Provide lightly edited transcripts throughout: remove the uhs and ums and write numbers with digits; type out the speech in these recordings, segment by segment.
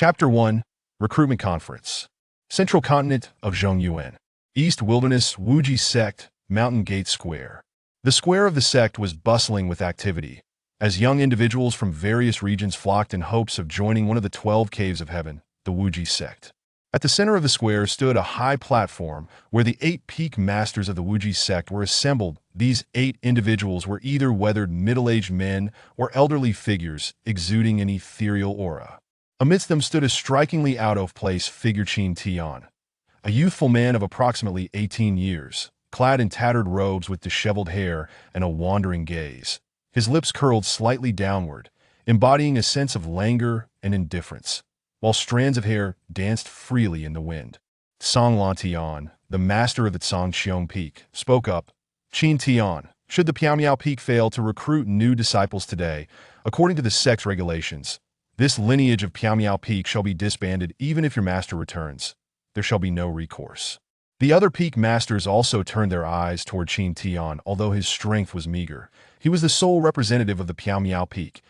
Chapter 1 Recruitment Conference. Central Continent of Zhongyuan. East Wilderness Wuji Sect, Mountain Gate Square. The square of the sect was bustling with activity, as young individuals from various regions flocked in hopes of joining one of the 12 caves of heaven, the Wuji sect. At the center of the square stood a high platform where the 8 peak masters of the Wuji sect were assembled. These 8 individuals were either weathered middle-aged men or elderly figures exuding an ethereal aura. Amidst them stood a strikingly out-of-place figure, Qin Tian, a youthful man of approximately 18 years, clad in tattered robes with disheveled hair and a wandering gaze. His lips curled slightly downward, embodying a sense of languor and indifference, while strands of hair danced freely in the wind. Song Lantian, the master of the Zhangqiong Peak, spoke up. Qin Tian, should the Piaomiao Peak fail to recruit new disciples today, according to the sect's regulations, this lineage of Piaomiao Peak shall be disbanded even if your master returns. There shall be no recourse. The other peak masters also turned their eyes toward Qin Tian, although his strength was meager. He was the sole representative of the Piaomiao Peak,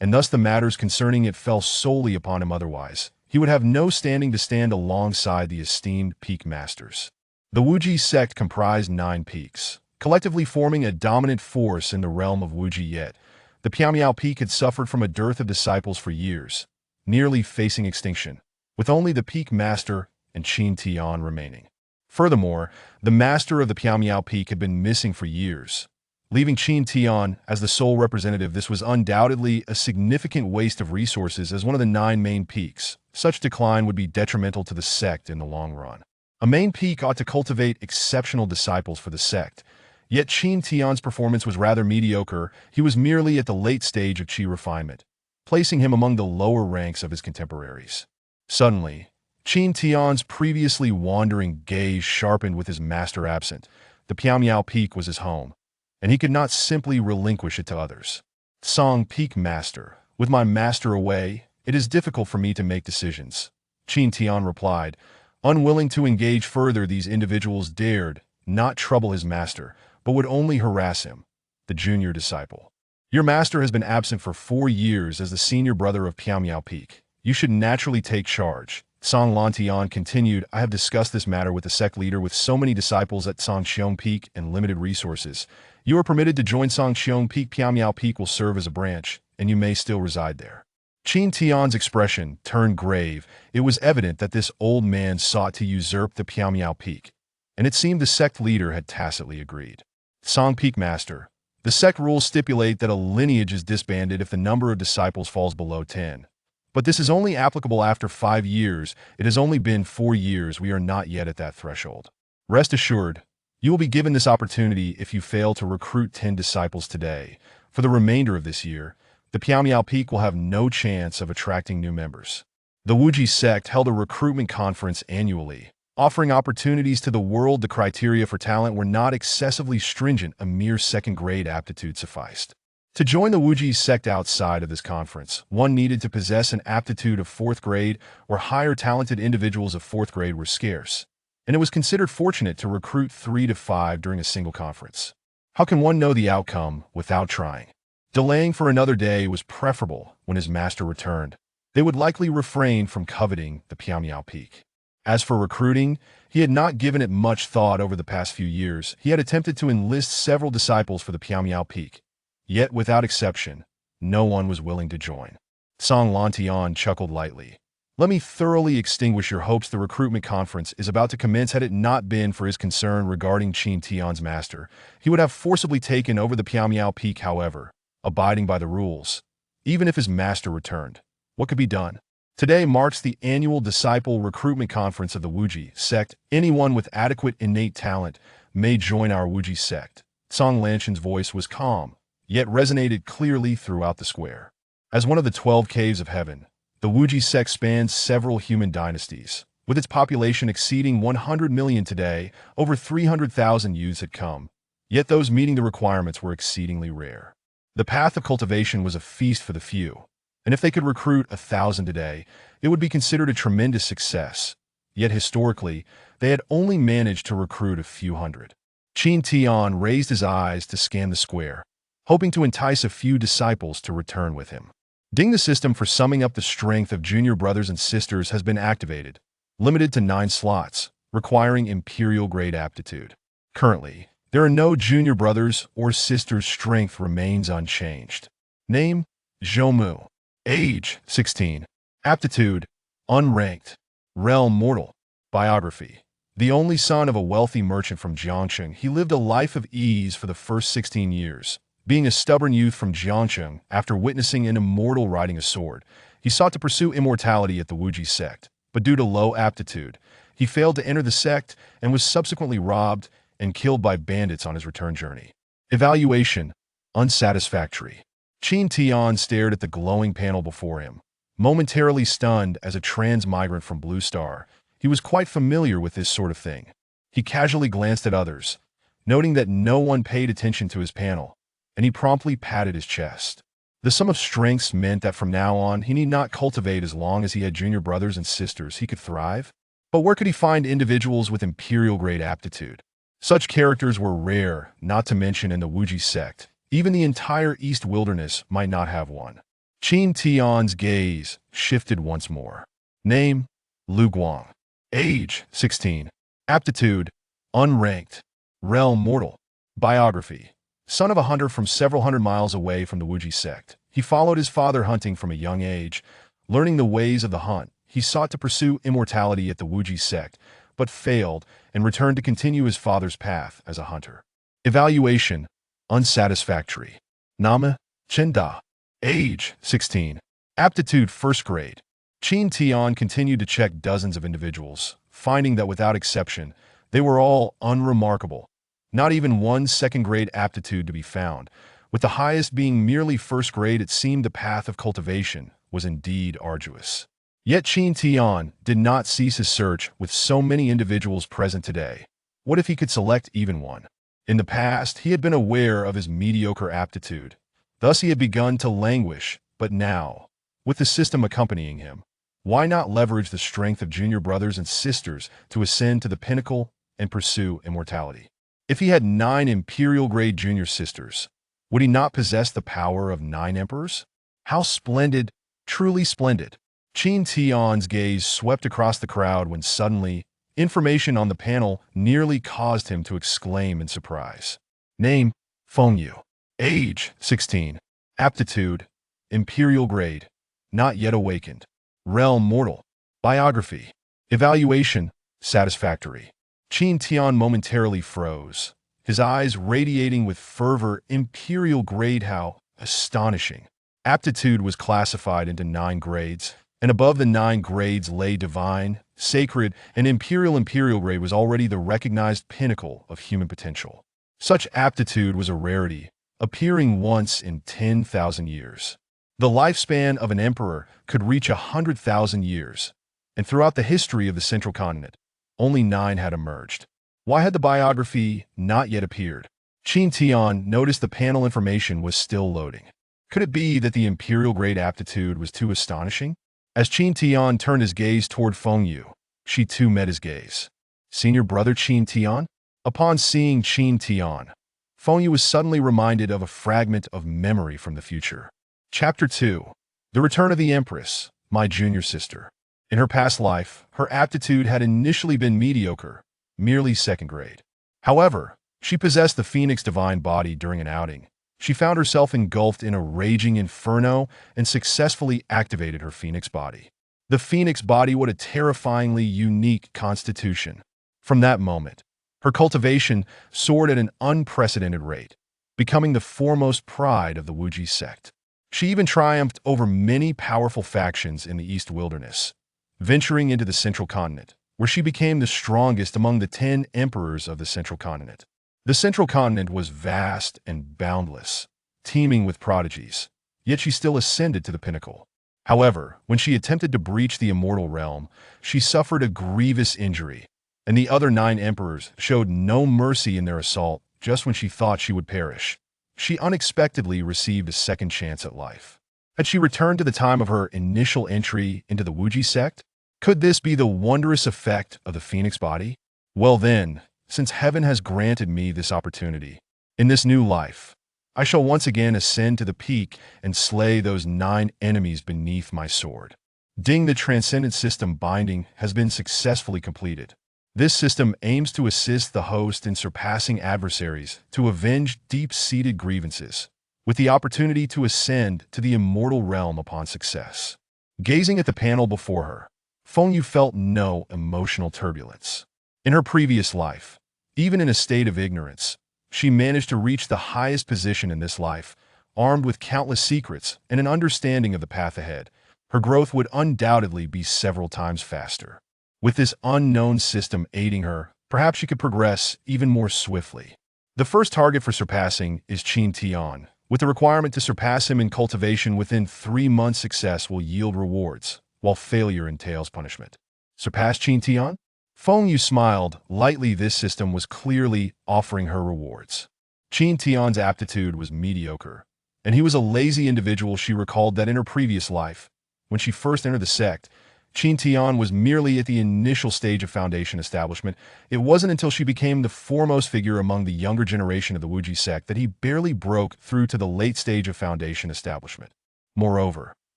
and thus the matters concerning it fell solely upon him. Otherwise, he would have no standing to stand alongside the esteemed peak masters. The Wuji sect comprised 9 peaks, collectively forming a dominant force in the realm of Wuji. Yet the Piaomiao Peak had suffered from a dearth of disciples for years, nearly facing extinction, with only the peak master and Qin Tian remaining. Furthermore, the master of the Piaomiao Peak had been missing for years, leaving Qin Tian as the sole representative. This was undoubtedly a significant waste of resources as one of the 9 main peaks. Such decline would be detrimental to the sect in the long run. A main peak ought to cultivate exceptional disciples for the sect, yet Qin Tian's performance was rather mediocre. He was merely at the late stage of qi refinement, placing him among the lower ranks of his contemporaries. Suddenly, Qin Tian's previously wandering gaze sharpened with his master absent. The Piaomiao Peak was his home, and he could not simply relinquish it to others. Song Peak Master, with my master away, it is difficult for me to make decisions, Qin Tian replied. Unwilling to engage further, these individuals dared not trouble his master, but would only harass him, the junior disciple. Your master has been absent for 4 years as the senior brother of Piaomiao Peak. You should naturally take charge. Song Lantian continued. I have discussed this matter with the sect leader. With so many disciples at Zhangqiong Peak and limited resources, you are permitted to join Zhangqiong Peak. Piaomiao Peak will serve as a branch, and you may still reside there. Qin Tian's expression turned grave. It was evident that this old man sought to usurp the Piaomiao Peak, and it seemed the sect leader had tacitly agreed. Song Peak Master, the sect rules stipulate that a lineage is disbanded if the number of disciples falls below 10. But this is only applicable after 5 years. It has only been 4 years. We are not yet at that threshold. Rest assured, you will be given this opportunity if you fail to recruit 10 disciples today. For the remainder of this year, the Piaomiao Peak will have no chance of attracting new members. The Wuji sect held a recruitment conference annually, offering opportunities to the world. The criteria for talent were not excessively stringent. A mere second-grade aptitude sufficed. To join the Wuji sect outside of this conference, one needed to possess an aptitude of 4th grade or higher. Talented individuals of 4th grade were scarce, and it was considered fortunate to recruit 3 to 5 during a single conference. How can one know the outcome without trying? Delaying for another day was preferable. When his master returned, they would likely refrain from coveting the Piaomiao Peak. As for recruiting, he had not given it much thought over the past few years. He had attempted to enlist several disciples for the Piaomiao Peak, yet without exception, no one was willing to join. Song Lantian chuckled lightly. Let me thoroughly extinguish your hopes. The recruitment conference is about to commence. Had it not been for his concern regarding Qin Tian's master, he would have forcibly taken over the Piaomiao Peak. However, abiding by the rules, even if his master returned, what could be done? Today marks the annual disciple recruitment conference of the Wuji sect. Anyone with adequate innate talent may join our Wuji sect. Song Lantian's voice was calm, yet resonated clearly throughout the square. As one of the 12 caves of heaven, the Wuji sect spans several human dynasties. With its population exceeding 100 million today, over 300,000 youths had come, yet those meeting the requirements were exceedingly rare. The path of cultivation was a feast for the few, and if they could recruit 1,000 today, it would be considered a tremendous success. Yet historically, they had only managed to recruit a few hundred. Qin Tian raised his eyes to scan the square, hoping to entice a few disciples to return with him. Ding, the system for summing up the strength of junior brothers and sisters has been activated, limited to 9 slots, requiring Imperial-grade aptitude. Currently, there are no junior brothers or sisters. Strength remains unchanged. Name: Zhoumu. Age: 16. Aptitude: unranked. Realm: mortal. Biography: the only son of a wealthy merchant from Jiangcheng, he lived a life of ease for the first 16 years. Being a stubborn youth from Jiangcheng, after witnessing an immortal riding a sword, he sought to pursue immortality at the Wuji sect, but due to low aptitude, he failed to enter the sect and was subsequently robbed and killed by bandits on his return journey. Evaluation: unsatisfactory. Qin Tian stared at the glowing panel before him. Momentarily stunned as a trans-migrant from Blue Star, he was quite familiar with this sort of thing. He casually glanced at others, noting that no one paid attention to his panel, and he promptly patted his chest. The sum of strengths meant that from now on he need not cultivate as long as he had junior brothers and sisters. He could thrive. But where could he find individuals with Imperial-grade aptitude? Such characters were rare, not to mention in the Wuji sect. Even the entire East Wilderness might not have one. Qin Tian's gaze shifted once more. Name: Lu Guang. Age: 16. Aptitude: unranked. Realm: mortal. Biography: son of a hunter from several hundred miles away from the Wuji sect. He followed his father hunting from a young age. Learning the ways of the hunt, he sought to pursue immortality at the Wuji sect, but failed and returned to continue his father's path as a hunter. Evaluation: unsatisfactory. Name: Chen Da. Age: 16. Aptitude: first grade. Qin Tian continued to check dozens of individuals, finding that without exception, they were all unremarkable. Not even one second-grade aptitude to be found. With the highest being merely first grade, it seemed the path of cultivation was indeed arduous. Yet Qin Tian did not cease his search with so many individuals present today. What if he could select even one? In the past, he had been aware of his mediocre aptitude. Thus he had begun to languish, but now, with the system accompanying him, why not leverage the strength of junior brothers and sisters to ascend to the pinnacle and pursue immortality? If he had 9 Imperial-grade junior sisters, would he not possess the power of 9 emperors? How splendid, truly splendid. Qin Tian's gaze swept across the crowd when suddenly, information on the panel nearly caused him to exclaim in surprise. Name: Feng Yu. Age: 16. Aptitude: Imperial grade. Not yet awakened. Realm: mortal. Biography. Evaluation: satisfactory. Qin Tian momentarily froze, his eyes radiating with fervor. Imperial grade, how astonishing. Aptitude was classified into 9 grades, and above the 9 grades lay divine, sacred, and imperial. Imperial grade was already the recognized pinnacle of human potential. Such aptitude was a rarity, appearing once in 10,000 years. The lifespan of an emperor could reach 100,000 years, and throughout the history of the Central Continent, only 9 had emerged. Why had the biography not yet appeared? Qin Tian noticed the panel information was still loading. Could it be that the Imperial-grade aptitude was too astonishing? As Qin Tian turned his gaze toward Feng Yu, she too met his gaze. Senior brother Qin Tian? Upon seeing Qin Tian, Feng Yu was suddenly reminded of a fragment of memory from the future. Chapter 2. The Return of the Empress, my junior sister. In her past life, her aptitude had initially been mediocre, merely second grade. However, she possessed the Phoenix divine body. During an outing, she found herself engulfed in a raging inferno and successfully activated her Phoenix body. The Phoenix body, what a terrifyingly unique constitution. From that moment, her cultivation soared at an unprecedented rate, becoming the foremost pride of the Wuji sect. She even triumphed over many powerful factions in the East Wilderness, venturing into the Central Continent, where she became the strongest among the 10 emperors of the Central Continent. The Central Continent was vast and boundless, teeming with prodigies, yet she still ascended to the pinnacle. However, when she attempted to breach the immortal realm, she suffered a grievous injury, and the other 9 emperors showed no mercy in their assault. Just when she thought she would perish, she unexpectedly received a second chance at life. Had she returned to the time of her initial entry into the Wuji sect? Could this be the wondrous effect of the Phoenix body? Well then, since heaven has granted me this opportunity, in this new life, I shall once again ascend to the peak and slay those 9 enemies beneath my sword. Ding, the Transcendent System binding has been successfully completed. This system aims to assist the host in surpassing adversaries to avenge deep-seated grievances, with the opportunity to ascend to the immortal realm upon success. Gazing at the panel before her, Feng Yu felt no emotional turbulence. In her previous life, even in a state of ignorance, she managed to reach the highest position in this life, armed with countless secrets and an understanding of the path ahead. Her growth would undoubtedly be several times faster. With this unknown system aiding her, perhaps she could progress even more swiftly. The first target for surpassing is Qin Tian, with the requirement to surpass him in cultivation within 3 months. Success will yield rewards, while failure entails punishment. Surpass Qin Tian? Feng Yu smiled lightly. This system was clearly offering her rewards. Qin Tian's aptitude was mediocre, and he was a lazy individual. She recalled that in her previous life, when she first entered the sect, Qin Tian was merely at the initial stage of foundation establishment. It wasn't until she became the foremost figure among the younger generation of the Wuji sect that he barely broke through to the late stage of foundation establishment. Moreover,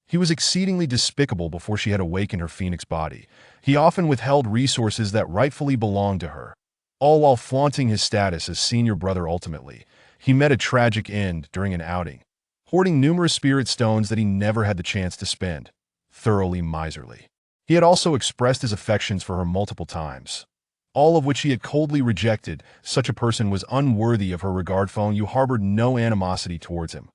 he was exceedingly despicable before she had awakened her phoenix body. He often withheld resources that rightfully belonged to her, all while flaunting his status as senior brother. Ultimately, he met a tragic end during an outing, hoarding numerous spirit stones that he never had the chance to spend. Thoroughly miserly. He had also expressed his affections for her multiple times, all of which he had coldly rejected. Such a person was unworthy of her regard. Feng Yu harbored no animosity towards him,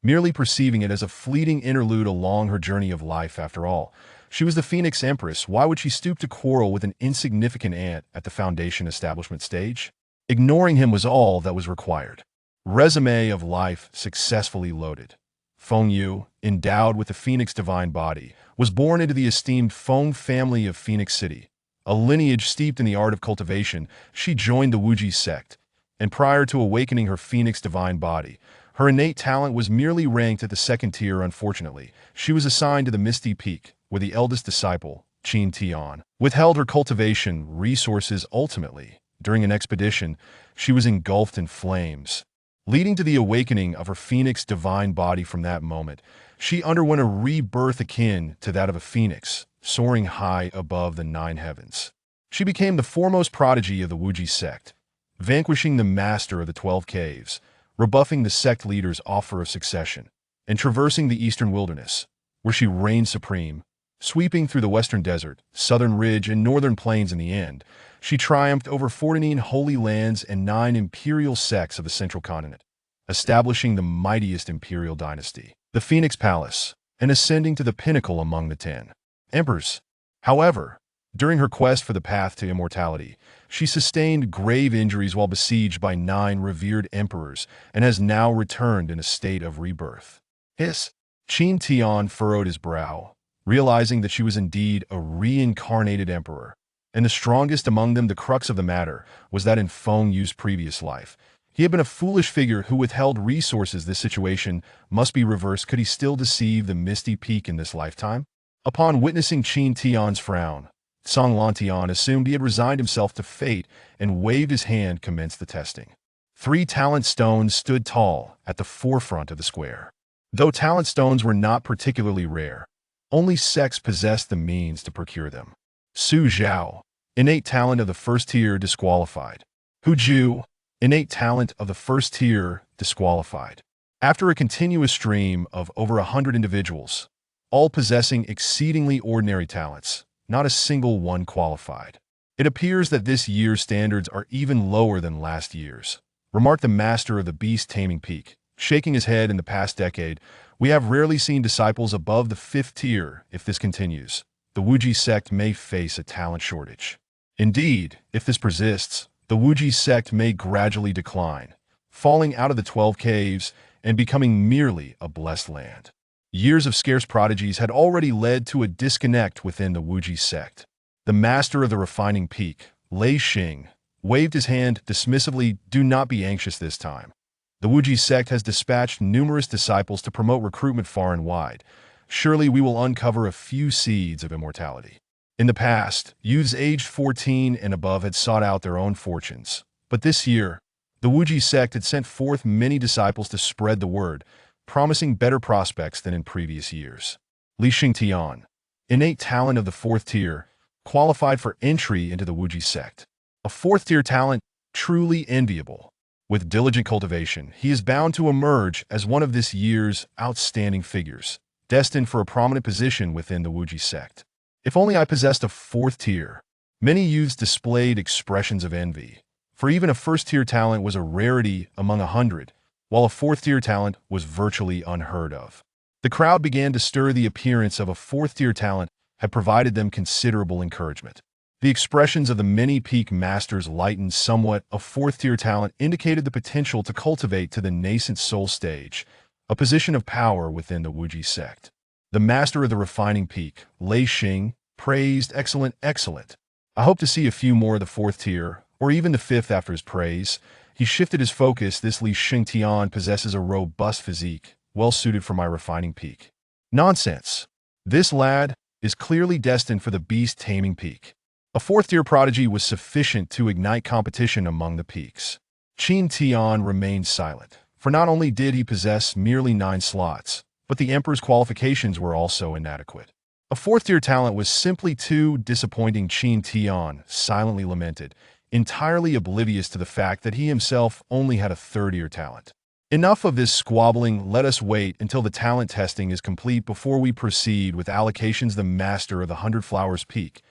merely perceiving it as a fleeting interlude along her journey of life. After all, she was the Phoenix Empress. Why would she stoop to quarrel with an insignificant ant at the foundation establishment stage? Ignoring him was all that was required. Resume of life successfully loaded. Feng Yu, endowed with the Phoenix divine body, was born into the esteemed Feng family of Phoenix City, a lineage steeped in the art of cultivation. She joined the Wuji sect, and prior to awakening her Phoenix divine body, her innate talent was merely ranked at the 2nd tier. Unfortunately, she was assigned to the Misty Peak, where the eldest disciple, Qin Tian, withheld her cultivation resources. Ultimately, during an expedition, she was engulfed in flames, leading to the awakening of her Phoenix divine body. From that moment, she underwent a rebirth akin to that of a phoenix, soaring high above the 9 heavens. She became the foremost prodigy of the Wuji sect, vanquishing the master of the 12 caves, rebuffing the sect leader's offer of succession, and traversing the eastern wilderness, where she reigned supreme. Sweeping through the western desert, southern ridge, and northern plains. In the end, she triumphed over 14 holy lands and 9 imperial sects of the central continent, establishing the mightiest imperial dynasty, the Phoenix Palace, and ascending to the pinnacle among the 10 emperors. However, during her quest for the path to immortality, she sustained grave injuries while besieged by 9 revered emperors and has now returned in a state of rebirth. Qin Tian furrowed his brow, realizing that she was indeed a reincarnated emperor, and the strongest among them. The crux of the matter was that in Feng Yu's previous life, he had been a foolish figure who withheld resources. This situation must be reversed. Could he still deceive the Misty Peak in this lifetime? Upon witnessing Qin Tian's frown, Song Lantian assumed he had resigned himself to fate and waved his hand. Commenced the testing. 3 talent stones stood tall at the forefront of the square. Though talent stones were not particularly rare, only sects possessed the means to procure them. Su Zhao, innate talent of the 1st tier, disqualified. Hu Ju, innate talent of the 1st tier, disqualified. After a continuous stream of over 100 individuals, all possessing exceedingly ordinary talents, not a single one qualified. It appears that this year's standards are even lower than last year's, remarked the master of the beast-taming peak, shaking his head. In the past decade, we have rarely seen disciples above the 5th tier. If this continues, the Wuji sect may face a talent shortage. Indeed, if this persists, the Wuji sect may gradually decline, falling out of the 12 caves and becoming merely a blessed land. Years of scarce prodigies had already led to a disconnect within the Wuji sect. The master of the refining peak, Lei Xing, waved his hand dismissively. Do not be anxious this time. The Wuji sect has dispatched numerous disciples to promote recruitment far and wide. Surely we will uncover a few seeds of immortality. In the past, youths aged 14 and above had sought out their own fortunes. But this year, The Wuji sect had sent forth many disciples to spread the word, promising better prospects than in previous years. Li Xingtian, innate talent of the fourth tier, qualified for entry into the Wuji sect. A fourth-tier talent truly enviable. With diligent cultivation, he is bound to emerge as one of this year's outstanding figures, destined for a prominent position within the Wuji sect. If only I possessed a fourth tier. Many youths displayed expressions of envy, for even a first-tier talent was a rarity among 100, while a fourth-tier talent was virtually unheard of. The crowd began to stir. The appearance of a fourth-tier talent had provided them considerable encouragement. The expressions of the many peak masters lightened somewhat. A fourth-tier talent indicated the potential to cultivate to the nascent soul stage, a position of power within the Wuji sect. The master of the refining peak, Lei Xing, praised, "Excellent, excellent. I hope to see a few more of the fourth tier, or even the fifth." After his praise, he shifted his focus. "This Li Xingtian possesses a robust physique, well suited for my refining peak." Nonsense. This lad is clearly destined for the beast-taming peak. A fourth-tier prodigy was sufficient to ignite competition among the peaks. Qin Tian remained silent, for not only did he possess merely 9 slots, but the Emperor's qualifications were also inadequate. A fourth-tier talent was simply too disappointing. Qin Tian silently lamented, entirely oblivious to the fact that he himself only had a third-tier talent. Enough of this squabbling. Let us wait until the talent testing is complete before we proceed with allocations. The master of the 100 Flowers Peak,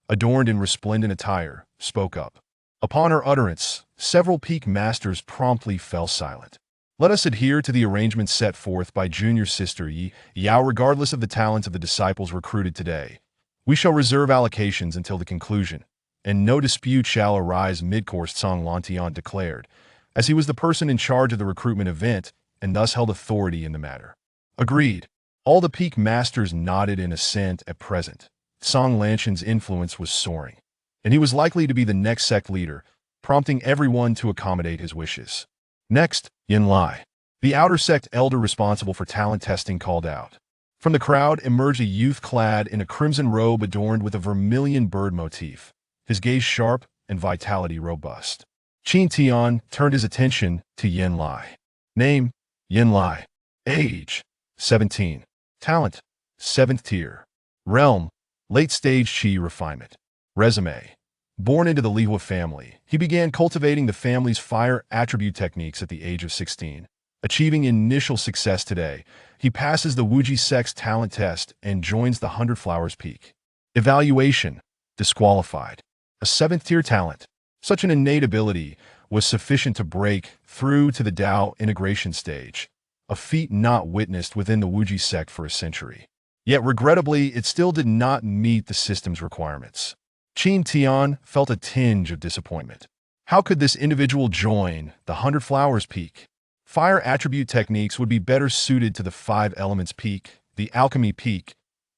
adorned in resplendent attire, spoke up. Upon her utterance, several peak masters promptly fell silent. Let us adhere to the arrangements set forth by junior sister Yi Yao. Regardless of the talents of the disciples recruited today, we shall reserve allocations until the conclusion, and no dispute shall arise mid-course, Song Lantian declared, as he was the person in charge of the recruitment event and thus held authority in the matter. Agreed. All the peak masters nodded in assent. At present, Song Lantian's influence was soaring, and he was likely to be the next sect leader, prompting everyone to accommodate his wishes. Next, Yin Lai, the outer sect elder responsible for talent testing, called out. From the crowd emerged a youth clad in a crimson robe adorned with a vermilion bird motif, his gaze sharp and vitality robust. Qin Tian turned his attention to Yin Lai. Name, Yin Lai. Age, 17. Talent, 7th tier. Realm, late-stage Qi refinement. Resume. Born into the Lihua family, he began cultivating the family's fire attribute techniques at the age of 16. Achieving initial success today, he passes the Wuji sect's talent test and joins the 100 Flowers Peak. Evaluation. Disqualified. A 7th-tier talent. Such an innate ability was sufficient to break through to the Dao integration stage, a feat not witnessed within the Wuji sect for a century. Yet regrettably, it still did not meet the system's requirements. Qin Tian felt a tinge of disappointment. How could this individual join the 100 Flowers Peak? Fire attribute techniques would be better suited to the 5 Elements Peak, the Alchemy Peak,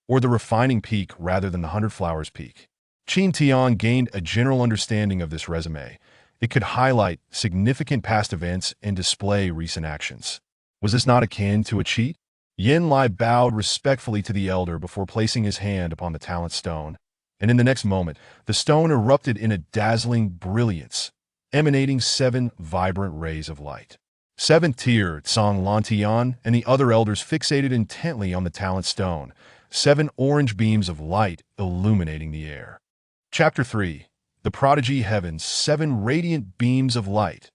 or the Refining Peak rather than the 100 Flowers Peak. Qin Tian gained a general understanding of this resume. It could highlight significant past events and display recent actions. Was this not akin to a cheat? Yin Lai bowed respectfully to the elder before placing his hand upon the talent stone, and in the next moment, the stone erupted in a dazzling brilliance, emanating 7 vibrant rays of light. 7th tier, Song Lantian and the other elders fixated intently on the talent stone, 7 orange beams of light illuminating the air. Chapter 3. The Prodigy Heavens. 7 radiant beams of light.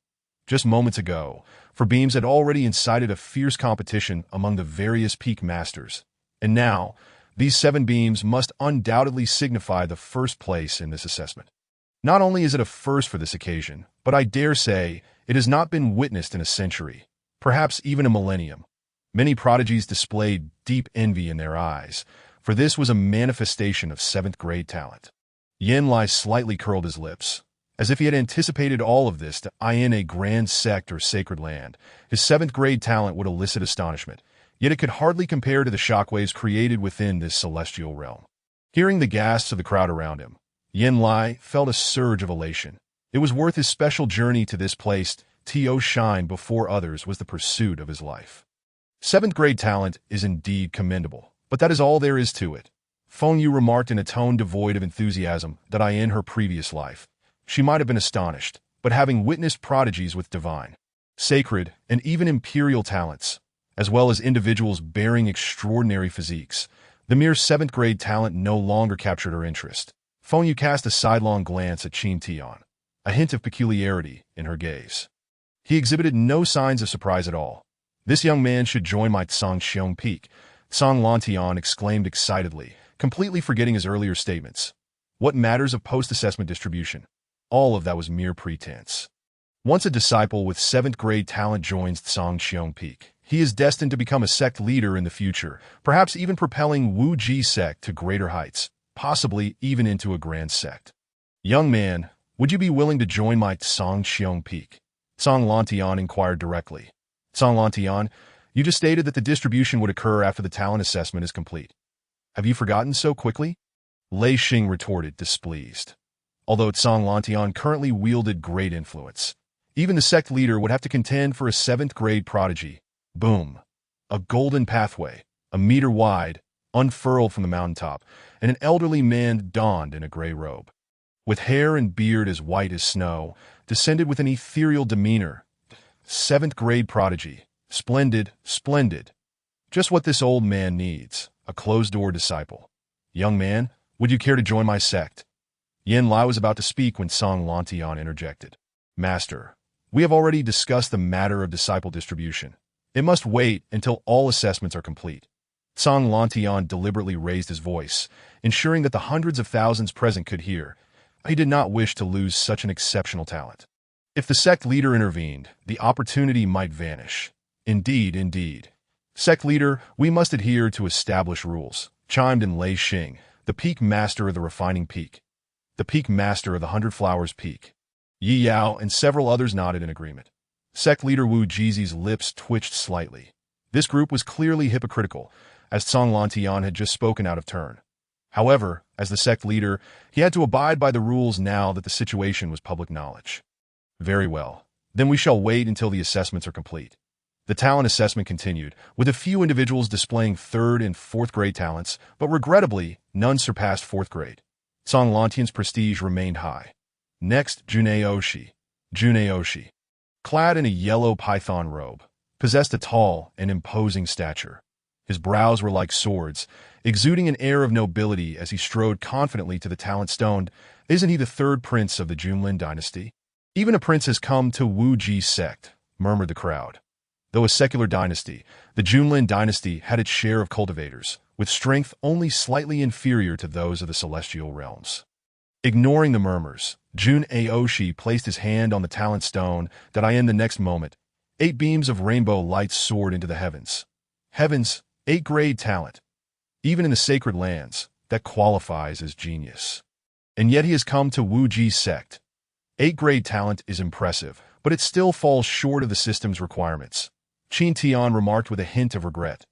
Just moments ago, for beams had already incited a fierce competition among the various peak masters, and now, these 7 beams must undoubtedly signify the first place in this assessment. Not only is it a first for this occasion, but I dare say it has not been witnessed in a century, perhaps even a millennium. Many prodigies displayed deep envy in their eyes, for this was a manifestation of 7th-grade talent. Yin Lai slightly curled his lips, as if he had anticipated all of this to eye in a grand sect or sacred land. His 7th-grade talent would elicit astonishment, yet it could hardly compare to the shockwaves created within this celestial realm. Hearing the gasps of the crowd around him, Yin Lai felt a surge of elation. It was worth his special journey to this place. To shine before others was the pursuit of his life. 7th-grade talent is indeed commendable, but that is all there is to it. Feng Yu remarked in a tone devoid of enthusiasm that in her previous life, she might have been astonished, but having witnessed prodigies with divine, sacred, and even imperial talents, as well as individuals bearing extraordinary physiques, the mere 7th grade talent no longer captured her interest. Feng Yu cast a sidelong glance at Qin Tian, a hint of peculiarity in her gaze. He exhibited no signs of surprise at all. This young man should join my Tsangxiong Peak, Song Lantian exclaimed excitedly, completely forgetting his earlier statements. What matters of post-assessment distribution? All of that was mere pretense. Once a disciple with 7th grade talent joins Tsangxiong Peak, he is destined to become a sect leader in the future, perhaps even propelling Wu Ji sect to greater heights, possibly even into a grand sect. Young man, would you be willing to join my Tsangxiong Peak? Song Lantian inquired directly. Song Lantian, you just stated that the distribution would occur after the talent assessment is complete. Have you forgotten so quickly? Lei Xing retorted, displeased. Although Song Lantian currently wielded great influence, even the sect leader would have to contend for a 7th grade prodigy. Boom. A golden pathway, a meter wide, unfurled from the mountaintop, and an elderly man donned in a gray robe, with hair and beard as white as snow, descended with an ethereal demeanor. 7th grade prodigy. Splendid, splendid. Just what this old man needs, a closed-door disciple. Young man, would you care to join my sect? Yen Lai was about to speak when Song Lantian interjected. Master, we have already discussed the matter of disciple distribution. It must wait until all assessments are complete. Song Lantian deliberately raised his voice, ensuring that the hundreds of thousands present could hear. He did not wish to lose such an exceptional talent. If the sect leader intervened, the opportunity might vanish. Indeed, indeed. Sect leader, we must adhere to established rules, chimed in Lei Xing, the peak master of the refining peak. The peak master of the 100 Flowers Peak. Yi Yao and several others nodded in agreement. Sect leader Wu Jizi's lips twitched slightly. This group was clearly hypocritical, as Song Lantian had just spoken out of turn. However, as the sect leader, he had to abide by the rules now that the situation was public knowledge. Very well. Then we shall wait until the assessments are complete. The talent assessment continued, with a few individuals displaying 3rd and 4th grade talents, but regrettably, none surpassed 4th grade. Song Lantian's prestige remained high. Next, Juneoshi. Juneoshi, clad in a yellow python robe, possessed a tall and imposing stature. His brows were like swords, exuding an air of nobility as he strode confidently to the talent stone. Isn't he the 3rd prince of the Junlin dynasty? Even a prince has come to Wu Ji sect, murmured the crowd. Though a secular dynasty, the Junlin dynasty had its share of cultivators, with strength only slightly inferior to those of the celestial realms. Ignoring the murmurs, Jun Aoshi placed his hand on the talent stone that I end the next moment. 8 beams of rainbow light soared into the heavens. Heavens, 8th grade talent. Even in the sacred lands, that qualifies as genius. And yet he has come to Wu Ji sect. 8th grade talent is impressive, but it still falls short of the system's requirements. Qin Tian remarked with a hint of regret.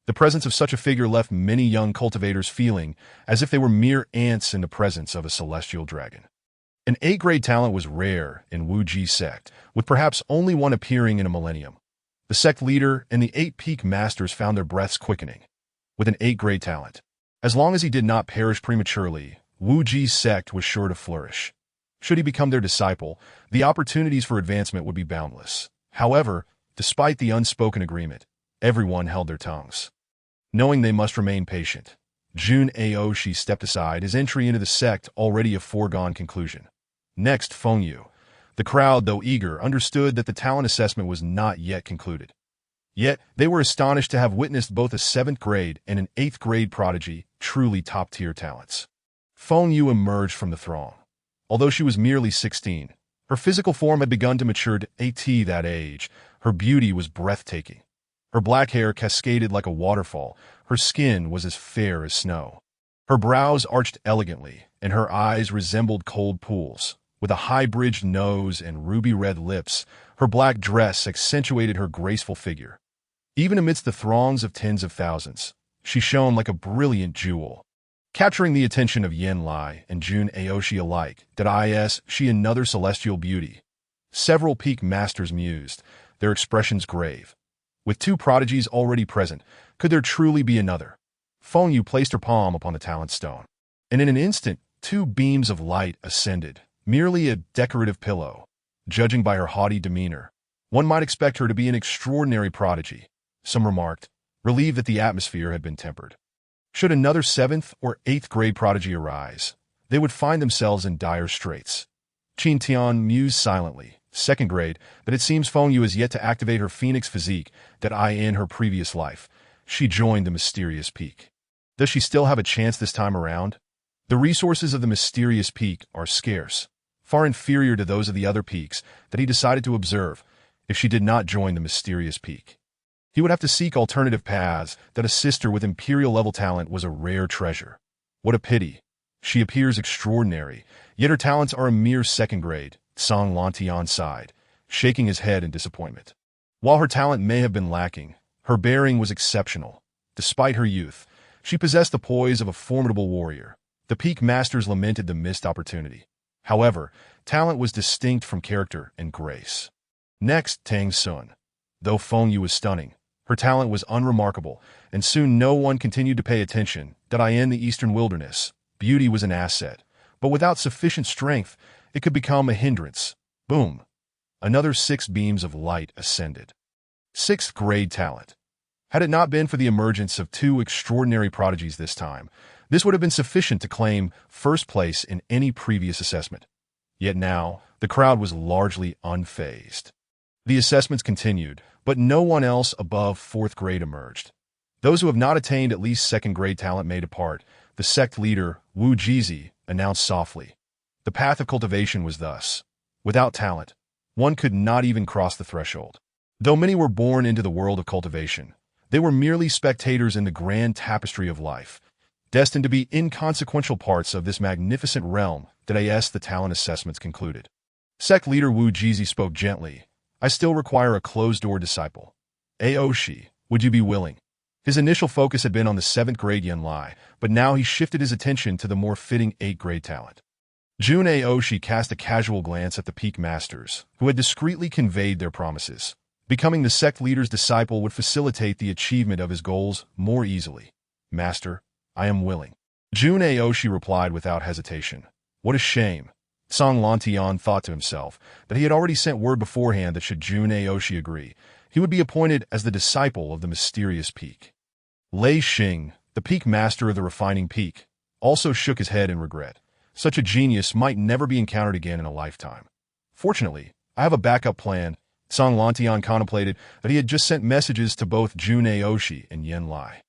The presence of such a figure left many young cultivators feeling as if they were mere ants in the presence of a celestial dragon. An 8th grade talent was rare in Wu Ji sect, with perhaps only one appearing in a millennium. The sect leader and the 8 peak masters found their breaths quickening. With an 8th grade talent, as long as he did not perish prematurely, Wu Ji's sect was sure to flourish. Should he become their disciple, the opportunities for advancement would be boundless. However, despite the unspoken agreement, everyone held their tongues. Knowing they must remain patient, Jun Aoshi stepped aside, his entry into the sect already a foregone conclusion. Next, Feng Yu. The crowd, though eager, understood that the talent assessment was not yet concluded. Yet, they were astonished to have witnessed both a 7th grade and an 8th grade prodigy, truly top-tier talents. Feng Yu emerged from the throng. Although she was merely 16, her physical form had begun to mature at that age. Her beauty was breathtaking. Her black hair cascaded like a waterfall. Her skin was as fair as snow. Her brows arched elegantly, and her eyes resembled cold pools. With a high-bridged nose and ruby-red lips, her black dress accentuated her graceful figure. Even amidst the throngs of tens of thousands, she shone like a brilliant jewel. Capturing the attention of Yen Lai and Jun Aoshi alike, is she another celestial beauty? Several peak masters mused, their expressions grave. With 2 prodigies already present, could there truly be another? Feng Yu placed her palm upon the talent stone, and in an instant, 2 beams of light ascended, merely a decorative pillow. Judging by her haughty demeanor, one might expect her to be an extraordinary prodigy, some remarked, relieved that the atmosphere had been tempered. Should another 7th or 8th grade prodigy arise, they would find themselves in dire straits. Qin Tian mused silently, 2nd grade, but it seems Feng Yu has yet to activate her phoenix physique that in her previous life. She joined the mysterious peak. Does she still have a chance this time around? The resources of the mysterious peak are scarce, far inferior to those of the other peaks that he decided to observe if she did not join the mysterious peak. He would have to seek alternative paths that a sister with imperial-level talent was a rare treasure. What a pity. She appears extraordinary, yet her talents are a mere 2nd grade, Song Lantian sighed, shaking his head in disappointment. While her talent may have been lacking, her bearing was exceptional. Despite her youth, she possessed the poise of a formidable warrior. The peak masters lamented the missed opportunity. However, talent was distinct from character and grace. Next, Tang Sun. Though Feng Yu was stunning, her talent was unremarkable, and soon no one continued to pay attention that in the eastern wilderness, beauty was an asset, but without sufficient strength, it could become a hindrance. Boom! Another 6 beams of light ascended. 6th grade talent. Had it not been for the emergence of 2 extraordinary prodigies this time, this would have been sufficient to claim 1st place in any previous assessment. Yet now, the crowd was largely unfazed. The assessments continued, but no one else above 4th grade emerged. Those who have not attained at least 2nd grade talent may depart, the sect leader, Wu Jizi, announced softly. The path of cultivation was thus. Without talent, one could not even cross the threshold. Though many were born into the world of cultivation, they were merely spectators in the grand tapestry of life, destined to be inconsequential parts of this magnificent realm that the talent assessments concluded. Sect leader Wu Jizi spoke gently. I still require a closed-door disciple. Aoshi, would you be willing? His initial focus had been on the 7th grade Yen Lai, but now he shifted his attention to the more fitting 8th grade talent. Jun Aoshi cast a casual glance at the peak masters, who had discreetly conveyed their promises. Becoming the sect leader's disciple would facilitate the achievement of his goals more easily. Master, I am willing. Jun Aoshi replied without hesitation. What a shame. Song Lantian thought to himself that he had already sent word beforehand that should Jun Aoshi agree, he would be appointed as the disciple of the mysterious peak. Lei Xing, the peak master of the refining peak, also shook his head in regret. Such a genius might never be encountered again in a lifetime. Fortunately, I have a backup plan. Song Lantian contemplated that he had just sent messages to both Jun Aoshi and Yen Lai,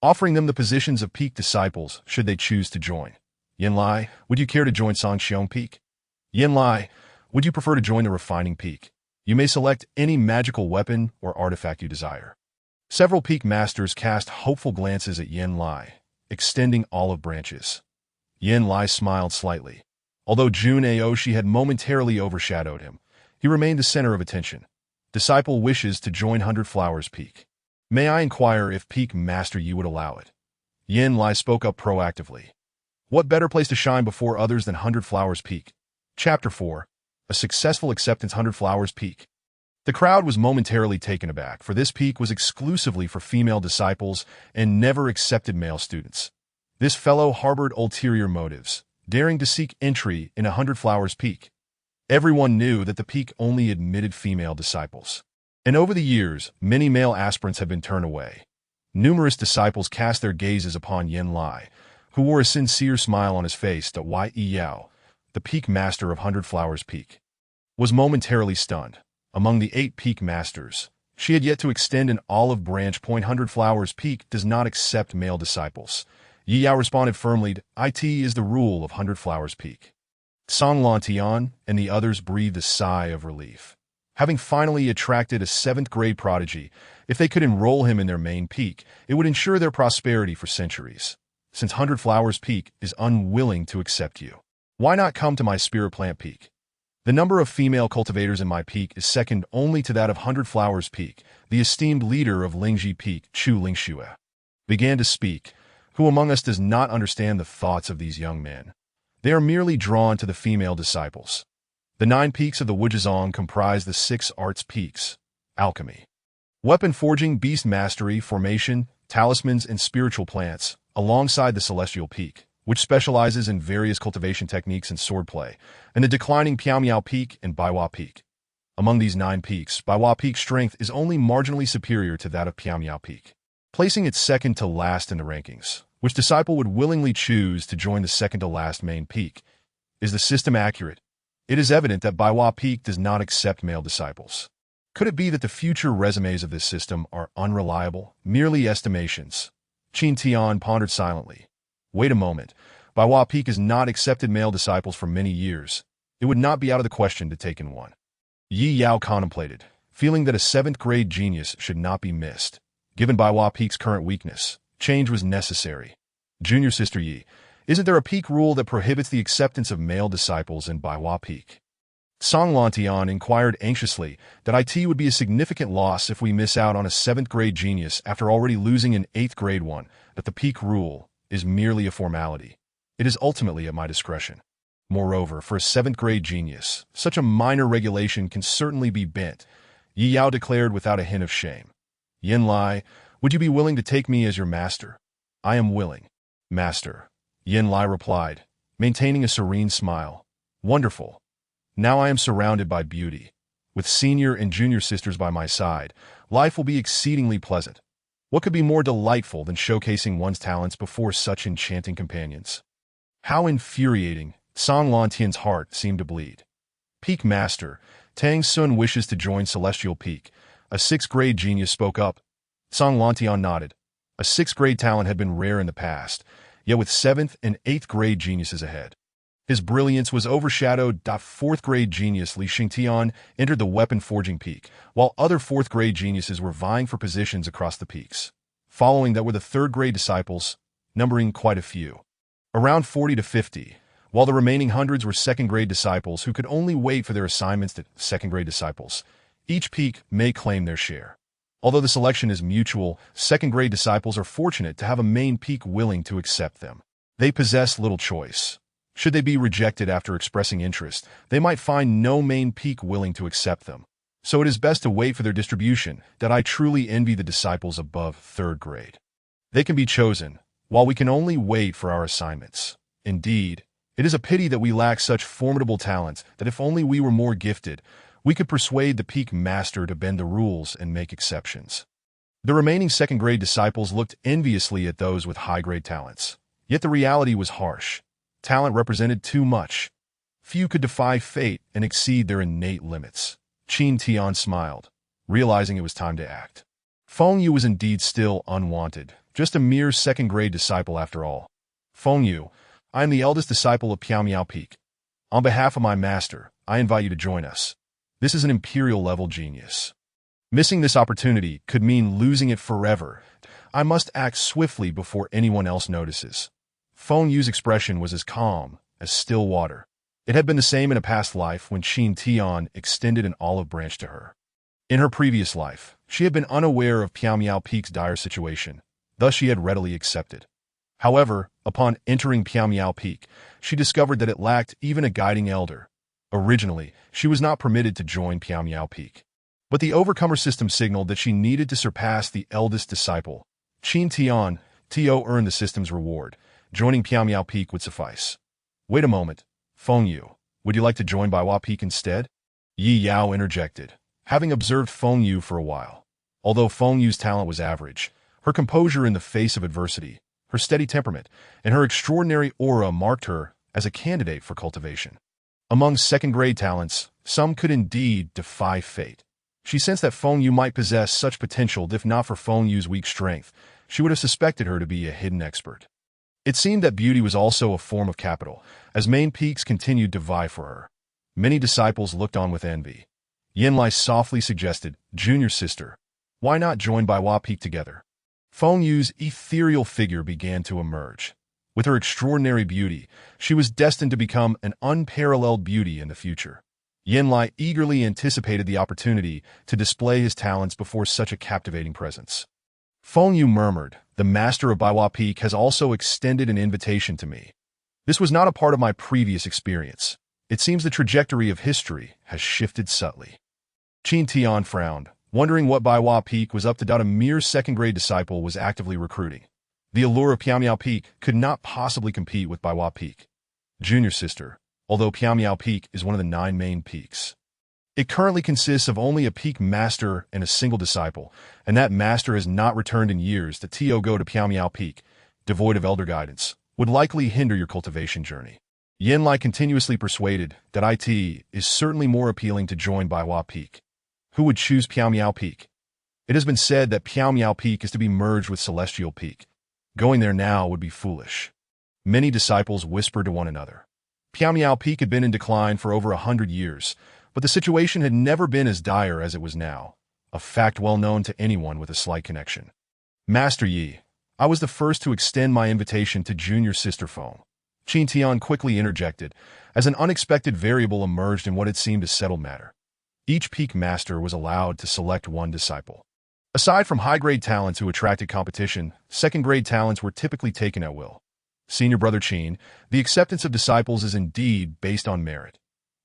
offering them the positions of peak disciples should they choose to join. Yen Lai, would you care to join Songxiong Peak? Yen Lai, would you prefer to join the refining peak? You may select any magical weapon or artifact you desire. Several peak masters cast hopeful glances at Yen Lai, extending olive branches. Yen Lai smiled slightly. Although Jun Aoshi had momentarily overshadowed him, he remained the center of attention. Disciple wishes to join 100 Flowers Peak. May I inquire if Peak Master you would allow it? Yen Lai spoke up proactively. What better place to shine before others than 100 Flowers Peak? Chapter 4. A Successful Acceptance 100 Flowers Peak. The crowd was momentarily taken aback, for this peak was exclusively for female disciples and never accepted male students. This fellow harbored ulterior motives, daring to seek entry in 100 Flowers Peak. Everyone knew that the peak only admitted female disciples. And over the years, many male aspirants had been turned away. Numerous disciples cast their gazes upon Yen Lai, who wore a sincere smile on his face that Yao, the peak master of 100 Flowers Peak, was momentarily stunned. Among the 8 peak masters, she had yet to extend an olive branch. 100 Flowers Peak does not accept male disciples. Yao responded firmly, "It is the rule of 100 Flowers Peak." Song Lantian and the others breathed a sigh of relief. Having finally attracted a 7th grade prodigy, if they could enroll him in their main peak, it would ensure their prosperity for centuries. Since 100 Flowers Peak is unwilling to accept you, why not come to my Spirit Plant Peak? The number of female cultivators in my peak is second only to that of 100 Flowers Peak. The esteemed leader of Lingji Peak, Chu Lingxue, began to speak. Who among us does not understand the thoughts of these young men? They are merely drawn to the female disciples. The 9 peaks of the Wuzhizong comprise the 6 arts peaks: alchemy, weapon forging, beast mastery, formation, talismans, and spiritual plants, alongside the celestial peak, which specializes in various cultivation techniques and swordplay, and the declining Piao Miao Peak and Baiwa Peak, Among these 9 peaks, Baiwa Peak's strength is only marginally superior to that of Piamiao Peak, placing it second to last in the rankings. Which disciple would willingly choose to join the second to last main peak? Is the system accurate? It is evident that Baiwa Peak does not accept male disciples. Could it be that the future resumes of this system are unreliable, merely estimations? Qin Tian pondered silently. Wait a moment. Baiwa Peak has not accepted male disciples for many years. It would not be out of the question to take in one. Yi Yao contemplated, feeling that a 7th grade genius should not be missed. Given Baiwa Peak's current weakness, change was necessary. Junior Sister Yi, isn't there a peak rule that prohibits the acceptance of male disciples in Baiwa Peak? Song Lantian inquired anxiously that it would be a significant loss if we miss out on a 7th grade genius after already losing an 8th grade one, that the peak rule is merely a formality. It is ultimately at my discretion. Moreover, for a 7th grade genius, such a minor regulation can certainly be bent, Yi Yao declared without a hint of shame. Yin Lai, would you be willing to take me as your master? I am willing. Master, Yin Lai replied, maintaining a serene smile. Wonderful. Now I am surrounded by beauty. With senior and junior sisters by my side, life will be exceedingly pleasant. What could be more delightful than showcasing one's talents before such enchanting companions? How infuriating! Song Lantian's heart seemed to bleed. Peak Master, Tang Sun wishes to join Celestial Peak. A 6th grade genius spoke up. Song Lantian nodded. A 6th grade talent had been rare in the past, yet with 7th and 8th grade geniuses ahead. His brilliance was overshadowed. 4th grade genius Li Xingtian entered the weapon forging peak, while other 4th grade geniuses were vying for positions across the peaks. Following that were the 3rd grade disciples, numbering quite a few. Around 40 to 50, while the remaining hundreds were 2nd grade disciples who could only wait for their assignments to 2nd grade disciples. Each peak may claim their share. Although the selection is mutual, 2nd grade disciples are fortunate to have a main peak willing to accept them. They possess little choice. Should they be rejected after expressing interest, they might find no main peak willing to accept them. So it is best to wait for their distribution. That I truly envy the disciples above 3rd grade. They can be chosen, while we can only wait for our assignments. Indeed, it is a pity that we lack such formidable talents that if only we were more gifted, we could persuade the peak master to bend the rules and make exceptions. The remaining 2nd grade disciples looked enviously at those with high-grade talents. Yet the reality was harsh. Talent represented too much. Few could defy fate and exceed their innate limits. Qin Tian smiled, realizing it was time to act. Feng Yu was indeed still unwanted, just a mere 2nd grade disciple after all. Feng Yu, I am the eldest disciple of Piamiao Peak. On behalf of my master, I invite you to join us. This is an imperial-level genius. Missing this opportunity could mean losing it forever. I must act swiftly before anyone else notices. Feng Yu's expression was as calm as still water. It had been the same in a past life when Qin Tian extended an olive branch to her. In her previous life, she had been unaware of Piamiao Peak's dire situation, thus she had readily accepted. However, upon entering Piamiao Peak, she discovered that it lacked even a guiding elder. Originally, she was not permitted to join Piamiao Peak. But the Overcomer system signaled that she needed to surpass the eldest disciple. Qin Tian, Tio earned the system's reward. Joining Piamiao Peak would suffice. Wait a moment. Feng Yu, would you like to join Baiwa Peak instead? Yi Yao interjected, having observed Feng Yu for a while. Although Feng Yu's talent was average, her composure in the face of adversity, her steady temperament, and her extraordinary aura marked her as a candidate for cultivation. Among 2nd grade talents, some could indeed defy fate. She sensed that Feng Yu might possess such potential that if not for Feng Yu's weak strength, she would have suspected her to be a hidden expert. It seemed that beauty was also a form of capital, as main peaks continued to vie for her. Many disciples looked on with envy. Yin Lai softly suggested, Junior Sister, why not join Baiwa Peak together? Feng Yu's ethereal figure began to emerge. With her extraordinary beauty, she was destined to become an unparalleled beauty in the future. Yin Lai eagerly anticipated the opportunity to display his talents before such a captivating presence. Feng Yu murmured, the master of Baiwa Peak has also extended an invitation to me. This was not a part of my previous experience. It seems the trajectory of history has shifted subtly. Qin Tian frowned, wondering what Baiwa Peak was up to. A mere 2nd grade disciple was actively recruiting. The allure of Piamiao Peak could not possibly compete with Baiwa Peak. Junior Sister, although Piamiao Peak is one of the 9 main peaks. It currently consists of only a peak master and a single disciple, and that master has not returned in years. The go to Piao Peak, devoid of elder guidance, would likely hinder your cultivation journey. Yen Lai continuously persuaded that it is certainly more appealing to join Baihua Peak. Who would choose Piao Peak? It has been said that Piao Peak is to be merged with Celestial Peak. Going there now would be foolish. Many disciples whispered to one another. Piao Peak had been in decline for over 100 years, but the situation had never been as dire as it was now, a fact well known to anyone with a slight connection. Master Yi, I was the first to extend my invitation to junior sister Feng. Qin Tian quickly interjected, as an unexpected variable emerged in what had seemed a settled matter. Each peak master was allowed to select one disciple. Aside from high-grade talents who attracted competition, second-grade talents were typically taken at will. Senior brother Qin, the acceptance of disciples is indeed based on merit.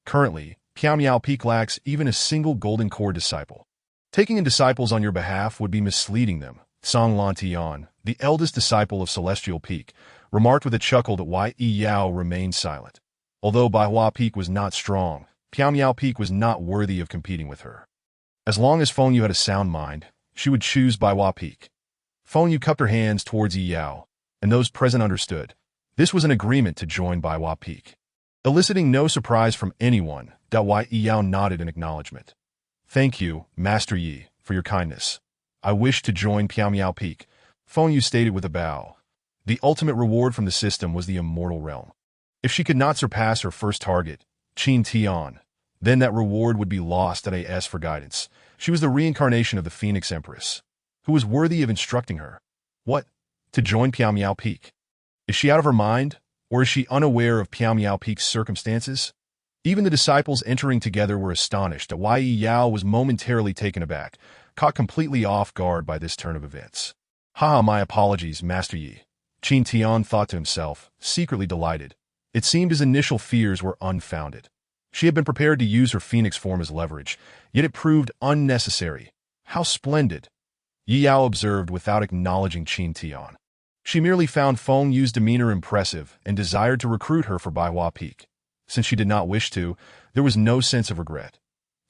Currently, Piao Peak lacks even a single golden core disciple. Taking in disciples on your behalf would be misleading them. Song Lantian, the eldest disciple of Celestial Peak, remarked with a chuckle that Yi Yao remained silent. Although Baihua Peak was not strong, Piao Peak was not worthy of competing with her. As long as Feng Yu had a sound mind, she would choose Baihua Peak. Feng Yu cupped her hands towards Yi Yao, and those present understood. This was an agreement to join Baihua Peak. Eliciting no surprise from anyone, Yi Yao nodded in acknowledgement. Thank you, Master Yi, for your kindness. I wish to join Piao Peak, Feng Yu stated with a bow. The ultimate reward from the system was the Immortal Realm. If she could not surpass her first target, Qin Tian, then that reward would be lost at AS for guidance. She was the reincarnation of the Phoenix Empress, who was worthy of instructing her. What? To join Piao Peak? Is she out of her mind, or is she unaware of Piao Peak's circumstances? Even the disciples entering together were astonished that Yi Yao was momentarily taken aback, caught completely off guard by this turn of events. My apologies, Master Yi. Qin Tian thought to himself, secretly delighted. It seemed his initial fears were unfounded. She had been prepared to use her phoenix form as leverage, yet it proved unnecessary. How splendid! Yi Yao observed without acknowledging Qin Tian. She merely found Feng Yu's demeanor impressive and desired to recruit her for Baihua Peak. Since she did not wish to, there was no sense of regret.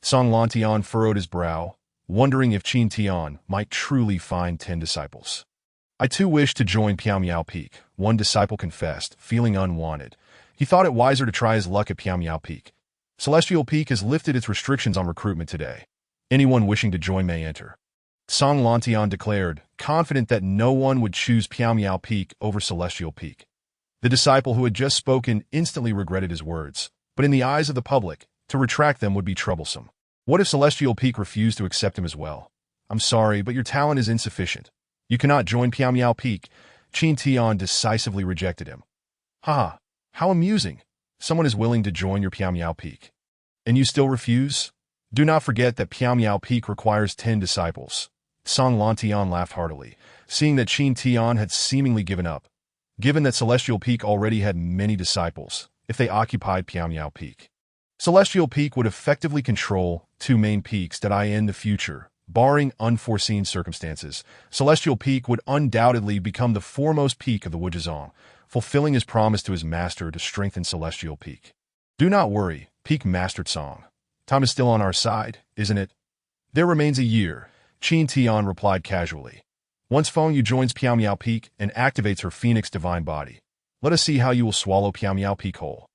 Song Lantian furrowed his brow, wondering if Qin Tian might truly find 10 disciples. I too wish to join Piao Peak, one disciple confessed, feeling unwanted. He thought it wiser to try his luck at Piao Peak. Celestial Peak has lifted its restrictions on recruitment today. Anyone wishing to join may enter. Song Lantian declared, confident that no one would choose Piao Peak over Celestial Peak. The disciple who had just spoken instantly regretted his words, but in the eyes of the public, to retract them would be troublesome. What if Celestial Peak refused to accept him as well? I'm sorry, but your talent is insufficient. You cannot join Piao Peak. Qin Tian decisively rejected him. How amusing. Someone is willing to join your Piao Peak. And you still refuse? Do not forget that Piao Peak requires 10 disciples. Song Lantian laughed heartily, seeing that Qin Tian had seemingly given up. Given that Celestial Peak already had many disciples, if they occupied Piao Peak, Celestial Peak would effectively control 2 main peaks that in the future. Barring unforeseen circumstances, Celestial Peak would undoubtedly become the foremost peak of the Wuzhizong, fulfilling his promise to his master to strengthen Celestial Peak. Do not worry, Peak Master Song. Time is still on our side, isn't it? There remains a year, Qin Tian replied casually. Once Feng Yu joins Piao Peak and activates her Phoenix Divine Body, let us see how you will swallow Piao Peak whole.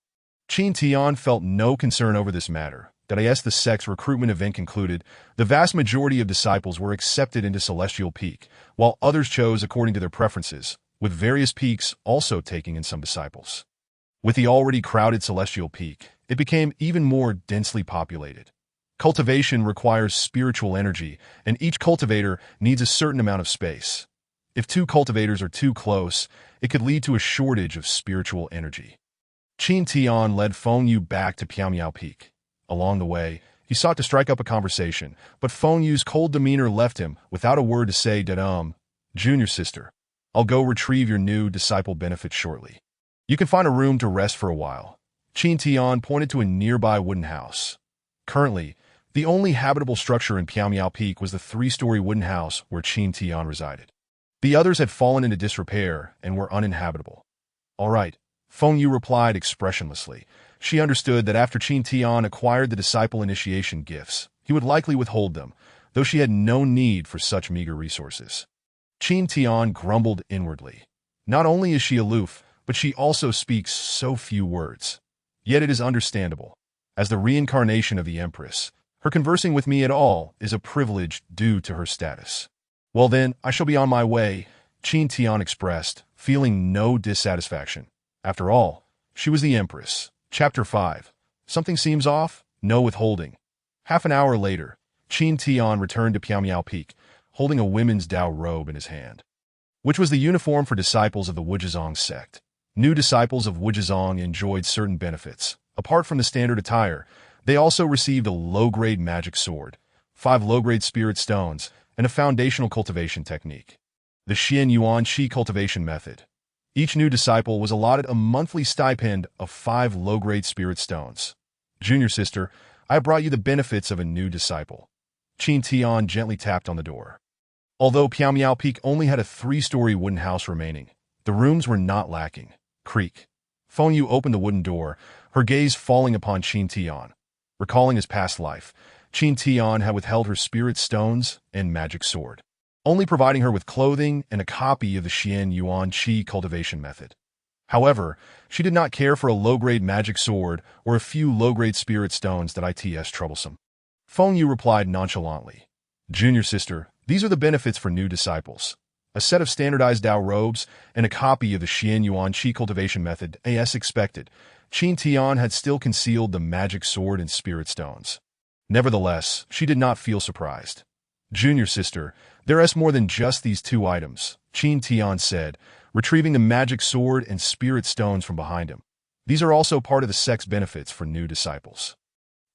Qin Tian felt no concern over this matter. As the sect's recruitment event concluded, the vast majority of disciples were accepted into Celestial Peak, while others chose according to their preferences, with various peaks also taking in some disciples. With the already crowded Celestial Peak, it became even more densely populated. Cultivation requires spiritual energy, and each cultivator needs a certain amount of space. If 2 cultivators are too close, it could lead to a shortage of spiritual energy. Qin Tian led Feng Yu back to Piao Peak. Along the way, he sought to strike up a conversation, but Feng Yu's cold demeanor left him without a word to say. Junior sister, I'll go retrieve your new disciple benefit shortly. You can find a room to rest for a while. Qin Tian pointed to a nearby wooden house. Currently, the only habitable structure in Piao Peak was the 3-story wooden house where Qin Tian resided. The others had fallen into disrepair and were uninhabitable. All right, Feng Yu replied expressionlessly. She understood that after Qin Tian acquired the disciple initiation gifts, he would likely withhold them, though she had no need for such meager resources. Qin Tian grumbled inwardly. Not only is she aloof, but she also speaks so few words. Yet it is understandable. As the reincarnation of the Empress, her conversing with me at all is a privilege due to her status. Well then, I shall be on my way, Qin Tian expressed, feeling no dissatisfaction. After all, she was the Empress. Chapter 5. Something seems off? No withholding. Half an hour later, Qin Tian returned to Piaomiao Peak, holding a women's Dao robe in his hand, which was the uniform for disciples of the Wuzhizong sect. New disciples of Wuzhizong enjoyed certain benefits. Apart from the standard attire, they also received a low-grade magic sword, 5 low-grade spirit stones, and a foundational cultivation technique, the Xian Yuan Qi cultivation method. Each new disciple was allotted a monthly stipend of 5 low-grade spirit stones. Junior sister, I brought you the benefits of a new disciple. Qin Tian gently tapped on the door. Although Piaomiao Peak only had a 3-story wooden house remaining, the rooms were not lacking. Creak. Feng Yu opened the wooden door, her gaze falling upon Qin Tian. Recalling his past life, Qin Tian had withheld her spirit stones and magic sword, only providing her with clothing and a copy of the Xian Yuan Qi cultivation method. However, she did not care for a low-grade magic sword or a few low-grade spirit stones that its troublesome. Feng Yu replied nonchalantly. Junior sister, these are the benefits for new disciples. A set of standardized Dao robes and a copy of the Xian Yuan Qi cultivation method, as expected. Qin Tian had still concealed the magic sword and spirit stones. Nevertheless, she did not feel surprised. Junior sister, there is more than just these 2 items, Qin Tian said, retrieving the magic sword and spirit stones from behind him. These are also part of the sect's benefits for new disciples.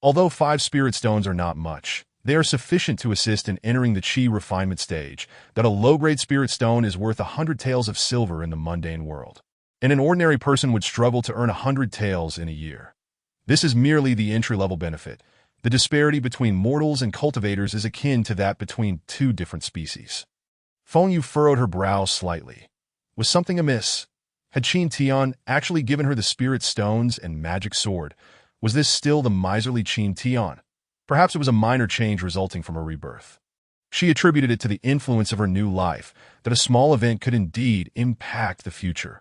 Although 5 spirit stones are not much, they are sufficient to assist in entering the Qi refinement stage, that a low-grade spirit stone is worth 100 taels of silver in the mundane world, and an ordinary person would struggle to earn 100 taels in a year. This is merely the entry-level benefit. The disparity between mortals and cultivators is akin to that between 2 different species. Feng Yu furrowed her brow slightly. Was something amiss? Had Qin Tian actually given her the spirit stones and magic sword? Was this still the miserly Qin Tian? Perhaps it was a minor change resulting from her rebirth. She attributed it to the influence of her new life, that a small event could indeed impact the future.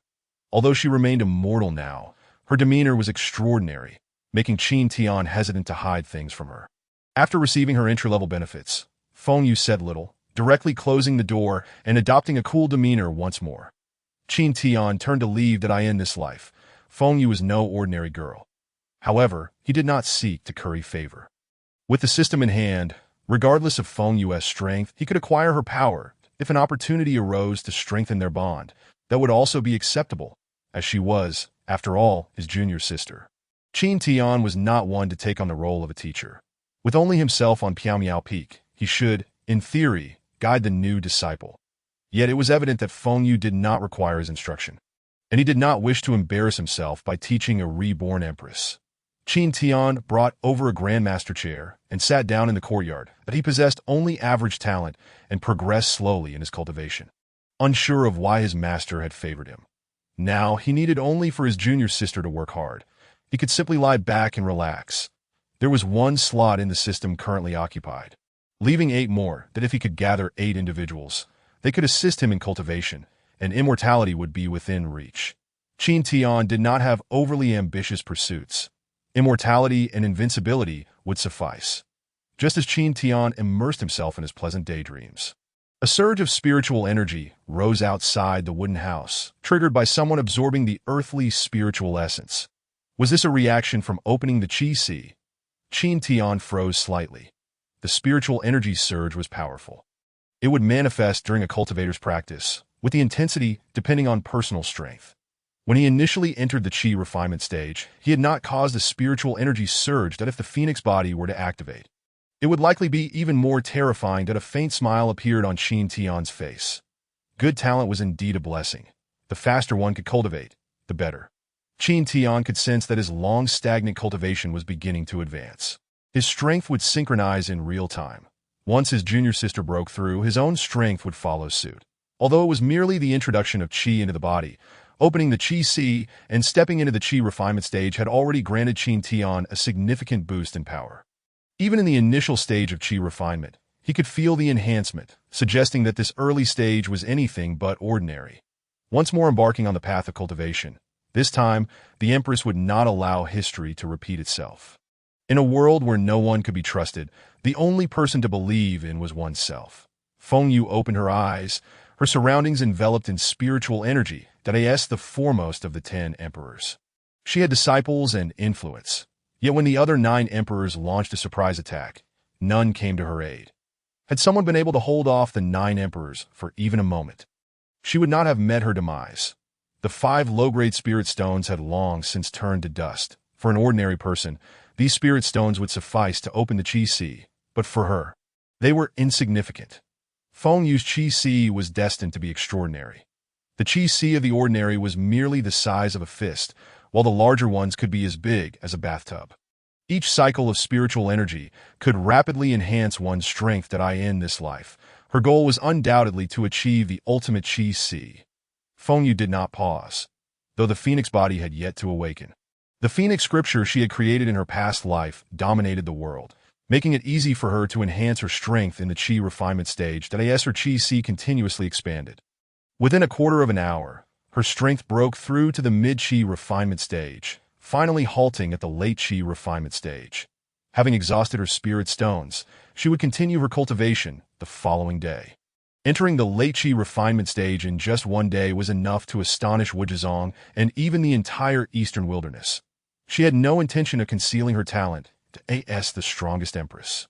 Although she remained immortal now, her demeanor was extraordinary, making Qin Tian hesitant to hide things from her. After receiving her entry-level benefits, Feng Yu said little, directly closing the door and adopting a cool demeanor once more. Qin Tian turned to leave that I end this life. Feng Yu was no ordinary girl. However, he did not seek to curry favor. With the system in hand, regardless of Feng Yu's strength, he could acquire her power if an opportunity arose to strengthen their bond. That would also be acceptable, as she was, after all, his junior sister. Qin Tian was not one to take on the role of a teacher. With only himself on Piaomiao Peak, he should, in theory, guide the new disciple. Yet it was evident that Feng Yu did not require his instruction, and he did not wish to embarrass himself by teaching a reborn empress. Qin Tian brought over a grandmaster chair and sat down in the courtyard, but he possessed only average talent and progressed slowly in his cultivation, unsure of why his master had favored him. Now he needed only for his junior sister to work hard. He could simply lie back and relax. There was 1 slot in the system currently occupied, leaving 8 more that if he could gather 8 individuals, they could assist him in cultivation, and immortality would be within reach. Qin Tian did not have overly ambitious pursuits. Immortality and invincibility would suffice, just as Qin Tian immersed himself in his pleasant daydreams. A surge of spiritual energy rose outside the wooden house, triggered by someone absorbing the earthly spiritual essence. Was this a reaction from opening the Qi Sea? Qin Tian froze slightly. The spiritual energy surge was powerful. It would manifest during a cultivator's practice, with the intensity depending on personal strength. When he initially entered the Qi refinement stage, he had not caused a spiritual energy surge that if the phoenix body were to activate, it would likely be even more terrifying that a faint smile appeared on Qin Tian's face. Good talent was indeed a blessing. The faster one could cultivate, the better. Qin Tian could sense that his long stagnant cultivation was beginning to advance. His strength would synchronize in real time. Once his junior sister broke through, his own strength would follow suit. Although it was merely the introduction of Qi into the body, Opening the Qi Sea and stepping into the Qi refinement stage had already granted Qin Tian a significant boost in power. Even in the initial stage of Qi refinement, he could feel the enhancement, suggesting that this early stage was anything but ordinary. Once more embarking on the path of cultivation, this time, the Empress would not allow history to repeat itself. In a world where no one could be trusted, the only person to believe in was oneself. Feng Yu opened her eyes, her surroundings enveloped in spiritual energy that is the foremost of the 10 emperors. She had disciples and influence, yet when the other 9 emperors launched a surprise attack, none came to her aid. Had someone been able to hold off the 9 emperors for even a moment, she would not have met her demise. The 5 low-grade spirit stones had long since turned to dust. For an ordinary person, these spirit stones would suffice to open the Qi Sea, but for her, they were insignificant. Feng Yu's Qi Sea was destined to be extraordinary. The Qi Sea of the ordinary was merely the size of a fist, while the larger ones could be as big as a bathtub. Each cycle of spiritual energy could rapidly enhance one's strength in this life. Her goal was undoubtedly to achieve the ultimate Qi Sea. Feng Yu did not pause, though the phoenix body had yet to awaken. The phoenix scripture she had created in her past life dominated the world, making it easy for her to enhance her strength in the Qi refinement stage as her Qi Sea continuously expanded. Within a quarter of an hour, her strength broke through to the mid-Qi refinement stage, finally halting at the late Qi refinement stage. Having exhausted her spirit stones, she would continue her cultivation the following day. Entering the late Qi refinement stage in just one day was enough to astonish Wuzhizong and even the entire eastern wilderness. She had no intention of concealing her talent as the strongest empress.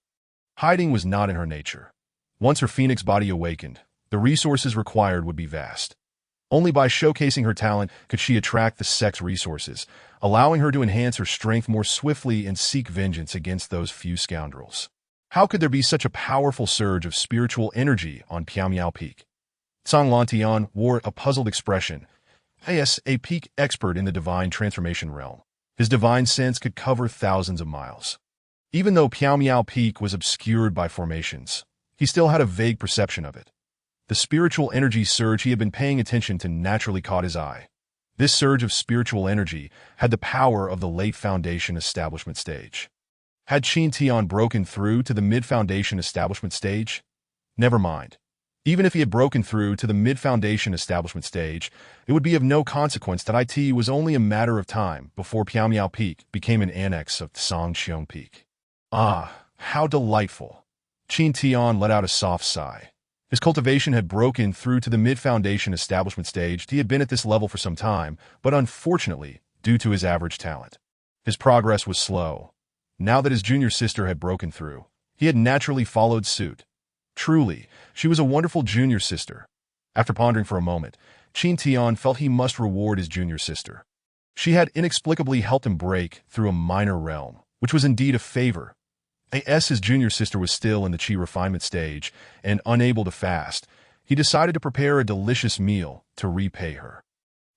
Hiding was not in her nature. Once her phoenix body awakened, the resources required would be vast. Only by showcasing her talent could she attract the sect's resources, allowing her to enhance her strength more swiftly and seek vengeance against those few scoundrels. How could there be such a powerful surge of spiritual energy on Piaomiao Peak? Cang Lantian wore a puzzled expression. As a peak expert in the divine transformation realm, his divine sense could cover thousands of miles. Even though Piaomiao Peak was obscured by formations, he still had a vague perception of it. The spiritual energy surge he had been paying attention to naturally caught his eye. This surge of spiritual energy had the power of the late Foundation establishment stage. Had Qin Tian broken through to the mid-Foundation establishment stage? Never mind. Even if he had broken through to the mid-Foundation establishment stage, it would be of no consequence that it was only a matter of time before Piaomiao Peak became an annex of Sangqiong Peak. Ah, how delightful! Qin Tian let out a soft sigh. His cultivation had broken through to the mid-Foundation establishment stage. He had been at this level for some time, but unfortunately, due to his average talent, his progress was slow. Now that his junior sister had broken through, he had naturally followed suit. Truly, she was a wonderful junior sister. After pondering for a moment, Qin Tian felt he must reward his junior sister. She had inexplicably helped him break through a minor realm, which was indeed a favor. As his junior sister was still in the Qi refinement stage and unable to fast, he decided to prepare a delicious meal to repay her.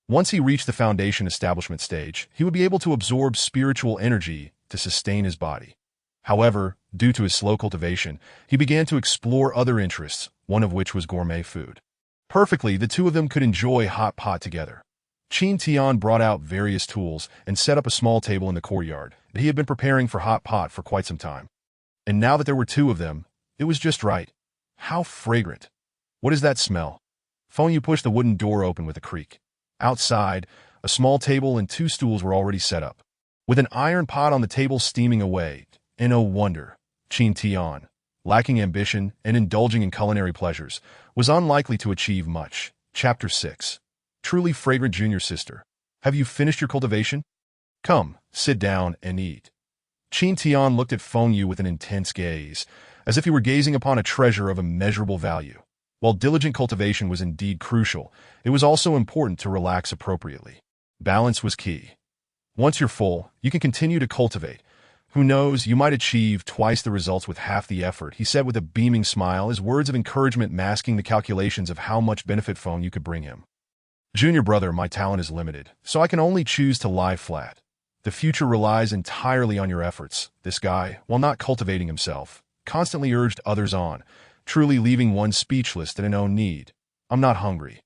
Once he reached the Foundation establishment stage, he would be able to absorb spiritual energy to sustain his body. However, due to his slow cultivation, he began to explore other interests, one of which was gourmet food. Perfectly, the two of them could enjoy hot pot together. Qin Tian brought out various tools and set up a small table in the courtyard. He had been preparing for hot pot for quite some time. And now that there were two of them, it was just right. How fragrant! What is that smell? Feng Yu pushed the wooden door open with a creak. Outside, a small table and 2 stools were already set up. With an iron pot on the table steaming away, and no wonder, Qin Tian, lacking ambition and indulging in culinary pleasures, was unlikely to achieve much. Chapter 6. Truly fragrant junior sister. Have you finished your cultivation? Come, sit down and eat. Qin Tian looked at Feng Yu with an intense gaze, as if he were gazing upon a treasure of immeasurable value. While diligent cultivation was indeed crucial, it was also important to relax appropriately. Balance was key. Once you're full, you can continue to cultivate. Who knows, you might achieve twice the results with half the effort, he said with a beaming smile, his words of encouragement masking the calculations of how much benefit Feng Yu could bring him. Junior brother, my talent is limited, so I can only choose to lie flat. The future relies entirely on your efforts. This guy, while not cultivating himself, constantly urged others on, truly leaving one speechless at an own need. I'm not hungry.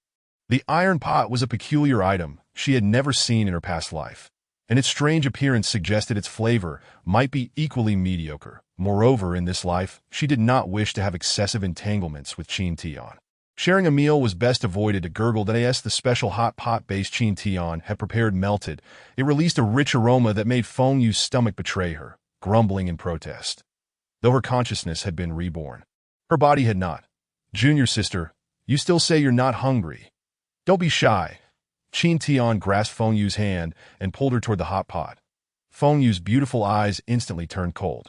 The iron pot was a peculiar item she had never seen in her past life, and its strange appearance suggested its flavor might be equally mediocre. Moreover, in this life, she did not wish to have excessive entanglements with Qin Tian. Sharing a meal was best avoided. A gurgle that as the special hot pot-based Qin Tian had prepared melted. It released a rich aroma that made Feng Yu's stomach betray her, grumbling in protest. Though her consciousness had been reborn, her body had not. Junior sister, you still say you're not hungry. Don't be shy. Qin Tian grasped Feng Yu's hand and pulled her toward the hot pot. Feng Yu's beautiful eyes instantly turned cold.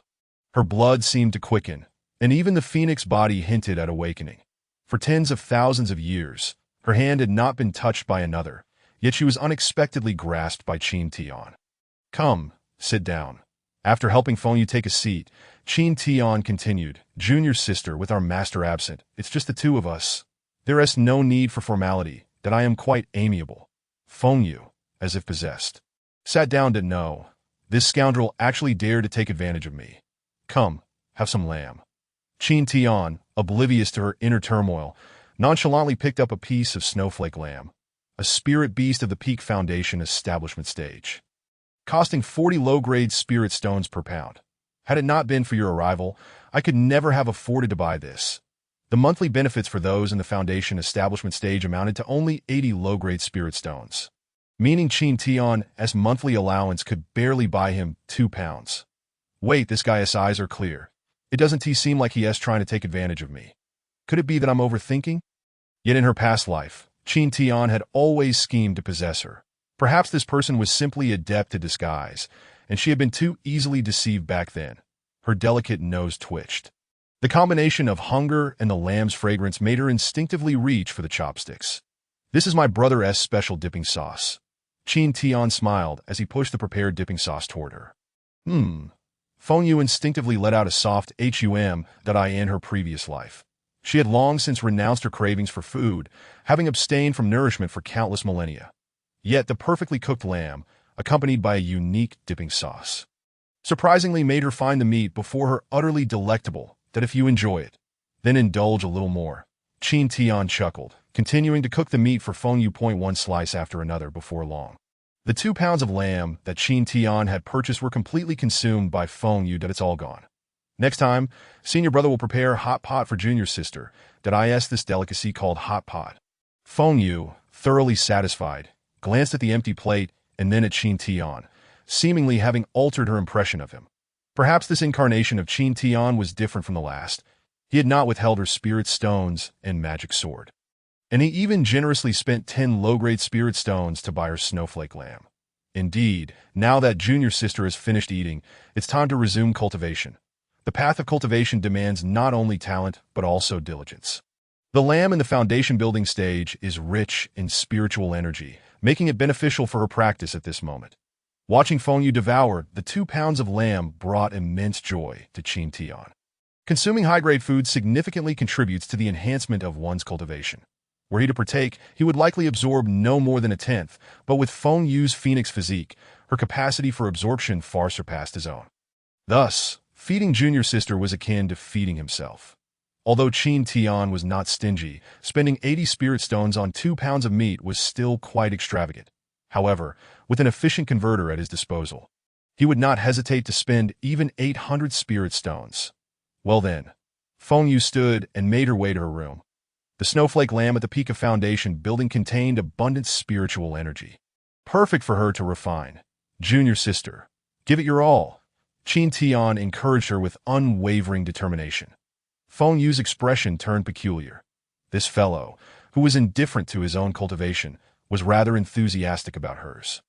Her blood seemed to quicken, and even the phoenix body hinted at awakening. For tens of thousands of years, her hand had not been touched by another, yet she was unexpectedly grasped by Qin Tian. Come, sit down. After helping Feng Yu take a seat, Qin Tian continued, Junior sister, with our master absent, it's just the two of us. There is no need for formality, that I am quite amiable. Feng Yu, as if possessed, sat down to no. This scoundrel actually dared to take advantage of me. Come, have some lamb. Qin Tian, oblivious to her inner turmoil, nonchalantly picked up a piece of snowflake lamb, a spirit beast of the Peak Foundation establishment stage, costing 40 low-grade spirit stones per pound. Had it not been for your arrival, I could never have afforded to buy this. The monthly benefits for those in the Foundation establishment stage amounted to only 80 low-grade spirit stones, meaning Qin Tian's monthly allowance could barely buy him 2 pounds. Wait, this guy's eyes are clear. It doesn't seem like he is trying to take advantage of me. Could it be that I'm overthinking? Yet in her past life, Qin Tian had always schemed to possess her. Perhaps this person was simply adept at disguise, and she had been too easily deceived back then. Her delicate nose twitched. The combination of hunger and the lamb's fragrance made her instinctively reach for the chopsticks. This is my brother's special dipping sauce. Qin Tian smiled as he pushed the prepared dipping sauce toward her. Feng Yu instinctively let out a soft that I in her previous life. She had long since renounced her cravings for food, having abstained from nourishment for countless millennia. Yet the perfectly cooked lamb, accompanied by a unique dipping sauce, surprisingly made her find the meat before her utterly delectable, that if you enjoy it, then indulge a little more. Qin Tian chuckled, continuing to cook the meat for Feng Yu. One slice after another before long. The 2 pounds of lamb that Qin Tian had purchased were completely consumed by Feng Yu. That it's all gone. Next time, senior brother will prepare hot pot for junior sister. That I asked this delicacy called hot pot. Feng Yu, thoroughly satisfied, glanced at the empty plate and then at Qin Tian, seemingly having altered her impression of him. Perhaps this incarnation of Qin Tian was different from the last. He had not withheld her spirit stones and magic sword. And he even generously spent 10 low-grade spirit stones to buy her snowflake lamb. Indeed, now that junior sister has finished eating, it's time to resume cultivation. The path of cultivation demands not only talent, but also diligence. The lamb in the foundation building stage is rich in spiritual energy, making it beneficial for her practice at this moment. Watching Feng Yu devour the 2 pounds of lamb brought immense joy to Qin Tian. Consuming high-grade food significantly contributes to the enhancement of one's cultivation. Were he to partake, he would likely absorb no more than a tenth, but with Feng Yu's phoenix physique, her capacity for absorption far surpassed his own. Thus, feeding junior sister was akin to feeding himself. Although Qin Tian was not stingy, spending 80 spirit stones on 2 pounds of meat was still quite extravagant. However, with an efficient converter at his disposal, he would not hesitate to spend even 800 spirit stones. Well then, Feng Yu stood and made her way to her room. The snowflake lamb at the Peak of Foundation building contained abundant spiritual energy, perfect for her to refine. Junior sister, give it your all. Qin Tian encouraged her with unwavering determination. Feng Yu's expression turned peculiar. This fellow, who was indifferent to his own cultivation, was rather enthusiastic about hers.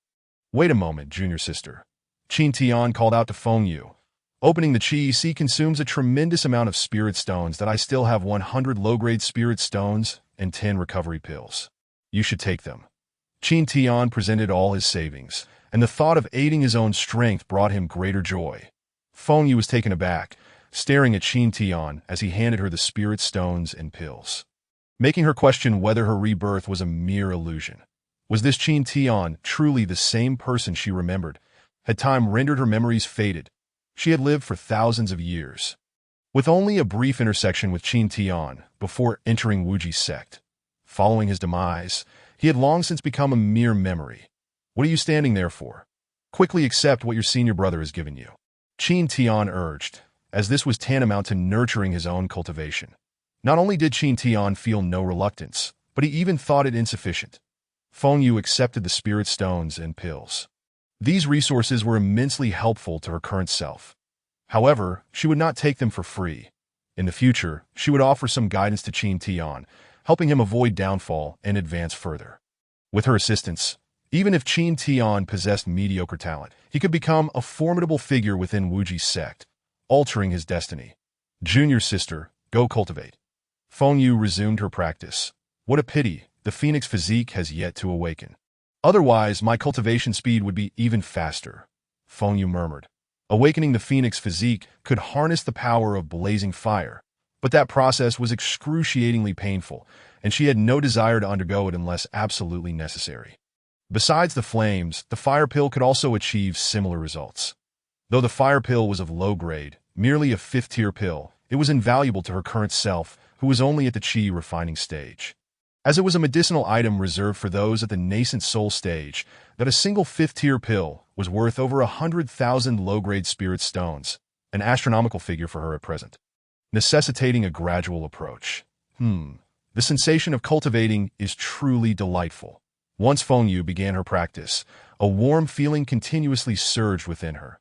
Wait a moment, junior sister. Qin Tian called out to Feng Yu. Opening the chi consumes a tremendous amount of spirit stones that I still have 100 low-grade spirit stones and 10 recovery pills. You should take them. Qin Tian presented all his savings, and the thought of aiding his own strength brought him greater joy. Feng Yu was taken aback, staring at Qin Tian as he handed her the spirit stones and pills, making her question whether her rebirth was a mere illusion. Was this Qin Tian truly the same person she remembered? Had time rendered her memories faded? She had lived for thousands of years, with only a brief intersection with Qin Tian before entering Wuji's sect. Following his demise, he had long since become a mere memory. What are you standing there for? Quickly accept what your senior brother has given you. Qin Tian urged, as this was tantamount to nurturing his own cultivation. Not only did Qin Tian feel no reluctance, but he even thought it insufficient. Feng Yu accepted the spirit stones and pills. These resources were immensely helpful to her current self. However, she would not take them for free. In the future, she would offer some guidance to Qin Tian, helping him avoid downfall and advance further. With her assistance, even if Qin Tian possessed mediocre talent, he could become a formidable figure within Wuji's sect, altering his destiny. Junior sister, go cultivate. Feng Yu resumed her practice. What a pity, the phoenix physique has yet to awaken. Otherwise, my cultivation speed would be even faster, Feng Yu murmured. Awakening the phoenix physique could harness the power of blazing fire, but that process was excruciatingly painful, and she had no desire to undergo it unless absolutely necessary. Besides the flames, the fire pill could also achieve similar results. Though the fire pill was of low grade, merely a 5th-tier pill, it was invaluable to her current self, who was only at the qi refining stage. As it was a medicinal item reserved for those at the nascent soul stage, that a single 5th-tier pill was worth over 100,000 low-grade spirit stones, an astronomical figure for her at present, necessitating a gradual approach. The sensation of cultivating is truly delightful. Once Feng Yu began her practice, a warm feeling continuously surged within her.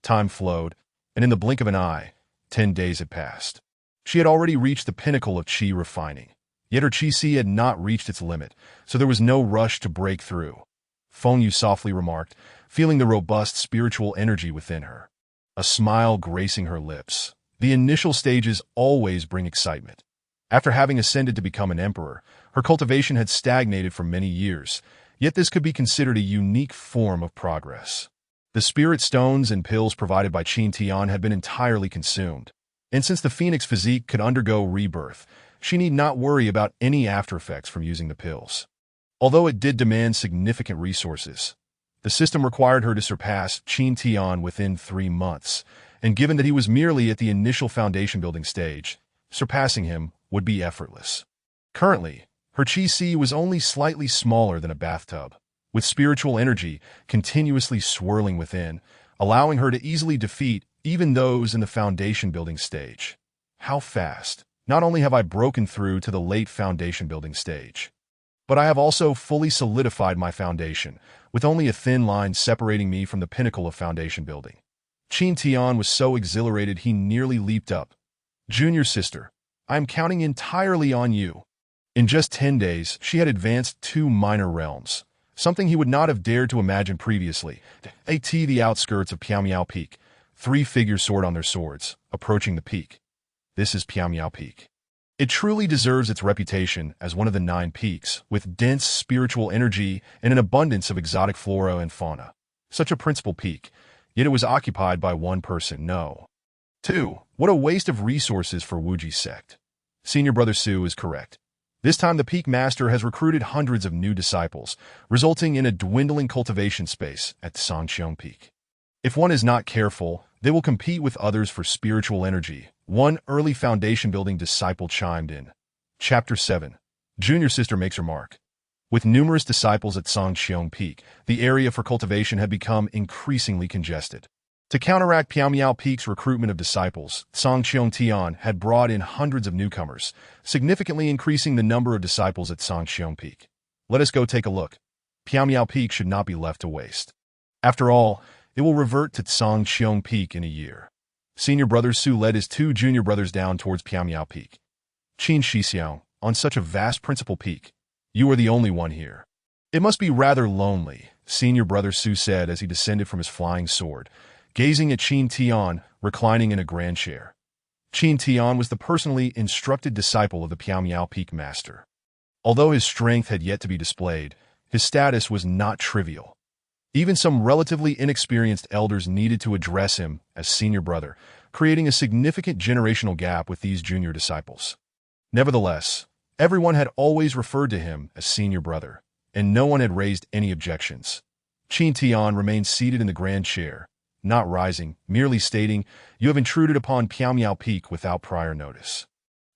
Time flowed, and in the blink of an eye, 10 days had passed. She had already reached the pinnacle of qi refining, yet her qi had not reached its limit, so there was no rush to break through. Feng Yu softly remarked, feeling the robust spiritual energy within her. A smile gracing her lips. The initial stages always bring excitement. After having ascended to become an emperor, her cultivation had stagnated for many years, yet this could be considered a unique form of progress. The spirit stones and pills provided by Qin Tian had been entirely consumed, and since the phoenix physique could undergo rebirth, she need not worry about any aftereffects from using the pills. Although it did demand significant resources, the system required her to surpass Qin Tian within 3 months, and given that he was merely at the initial foundation building stage, surpassing him would be effortless. Currently, her qi was only slightly smaller than a bathtub, with spiritual energy continuously swirling within, allowing her to easily defeat even those in the foundation building stage. How fast! Not only have I broken through to the late foundation building stage, but I have also fully solidified my foundation, with only a thin line separating me from the pinnacle of foundation building. Qin Tian was so exhilarated he nearly leaped up. Junior sister, I am counting entirely on you. In just 10 days, she had advanced 2 minor realms, something he would not have dared to imagine previously. At the outskirts of Piaomiao Peak, 3 figures soared on their swords, approaching the peak. This is Piaomiao Peak. It truly deserves its reputation as one of the 9 peaks, with dense spiritual energy and an abundance of exotic flora and fauna. Such a principal peak, yet it was occupied by 1 person, no. 2. What a waste of resources for Wuji's sect. Senior Brother Su is correct. This time the Peak Master has recruited hundreds of new disciples, resulting in a dwindling cultivation space at Sangqiong Peak. If one is not careful, they will compete with others for spiritual energy. One early foundation building disciple chimed in. Chapter 7. Junior sister makes her mark. With numerous disciples at Sangqiong Peak, the area for cultivation had become increasingly congested. To counteract Piaomiao Peak's recruitment of disciples, Sangqiong Tian had brought in hundreds of newcomers, significantly increasing the number of disciples at Sangqiong Peak. Let us go take a look. Piaomiao Peak should not be left to waste. After all, it will revert to Sangqiong Peak in a year. Senior Brother Su led his 2 junior brothers down towards Piaomiao Peak. Qin Shixiao, on such a vast principal peak, you are the only one here. It must be rather lonely, Senior Brother Su said as he descended from his flying sword, gazing at Qin Tian reclining in a grand chair. Qin Tian was the personally instructed disciple of the Piaomiao Peak Master. Although his strength had yet to be displayed, his status was not trivial. Even some relatively inexperienced elders needed to address him as senior brother, creating a significant generational gap with these junior disciples. Nevertheless, everyone had always referred to him as senior brother, and no one had raised any objections. Qin Tian remained seated in the grand chair, not rising, merely stating, "You have intruded upon Piaomiao Peak without prior notice.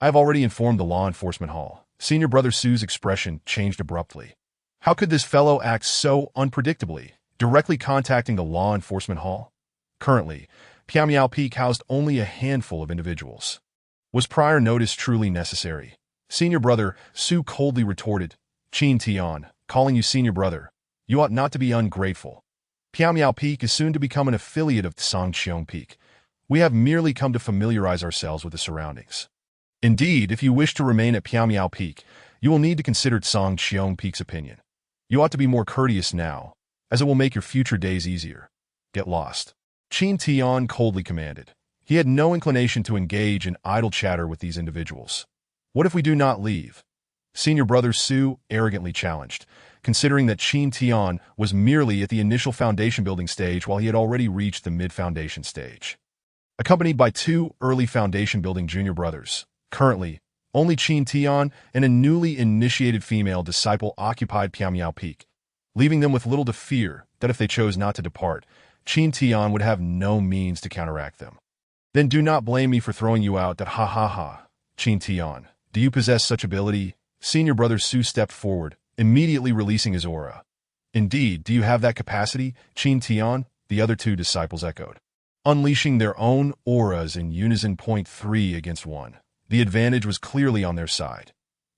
I have already informed the law enforcement hall, Senior brother Su's expression changed abruptly. How could this fellow act so unpredictably, directly contacting the law enforcement hall? Currently, Pyamiao Peak housed only a handful of individuals. Was prior notice truly necessary? Senior brother Su coldly retorted, Qin Tian, calling you senior brother. You ought not to be ungrateful. Pyamiao Peak is soon to become an affiliate of Songqiong Peak. We have merely come to familiarize ourselves with the surroundings. Indeed, if you wish to remain at Pyamiao Peak, you will need to consider Songqiong Peak's opinion. You ought to be more courteous now, as it will make your future days easier. Get lost. Qin Tian coldly commanded. He had no inclination to engage in idle chatter with these individuals. What if we do not leave? Senior brother Su arrogantly challenged, considering that Qin Tian was merely at the initial foundation building stage while he had already reached the mid-foundation stage. Accompanied by two early foundation building junior brothers, currently, only Qin Tian and a newly initiated female disciple occupied Pyamiao Peak, leaving them with little to fear that if they chose not to depart, Qin Tian would have no means to counteract them. Then do not blame me for throwing you out that ha ha ha. Qin Tian, do you possess such ability? Senior brother Su stepped forward, immediately releasing his aura. Indeed, do you have that capacity, Qin Tian? The other two disciples echoed, unleashing their own auras in unison. 3 against 1. The advantage was clearly on their side.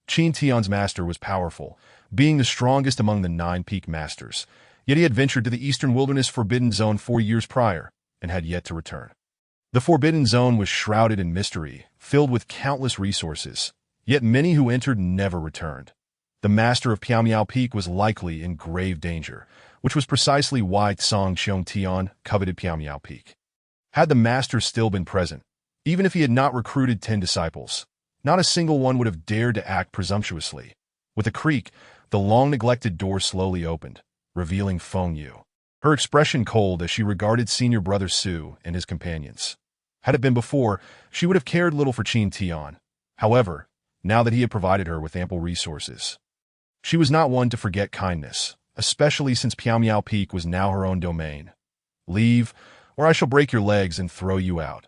Qin Tian's master was powerful, being the strongest among the 9 peak masters, yet he had ventured to the Eastern Wilderness Forbidden Zone 4 years prior, and had yet to return. The Forbidden Zone was shrouded in mystery, filled with countless resources, yet many who entered never returned. The master of Pyamiao Peak was likely in grave danger, which was precisely why Songqiong Tian coveted Pyamiao Peak. Had the master still been present, even if he had not recruited 10 disciples, not a single one would have dared to act presumptuously. With a creak, the long-neglected door slowly opened, revealing Feng Yu. Her expression cold as she regarded senior brother Su and his companions. Had it been before, she would have cared little for Qin Tian. However, now that he had provided her with ample resources, she was not one to forget kindness, especially since Pyamiao Peak was now her own domain. Leave, or I shall break your legs and throw you out.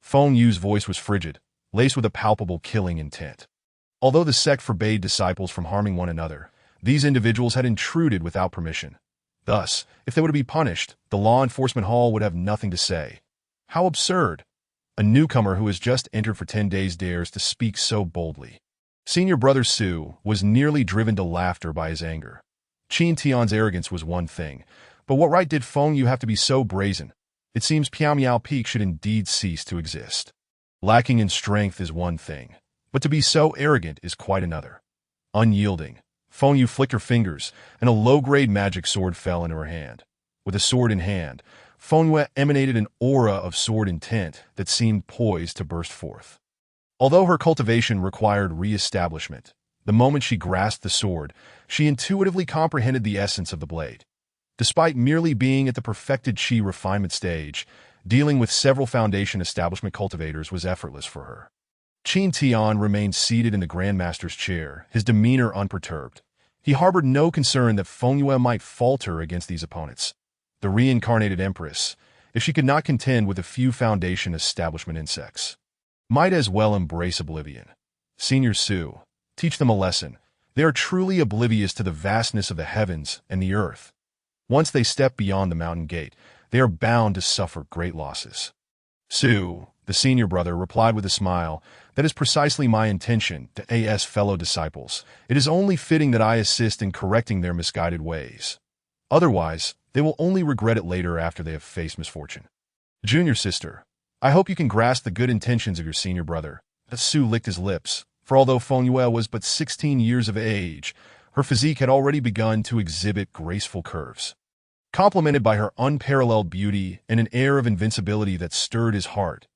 Feng Yu's voice was frigid, laced with a palpable killing intent. Although the sect forbade disciples from harming one another, these individuals had intruded without permission. Thus, if they were to be punished, the law enforcement hall would have nothing to say. How absurd! A newcomer who has just entered for 10 days dares to speak so boldly. Senior brother Su was nearly driven to laughter by his anger. Qin Tian's arrogance was one thing, but what right did Feng Yu have to be so brazen? It seems Pyamiao Peak should indeed cease to exist. Lacking in strength is one thing, but to be so arrogant is quite another. Unyielding, Feng Yu flicked her fingers, and a low-grade magic sword fell into her hand. With a sword in hand, Feng Yu emanated an aura of sword intent that seemed poised to burst forth. Although her cultivation required re-establishment, the moment she grasped the sword, she intuitively comprehended the essence of the blade. Despite merely being at the perfected Qi refinement stage, dealing with several foundation establishment cultivators was effortless for her. Qin Tian remained seated in the Grandmaster's chair, his demeanor unperturbed. He harbored no concern that Feng Yu might falter against these opponents. The reincarnated Empress, if she could not contend with a few foundation establishment insects, might as well embrace oblivion. Senior Su, teach them a lesson. They are truly oblivious to the vastness of the heavens and the earth. Once they step beyond the mountain gate, they are bound to suffer great losses. Su, the senior brother, replied with a smile, that is precisely my intention to as fellow disciples. It is only fitting that I assist in correcting their misguided ways. Otherwise, they will only regret it later after they have faced misfortune. Junior sister, I hope you can grasp the good intentions of your senior brother. Su licked his lips, for although Feng Yu was but 16 years of age, her physique had already begun to exhibit graceful curves. Complemented by her unparalleled beauty and an air of invincibility that stirred his heart,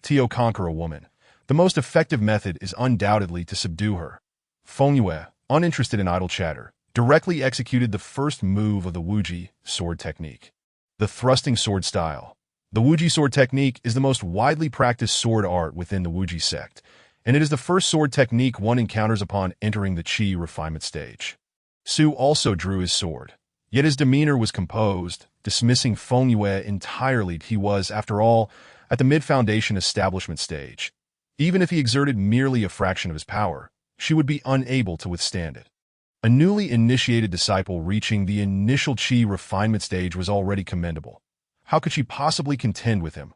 to conquer a woman, the most effective method is undoubtedly to subdue her. Feng Yu, uninterested in idle chatter, directly executed the first move of the Wuji sword technique. The thrusting sword style. The Wuji sword technique is the most widely practiced sword art within the Wuji sect, and it is the first sword technique one encounters upon entering the Qi refinement stage. Su also drew his sword, yet his demeanor was composed, dismissing Feng Yu entirely. He was, after all, at the mid-foundation establishment stage. Even if he exerted merely a fraction of his power, she would be unable to withstand it. A newly initiated disciple reaching the initial chi refinement stage was already commendable. How could she possibly contend with him?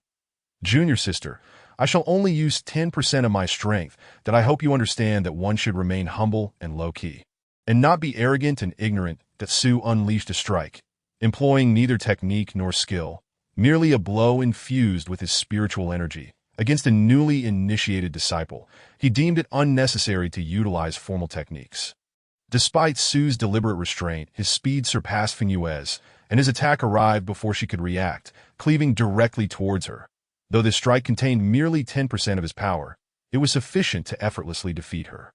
Junior sister, I shall only use 10% of my strength, that I hope you understand that one should remain humble and low-key, and not be arrogant and ignorant, that Su unleashed a strike, employing neither technique nor skill, merely a blow infused with his spiritual energy, against a newly initiated disciple. He deemed it unnecessary to utilize formal techniques. Despite Su's deliberate restraint, his speed surpassed Fengyue's, and his attack arrived before she could react, cleaving directly towards her. Though this strike contained merely 10% of his power, it was sufficient to effortlessly defeat her.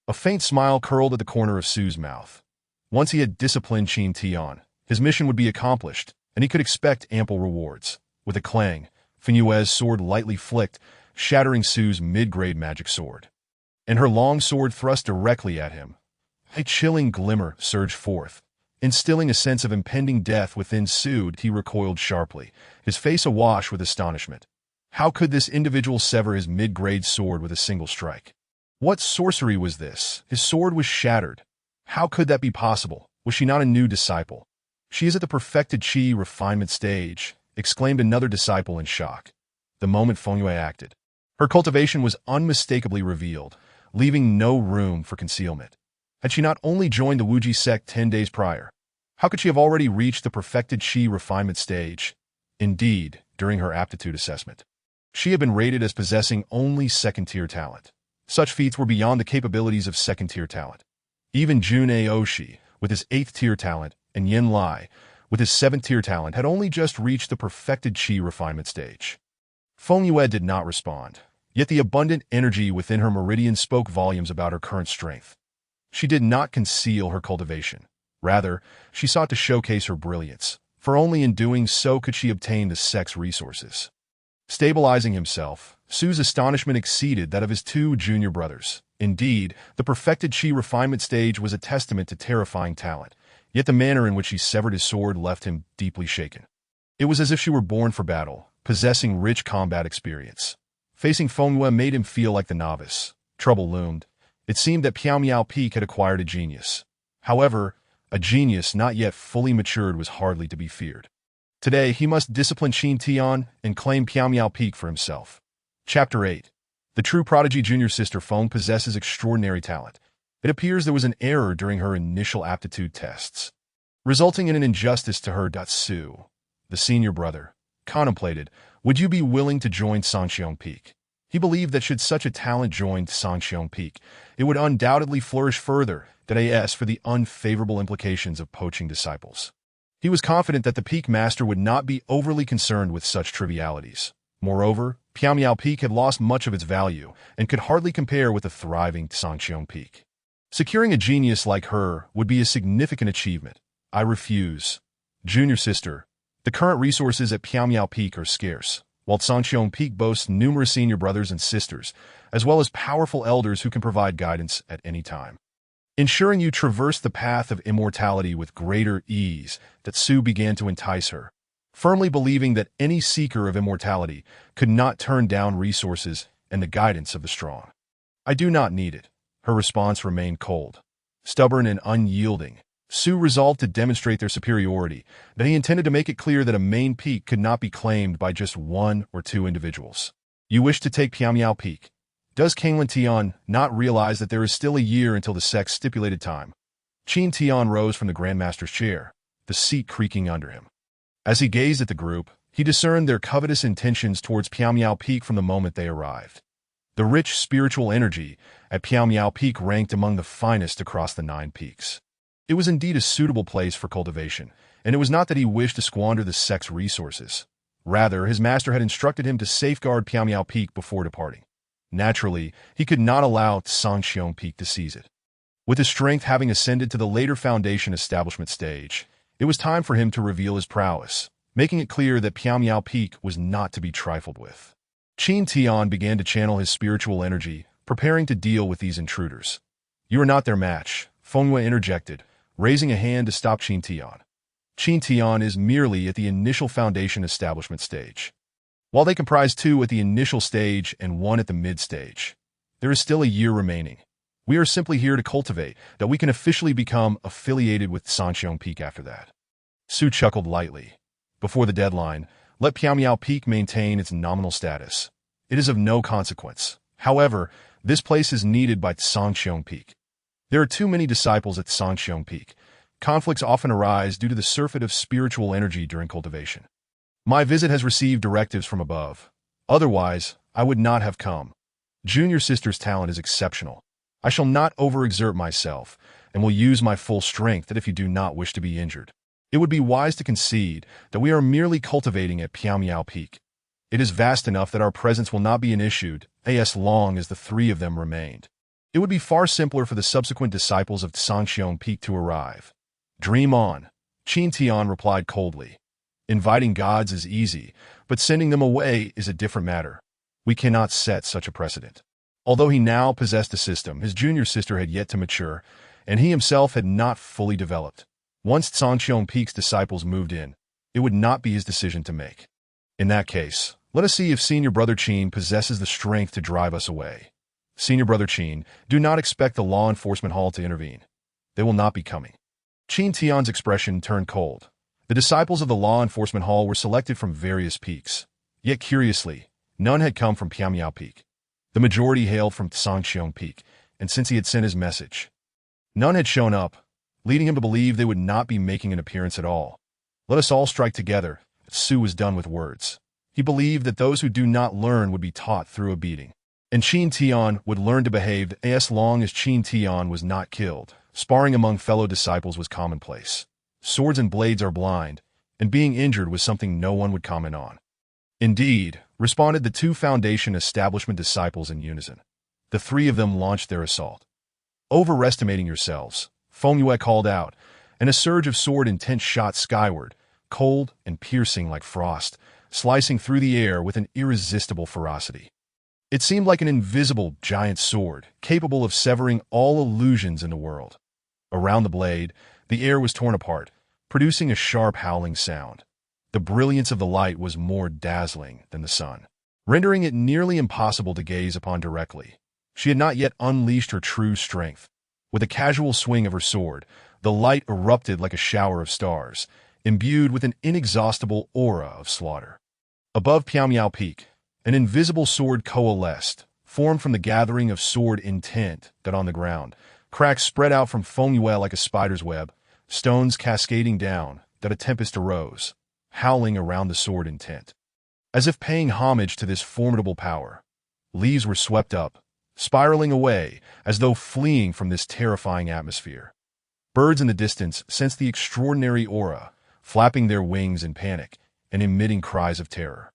A faint smile curled at the corner of Su's mouth. Once he had disciplined Qin Tian, his mission would be accomplished, and he could expect ample rewards. With a clang, Fengyue's sword lightly flicked, shattering Su's mid-grade magic sword. And her long sword thrust directly at him. A chilling glimmer surged forth, instilling a sense of impending death within Su. He recoiled sharply, his face awash with astonishment. How could this individual sever his mid-grade sword with a single strike? What sorcery was this? His sword was shattered. How could that be possible? Was she not a new disciple? She is at the perfected chi refinement stage, exclaimed another disciple in shock. The moment Fengyue acted, her cultivation was unmistakably revealed, leaving no room for concealment. Had she not only joined the Wuji sect 10 days prior, how could she have already reached the perfected chi refinement stage? Indeed, during her aptitude assessment, she had been rated as possessing only second-tier talent. Such feats were beyond the capabilities of second-tier talent. Even Jun Aoshi, with his 8th-tier talent, and Yin Lai, with his 7th-tier talent, had only just reached the perfected chi refinement stage. Fengyue did not respond, yet the abundant energy within her meridian spoke volumes about her current strength. She did not conceal her cultivation. Rather, she sought to showcase her brilliance, for only in doing so could she obtain the sect's resources. Stabilizing himself, Su's astonishment exceeded that of his 2 junior brothers. Indeed, the perfected chi refinement stage was a testament to terrifying talent, yet the manner in which he severed his sword left him deeply shaken. It was as if she were born for battle, possessing rich combat experience. Facing Fengyue made him feel like the novice. Trouble loomed. It seemed that Piao Peak had acquired a genius. However, a genius not yet fully matured was hardly to be feared. Today, he must discipline Qin Tian and claim Piao Peak for himself. Chapter 8. The true prodigy junior sister Feng possesses extraordinary talent. It appears there was an error during her initial aptitude tests, resulting in an injustice to her. Su, the senior brother, contemplated, would you be willing to join Sanxiong Peak? He believed that should such a talent join Sanxiong Peak, it would undoubtedly flourish further, as for the unfavorable implications of poaching disciples. He was confident that the Peak Master would not be overly concerned with such trivialities. Moreover, Piao Peak had lost much of its value and could hardly compare with a thriving Sanxiong Peak. Securing a genius like her would be a significant achievement. I refuse. Junior sister, the current resources at Piao Peak are scarce, while Sanxiong Peak boasts numerous senior brothers and sisters, as well as powerful elders who can provide guidance at any time. Ensuring you traverse the path of immortality with greater ease, that Su began to entice her, firmly believing that any seeker of immortality could not turn down resources and the guidance of the strong. I do not need it. Her response remained cold. Stubborn and unyielding, Su resolved to demonstrate their superiority, that he intended to make it clear that a main peak could not be claimed by just 1 or 2 individuals. You wish to take Piao Peak. Does Kanglan Tian not realize that there is still a year until the sect's stipulated time? Qin Tian rose from the Grandmaster's chair, the seat creaking under him. As he gazed at the group, he discerned their covetous intentions towards Piao Peak from the moment they arrived. The rich spiritual energy at Piao Peak ranked among the finest across the 9 peaks. It was indeed a suitable place for cultivation, and it was not that he wished to squander the sect's resources. Rather, his master had instructed him to safeguard Piao Peak before departing. Naturally, he could not allow Sanxiong Peak to seize it. With his strength having ascended to the later foundation establishment stage, it was time for him to reveal his prowess, making it clear that Piao Peak was not to be trifled with. Qin Tian began to channel his spiritual energy, preparing to deal with these intruders. You are not their match, Fengyue interjected, raising a hand to stop Qin Tian. Qin Tian is merely at the initial foundation establishment stage. While they comprise 2 at the initial stage and 1 at the mid-stage, there is still a year remaining. We are simply here to cultivate that we can officially become affiliated with Sanxiong Peak after that. Su chuckled lightly. Before the deadline, let Piamiao Peak maintain its nominal status. It is of no consequence. However, this place is needed by Sanxiong Peak. There are too many disciples at Sanxiong Peak. Conflicts often arise due to the surfeit of spiritual energy during cultivation. My visit has received directives from above. Otherwise, I would not have come. Junior sister's talent is exceptional. I shall not overexert myself, and will use my full strength that if you do not wish to be injured. It would be wise to concede that we are merely cultivating at Piamiao Peak. It is vast enough that our presence will not be an issue as long as the three of them remained. It would be far simpler for the subsequent disciples of Sanxiong Peak to arrive. Dream on, Qin Tian replied coldly. Inviting gods is easy, but sending them away is a different matter. We cannot set such a precedent. Although he now possessed a system, his junior sister had yet to mature, and he himself had not fully developed. Once Sanxiong Peak's disciples moved in, it would not be his decision to make. In that case, let us see if senior brother Qin possesses the strength to drive us away. Senior brother Qin, do not expect the law enforcement hall to intervene. They will not be coming. Qin Tian's expression turned cold. The disciples of the law enforcement hall were selected from various peaks. Yet curiously, none had come from Piamiao Peak. The majority hailed from Sanxiong Peak, and since he had sent his message, none had shown up, leading him to believe they would not be making an appearance at all. Let us all strike together. Su was done with words. He believed that those who do not learn would be taught through a beating. And Qin Tian would learn to behave as long as Qin Tian was not killed. Sparring among fellow disciples was commonplace. Swords and blades are blind, and being injured was something no one would comment on. Indeed, responded the two Foundation establishment disciples in unison. The three of them launched their assault. Overestimating yourselves, Feng Yue called out, and a surge of sword intent shot skyward, cold and piercing like frost, slicing through the air with an irresistible ferocity. It seemed like an invisible giant sword, capable of severing all illusions in the world. Around the blade, the air was torn apart, producing a sharp howling sound. The brilliance of the light was more dazzling than the sun, rendering it nearly impossible to gaze upon directly. She had not yet unleashed her true strength. With a casual swing of her sword, the light erupted like a shower of stars, imbued with an inexhaustible aura of slaughter. Above Piamiao Peak, an invisible sword coalesced, formed from the gathering of sword intent that on the ground. Cracks spread out from Feng Yue like a spider's web, stones cascading down, that a tempest arose, howling around the sword intent. As if paying homage to this formidable power, leaves were swept up, spiraling away as though fleeing from this terrifying atmosphere. Birds in the distance sensed the extraordinary aura, flapping their wings in panic and emitting cries of terror.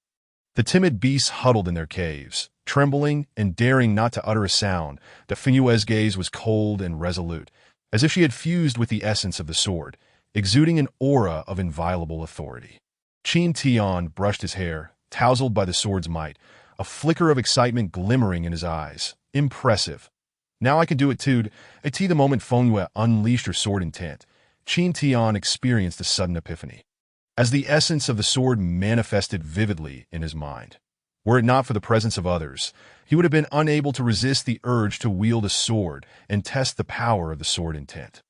The timid beasts huddled in their caves, trembling and daring not to utter a sound. The Feng Yue's gaze was cold and resolute, as if she had fused with the essence of the sword, exuding an aura of inviolable authority. Qin Tian brushed his hair, tousled by the sword's might, a flicker of excitement glimmering in his eyes. Impressive. Now I can do it too. At the moment Feng Yue unleashed her sword intent, Qin Tian experienced a sudden epiphany, as the essence of the sword manifested vividly in his mind. Were it not for the presence of others, he would have been unable to resist the urge to wield a sword and test the power of the sword intent.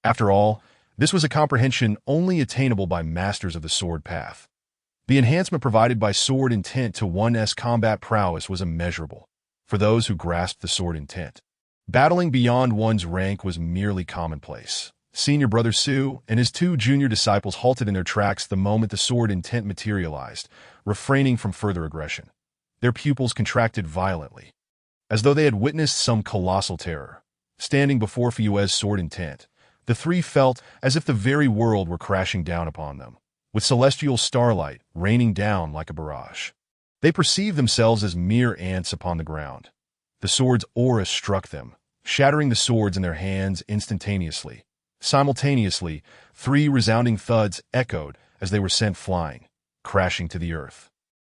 After all, this was a comprehension only attainable by masters of the sword path. The enhancement provided by sword intent to one's combat prowess was immeasurable for those who grasped the sword intent. Battling beyond one's rank was merely commonplace. Senior brother Su and his two junior disciples halted in their tracks the moment the sword intent materialized, refraining from further aggression. Their pupils contracted violently, as though they had witnessed some colossal terror. Standing before Feng Yue's sword intent, the three felt as if the very world were crashing down upon them, with celestial starlight raining down like a barrage. They perceived themselves as mere ants upon the ground. The sword's aura struck them, shattering the swords in their hands instantaneously. Simultaneously, three resounding thuds echoed as they were sent flying, crashing to the earth.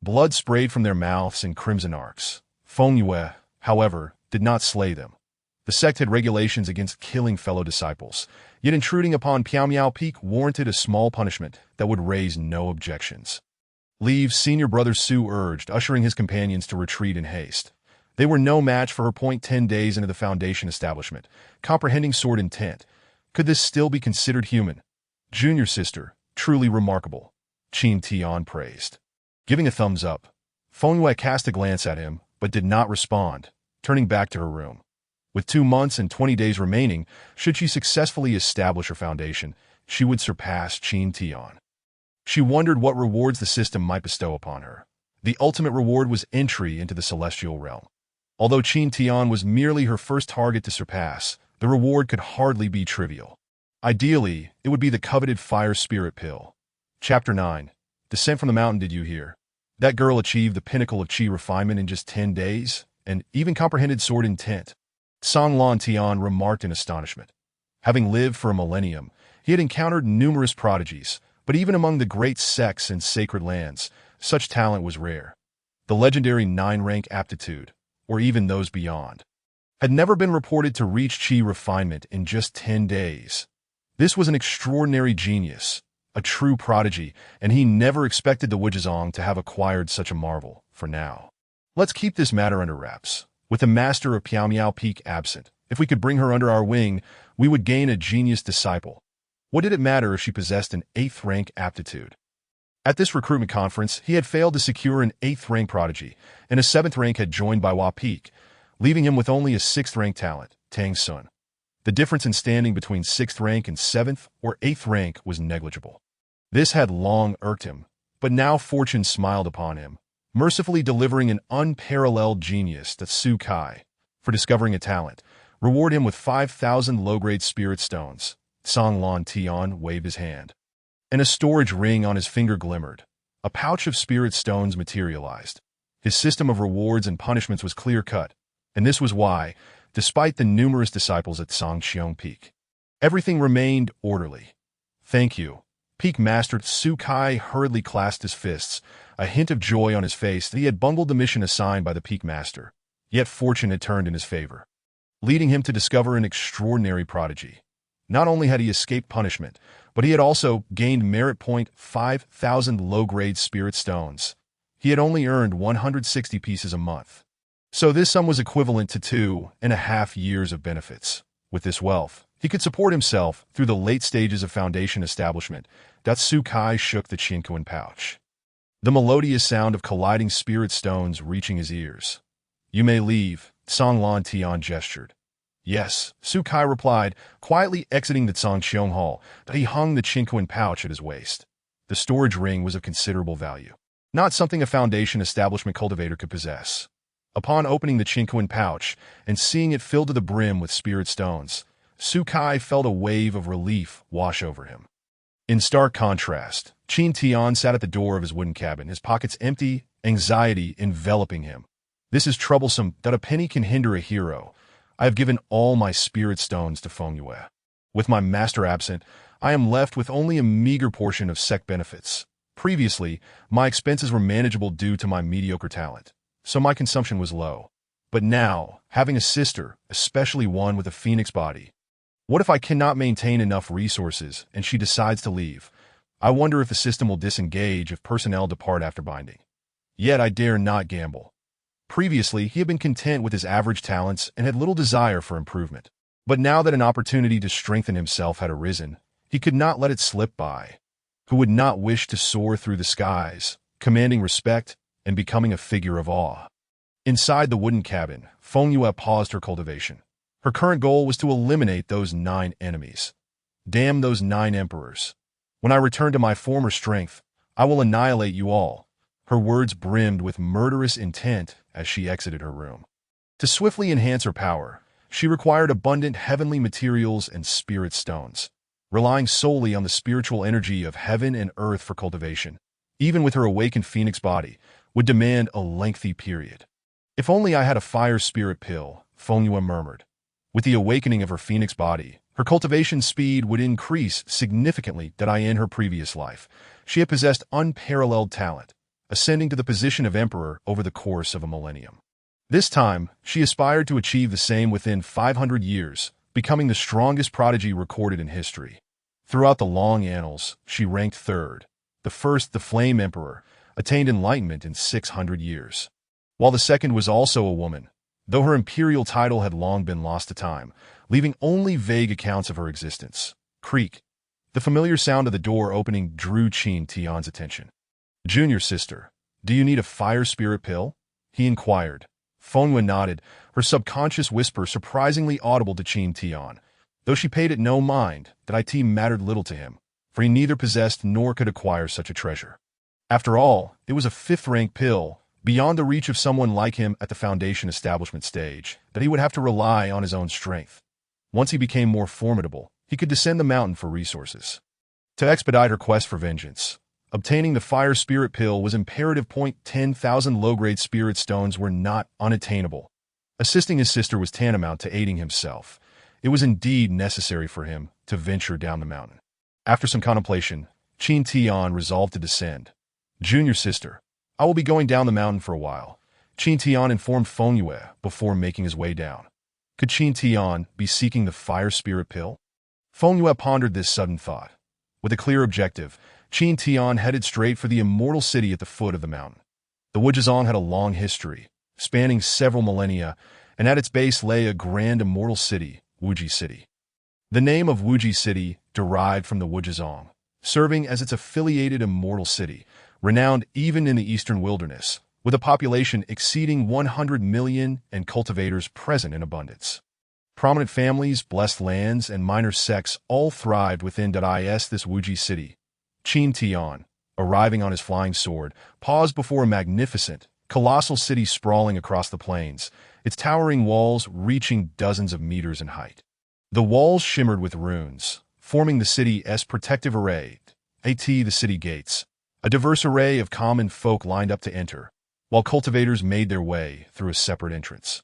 Blood sprayed from their mouths in crimson arcs. Feng Yue, however, did not slay them. The sect had regulations against killing fellow disciples, yet intruding upon Piamiao Peak warranted a small punishment that would raise no objections. Leave, senior brother Su urged, ushering his companions to retreat in haste. They were no match for her. 10 days into the Foundation establishment, comprehending sword intent. Could this still be considered human? Junior sister, truly remarkable, Qin Tian praised. Giving a thumbs up, Feng Yue cast a glance at him, but did not respond, turning back to her room. With 2 months and 20 days remaining, should she successfully establish her foundation, she would surpass Qin Tian. She wondered what rewards the system might bestow upon her. The ultimate reward was entry into the celestial realm. Although Qin Tian was merely her first target to surpass, the reward could hardly be trivial. Ideally, it would be the coveted fire spirit pill. Chapter 9. Descent from the mountain. Did you hear? That girl achieved the pinnacle of qi refinement in just 10 days, and even comprehended sword intent. Song Lan Tian remarked in astonishment. Having lived for a millennium, he had encountered numerous prodigies, but even among the great sects and sacred lands, such talent was rare. The legendary 9-rank aptitude, or even those beyond, had never been reported to reach qi refinement in just 10 days. This was an extraordinary genius, a true prodigy, and he never expected the Wujizong to have acquired such a marvel, for now. Let's keep this matter under wraps. With the master of Piao Peak absent, if we could bring her under our wing, we would gain a genius disciple. What did it matter if she possessed an 8th-rank aptitude? At this recruitment conference, he had failed to secure an 8th-rank prodigy, and a 7th rank had joined by Hua Peak, leaving him with only a 6th-rank talent, Tang Sun. The difference in standing between 6th rank and 7th or 8th rank was negligible. This had long irked him, but now fortune smiled upon him, mercifully delivering an unparalleled genius that Su Kai, for discovering a talent, reward him with 5,000 low-grade spirit stones. Song Lan Tian waved his hand, and a storage ring on his finger glimmered. A pouch of spirit stones materialized. His system of rewards and punishments was clear-cut, and this was why, despite the numerous disciples at Songqiong Peak, everything remained orderly. Thank you. Peak Master Su Kai hurriedly clasped his fists, a hint of joy on his face that he had bungled the mission assigned by the Peak Master. Yet fortune had turned in his favor, leading him to discover an extraordinary prodigy. Not only had he escaped punishment, but he had also gained merit point 5,000 low-grade spirit stones. He had only earned 160 pieces a month. So this sum was equivalent to 2.5 years of benefits. With this wealth, he could support himself through the late stages of foundation establishment. Su Kai shook the Qinkuan pouch, the melodious sound of colliding spirit stones reaching his ears. You may leave, Song Lan Tian gestured. Yes, Su Kai replied, quietly exiting the Zhongqiong Hall. He hung the Qinkuan pouch at his waist. The storage ring was of considerable value, not something a foundation establishment cultivator could possess. Upon opening the Qinkuan pouch and seeing it filled to the brim with spirit stones, Su Kai felt a wave of relief wash over him. In stark contrast, Qin Tian sat at the door of his wooden cabin, his pockets empty, anxiety enveloping him. This is troublesome that a penny can hinder a hero. I have given all my spirit stones to Feng Yue. With my master absent, I am left with only a meager portion of sect benefits. Previously, my expenses were manageable due to my mediocre talent, so my consumption was low. But now, having a sister, especially one with a phoenix body, what if I cannot maintain enough resources and she decides to leave? I wonder if the system will disengage if personnel depart after binding. Yet I dare not gamble. Previously, he had been content with his average talents and had little desire for improvement. But now that an opportunity to strengthen himself had arisen, he could not let it slip by. Who would not wish to soar through the skies, commanding respect and becoming a figure of awe? Inside the wooden cabin, Feng Yue paused her cultivation. Her current goal was to eliminate those 9 enemies. Damn those 9 emperors. When I return to my former strength, I will annihilate you all. Her words brimmed with murderous intent as she exited her room. To swiftly enhance her power, she required abundant heavenly materials and spirit stones, relying solely on the spiritual energy of heaven and earth for cultivation. Even with her awakened phoenix body, would demand a lengthy period. If only I had a fire spirit pill, Feng Yue murmured. With the awakening of her phoenix body, her cultivation speed would increase significantly that in her previous life. She had possessed unparalleled talent, ascending to the position of emperor over the course of a millennium. This time, she aspired to achieve the same within 500 years, becoming the strongest prodigy recorded in history. Throughout the long annals, she ranked 3rd. The first, the Flame Emperor, attained enlightenment in 600 years, while the second was also a woman, though her imperial title had long been lost to time, leaving only vague accounts of her existence. Creak. The familiar sound of the door opening drew Qin Tian's attention. "Junior sister, do you need a fire spirit pill?" he inquired. Fengyue nodded, her subconscious whisper surprisingly audible to Qin Tian, though she paid it no mind that it mattered little to him, for he neither possessed nor could acquire such a treasure. After all, it was a fifth-rank pill, beyond the reach of someone like him at the Foundation establishment stage, that he would have to rely on his own strength. Once he became more formidable, he could descend the mountain for resources. To expedite her quest for vengeance, obtaining the fire spirit pill was imperative. 10,000 low-grade spirit stones were not unattainable. Assisting his sister was tantamount to aiding himself. It was indeed necessary for him to venture down the mountain. After some contemplation, Qin Tian resolved to descend. "Junior sister, I will be going down the mountain for a while," Qin Tian informed Fengyue before making his way down. Could Qin Tian be seeking the fire spirit pill? Fengyue pondered this sudden thought. With a clear objective, Qin Tian headed straight for the immortal city at the foot of the mountain. The Wuzhizong had a long history, spanning several millennia, and at its base lay a grand immortal city, Wuji City. The name of Wuji City derived from the Wuzhizong, serving as its affiliated immortal city, renowned even in the eastern wilderness, with a population exceeding 100 million and cultivators present in abundance. Prominent families, blessed lands, and minor sects all thrived within this Wuji City. Qin Tian, arriving on his flying sword, paused before a magnificent, colossal city sprawling across the plains, its towering walls reaching dozens of meters in height. The walls shimmered with runes, forming the city's protective array, the city gates. A diverse array of common folk lined up to enter, while cultivators made their way through a separate entrance.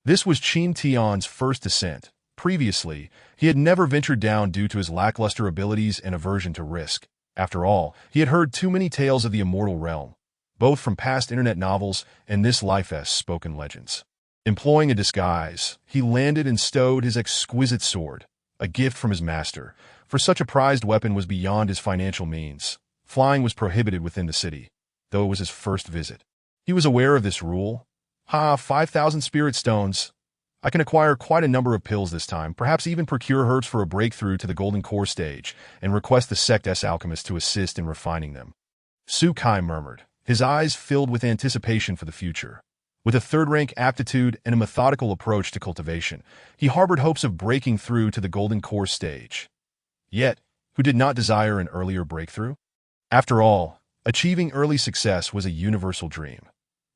This was Qin Tian's first descent. Previously, he had never ventured down due to his lackluster abilities and aversion to risk. After all, he had heard too many tales of the immortal realm, both from past internet novels and this life's spoken legends. Employing a disguise, he landed and stowed his exquisite sword, a gift from his master, for such a prized weapon was beyond his financial means. Flying was prohibited within the city, though it was his first visit. He was aware of this rule. 5,000 spirit stones. I can acquire quite a number of pills this time, perhaps even procure herbs for a breakthrough to the golden core stage, and request the sect's alchemist to assist in refining them. Su Kai murmured, his eyes filled with anticipation for the future. With a third-rank aptitude and a methodical approach to cultivation, he harbored hopes of breaking through to the golden core stage. Yet, who did not desire an earlier breakthrough? After all, achieving early success was a universal dream.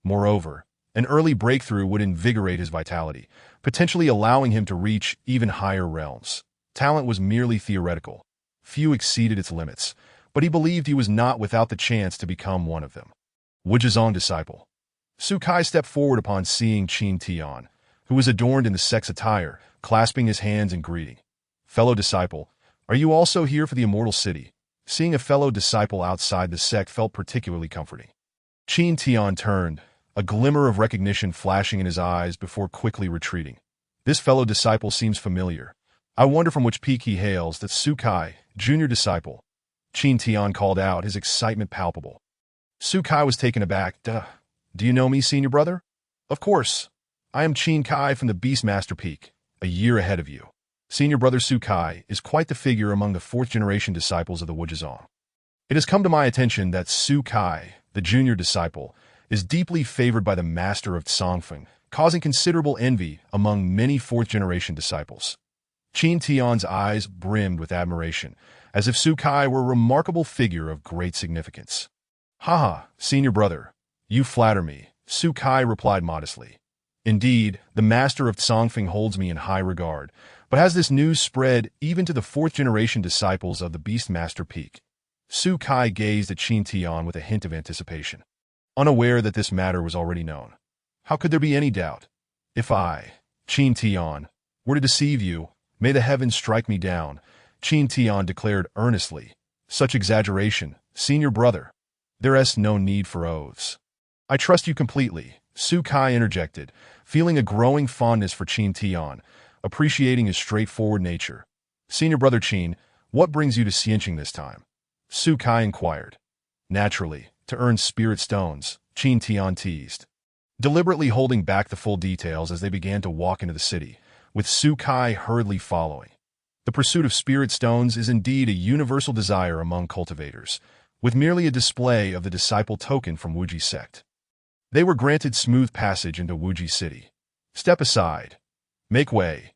Moreover, an early breakthrough would invigorate his vitality, potentially allowing him to reach even higher realms. Talent was merely theoretical. Few exceeded its limits, but he believed he was not without the chance to become one of them. Wuzhizong disciple. Su Kai stepped forward upon seeing Qin Tian, who was adorned in the sect's attire, clasping his hands in greeting. "Fellow disciple, are you also here for the immortal city?" Seeing a fellow disciple outside the sect felt particularly comforting. Qin Tian turned, a glimmer of recognition flashing in his eyes before quickly retreating. This fellow disciple seems familiar. I wonder from which peak he hails. That's Su Kai, junior disciple. Qin Tian called out, his excitement palpable. Su Kai was taken aback. "Duh. Do you know me, senior brother?" "Of course. I am Qin Kai from the Beastmaster Peak, a year ahead of you." Senior brother Su Kai is quite the figure among the fourth-generation disciples of the Wuzhizong. It has come to my attention that Su Kai, the junior disciple, is deeply favored by the master of Tsongfeng, causing considerable envy among many fourth-generation disciples. Qin Tian's eyes brimmed with admiration, as if Su Kai were a remarkable figure of great significance. "Haha, senior brother, you flatter me," Su Kai replied modestly. "Indeed, the master of Tsongfeng holds me in high regard, but has this news spread even to the fourth-generation disciples of the Beastmaster Peak?" Su Kai gazed at Qin Tian with a hint of anticipation. Unaware that this matter was already known. How could there be any doubt? "If I, Qin Tian, were to deceive you, may the heavens strike me down," Qin Tian declared earnestly. "Such exaggeration, senior brother. There's no need for oaths." "I trust you completely," Su Kai interjected, feeling a growing fondness for Qin Tian, appreciating his straightforward nature. "Senior brother Qin, what brings you to Xianqing this time?" Su Kai inquired. "Naturally, to earn spirit stones," Qin Tian teased. deliberately holding back the full details as they began to walk into the city, with Su Kai hurriedly following. The pursuit of spirit stones is indeed a universal desire among cultivators, with merely a display of the disciple token from Wuji sect. They were granted smooth passage into Wuji city. "Step aside. Make way,"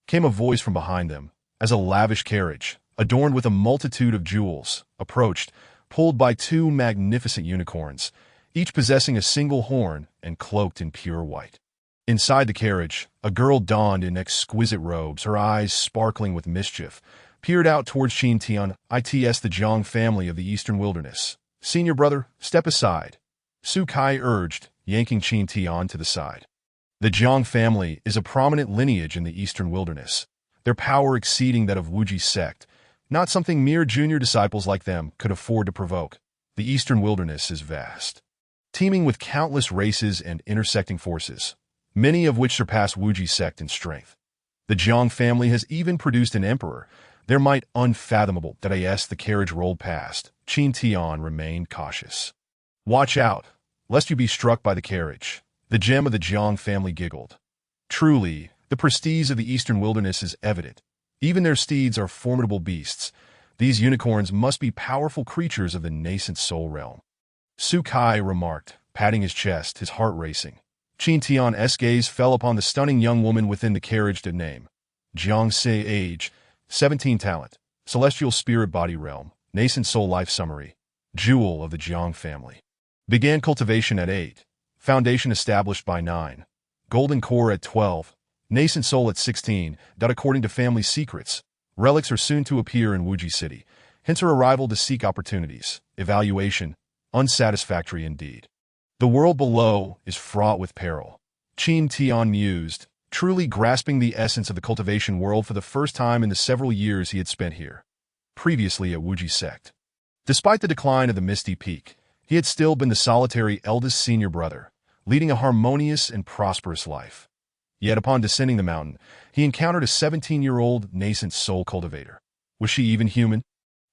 came a voice from behind them, as a lavish carriage, adorned with a multitude of jewels, approached, pulled by two magnificent unicorns, each possessing a single horn and cloaked in pure white. Inside the carriage, a girl donned in exquisite robes, her eyes sparkling with mischief, peered out towards Qin Tian. "It's the Zhang family of the Eastern Wilderness. Senior brother, step aside," Su Kai urged, yanking Qin Tian to the side. The Zhang family is a prominent lineage in the Eastern Wilderness, their power exceeding that of Wuji sect, not something mere junior disciples like them could afford to provoke. The Eastern Wilderness is vast, teeming with countless races and intersecting forces, many of which surpass Wuji sect in strength. The Zhang family has even produced an emperor, their might unfathomable. As the carriage rolled past, Qin Tian remained cautious. "Watch out, lest you be struck by the carriage," the gem of the Zhang family giggled. Truly, the prestige of the Eastern Wilderness is evident. Even their steeds are formidable beasts. These unicorns must be powerful creatures of the nascent soul realm. Su Kai remarked, patting his chest, his heart racing. Qin Tian's gaze fell upon the stunning young woman within the carriage. To name: Jiang Se, age 17, talent, celestial spirit body realm, nascent soul life summary, jewel of the Jiang family. Began cultivation at 8, foundation established by 9, golden core at 12, nascent soul at 16. According to family secrets, relics are soon to appear in Wuji city, hence her arrival to seek opportunities. Evaluation: unsatisfactory indeed. The world below is fraught with peril. Qin Tian mused, truly grasping the essence of the cultivation world for the first time in the several years he had spent here. Previously at Wuji sect, despite the decline of the Misty Peak, he had still been the solitary eldest senior brother, leading a harmonious and prosperous life. Yet upon descending the mountain, he encountered a 17-year-old nascent soul cultivator. Was she even human?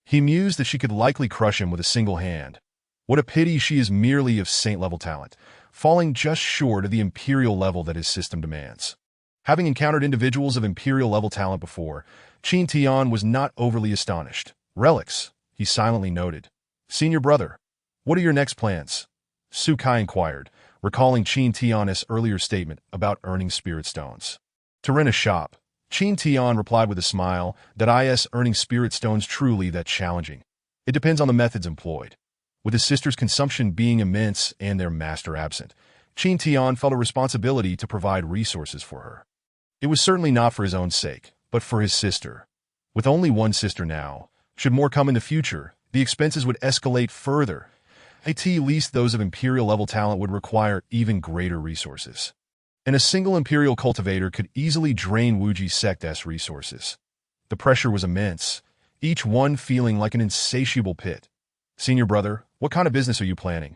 He mused that she could likely crush him with a single hand. What a pity she is merely of saint-level talent, falling just short of the imperial level that his system demands. Having encountered individuals of imperial-level talent before, Qin Tian was not overly astonished. "Relics," he silently noted. "Senior brother, what are your next plans?" Su Kai inquired, recalling Qin Tian's earlier statement about earning spirit stones. "To rent a shop," Qin Tian replied with a smile. "Is earning spirit stones truly that challenging? It depends on the methods employed." With his sister's consumption being immense and their master absent, Qin Tian felt a responsibility to provide resources for her. It was certainly not for his own sake, but for his sister. With only one sister now, should more come in the future, the expenses would escalate further. At least those of imperial-level talent would require even greater resources. And a single imperial cultivator could easily drain Wuji sect's resources. The pressure was immense, each one feeling like an insatiable pit. "Senior brother, what kind of business are you planning?"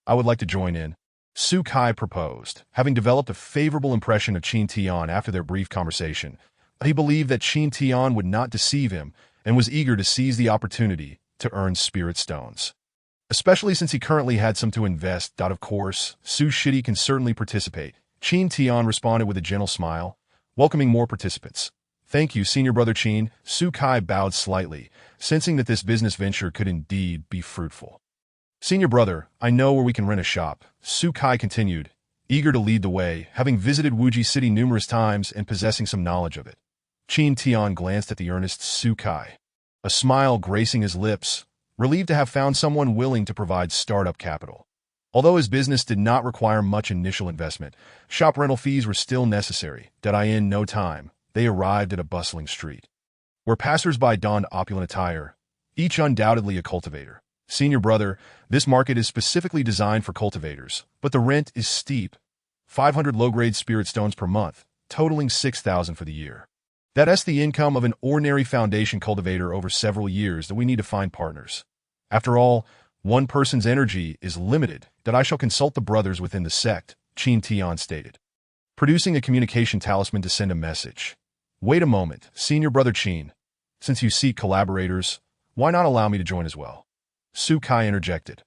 "I would like to join in," Su Kai proposed, having developed a favorable impression of Qin Tian after their brief conversation. He believed that Qin Tian would not deceive him and was eager to seize the opportunity to earn spirit stones. Especially since he currently had some to invest. Of course, Su Shidi can certainly participate. Qin Tian responded with a gentle smile, welcoming more participants. "Thank you, senior brother Qin." Su Kai bowed slightly, sensing that this business venture could indeed be fruitful. "Senior brother, I know where we can rent a shop," Su Kai continued, eager to lead the way, having visited Wuji city numerous times and possessing some knowledge of it. Qin Tian glanced at the earnest Su Kai, a smile gracing his lips, relieved to have found someone willing to provide startup capital. Although his business did not require much initial investment, shop rental fees were still necessary. In no time, they arrived at a bustling street, where passers-by donned opulent attire, each undoubtedly a cultivator. "Senior brother, this market is specifically designed for cultivators, but the rent is steep. 500 low-grade spirit stones per month, totaling 6,000 for the year. That's the income of an ordinary foundation cultivator over several years that we need to find partners. After all, one person's energy is limited. I shall consult the brothers within the sect," Qin Tian stated, producing a communication talisman to send a message. "Wait a moment, senior brother Qin. Since you seek collaborators, why not allow me to join as well?" Su Kai interjected.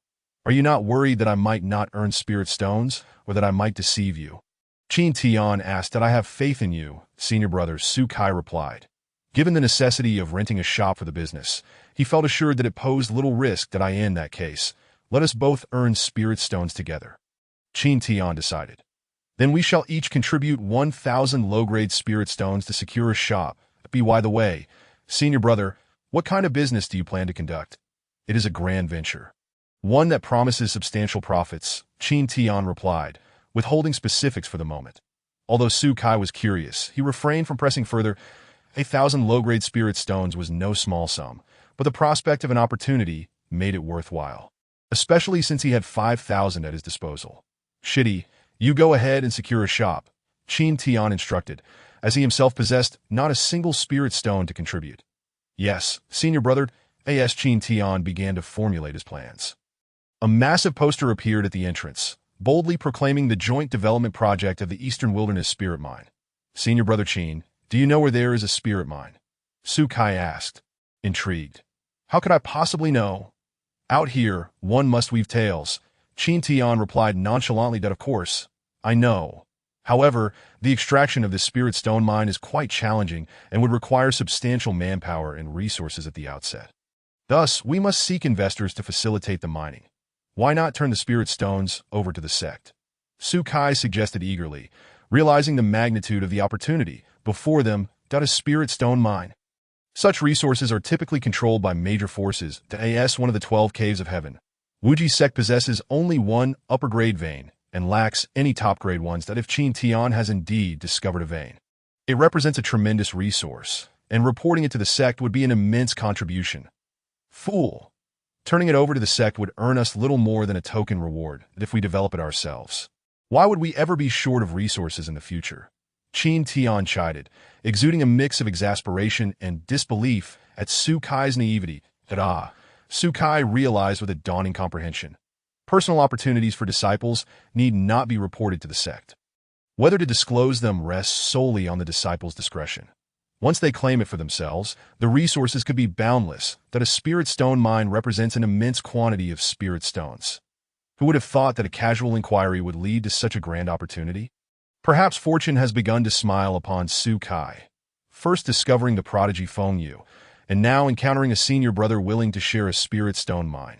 Are you not worried that I might not earn spirit stones, or that I might deceive you? Qin Tian asked. That I have faith in you, senior brother, Su Kai replied. Given the necessity of renting a shop for the business, he felt assured that it posed little risk that in that case, let us both earn spirit stones together. Qin Tian decided. Then we shall each contribute 1,000 low-grade spirit stones to secure a shop. By the way, senior brother, what kind of business do you plan to conduct? It is a grand venture. One that promises substantial profits, Qin Tian replied, withholding specifics for the moment. Although Su Kai was curious, he refrained from pressing further. 1,000 low-grade spirit stones was no small sum, but the prospect of an opportunity made it worthwhile, especially since he had 5,000 at his disposal. Shitty, you go ahead and secure a shop, Qin Tian instructed, as he himself possessed not a single spirit stone to contribute. Yes, senior brother, as Qin Tian began to formulate his plans. A massive poster appeared at the entrance, boldly proclaiming the joint development project of the Eastern Wilderness Spirit Mine. Senior brother Qin, do you know where there is a spirit mine? Su Kai asked, intrigued. How could I possibly know? Out here, one must weave tales. Qin Tian replied nonchalantly. That of course, I know. However, the extraction of this spirit stone mine is quite challenging and would require substantial manpower and resources at the outset. Thus, we must seek investors to facilitate the mining. Why not turn the spirit stones over to the sect? Su Kai suggested eagerly, realizing the magnitude of the opportunity before them. A spirit stone mine. Such resources are typically controlled by major forces. One of the 12 caves of heaven. Wuji sect possesses only one upper-grade vein and lacks any top-grade ones. That if Qin Tian has indeed discovered a vein, it represents a tremendous resource, and reporting it to the sect would be an immense contribution. Fool! Turning it over to the sect would earn us little more than a token reward if we develop it ourselves. Why would we ever be short of resources in the future? Qin Tian chided, exuding a mix of exasperation and disbelief at Su Kai's naivety. Su Kai realized with a dawning comprehension. Personal opportunities for disciples need not be reported to the sect. Whether to disclose them rests solely on the disciples' discretion. Once they claim it for themselves, the resources could be boundless. That a spirit stone mine represents an immense quantity of spirit stones. Who would have thought that a casual inquiry would lead to such a grand opportunity? Perhaps fortune has begun to smile upon Su Kai, first discovering the prodigy Feng Yu, and now encountering a senior brother willing to share a spirit stone mine.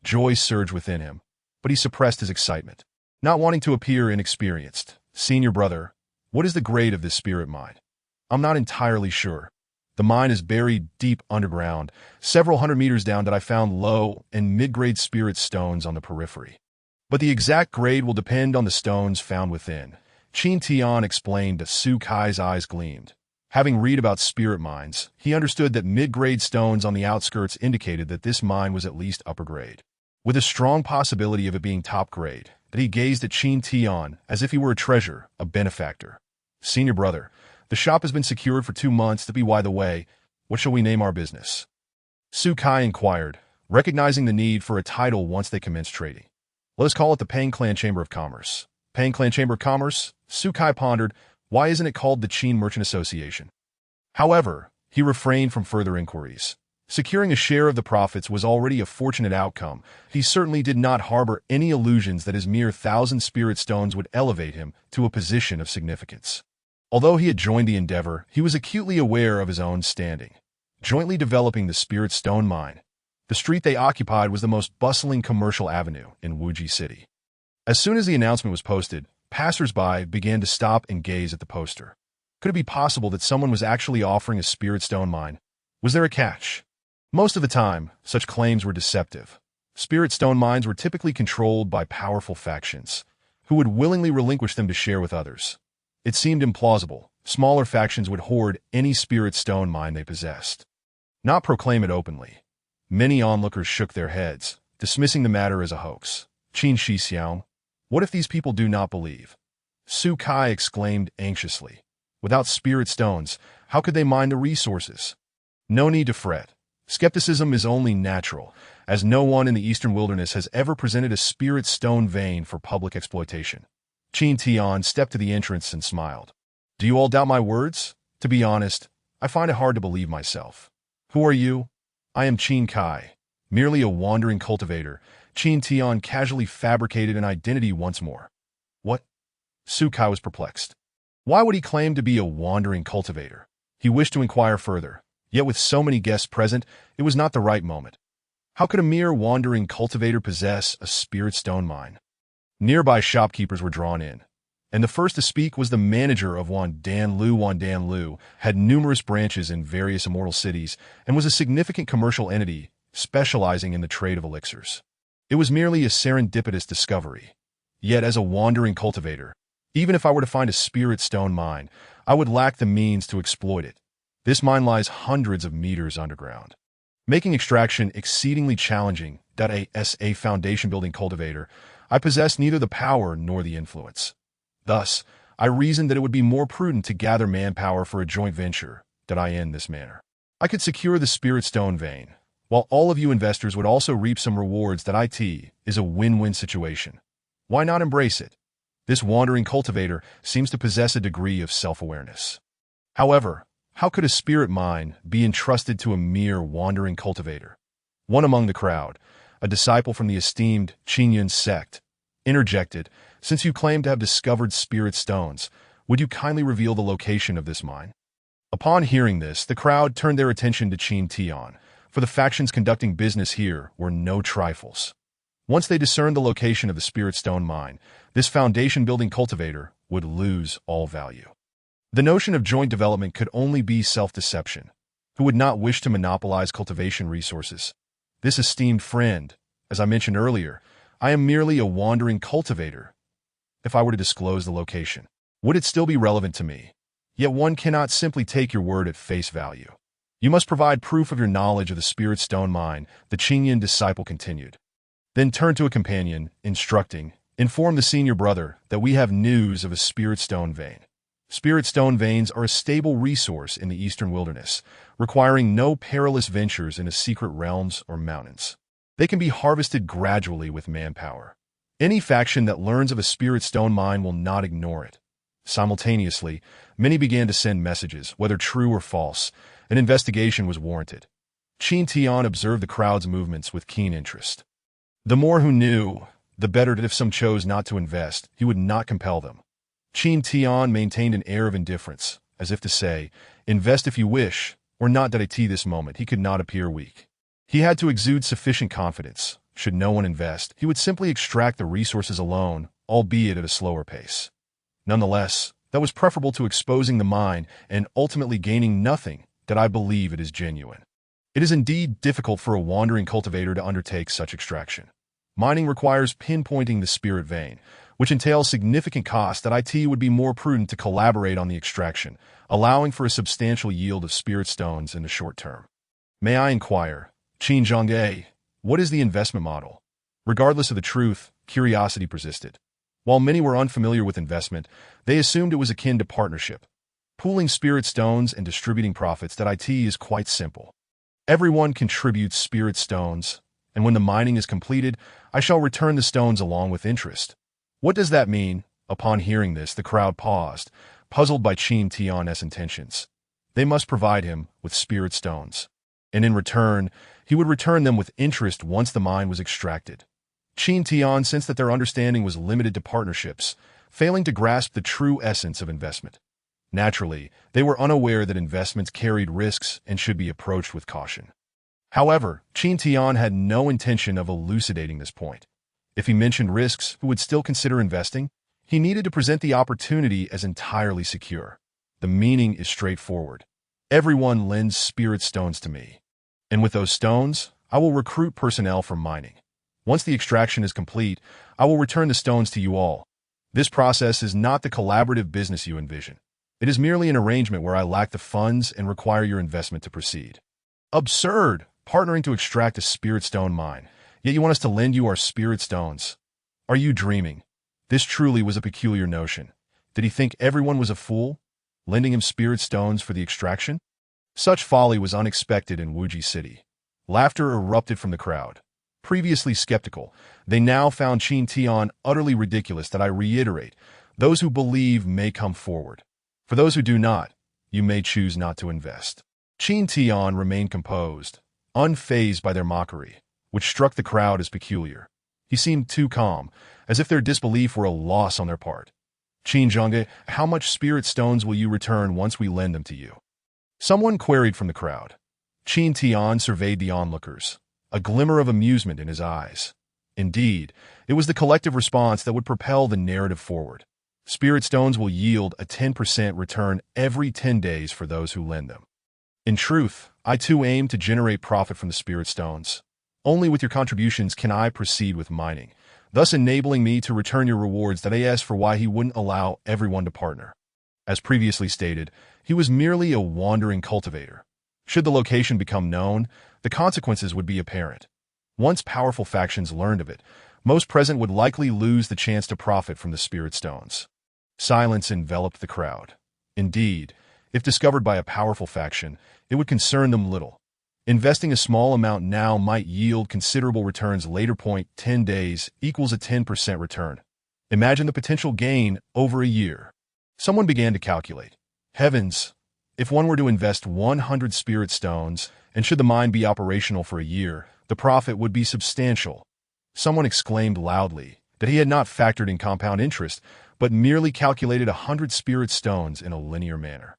Joy surged within him, but he suppressed his excitement, not wanting to appear inexperienced. Senior brother, what is the grade of this spirit mine? I'm not entirely sure. The mine is buried deep underground, several hundred meters down. That I found low and mid-grade spirit stones on the periphery. But the exact grade will depend on the stones found within. Qin Tian explained. As Su Kai's eyes gleamed. Having read about spirit mines, he understood that mid-grade stones on the outskirts indicated that this mine was at least upper grade, with a strong possibility of it being top grade. That he gazed at Qin Tian as if he were a treasure, a benefactor. Senior brother, the shop has been secured for 2 months. By the way, what shall we name our business? Su Kai inquired, recognizing the need for a title once they commenced trading. Let us call it the Pang Clan Chamber of Commerce. Pang Clan Chamber of Commerce? Su Kai pondered. Why isn't it called the Qin Merchant Association? However, he refrained from further inquiries. Securing a share of the profits was already a fortunate outcome. He certainly did not harbor any illusions that his mere 1,000 spirit stones would elevate him to a position of significance. Although he had joined the endeavor, he was acutely aware of his own standing. Jointly developing the spirit stone mine, the street they occupied was the most bustling commercial avenue in Wuji City. As soon as the announcement was posted, passers-by began to stop and gaze at the poster. Could it be possible that someone was actually offering a spirit stone mine? Was there a catch? Most of the time, such claims were deceptive. Spirit stone mines were typically controlled by powerful factions, who would willingly relinquish them to share with others. It seemed implausible. Smaller factions would hoard any spirit stone mine they possessed, not proclaim it openly. Many onlookers shook their heads, dismissing the matter as a hoax. Qin Shixiao, what if these people do not believe? Su Kai exclaimed anxiously. Without spirit stones, how could they mine the resources? No need to fret. Skepticism is only natural, as no one in the Eastern Wilderness has ever presented a spirit stone vein for public exploitation. Qin Tian stepped to the entrance and smiled. Do you all doubt my words? To be honest, I find it hard to believe myself. Who are you? I am Qin Kai, merely a wandering cultivator, Qin Tian casually fabricated an identity once more. What? Sukai was perplexed. Why would he claim to be a wandering cultivator? He wished to inquire further, yet with so many guests present, it was not the right moment. How could a mere wandering cultivator possess a spirit stone mine? Nearby shopkeepers were drawn in, and the first to speak was the manager of Wandan Lu. Wandan Lu had numerous branches in various immortal cities and was a significant commercial entity specializing in the trade of elixirs. It was merely a serendipitous discovery. Yet as a wandering cultivator, even if I were to find a spirit stone mine, I would lack the means to exploit it. This mine lies hundreds of meters underground, making extraction exceedingly challenging. As a foundation-building cultivator, I possess neither the power nor the influence. Thus, I reasoned that it would be more prudent to gather manpower for a joint venture. In this manner, I could secure the spirit stone vein, while all of you investors would also reap some rewards. It is a win-win situation. Why not embrace it? This wandering cultivator seems to possess a degree of self-awareness. However, how could a spirit mine be entrusted to a mere wandering cultivator? One among the crowd, a disciple from the esteemed Qingyun sect, interjected, "Since you claim to have discovered spirit stones, would you kindly reveal the location of this mine?" Upon hearing this, the crowd turned their attention to Qin Tian, for the factions conducting business here were no trifles. Once they discerned the location of the spirit stone mine, this foundation-building cultivator would lose all value. The notion of joint development could only be self-deception. Who would not wish to monopolize cultivation resources? This esteemed friend, as I mentioned earlier, I am merely a wandering cultivator. If I were to disclose the location, would it still be relevant to me? Yet one cannot simply take your word at face value. You must provide proof of your knowledge of the spirit stone mine, the Qingyun disciple continued. Then turned to a companion, instructing, "Inform the senior brother that we have news of a spirit stone vein." Spirit stone veins are a stable resource in the eastern wilderness, requiring no perilous ventures into secret realms or mountains. They can be harvested gradually with manpower. Any faction that learns of a spirit stone mine will not ignore it. Simultaneously, many began to send messages, whether true or false. An investigation was warranted. Qin Tian observed the crowd's movements with keen interest. The more who knew, the better. That if some chose not to invest, he would not compel them. Qin Tian maintained an air of indifference, as if to say, "Invest if you wish, or not." At this moment, he could not appear weak. He had to exude sufficient confidence. Should no one invest, he would simply extract the resources alone, albeit at a slower pace. Nonetheless, that was preferable to exposing the mine and ultimately gaining nothing. I believe it is genuine. It is indeed difficult for a wandering cultivator to undertake such extraction. Mining requires pinpointing the spirit vein, which entails significant cost. It would be more prudent to collaborate on the extraction, allowing for a substantial yield of spirit stones in the short term. May I inquire, Qin Zhongge, what is the investment model? Regardless of the truth, curiosity persisted. While many were unfamiliar with investment, they assumed it was akin to partnership. Pooling spirit stones and distributing profits. It is quite simple. Everyone contributes spirit stones, and when the mining is completed, I shall return the stones along with interest. What does that mean? Upon hearing this, the crowd paused, puzzled by Qin Tian's intentions. They must provide him with spirit stones, and in return, he would return them with interest once the mine was extracted. Qin Tian sensed that their understanding was limited to partnerships, failing to grasp the true essence of investment. Naturally, they were unaware that investments carried risks and should be approached with caution. However, Qin Tian had no intention of elucidating this point. If he mentioned risks, who would still consider investing? He needed to present the opportunity as entirely secure. The meaning is straightforward. Everyone lends spirit stones to me. And with those stones, I will recruit personnel for mining. Once the extraction is complete, I will return the stones to you all. This process is not the collaborative business you envision. It is merely an arrangement where I lack the funds and require your investment to proceed. Absurd! Partnering to extract a spirit stone mine, yet you want us to lend you our spirit stones. Are you dreaming? This truly was a peculiar notion. Did he think everyone was a fool, lending him spirit stones for the extraction? Such folly was unexpected in Wuji City. Laughter erupted from the crowd. Previously skeptical, they now found Qin Tian utterly ridiculous. I reiterate, those who believe may come forward. For those who do not, you may choose not to invest. Qin Tian remained composed, unfazed by their mockery, which struck the crowd as peculiar. He seemed too calm, as if their disbelief were a loss on their part. Qin Zhengge, how much spirit stones will you return once we lend them to you? Someone queried from the crowd. Qin Tian surveyed the onlookers, a glimmer of amusement in his eyes. Indeed, it was the collective response that would propel the narrative forward. Spirit stones will yield a 10% return every 10 days for those who lend them. In truth, I too aim to generate profit from the spirit stones. Only with your contributions can I proceed with mining, thus enabling me to return your rewards. That asked for why he wouldn't allow everyone to partner. As previously stated, he was merely a wandering cultivator. Should the location become known, the consequences would be apparent. Once powerful factions learned of it, most present would likely lose the chance to profit from the spirit stones. Silence enveloped the crowd. Indeed, if discovered by a powerful faction, it would concern them little. Investing a small amount now might yield considerable returns later. 10 days equals a 10% return. Imagine the potential gain over a year. Someone began to calculate. Heavens! If one were to invest 100 spirit stones, and should the mine be operational for a year, the profit would be substantial. Someone exclaimed loudly that he had not factored in compound interest, but merely calculated 100 spirit stones in a linear manner,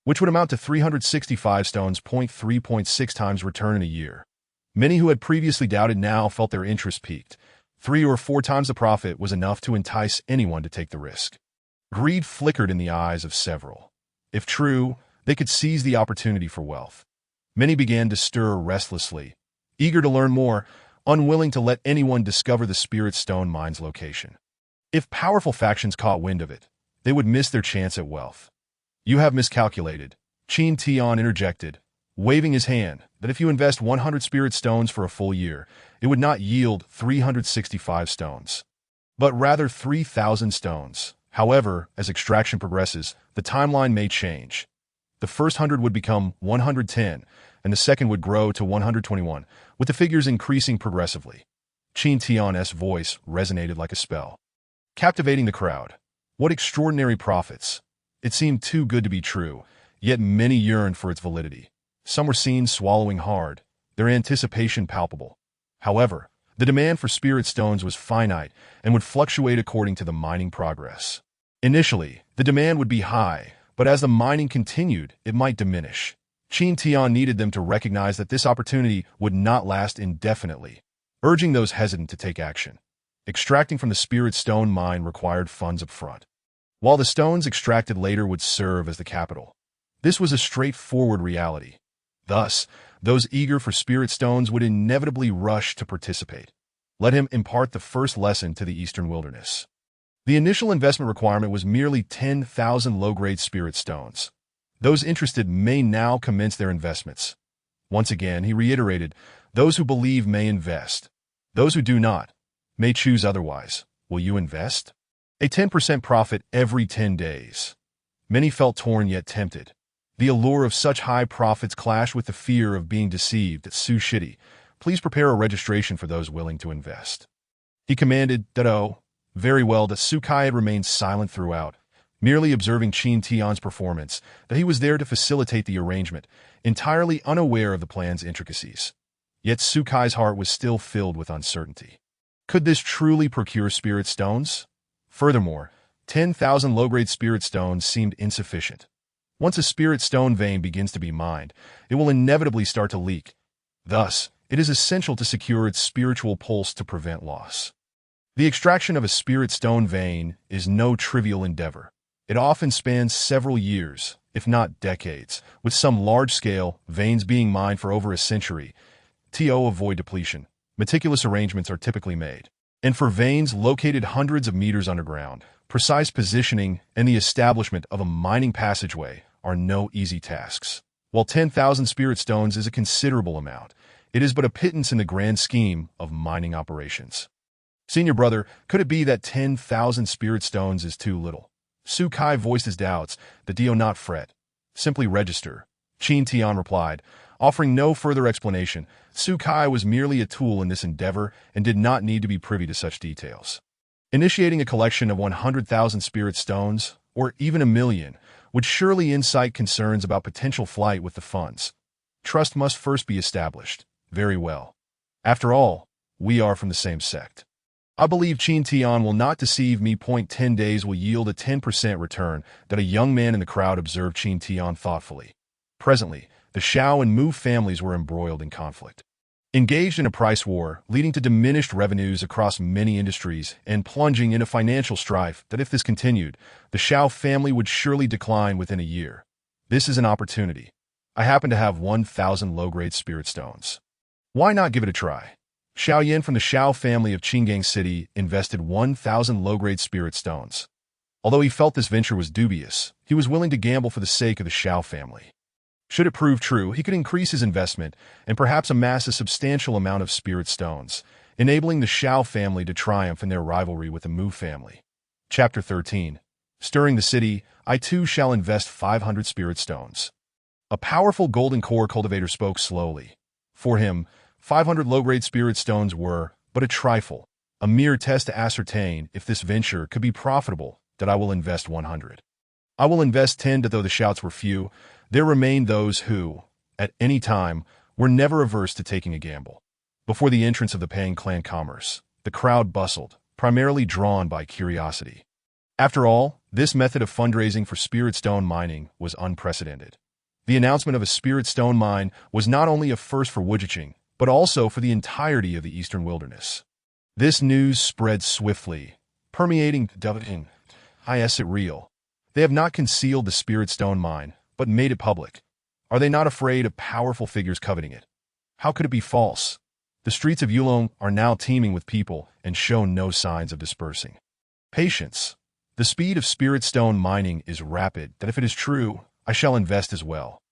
which would amount to 365 stones. 3.6 times return in a year. Many who had previously doubted now felt their interest peaked. 3 or 4 times the profit was enough to entice anyone to take the risk. Greed flickered in the eyes of several. If true, they could seize the opportunity for wealth. Many began to stir restlessly, eager to learn more, unwilling to let anyone discover the spirit stone mine's location. If powerful factions caught wind of it, they would miss their chance at wealth. You have miscalculated, Qin Tian interjected, waving his hand, that if you invest 100 spirit stones for a full year, it would not yield 365 stones, but rather 3,000 stones. However, as extraction progresses, the timeline may change. The first 100 would become 110, and the second would grow to 121, with the figures increasing progressively. Qin Tian's voice resonated like a spell, captivating the crowd. What extraordinary profits! It seemed too good to be true, yet many yearned for its validity. Some were seen swallowing hard, their anticipation palpable. However, the demand for spirit stones was finite and would fluctuate according to the mining progress. Initially, the demand would be high, but as the mining continued, it might diminish. Qin Tian needed them to recognize that this opportunity would not last indefinitely, urging those hesitant to take action. Extracting from the spirit stone mine required funds up front, while the stones extracted later would serve as the capital. This was a straightforward reality. Thus, those eager for spirit stones would inevitably rush to participate. Let him impart the first lesson to the Eastern Wilderness. The initial investment requirement was merely 10,000 low-grade spirit stones. Those interested may now commence their investments. Once again, he reiterated, those who believe may invest. Those who do not may choose otherwise. Will you invest? A 10% profit every 10 days. Many felt torn yet tempted. The allure of such high profits clashed with the fear of being deceived. At Su Shidi, please prepare a registration for those willing to invest. He commanded that very well. That Sukai had remained silent throughout, merely observing Qin Tian's performance, that he was there to facilitate the arrangement, entirely unaware of the plan's intricacies. Yet Sukai's heart was still filled with uncertainty. Could this truly procure spirit stones? Furthermore, 10,000 low-grade spirit stones seemed insufficient. Once a spirit stone vein begins to be mined, it will inevitably start to leak. Thus, it is essential to secure its spiritual pulse to prevent loss. The extraction of a spirit stone vein is no trivial endeavor. It often spans several years, if not decades, with some large-scale veins being mined for over a century. To avoid depletion, meticulous arrangements are typically made. And for veins located hundreds of meters underground, precise positioning and the establishment of a mining passageway are no easy tasks. While 10,000 spirit stones is a considerable amount, it is but a pittance in the grand scheme of mining operations. Senior brother, could it be that 10,000 spirit stones is too little? Sukai voiced his doubts. The do not fret. Simply register. Qin Tian replied, offering no further explanation. Sukai was merely a tool in this endeavor and did not need to be privy to such details. Initiating a collection of 100,000 spirit stones, or even 1,000,000, would surely incite concerns about potential flight with the funds. Trust must first be established. Very well. After all, we are from the same sect. I believe Qin Tian will not deceive me. 10 days will yield a 10% return. That a young man in the crowd observed Qin Tian thoughtfully. Presently, the Shao and Mu families were embroiled in conflict. Engaged in a price war, leading to diminished revenues across many industries and plunging into financial strife that if this continued, the Shao family would surely decline within a year. This is an opportunity. I happen to have 1,000 low-grade spirit stones. Why not give it a try? Xiao Yan from the Shao family of Qingang City invested 1,000 low-grade spirit stones. Although he felt this venture was dubious, he was willing to gamble for the sake of the Shao family. Should it prove true, he could increase his investment and perhaps amass a substantial amount of spirit stones, enabling the Shao family to triumph in their rivalry with the Mu family. Chapter 13. Stirring the city, I too shall invest 500 spirit stones. A powerful golden core cultivator spoke slowly. For him, 500 low-grade spirit stones were but a trifle, a mere test to ascertain if this venture could be profitable. That I will invest 100. I will invest 10. Though the shouts were few, there remained those who, at any time, were never averse to taking a gamble. Before the entrance of the Pang clan commerce, the crowd bustled, primarily drawn by curiosity. After all, this method of fundraising for spirit stone mining was unprecedented. The announcement of a spirit stone mine was not only a first for Wujiqing, but also for the entirety of the eastern wilderness. This news spread swiftly, permeating Dublin. Is it real? They have not concealed the spirit stone mine, but made it public. Are they not afraid of powerful figures coveting it? How could it be false? The streets of Yulong are now teeming with people and show no signs of dispersing. Patience. The speed of spirit stone mining is rapid. That if it is true, I shall invest as well.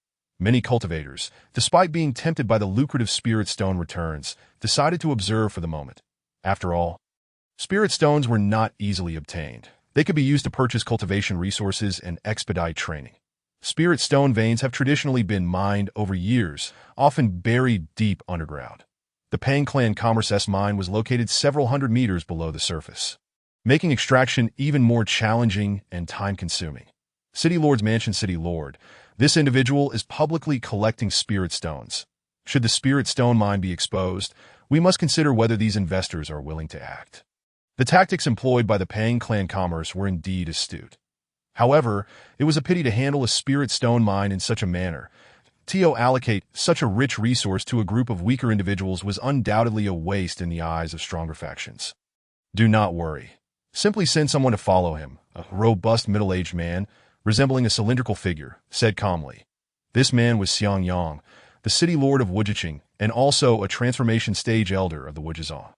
Many cultivators, despite being tempted by the lucrative spirit stone returns, decided to observe for the moment. After all, spirit stones were not easily obtained. They could be used to purchase cultivation resources and expedite training. Spirit stone veins have traditionally been mined over years, often buried deep underground. The Pang Clan Commerce S mine was located several hundred meters below the surface, making extraction even more challenging and time-consuming. City Lord's Mansion. City Lord. This individual is publicly collecting spirit stones. Should the spirit stone mine be exposed, we must consider whether these investors are willing to act. The tactics employed by the Pang Clan Commerce were indeed astute. However, it was a pity to handle a spirit stone mine in such a manner. To allocate such a rich resource to a group of weaker individuals was undoubtedly a waste in the eyes of stronger factions. Do not worry. Simply send someone to follow him. A robust middle-aged man, resembling a cylindrical figure, said calmly. This man was Xiang Yang, the city lord of Wujiqing, and also a transformation stage elder of the Wujizong.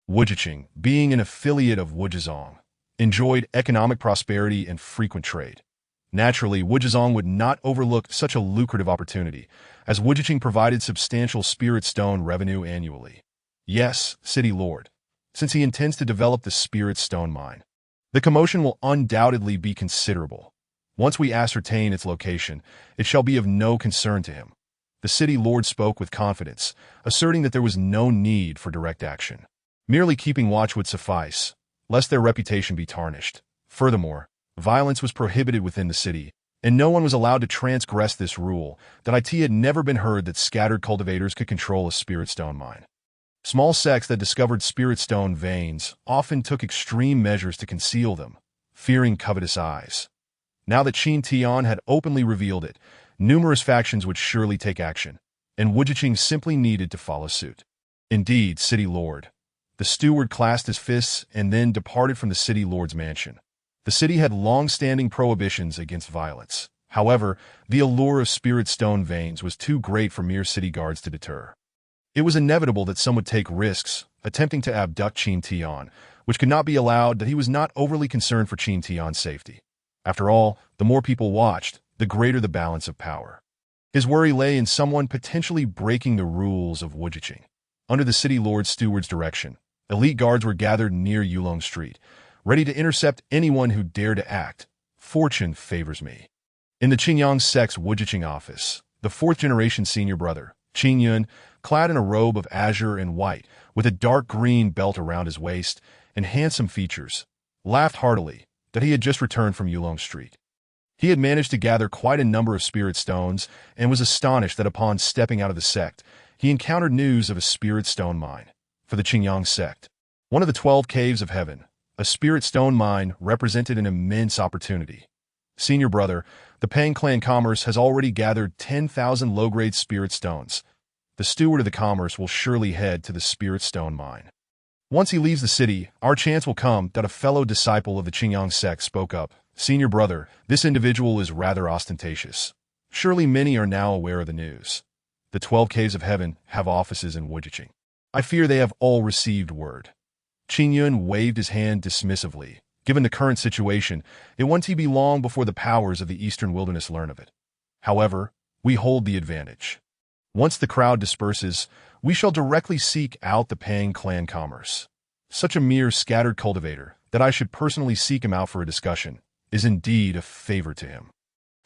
Wujiqing, being an affiliate of Wujizong, enjoyed economic prosperity and frequent trade. Naturally, Wujizong would not overlook such a lucrative opportunity, as Wujiqing provided substantial spirit stone revenue annually. Yes, city lord, since he intends to develop the spirit stone mine. The commotion will undoubtedly be considerable. Once we ascertain its location, it shall be of no concern to him. The city lord spoke with confidence, asserting that there was no need for direct action. Merely keeping watch would suffice, lest their reputation be tarnished. Furthermore, violence was prohibited within the city, and no one was allowed to transgress this rule. That it had never been heard that scattered cultivators could control a spirit stone mine. Small sects that discovered spirit stone veins often took extreme measures to conceal them, fearing covetous eyes. Now that Qin Tian had openly revealed it, numerous factions would surely take action, and Wujiqing simply needed to follow suit. Indeed, city lord. The steward clasped his fists and then departed from the city lord's mansion. The city had long-standing prohibitions against violence. However, the allure of spirit stone veins was too great for mere city guards to deter. It was inevitable that some would take risks, attempting to abduct Qin Tian, which could not be allowed. That he was not overly concerned for Qin Tian's safety. After all, the more people watched, the greater the balance of power. His worry lay in someone potentially breaking the rules of Wujiqing. Under the city lord's steward's direction, elite guards were gathered near Yulong Street, ready to intercept anyone who dared to act. Fortune favors me. In the Qingyang sect's Wujiqing office, the fourth-generation senior brother, Qin Yun, clad in a robe of azure and white, with a dark green belt around his waist and handsome features, laughed heartily that he had just returned from Yulong Street. He had managed to gather quite a number of spirit stones and was astonished that upon stepping out of the sect, he encountered news of a spirit stone mine. For the Qingyang sect, One of the 12 caves of heaven, a spirit stone mine, represented an immense opportunity. Senior brother, the Pang clan commerce has already gathered 10,000 low-grade spirit stones. The steward of the commerce will surely head to the spirit stone mine. Once he leaves the city, our chance will come that a fellow disciple of the Qingyang sect spoke up. Senior brother, this individual is rather ostentatious. Surely many are now aware of the news. The 12 caves of heaven have offices in Wujiqing. I fear they have all received word. Qin Yun waved his hand dismissively. Given the current situation, it won't be long before the powers of the eastern wilderness learn of it. However, we hold the advantage. Once the crowd disperses, we shall directly seek out the Pang clan commerce. Such a mere scattered cultivator, that I should personally seek him out for a discussion, is indeed a favor to him.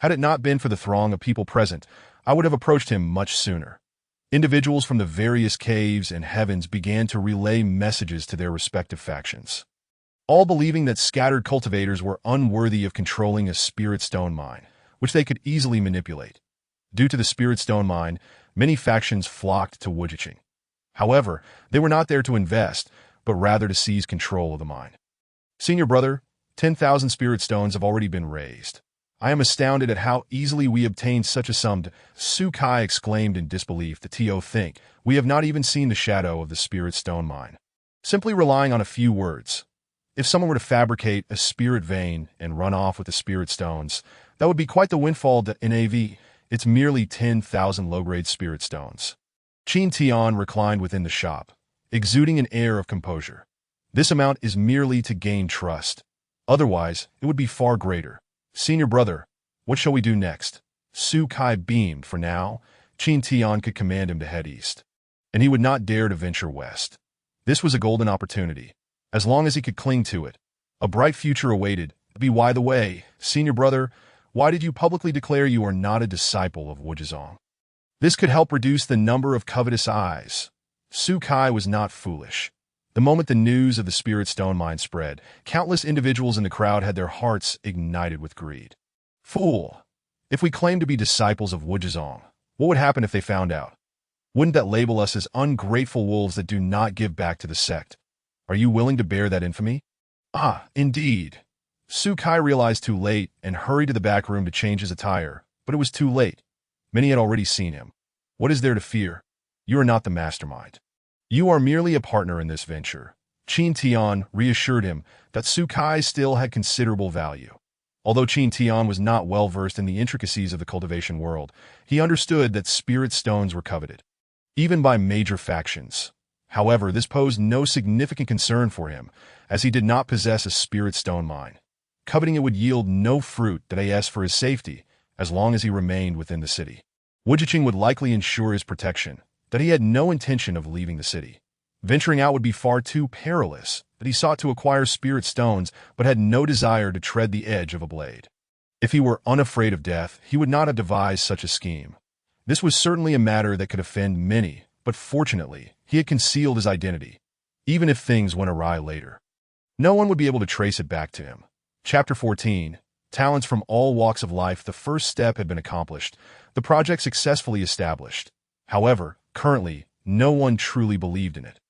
Had it not been for the throng of people present, I would have approached him much sooner. Individuals from the various caves and heavens began to relay messages to their respective factions, all believing that scattered cultivators were unworthy of controlling a spirit stone mine, which they could easily manipulate. Due to the spirit stone mine, many factions flocked to Wujiqing. However, they were not there to invest, but rather to seize control of the mine. Senior brother, 10,000 spirit stones have already been raised. I am astounded at how easily we obtained such a sum. Su Kai exclaimed in disbelief. The To think, we have not even seen the shadow of the spirit stone mine. Simply relying on a few words. If someone were to fabricate a spirit vein and run off with the spirit stones, that would be quite the windfall to NAV. It's merely 10,000 low-grade spirit stones. Qin Tian reclined within the shop, exuding an air of composure. This amount is merely to gain trust. Otherwise, it would be far greater. Senior brother, what shall we do next? Su Kai beamed. For now, Qin Tian could command him to head east, and he would not dare to venture west. This was a golden opportunity. As long as he could cling to it, a bright future awaited. By the way, senior brother, why did you publicly declare you are not a disciple of Wujizong? This could help reduce the number of covetous eyes. Su Kai was not foolish. The moment the news of the spirit stone mine spread, countless individuals in the crowd had their hearts ignited with greed. Fool! If we claim to be disciples of Wujizong, what would happen if they found out? Wouldn't that label us as ungrateful wolves that do not give back to the sect? Are you willing to bear that infamy? Ah, indeed. Su Kai realized too late and hurried to the back room to change his attire, but it was too late. Many had already seen him. What is there to fear? You are not the mastermind. You are merely a partner in this venture. Qin Tian reassured him that Su Kai still had considerable value. Although Qin Tian was not well versed in the intricacies of the cultivation world, he understood that spirit stones were coveted, even by major factions. However, this posed no significant concern for him, as he did not possess a spirit stone mine. Coveting it would yield no fruit that as for his safety, as long as he remained within the city. Wujiqing would likely ensure his protection, that he had no intention of leaving the city. Venturing out would be far too perilous, that he sought to acquire spirit stones but had no desire to tread the edge of a blade. If he were unafraid of death, he would not have devised such a scheme. This was certainly a matter that could offend many, but fortunately, he had concealed his identity, even if things went awry later. No one would be able to trace it back to him. Chapter 14. Talents from all walks of life. The first step had been accomplished, the project successfully established. However, currently, no one truly believed in it.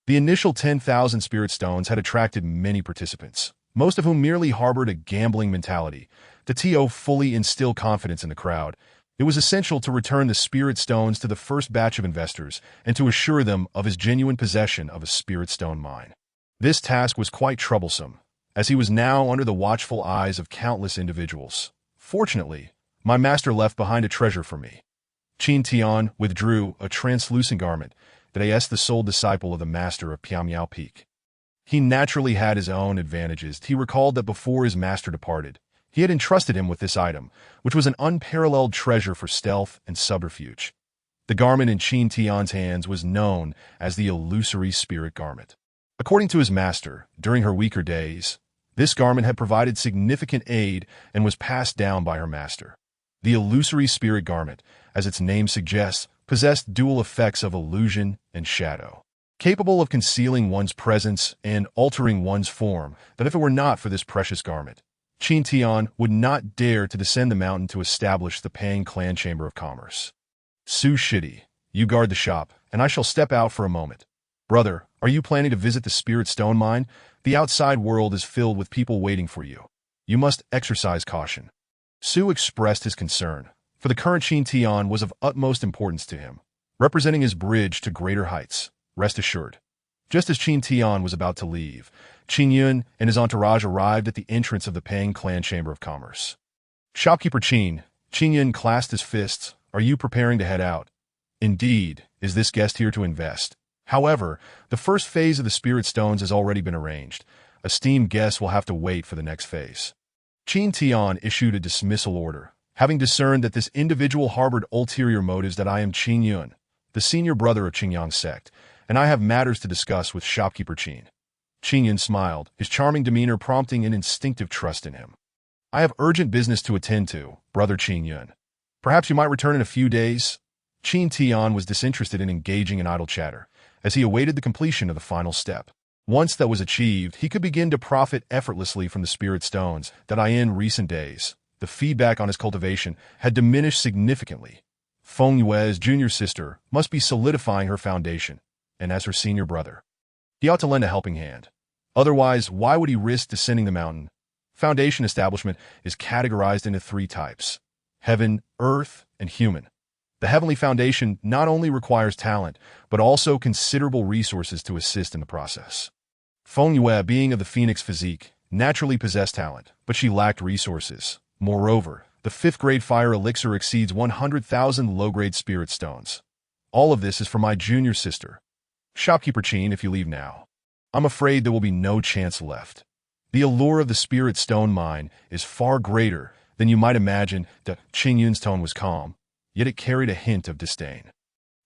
The initial 10,000 spirit stones had attracted many participants, most of whom merely harbored a gambling mentality. To fully instill confidence in the crowd, it was essential to return the spirit stones to the first batch of investors and to assure them of his genuine possession of a spirit stone mine. This task was quite troublesome, as he was now under the watchful eyes of countless individuals. Fortunately, my master left behind a treasure for me. Qin Tian withdrew a translucent garment that the sole disciple of the master of Piamiao Peak. He naturally had his own advantages. He recalled that before his master departed, he had entrusted him with this item, which was an unparalleled treasure for stealth and subterfuge. The garment in Qin Tian's hands was known as the illusory spirit garment. According to his master, during her weaker days, this garment had provided significant aid and was passed down by her master. The illusory spirit garment, as its name suggests, possessed dual effects of illusion and shadow, capable of concealing one's presence and altering one's form, that if it were not for this precious garment, Qin Tian would not dare to descend the mountain to establish the Pang Clan Chamber of Commerce. Su Shidi, you guard the shop, and I shall step out for a moment. Brother, Are you planning to visit the Spirit Stone Mine? The outside world is filled with people waiting for you. You must exercise caution. Su expressed his concern, for the current Qin Tian was of utmost importance to him, representing his bridge to greater heights. Rest assured. Just as Qin Tian was about to leave, Qin Yun and his entourage arrived at the entrance of the Pang Clan Chamber of Commerce. Shopkeeper Qin Yun clasped his fists. Are you preparing to head out? Indeed, is this guest here to invest? However, the first phase of the Spirit Stones has already been arranged. Esteemed guests will have to wait for the next phase. Qin Tian issued a dismissal order, having discerned that this individual harbored ulterior motives. That I am Qin Yun, the senior brother of Qingyang sect, and I have matters to discuss with shopkeeper Qin. Qin Yun smiled, his charming demeanor prompting an instinctive trust in him. I have urgent business to attend to, brother Qin Yun. Perhaps you might return in a few days? Qin Tian was disinterested in engaging in idle chatter, as he awaited the completion of the final step. Once that was achieved, he could begin to profit effortlessly from the Spirit Stones. That in recent days, the feedback on his cultivation had diminished significantly. Feng Yue's junior sister must be solidifying her foundation, and as her senior brother, he ought to lend a helping hand. Otherwise, why would he risk descending the mountain? Foundation establishment is categorized into 3 types: heaven, earth, and human. The heavenly foundation not only requires talent, but also considerable resources to assist in the process. Feng Yue, being of the phoenix physique, naturally possessed talent, but she lacked resources. Moreover, the 5th grade fire elixir exceeds 100,000 low-grade spirit stones. All of this is for my junior sister. Shopkeeper Qin, if you leave now, I'm afraid there will be no chance left. The allure of the Spirit Stone Mine is far greater than you might imagine. That Qin Yun's tone was calm, yet it carried a hint of disdain.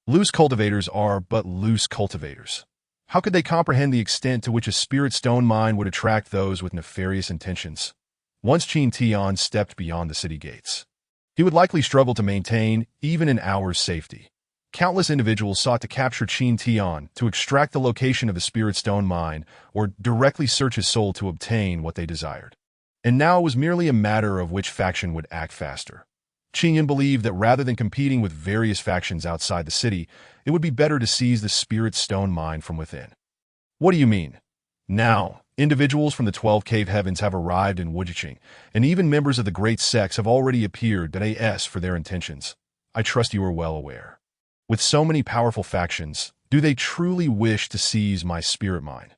Loose cultivators are but loose cultivators. How could they comprehend the extent to which a Spirit Stone Mine would attract those with nefarious intentions? Once Qin Tian stepped beyond the city gates, he would likely struggle to maintain even an hour's safety. Countless individuals sought to capture Qin Tian to extract the location of the Spirit Stone Mine or directly search his soul to obtain what they desired. And now it was merely a matter of which faction would act faster. Qin Yun believed that rather than competing with various factions outside the city, it would be better to seize the Spirit Stone Mine from within. What do you mean? Now, individuals from the 12 Cave Heavens have arrived in Wujiqing, and even members of the Great Sects have already appeared for their intentions. I trust you are well aware. With so many powerful factions, do they truly wish to seize my spirit mine?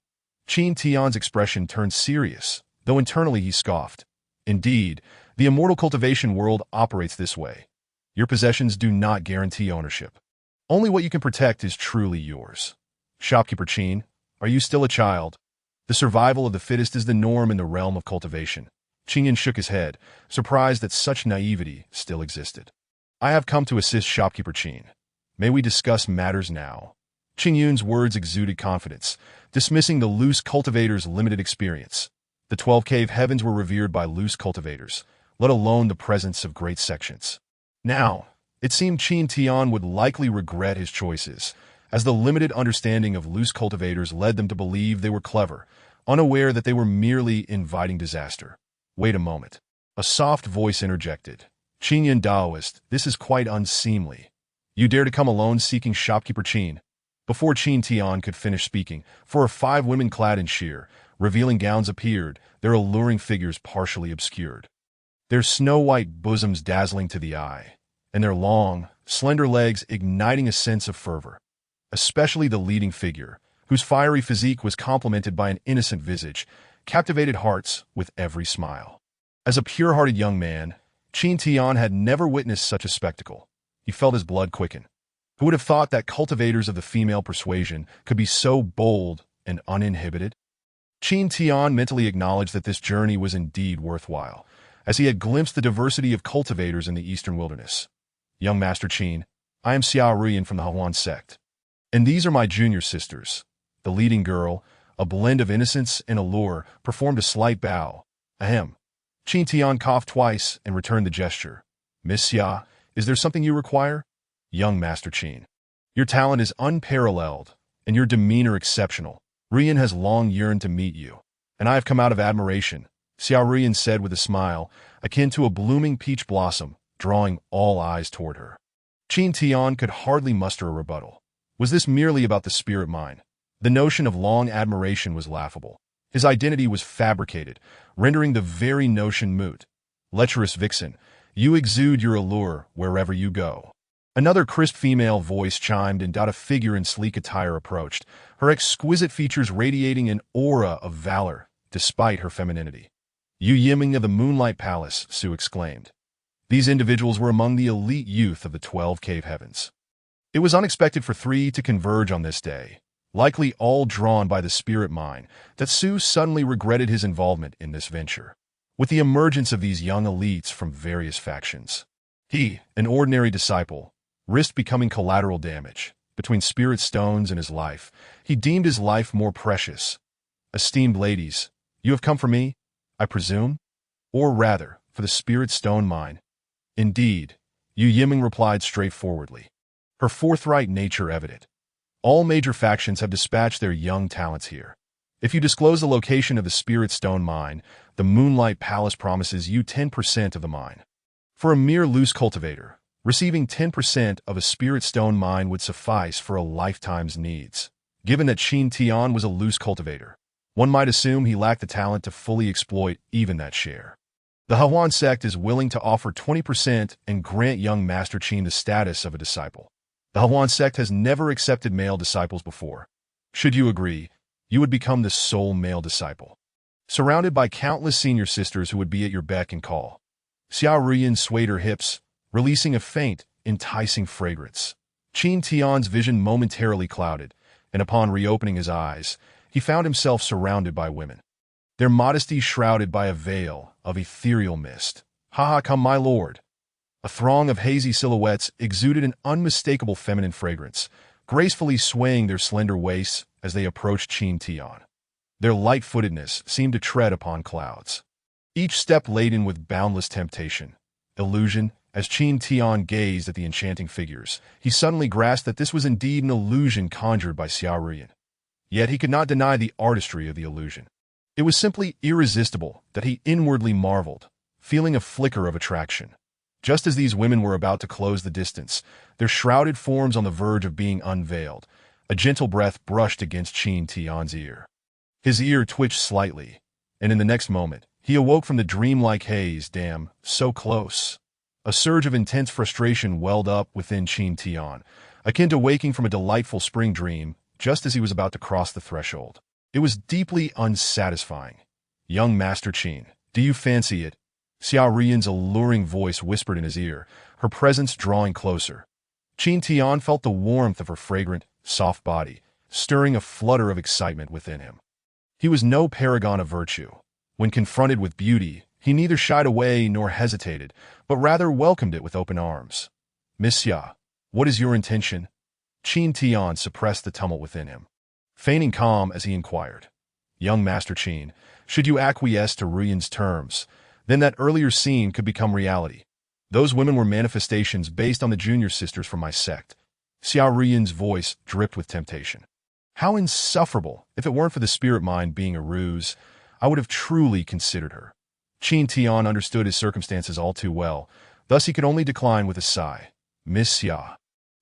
Qin Tian's expression turned serious, though internally he scoffed. Indeed, the immortal cultivation world operates this way. Your possessions do not guarantee ownership. Only what you can protect is truly yours. Shopkeeper Qin, are you still a child? The survival of the fittest is the norm in the realm of cultivation. Qin Yun shook his head, surprised that such naivety still existed. I have come to assist Shopkeeper Qin. May we discuss matters now? Qin Yun's words exuded confidence, dismissing the loose cultivator's limited experience. The 12 Cave Heavens were revered by loose cultivators, let alone the presence of great sections. Now, it seemed Qin Tian would likely regret his choices, as the limited understanding of loose cultivators led them to believe they were clever, unaware that they were merely inviting disaster. Wait a moment. A soft voice interjected. Qin Yun Daoist, this is quite unseemly. You dare to come alone seeking Shopkeeper Qin? Before Qin Tian could finish speaking, 4 or 5 women clad in sheer, revealing gowns appeared, their alluring figures partially obscured. Their snow-white bosoms dazzling to the eye, and their long, slender legs igniting a sense of fervor. Especially the leading figure, whose fiery physique was complemented by an innocent visage, captivated hearts with every smile. As a pure-hearted young man, Qin Tian had never witnessed such a spectacle. He felt his blood quicken. Who would have thought that cultivators of the female persuasion could be so bold and uninhibited? Qin Tian mentally acknowledged that this journey was indeed worthwhile, as he had glimpsed the diversity of cultivators in the eastern wilderness. Young Master Qin, I am Xiao Ruyan from the Huan sect. And these are my junior sisters. The leading girl, a blend of innocence and allure, performed a slight bow. Ahem. Qin Tian coughed twice and returned the gesture. Miss Xia, is there something you require? Young Master Qin, your talent is unparalleled, and your demeanor exceptional. Ruyan has long yearned to meet you, and I have come out of admiration, Xiao Ruyan said with a smile, akin to a blooming peach blossom, drawing all eyes toward her. Qin Tian could hardly muster a rebuttal. Was this merely about the spirit mine? The notion of long admiration was laughable. His identity was fabricated, rendering the very notion moot. Lecherous vixen, you exude your allure wherever you go. Another crisp female voice chimed in. A figure in sleek attire approached, her exquisite features radiating an aura of valor despite her femininity. You Yiming of the Moonlight Palace, Sue exclaimed. These individuals were among the elite youth of the 12 Cave Heavens. It was unexpected for three to converge on this day, likely all drawn by the spirit mind, that Sue suddenly regretted his involvement in this venture. With the emergence of these young elites from various factions, he, an ordinary disciple, risked becoming collateral damage. Between spirit stones and his life, he deemed his life more precious. Esteemed ladies, you have come for me, I presume? Or rather, for the spirit stone mine. Indeed, Yu Yiming replied straightforwardly, her forthright nature evident. All major factions have dispatched their young talents here. If you disclose the location of the spirit stone mine, the Moonlight Palace promises you 10% of the mine. For a mere loose cultivator, receiving 10% of a spirit stone mine would suffice for a lifetime's needs. Given that Qin Tian was a loose cultivator, one might assume he lacked the talent to fully exploit even that share. The Hahuan sect is willing to offer 20% and grant young Master Qin the status of a disciple. The Hahuan sect has never accepted male disciples before. Should you agree, you would become the sole male disciple, surrounded by countless senior sisters who would be at your beck and call. Xia Ruyan swayed her hips, releasing a faint, enticing fragrance. Qin Tian's vision momentarily clouded, and upon reopening his eyes, he found himself surrounded by women, their modesty shrouded by a veil of ethereal mist. Ha, come my lord! A throng of hazy silhouettes exuded an unmistakable feminine fragrance, gracefully swaying their slender waists as they approached Qin Tian. Their light-footedness seemed to tread upon clouds, each step laden with boundless temptation, illusion. As Qin Tian gazed at the enchanting figures, he suddenly grasped that this was indeed an illusion conjured by Xia Ruyan. Yet he could not deny the artistry of the illusion. It was simply irresistible that he inwardly marveled, feeling a flicker of attraction. Just as these women were about to close the distance, their shrouded forms on the verge of being unveiled, a gentle breath brushed against Qin Tian's ear. His ear twitched slightly, and in the next moment, he awoke from the dreamlike haze. Damn, so close. A surge of intense frustration welled up within Qin Tian, akin to waking from a delightful spring dream just as he was about to cross the threshold. It was deeply unsatisfying. Young Master Qin, do you fancy it? Xia Ruyan's alluring voice whispered in his ear, her presence drawing closer. Qin Tian felt the warmth of her fragrant, soft body, stirring a flutter of excitement within him. He was no paragon of virtue. When confronted with beauty, he neither shied away nor hesitated, but rather welcomed it with open arms. Miss Xia, what is your intention? Qin Tian suppressed the tumult within him, feigning calm as he inquired. Young Master Qin, should you acquiesce to Ruyan's terms, then that earlier scene could become reality. Those women were manifestations based on the junior sisters from my sect. Xia Ruyan's voice dripped with temptation. How insufferable! If it weren't for the spirit mind being a ruse, I would have truly considered her. Qin Tian understood his circumstances all too well, thus he could only decline with a sigh. Miss Xia,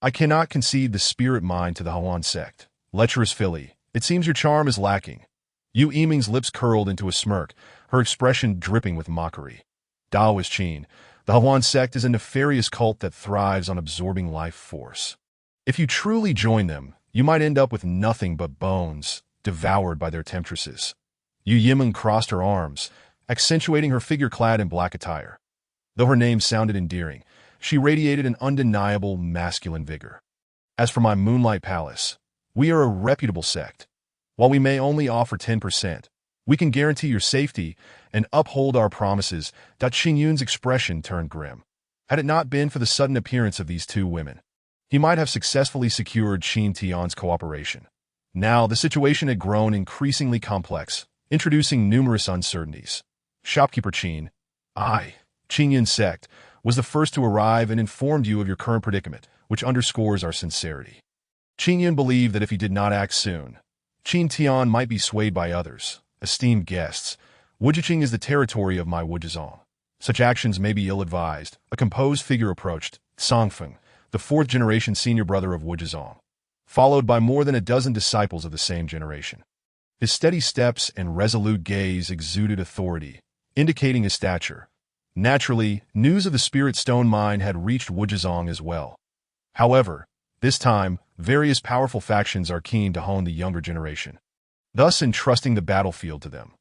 I cannot concede the spirit mind to the Hahuan sect. Lecherous filly, it seems your charm is lacking. Yu Yiming's lips curled into a smirk, her expression dripping with mockery. Daoist Qin, the Hahuan sect is a nefarious cult that thrives on absorbing life force. If you truly join them, you might end up with nothing but bones, devoured by their temptresses. Yu Yiming crossed her arms, accentuating her figure clad in black attire. Though her name sounded endearing, she radiated an undeniable masculine vigor. As for my Moonlight Palace, we are a reputable sect. While we may only offer 10%, we can guarantee your safety and uphold our promises. Qin Yun's expression turned grim. Had it not been for the sudden appearance of these two women, he might have successfully secured Qin Tian's cooperation. Now, the situation had grown increasingly complex, introducing numerous uncertainties. Shopkeeper Qin, Qin Yun's sect, was the first to arrive and informed you of your current predicament, which underscores our sincerity. Qin Yun believed that if he did not act soon, Qin Tian might be swayed by others. Esteemed guests, Wujiqing is the territory of my Wujizong. Such actions may be ill-advised. A composed figure approached, Songfeng, the fourth-generation senior brother of Wujizong. followed by more than a dozen disciples of the same generation. His steady steps and resolute gaze exuded authority, indicating his stature. Naturally, news of the Spirit Stone mine had reached Wujizong as well. However, this time, various powerful factions are keen to hone the younger generation, thus entrusting the battlefield to them.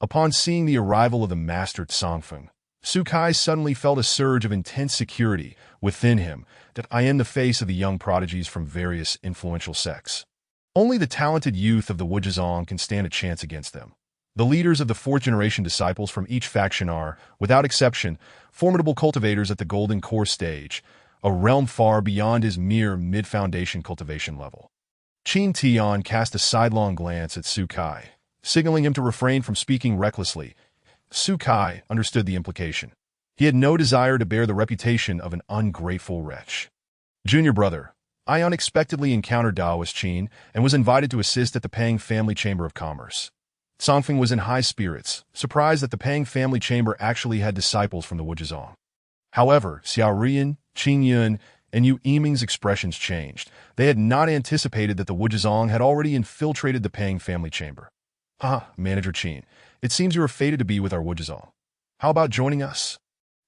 Upon seeing the arrival of the master Tsongfeng, Su Kai suddenly felt a surge of intense security within him that in the face of the young prodigies from various influential sects. Only the talented youth of the Wujizong can stand a chance against them. The leaders of the fourth-generation disciples from each faction are, without exception, formidable cultivators at the Golden Core stage, a realm far beyond his mere mid-foundation cultivation level. Qin Tian cast a sidelong glance at Su Kai, signaling him to refrain from speaking recklessly. Su Kai understood the implication. He had no desire to bear the reputation of an ungrateful wretch. Junior brother, I unexpectedly encountered Daoist Qin and was invited to assist at the Pang Family Chamber of Commerce. Tsongfeng was in high spirits, surprised that the Pang Family Chamber actually had disciples from the Wujizong. However, Xiao Rian, Qin Yun, and Yu Yiming's expressions changed. They had not anticipated that the Wujizong had already infiltrated the Pang Family Chamber. Manager Qin, it seems you are fated to be with our Wujizong. How about joining us?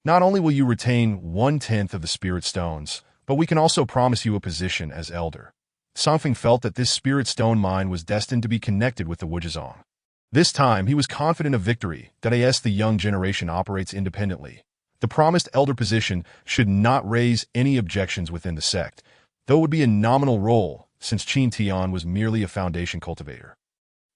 Not only will you retain 1/10 of the Spirit Stones, but we can also promise you a position as elder. Tsongfeng felt that this Spirit Stone mine was destined to be connected with the Wujizong. This time, he was confident of victory, that the young generation operates independently. The promised elder position should not raise any objections within the sect, though it would be a nominal role, since Qin Tian was merely a foundation cultivator.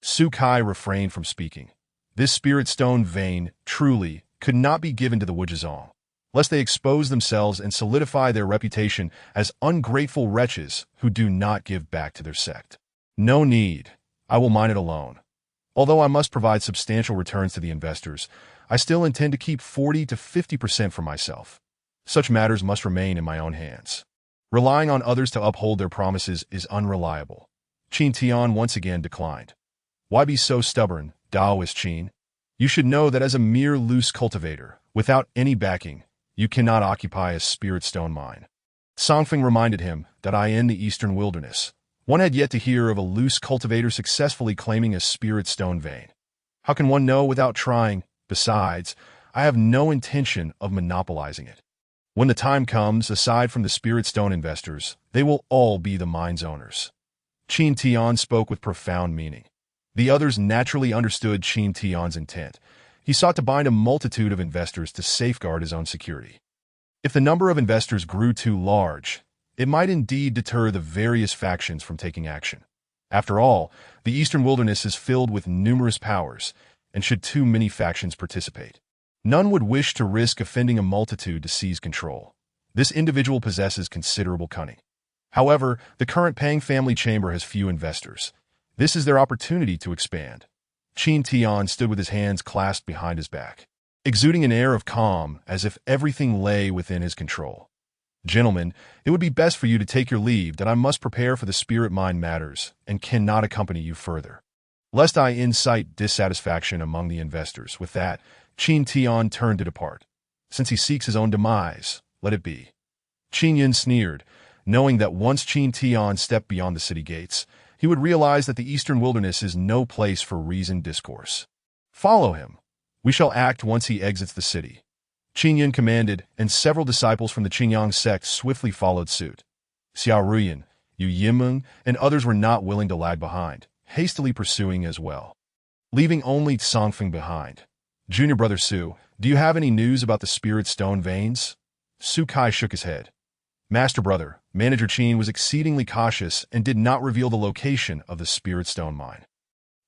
Su Kai refrained from speaking. This Spirit Stone vein, truly, could not be given to the Wujizong, lest they expose themselves and solidify their reputation as ungrateful wretches who do not give back to their sect. No need. I will mine it alone. Although I must provide substantial returns to the investors, I still intend to keep 40 to 50% for myself. Such matters must remain in my own hands. Relying on others to uphold their promises is unreliable. Qin Tian once again declined. Why be so stubborn, Daoist Qin? You should know that as a mere loose cultivator, without any backing, you cannot occupy a Spirit Stone mine. Tsongfeng reminded him that in the Eastern Wilderness, one had yet to hear of a loose cultivator successfully claiming a Spirit Stone vein. How can one know without trying? Besides, I have no intention of monopolizing it. When the time comes, aside from the Spirit Stone investors, they will all be the mine's owners. Qin Tian spoke with profound meaning. The others naturally understood Qin Tian's intent. He sought to bind a multitude of investors to safeguard his own security. If the number of investors grew too large, it might indeed deter the various factions from taking action. After all, the Eastern Wilderness is filled with numerous powers, and should too many factions participate, none would wish to risk offending a multitude to seize control. This individual possesses considerable cunning. However, the current Pang Family Chamber has few investors. This is their opportunity to expand. Qin Tian stood with his hands clasped behind his back, exuding an air of calm as if everything lay within his control. Gentlemen, it would be best for you to take your leave, that I must prepare for the spirit mine matters and cannot accompany you further, lest I incite dissatisfaction among the investors. With that, Qin Tian turned to depart. Since he seeks his own demise, let it be. Qin Yin sneered, knowing that once Qin Tian stepped beyond the city gates, he would realize that the Eastern Wilderness is no place for reasoned discourse. Follow him. We shall act once he exits the city. Qin Yin commanded, and several disciples from the Qingyang sect swiftly followed suit. Xiao Ruyan, Yu Yimeng, and others were not willing to lag behind, hastily pursuing as well, leaving only Tsongfeng behind. Junior brother Su, do you have any news about the Spirit Stone veins? Su Kai shook his head. Master brother, Manager Qin was exceedingly cautious and did not reveal the location of the Spirit Stone mine.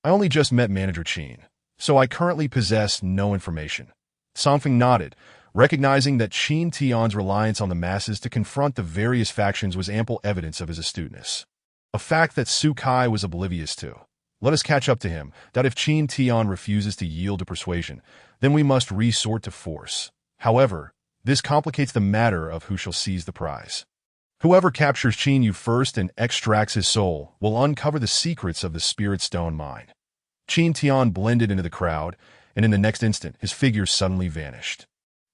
I only just met Manager Qin, so I currently possess no information. Tsongfeng nodded, recognizing that Qin Tian's reliance on the masses to confront the various factions was ample evidence of his astuteness, a fact that Su Kai was oblivious to. Let us catch up to him, that if Qin Tian refuses to yield to persuasion, then we must resort to force. However, this complicates the matter of who shall seize the prize. Whoever captures Qin Yu first and extracts his soul will uncover the secrets of the Spirit Stone mine. Qin Tian blended into the crowd, and in the next instant his figure suddenly vanished.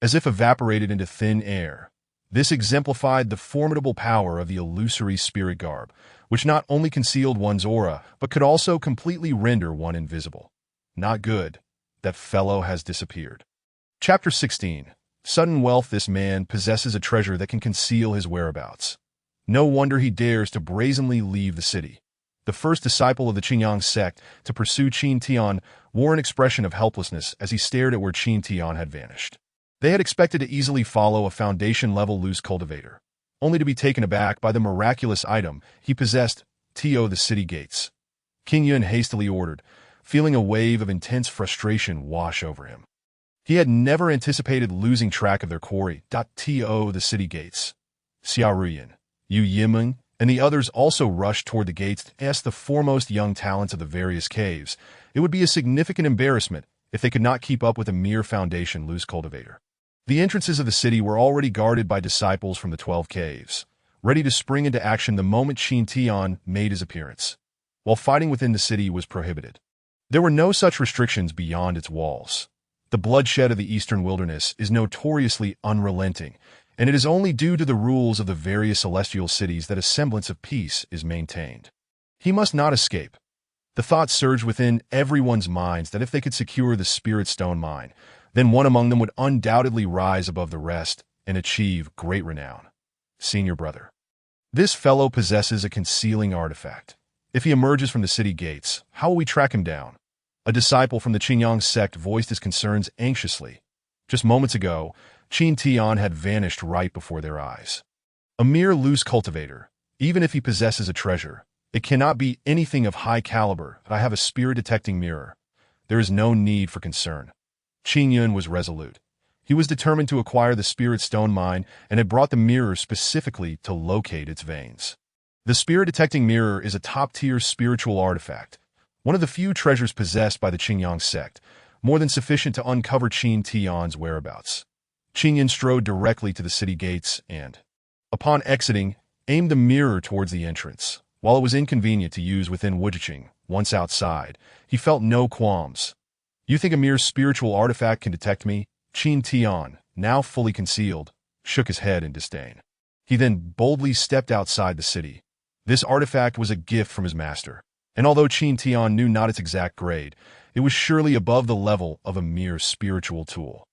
As if evaporated into thin air, This exemplified the formidable power of the illusory spirit garb, which not only concealed one's aura, but could also completely render one invisible. Not good. That fellow has disappeared. Chapter 16. Sudden wealth. This man possesses a treasure that can conceal his whereabouts. No wonder he dares to brazenly leave the city. The first disciple of the Qingyang sect to pursue Qin Tian wore an expression of helplessness as he stared at where Qin Tian had vanished. They had expected to easily follow a foundation-level loose cultivator, only to be taken aback by the miraculous item he possessed, to the city gates. King Yun hastily ordered, feeling a wave of intense frustration wash over him. He had never anticipated losing track of their quarry. To the city gates. Xiao Ruyan, Yu Yimeng, and the others also rushed toward the gates to ask the foremost young talents of the various caves. It would be a significant embarrassment if they could not keep up with a mere foundation loose cultivator. The entrances of the city were already guarded by disciples from the 12 caves, ready to spring into action the moment Qin Tian made his appearance, while fighting within the city was prohibited. There were no such restrictions beyond its walls. The bloodshed of the eastern wilderness is notoriously unrelenting, and it is only due to the rules of the various celestial cities that a semblance of peace is maintained. He must not escape. The thought surged within everyone's minds that if they could secure the Spirit Stone mine, then one among them would undoubtedly rise above the rest and achieve great renown. Senior brother. This fellow possesses a concealing artifact. If he emerges from the city gates, how will we track him down? A disciple from the Qingyang sect voiced his concerns anxiously. Just moments ago, Qin Tian had vanished right before their eyes. A mere loose cultivator, even if he possesses a treasure, it cannot be anything of high caliber. I have a spirit-detecting mirror. There is no need for concern. Qin Yun was resolute. He was determined to acquire the Spirit Stone mine and had brought the mirror specifically to locate its veins. The spirit-detecting mirror is a top-tier spiritual artifact, one of the few treasures possessed by the Qingyang sect, more than sufficient to uncover Qin Tian's whereabouts. Qin Yun strode directly to the city gates and, upon exiting, aimed the mirror towards the entrance. While it was inconvenient to use within Wujiqing, once outside, he felt no qualms. You think a mere spiritual artifact can detect me? Qin Tian, now fully concealed, shook his head in disdain. He then boldly stepped outside the city. This artifact was a gift from his master, and although Qin Tian knew not its exact grade, it was surely above the level of a mere spiritual tool.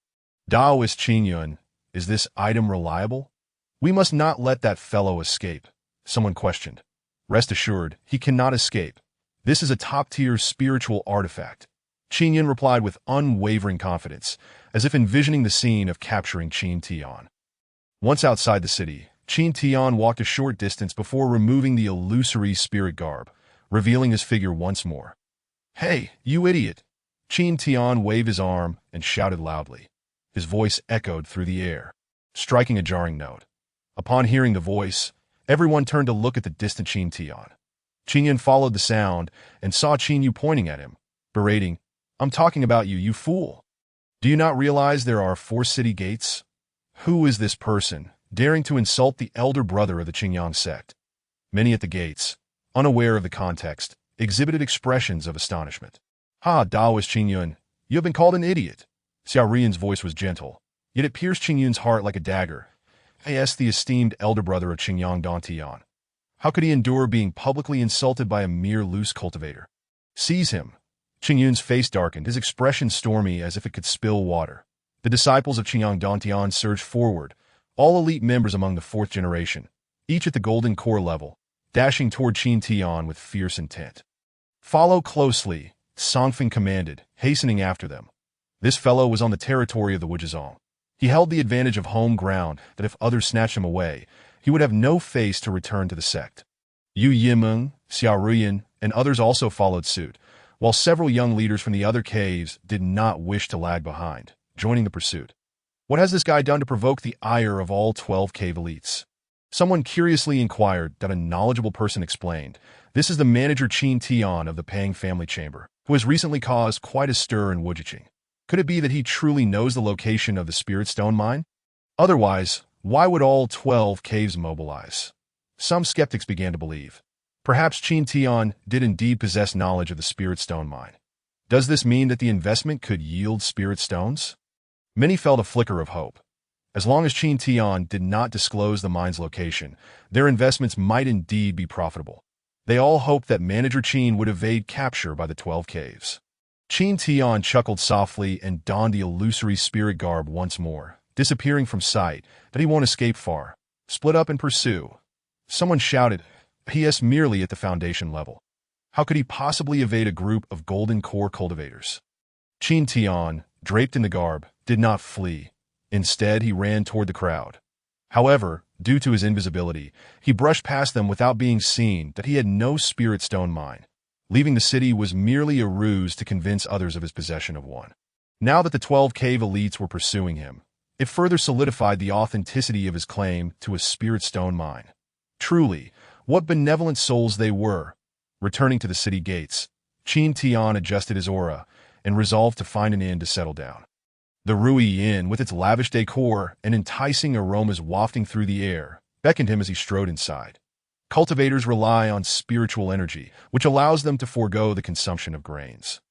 Daoist Qin Yun, is this item reliable? We must not let that fellow escape, someone questioned. Rest assured, he cannot escape. This is a top-tier spiritual artifact. Qin Yun replied with unwavering confidence, as if envisioning the scene of capturing Qin Tian. Once outside the city, Qin Tian walked a short distance before removing the illusory spirit garb, revealing his figure once more. Hey, you idiot! Qin Tian waved his arm and shouted loudly. His voice echoed through the air, striking a jarring note. Upon hearing the voice, everyone turned to look at the distant Qin Tian. Qin Yun followed the sound and saw Qin Yu pointing at him, berating, I'm talking about you, you fool. Do you not realize there are 4 city gates? Who is this person, daring to insult the elder brother of the Qingyang sect? Many at the gates, unaware of the context, exhibited expressions of astonishment. Ha, Daoist Qin Yun, you have been called an idiot. Xiao Rian's voice was gentle, yet it pierced Qin Yun's heart like a dagger. A.S. the esteemed elder brother of Qingyang Dantian. How could he endure being publicly insulted by a mere loose cultivator? Seize him. Qin Yun's face darkened, his expression stormy as if it could spill water. The disciples of Qingyang Dantian surged forward, all elite members among the 4th generation, each at the golden core level, dashing toward Qin Tian with fierce intent. Follow closely, Songfeng commanded, hastening after them. This fellow was on the territory of the Wuzhizong. He held the advantage of home ground that if others snatched him away, he would have no face to return to the sect. Yu Yimeng, Xiao Ruyan, and others also followed suit, while several young leaders from the other caves did not wish to lag behind, joining the pursuit. What has this guy done to provoke the ire of all 12 cave elites? Someone curiously inquired. A knowledgeable person explained, this is the manager Qin Tian of the Pang family chamber, who has recently caused quite a stir in Wujiqing. Could it be that he truly knows the location of the Spirit Stone mine? Otherwise, why would all 12 caves mobilize? Some skeptics began to believe. Perhaps Qin Tian did indeed possess knowledge of the Spirit Stone mine. Does this mean that the investment could yield Spirit Stones? Many felt a flicker of hope. As long as Qin Tian did not disclose the mine's location, their investments might indeed be profitable. They all hoped that Manager Qin would evade capture by the 12 caves. Qin Tian chuckled softly and donned the illusory spirit garb once more, disappearing from sight, that he won't escape far. Split up and pursue. Someone shouted, PS merely at the foundation level. How could he possibly evade a group of golden core cultivators? Qin Tian, draped in the garb, did not flee. Instead, he ran toward the crowd. However, due to his invisibility, he brushed past them without being seen that he had no spirit stone mine. Leaving the city was merely a ruse to convince others of his possession of one. Now that the 12 cave elites were pursuing him, it further solidified the authenticity of his claim to a spirit stone mine. Truly, what benevolent souls they were. Returning to the city gates, Qin Tian adjusted his aura and resolved to find an inn to settle down. The Rui Inn, with its lavish decor and enticing aromas wafting through the air, beckoned him as he strode inside. Cultivators rely on spiritual energy, which allows them to forego the consumption of grains.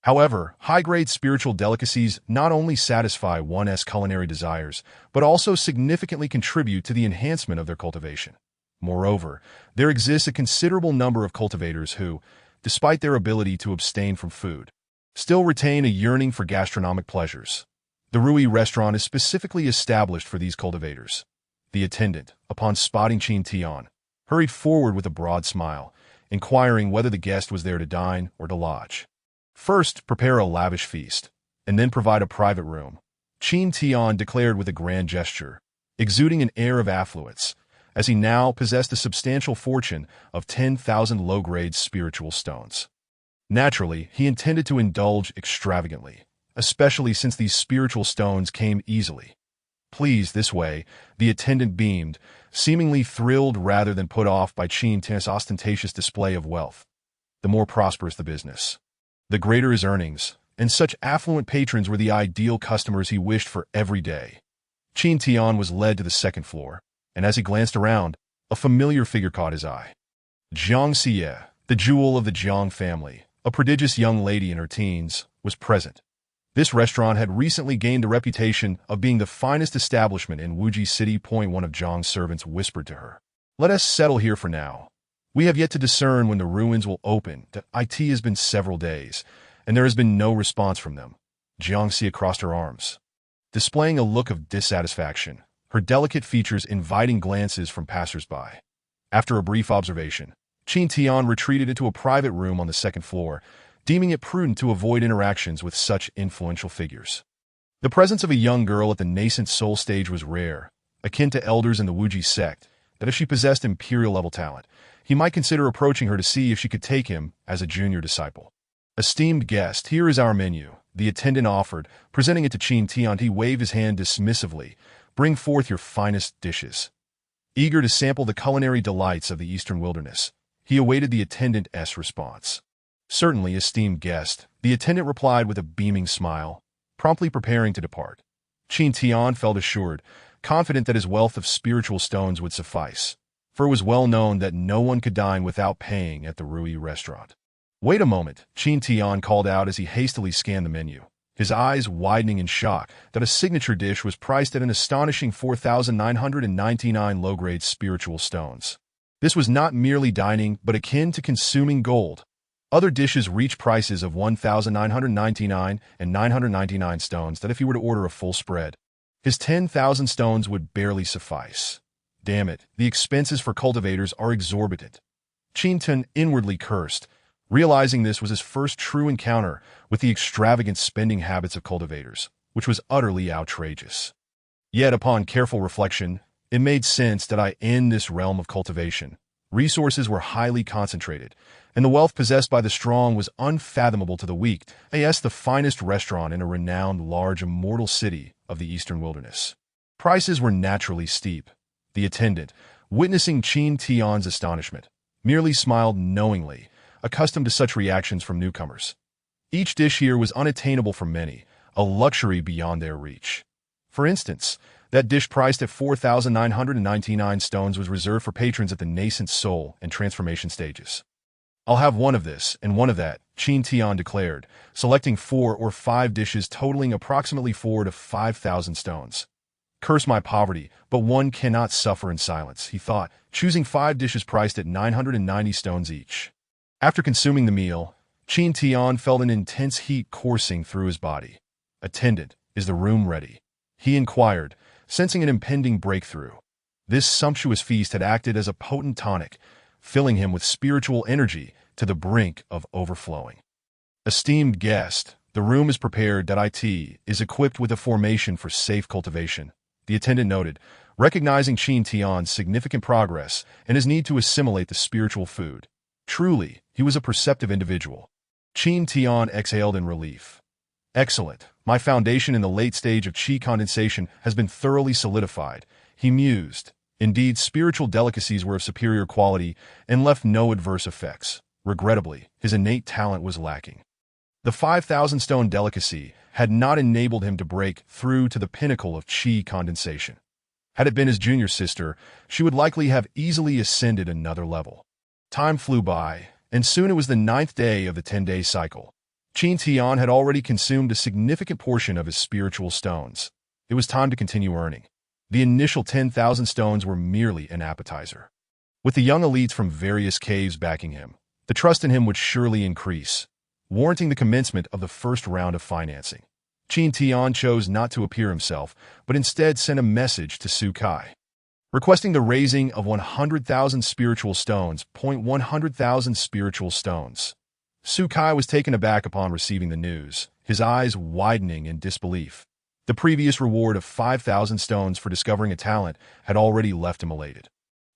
However, high-grade spiritual delicacies not only satisfy one's culinary desires, but also significantly contribute to the enhancement of their cultivation. Moreover, there exists a considerable number of cultivators who, despite their ability to abstain from food, still retain a yearning for gastronomic pleasures. The Rui restaurant is specifically established for these cultivators. The attendant, upon spotting Qin Tian, hurried forward with a broad smile, inquiring whether the guest was there to dine or to lodge. First, prepare a lavish feast, and then provide a private room, Qin Tian declared with a grand gesture, exuding an air of affluence, as he now possessed a substantial fortune of 10,000 low-grade spiritual stones. Naturally, he intended to indulge extravagantly, especially since these spiritual stones came easily. Pleased this way, the attendant beamed, seemingly thrilled rather than put off by Qin Tian's ostentatious display of wealth. The more prosperous the business, the greater his earnings, and such affluent patrons were the ideal customers he wished for every day. Qin Tian was led to the second floor, and as he glanced around, a familiar figure caught his eye. Jiang Xie, the jewel of the Jiang family, a prodigious young lady in her teens, was present. This restaurant had recently gained a reputation of being the finest establishment in Wuji City. One of Jiang's servants whispered to her. Let us settle here for now. We have yet to discern when the ruins will open. It has been several days, and there has been no response from them. Jiang Xie crossed her arms, displaying a look of dissatisfaction, her delicate features inviting glances from passers-by. After a brief observation, Qin Tian retreated into a private room on the second floor, deeming it prudent to avoid interactions with such influential figures. The presence of a young girl at the nascent soul stage was rare, akin to elders in the Wuji sect, that if she possessed imperial-level talent, he might consider approaching her to see if she could take him as a junior disciple. Esteemed guest, here is our menu, the attendant offered, presenting it to Qin Tian. He waved his hand dismissively. Bring forth your finest dishes. Eager to sample the culinary delights of the eastern wilderness, he awaited the attendant's response. Certainly, esteemed guest, the attendant replied with a beaming smile, promptly preparing to depart. Qin Tian felt assured, confident that his wealth of spiritual stones would suffice, for it was well known that no one could dine without paying at the Rui restaurant. Wait a moment, Qin Tian called out as he hastily scanned the menu, his eyes widening in shock that a signature dish was priced at an astonishing 4,999 low-grade spiritual stones. This was not merely dining, but akin to consuming gold. Other dishes reached prices of 1,999 and 999 stones that if he were to order a full spread, his 10,000 stones would barely suffice. Damn it, the expenses for cultivators are exorbitant. Qin Tian inwardly cursed, realizing this was his first true encounter with the extravagant spending habits of cultivators, which was utterly outrageous. Yet upon careful reflection, it made sense that in this realm of cultivation, resources were highly concentrated, and the wealth possessed by the strong was unfathomable to the weak. The finest restaurant in a renowned large immortal city of the eastern wilderness. Prices were naturally steep. The attendant, witnessing Qin Tian's astonishment, merely smiled knowingly, accustomed to such reactions from newcomers. Each dish here was unattainable for many, a luxury beyond their reach. For instance, that dish priced at 4,999 stones was reserved for patrons at the nascent soul and transformation stages. I'll have one of this and one of that, Qin Tian declared, selecting 4 or 5 dishes totaling approximately 4,000 to 5,000 stones. Curse my poverty, but one cannot suffer in silence, he thought, choosing 5 dishes priced at 990 stones each. After consuming the meal, Qin Tian felt an intense heat coursing through his body. "Attendant, is the room ready?" he inquired, sensing an impending breakthrough. This sumptuous feast had acted as a potent tonic, filling him with spiritual energy to the brink of overflowing. "Esteemed guest, the room is prepared. It is equipped with a formation for safe cultivation," the attendant noted, recognizing Qin Tian's significant progress and his need to assimilate the spiritual food. Truly, he was a perceptive individual. Qin Tian exhaled in relief. "Excellent. My foundation in the late stage of qi condensation has been thoroughly solidified," he mused. Indeed, spiritual delicacies were of superior quality and left no adverse effects. Regrettably, his innate talent was lacking. The 5,000 stone delicacy had not enabled him to break through to the pinnacle of qi condensation. Had it been his junior sister, she would likely have easily ascended another level. Time flew by, and soon it was the 9th day of the 10-day cycle. Qin Tian had already consumed a significant portion of his spiritual stones. It was time to continue earning. The initial 10,000 stones were merely an appetizer. With the young elites from various caves backing him, the trust in him would surely increase, warranting the commencement of the first round of financing. Qin Tian chose not to appear himself, but instead sent a message to Su Kai, requesting the raising of 100,000 spiritual stones. 100,000 spiritual stones. Su Kai was taken aback upon receiving the news, his eyes widening in disbelief. The previous reward of 5,000 stones for discovering a talent had already left him elated.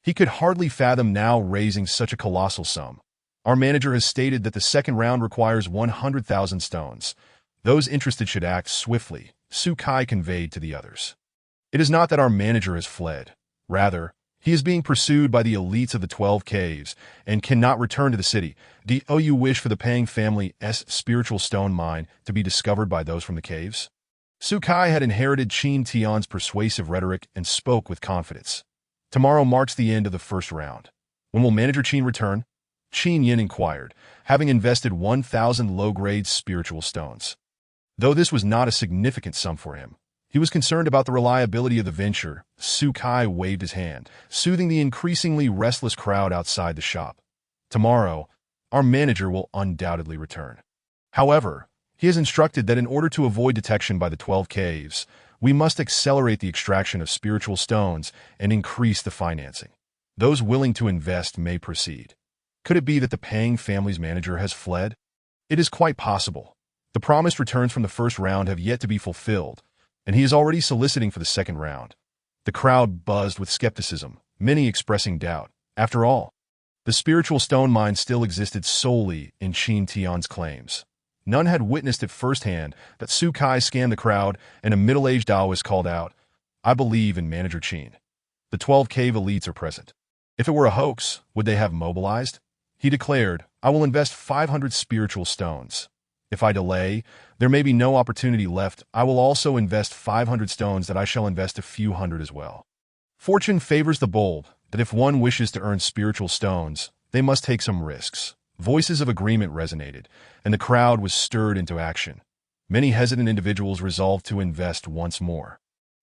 He could hardly fathom now raising such a colossal sum. "Our manager has stated that the second round requires 100,000 stones. Those interested should act swiftly," Su Kai conveyed to the others. "It is not that our manager has fled. Rather, he is being pursued by the elites of the 12 caves and cannot return to the city. Do you wish for the Pang family's spiritual stone mine to be discovered by those from the caves?" Su Kai had inherited Qin Tian's persuasive rhetoric and spoke with confidence. "Tomorrow marks the end of the first round. When will Manager Qin return?" Qin Yin inquired, having invested 1,000 low-grade spiritual stones. Though this was not a significant sum for him, he was concerned about the reliability of the venture. Su Kai waved his hand, soothing the increasingly restless crowd outside the shop. "Tomorrow, our manager will undoubtedly return. However, he has instructed that in order to avoid detection by the 12 caves, we must accelerate the extraction of spiritual stones and increase the financing. Those willing to invest may proceed." Could it be that the Pang family's manager has fled? It is quite possible. The promised returns from the first round have yet to be fulfilled, and he is already soliciting for the second round. The crowd buzzed with skepticism, many expressing doubt. After all, the spiritual stone mine still existed solely in Qin Tian's claims. None had witnessed it firsthand that Su Kai scanned the crowd, and a middle-aged Taoist called out, "I believe in Manager Qin. The 12 cave elites are present. If it were a hoax, would they have mobilized?" He declared, "I will invest 500 spiritual stones. If I delay, there may be no opportunity left. I will also invest 500 stones that I shall invest a few hundred as well. Fortune favors the bold, that if one wishes to earn spiritual stones, they must take some risks." Voices of agreement resonated, and the crowd was stirred into action. Many hesitant individuals resolved to invest once more.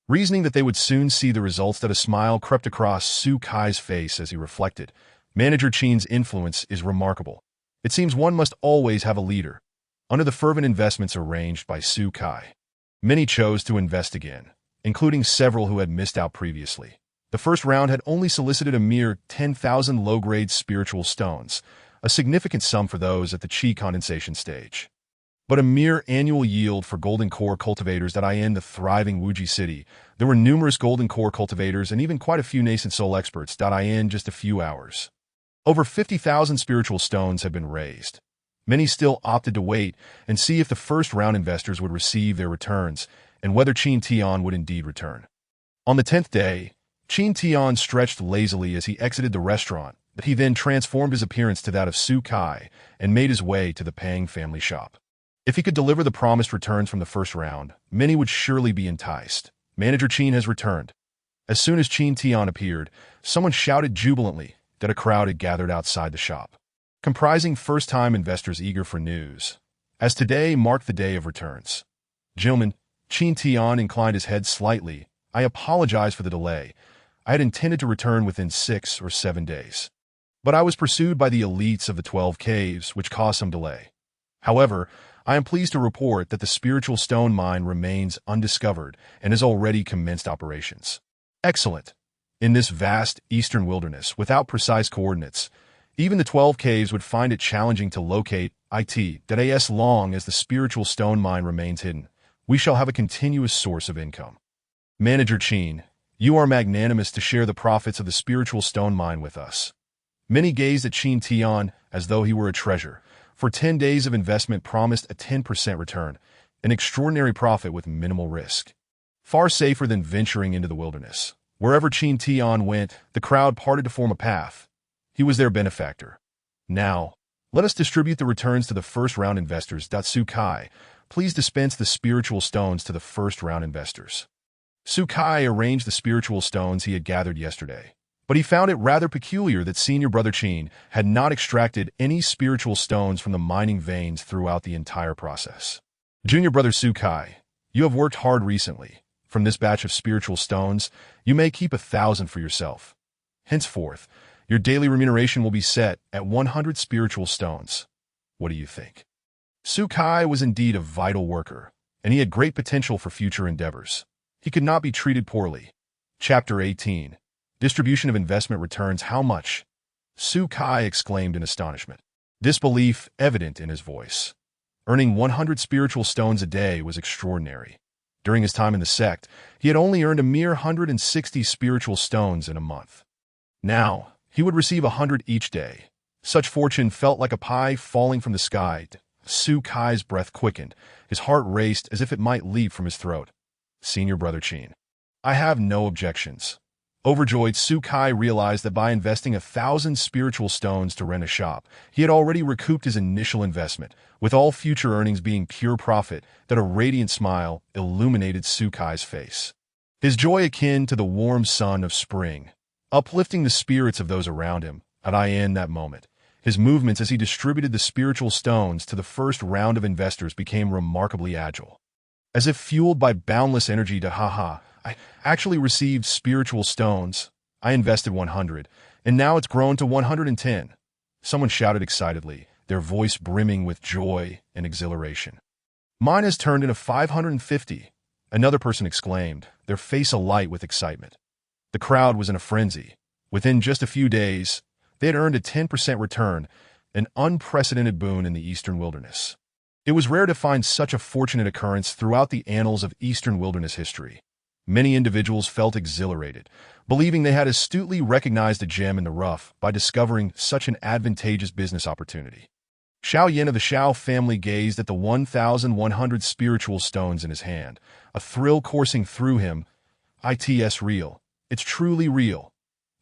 Reasoning that they would soon see the results, that a smile crept across Su Kai's face as he reflected. Manager Qin's influence is remarkable. It seems one must always have a leader. Under the fervent investments arranged by Su Kai, many chose to invest again, including several who had missed out previously. The first round had only solicited a mere 10,000 low-grade spiritual stones, a significant sum for those at the qi condensation stage, but a mere annual yield for golden core cultivators. In the thriving Wuji city, there were numerous golden core cultivators and even quite a few nascent soul experts. In just a few hours, over 50,000 spiritual stones had been raised. Many still opted to wait and see if the first round investors would receive their returns and whether Qin Tian would indeed return. On the 10th day, Qin Tian stretched lazily as he exited the restaurant, but he then transformed his appearance to that of Su Kai and made his way to the Pang family shop. If he could deliver the promised returns from the first round, many would surely be enticed. Manager Qin has returned. As soon as Qin Tian appeared, someone shouted jubilantly that a crowd had gathered outside the shop, comprising first-time investors eager for news, as today marked the day of returns. "Gentlemen," Qin Tian inclined his head slightly, I apologize for the delay. I had intended to return within 6 or 7 days. But I was pursued by the elites of the 12 caves, which caused some delay. However, I am pleased to report that the spiritual stone mine remains undiscovered and has already commenced operations. Excellent. In this vast eastern wilderness, without precise coordinates, even the 12 caves would find it challenging to locate as long as the spiritual stone mine remains hidden. We shall have a continuous source of income. Manager Qin, you are magnanimous to share the profits of the spiritual stone mine with us. Many gazed at Qin Tian as though he were a treasure. For 10 days of investment promised a 10% return, an extraordinary profit with minimal risk. Far safer than venturing into the wilderness. Wherever Qin Tian went, the crowd parted to form a path. He was their benefactor. Now, let us distribute the returns to the first-round investors. Su Kai, please dispense the spiritual stones to the first-round investors. Su Kai arranged the spiritual stones he had gathered yesterday, but he found it rather peculiar that senior brother Qin had not extracted any spiritual stones from the mining veins throughout the entire process. Junior brother Su Kai, you have worked hard recently. From this batch of spiritual stones, you may keep 1,000 for yourself. Henceforth, your daily remuneration will be set at 100 spiritual stones. What do you think? Su Kai was indeed a vital worker, and he had great potential for future endeavors. He could not be treated poorly. Chapter 18. Distribution of investment returns. How much? Su Kai exclaimed in astonishment, disbelief evident in his voice. Earning 100 spiritual stones a day was extraordinary. During his time in the sect, he had only earned a mere 160 spiritual stones in a month. Now, he would receive 100 each day. Such fortune felt like a pie falling from the sky. Su Kai's breath quickened. His heart raced as if it might leap from his throat. Senior brother Qin, I have no objections. Overjoyed, Su Kai realized that by investing 1,000 spiritual stones to rent a shop, he had already recouped his initial investment, with all future earnings being pure profit. That a radiant smile illuminated Su Kai's face. His joy akin to the warm sun of spring, uplifting the spirits of those around him. In that moment, his movements as he distributed the spiritual stones to the first round of investors became remarkably agile. As if fueled by boundless energy, I actually received spiritual stones. I invested 100, and now it's grown to 110. Someone shouted excitedly, their voice brimming with joy and exhilaration. Mine has turned into 550. Another person exclaimed, their face alight with excitement. The crowd was in a frenzy. Within just a few days, they had earned a 10% return, an unprecedented boon in the eastern wilderness. It was rare to find such a fortunate occurrence throughout the annals of eastern wilderness history. Many individuals felt exhilarated, believing they had astutely recognized a gem in the rough by discovering such an advantageous business opportunity. Xiao Yin of the Xiao family gazed at the 1,100 spiritual stones in his hand, a thrill coursing through him. It's real. It's truly real.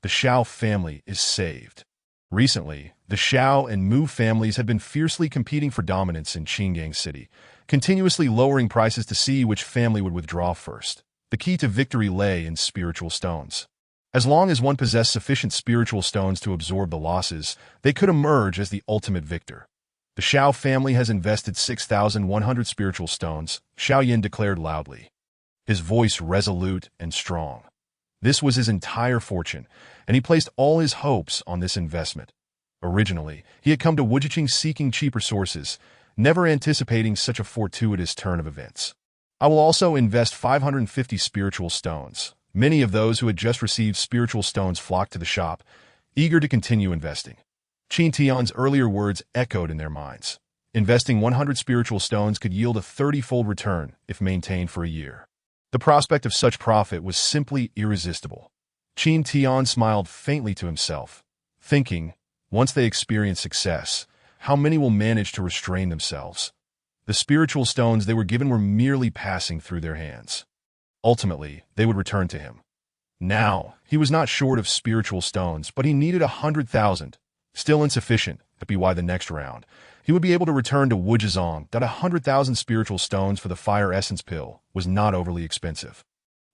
The Xiao family is saved. Recently, the Xiao and Mu families had been fiercely competing for dominance in Qingyang City, continuously lowering prices to see which family would withdraw first. The key to victory lay in spiritual stones. As long as one possessed sufficient spiritual stones to absorb the losses, they could emerge as the ultimate victor. The Xiao family has invested 6,100 spiritual stones, Xiao Yin declared loudly, his voice resolute and strong. This was his entire fortune, and he placed all his hopes on this investment. Originally, he had come to Wujiqing seeking cheaper sources, never anticipating such a fortuitous turn of events. I will also invest 550 spiritual stones. Many of those who had just received spiritual stones flocked to the shop, eager to continue investing. Qin Tian's earlier words echoed in their minds. Investing 100 spiritual stones could yield a 30-fold return if maintained for a year. The prospect of such profit was simply irresistible. Qin Tian smiled faintly to himself, thinking, once they experience success, how many will manage to restrain themselves? The spiritual stones they were given were merely passing through their hands. Ultimately, they would return to him. Now, he was not short of spiritual stones, but he needed 100,000. Still insufficient, but by the next round, he would be able to return to Wujizong. 100,000 spiritual stones for the fire essence pill was not overly expensive.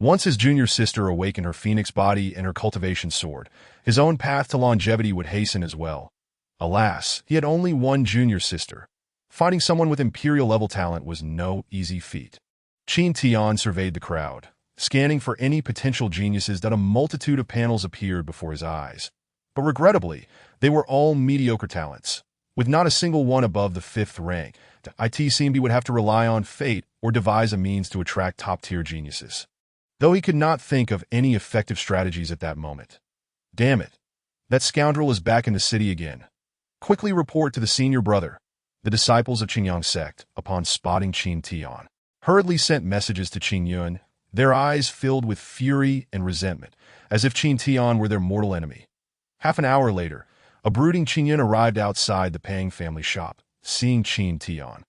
Once his junior sister awakened her phoenix body and her cultivation soared, his own path to longevity would hasten as well. Alas, he had only one junior sister. Finding someone with imperial-level talent was no easy feat. Qin Tian surveyed the crowd. scanning for any potential geniuses that a multitude of panels appeared before his eyes. But regrettably, they were all mediocre talents, with not a single one above the 5th rank. It seemed he would have to rely on fate or devise a means to attract top-tier geniuses. Though he could not think of any effective strategies at that moment. Damn it. That scoundrel is back in the city again. Quickly report to the senior brother. The disciples of Qingyang sect, upon spotting Qin Tian, hurriedly sent messages to Qin Yun, their eyes filled with fury and resentment, as if Qin Tian were their mortal enemy. Half an hour later, a brooding Qin Yun arrived outside the Pang family shop, seeing Qin Tian,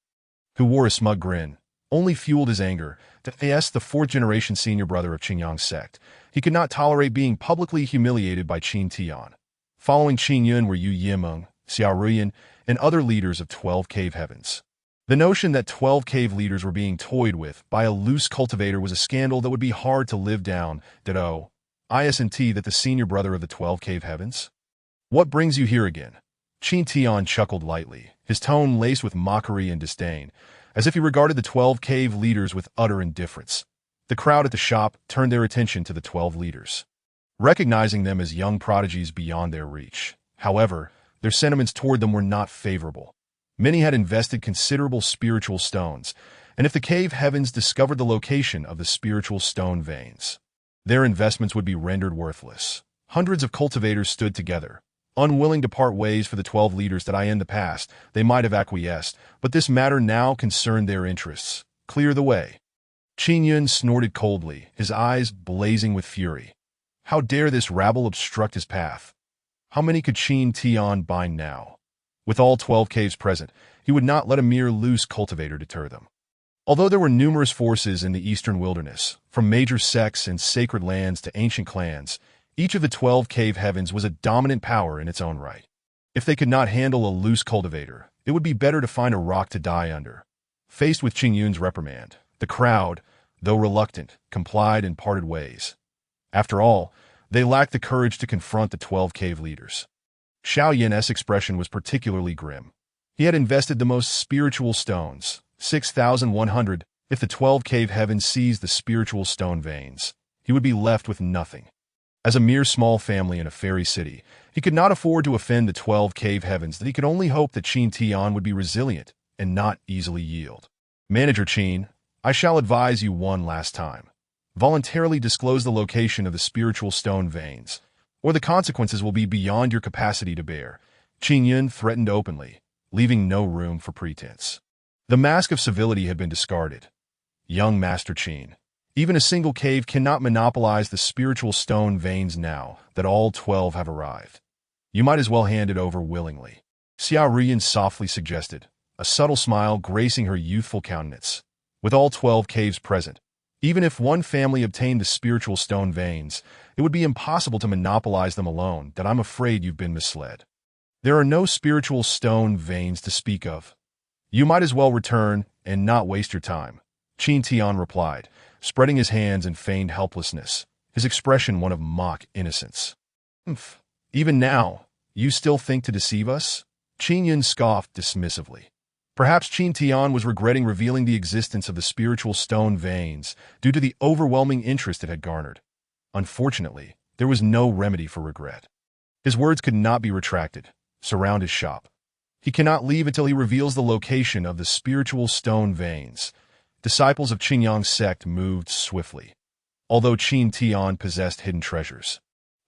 who wore a smug grin, only fueled his anger. The 4th-generation senior brother of Qingyang sect, he could not tolerate being publicly humiliated by Qin Tian. Following Qin Yun were Yu Yimeng, Xiao Ruyan, and other leaders of 12 Cave Heavens. The notion that 12 cave leaders were being toyed with by a loose cultivator was a scandal that would be hard to live down. Isn't that the senior brother of the 12 Cave Heavens? What brings you here again? Qin Tian chuckled lightly, his tone laced with mockery and disdain, as if he regarded the 12 cave leaders with utter indifference. The crowd at the shop turned their attention to the 12 leaders, recognizing them as young prodigies beyond their reach. However, their sentiments toward them were not favorable. Many had invested considerable spiritual stones, and if the cave heavens discovered the location of the spiritual stone veins, their investments would be rendered worthless. Hundreds of cultivators stood together, unwilling to part ways. For the 12 leaders that in the past they might have acquiesced, but this matter now concerned their interests. Clear the way. Qin Yun snorted coldly, his eyes blazing with fury. How dare this rabble obstruct his path? How many could Qin Tian bind now? With all 12 caves present, he would not let a mere loose cultivator deter them. Although there were numerous forces in the eastern wilderness, from major sects and sacred lands to ancient clans, each of the 12 cave heavens was a dominant power in its own right. If they could not handle a loose cultivator, it would be better to find a rock to die under. Faced with Qin Yun's reprimand, the crowd, though reluctant, complied and parted ways. After all, they lacked the courage to confront the 12 cave leaders. Xiao Yin's expression was particularly grim. He had invested the most spiritual stones, 6,100. If the 12 cave heavens seized the spiritual stone veins, he would be left with nothing. As a mere small family in a fairy city, he could not afford to offend the 12 cave heavens. That he could only hope that Qin Tian would be resilient and not easily yield. Manager Qin, I shall advise you one last time. Voluntarily disclose the location of the spiritual stone veins, or the consequences will be beyond your capacity to bear. Qin Yun threatened openly, leaving no room for pretense. The mask of civility had been discarded. Young Master Qin, even a single cave cannot monopolize the spiritual stone veins now that all 12 have arrived. You might as well hand it over willingly. Xiao Ruyan softly suggested, a subtle smile gracing her youthful countenance. With all 12 caves present, even if one family obtained the spiritual stone veins, it would be impossible to monopolize them alone. That I'm afraid you've been misled. There are no spiritual stone veins to speak of. You might as well return and not waste your time. Qin Tian replied, spreading his hands in feigned helplessness, his expression one of mock innocence. Even now, you still think to deceive us? Qin Yun scoffed dismissively. Perhaps Qin Tian was regretting revealing the existence of the spiritual stone veins due to the overwhelming interest it had garnered. Unfortunately, there was no remedy for regret. His words could not be retracted. Surround his shop. He cannot leave until he reveals the location of the spiritual stone veins. Disciples of Qingyang sect moved swiftly. Although Qin Tian possessed hidden treasures,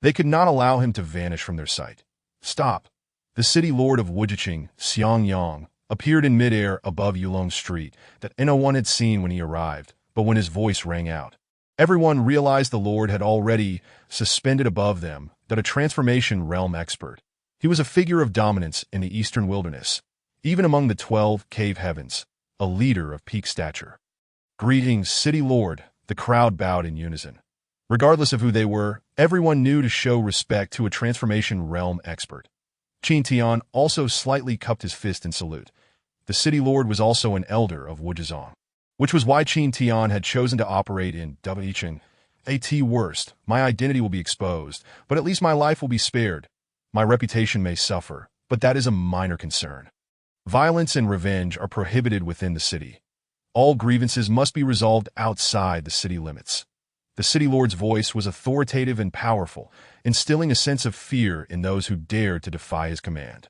they could not allow him to vanish from their sight. Stop. The city lord of Wujiqing, Xiang Yang, appeared in midair above Yulong Street that no one had seen when he arrived, but when his voice rang out, everyone realized the Lord had already suspended above them that a transformation realm expert. He was a figure of dominance in the eastern wilderness, even among the 12 cave heavens, a leader of peak stature. Greetings, City Lord, the crowd bowed in unison. Regardless of who they were, everyone knew to show respect to a transformation realm expert. Qin Tian also slightly cupped his fist in salute. The city lord was also an elder of Wujizong, which was why Qin Tian had chosen to operate in Wujiqing. At worst, my identity will be exposed, but at least my life will be spared. My reputation may suffer, but that is a minor concern. Violence and revenge are prohibited within the city. All grievances must be resolved outside the city limits. The city lord's voice was authoritative and powerful, instilling a sense of fear in those who dared to defy his command.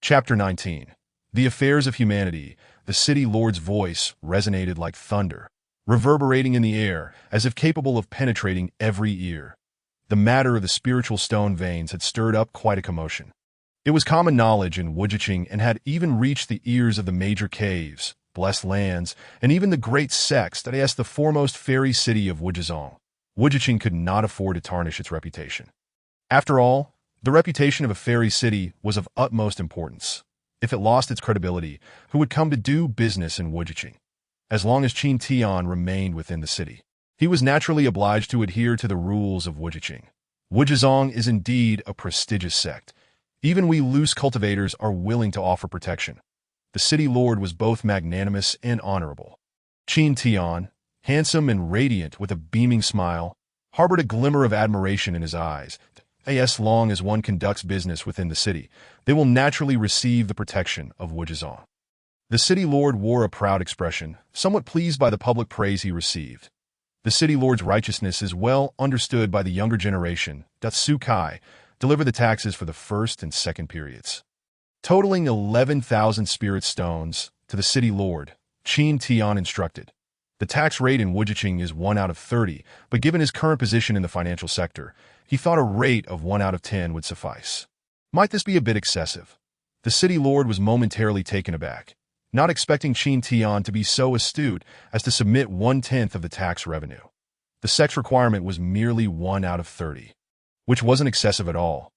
Chapter 19. The Affairs of Humanity. The city lord's voice resonated like thunder, reverberating in the air as if capable of penetrating every ear. The matter of the spiritual stone veins had stirred up quite a commotion. It was common knowledge in Wujiqing and had even reached the ears of the major caves, blessed lands, and even the great sects that asked the foremost fairy city of Wujizong. Wujiqing could not afford to tarnish its reputation. After all, the reputation of a fairy city was of utmost importance. If it lost its credibility, who would come to do business in Wujiqing? As long as Qin Tian remained within the city, he was naturally obliged to adhere to the rules of Wujiqing. Wujizong is indeed a prestigious sect. Even we loose cultivators are willing to offer protection. The city lord was both magnanimous and honorable. Qin Tian, handsome and radiant with a beaming smile, harbored a glimmer of admiration in his eyes. As long as one conducts business within the city, they will naturally receive the protection of Wujizong. The city lord wore a proud expression, somewhat pleased by the public praise he received. The city lord's righteousness is well understood by the younger generation. Su Kai deliver the taxes for the first and second periods, totaling 11,000 spirit stones, to the city lord. Qin Tian instructed. The tax rate in Wujiqing is 1 out of 30, but given his current position in the financial sector, he thought a rate of 1 out of 10 would suffice. Might this be a bit excessive? The city lord was momentarily taken aback, not expecting Qin Tian to be so astute as to submit 1/10 of the tax revenue. The sect's requirement was merely 1 out of 30, which wasn't excessive at all.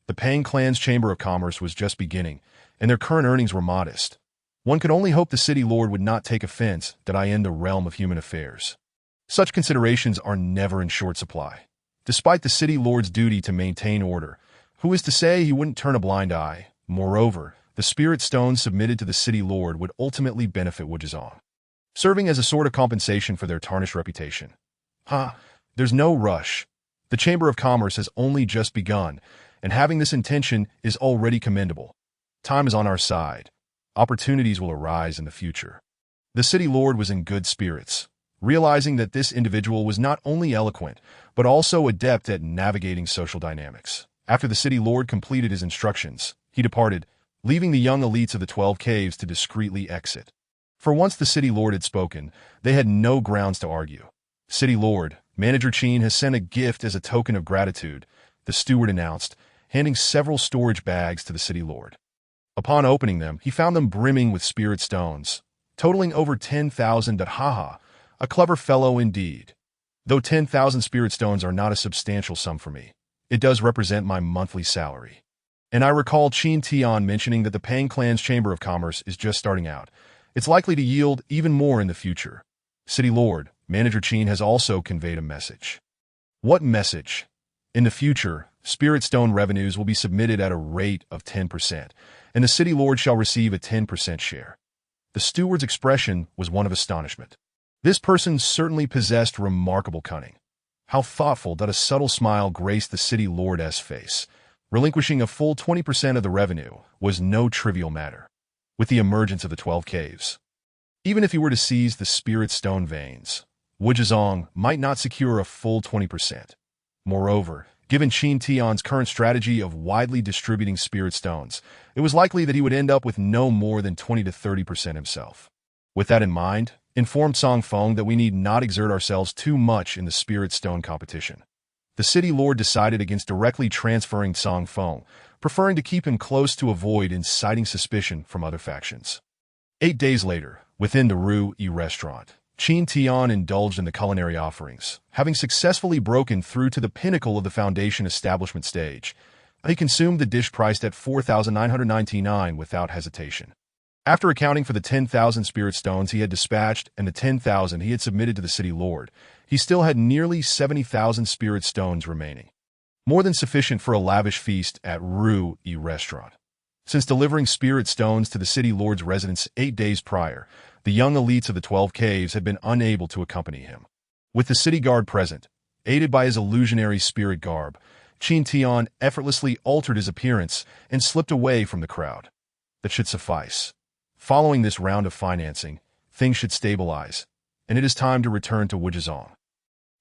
The Pang clan's Chamber of Commerce was just beginning, and their current earnings were modest. One could only hope the city lord would not take offense that I end the realm of human affairs. Such considerations are never in short supply. Despite the city lord's duty to maintain order, who is to say he wouldn't turn a blind eye? Moreover, the spirit stones submitted to the city lord would ultimately benefit Wujizong, serving as a sort of compensation for their tarnished reputation. There's no rush. The Chamber of Commerce has only just begun, and having this intention is already commendable. Time is on our side. Opportunities will arise in the future. The city lord was in good spirits, realizing that this individual was not only eloquent, but also adept at navigating social dynamics. After the city lord completed his instructions, he departed, leaving the young elites of the 12 caves to discreetly exit. For once the city lord had spoken, they had no grounds to argue. City lord, Manager Qin has sent a gift as a token of gratitude, the steward announced, handing several storage bags to the city lord. Upon opening them, he found them brimming with spirit stones, totaling over 10,000. A clever fellow indeed. Though 10,000 spirit stones are not a substantial sum for me, it does represent my monthly salary. And I recall Qin Tian mentioning that the Pang clan's Chamber of Commerce is just starting out. It's likely to yield even more in the future. City lord, Manager Qin has also conveyed a message. What message? In the future, spirit stone revenues will be submitted at a rate of 10%, and the city lord shall receive a 10% share. The steward's expression was one of astonishment. This person certainly possessed remarkable cunning. How thoughtful that a subtle smile graced the city lord's face. Relinquishing a full 20% of the revenue was no trivial matter. With the emergence of the 12 caves, even if he were to seize the spirit stone veins, Wujizong might not secure a full 20%. Moreover, given Qin Tian's current strategy of widely distributing spirit stones, it was likely that he would end up with no more than 20 to 30% himself. With that in mind, informed Song Feng that we need not exert ourselves too much in the spirit stone competition. The city lord decided against directly transferring Song Feng, preferring to keep him close to avoid inciting suspicion from other factions. 8 days later, within the Ru Yi restaurant, Qin Tian indulged in the culinary offerings, having successfully broken through to the pinnacle of the foundation establishment stage. He consumed the dish priced at 4,999 without hesitation. After accounting for the 10,000 spirit stones he had dispatched and the 10,000 he had submitted to the city lord, he still had nearly 70,000 spirit stones remaining. More than sufficient for a lavish feast at Ru Yi restaurant. Since delivering spirit stones to the city lord's residence 8 days prior, the young elites of the 12 caves had been unable to accompany him. With the city guard present, aided by his illusionary spirit garb, Qin Tian effortlessly altered his appearance and slipped away from the crowd. That should suffice. Following this round of financing, things should stabilize, and it is time to return to Wujizong.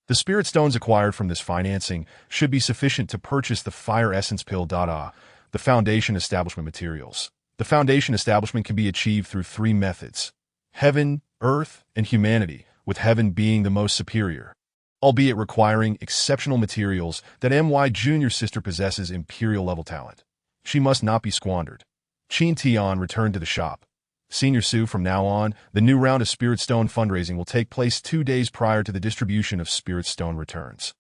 The spirit stones acquired from this financing should be sufficient to purchase the fire essence pill. The foundation establishment materials. The foundation establishment can be achieved through three methods: heaven, earth, and humanity, with heaven being the most superior, albeit requiring exceptional materials that MY Junior sister possesses imperial-level talent. She must not be squandered. Qin Tian returned to the shop. Senior Su, from now on, the new round of Spirit Stone fundraising will take place 2 days prior to the distribution of Spirit Stone returns.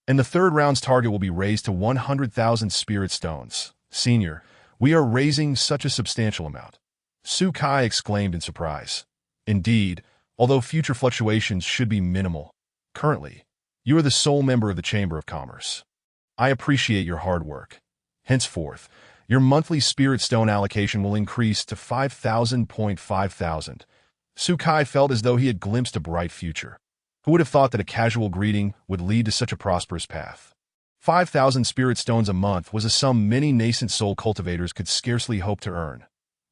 And the third round's target will be raised to 100,000 Spirit Stones. Senior, we are raising such a substantial amount. Su Kai exclaimed in surprise. Indeed, although future fluctuations should be minimal. Currently, you are the sole member of the Chamber of Commerce. I appreciate your hard work. Henceforth, your monthly Spirit Stone allocation will increase to 5,000. Su Kai felt as though he had glimpsed a bright future. Who would have thought that a casual greeting would lead to such a prosperous path? 5,000 Spirit Stones a month was a sum many nascent soul cultivators could scarcely hope to earn.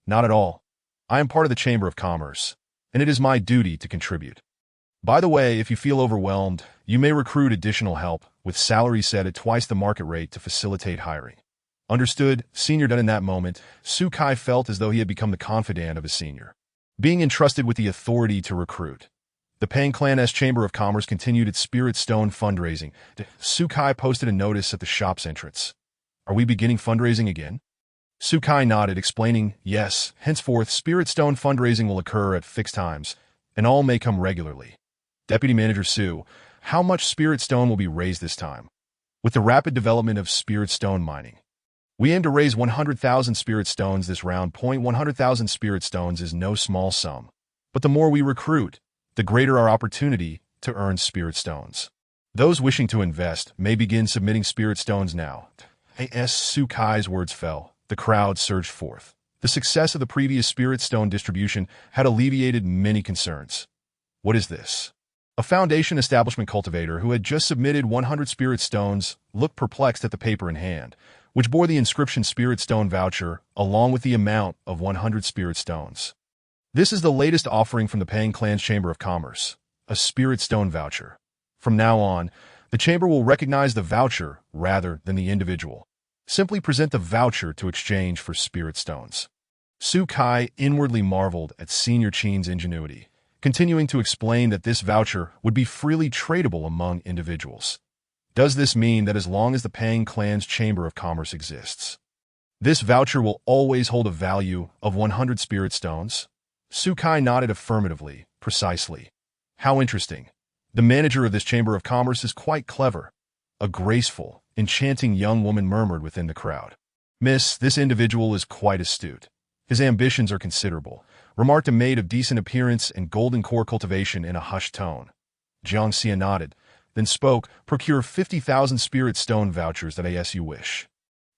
Not at all. I am part of the Chamber of Commerce, and it is my duty to contribute. By the way, if you feel overwhelmed, you may recruit additional help, with salaries set at twice the market rate to facilitate hiring. Understood, Senior. Done. In that moment, Su Kai felt as though he had become the confidant of his senior, being entrusted with the authority to recruit. The Pang Clan's Chamber of Commerce continued its Spirit Stone fundraising. Su Kai posted a notice at the shop's entrance. Are we beginning fundraising again? Su Kai nodded, explaining, yes, henceforth Spirit Stone fundraising will occur at fixed times, and all may come regularly. Deputy Manager Su, how much Spirit Stone will be raised this time? With the rapid development of Spirit Stone mining, we aim to raise 100,000 Spirit Stones this round. 100,000 Spirit Stones is no small sum. But the more we recruit, the greater our opportunity to earn Spirit Stones. Those wishing to invest may begin submitting Spirit Stones now. As Su Kai's words fell, the crowd surged forth. The success of the previous Spirit Stone distribution had alleviated many concerns. What is this? A foundation establishment cultivator who had just submitted 100 Spirit Stones looked perplexed at the paper in hand, which bore the inscription Spirit Stone Voucher, along with the amount of 100 Spirit Stones. This is the latest offering from the Pang Clan's Chamber of Commerce, a Spirit Stone Voucher. From now on, the Chamber will recognize the voucher rather than the individual. Simply present the voucher to exchange for Spirit Stones. Su Kai inwardly marveled at Senior Qin's ingenuity, continuing to explain that this voucher would be freely tradable among individuals. Does this mean that as long as the Pang Clan's Chamber of Commerce exists, this voucher will always hold a value of 100 Spirit Stones? Su Kai nodded affirmatively. Precisely. How interesting. The manager of this Chamber of Commerce is quite clever. A graceful, enchanting young woman murmured within the crowd. Miss, this individual is quite astute. His ambitions are considerable, remarked a maid of decent appearance and golden core cultivation in a hushed tone. Jiang Xia nodded, then spoke. Procure 50,000 Spirit Stone vouchers that as you wish.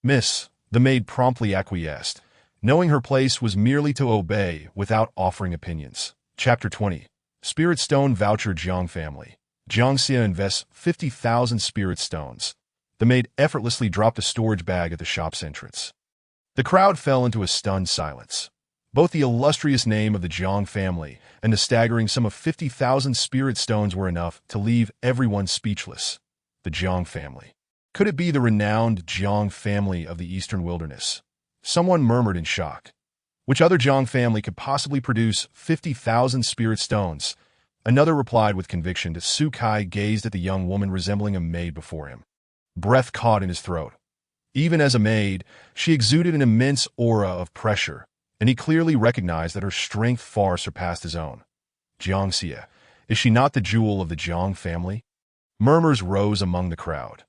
Miss, the maid promptly acquiesced, knowing her place was merely to obey without offering opinions. Chapter 20. Spirit Stone Voucher. Jiang family. Jiang Xia invests 50,000 Spirit Stones. The maid effortlessly dropped a storage bag at the shop's entrance. The crowd fell into a stunned silence. Both the illustrious name of the Jiang family and the staggering sum of 50,000 Spirit Stones were enough to leave everyone speechless. The Jiang family. Could it be the renowned Jiang family of the Eastern Wilderness? Someone murmured in shock. Which other Jiang family could possibly produce 50,000 Spirit Stones? Another replied with conviction. Su Kai gazed at the young woman resembling a maid before him. Breath caught in his throat. Even as a maid, she exuded an immense aura of pressure, and he clearly recognized that her strength far surpassed his own. Jiang Xia, is she not the jewel of the Jiang family? Murmurs rose among the crowd.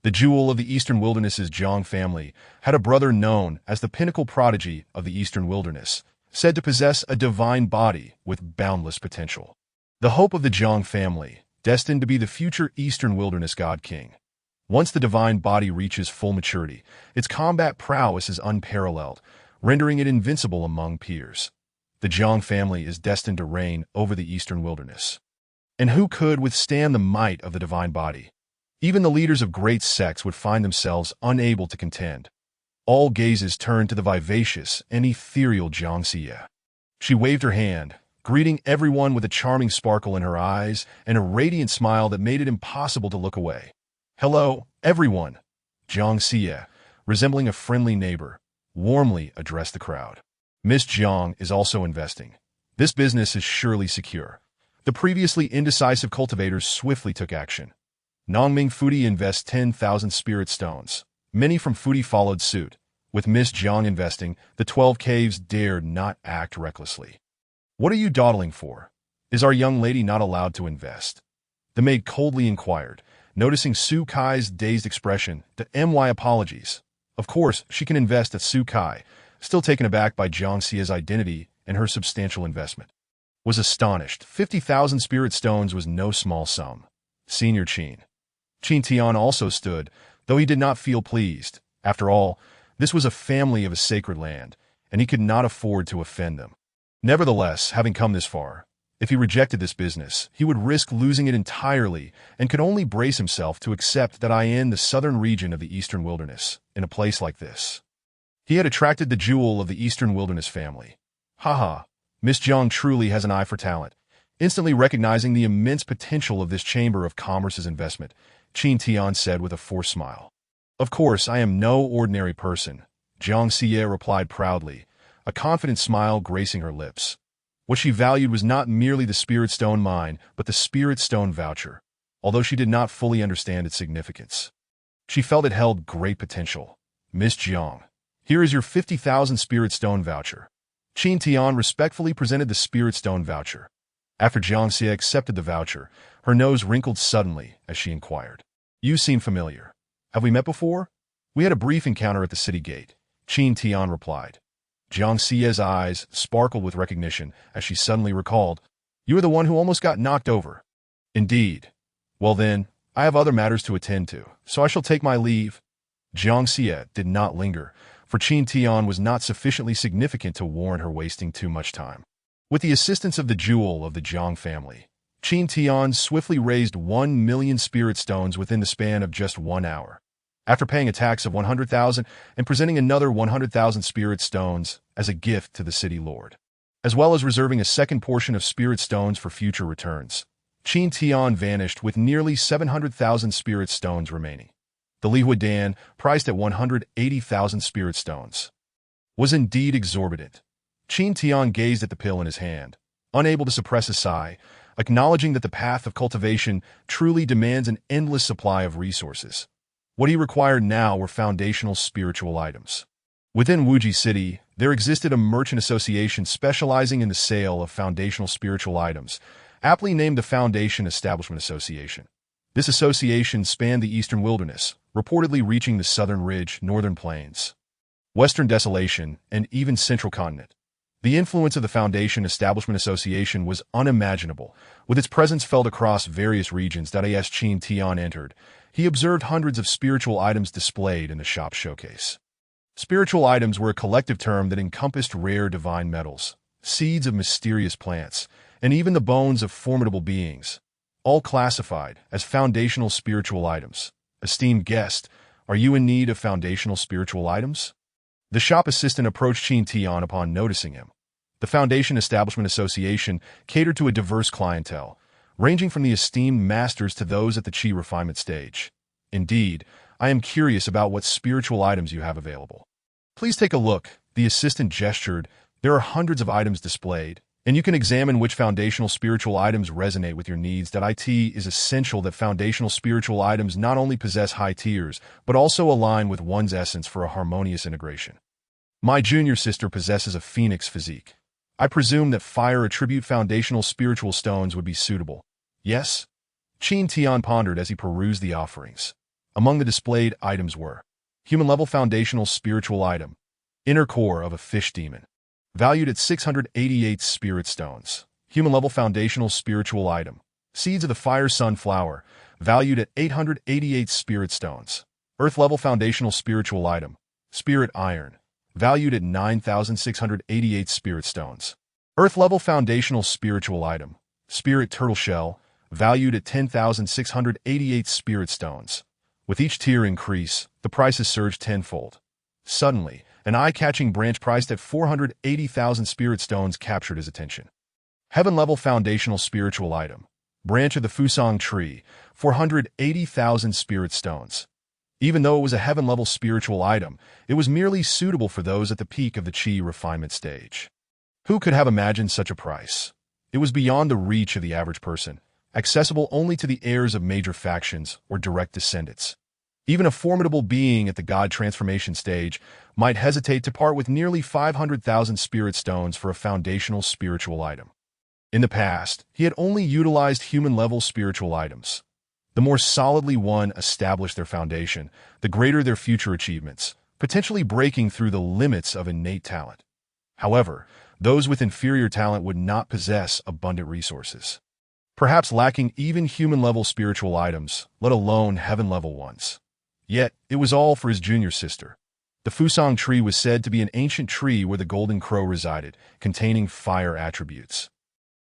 The jewel of the Eastern Wilderness's Jiang family had a brother known as the pinnacle prodigy of the Eastern Wilderness, said to possess a divine body with boundless potential. The hope of the Jiang family, destined to be the future Eastern Wilderness God King. Once the divine body reaches full maturity, its combat prowess is unparalleled, rendering it invincible among peers. The Jiang family is destined to reign over the Eastern Wilderness. And who could withstand the might of the divine body? Even the leaders of great sects would find themselves unable to contend. All gazes turned to the vivacious and ethereal Jiang Xia. She waved her hand, greeting everyone with a charming sparkle in her eyes and a radiant smile that made it impossible to look away. "Hello, everyone," Jiang Xie, resembling a friendly neighbor, warmly addressed the crowd. "Miss Jiang is also investing. This business is surely secure." The previously indecisive cultivators swiftly took action. Nongming Fudi invests 10,000 spirit stones. Many from Fudi followed suit. With Miss Jiang investing, the 12 caves dared not act recklessly. "What are you dawdling for? Is our young lady not allowed to invest?" The maid coldly inquired, noticing Su Kai's dazed expression. "My apologies. Of course, she can invest," at Su Kai, still taken aback by Jiang Xie's identity and her substantial investment. Was astonished. 50,000 spirit stones was no small sum. Senior Qin Tian also stood, though he did not feel pleased. After all, this was a family of a sacred land, and he could not afford to offend them. Nevertheless, having come this far, if he rejected this business, he would risk losing it entirely and could only brace himself to accept that in the southern region of the Eastern Wilderness, in a place like this, he had attracted the jewel of the Eastern Wilderness family. Haha, Miss Jiang truly has an eye for talent. Instantly recognizing the immense potential of this Chamber of Commerce's investment, Qin Tian said with a forced smile. "Of course, I am no ordinary person," Jiang Xie replied proudly, a confident smile gracing her lips. What she valued was not merely the Spirit Stone mine, but the Spirit Stone voucher, although she did not fully understand its significance. She felt it held great potential. "Miss Jiang, here is your 50,000 Spirit Stone voucher." Qin Tian respectfully presented the Spirit Stone voucher. After Jiang Xie accepted the voucher, her nose wrinkled suddenly as she inquired, "You seem familiar. Have we met before?" "We had a brief encounter at the city gate," Qin Tian replied. Jiang Xie's eyes sparkled with recognition as she suddenly recalled, "You are the one who almost got knocked over." "Indeed. Well then, I have other matters to attend to, so I shall take my leave." Jiang Xie did not linger, for Qin Tian was not sufficiently significant to warrant her wasting too much time. With the assistance of the jewel of the Jiang family, Qin Tian swiftly raised 1,000,000 spirit stones within the span of just 1 hour. After paying a tax of 100,000 and presenting another 100,000 spirit stones as a gift to the city lord, as well as reserving a second portion of spirit stones for future returns, Qin Tian vanished with nearly 700,000 spirit stones remaining. The Li Huidan, priced at 180,000 spirit stones, was indeed exorbitant. Qin Tian gazed at the pill in his hand, unable to suppress a sigh, acknowledging that the path of cultivation truly demands an endless supply of resources. What he required now were foundational spiritual items. Within Wuji City, there existed a merchant association specializing in the sale of foundational spiritual items, aptly named the Foundation Establishment Association. This association spanned the Eastern Wilderness, reportedly reaching the Southern Ridge, Northern Plains, Western Desolation, and even Central Continent. The influence of the Foundation Establishment Association was unimaginable, with its presence felt across various regions. As Qin Tian entered, he observed hundreds of spiritual items displayed in the shop showcase. Spiritual items were a collective term that encompassed rare divine metals, seeds of mysterious plants, and even the bones of formidable beings, all classified as foundational spiritual items. Esteemed guest, are you in need of foundational spiritual items? The shop assistant approached Qin Tian upon noticing him. The Foundation Establishment Association catered to a diverse clientele, ranging from the esteemed masters to those at the Qi refinement stage. Indeed, I am curious about what spiritual items you have available. Please take a look, the assistant gestured. There are hundreds of items displayed, and you can examine which foundational spiritual items resonate with your needs. It is essential that foundational spiritual items not only possess high tiers, but also align with one's essence for a harmonious integration. My junior sister possesses a phoenix physique. I presume that fire attribute foundational spiritual stones would be suitable. Yes? Qin Tian pondered as he perused the offerings. Among the displayed items were human-level foundational spiritual item, inner core of a fish demon, valued at 688 spirit stones. Human-level foundational spiritual item, seeds of the fire sunflower, valued at 888 spirit stones. Earth-level foundational spiritual item, spirit iron, valued at 9,688 spirit stones. Earth-level foundational spiritual item, spirit turtle shell, valued at 10,688 spirit stones. With each tier increase, the prices surged tenfold. Suddenly, an eye-catching branch priced at 480,000 spirit stones captured his attention. Heaven-level foundational spiritual item. Branch of the Fusang tree, 480,000 spirit stones. Even though it was a heaven-level spiritual item, it was merely suitable for those at the peak of the Qi refinement stage. Who could have imagined such a price? It was beyond the reach of the average person, accessible only to the heirs of major factions or direct descendants. Even a formidable being at the god transformation stage might hesitate to part with nearly 500,000 spirit stones for a foundational spiritual item. In the past, he had only utilized human-level spiritual items. The more solidly one established their foundation, the greater their future achievements, potentially breaking through the limits of innate talent. However, those with inferior talent would not possess abundant resources, perhaps lacking even human-level spiritual items, let alone heaven-level ones. Yet, it was all for his junior sister. The Fusang tree was said to be an ancient tree where the golden crow resided, containing fire attributes,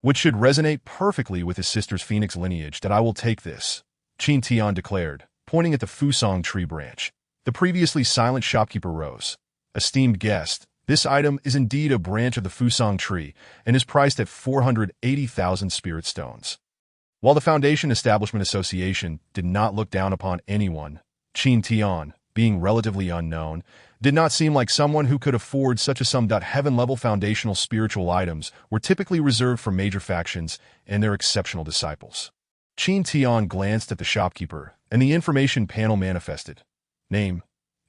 which should resonate perfectly with his sister's phoenix lineage. That I will take this, Qin Tian declared, pointing at the Fusang tree branch. The previously silent shopkeeper rose. Esteemed guest, this item is indeed a branch of the Fusang tree and is priced at 480,000 spirit stones. While the Foundation Establishment Association did not look down upon anyone, Qin Tian, being relatively unknown, did not seem like someone who could afford such a sum. Heaven-level foundational spiritual items were typically reserved for major factions and their exceptional disciples. Qin Tian glanced at the shopkeeper, and the information panel manifested. Name: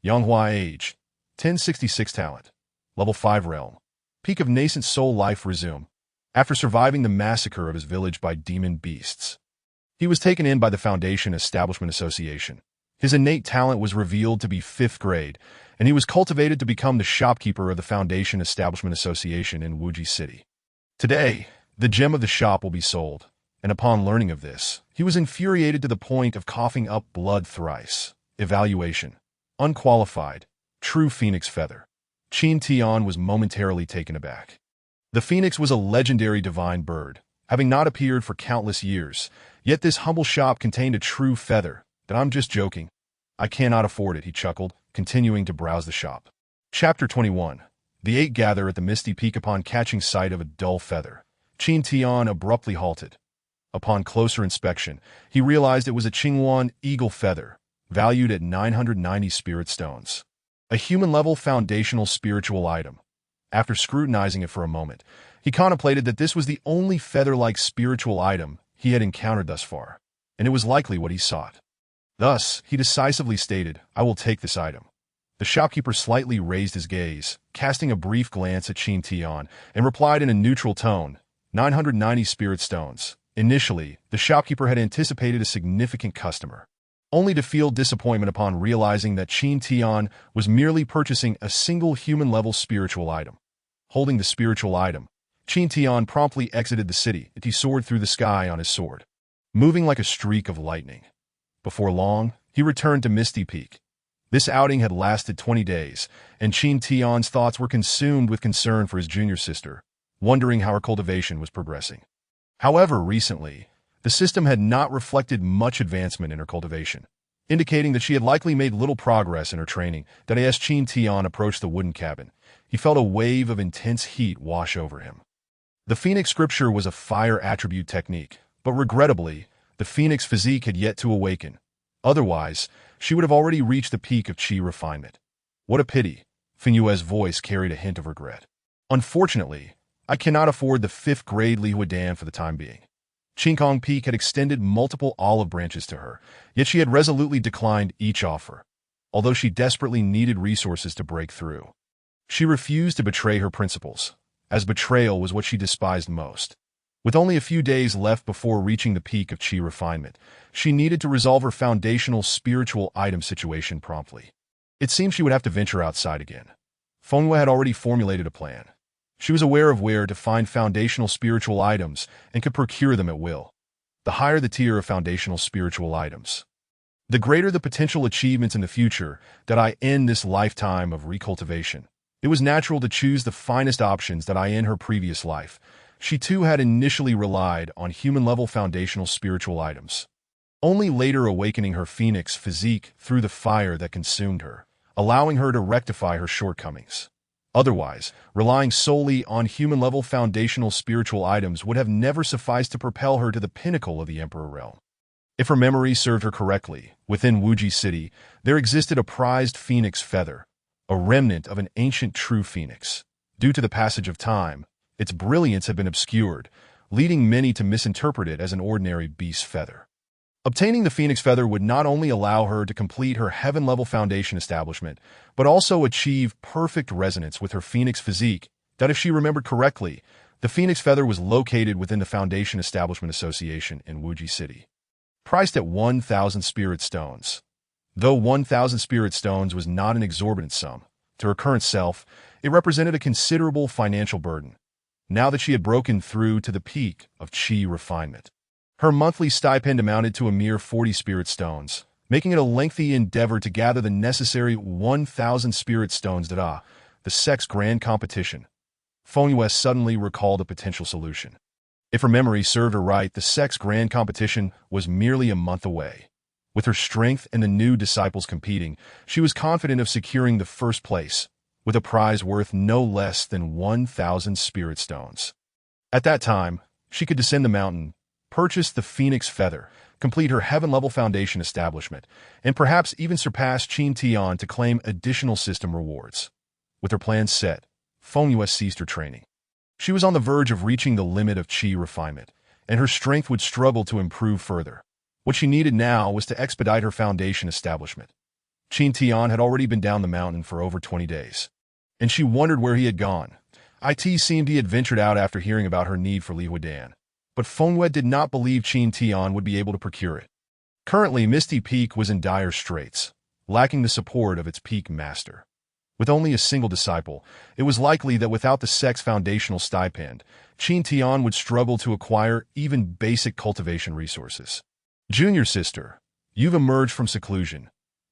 Yanghua. Age: 1066. Talent: Level 5 Realm. Peak of nascent soul life. Resume. After surviving the massacre of his village by demon beasts, he was taken in by the Foundation Establishment Association. His innate talent was revealed to be 5th grade, and he was cultivated to become the shopkeeper of the Foundation Establishment Association in Wuji City. Today, the gem of the shop will be sold, and upon learning of this, he was infuriated to the point of coughing up blood thrice. Evaluation: unqualified, true phoenix feather. Qin Tian was momentarily taken aback. The phoenix was a legendary divine bird, having not appeared for countless years, yet this humble shop contained a true feather. That I'm just joking. I cannot afford it, he chuckled, continuing to browse the shop. Chapter 21. The 8 gather at the misty peak. Upon catching sight of a dull feather, Qin Tian abruptly halted. Upon closer inspection, he realized it was a Qinghuan eagle feather, valued at 990 spirit stones. A human-level foundational spiritual item. After scrutinizing it for a moment, he contemplated that this was the only feather-like spiritual item he had encountered thus far, and it was likely what he sought. Thus, he decisively stated, I will take this item. The shopkeeper slightly raised his gaze, casting a brief glance at Qin Tian, and replied in a neutral tone, 990 spirit stones. Initially, the shopkeeper had anticipated a significant customer, only to feel disappointment upon realizing that Qin Tian was merely purchasing a single human-level spiritual item. Holding the spiritual item, Qin Tian promptly exited the city and he soared through the sky on his sword, moving like a streak of lightning. Before long, he returned to Misty Peak. This outing had lasted 20 days, and Qin Tian's thoughts were consumed with concern for his junior sister, wondering how her cultivation was progressing. However, recently, the system had not reflected much advancement in her cultivation, indicating that she had likely made little progress in her training. That as Qin Tian approached the wooden cabin, he felt a wave of intense heat wash over him. The Phoenix Scripture was a fire attribute technique, but regrettably, the Phoenix physique had yet to awaken. Otherwise, she would have already reached the peak of Qi refinement. What a pity, Finyue's voice carried a hint of regret. Unfortunately, I cannot afford the 5th grade Lihuadan for the time being. Qingkong Peak had extended multiple olive branches to her, yet she had resolutely declined each offer, although she desperately needed resources to break through. She refused to betray her principles, as betrayal was what she despised most. With only a few days left before reaching the peak of Qi refinement, she needed to resolve her foundational spiritual item situation promptly. It seemed she would have to venture outside again. Fengyue had already formulated a plan. She was aware of where to find foundational spiritual items and could procure them at will. The higher the tier of foundational spiritual items, the greater the potential achievements in the future. That I end this lifetime of recultivation. It was natural to choose the finest options. That I in her previous life, she too had initially relied on human-level foundational spiritual items, only later awakening her phoenix physique through the fire that consumed her, allowing her to rectify her shortcomings. Otherwise, relying solely on human-level foundational spiritual items would have never sufficed to propel her to the pinnacle of the Emperor realm. If her memory served her correctly, within Wuji City, there existed a prized phoenix feather, a remnant of an ancient true phoenix. Due to the passage of time, its brilliance had been obscured, leading many to misinterpret it as an ordinary beast feather. Obtaining the phoenix feather would not only allow her to complete her heaven-level foundation establishment, but also achieve perfect resonance with her phoenix physique, that if she remembered correctly, the phoenix feather was located within the Foundation Establishment Association in Wuji City. Priced at 1,000 spirit stones. Though 1,000 spirit stones was not an exorbitant sum, to her current self, it represented a considerable financial burden, now that she had broken through to the peak of chi refinement. Her monthly stipend amounted to a mere 40 spirit stones, making it a lengthy endeavor to gather the necessary 1,000 spirit stones. The sex grand competition. Fengyue suddenly recalled a potential solution. If her memory served her right, the sex grand competition was merely a month away. With her strength and the new disciples competing, she was confident of securing the first place, with a prize worth no less than 1,000 spirit stones. At that time, she could descend the mountain, purchase the phoenix feather, complete her heaven-level foundation establishment, and perhaps even surpass Qin Tian to claim additional system rewards. With her plans set, Fengyue ceased her training. She was on the verge of reaching the limit of chi refinement, and her strength would struggle to improve further. What she needed now was to expedite her foundation establishment. Qin Tian had already been down the mountain for over 20 days, and she wondered where he had gone. It seemed he had ventured out after hearing about her need for Li Huidan. But Fengyue did not believe Qin Tian would be able to procure it. Currently, Misty Peak was in dire straits, lacking the support of its peak master. With only a single disciple, it was likely that without the sex foundational stipend, Qin Tian would struggle to acquire even basic cultivation resources. Junior sister, you've emerged from seclusion.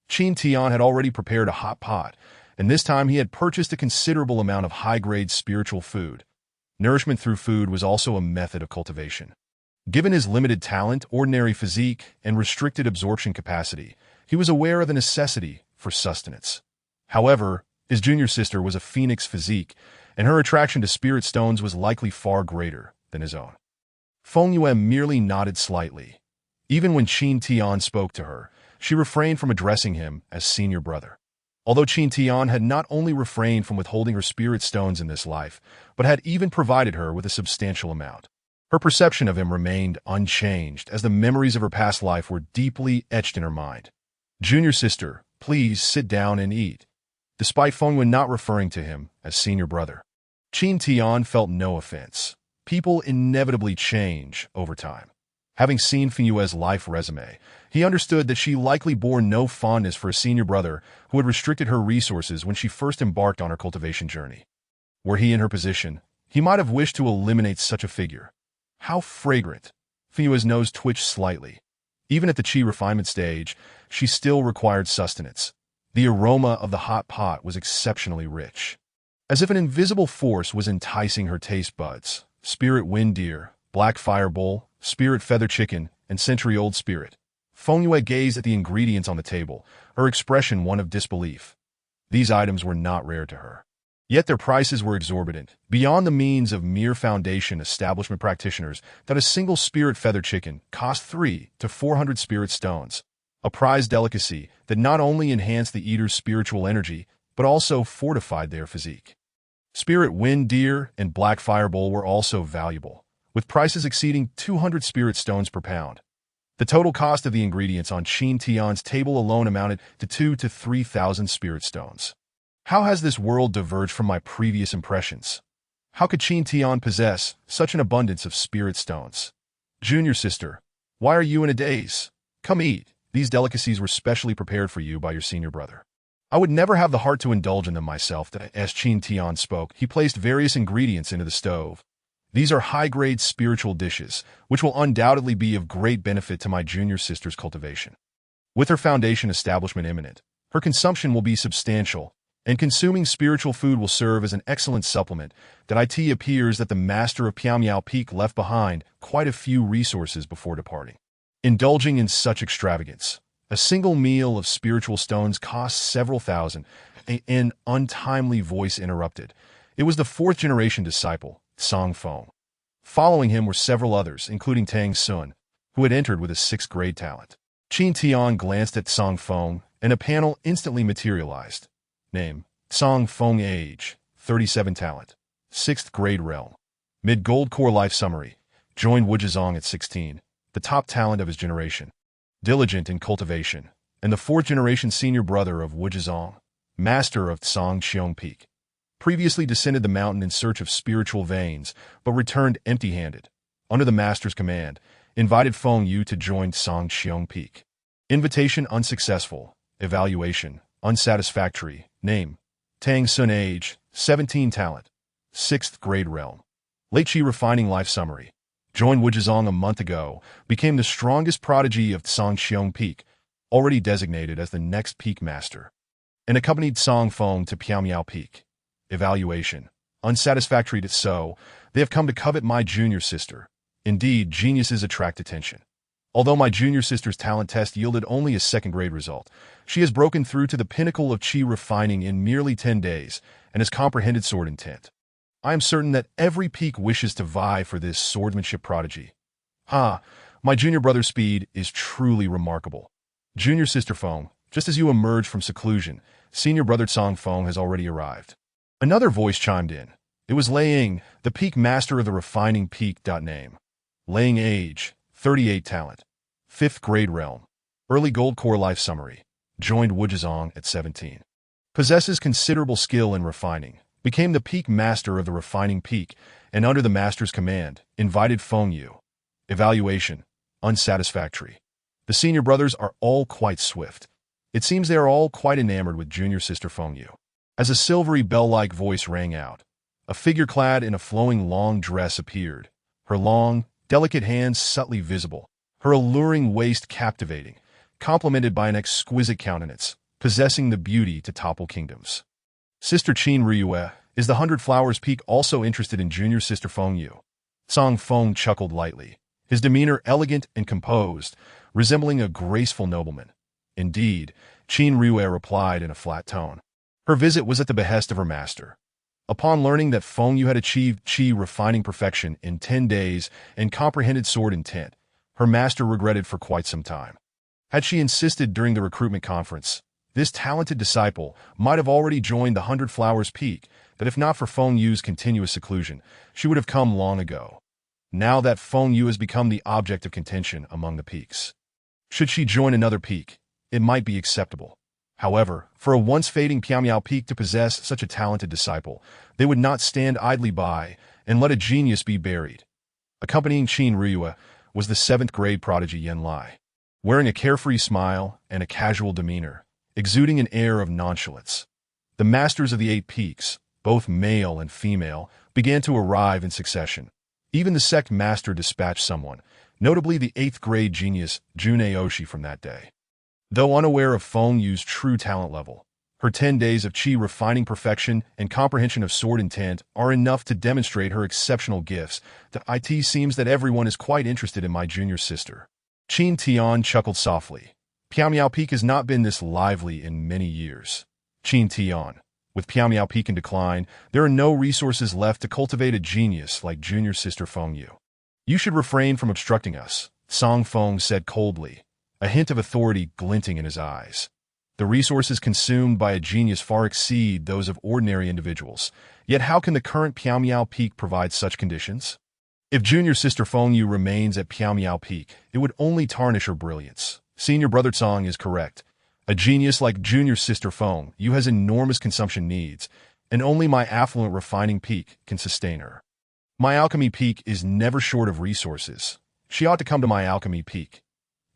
Qin Tian had already prepared a hot pot, and this time he had purchased a considerable amount of high-grade spiritual food. Nourishment through food was also a method of cultivation. Given his limited talent, ordinary physique, and restricted absorption capacity, he was aware of the necessity for sustenance. However, his junior sister was a phoenix physique, and her attraction to spirit stones was likely far greater than his own. Fengyue merely nodded slightly. Even when Qin Tian spoke to her, she refrained from addressing him as senior brother. Although Qin Tian had not only refrained from withholding her spirit stones in this life, but had even provided her with a substantial amount. Her perception of him remained unchanged as the memories of her past life were deeply etched in her mind. Junior sister, please sit down and eat. Despite Fengyue not referring to him as senior brother, Qin Tian felt no offense. People inevitably change over time. Having seen Fengyue's life resume, he understood that she likely bore no fondness for a senior brother who had restricted her resources when she first embarked on her cultivation journey. Were he in her position, he might have wished to eliminate such a figure. How fragrant! Fengyue's nose twitched slightly. Even at the chi refinement stage, she still required sustenance. The aroma of the hot pot was exceptionally rich. As if an invisible force was enticing her taste buds, spirit wind deer, black fire bowl, spirit feather chicken, and century-old spirit. Fengyue gazed at the ingredients on the table, her expression one of disbelief. These items were not rare to her. Yet their prices were exorbitant, beyond the means of mere foundation establishment practitioners, that a single spirit feather chicken cost 300 to 400 spirit stones, a prized delicacy that not only enhanced the eater's spiritual energy, but also fortified their physique. Spirit wind deer and black fire bowl were also valuable, with prices exceeding 200 spirit stones per pound. The total cost of the ingredients on Qin Tian's table alone amounted to 2,000 to 3,000 spirit stones. How has this world diverged from my previous impressions? How could Qin Tian possess such an abundance of spirit stones? Junior sister, why are you in a daze? Come eat. These delicacies were specially prepared for you by your senior brother. I would never have the heart to indulge in them myself. As Qin Tian spoke, he placed various ingredients into the stove. These are high-grade spiritual dishes, which will undoubtedly be of great benefit to my junior sister's cultivation. With her foundation establishment imminent, her consumption will be substantial, and consuming spiritual food will serve as an excellent supplement. It appears that the master of Piamiao Peak left behind quite a few resources before departing. Indulging in such extravagance, a single meal of spiritual stones costs several thousand, An untimely voice interrupted. It was the fourth-generation disciple, Song Feng. Following him were several others, including Tang Sun, who had entered with a sixth-grade talent. Qin Tian glanced at Song Feng, and a panel instantly materialized. Name: Song Feng. Age: 37. Talent: sixth-grade realm. Mid-gold core life summary. Joined Wuzhizong at 16, the top talent of his generation. Diligent in cultivation, and the fourth-generation senior brother of Wuzhizong, master of Song Qiong Peak. Previously descended the mountain in search of spiritual veins, but returned empty-handed. Under the master's command, invited Feng Yu to join Song Qiong Peak. Invitation unsuccessful. Evaluation unsatisfactory. Name: Tang Sun. Age: 17. Talent: sixth grade realm. Late Qi refining life summary. Joined Wuzhizong a month ago, became the strongest prodigy of Song Qiong Peak, already designated as the next peak master, and accompanied Song Feng to Piaomiao Peak. Evaluation unsatisfactory. So, they have come to covet my junior sister. Indeed, geniuses attract attention. Although my junior sister's talent test yielded only a second-grade result, she has broken through to the pinnacle of Qi refining in merely 10 days and has comprehended sword intent. I am certain that every peak wishes to vie for this swordsmanship prodigy. My junior brother's speed is truly remarkable. Junior sister Feng, just as you emerge from seclusion, senior brother Song Feng has already arrived. Another voice chimed in. It was Lei Ying, the peak master of the refining peak. Name: Lei Ying. Age: 38. Talent: fifth grade realm. Early gold core life summary. Joined Wuzhizong at 17. Possesses considerable skill in refining. Became the peak master of the refining peak, and under the master's command, invited Feng Yu. Evaluation unsatisfactory. The senior brothers are all quite swift. It seems they are all quite enamored with junior sister Feng Yu. As a silvery bell-like voice rang out, a figure clad in a flowing long dress appeared, her long, delicate hands subtly visible, her alluring waist captivating, complemented by an exquisite countenance, possessing the beauty to topple kingdoms. Sister Qin Ryue, is the Hundred Flowers Peak also interested in junior sister Feng Yu? Song Feng chuckled lightly, his demeanor elegant and composed, resembling a graceful nobleman. Indeed, Qin Ryue replied in a flat tone. Her visit was at the behest of her master. Upon learning that Feng Yu had achieved Qi refining perfection in 10 days and comprehended sword intent, her master regretted for quite some time. Had she insisted during the recruitment conference, this talented disciple might have already joined the Hundred Flowers Peak, but if not for Feng Yu's continuous seclusion, she would have come long ago. Now that Feng Yu has become the object of contention among the peaks, should she join another peak, it might be acceptable. However, for a once-fading Piaomiao Peak to possess such a talented disciple, they would not stand idly by and let a genius be buried. Accompanying Qin Ryue was the seventh-grade prodigy Yan Lai, wearing a carefree smile and a casual demeanor, exuding an air of nonchalance. The masters of the 8 peaks, both male and female, began to arrive in succession. Even the sect master dispatched someone, notably the 8th-grade genius Jun Aoshi from that day. Though unaware of Feng Yu's true talent level, her 10 days of Qi refining perfection and comprehension of sword intent are enough to demonstrate her exceptional gifts. It seems that everyone is quite interested in my junior sister. Qin Tian chuckled softly. Piaomiao Peak has not been this lively in many years. Qin Tian, with Piaomiao Peak in decline, there are no resources left to cultivate a genius like junior sister Feng Yu. You should refrain from obstructing us, Song Feng said coldly, a hint of authority glinting in his eyes. The resources consumed by a genius far exceed those of ordinary individuals, yet how can the current Piaomiao Peak provide such conditions? If junior sister Feng Yu remains at Piaomiao Peak, it would only tarnish her brilliance. Senior brother Song is correct. A genius like junior sister Feng Yu has enormous consumption needs, and only my affluent refining peak can sustain her. My alchemy peak is never short of resources. She ought to come to my alchemy peak.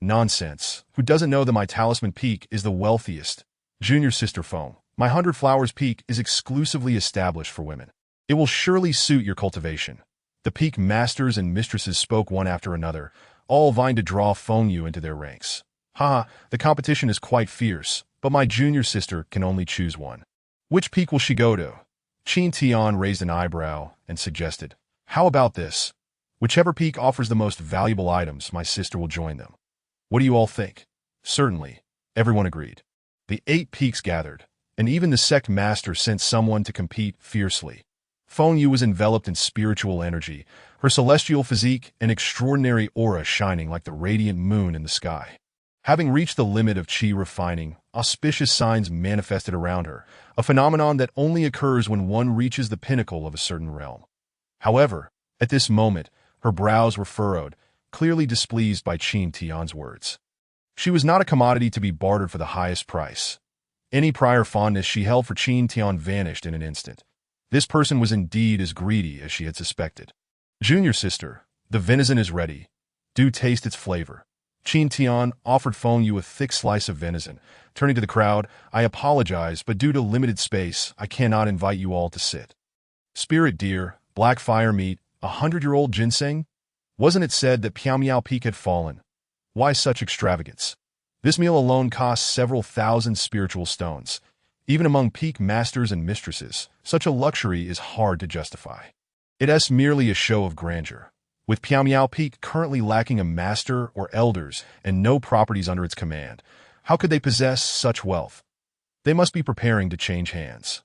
Nonsense. Who doesn't know that my talisman peak is the wealthiest? Junior sister Feng, my 100 Flowers Peak is exclusively established for women. It will surely suit your cultivation. The peak masters and mistresses spoke one after another, all vying to draw Feng Yu into their ranks. The competition is quite fierce, but my junior sister can only choose one. Which peak will she go to? Qin Tian raised an eyebrow and suggested, how about this? Whichever peak offers the most valuable items, my sister will join them. What do you all think? Certainly, everyone agreed. The 8 peaks gathered, and even the sect master sent someone to compete fiercely. Feng Yu was enveloped in spiritual energy, her celestial physique and extraordinary aura shining like the radiant moon in the sky. Having reached the limit of qi refining, auspicious signs manifested around her, a phenomenon that only occurs when one reaches the pinnacle of a certain realm. However, at this moment, her brows were furrowed, clearly displeased by Qin Tian's words. She was not a commodity to be bartered for the highest price. Any prior fondness she held for Qin Tian vanished in an instant. This person was indeed as greedy as she had suspected. Junior sister, the venison is ready. Do taste its flavor. Qin Tian offered Feng Yu a thick slice of venison. Turning to the crowd, I apologize, but due to limited space, I cannot invite you all to sit. Spirit deer, black fire meat, 100-year-old ginseng? Wasn't it said that Piao Peak had fallen? Why such extravagance? This meal alone costs several thousand spiritual stones. Even among peak masters and mistresses, such a luxury is hard to justify. It is merely a show of grandeur. With Piao Peak currently lacking a master or elders and no properties under its command, how could they possess such wealth? They must be preparing to change hands.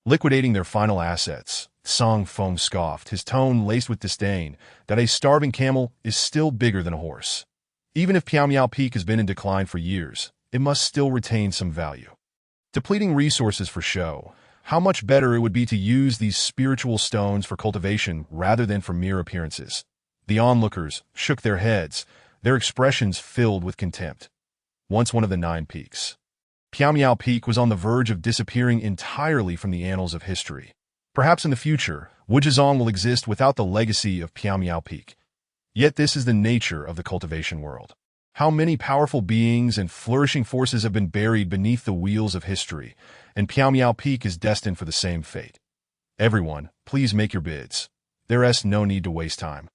Liquidating their final assets, Song Feng scoffed, his tone laced with disdain, that a starving camel is still bigger than a horse. Even if Piao Peak has been in decline for years, it must still retain some value. Depleting resources for show, how much better it would be to use these spiritual stones for cultivation rather than for mere appearances. The onlookers shook their heads, their expressions filled with contempt. Once one of the 9 peaks, Piao Peak was on the verge of disappearing entirely from the annals of history. Perhaps in the future, Wuzhizong will exist without the legacy of Piao Peak. Yet this is the nature of the cultivation world. How many powerful beings and flourishing forces have been buried beneath the wheels of history, and Piao Peak is destined for the same fate. Everyone, please make your bids. There is no need to waste time.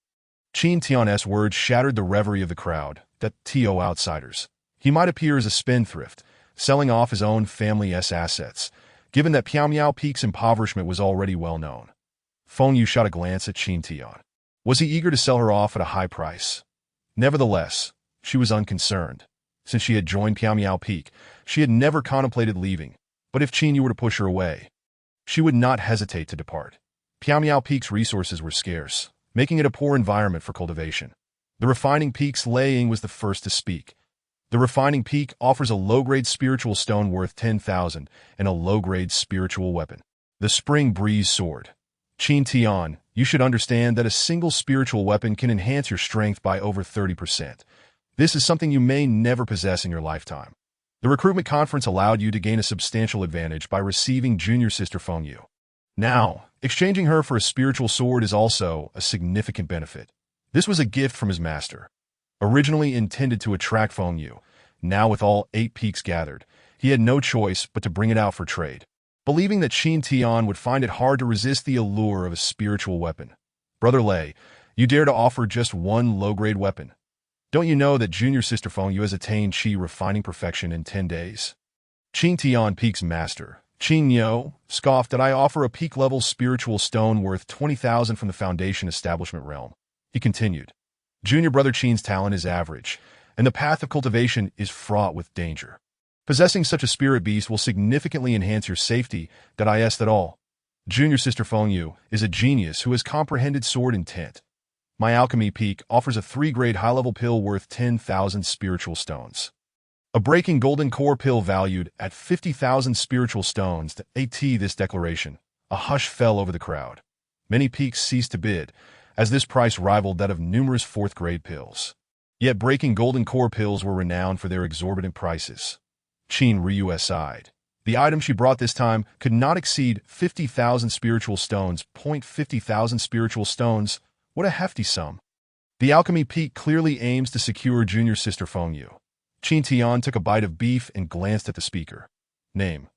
Qin Tian's words shattered the reverie of the crowd, that to outsiders. He might appear as a spendthrift, selling off his own family's assets, given that Piao Peak's impoverishment was already well known. Feng Yu shot a glance at Qin Tian. Was he eager to sell her off at a high price? Nevertheless, she was unconcerned. Since she had joined Piao Peak, she had never contemplated leaving, but if Qin Yu were to push her away, she would not hesitate to depart. Piao Peak's resources were scarce, making it a poor environment for cultivation. The refining peak's laying was the first to speak. The refining peak offers a low-grade spiritual stone worth 10,000 and a low-grade spiritual weapon. The spring breeze sword. Qin Tian, you should understand that a single spiritual weapon can enhance your strength by over 30%. This is something you may never possess in your lifetime. The recruitment conference allowed you to gain a substantial advantage by receiving junior sister Feng Yu. Now, exchanging her for a spiritual sword is also a significant benefit. This was a gift from his master. Originally intended to attract Feng Yu, now with all 8 peaks gathered, he had no choice but to bring it out for trade. Believing that Qin Tian would find it hard to resist the allure of a spiritual weapon. Brother Lei, you dare to offer just one low-grade weapon. Don't you know that junior sister Feng Yu has attained qi refining perfection in 10 days? Qin Tian Peak's master, Qin Yu, scoffed that I offer a peak-level spiritual stone worth 20,000 from the Foundation Establishment realm. He continued, Junior brother Qin's talent is average, and the path of cultivation is fraught with danger. Possessing such a spirit beast will significantly enhance your safety, that all. Junior sister Feng Yu is a genius who has comprehended sword intent. My alchemy peak offers a 3-grade high-level pill worth 10,000 spiritual stones. A breaking golden core pill valued at 50,000 spiritual stones to AT this declaration. A hush fell over the crowd. Many peaks ceased to bid, as this price rivaled that of numerous 4th-grade pills. Yet breaking golden core pills were renowned for their exorbitant prices. Qin Ryu sighed. The item she brought this time could not exceed 50,000 spiritual stones. 50,000 spiritual stones. What a hefty sum. The alchemy peak clearly aims to secure junior sister Feng Yu. Qin Tian took a bite of beef and glanced at the speaker. Name: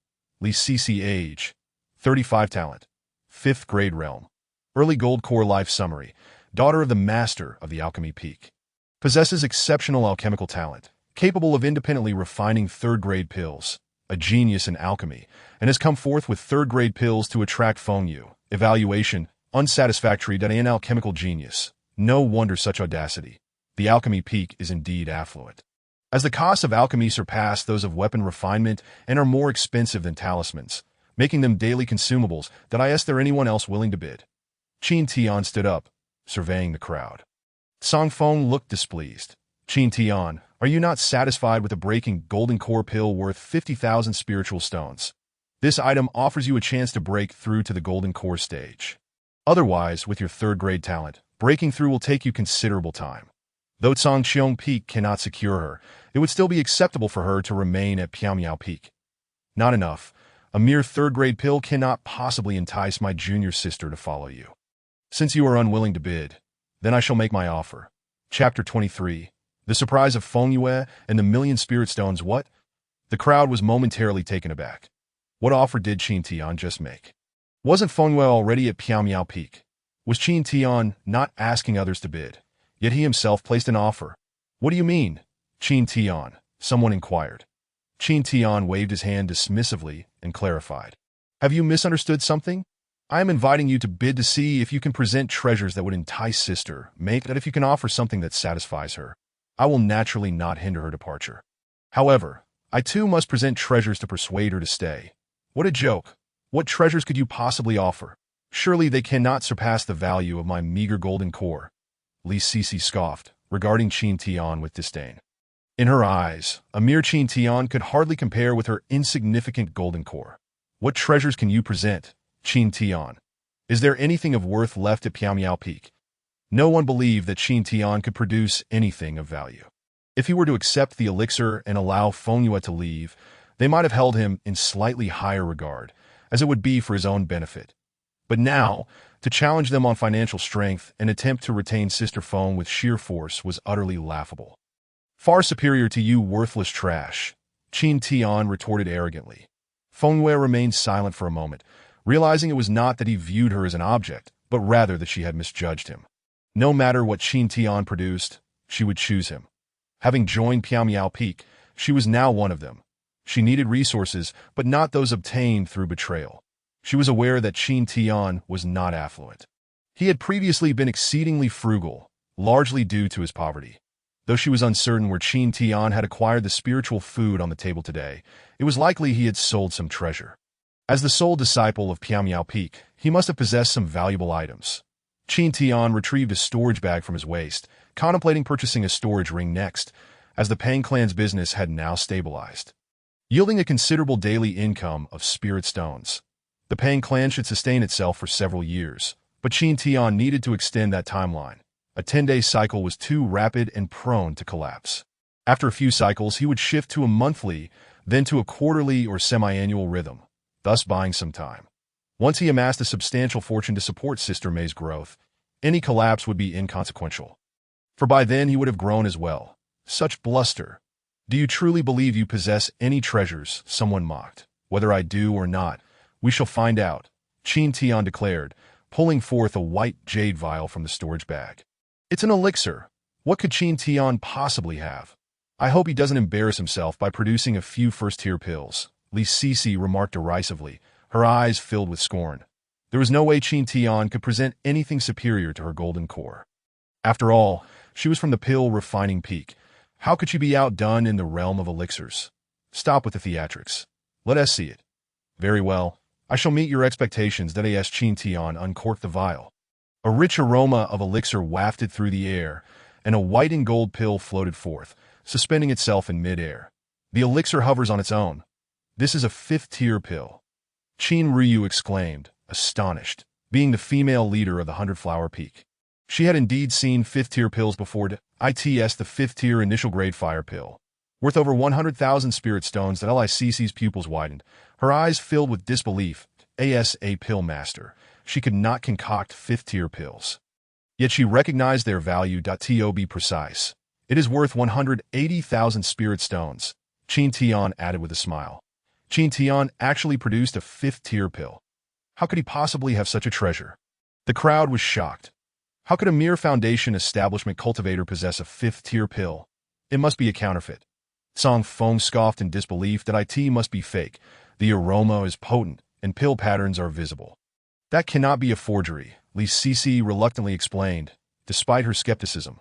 Li Cc age: 35 talent. 5th grade realm. Early gold core life summary. Daughter of the master of the alchemy peak. Possesses exceptional alchemical talent, capable of independently refining 3rd-grade pills. A genius in alchemy, and has come forth with 3rd-grade pills to attract Feng Yu. Evaluation: unsatisfactory. An alchemical genius. No wonder such audacity. The alchemy peak is indeed affluent. as the costs of alchemy surpass those of weapon refinement and are more expensive than talismans, making them daily consumables, that I asked there anyone else willing to bid. Qin Tian stood up, surveying the crowd. Song Feng looked displeased. Qin Tian, are you not satisfied with a breaking golden core pill worth 50,000 spiritual stones? This item offers you a chance to break through to the golden core stage. Otherwise, with your third-grade talent, breaking through will take you considerable time. Though Changqiong Peak cannot secure her, it would still be acceptable for her to remain at Piaomiao Peak. Not enough. A mere third-grade pill cannot possibly entice my junior sister to follow you. Since you are unwilling to bid, then I shall make my offer. Chapter 23. The surprise of Feng Yue and the million spirit stones. What? The crowd was momentarily taken aback. What offer did Qin Tian just make? Wasn't Feng Yue already at Piaomiao Peak? Was Qin Tian not asking others to bid? Yet he himself placed an offer. What do you mean, Qin Tian? Someone inquired. Qin Tian waved his hand dismissively and clarified. Have you misunderstood something? I am inviting you to bid to see if you can present treasures that would entice sister, make that if you can offer something that satisfies her, I will naturally not hinder her departure. However, I too must present treasures to persuade her to stay. What a joke! What treasures could you possibly offer? Surely they cannot surpass the value of my meager golden core. Li Sisi scoffed, regarding Qin Tian with disdain. In her eyes, a mere Qin Tian could hardly compare with her insignificant golden core. What treasures can you present, Qin Tian? Is there anything of worth left at Piaomiao Peak? No one believed that Qin Tian could produce anything of value. If he were to accept the elixir and allow Feng Yue to leave, they might have held him in slightly higher regard, as it would be for his own benefit. But now, to challenge them on financial strength and attempt to retain Sister Feng with sheer force was utterly laughable. Far superior to you, worthless trash, Qin Tian retorted arrogantly. Feng Yue remained silent for a moment, realizing it was not that he viewed her as an object, but rather that she had misjudged him. No matter what Qin Tian produced, she would choose him. Having joined Piaomiao Peak, she was now one of them. She needed resources, but not those obtained through betrayal. She was aware that Qin Tian was not affluent. He had previously been exceedingly frugal, largely due to his poverty. Though she was uncertain where Qin Tian had acquired the spiritual food on the table today, it was likely he had sold some treasure. As the sole disciple of Piaomiao Peak, he must have possessed some valuable items. Qin Tian retrieved a storage bag from his waist, contemplating purchasing a storage ring next, as the Pang clan's business had now stabilized, yielding a considerable daily income of spirit stones. The Pang clan should sustain itself for several years, but Qin Tian needed to extend that timeline. A 10-day cycle was too rapid and prone to collapse. After a few cycles, he would shift to a monthly, then to a quarterly or semi-annual rhythm, thus buying some time. Once he amassed a substantial fortune to support Sister May's growth, any collapse would be inconsequential. For by then he would have grown as well. Such bluster! Do you truly believe you possess any treasures? Someone mocked. Whether I do or not, we shall find out, Qin Tian declared, pulling forth a white jade vial from the storage bag. It's an elixir. What could Qin Tian possibly have? I hope he doesn't embarrass himself by producing a few first-tier pills, Li Sisi remarked derisively, her eyes filled with scorn. There was no way Qin Tian could present anything superior to her golden core. After all, she was from the pill refining peak. How could she be outdone in the realm of elixirs? Stop with the theatrics. Let us see it. Very well. I shall meet your expectations. That as Qin Tian uncorked the vial. A rich aroma of elixir wafted through the air, and a white and gold pill floated forth, suspending itself in mid-air. The elixir hovers on its own. This is a fifth-tier pill. Qin Ryu exclaimed, astonished, being the female leader of the 100-flower peak. She had indeed seen fifth-tier pills before. ITS the fifth-tier initial-grade fire pill, worth over 100,000 spirit stones. That LICC's pupils widened, her eyes filled with disbelief. As a pill master, she could not concoct fifth-tier pills. Yet she recognized their value. To be precise, it is worth 180,000 spirit stones, Qin Tian added with a smile. Qin Tian actually produced a fifth-tier pill. How could he possibly have such a treasure? The crowd was shocked. How could a mere foundation establishment cultivator possess a fifth-tier pill? It must be a counterfeit. Song Feng scoffed in disbelief. That IT must be fake. The aroma is potent, and pill patterns are visible. That cannot be a forgery, Li Sisi reluctantly explained, despite her skepticism.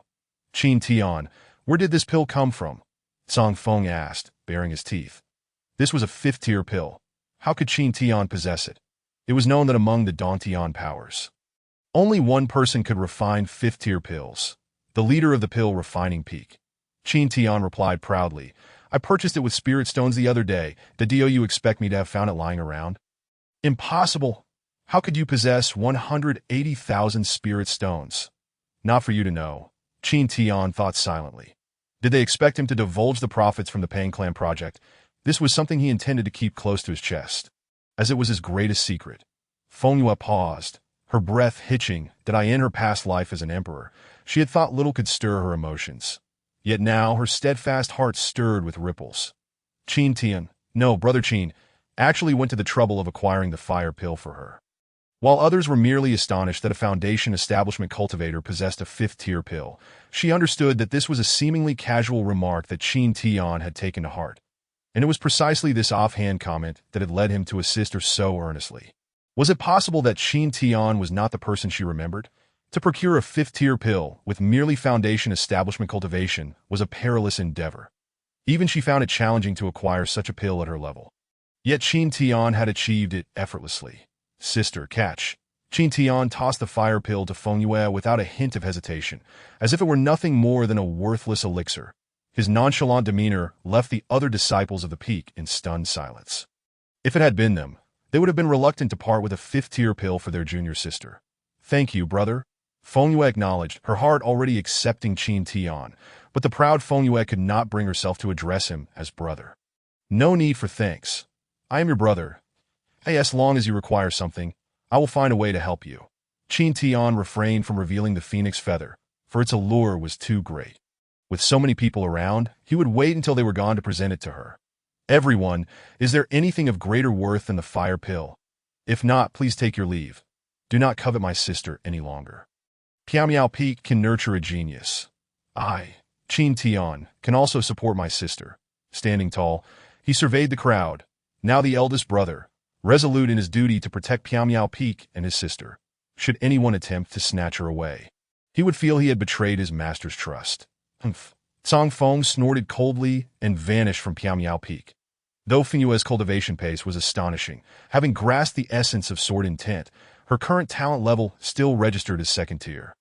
Qin Tian, where did this pill come from? Song Feng asked, baring his teeth. This was a fifth-tier pill. How could Qin Tian possess it? It was known that among the Dantian powers, only one person could refine fifth-tier pills, the leader of the pill refining peak. Qin Tian replied proudly, I purchased it with spirit stones the other day. The do you expect me to have found it lying around? Impossible. How could you possess 180,000 spirit stones? Not for you to know. Qin Tian thought silently. Did they expect him to divulge the profits from the Pang Clan project? This was something he intended to keep close to his chest, as it was his greatest secret. Feng Yue paused, her breath hitching. That in her past life as an emperor, she had thought little could stir her emotions. Yet now her steadfast heart stirred with ripples. Qin Tian, no, Brother Qin, actually went to the trouble of acquiring the fire pill for her. While others were merely astonished that a Foundation establishment cultivator possessed a fifth-tier pill, she understood that this was a seemingly casual remark that Qin Tian had taken to heart. And it was precisely this offhand comment that had led him to assist her so earnestly. Was it possible that Qin Tian was not the person she remembered? To procure a fifth-tier pill with merely Foundation establishment cultivation was a perilous endeavor. Even she found it challenging to acquire such a pill at her level. Yet Qin Tian had achieved it effortlessly. Sister, catch. Qin Tian tossed the fire pill to Feng Yue without a hint of hesitation, as if it were nothing more than a worthless elixir. His nonchalant demeanor left the other disciples of the peak in stunned silence. If it had been them, they would have been reluctant to part with a fifth-tier pill for their junior sister. Thank you, brother. Feng Yue acknowledged, her heart already accepting Qin Tian, but the proud Feng Yue could not bring herself to address him as brother. No need for thanks. I am your brother. As long as you require something, I will find a way to help you. Qin Tian refrained from revealing the phoenix feather, for its allure was too great. With so many people around, he would wait until they were gone to present it to her. Everyone, is there anything of greater worth than the fire pill? If not, please take your leave. Do not covet my sister any longer. Piamiao Peak can nurture a genius. I, Qin Tian, can also support my sister. Standing tall, he surveyed the crowd, now the eldest brother, resolute in his duty to protect Piamiao Peak and his sister. Should anyone attempt to snatch her away, he would feel he had betrayed his master's trust. Humph. Song Feng snorted coldly and vanished from Piamiao Peak. Though Feng Yue's cultivation pace was astonishing, having grasped the essence of sword intent, her current talent level still registered as second tier,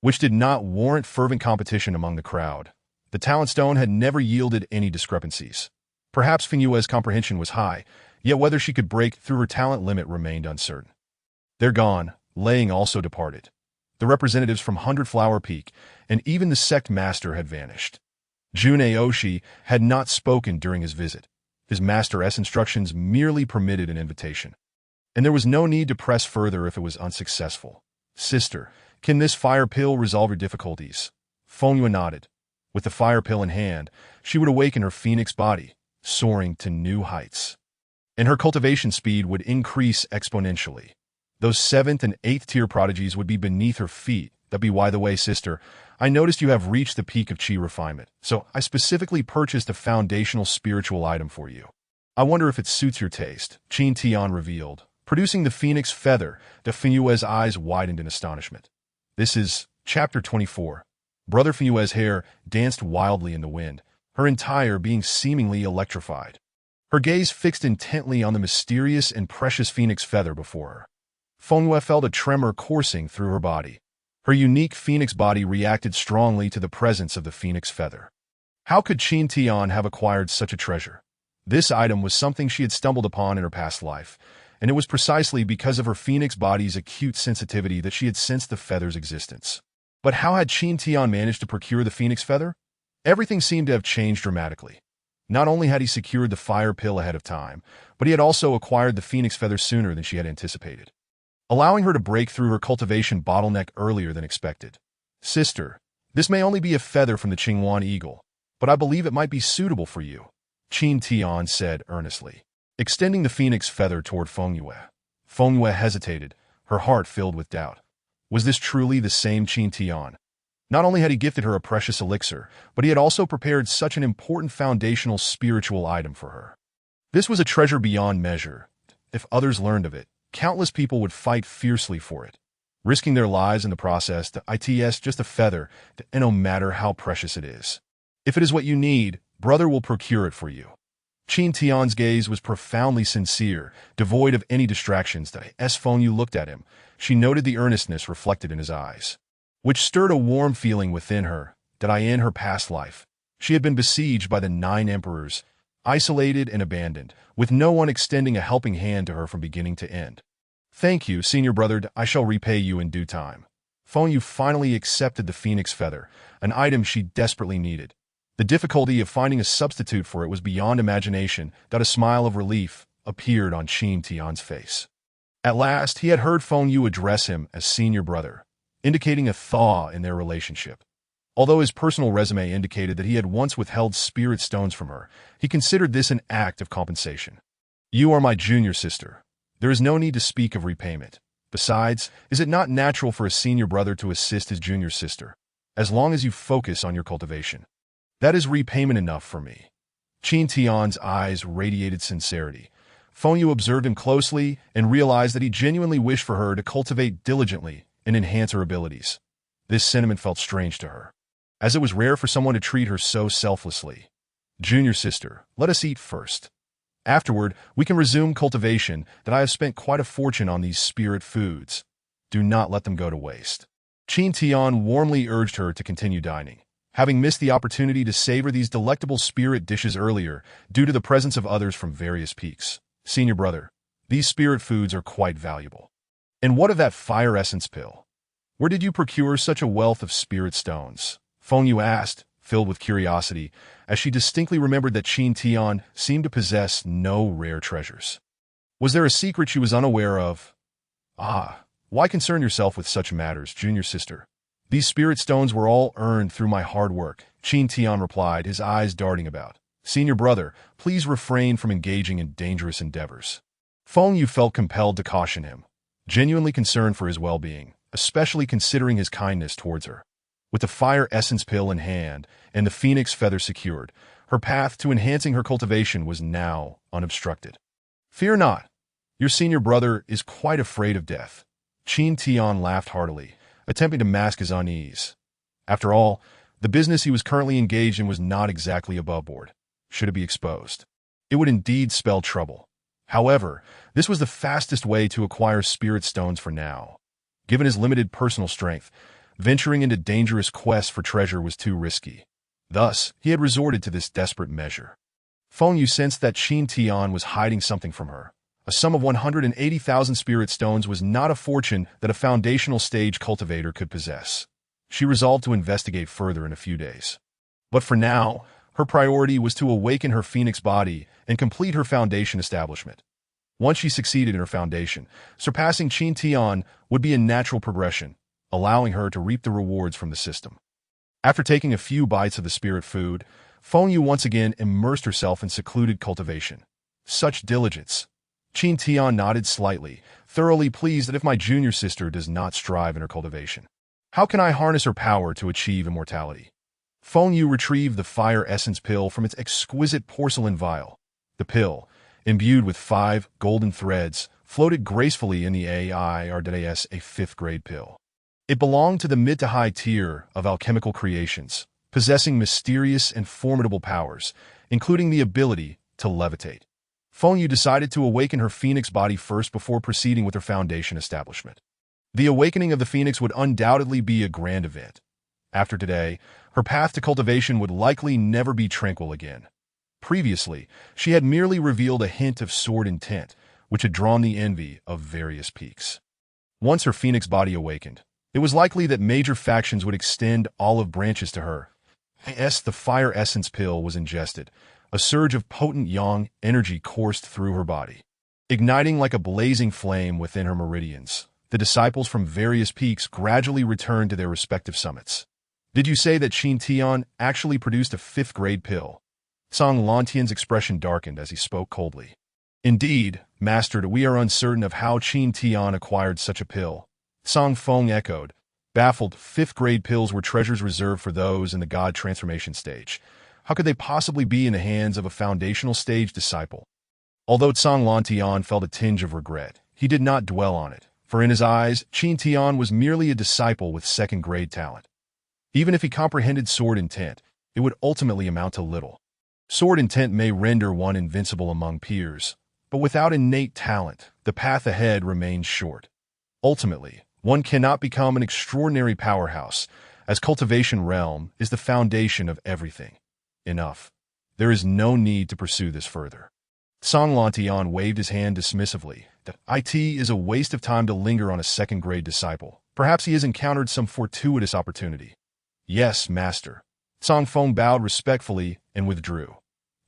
which did not warrant fervent competition among the crowd. The talent stone had never yielded any discrepancies. Perhaps Feng Yue's comprehension was high, yet whether she could break through her talent limit remained uncertain. They're gone. Laying also departed. The representatives from Hundred Flower Peak and even the sect master had vanished. Jun Aoshi had not spoken during his visit. His master's instructions merely permitted an invitation. And there was no need to press further if it was unsuccessful. Sister, can this fire pill resolve your difficulties? Feng Yue nodded. With the fire pill in hand, she would awaken her phoenix body, soaring to new heights. And her cultivation speed would increase exponentially. Those 7th and 8th tier prodigies would be beneath her feet. That be why the way, sister, I noticed you have reached the peak of chi refinement, so I specifically purchased a foundational spiritual item for you. I wonder if it suits your taste, Qin Tian revealed, producing the phoenix feather. Feng Yue's eyes widened in astonishment. This is Chapter 24. Brother Feng Yue's hair danced wildly in the wind, her entire being seemingly electrified. Her gaze fixed intently on the mysterious and precious phoenix feather before her. Feng Yue felt a tremor coursing through her body. Her unique phoenix body reacted strongly to the presence of the phoenix feather. How could Qin Tian have acquired such a treasure? This item was something she had stumbled upon in her past life, and it was precisely because of her phoenix body's acute sensitivity that she had sensed the feather's existence. But how had Qin Tian managed to procure the phoenix feather? Everything seemed to have changed dramatically. Not only had he secured the fire pill ahead of time, but he had also acquired the phoenix feather sooner than she had anticipated, allowing her to break through her cultivation bottleneck earlier than expected. Sister, this may only be a feather from the Qinghuan eagle, but I believe it might be suitable for you, Qin Tian said earnestly, extending the phoenix feather toward Feng Yue. Feng Yue hesitated, her heart filled with doubt. Was this truly the same Qin Tian? Not only had he gifted her a precious elixir, but he had also prepared such an important foundational spiritual item for her. This was a treasure beyond measure. If others learned of it, countless people would fight fiercely for it, risking their lives in the process. It's just a feather, and no matter how precious it is. If it is what you need, Brother will procure it for you. Qin Tian's gaze was profoundly sincere, devoid of any distractions. As Feng Yu looked at him, she noted the earnestness reflected in his eyes, which stirred a warm feeling within her that in her past life, she had been besieged by the 9 emperors, isolated and abandoned, with no one extending a helping hand to her from beginning to end. Thank you, senior brother, I shall repay you in due time. Feng Yu finally accepted the phoenix feather, an item she desperately needed. The difficulty of finding a substitute for it was beyond imagination. A smile of relief appeared on Qin Tian's face. At last, he had heard Feng Yu address him as senior brother, indicating a thaw in their relationship. Although his personal resume indicated that he had once withheld spirit stones from her, he considered this an act of compensation. You are my junior sister. There is no need to speak of repayment. Besides, is it not natural for a senior brother to assist his junior sister, as long as you focus on your cultivation? That is repayment enough for me. Qin Tian's eyes radiated sincerity. Feng Yu observed him closely and realized that he genuinely wished for her to cultivate diligently and enhance her abilities. This sentiment felt strange to her, as it was rare for someone to treat her so selflessly. Junior sister, let us eat first. Afterward, we can resume cultivation. I have spent quite a fortune on these spirit foods. Do not let them go to waste. Qin Tian warmly urged her to continue dining, having missed the opportunity to savor these delectable spirit dishes earlier due to the presence of others from various peaks. Senior brother, these spirit foods are quite valuable. And what of that fire essence pill? Where did you procure such a wealth of spirit stones? Feng Yu asked, filled with curiosity, as she distinctly remembered that Qin Tian seemed to possess no rare treasures. Was there a secret she was unaware of? Why concern yourself with such matters, junior sister? These spirit stones were all earned through my hard work, Qin Tian replied, his eyes darting about. Senior brother, please refrain from engaging in dangerous endeavors. Feng Yu felt compelled to caution him, genuinely concerned for his well-being, especially considering his kindness towards her. With the fire essence pill in hand and the phoenix feather secured, her path to enhancing her cultivation was now unobstructed. Fear not. Your senior brother is quite afraid of death. Qin Tian laughed heartily, attempting to mask his unease. After all, the business he was currently engaged in was not exactly above board. Should it be exposed, it would indeed spell trouble. However, this was the fastest way to acquire spirit stones for now. Given his limited personal strength, venturing into dangerous quests for treasure was too risky. Thus, he had resorted to this desperate measure. Feng Yu sensed that Qin Tian was hiding something from her. A sum of 180,000 spirit stones was not a fortune that a foundational stage cultivator could possess. She resolved to investigate further in a few days. But for now, her priority was to awaken her phoenix body and complete her foundation establishment. Once she succeeded in her foundation, surpassing Qin Tian would be a natural progression, allowing her to reap the rewards from the system. After taking a few bites of the spirit food, Feng Yu once again immersed herself in secluded cultivation. Such diligence. Qin Tian nodded slightly, thoroughly pleased that if my junior sister does not strive in her cultivation, how can I harness her power to achieve immortality? Feng Yu retrieved the fire essence pill from its exquisite porcelain vial. The pill, imbued with 5 golden threads, floated gracefully in the AIRDAS, a 5th-grade pill. It belonged to the mid to high tier of alchemical creations, possessing mysterious and formidable powers, including the ability to levitate. Feng Yu decided to awaken her phoenix body first before proceeding with her foundation establishment. The awakening of the phoenix would undoubtedly be a grand event. After today, her path to cultivation would likely never be tranquil again. Previously, she had merely revealed a hint of sword intent, which had drawn the envy of various peaks. Once her phoenix body awakened, it was likely that major factions would extend olive branches to her. As the fire essence pill was ingested, a surge of potent yang energy coursed through her body. Igniting like a blazing flame within her meridians, the disciples from various peaks gradually returned to their respective summits. Did you say that Qin Tian actually produced a 5th-grade pill? Song Lantian's expression darkened as he spoke coldly. Indeed, Master, we are uncertain of how Qin Tian acquired such a pill. Song Feng echoed, baffled. 5th-grade pills were treasures reserved for those in the god transformation stage. How could they possibly be in the hands of a foundational stage disciple? Although Song Lantian felt a tinge of regret, he did not dwell on it, for in his eyes, Qin Tian was merely a disciple with 2nd-grade talent. Even if he comprehended sword intent, it would ultimately amount to little. Sword intent may render one invincible among peers, but without innate talent, the path ahead remains short. Ultimately, one cannot become an extraordinary powerhouse, as cultivation realm is the foundation of everything. Enough. There is no need to pursue this further. Song Lantian waved his hand dismissively. It is a waste of time to linger on a second-grade disciple. Perhaps he has encountered some fortuitous opportunity. Yes, master. Song Feng bowed respectfully and withdrew.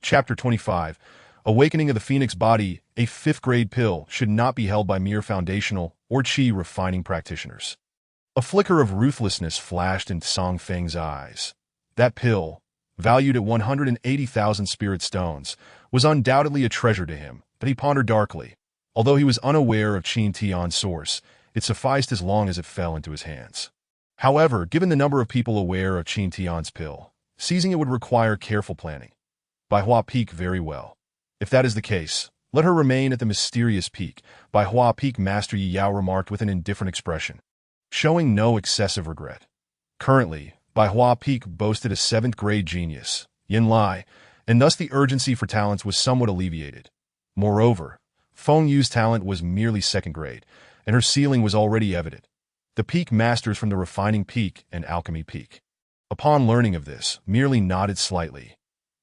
Chapter 25. Awakening of the Phoenix Body, a fifth-grade pill, should not be held by mere foundational or chi refining practitioners. A flicker of ruthlessness flashed in Song Feng's eyes. That pill, valued at 180,000 spirit stones, was undoubtedly a treasure to him, but he pondered darkly. Although he was unaware of Qin Tian's source, it sufficed as long as it fell into his hands. However, given the number of people aware of Qin Tian's pill, seizing it would require careful planning. Bai Hua Peak, very well. If that is the case, let her remain at the mysterious peak, Bai Hua Peak Master Yi Yao remarked with an indifferent expression, showing no excessive regret. Currently, Bai Hua Peak boasted a seventh-grade genius, Yin Lai, and thus the urgency for talents was somewhat alleviated. Moreover, Feng Yu's talent was merely second-grade, and her ceiling was already evident. The peak masters from the refining peak and alchemy peak, upon learning of this, merely nodded slightly.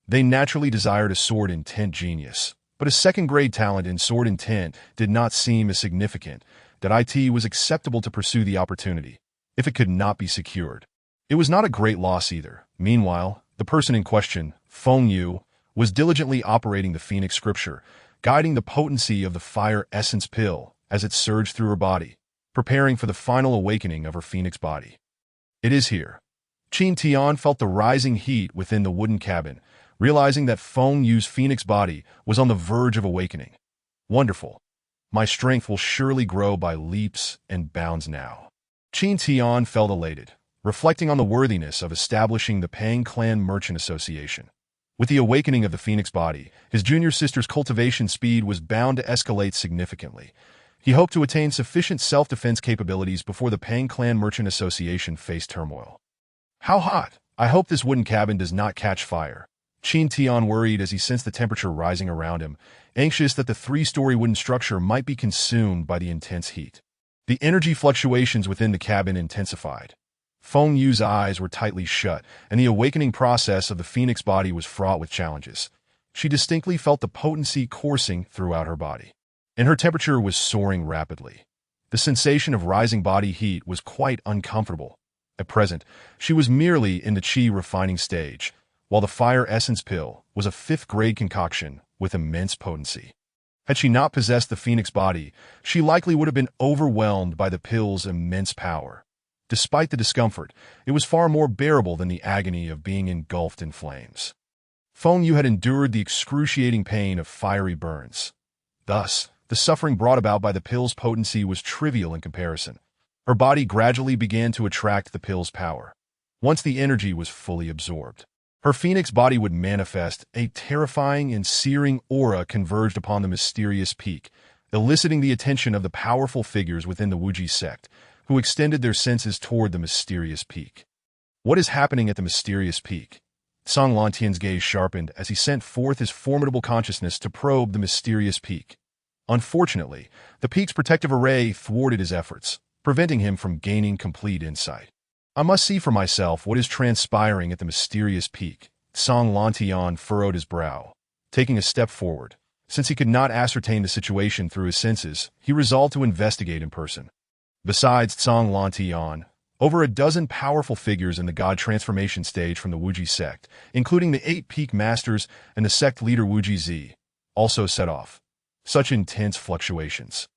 They naturally desired a sword intent genius, but a second-grade talent in sword intent did not seem as significant that it was acceptable to pursue the opportunity, if it could not be secured. It was not a great loss either. Meanwhile, the person in question, Feng Yu, was diligently operating the Phoenix Scripture, guiding the potency of the fire essence pill as it surged through her body, preparing for the final awakening of her Phoenix body. It is here. Qin Tian felt the rising heat within the wooden cabin, realizing that Feng Yu's Phoenix body was on the verge of awakening. Wonderful. My strength will surely grow by leaps and bounds now. Qin Tian felt elated, reflecting on the worthiness of establishing the Pang Clan Merchant Association. With the awakening of the Phoenix body, his junior sister's cultivation speed was bound to escalate significantly. He hoped to attain sufficient self-defense capabilities before the Pang Clan Merchant Association faced turmoil. How hot! I hope this wooden cabin does not catch fire. Qin Tian worried as he sensed the temperature rising around him, anxious that the three-story wooden structure might be consumed by the intense heat. The energy fluctuations within the cabin intensified. Feng Yu's eyes were tightly shut, and the awakening process of the Phoenix body was fraught with challenges. She distinctly felt the potency coursing throughout her body, and her temperature was soaring rapidly. The sensation of rising body heat was quite uncomfortable. At present, she was merely in the chi refining stage, while the fire essence pill was a fifth-grade concoction with immense potency. Had she not possessed the Phoenix body, she likely would have been overwhelmed by the pill's immense power. Despite the discomfort, it was far more bearable than the agony of being engulfed in flames. Feng Yu had endured the excruciating pain of fiery burns. Thus, the suffering brought about by the pill's potency was trivial in comparison. Her body gradually began to attract the pill's power. Once the energy was fully absorbed, her Phoenix body would manifest. A terrifying and searing aura converged upon the mysterious peak, eliciting the attention of the powerful figures within the Wuji sect, who extended their senses toward the mysterious peak. What is happening at the mysterious peak? Song Lantian's gaze sharpened as he sent forth his formidable consciousness to probe the mysterious peak. Unfortunately, the peak's protective array thwarted his efforts, preventing him from gaining complete insight. I must see for myself what is transpiring at the mysterious peak. Song Lantian furrowed his brow. Taking a step forward, since he could not ascertain the situation through his senses, he resolved to investigate in person. Besides Song Lantian, over a dozen powerful figures in the god transformation stage from the Wuji sect, including the 8 peak masters and the sect leader Wuji Zi, also set off. Such intense fluctuations.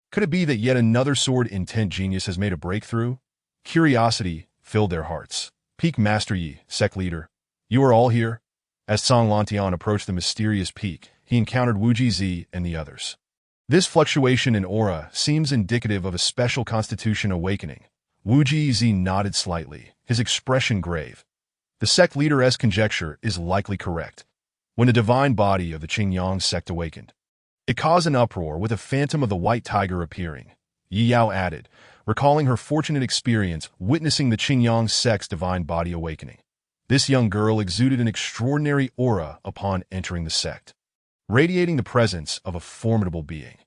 Could it be that yet another sword intent genius has made a breakthrough? Curiosity filled their hearts. Peak Master Yi, sect leader, you are all here? As Song Lantian approached the mysterious peak, he encountered Wuji Zi and the others. This fluctuation in aura seems indicative of a special constitution awakening. Wuji Zi nodded slightly, his expression grave. The sect leader's conjecture is likely correct. When the divine body of the Qingyang sect awakened, it caused an uproar with a phantom of the white tiger appearing. Yi Yao added, recalling her fortunate experience witnessing the Qingyang sect's divine body awakening. This young girl exuded an extraordinary aura upon entering the sect, radiating the presence of a formidable being.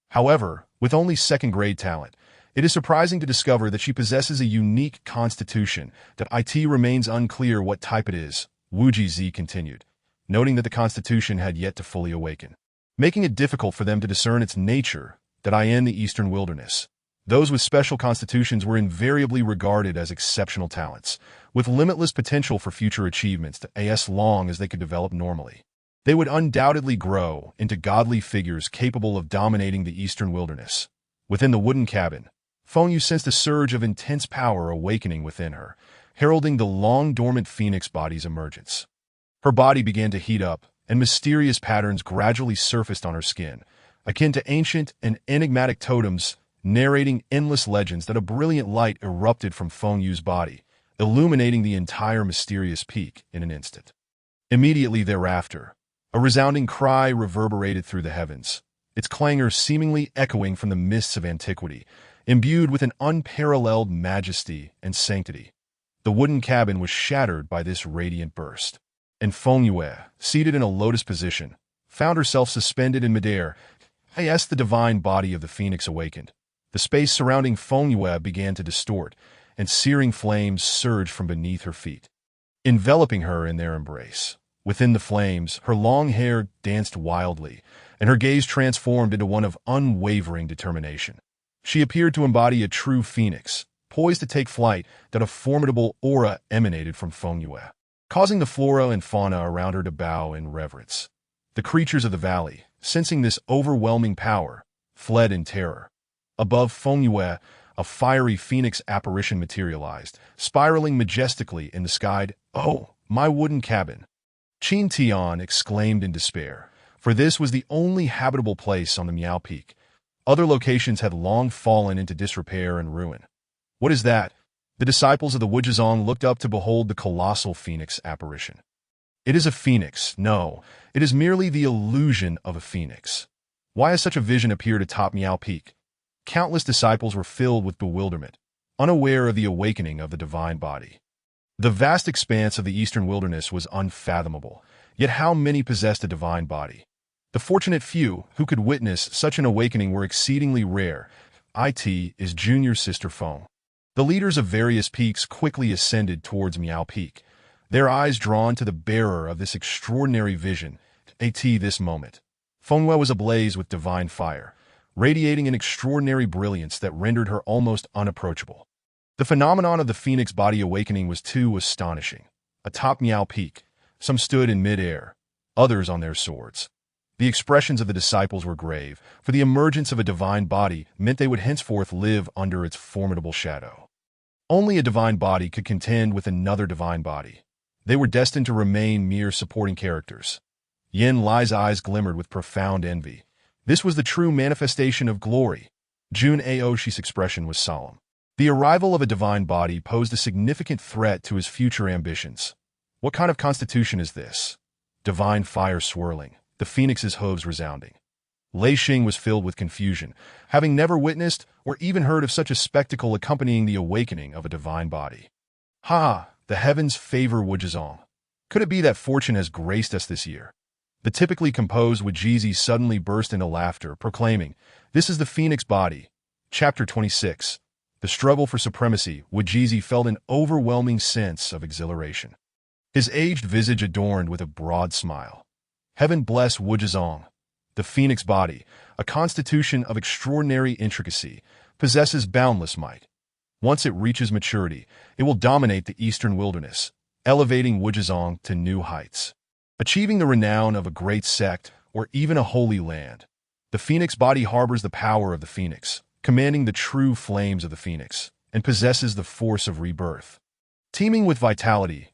However, with only second-grade talent, it is surprising to discover that she possesses a unique constitution. That it remains unclear what type it is, Wu Ji continued, noting that the constitution had yet to fully awaken, making it difficult for them to discern its nature. That in the eastern wilderness, those with special constitutions were invariably regarded as exceptional talents, with limitless potential for future achievements as long as they could develop normally. They would undoubtedly grow into godly figures capable of dominating the eastern wilderness. Within the wooden cabin, Feng Yu sensed a surge of intense power awakening within her, heralding the long-dormant phoenix body's emergence. Her body began to heat up, and mysterious patterns gradually surfaced on her skin, akin to ancient and enigmatic totems narrating endless legends. That a brilliant light erupted from Feng Yu's body, illuminating the entire mysterious peak in an instant. Immediately thereafter, a resounding cry reverberated through the heavens, its clangor seemingly echoing from the mists of antiquity, imbued with an unparalleled majesty and sanctity. The wooden cabin was shattered by this radiant burst, and Feng Yue, seated in a lotus position, found herself suspended in midair. As the divine body of the phoenix awakened, the space surrounding Feng Yue began to distort, and searing flames surged from beneath her feet, enveloping her in their embrace. Within the flames, her long hair danced wildly, and her gaze transformed into one of unwavering determination. She appeared to embody a true phoenix, poised to take flight. That a formidable aura emanated from Feng Yue, causing the flora and fauna around her to bow in reverence. The creatures of the valley, sensing this overwhelming power, fled in terror. Above Feng Yue, a fiery phoenix apparition materialized, spiraling majestically in the sky. "Oh, my wooden cabin!" Qin Tian exclaimed in despair, for this was the only habitable place on the Miao Peak. Other locations had long fallen into disrepair and ruin. "What is that?" The disciples of the Wuzhizong looked up to behold the colossal phoenix apparition. "It is a phoenix. No, it is merely the illusion of a phoenix. Why has such a vision appeared atop Miao Peak?" Countless disciples were filled with bewilderment, unaware of the awakening of the divine body. The vast expanse of the eastern wilderness was unfathomable, yet how many possessed a divine body? The fortunate few who could witness such an awakening were exceedingly rare. It is junior sister Feng. The leaders of various peaks quickly ascended towards Miao Peak, their eyes drawn to the bearer of this extraordinary vision. This moment, Feng Yue was ablaze with divine fire, radiating an extraordinary brilliance that rendered her almost unapproachable. The phenomenon of the phoenix body awakening was too astonishing. Atop Miao Peak, some stood in mid-air, others on their swords. The expressions of the disciples were grave, for the emergence of a divine body meant they would henceforth live under its formidable shadow. Only a divine body could contend with another divine body. They were destined to remain mere supporting characters. Yin Lai's eyes glimmered with profound envy. This was the true manifestation of glory. Jun Aoshi's expression was solemn. The arrival of a divine body posed a significant threat to his future ambitions. What kind of constitution is this? Divine fire swirling, the phoenix's hooves resounding. Lei Xing was filled with confusion, having never witnessed or even heard of such a spectacle accompanying the awakening of a divine body. "Ha! The heavens favor Wuzhizong. Could it be that fortune has graced us this year?" The typically composed Wujizi suddenly burst into laughter, proclaiming, "This is the phoenix body." Chapter 26. The struggle for supremacy. Wujizi felt an overwhelming sense of exhilaration, his aged visage adorned with a broad smile. Heaven bless Wuzhizong. The phoenix body, a constitution of extraordinary intricacy, possesses boundless might. Once it reaches maturity, it will dominate the eastern wilderness, elevating Wuzhizong to new heights, achieving the renown of a great sect or even a holy land. The phoenix body harbors the power of the phoenix, commanding the true flames of the phoenix, and possesses the force of rebirth. Teeming with vitality,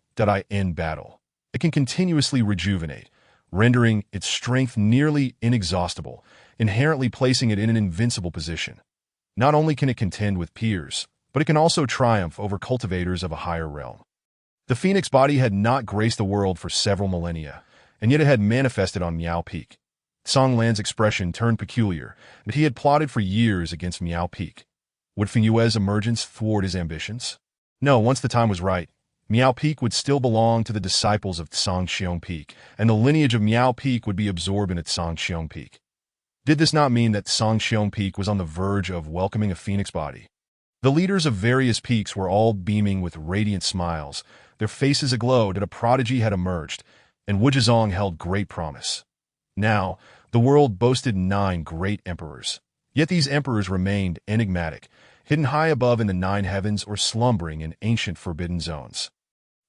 in battle, it can continuously rejuvenate, rendering its strength nearly inexhaustible, inherently placing it in an invincible position. Not only can it contend with peers, but it can also triumph over cultivators of a higher realm. The phoenix body had not graced the world for several millennia, and yet it had manifested on Miao Peak. Song Lan's expression turned peculiar, but he had plotted for years against Miao Peak. Would Feng Yue's emergence thwart his ambitions? No, once the time was right, Miao Peak would still belong to the disciples of Tsangxiong Peak, and the lineage of Miao Peak would be absorbed in Tsangxiong Peak. Did this not mean that Tsangxiong Peak was on the verge of welcoming a phoenix body? The leaders of various peaks were all beaming with radiant smiles, their faces aglow that a prodigy had emerged, and Wuzhizong held great promise. Now, the world boasted 9 great emperors. Yet these emperors remained enigmatic, hidden high above in the 9 heavens or slumbering in ancient forbidden zones.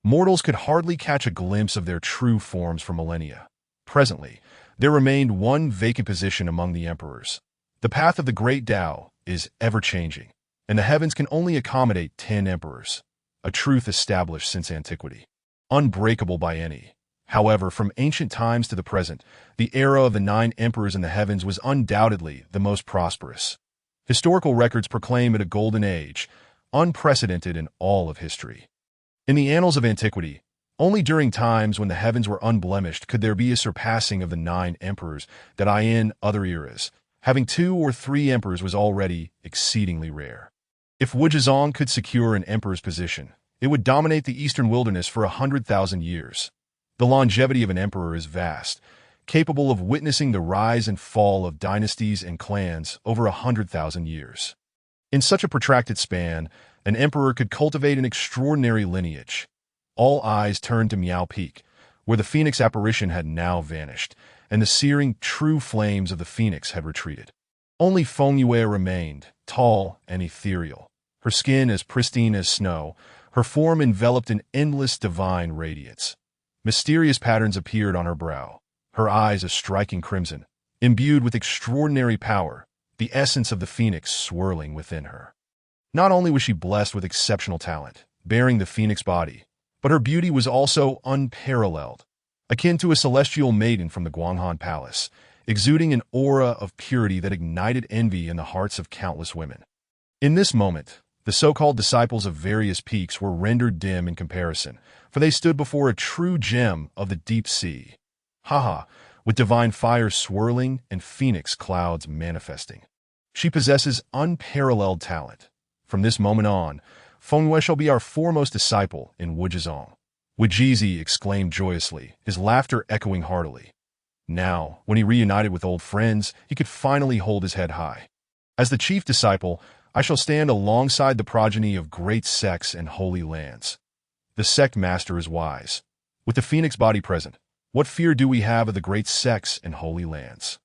Mortals could hardly catch a glimpse of their true forms for millennia. Presently, there remained one vacant position among the emperors. The path of the great Tao is ever-changing, and the heavens can only accommodate 10 emperors, a truth established since antiquity, unbreakable by any. However, from ancient times to the present, the era of the 9 emperors in the heavens was undoubtedly the most prosperous. Historical records proclaim it a golden age, unprecedented in all of history. In the annals of antiquity, only during times when the heavens were unblemished could there be a surpassing of the 9 emperors that in other eras. Having 2 or 3 emperors was already exceedingly rare. If Wuzhizong could secure an emperor's position, it would dominate the eastern wilderness for 100,000 years. The longevity of an emperor is vast, capable of witnessing the rise and fall of dynasties and clans over 100,000 years. In such a protracted span, an emperor could cultivate an extraordinary lineage. All eyes turned to Miao Peak, where the phoenix apparition had now vanished, and the searing true flames of the phoenix had retreated. Only Feng Yue remained, tall and ethereal, her skin as pristine as snow, her form enveloped in endless divine radiance. Mysterious patterns appeared on her brow, her eyes a striking crimson, imbued with extraordinary power, the essence of the phoenix swirling within her. Not only was she blessed with exceptional talent, bearing the phoenix body, but her beauty was also unparalleled, akin to a celestial maiden from the Guanghan Palace, exuding an aura of purity that ignited envy in the hearts of countless women. In this moment, the so-called disciples of various peaks were rendered dim in comparison, for they stood before a true gem of the deep sea. With divine fire swirling and phoenix clouds manifesting. She possesses unparalleled talent. From this moment on, Feng Yue shall be our foremost disciple in Wuzhizong. Wujizi exclaimed joyously, his laughter echoing heartily. Now, when he reunited with old friends, he could finally hold his head high. As the chief disciple, I shall stand alongside the progeny of great sects and holy lands. The sect master is wise. With the phoenix body present, what fear do we have of the great sects and holy lands?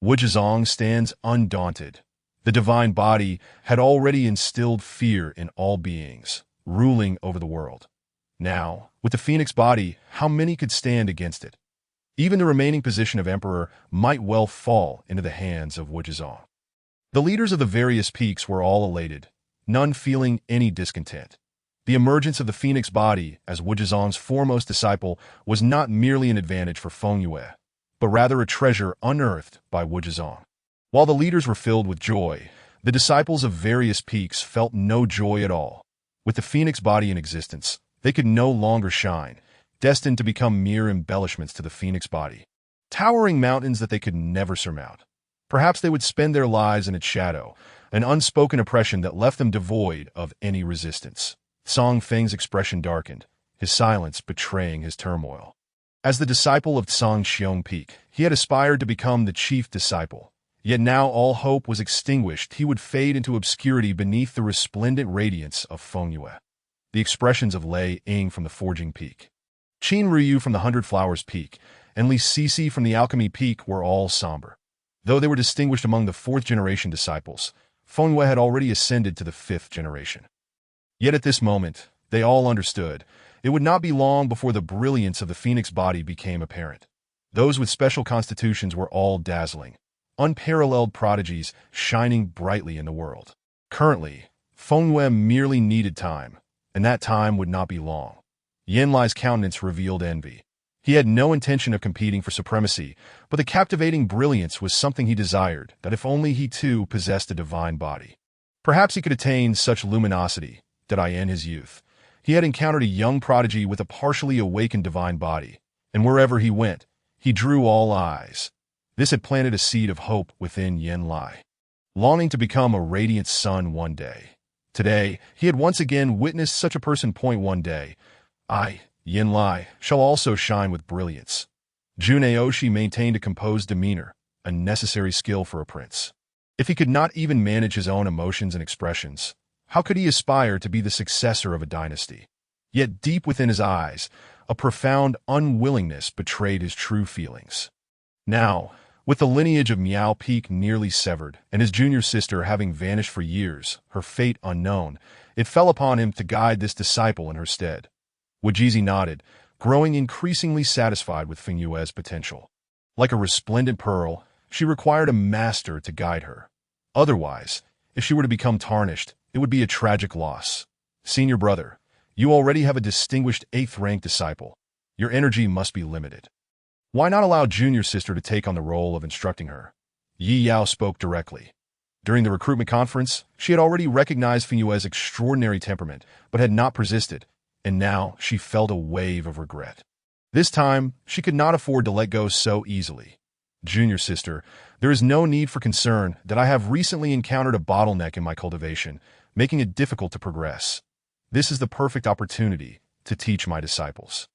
Wuzhizong stands undaunted. The divine body had already instilled fear in all beings, ruling over the world. Now, with the phoenix body, how many could stand against it? Even the remaining position of emperor might well fall into the hands of Wuzhizong. The leaders of the various peaks were all elated, none feeling any discontent. The emergence of the phoenix body as Wuzhizong's foremost disciple was not merely an advantage for Feng Yue, but rather a treasure unearthed by Wuzhizong. While the leaders were filled with joy, the disciples of various peaks felt no joy at all. With the phoenix body in existence, they could no longer shine, destined to become mere embellishments to the phoenix body, towering mountains that they could never surmount. Perhaps they would spend their lives in its shadow, an unspoken oppression that left them devoid of any resistance. Song Feng's expression darkened, his silence betraying his turmoil. As the disciple of Tsangxiong Peak, he had aspired to become the chief disciple. Yet now all hope was extinguished. He would fade into obscurity beneath the resplendent radiance of Feng Yue. The expressions of Lei Ying from the Forging Peak, Qin Ryu from the Hundred Flowers Peak, and Li Sisi from the Alchemy Peak were all somber. Though they were distinguished among the 4th-generation disciples, Feng Yue had already ascended to the 5th generation. Yet at this moment, they all understood, it would not be long before the brilliance of the phoenix body became apparent. Those with special constitutions were all dazzling, unparalleled prodigies shining brightly in the world. Currently, Feng Yue merely needed time, and that time would not be long. Yanlai's countenance revealed envy. He had no intention of competing for supremacy, but the captivating brilliance was something he desired, that if only he too possessed a divine body. Perhaps he could attain such luminosity, that in his youth, he had encountered a young prodigy with a partially awakened divine body, and wherever he went, he drew all eyes. This had planted a seed of hope within Yanlai, longing to become a radiant sun one day. Today, he had once again witnessed such a person. One day, I, Yin Lai, shall also shine with brilliance. Jun Aoshi maintained a composed demeanor, a necessary skill for a prince. If he could not even manage his own emotions and expressions, how could he aspire to be the successor of a dynasty? Yet deep within his eyes, a profound unwillingness betrayed his true feelings. Now, with the lineage of Miao Peak nearly severed, and his junior sister having vanished for years, her fate unknown, it fell upon him to guide this disciple in her stead. Wujizi nodded, growing increasingly satisfied with Feng Yue's potential. Like a resplendent pearl, she required a master to guide her. Otherwise, if she were to become tarnished, it would be a tragic loss. Senior brother, you already have a distinguished 8th-rank disciple. Your energy must be limited. Why not allow junior sister to take on the role of instructing her? Yi Yao spoke directly. During the recruitment conference, she had already recognized Feng Yue's extraordinary temperament, but had not persisted, and now she felt a wave of regret. This time, she could not afford to let go so easily. Junior sister, there is no need for concern that I have recently encountered a bottleneck in my cultivation, making it difficult to progress. This is the perfect opportunity to teach my disciples.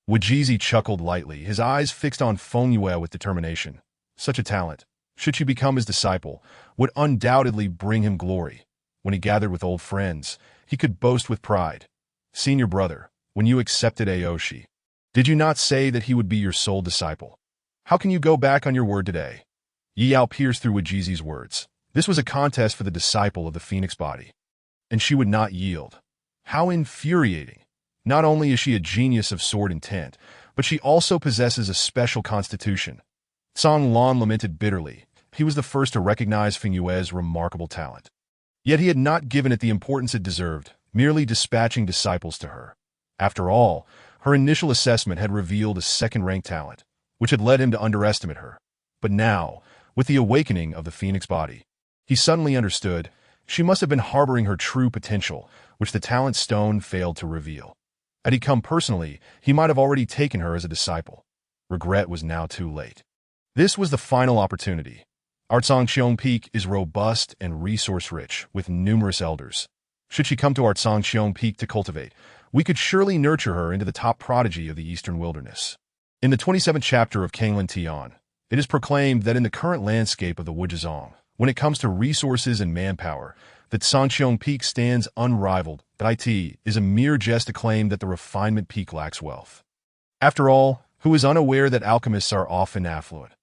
Wujizi chuckled lightly, his eyes fixed on Feng Yue with determination. Such a talent, should she become his disciple, would undoubtedly bring him glory. When he gathered with old friends, he could boast with pride. Senior brother, when you accepted Aoshi, did you not say that he would be your sole disciple? How can you go back on your word today? Yi Yao pierced through Wujizi's words. This was a contest for the disciple of the Phoenix body. And she would not yield. How infuriating. Not only is she a genius of sword intent, but she also possesses a special constitution. Song Lan lamented bitterly. He was the first to recognize Feng Yue's remarkable talent. Yet he had not given it the importance it deserved, merely dispatching disciples to her. After all, her initial assessment had revealed a second-rank talent, which had led him to underestimate her. But now, with the awakening of the Phoenix body, he suddenly understood she must have been harboring her true potential, which the talent stone failed to reveal. Had he come personally, he might have already taken her as a disciple. Regret was now too late. This was the final opportunity. Artsangxiong Peak is robust and resource-rich, with numerous elders. Should she come to Artsangxiong Peak to cultivate, we could surely nurture her into the top prodigy of the eastern wilderness. In the 27th chapter of Kanglan Tian, it is proclaimed that in the current landscape of the Wujizong, when it comes to resources and manpower, that Sangxiong Peak stands unrivaled, that it is a mere jest to claim that the refinement peak lacks wealth. After all, who is unaware that alchemists are often affluent?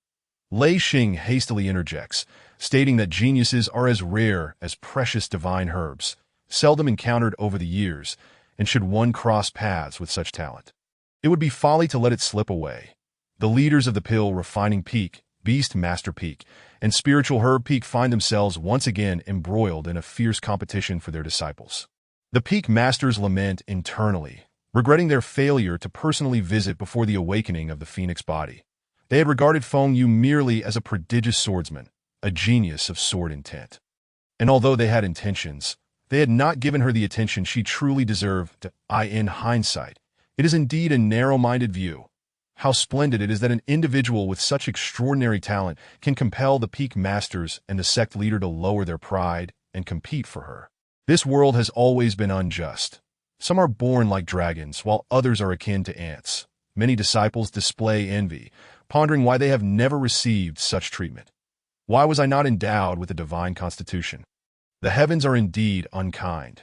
Lei Xing hastily interjects, stating that geniuses are as rare as precious divine herbs, seldom encountered over the years, and should one cross paths with such talent, it would be folly to let it slip away. The leaders of the Pill Refining Peak, Beast Master Peak, and Spiritual Herb Peak find themselves once again embroiled in a fierce competition for their disciples. The Peak Masters lament internally, regretting their failure to personally visit before the awakening of the Phoenix body. They had regarded Feng Yu merely as a prodigious swordsman, a genius of sword intent. And although they had intentions, they had not given her the attention she truly deserved. In hindsight, it is indeed a narrow-minded view. How splendid it is that an individual with such extraordinary talent can compel the Peak Masters and the sect leader to lower their pride and compete for her. This world has always been unjust. Some are born like dragons, while others are akin to ants. Many disciples display envy, pondering why they have never received such treatment. Why was I not endowed with a divine constitution? The heavens are indeed unkind.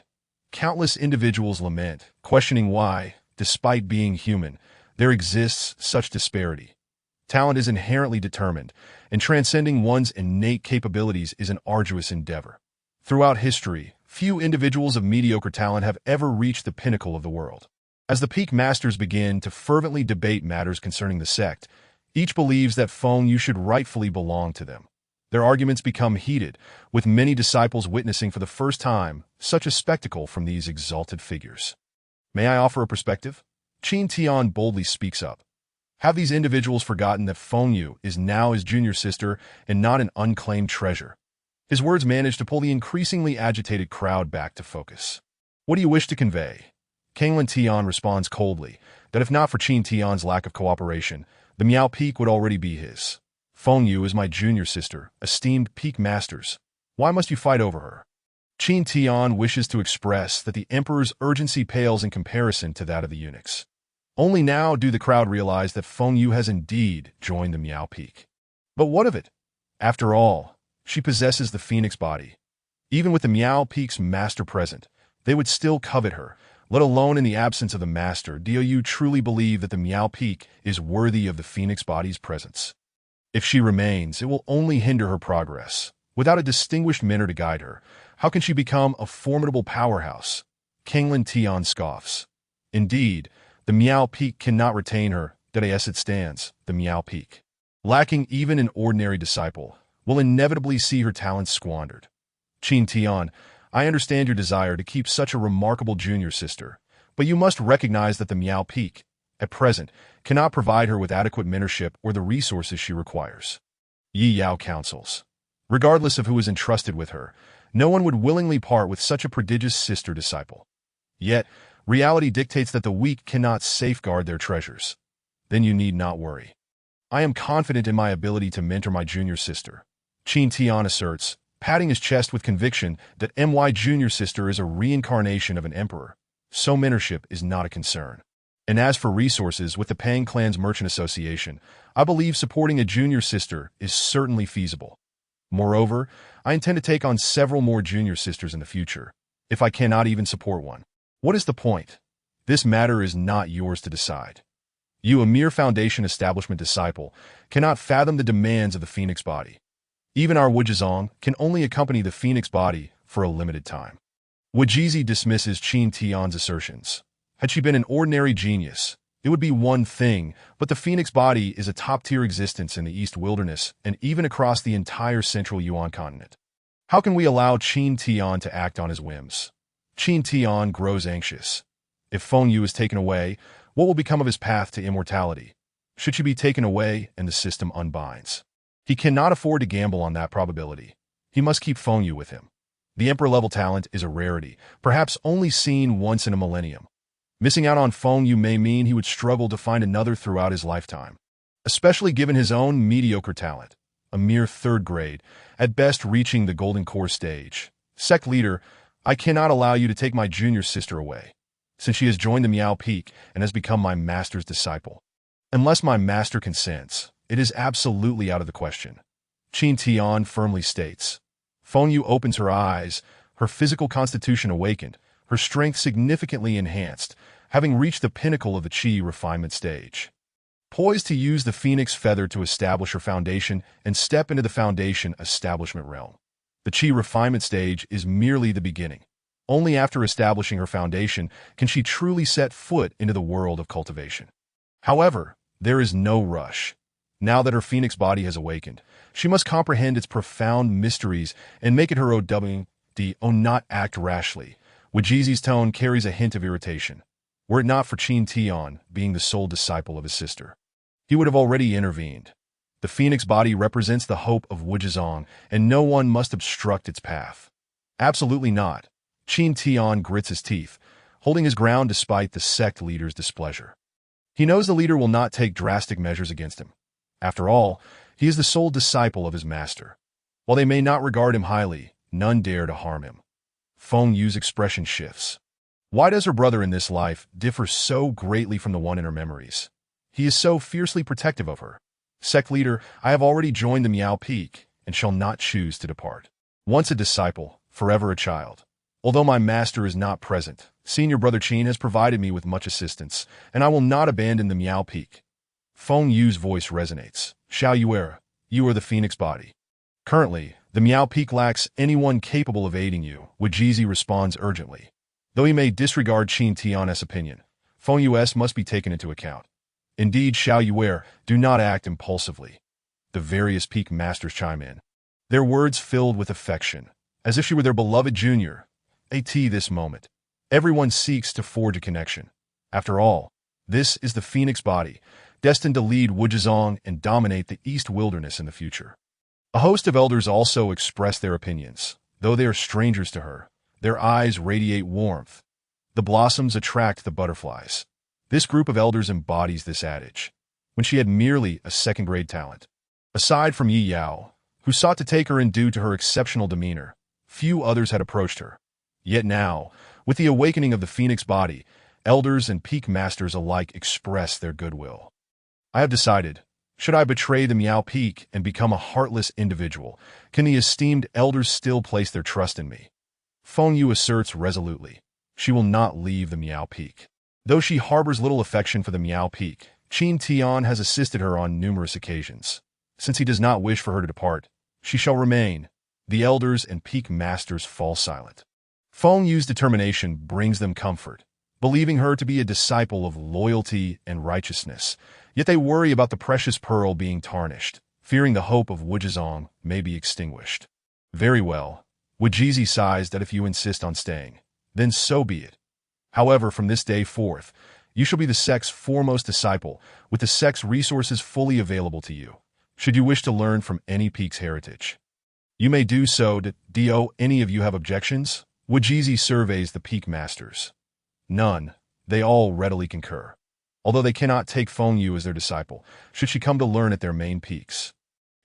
Countless individuals lament, questioning why, despite being human, there exists such disparity. Talent is inherently determined, and transcending one's innate capabilities is an arduous endeavor. Throughout history, few individuals of mediocre talent have ever reached the pinnacle of the world. As the Peak Masters begin to fervently debate matters concerning the sect, each believes that Feng Yu should rightfully belong to them. Their arguments become heated, with many disciples witnessing for the first time such a spectacle from these exalted figures. May I offer a perspective? Qin Tian boldly speaks up. Have these individuals forgotten that Feng Yu is now his junior sister and not an unclaimed treasure? His words manage to pull the increasingly agitated crowd back to focus. What do you wish to convey? Kanglan Tian responds coldly that if not for Qin Tian's lack of cooperation, the Miao Peak would already be his. Feng Yu is my junior sister, esteemed Peak Masters. Why must you fight over her? Qin Tian wishes to express that the emperor's urgency pales in comparison to that of the eunuchs. Only now do the crowd realize that Feng Yu has indeed joined the Miao Peak. But what of it? After all, she possesses the phoenix body. Even with the Miao Peak's master present, they would still covet her, let alone in the absence of the master. Do you truly believe that the Miao Peak is worthy of the phoenix body's presence? If she remains, it will only hinder her progress. Without a distinguished mentor to guide her, how can she become a formidable powerhouse? Kenglin Tian scoffs. Indeed, the Miao Peak cannot retain her. As it stands, the Miao Peak, lacking even an ordinary disciple, will inevitably see her talents squandered. Qin Tian, I understand your desire to keep such a remarkable junior sister, but you must recognize that the Miao Peak, at present, cannot provide her with adequate mentorship or the resources she requires. Yi Yao counsels. Regardless of who is entrusted with her, no one would willingly part with such a prodigious sister-disciple. Yet, reality dictates that the weak cannot safeguard their treasures. Then you need not worry. I am confident in my ability to mentor my junior sister. Qin Tian asserts, patting his chest with conviction that my junior sister is a reincarnation of an emperor, so mentorship is not a concern. And as for resources with the Pang Clan's Merchant Association, I believe supporting a junior sister is certainly feasible. Moreover, I intend to take on several more junior sisters in the future, if I cannot even support one. What is the point? This matter is not yours to decide. You, a mere foundation establishment disciple, cannot fathom the demands of the phoenix body. Even our Wujizong can only accompany the phoenix body for a limited time. Wujizi dismisses Qin Tian's assertions. Had she been an ordinary genius, it would be one thing, but the phoenix body is a top-tier existence in the East Wilderness and even across the entire central Yuan continent. How can we allow Qin Tian to act on his whims? Qin Tian grows anxious. If Feng Yu is taken away, what will become of his path to immortality? Should she be taken away and the system unbinds? He cannot afford to gamble on that probability. He must keep Feng Yu with him. The emperor-level talent is a rarity, perhaps only seen once in a millennium. Missing out on Feng Yu may mean he would struggle to find another throughout his lifetime, especially given his own mediocre talent, a mere third grade, at best reaching the golden core stage. Sect leader, I cannot allow you to take my junior sister away, since she has joined the Miao Peak and has become my master's disciple. Unless my master consents, it is absolutely out of the question. Qin Tian firmly states. Feng Yu opens her eyes, her physical constitution awakened, her strength significantly enhanced, having reached the pinnacle of the Qi refinement stage. Poised to use the phoenix feather to establish her foundation and step into the foundation establishment realm. The Qi refinement stage is merely the beginning. Only after establishing her foundation can she truly set foot into the world of cultivation. However, there is no rush. Now that her phoenix body has awakened, she must comprehend its profound mysteries and make it her not act rashly. Wujizi's tone carries a hint of irritation. Were it not for Qin Tian being the sole disciple of his sister, he would have already intervened. The phoenix body represents the hope of Wujizong, and no one must obstruct its path. Absolutely not. Qin Tian grits his teeth, holding his ground despite the sect leader's displeasure. He knows the leader will not take drastic measures against him. After all, he is the sole disciple of his master. While they may not regard him highly, none dare to harm him. Feng Yu's expression shifts. Why does her brother in this life differ so greatly from the one in her memories? He is so fiercely protective of her. Sect leader, I have already joined the Miao Peak and shall not choose to depart. Once a disciple, forever a child. Although my master is not present, senior brother Qin has provided me with much assistance, and I will not abandon the Miao Peak. Feng Yu's voice resonates. Xiao Yuera, you are the phoenix body. Currently, the Miao Peak lacks anyone capable of aiding you, Wujizi responds urgently. Though he may disregard Qin Tian's opinion, Feng Yu's must be taken into account. Indeed, Xiao Yuer, do not act impulsively. The various peak masters chime in, their words filled with affection, as if she were their beloved junior. This moment, everyone seeks to forge a connection. After all, this is the phoenix body, destined to lead Wujizong and dominate the East Wilderness in the future. A host of elders also express their opinions. Though they are strangers to her, their eyes radiate warmth. The blossoms attract the butterflies. This group of elders embodies this adage, when she had merely a second-grade talent. Aside from Yi Yao, who sought to take her in due to her exceptional demeanor, few others had approached her. Yet now, with the awakening of the phoenix body, elders and peak masters alike expressed their goodwill. I have decided, should I betray the Miao Peak and become a heartless individual, can the esteemed elders still place their trust in me? Feng Yu asserts resolutely. She will not leave the Miao Peak. Though she harbors little affection for the Miao Peak, Qin Tian has assisted her on numerous occasions. Since he does not wish for her to depart, she shall remain. The elders and peak masters fall silent. Feng Yu's determination brings them comfort, believing her to be a disciple of loyalty and righteousness. Yet they worry about the precious pearl being tarnished, fearing the hope of Wujizong may be extinguished. Very well. Wujizi sighs that if you insist on staying, then so be it. However, from this day forth, you shall be the sect's foremost disciple, with the sect's resources fully available to you. Should you wish to learn from any peak's heritage, you may do so. Do any of you have objections? Wujizi surveys the peak masters. None. They all readily concur. Although they cannot take Feng Yu as their disciple, should she come to learn at their main peaks.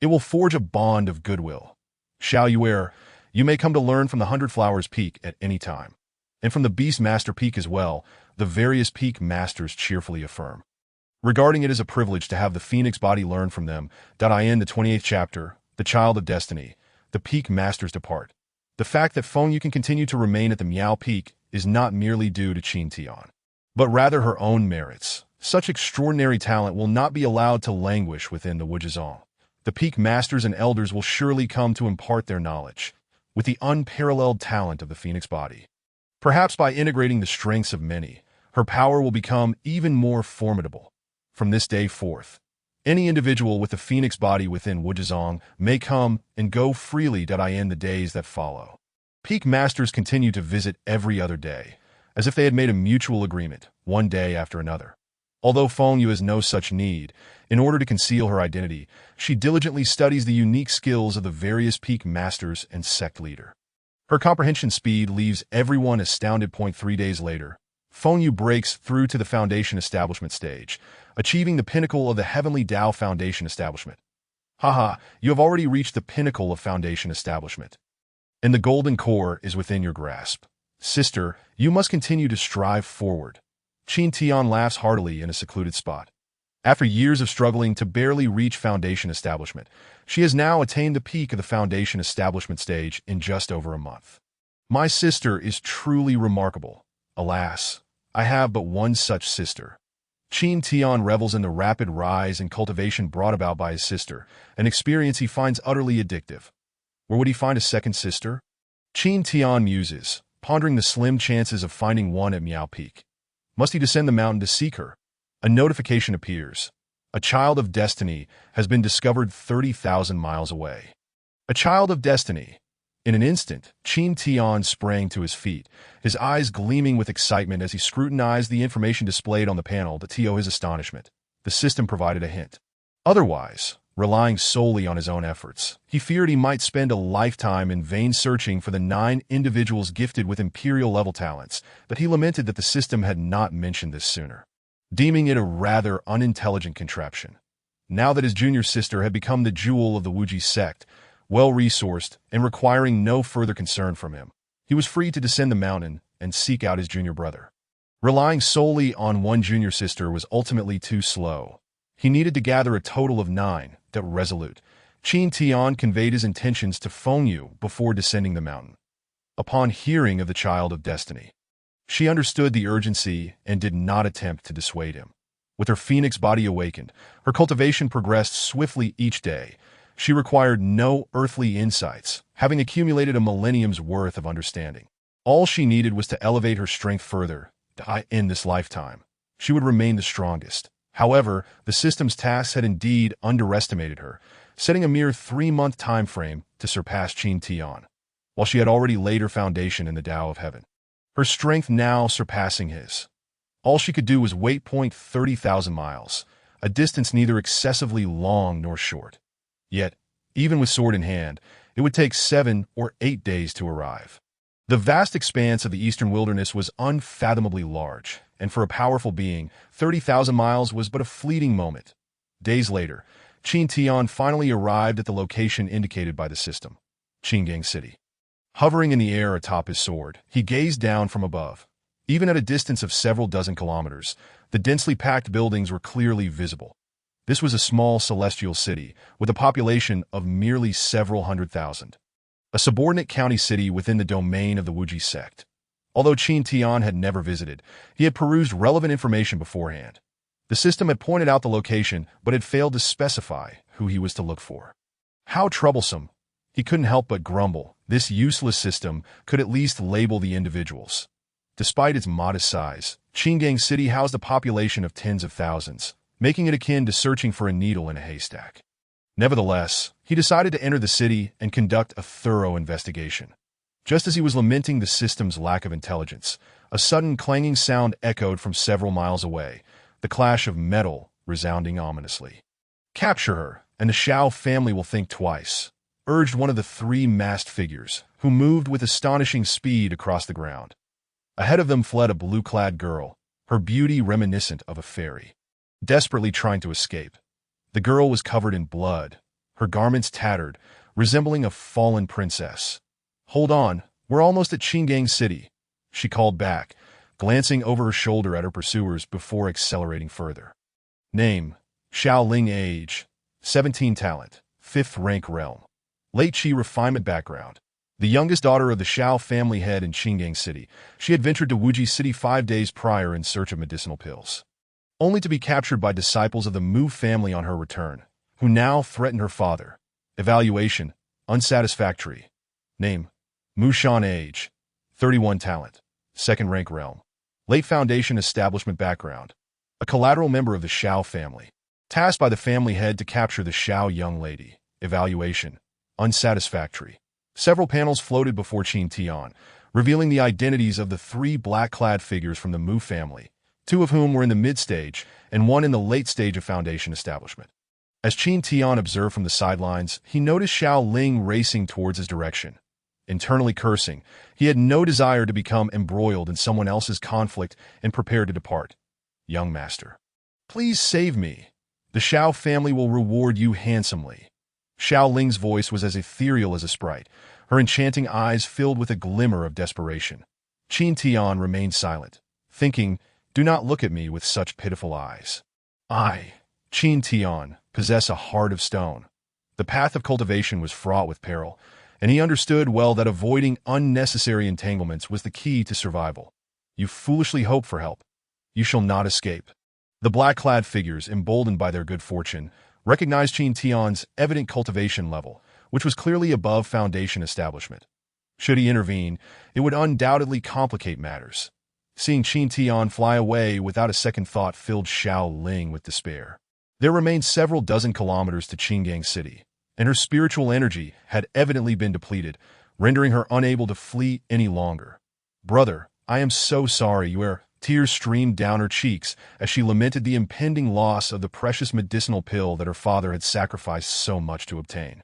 It will forge a bond of goodwill. Xiao Yuer, you may come to learn from the Hundred Flowers Peak at any time. And from the Beast Master Peak as well, the various peak masters cheerfully affirm. Regarding it as a privilege to have the Phoenix body learn from them, in the 28th chapter, the Child of Destiny, the peak masters depart. The fact that Feng Yu can continue to remain at the Miao Peak is not merely due to Qin Tian, but rather her own merits. Such extraordinary talent will not be allowed to languish within the Wujizong. The peak masters and elders will surely come to impart their knowledge, with the unparalleled talent of the Phoenix body. Perhaps by integrating the strengths of many, her power will become even more formidable. From this day forth, any individual with the Phoenix body within Wujizong may come and go freely in the days that follow. Peak masters continue to visit every other day, as if they had made a mutual agreement, one day after another. Although Feng Yu has no such need, in order to conceal her identity, she diligently studies the unique skills of the various peak masters and sect leader. Her comprehension speed leaves everyone astounded. 3 days later, Feng Yu breaks through to the Foundation Establishment stage, achieving the pinnacle of the Heavenly Tao Foundation Establishment. Haha, you have already reached the pinnacle of Foundation Establishment, and the golden core is within your grasp. Sister, you must continue to strive forward. Qin Tian laughs heartily in a secluded spot. After years of struggling to barely reach Foundation Establishment, she has now attained the peak of the Foundation Establishment stage in just over a month. My sister is truly remarkable. Alas, I have but one such sister. Qin Tian revels in the rapid rise and cultivation brought about by his sister, an experience he finds utterly addictive. Where would he find a second sister? Qin Tian muses, pondering the slim chances of finding one at Miao Peak. Must he descend the mountain to seek her? A notification appears. A child of destiny has been discovered 30,000 miles away. A child of destiny. In an instant, Qin Tian sprang to his feet, his eyes gleaming with excitement as he scrutinized the information displayed on the panel. To his astonishment, the system provided a hint. Otherwise, relying solely on his own efforts, he feared he might spend a lifetime in vain searching for the 9 individuals gifted with imperial-level talents, but he lamented that the system had not mentioned this sooner, deeming it a rather unintelligent contraption. Now that his junior sister had become the jewel of the Wuji sect, well-resourced and requiring no further concern from him, he was free to descend the mountain and seek out his junior brother. Relying solely on one junior sister was ultimately too slow. He needed to gather a total of 9. Resolute, Qin Tian conveyed his intentions to Feng Yu before descending the mountain. Upon hearing of the Child of Destiny, she understood the urgency and did not attempt to dissuade him. With her phoenix body awakened, her cultivation progressed swiftly each day. She required no earthly insights, having accumulated a millennium's worth of understanding. All she needed was to elevate her strength further. In this lifetime, she would remain the strongest. However, the system's tasks had indeed underestimated her, setting a mere 3-month time frame to surpass Qin Tian, while she had already laid her foundation in the Tao of Heaven, her strength now surpassing his. All she could do was wait. 30,000 miles, a distance neither excessively long nor short. Yet, even with sword in hand, it would take 7 or 8 days to arrive. The vast expanse of the eastern wilderness was unfathomably large, and for a powerful being, 30,000 miles was but a fleeting moment. Days later, Qin Tian finally arrived at the location indicated by the system, Qingang City. Hovering in the air atop his sword, he gazed down from above. Even at a distance of several dozen kilometers, the densely packed buildings were clearly visible. This was a small celestial city, with a population of merely several hundred thousand. A subordinate county city within the domain of the Wuji sect. Although Qin Tian had never visited, he had perused relevant information beforehand. The system had pointed out the location, but had failed to specify who he was to look for. How troublesome! He couldn't help but grumble. This useless system could at least label the individuals. Despite its modest size, Qingang City housed a population of tens of thousands, making it akin to searching for a needle in a haystack. Nevertheless, he decided to enter the city and conduct a thorough investigation. Just as he was lamenting the system's lack of intelligence, a sudden clanging sound echoed from several miles away, the clash of metal resounding ominously. "Capture her, and the Shao family will think twice," urged one of the three masked figures, who moved with astonishing speed across the ground. Ahead of them fled a blue-clad girl, her beauty reminiscent of a fairy, desperately trying to escape. The girl was covered in blood, her garments tattered, resembling a fallen princess. "Hold on, we're almost at Qingang City," she called back, glancing over her shoulder at her pursuers before accelerating further. Name: Xiao Ling. Age: 17. Talent: 5th rank realm. Late Qi refinement background. The youngest daughter of the Xiao family head in Qingang City, she had ventured to Wuji City 5 days prior in search of medicinal pills, only to be captured by disciples of the Mu family on her return, who now threatened her father. Evaluation: unsatisfactory. Name: Mu Shan. Age: 31. Talent: 2nd rank realm. Late foundation establishment background. A collateral member of the Xiao family, tasked by the family head to capture the Xiao young lady. Evaluation: unsatisfactory. Several panels floated before Qin Tian, revealing the identities of the 3 black-clad figures from the Mu family, 2 of whom were in the mid-stage and 1 in the late stage of foundation establishment. As Qin Tian observed from the sidelines, he noticed Xiao Ling racing towards his direction. Internally cursing, he had no desire to become embroiled in someone else's conflict and prepared to depart. "Young master, please save me. The Xiao family will reward you handsomely." Xiao Ling's voice was as ethereal as a sprite, her enchanting eyes filled with a glimmer of desperation. Qin Tian remained silent, thinking, "Do not look at me with such pitiful eyes. I, Qin Tian, possess a heart of stone." The path of cultivation was fraught with peril, and he understood well that avoiding unnecessary entanglements was the key to survival. "You foolishly hope for help. You shall not escape." The black-clad figures, emboldened by their good fortune, recognized Qin Tian's evident cultivation level, which was clearly above foundation establishment. Should he intervene, it would undoubtedly complicate matters. Seeing Qin Tian fly away without a second thought filled Xiao Ling with despair. There remained several dozen kilometers to Qingang City, and her spiritual energy had evidently been depleted, rendering her unable to flee any longer. "Brother, I am so sorry you are..." Tears streamed down her cheeks as she lamented the impending loss of the precious medicinal pill that her father had sacrificed so much to obtain.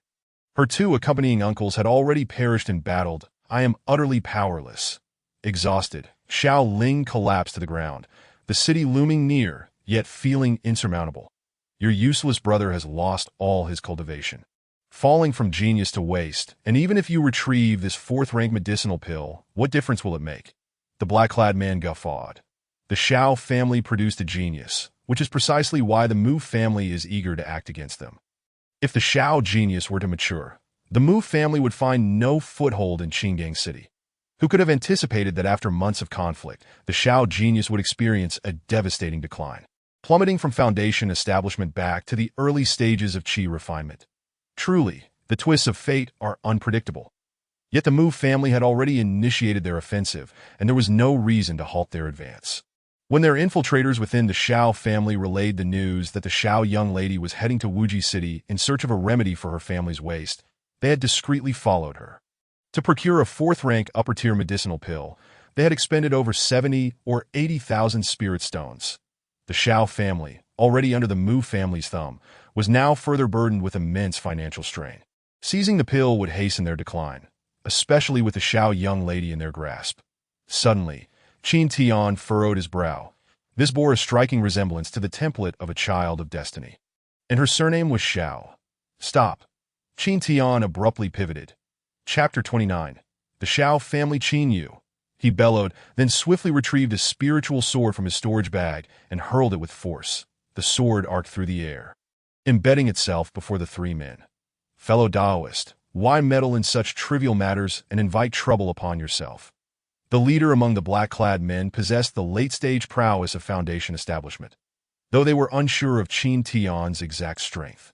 Her 2 accompanying uncles had already perished in battle. "I am utterly powerless." Exhausted, Xiao Ling collapsed to the ground, the city looming near, yet feeling insurmountable. "Your useless brother has lost all his cultivation, falling from genius to waste, and even if you retrieve this 4th-rank medicinal pill, what difference will it make?" The black-clad man guffawed. "The Xiao family produced a genius, which is precisely why the Mu family is eager to act against them. If the Xiao genius were to mature, the Mu family would find no foothold in Qingang City. Who could have anticipated that after months of conflict, the Xiao genius would experience a devastating decline, plummeting from foundation establishment back to the early stages of Qi refinement? Truly, the twists of fate are unpredictable. Yet the Mu family had already initiated their offensive, and there was no reason to halt their advance. When their infiltrators within the Xiao family relayed the news that the Xiao young lady was heading to Wuji City in search of a remedy for her family's waste, they had discreetly followed her. To procure a 4th-rank upper-tier medicinal pill, they had expended over 70 or 80,000 spirit stones. The Xiao family, already under the Mu family's thumb, was now further burdened with immense financial strain. Seizing the pill would hasten their decline, especially with the Xiao young lady in their grasp. Suddenly, Qin Tian furrowed his brow. This bore a striking resemblance to the template of a child of destiny. And her surname was Xiao. Stop. Qin Tian abruptly pivoted. Chapter 29. The Shao family Qin Yu. He bellowed, then swiftly retrieved a spiritual sword from his storage bag and hurled it with force. The sword arced through the air, embedding itself before the three men. Fellow Daoist, why meddle in such trivial matters and invite trouble upon yourself? The leader among the black-clad men possessed the late-stage prowess of Foundation establishment, though they were unsure of Qin Tian's exact strength.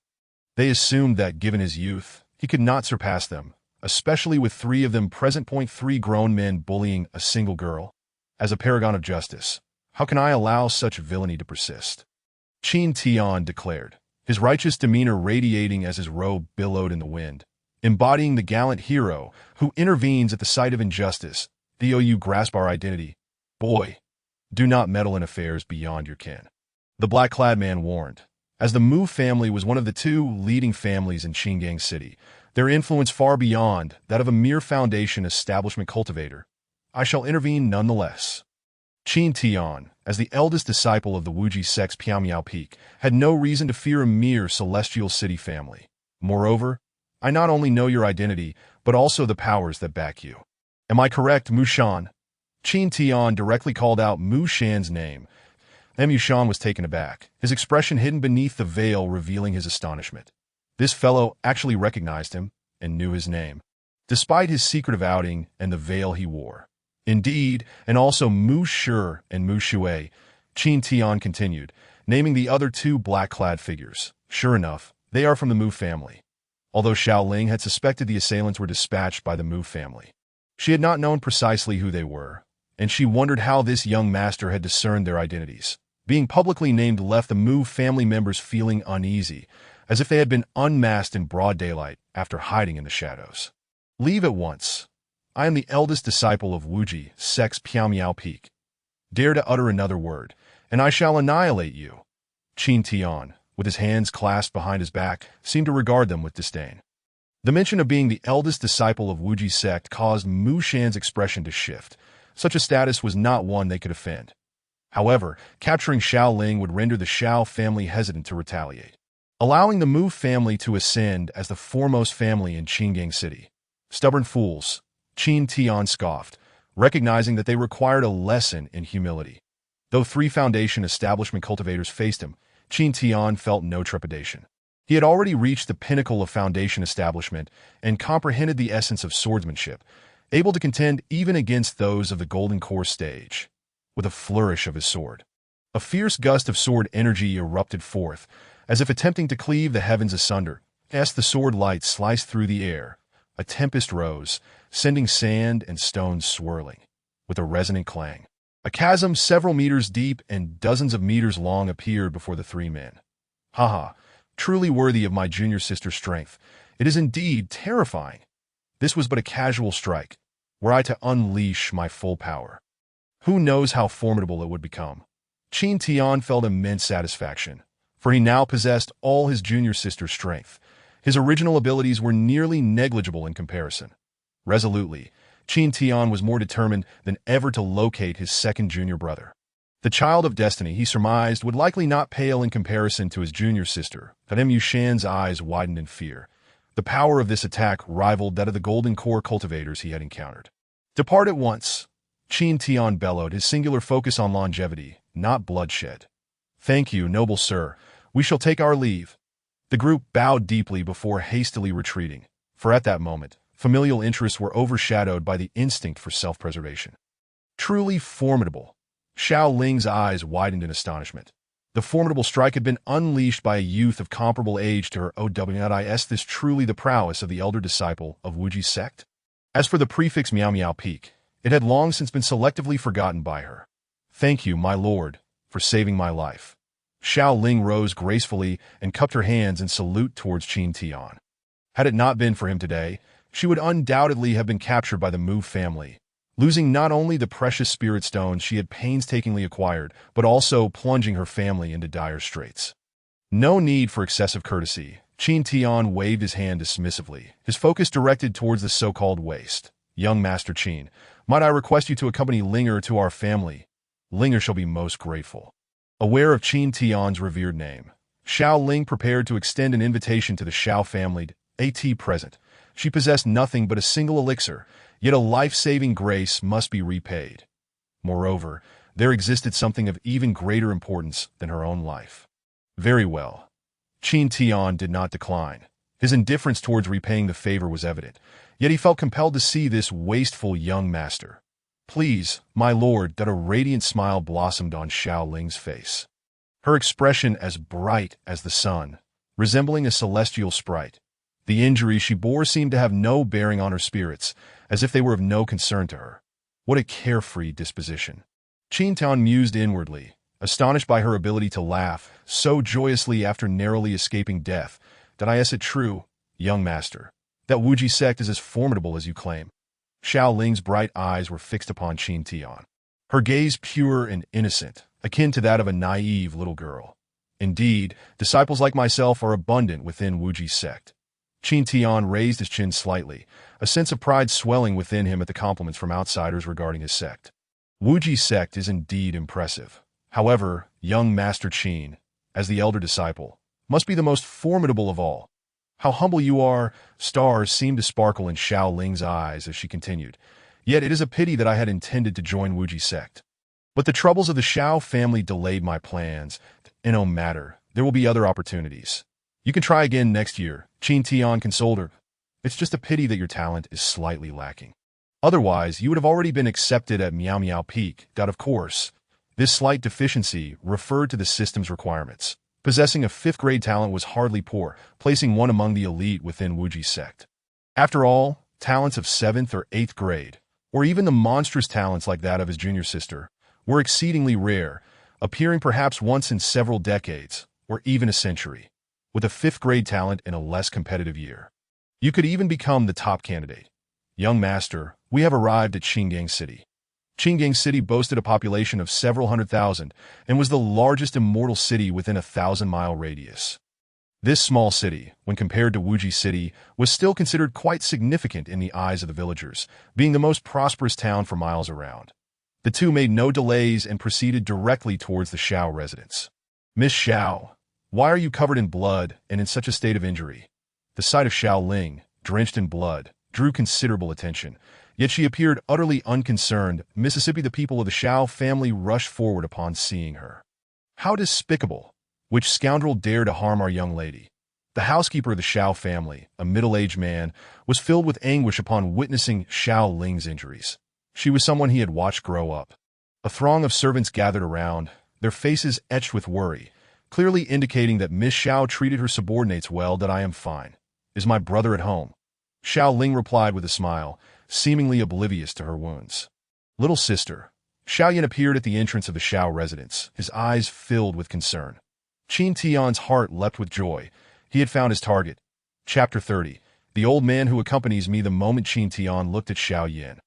They assumed that, given his youth, he could not surpass them, especially with three of them present. 3 grown men bullying a single girl. As a paragon of justice, how can I allow such villainy to persist? Qin Tian declared, his righteous demeanor radiating as his robe billowed in the wind, embodying the gallant hero who intervenes at the sight of injustice. You grasp our identity. Boy, do not meddle in affairs beyond your ken. The black-clad man warned. As the Mu family was one of the 2 leading families in Qingang City, their influence far beyond that of a mere Foundation establishment cultivator, I shall intervene nonetheless. Qin Tian, as the eldest disciple of the Wuji sect's Piamiao Peak, had no reason to fear a mere celestial city family. Moreover, I not only know your identity, but also the powers that back you. Am I correct, Mu Shan? Qin Tian directly called out Mu Shan's name. Mu Shan was taken aback, his expression hidden beneath the veil revealing his astonishment. This fellow actually recognized him and knew his name, despite his secretive outing and the veil he wore. Indeed, and also Mu Shi and Mu Shui, Qin Tian continued, naming the other 2 black-clad figures. Sure enough, they are from the Mu family. Although Xiaoling had suspected the assailants were dispatched by the Mu family, she had not known precisely who they were, and she wondered how this young master had discerned their identities. Being publicly named left the Mu family members feeling uneasy, as if they had been unmasked in broad daylight after hiding in the shadows. Leave at once. I am the eldest disciple of Wuji sect's Piamiao Peak. Dare to utter another word, and I shall annihilate you. Qin Tian, with his hands clasped behind his back, seemed to regard them with disdain. The mention of being the eldest disciple of Wuji sect caused Mu Shan's expression to shift. Such a status was not one they could offend. However, capturing Xiaoling would render the Shao family hesitant to retaliate, allowing the Mu family to ascend as the foremost family in Qingang City. Stubborn fools, Qin Tian scoffed, recognizing that they required a lesson in humility. Though 3 Foundation establishment cultivators faced him, Qin Tian felt no trepidation. He had already reached the pinnacle of Foundation establishment and comprehended the essence of swordsmanship, able to contend even against those of the Golden Core stage. With a flourish of his sword, a fierce gust of sword energy erupted forth, as if attempting to cleave the heavens asunder. As the sword light sliced through the air, a tempest rose, sending sand and stones swirling. With a resonant clang, a chasm several meters deep and dozens of meters long appeared before the 3 men. Haha, truly worthy of my junior sister's strength. It is indeed terrifying. This was but a casual strike, were I to unleash my full power. Who knows how formidable it would become? Qin Tian felt immense satisfaction, for he now possessed all his junior sister's strength. His original abilities were nearly negligible in comparison. Resolutely, Qin Tian was more determined than ever to locate his second junior brother. The child of destiny, he surmised, would likely not pale in comparison to his junior sister. Mu Shan's eyes widened in fear. The power of this attack rivaled that of the Golden Core cultivators he had encountered. Depart at once. Qin Tian bellowed, his singular focus on longevity, not bloodshed. Thank you, noble sir. We shall take our leave. The group bowed deeply before hastily retreating, for at that moment, familial interests were overshadowed by the instinct for self-preservation. Truly formidable. Xiaoling's eyes widened in astonishment. The formidable strike had been unleashed by a youth of comparable age to her. Is this truly the prowess of the elder disciple of Wuji sect? As for the prefix Miao Miao Peak, it had long since been selectively forgotten by her. Thank you, my lord, for saving my life. Xiaoling rose gracefully and cupped her hands in salute towards Qin Tian. Had it not been for him today, she would undoubtedly have been captured by the Mu family, losing not only the precious spirit stones she had painstakingly acquired, but also plunging her family into dire straits. No need for excessive courtesy. Qin Tian waved his hand dismissively, his focus directed towards the so-called waste. Young Master Qin, might I request you to accompany Linger to our family? Linger shall be most grateful. Aware of Qin Tian's revered name, Xiaoling prepared to extend an invitation to the Xiao family, at present, She possessed nothing but a single elixir, yet a life-saving grace must be repaid. Moreover, there existed something of even greater importance than her own life. Very well. Qin Tian did not decline. His indifference towards repaying the favor was evident, yet he felt compelled to see this wasteful young master. Please, my lord, that a radiant smile blossomed on Xiao Ling's face. Her expression as bright as the sun, resembling a celestial sprite. The injury she bore seemed to have no bearing on her spirits, as if they were of no concern to her. What a carefree disposition. Qin Tian mused inwardly, astonished by her ability to laugh so joyously after narrowly escaping death. That is it true, young master, that Wuji sect is as formidable as you claim? Xiao Ling's bright eyes were fixed upon Qin Tian, her gaze pure and innocent, akin to that of a naive little girl. Indeed, disciples like myself are abundant within Wuji's sect. Qin Tian raised his chin slightly, a sense of pride swelling within him at the compliments from outsiders regarding his sect. Wuji's sect is indeed impressive. However, young Master Qin, as the elder disciple, must be the most formidable of all. How humble you are! Stars seemed to sparkle in Xiao Ling's eyes as she continued. Yet it is a pity that I had intended to join Wuji's sect. But the troubles of the Xiao family delayed my plans. No matter, there will be other opportunities. You can try again next year, Qin Tian consoled her. It's just a pity that your talent is slightly lacking. Otherwise, you would have already been accepted at Miao Miao Peak. Of course, this slight deficiency referred to the system's requirements. Possessing a 5th-grade talent was hardly poor, placing one among the elite within Wuji's sect. After all, talents of 7th or 8th grade, or even the monstrous talents like that of his junior sister, were exceedingly rare, appearing perhaps once in several decades, or even a century, with a 5th-grade talent in a less competitive year. You could even become the top candidate. Young master, we have arrived at Qingyang City. Qingyang City boasted a population of several 100,000 and was the largest immortal city within a 1,000-mile radius. This small city, when compared to Wuji City, was still considered quite significant in the eyes of the villagers, being the most prosperous town for miles around. The two made no delays and proceeded directly towards the Xiao residence. Miss Xiao, why are you covered in blood and in such a state of injury? The sight of Xiao Ling, drenched in blood, drew considerable attention. Yet she appeared utterly unconcerned. Mississippi, the people of the Xiao family rushed forward upon seeing her. How despicable! Which scoundrel dared to harm our young lady? The housekeeper of the Xiao family, a middle-aged man, was filled with anguish upon witnessing Xiao Ling's injuries. She was someone he had watched grow up. A throng of servants gathered around, their faces etched with worry, clearly indicating that Miss Xiao treated her subordinates well. That I am fine. Is my brother at home? Xiao Ling replied with a smile, seemingly oblivious to her wounds. Little sister. Xiao Yan appeared at the entrance of the Xiao residence, his eyes filled with concern. Qin Tian's heart leapt with joy. He had found his target. Chapter 30. The old man who accompanies me. The moment Qin Tian looked at Xiao Yan,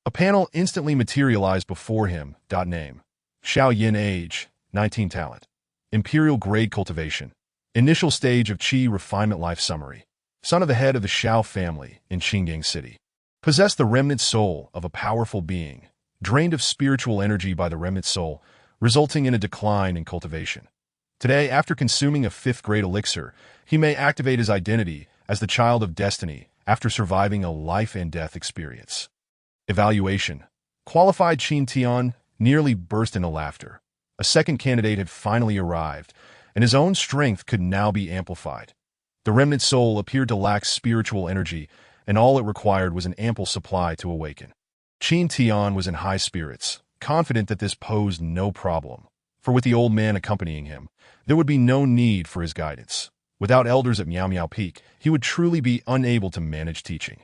a panel instantly materialized before him. Name. Xiao Yan. Age, 19. Talent. Imperial grade cultivation. Initial stage of Qi refinement. Life summary. Son of the head of the Xiao family in Qingyang City. Possessed the remnant soul of a powerful being, drained of spiritual energy by the remnant soul, resulting in a decline in cultivation. Today, after consuming a 5th-grade elixir, he may activate his identity as the child of destiny after surviving a life-and-death experience. Evaluation. Qualified. Qin Tian nearly burst into laughter. A second candidate had finally arrived, and his own strength could now be amplified. The remnant soul appeared to lack spiritual energy, and all it required was an ample supply to awaken. Qin Tian was in high spirits, confident that this posed no problem, for with the old man accompanying him, there would be no need for his guidance. Without elders at Miao Miao Peak, he would truly be unable to manage teaching.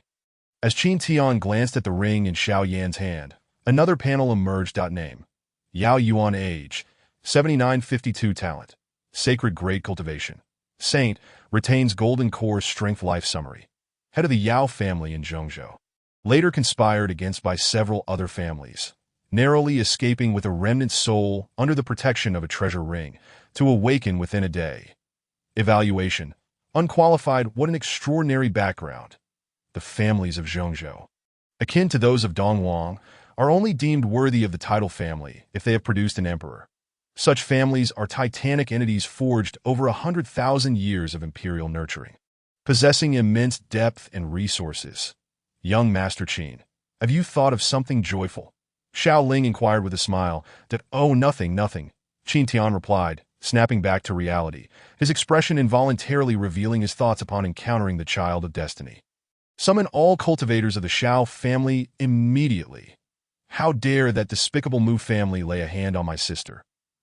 As Qin Tian glanced at the ring in Xiao Yan's hand, another panel emerged. Name. Yao Yuan. Age, 79-52. Talent. Sacred grade cultivation. Saint, retains golden core strength. Life summary. Head of the Yao family in Zhongzhou. Later conspired against by several other families, narrowly escaping with a remnant soul under the protection of a treasure ring, to awaken within a day. Evaluation. Unqualified. What an extraordinary background. The families of Zhongzhou, akin to those of Dongwang, are only deemed worthy of the title family if they have produced an emperor. Such families are titanic entities forged over 100,000 years of imperial nurturing. possessing immense depth and resources. Young Master Qin, have you thought of something joyful? Xiao Ling inquired with a smile. Oh, nothing, nothing, Qin Tian replied, snapping back to reality, his expression involuntarily revealing his thoughts upon encountering the Child of Destiny. Summon all cultivators of the Xiao family immediately. How dare that despicable Mu family lay a hand on my sister?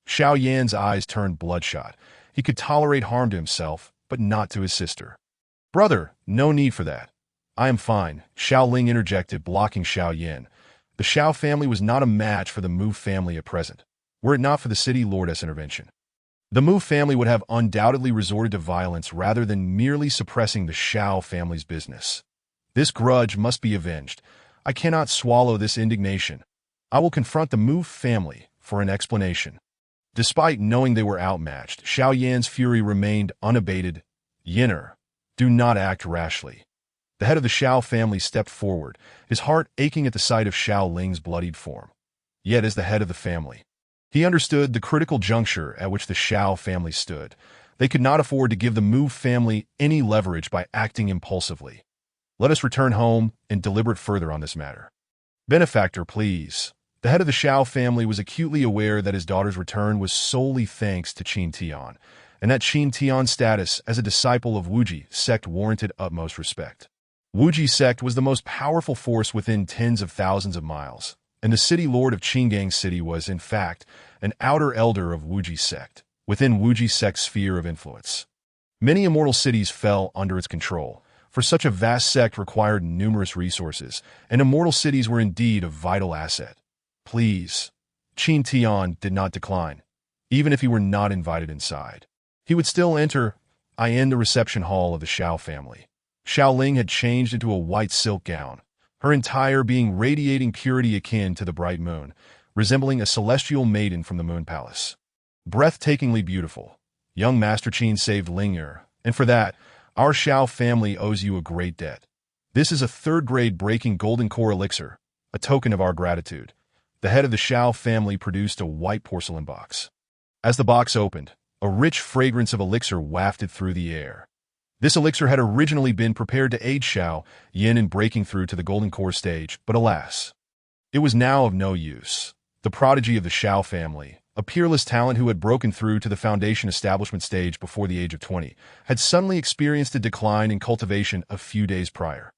Xiao Yan's eyes turned bloodshot. He could tolerate harm to himself, but not to his sister. Brother, no need for that. I am fine, Xiao Ling interjected, blocking Xiao Yan. The Xiao family was not a match for the Mu family at present, were it not for the city lordess intervention. The Mu family would have undoubtedly resorted to violence rather than merely suppressing the Xiao family's business. This grudge must be avenged. I cannot swallow this indignation. I will confront the Mu family for an explanation. Despite knowing they were outmatched, Xiao Yan's fury remained unabated. Yinner, do not act rashly. The head of the Xiao family stepped forward, his heart aching at the sight of Xiao Ling's bloodied form. Yet as the head of the family, he understood the critical juncture at which the Xiao family stood. They could not afford to give the Mu family any leverage by acting impulsively. Let us return home and deliberate further on this matter. Benefactor, please. The head of the Xiao family was acutely aware that his daughter's return was solely thanks to Qin Tian, and that Qin Tian's status as a disciple of Wuji sect warranted utmost respect. Wuji sect was the most powerful force within tens of thousands of miles, and the city lord of Qingang City was, in fact, an outer elder of Wuji sect, within Wuji sect's sphere of influence. Many immortal cities fell under its control, for such a vast sect required numerous resources, and immortal cities were indeed a vital asset. Please. Qin Tian did not decline, even if he were not invited inside. He would still enter the reception hall of the Xiao family. Xiao Ling had changed into a white silk gown, her entire being radiating purity akin to the bright moon, resembling a celestial maiden from the Moon Palace. Breathtakingly beautiful, young Master Qin saved Ling'er, and for that, our Xiao family owes you a great debt. This is a third-grade breaking golden core elixir, a token of our gratitude. The head of the Xiao family produced a white porcelain box. As the box opened, a rich fragrance of elixir wafted through the air. This elixir had originally been prepared to aid Xiao Yan in breaking through to the golden core stage, but alas, it was now of no use. The prodigy of the Xiao family, a peerless talent who had broken through to the foundation establishment stage before the age of 20, had suddenly experienced a decline in cultivation a few days prior,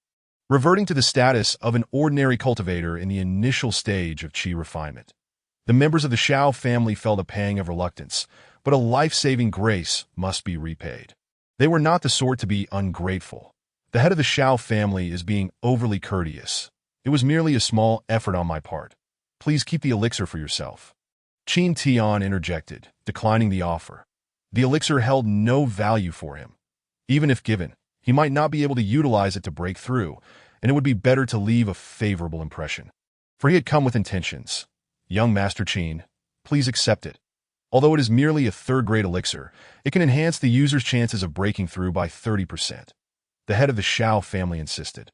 reverting to the status of an ordinary cultivator in the initial stage of qi refinement. The members of the Xiao family felt a pang of reluctance, but a life-saving grace must be repaid. They were not the sort to be ungrateful. The head of the Xiao family is being overly courteous. It was merely a small effort on my part. Please keep the elixir for yourself. Qin Tian interjected, declining the offer. The elixir held no value for him. Even if given, he might not be able to utilize it to break through, and it would be better to leave a favorable impression. For he had come with intentions. Young Master Qin, please accept it. Although it is merely a third-grade elixir, it can enhance the user's chances of breaking through by 30%. The head of the Xiao family insisted,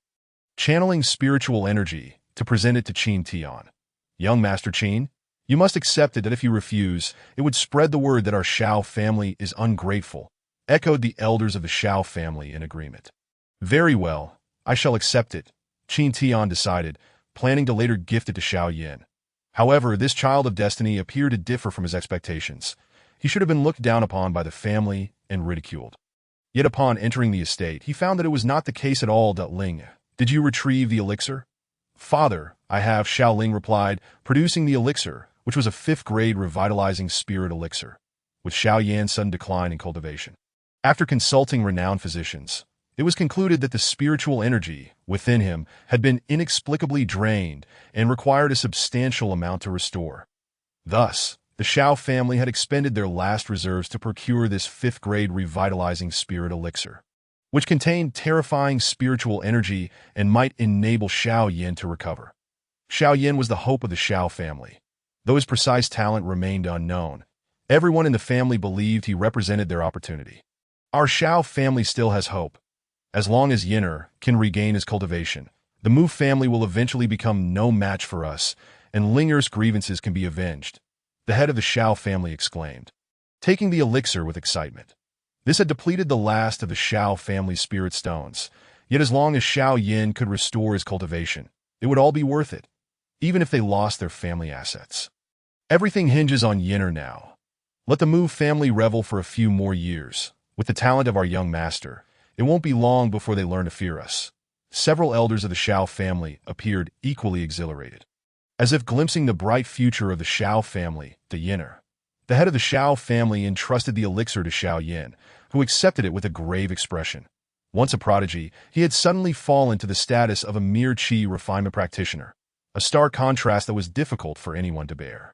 channeling spiritual energy to present it to Qin Tian. Young Master Qin, you must accept it that if you refuse, it would spread the word that our Xiao family is ungrateful, echoed the elders of the Xiao family in agreement. Very well, I shall accept it, Qin Tian decided, planning to later gift it to Xiao Yan. However, this child of destiny appeared to differ from his expectations. He should have been looked down upon by the family and ridiculed. Yet upon entering the estate, he found that it was not the case at all. Ling, did you retrieve the elixir? Father, I have, Xiao Ling replied, producing the elixir, which was a 5th-grade revitalizing spirit elixir, with Xiao Yan's sudden decline in cultivation. After consulting renowned physicians, it was concluded that the spiritual energy within him had been inexplicably drained and required a substantial amount to restore. Thus, the Xiao family had expended their last reserves to procure this 5th-grade revitalizing spirit elixir, which contained terrifying spiritual energy and might enable Xiao Yan to recover. Xiao Yan was the hope of the Xiao family. Though his precise talent remained unknown, everyone in the family believed he represented their opportunity. Our Xiao family still has hope. As long as Yinner can regain his cultivation, the Mu family will eventually become no match for us, and Ling'er's grievances can be avenged, the head of the Xiao family exclaimed, taking the elixir with excitement. This had depleted the last of the Shao family's spirit stones, yet as long as Xiao Yin could restore his cultivation, it would all be worth it, even if they lost their family assets. Everything hinges on Yinner now. Let the Mu family revel for a few more years. With the talent of our young master, it won't be long before they learn to fear us. Several elders of the Shao family appeared equally exhilarated. As if glimpsing the bright future of the Shao family, the Yinner. The head of the Shao family entrusted the elixir to Xiao Yin, who accepted it with a grave expression. Once a prodigy, he had suddenly fallen to the status of a mere qi refinement practitioner, a stark contrast that was difficult for anyone to bear.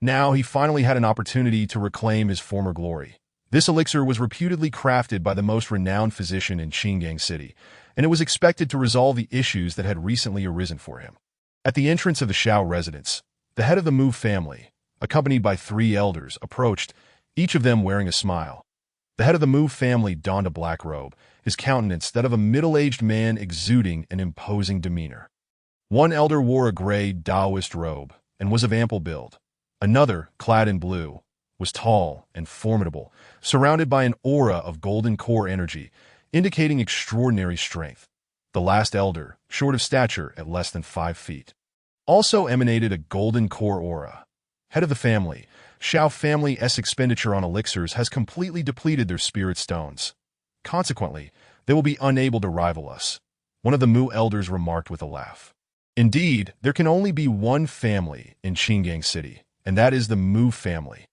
Now he finally had an opportunity to reclaim his former glory. This elixir was reputedly crafted by the most renowned physician in Qingyang City, and it was expected to resolve the issues that had recently arisen for him. At the entrance of the Shao residence, the head of the Mu family, accompanied by 3 elders, approached, each of them wearing a smile. The head of the Mu family donned a black robe, his countenance that of a middle-aged man exuding an imposing demeanor. One elder wore a gray Taoist robe and was of ample build. Another, clad in blue, was tall and formidable, surrounded by an aura of golden core energy, indicating extraordinary strength. The last elder, short of stature at less than 5 feet, also emanated a golden core aura. Head of the family, Shao family's expenditure on elixirs has completely depleted their spirit stones. Consequently, they will be unable to rival us, one of the Mu elders remarked with a laugh. Indeed, there can only be one family in Qingyang City, and that is the Mu family.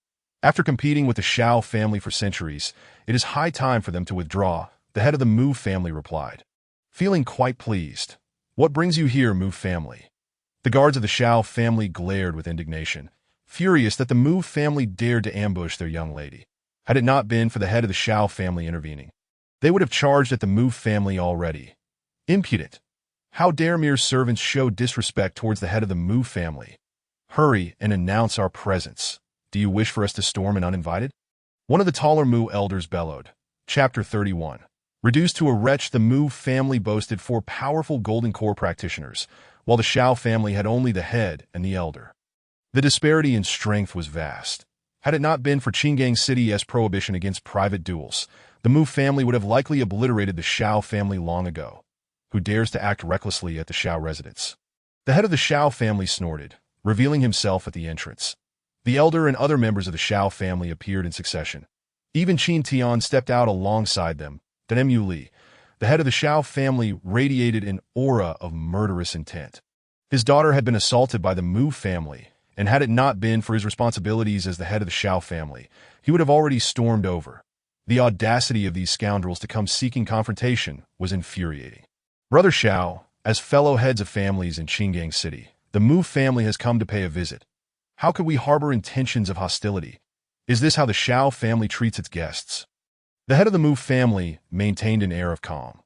After competing with the Shao family for centuries, it is high time for them to withdraw, the head of the Mu family replied. Feeling quite pleased. What brings you here, Mu family? The guards of the Shao family glared with indignation, furious that the Mu family dared to ambush their young lady. Had it not been for the head of the Shao family intervening, they would have charged at the Mu family already. Impudent! How dare mere servants show disrespect towards the head of the Mu family? Hurry and announce our presence. Do you wish for us to storm in uninvited? One of the taller Mu elders bellowed. Chapter 31. Reduced to a wretch, the Mu family boasted 4 powerful golden core practitioners, while the Shao family had only the head and the elder. The disparity in strength was vast. Had it not been for Qingyang City's prohibition against private duels, the Mu family would have likely obliterated the Shao family long ago. Who dares to act recklessly at the Shao residence? The head of the Shao family snorted, revealing himself at the entrance. The elder and other members of the Shao family appeared in succession. Even Qin Tian stepped out alongside them. Then Mu Li, the head of the Shao family, radiated an aura of murderous intent. His daughter had been assaulted by the Mu family, and had it not been for his responsibilities as the head of the Shao family, he would have already stormed over. The audacity of these scoundrels to come seeking confrontation was infuriating. Brother Shao, as fellow heads of families in Qingyang City, the Mu family has come to pay a visit. How could we harbor intentions of hostility? Is this how the Shao family treats its guests? The head of the Mu family maintained an air of calm.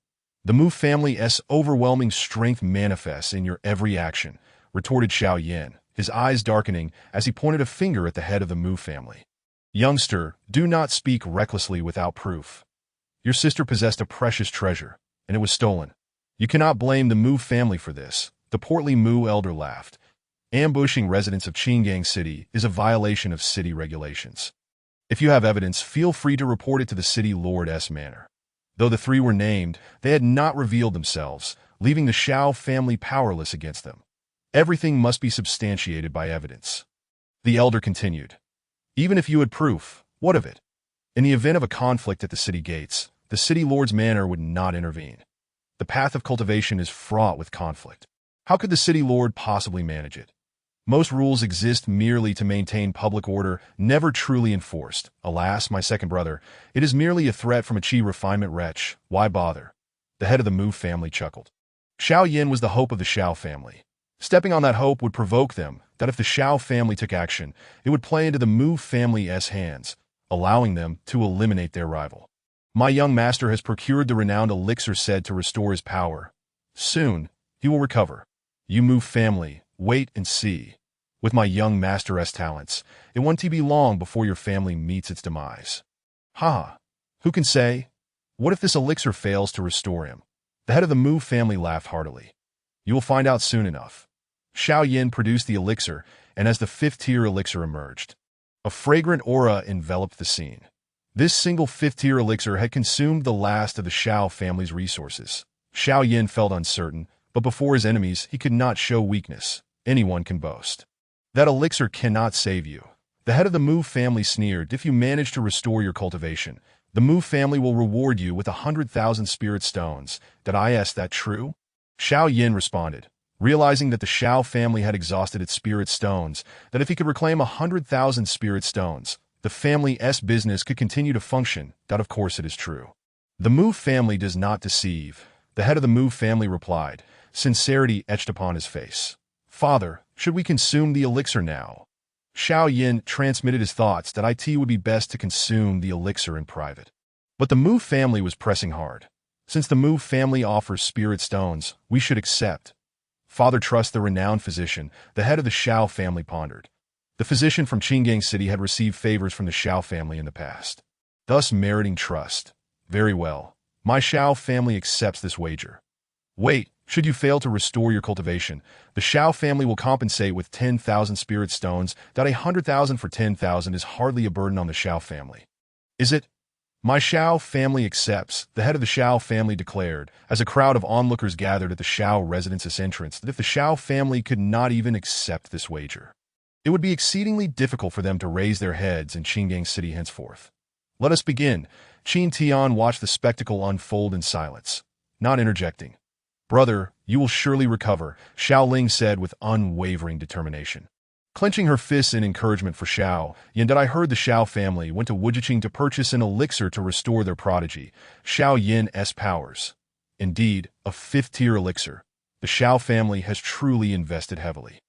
The Mu family's overwhelming strength manifests in your every action, retorted Xiao Yin, his eyes darkening as he pointed a finger at the head of the Mu family. Youngster, do not speak recklessly without proof. Your sister possessed a precious treasure, and it was stolen. You cannot blame the Mu family for this. The portly Mu elder laughed. Ambushing residents of Qingyang City is a violation of city regulations. If you have evidence, feel free to report it to the city lord's manor. Though the 3 were named, they had not revealed themselves, leaving the Shao family powerless against them. Everything must be substantiated by evidence. The elder continued. Even if you had proof, what of it? In the event of a conflict at the city gates, the city lord's manor would not intervene. The path of cultivation is fraught with conflict. How could the city lord possibly manage it? Most rules exist merely to maintain public order, never truly enforced. Alas, my second brother, it is merely a threat from a qi refinement wretch. Why bother? The head of the Mu family chuckled. Xiao Yin was the hope of the Shao family. Stepping on that hope would provoke them, that if the Shao family took action, it would play into the Mu family's hands, allowing them to eliminate their rival. My young master has procured the renowned elixir said to restore his power. Soon, he will recover. You Mu family, wait and see. With my young master's talents, it won't be long before your family meets its demise. Ha! Who can say? What if this elixir fails to restore him? The head of the Mu family laughed heartily. You will find out soon enough. Xiao Yin produced the elixir, and as the 5th-tier elixir emerged, a fragrant aura enveloped the scene. This single fifth-tier elixir had consumed the last of the Shao family's resources. Xiao Yin felt uncertain, but before his enemies he could not show weakness. Anyone can boast. That elixir cannot save you. The head of the Mu family sneered. If you manage to restore your cultivation, the Mu family will reward you with 100,000 spirit stones. Did I ask that true? Xiao Yin responded, realizing that the Shao family had exhausted its spirit stones, that if he could reclaim 100,000 spirit stones, the family's business could continue to function. That of course it is true. The Mu family does not deceive. The head of the Mu family replied, sincerity etched upon his face. Father, should we consume the elixir now? Xiao Yin transmitted his thoughts that it would be best to consume the elixir in private. But the Mu family was pressing hard. Since the Mu family offers spirit stones, we should accept. Father trusts the renowned physician, the head of the Shao family pondered. The physician from Qinggang City had received favors from the Shao family in the past, thus meriting trust. Very well. My Shao family accepts this wager. Wait, should you fail to restore your cultivation, the Shao family will compensate with 10,000 spirit stones. That 100,000 for 10,000 is hardly a burden on the Shao family. Is it? My Shao family accepts, the head of the Shao family declared, as a crowd of onlookers gathered at the Shao residence's entrance, that if the Shao family could not even accept this wager, it would be exceedingly difficult for them to raise their heads in Qinggang City henceforth. Let us begin. Qin Tian watched the spectacle unfold in silence, not interjecting. Brother, you will surely recover, Xiao Ling said with unwavering determination. Clenching her fists in encouragement for Xiao Yin, that I heard the Xiao family went to Wujiqing to purchase an elixir to restore their prodigy, Xiao Yin's powers. Indeed, a fifth-tier elixir. The Xiao family has truly invested heavily.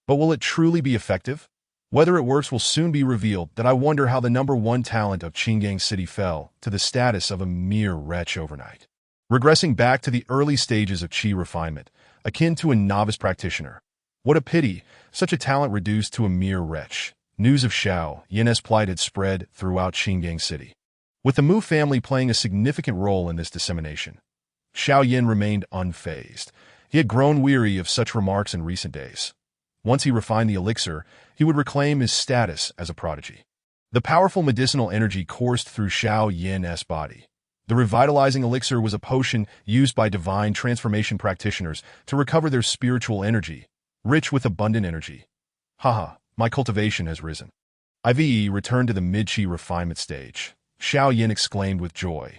But will it truly be effective? Whether it works will soon be revealed. That I wonder how the #1 talent of Qinggang City fell to the status of a mere wretch overnight. Regressing back to the early stages of qi refinement, akin to a novice practitioner. What a pity, such a talent reduced to a mere wretch. News of Xiao Yin's plight had spread throughout Qinggang City, with the Mu family playing a significant role in this dissemination. Xiao Yin remained unfazed. He had grown weary of such remarks in recent days. Once he refined the elixir, he would reclaim his status as a prodigy. The powerful medicinal energy coursed through Xiao Yin's body. The revitalizing elixir was a potion used by divine transformation practitioners to recover their spiritual energy, rich with abundant energy. Haha, my cultivation has risen. Ive returned to the mid-qi refinement stage. Xiao Yin exclaimed with joy.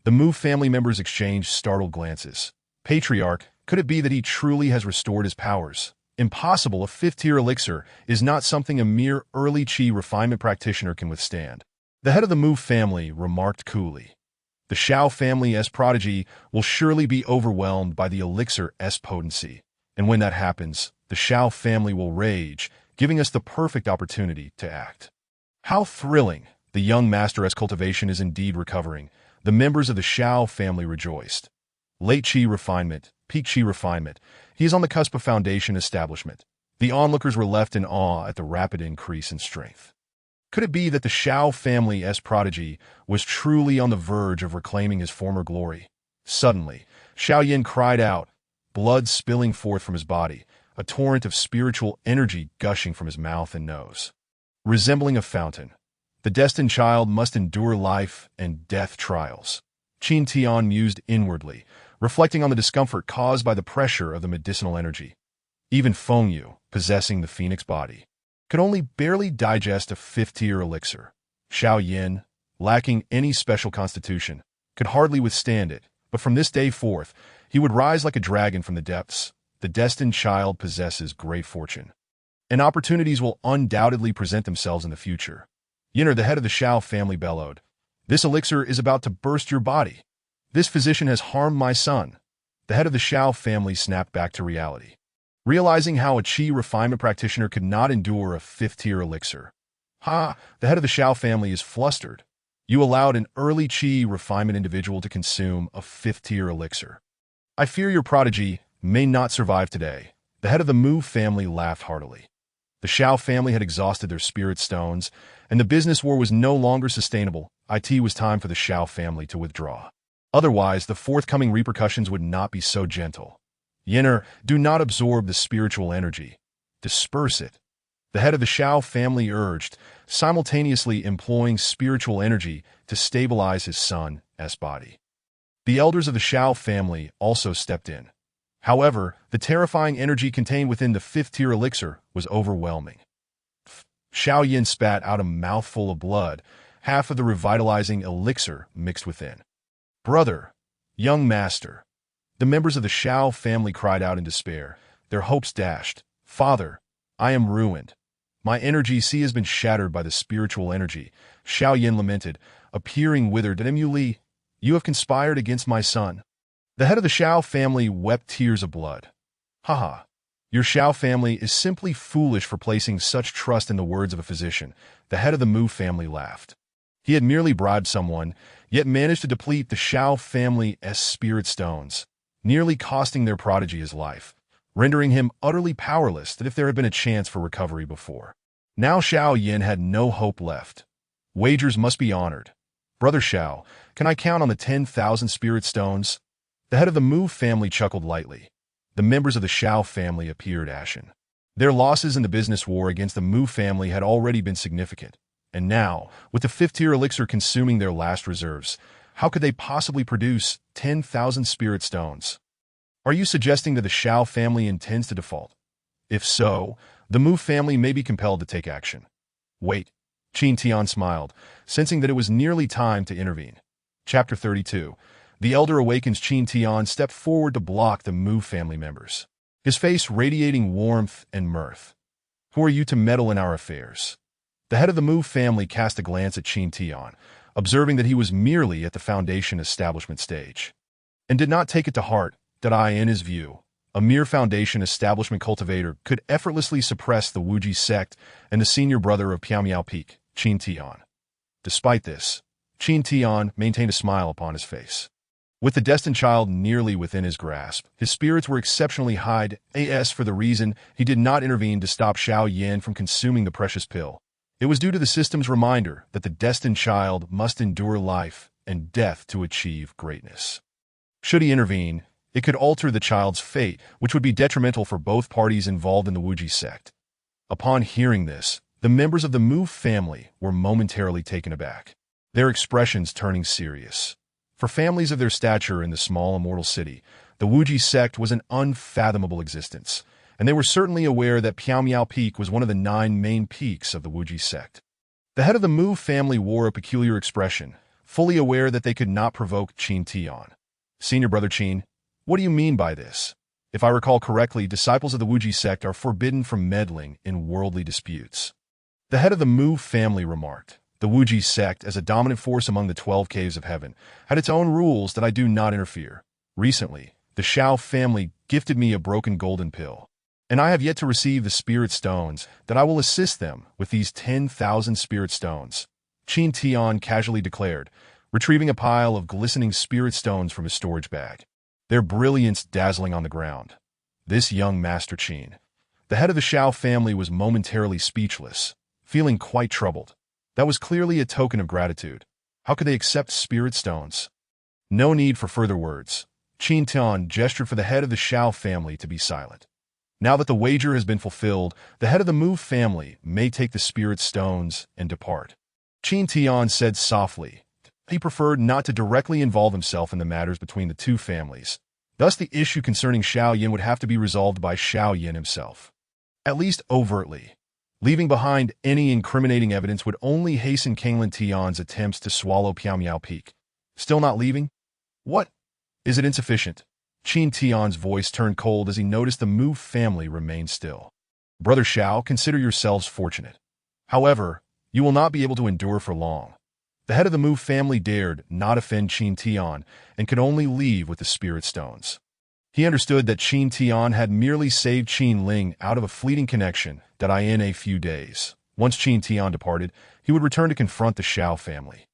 The Mu family members exchanged startled glances. Patriarch, could it be that he truly has restored his powers? Impossible, a fifth-tier elixir is not something a mere early qi refinement practitioner can withstand. The head of the Mu family remarked coolly. The Xiao family's prodigy will surely be overwhelmed by the elixir's potency, and when that happens, the Xiao family will rage, giving us the perfect opportunity to act. How thrilling! The young master's cultivation is indeed recovering. The members of the Xiao family rejoiced. Late qi refinement, peak qi refinement. He is on the cusp of foundation establishment. The onlookers were left in awe at the rapid increase in strength. Could it be that the Shao family's prodigy was truly on the verge of reclaiming his former glory? Suddenly, Xiao Yin cried out, blood spilling forth from his body, a torrent of spiritual energy gushing from his mouth and nose. Resembling a fountain, the destined child must endure life and death trials. Qin Tian mused inwardly, reflecting on the discomfort caused by the pressure of the medicinal energy. Even Feng Yu, possessing the phoenix body, could only barely digest a fifth-tier elixir. Xiao Yin, lacking any special constitution, could hardly withstand it, but from this day forth, he would rise like a dragon from the depths. The destined child possesses great fortune, and opportunities will undoubtedly present themselves in the future. Yinner, the head of the Xiao family, bellowed, "This elixir is about to burst your body. This physician has harmed my son." The head of the Xiao family snapped back to reality, realizing how a qi refinement practitioner could not endure a fifth-tier elixir. Ha! The head of the Xiao family is flustered. You allowed an early qi refinement individual to consume a fifth-tier elixir. I fear your prodigy may not survive today. The head of the Mu family laughed heartily. The Xiao family had exhausted their spirit stones, and the business war was no longer sustainable. It was time for the Xiao family to withdraw. Otherwise, the forthcoming repercussions would not be so gentle. Yinner, do not absorb the spiritual energy. Disperse it. the head of the Shao family urged, simultaneously employing spiritual energy to stabilize his son's body. The elders of the Shao family also stepped in. However, the terrifying energy contained within the fifth-tier elixir was overwhelming. Shao Yin spat out a mouthful of blood, half of the revitalizing elixir mixed within. "Brother, young master," the members of the Shao family cried out in despair, their hopes dashed. "Father, I am ruined. My energy sea has been shattered by the spiritual energy," Shao Yin lamented, appearing withered. "Emuli, you have conspired against my son." The head of the Shao family wept tears of blood. "Haha, your Shao family is simply foolish for placing such trust in the words of a physician," the head of the Mu family laughed. He had merely bribed someone, yet managed to deplete the Shao family's spirit stones, nearly costing their prodigy his life, rendering him utterly powerless that if there had been a chance for recovery before. Now Shao Yin had no hope left. Wagers must be honored. "Brother Shao, can I count on the 10,000 spirit stones?" The head of the Mu family chuckled lightly. The members of the Shao family appeared ashen. Their losses in the business war against the Mu family had already been significant, and now, with the fifth-tier elixir consuming their last reserves, how could they possibly produce 10,000 spirit stones? "Are you suggesting that the Shao family intends to default? If so, the Mu family may be compelled to take action." "Wait," Qin Tian smiled, sensing that it was nearly time to intervene. Chapter 32. The elder awakens. Qin Tian stepped forward to block the Mu family members, his face radiating warmth and mirth. "Who are you to meddle in our affairs?" The head of the Mu family cast a glance at Qin Tian, observing that he was merely at the foundation establishment stage, and did not take it to heart that in his view, a mere foundation establishment cultivator could effortlessly suppress the Wuji sect and the senior brother of Piao Peak, Qin Tian. Despite this, Qin Tian maintained a smile upon his face. With the destined child nearly within his grasp, his spirits were exceptionally high, for the reason he did not intervene to stop Shao Yin from consuming the precious pill. It was due to the system's reminder that the destined child must endure life and death to achieve greatness. Should he intervene, it could alter the child's fate, which would be detrimental for both parties involved in the Wuji sect. Upon hearing this, the members of the Mu family were momentarily taken aback, their expressions turning serious. For families of their stature in the small immortal city, the Wuji sect was an unfathomable existence, and they were certainly aware that Piao Peak was one of the 9 main peaks of the Wuji sect. The head of the Mu family wore a peculiar expression, fully aware that they could not provoke Qin Tian. "Senior brother Qin, what do you mean by this? If I recall correctly, disciples of the Wuji sect are forbidden from meddling in worldly disputes." The head of the Mu family remarked, "The Wuji sect, as a dominant force among the 12 caves of heaven, had its own rules that I do not interfere. Recently, the Shao family gifted me a broken golden pill, and I have yet to receive the spirit stones that I will assist them with these 10,000 spirit stones," Qin Tian casually declared, retrieving a pile of glistening spirit stones from his storage bag, their brilliance dazzling on the ground. This young Master Qin, the head of the Shao family, was momentarily speechless, feeling quite troubled. That was clearly a token of gratitude. How could they accept spirit stones? No need for further words. Qin Tian gestured for the head of the Shao family to be silent. Now that the wager has been fulfilled, the head of the Mu family may take the spirit stones and depart. Qin Tian said softly. He preferred not to directly involve himself in the matters between the two families. Thus, the issue concerning Shao Yin would have to be resolved by Shao Yin himself, at least overtly. Leaving behind any incriminating evidence would only hasten Kanglin Tian's attempts to swallow Piao Peak. Still not leaving? What? Is it insufficient? Qin Tian's voice turned cold as he noticed the Mu family remained still. "Brother Shao, consider yourselves fortunate. However, you will not be able to endure for long." The head of the Mu family dared not offend Qin Tian and could only leave with the spirit stones. He understood that Qin Tian had merely saved Qin Ling out of a fleeting connection that in a few days, once Qin Tian departed, he would return to confront the Shao family.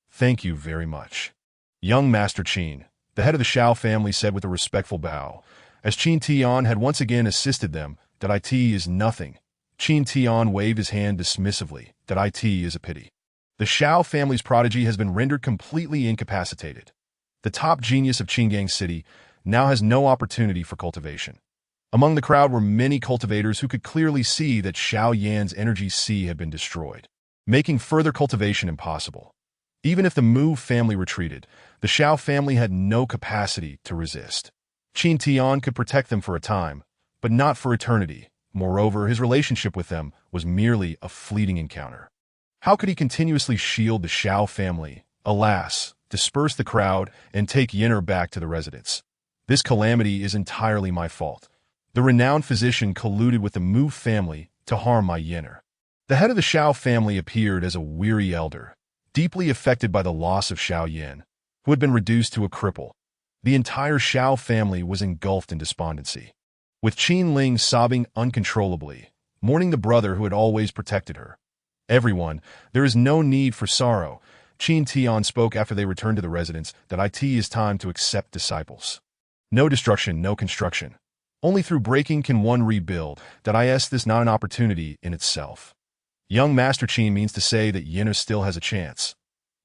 "Thank you very much, young Master Qin," the head of the Shao family said with a respectful bow. As Qin Tian had once again assisted them, that it is nothing. Qin Tian waved his hand dismissively, that it is a pity. The Shao family's prodigy has been rendered completely incapacitated. The top genius of Qingang City now has no opportunity for cultivation. Among the crowd were many cultivators who could clearly see that Xiao Yan's energy sea had been destroyed, making further cultivation impossible. Even if the Mu family retreated, the Xiao family had no capacity to resist. Qin Tian could protect them for a time, but not for eternity. Moreover, his relationship with them was merely a fleeting encounter. How could he continuously shield the Xiao family, alas, disperse the crowd, and take Yin'er back to the residence? This calamity is entirely my fault. The renowned physician colluded with the Mu family to harm my Yin'er. The head of the Xiao family appeared as a weary elder, deeply affected by the loss of Xiao Yan, who had been reduced to a cripple. The entire Xiao family was engulfed in despondency, with Qin Ling sobbing uncontrollably, mourning the brother who had always protected her. Everyone, there is no need for sorrow. Qin Tian spoke after they returned to the residence that it is time to accept disciples. No destruction, no construction. Only through breaking can one rebuild. This is not an opportunity in itself. Young Master Qin means to say that Yin'er still has a chance.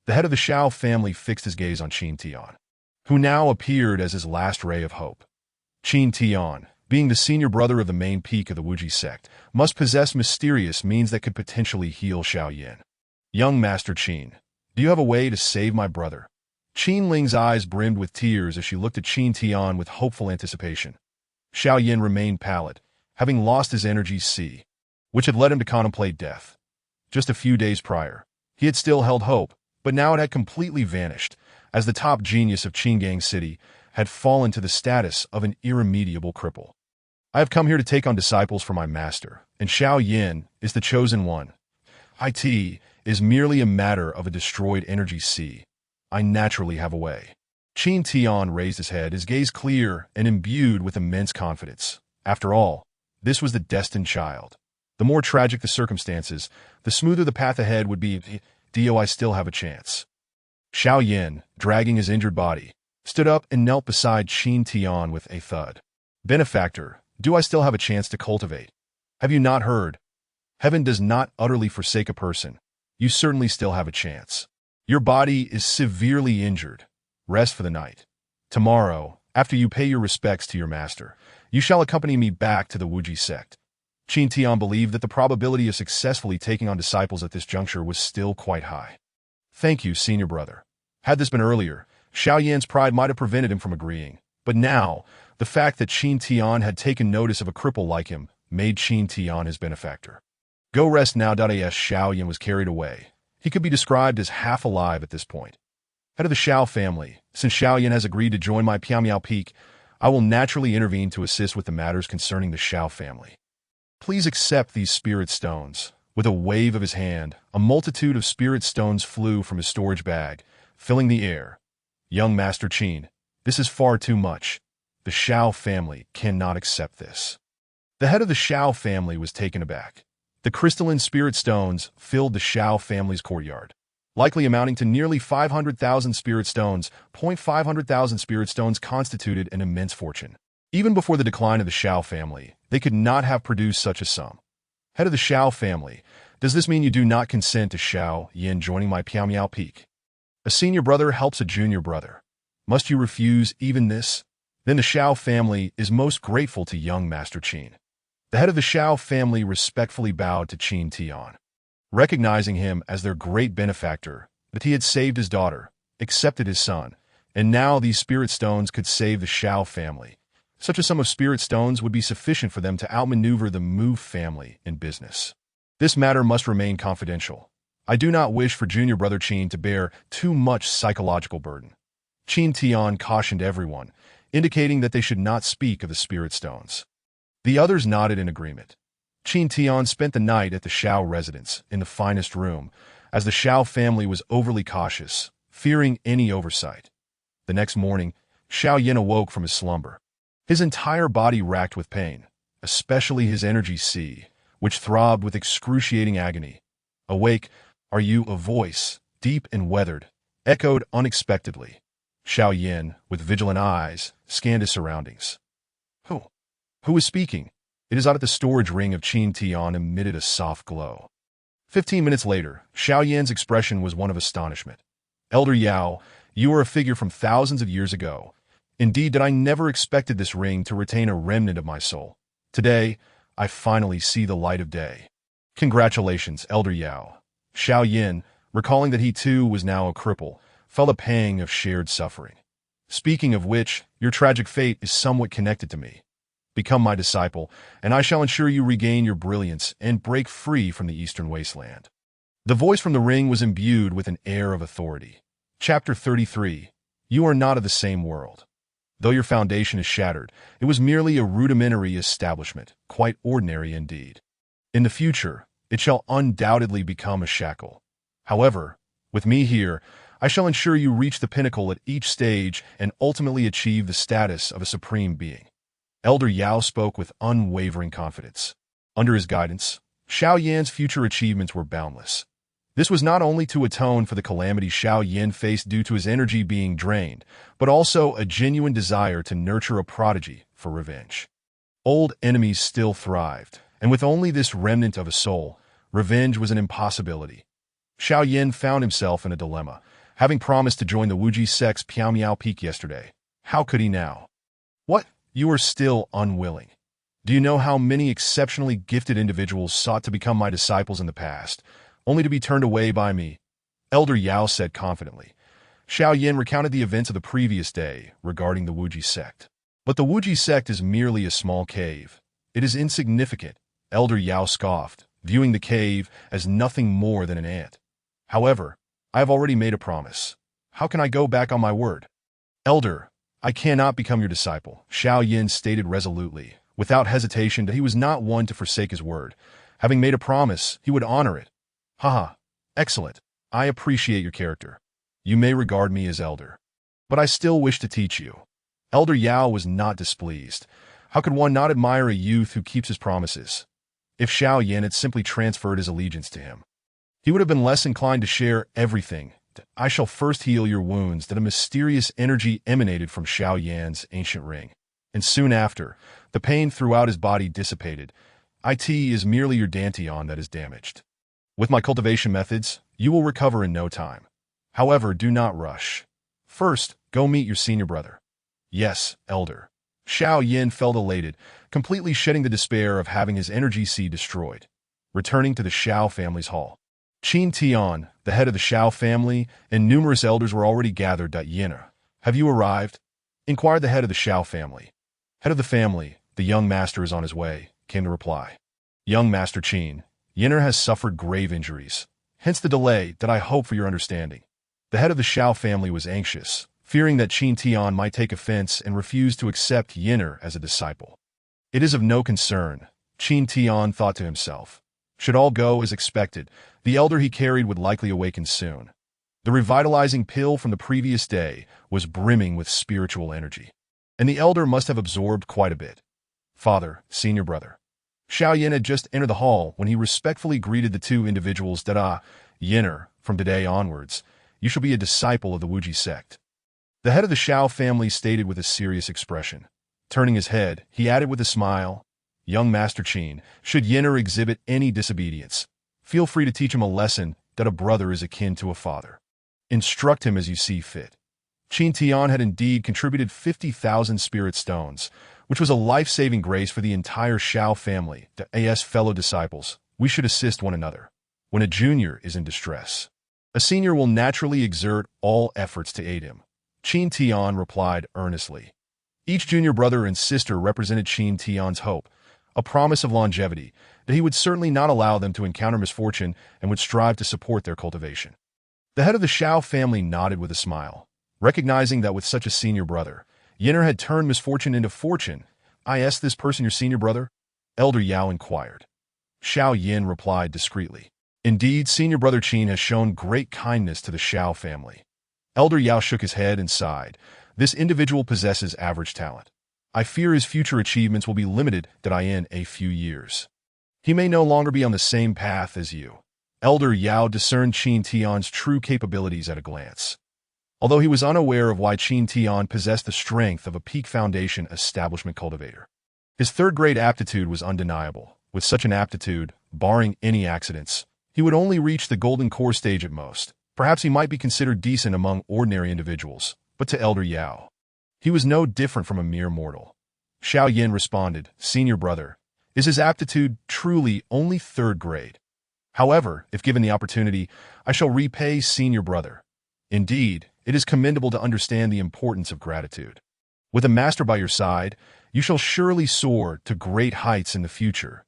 The head of the Xiao family fixed his gaze on Qin Tian, who now appeared as his last ray of hope. Qin Tian, being the senior brother of the main peak of the Wuji sect, must possess mysterious means that could potentially heal Xiao Yan. Young Master Qin, do you have a way to save my brother? Qin Ling's eyes brimmed with tears as she looked at Qin Tian with hopeful anticipation. Xiao Yan remained pallid, having lost his energy sea, which had led him to contemplate death. Just a few days prior, he had still held hope, but now it had completely vanished, as the top genius of Qingang City had fallen to the status of an irremediable cripple. I have come here to take on disciples for my master, and Xiao Yan is the chosen one. It is merely a matter of a destroyed energy sea. I naturally have a way. Qin Tian raised his head, his gaze clear and imbued with immense confidence. After all, this was the destined child. The more tragic the circumstances, the smoother the path ahead would be. I still have a chance. Xiao Yan, dragging his injured body, stood up and knelt beside Qin Tian with a thud. Benefactor, do I still have a chance to cultivate? Have you not heard? Heaven does not utterly forsake a person. You certainly still have a chance. Your body is severely injured. Rest for the night. Tomorrow, after you pay your respects to your master, you shall accompany me back to the Wuji sect. Qin Tian believed that the probability of successfully taking on disciples at this juncture was still quite high. Thank you, senior brother. Had this been earlier, Xiao Yan's pride might have prevented him from agreeing. But now, the fact that Qin Tian had taken notice of a cripple like him made Qin Tian his benefactor. Go rest now. Xiao Yan was carried away. He could be described as half alive at this point. Head of the Xiao family, since Xiao Yan has agreed to join my Piamiao Peak, I will naturally intervene to assist with the matters concerning the Xiao family. Please accept these spirit stones. With a wave of his hand, a multitude of spirit stones flew from his storage bag, filling the air. Young Master Qin, this is far too much. The Xiao family cannot accept this. The head of the Xiao family was taken aback. The crystalline spirit stones filled the Xiao family's courtyard, likely amounting to nearly 500,000 spirit stones. 500,000 spirit stones constituted an immense fortune. Even before the decline of the Xiao family, they could not have produced such a sum. Head of the Xiao family, does this mean you do not consent to Xiao Yan joining my Piamiao Peak? A senior brother helps a junior brother. Must you refuse even this? Then the Xiao family is most grateful to young Master Qin. The head of the Xiao family respectfully bowed to Qin Tian, recognizing him as their great benefactor, that he had saved his daughter, accepted his son, and now these spirit stones could save the Xiao family. Such a sum of spirit stones would be sufficient for them to outmaneuver the Mu family in business. This matter must remain confidential. I do not wish for junior brother Qin to bear too much psychological burden. Qin Tian cautioned everyone, indicating that they should not speak of the spirit stones. The others nodded in agreement. Qin Tian spent the night at the Xiao residence, in the finest room, as the Xiao family was overly cautious, fearing any oversight. The next morning, Xiao Yan awoke from his slumber, his entire body racked with pain, especially his energy sea, which throbbed with excruciating agony. Awake, are you? A voice, deep and weathered, echoed unexpectedly. Xiao Yan, with vigilant eyes, scanned his surroundings. Who is speaking? It is out at the storage ring of Qin Tian emitted a soft glow. 15 minutes later, Xiao Yan's expression was one of astonishment. Elder Yao, you are a figure from thousands of years ago. Indeed, that I never expected this ring to retain a remnant of my soul. Today, I finally see the light of day. Congratulations, Elder Yao. Xiao Yin, recalling that he too was now a cripple, felt a pang of shared suffering. Speaking of which, your tragic fate is somewhat connected to me. Become my disciple, and I shall ensure you regain your brilliance and break free from the Eastern Wasteland. The voice from the ring was imbued with an air of authority. Chapter 33. You are not of the same world. Though your foundation is shattered, it was merely a rudimentary establishment, quite ordinary indeed. In the future, it shall undoubtedly become a shackle. However, with me here, I shall ensure you reach the pinnacle at each stage and ultimately achieve the status of a supreme being. Elder Yao spoke with unwavering confidence. Under his guidance, Xiao Yan's future achievements were boundless. This was not only to atone for the calamity Xiao Yan faced due to his energy being drained, but also a genuine desire to nurture a prodigy for revenge. Old enemies still thrived, and with only this remnant of a soul, revenge was an impossibility. Xiao Yan found himself in a dilemma, having promised to join the Wuji sect's Piaomiao Peak yesterday. How could he now? What? You are still unwilling. Do you know how many exceptionally gifted individuals sought to become my disciples in the past, only to be turned away by me? Elder Yao said confidently. Xiao Yin recounted the events of the previous day regarding the Wuji sect. But the Wuji sect is merely a small cave. It is insignificant, Elder Yao scoffed, viewing the cave as nothing more than an ant. However, I have already made a promise. How can I go back on my word? Elder, I cannot become your disciple, Xiao Yin stated resolutely, without hesitation that he was not one to forsake his word. Having made a promise, he would honor it. Haha, excellent. I appreciate your character. You may regard me as elder. But I still wish to teach you. Elder Yao was not displeased. How could one not admire a youth who keeps his promises? If Xiao Yin had simply transferred his allegiance to him, he would have been less inclined to share everything. I shall first heal your wounds, that a mysterious energy emanated from Xiao Yan's ancient ring. And soon after, the pain throughout his body dissipated. It is merely your dantian that is damaged. With my cultivation methods, you will recover in no time. However, do not rush. First, go meet your senior brother. Yes, elder. Xiao Yin felt elated, completely shedding the despair of having his energy seed destroyed. Returning to the Xiao family's hall. Qin Tian, the head of the Xiao family, and numerous elders were already gathered. Yin'er, have you arrived? Inquired the head of the Xiao family. Head of the family, the young master is on his way, came the reply. Young Master Qin, Yin'er has suffered grave injuries. Hence the delay that I hope for your understanding. The head of the Xiao family was anxious, fearing that Qin Tian might take offense and refuse to accept Yin'er as a disciple. It is of no concern, Qin Tian thought to himself. Should all go as expected, the elder he carried would likely awaken soon. The revitalizing pill from the previous day was brimming with spiritual energy, and the elder must have absorbed quite a bit. Father, senior brother. Xiao Yin had just entered the hall when he respectfully greeted the two individuals. Yin'er, from today onwards, you shall be a disciple of the Wuji sect. The head of the Xiao family stated with a serious expression. Turning his head, he added with a smile, Young Master Qin, should Yin'er exhibit any disobedience, feel free to teach him a lesson that a brother is akin to a father. Instruct him as you see fit. Qin Tian had indeed contributed 50,000 spirit stones, which was a life-saving grace for the entire Xiao family. As fellow disciples, we should assist one another. When a junior is in distress, a senior will naturally exert all efforts to aid him. Qin Tian replied earnestly. Each junior brother and sister represented Qin Tian's hope, a promise of longevity, that he would certainly not allow them to encounter misfortune and would strive to support their cultivation. The head of the Xiao family nodded with a smile, recognizing that with such a senior brother, Yin'er had turned misfortune into fortune. Is this person your senior brother? Elder Yao inquired. Xiao Yin replied discreetly. Indeed, senior brother Qin has shown great kindness to the Xiao family. Elder Yao shook his head and sighed. This individual possesses average talent. I fear his future achievements will be limited in a few years. He may no longer be on the same path as you. Elder Yao discerned Qin Tian's true capabilities at a glance. Although he was unaware of why Qin Tian possessed the strength of a peak foundation establishment cultivator. His third-grade aptitude was undeniable. With such an aptitude, barring any accidents, he would only reach the golden core stage at most. Perhaps he might be considered decent among ordinary individuals, but to Elder Yao, he was no different from a mere mortal. Xiao Yin responded, Senior brother, Is his aptitude truly only third grade? However, if given the opportunity, I shall repay senior brother. Indeed, it is commendable to understand the importance of gratitude. With a master by your side, you shall surely soar to great heights in the future.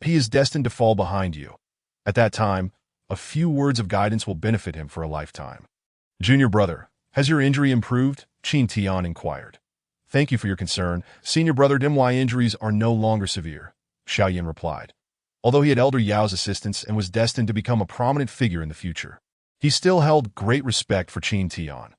He is destined to fall behind you. At that time, a few words of guidance will benefit him for a lifetime. Junior brother, has your injury improved? Qin Tian inquired. Thank you for your concern. Senior brother, my injuries are no longer severe, Xiao Yin replied. Although he had Elder Yao's assistance and was destined to become a prominent figure in the future, he still held great respect for Qin Tian.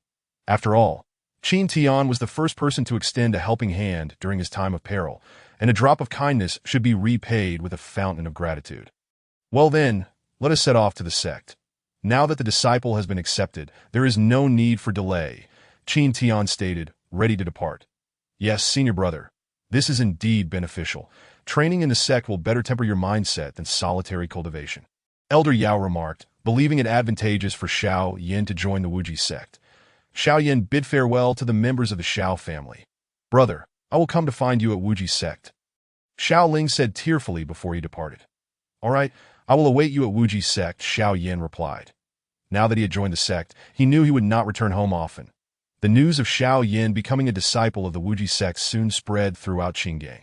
After all, Qin Tian was the first person to extend a helping hand during his time of peril, and a drop of kindness should be repaid with a fountain of gratitude. Well then, let us set off to the sect. Now that the disciple has been accepted, there is no need for delay, Qin Tian stated, ready to depart. Yes, senior brother, this is indeed beneficial. Training in the sect will better temper your mindset than solitary cultivation. Elder Yao remarked, believing it advantageous for Xiao Yin to join the Wuji sect. Xiao Yin bid farewell to the members of the Xiao family. Brother, I will come to find you at Wuji sect. Xiao Ling said tearfully before he departed. All right, I will await you at Wuji sect, Xiao Yin replied. Now that he had joined the sect, he knew he would not return home often. The news of Xiao Yin becoming a disciple of the Wuji sect soon spread throughout Qinggang.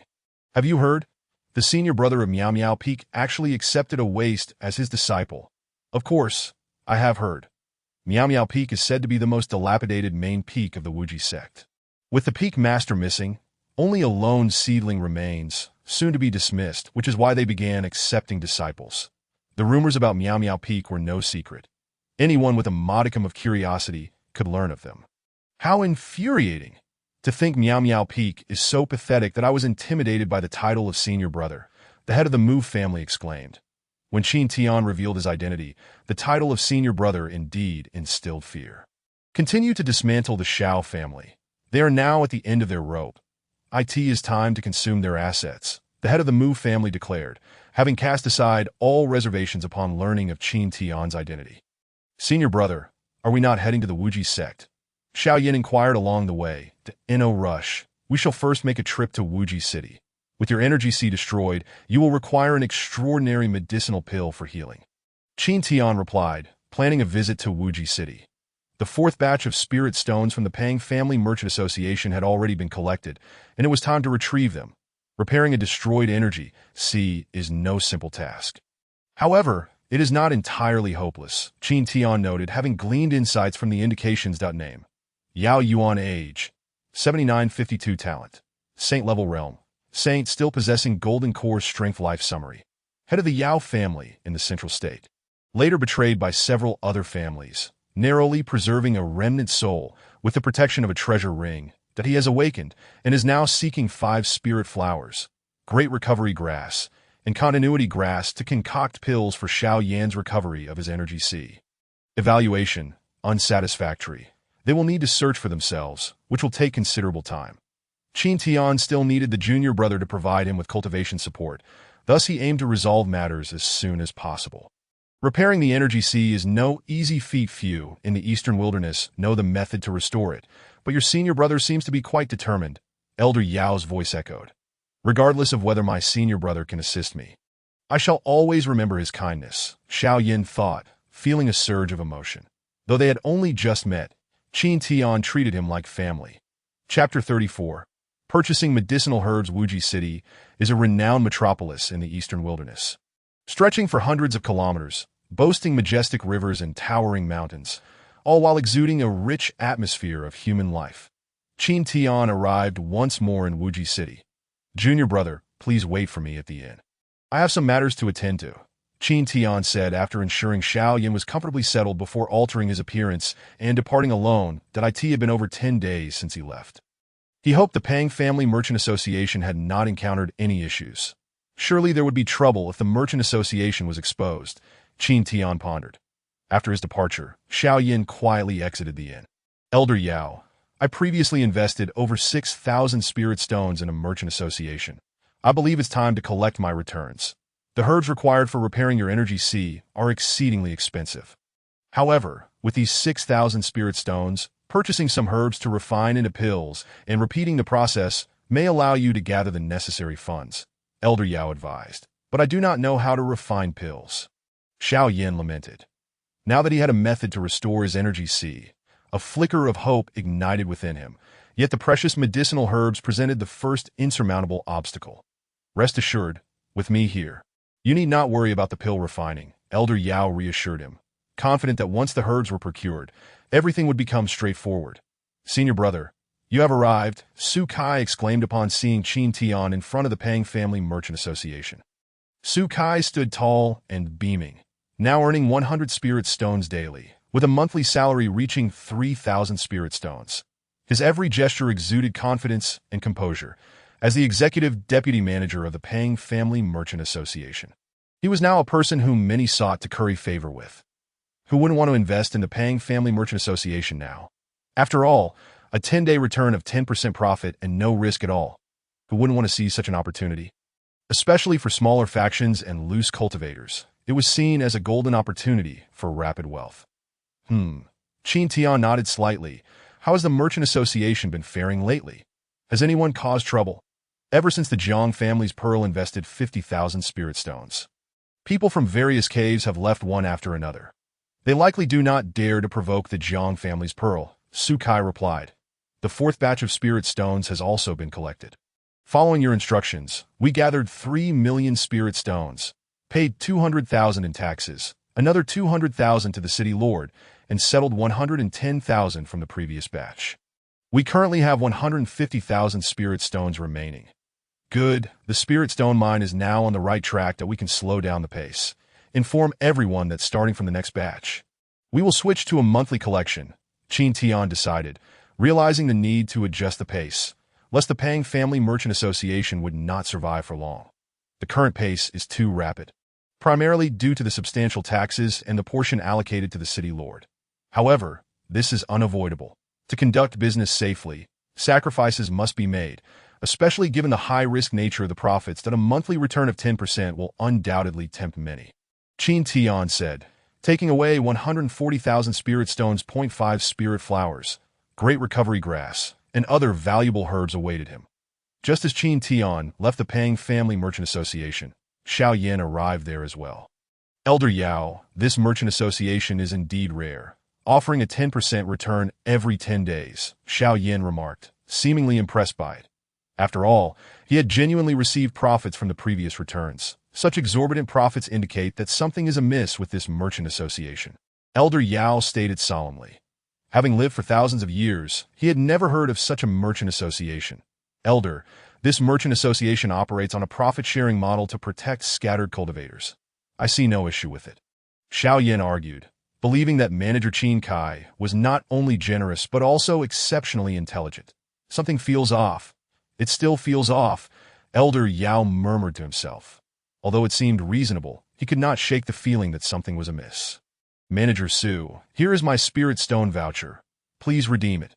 Have you heard? The senior brother of Miao Miao Peak actually accepted a waste as his disciple. Of course, I have heard. Miao Miao Peak is said to be the most dilapidated main peak of the Wuji sect. With the peak master missing, only a lone seedling remains, soon to be dismissed, which is why they began accepting disciples. The rumors about Miao Miao Peak were no secret. Anyone with a modicum of curiosity could learn of them. How infuriating! To think Miao Miao Peak is so pathetic that I was intimidated by the title of senior brother, the head of the Mu family exclaimed. When Qin Tian revealed his identity, the title of senior brother indeed instilled fear. Continue to dismantle the Xiao family. They are now at the end of their rope. It is time to consume their assets, the head of the Mu family declared, having cast aside all reservations upon learning of Qin Tian's identity. Senior brother, are we not heading to the Wuji sect? Xiao Yin inquired along the way. No rush. We shall first make a trip to Wuji City. With your energy sea destroyed, you will require an extraordinary medicinal pill for healing. Qin Tian replied, planning a visit to Wuji City. The fourth batch of spirit stones from the Pang Family Merchant Association had already been collected, and it was time to retrieve them. Repairing a destroyed energy sea is no simple task. However, it is not entirely hopeless, Qin Tian noted, having gleaned insights from the indications. Name. Yao Yuan age. 7952 talent. Saint level realm. Saint still possessing golden core strength life summary. Head of the Yao family in the central state. Later betrayed by several other families, narrowly preserving a remnant soul with the protection of a treasure ring that he has awakened and is now seeking 5 spirit flowers, great recovery grass, and continuity grass to concoct pills for Xiao Yan's recovery of his energy sea. Evaluation, unsatisfactory. They will need to search for themselves, which will take considerable time. Qin Tian still needed the junior brother to provide him with cultivation support, thus he aimed to resolve matters as soon as possible. Repairing the energy sea is no easy feat. Few in the eastern wilderness know the method to restore it, but your senior brother seems to be quite determined, Elder Yao's voice echoed. Regardless of whether my senior brother can assist me, I shall always remember his kindness, Xiao Yin thought, feeling a surge of emotion. Though they had only just met, Qin Tian treated him like family. Chapter 34. Purchasing medicinal herbs. Wuji City is a renowned metropolis in the eastern wilderness. Stretching for hundreds of kilometers, boasting majestic rivers and towering mountains, all while exuding a rich atmosphere of human life. Qin Tian arrived once more in Wuji City. Junior brother, please wait for me at the inn. I have some matters to attend to, Qin Tian said after ensuring Xiao Yin was comfortably settled before altering his appearance and departing alone. It had been over 10 days since he left. He hoped the Pang Family Merchant Association had not encountered any issues. Surely there would be trouble if the Merchant Association was exposed, Qin Tian pondered. After his departure, Xiao Yin quietly exited the inn. Elder Yao, I previously invested over 6,000 spirit stones in a merchant association. I believe it's time to collect my returns. The herbs required for repairing your energy sea are exceedingly expensive. However, with these 6,000 spirit stones, purchasing some herbs to refine into pills and repeating the process may allow you to gather the necessary funds, Elder Yao advised, but I do not know how to refine pills. Xiao Yin lamented. Now that he had a method to restore his energy C, a flicker of hope ignited within him, yet the precious medicinal herbs presented the first insurmountable obstacle. Rest assured, with me here, you need not worry about the pill refining, Elder Yao reassured him, confident that once the herbs were procured, everything would become straightforward. Senior brother, you have arrived, Su Kai exclaimed upon seeing Qin Tian in front of the Pang Family Merchant Association. Su Kai stood tall and beaming, now earning 100 spirit stones daily, with a monthly salary reaching 3,000 spirit stones. His every gesture exuded confidence and composure, as the executive deputy manager of the Pang Family Merchant Association. He was now a person whom many sought to curry favor with. Who wouldn't want to invest in the Pang Family Merchant Association now? After all, a 10-day return of 10% profit and no risk at all. Who wouldn't want to seize such an opportunity? Especially for smaller factions and loose cultivators, it was seen as a golden opportunity for rapid wealth. Qin Tian nodded slightly. How has the Merchant Association been faring lately? Has anyone caused trouble? Ever since the Zhang family's pearl invested 50,000 spirit stones, people from various caves have left one after another. They likely do not dare to provoke the Zhang family's pearl, Su Kai replied. The fourth batch of spirit stones has also been collected. Following your instructions, we gathered 3 million spirit stones, paid 200,000 in taxes, another 200,000 to the city lord, and settled 110,000 from the previous batch. We currently have 150,000 spirit stones remaining. Good, the spirit stone mine is now on the right track that we can slow down the pace. Inform everyone that starting from the next batch, we will switch to a monthly collection, Qin Tian decided, realizing the need to adjust the pace, lest the Pang Family Merchant Association would not survive for long. The current pace is too rapid, primarily due to the substantial taxes and the portion allocated to the city lord. However, this is unavoidable. To conduct business safely, sacrifices must be made, especially given the high-risk nature of the profits that a monthly return of 10% will undoubtedly tempt many. Qin Tian said, taking away 140,000 spirit stones, 0.5 spirit flowers, great recovery grass, and other valuable herbs awaited him. Just as Qin Tian left the Pang Family Merchant Association, Xiao Yin arrived there as well. Elder Yao, this merchant association is indeed rare, offering a 10% return every 10 days, Xiao Yin remarked, seemingly impressed by it. After all, he had genuinely received profits from the previous returns. Such exorbitant profits indicate that something is amiss with this merchant association. Elder Yao stated solemnly. Having lived for thousands of years, he had never heard of such a merchant association. Elder, this merchant association operates on a profit-sharing model to protect scattered cultivators. I see no issue with it. Xiao Yin argued, believing that Manager Qin Kai was not only generous but also exceptionally intelligent. Something feels off. It still feels off, Elder Yao murmured to himself. Although it seemed reasonable, he could not shake the feeling that something was amiss. Manager Su, here is my spirit stone voucher. Please redeem it.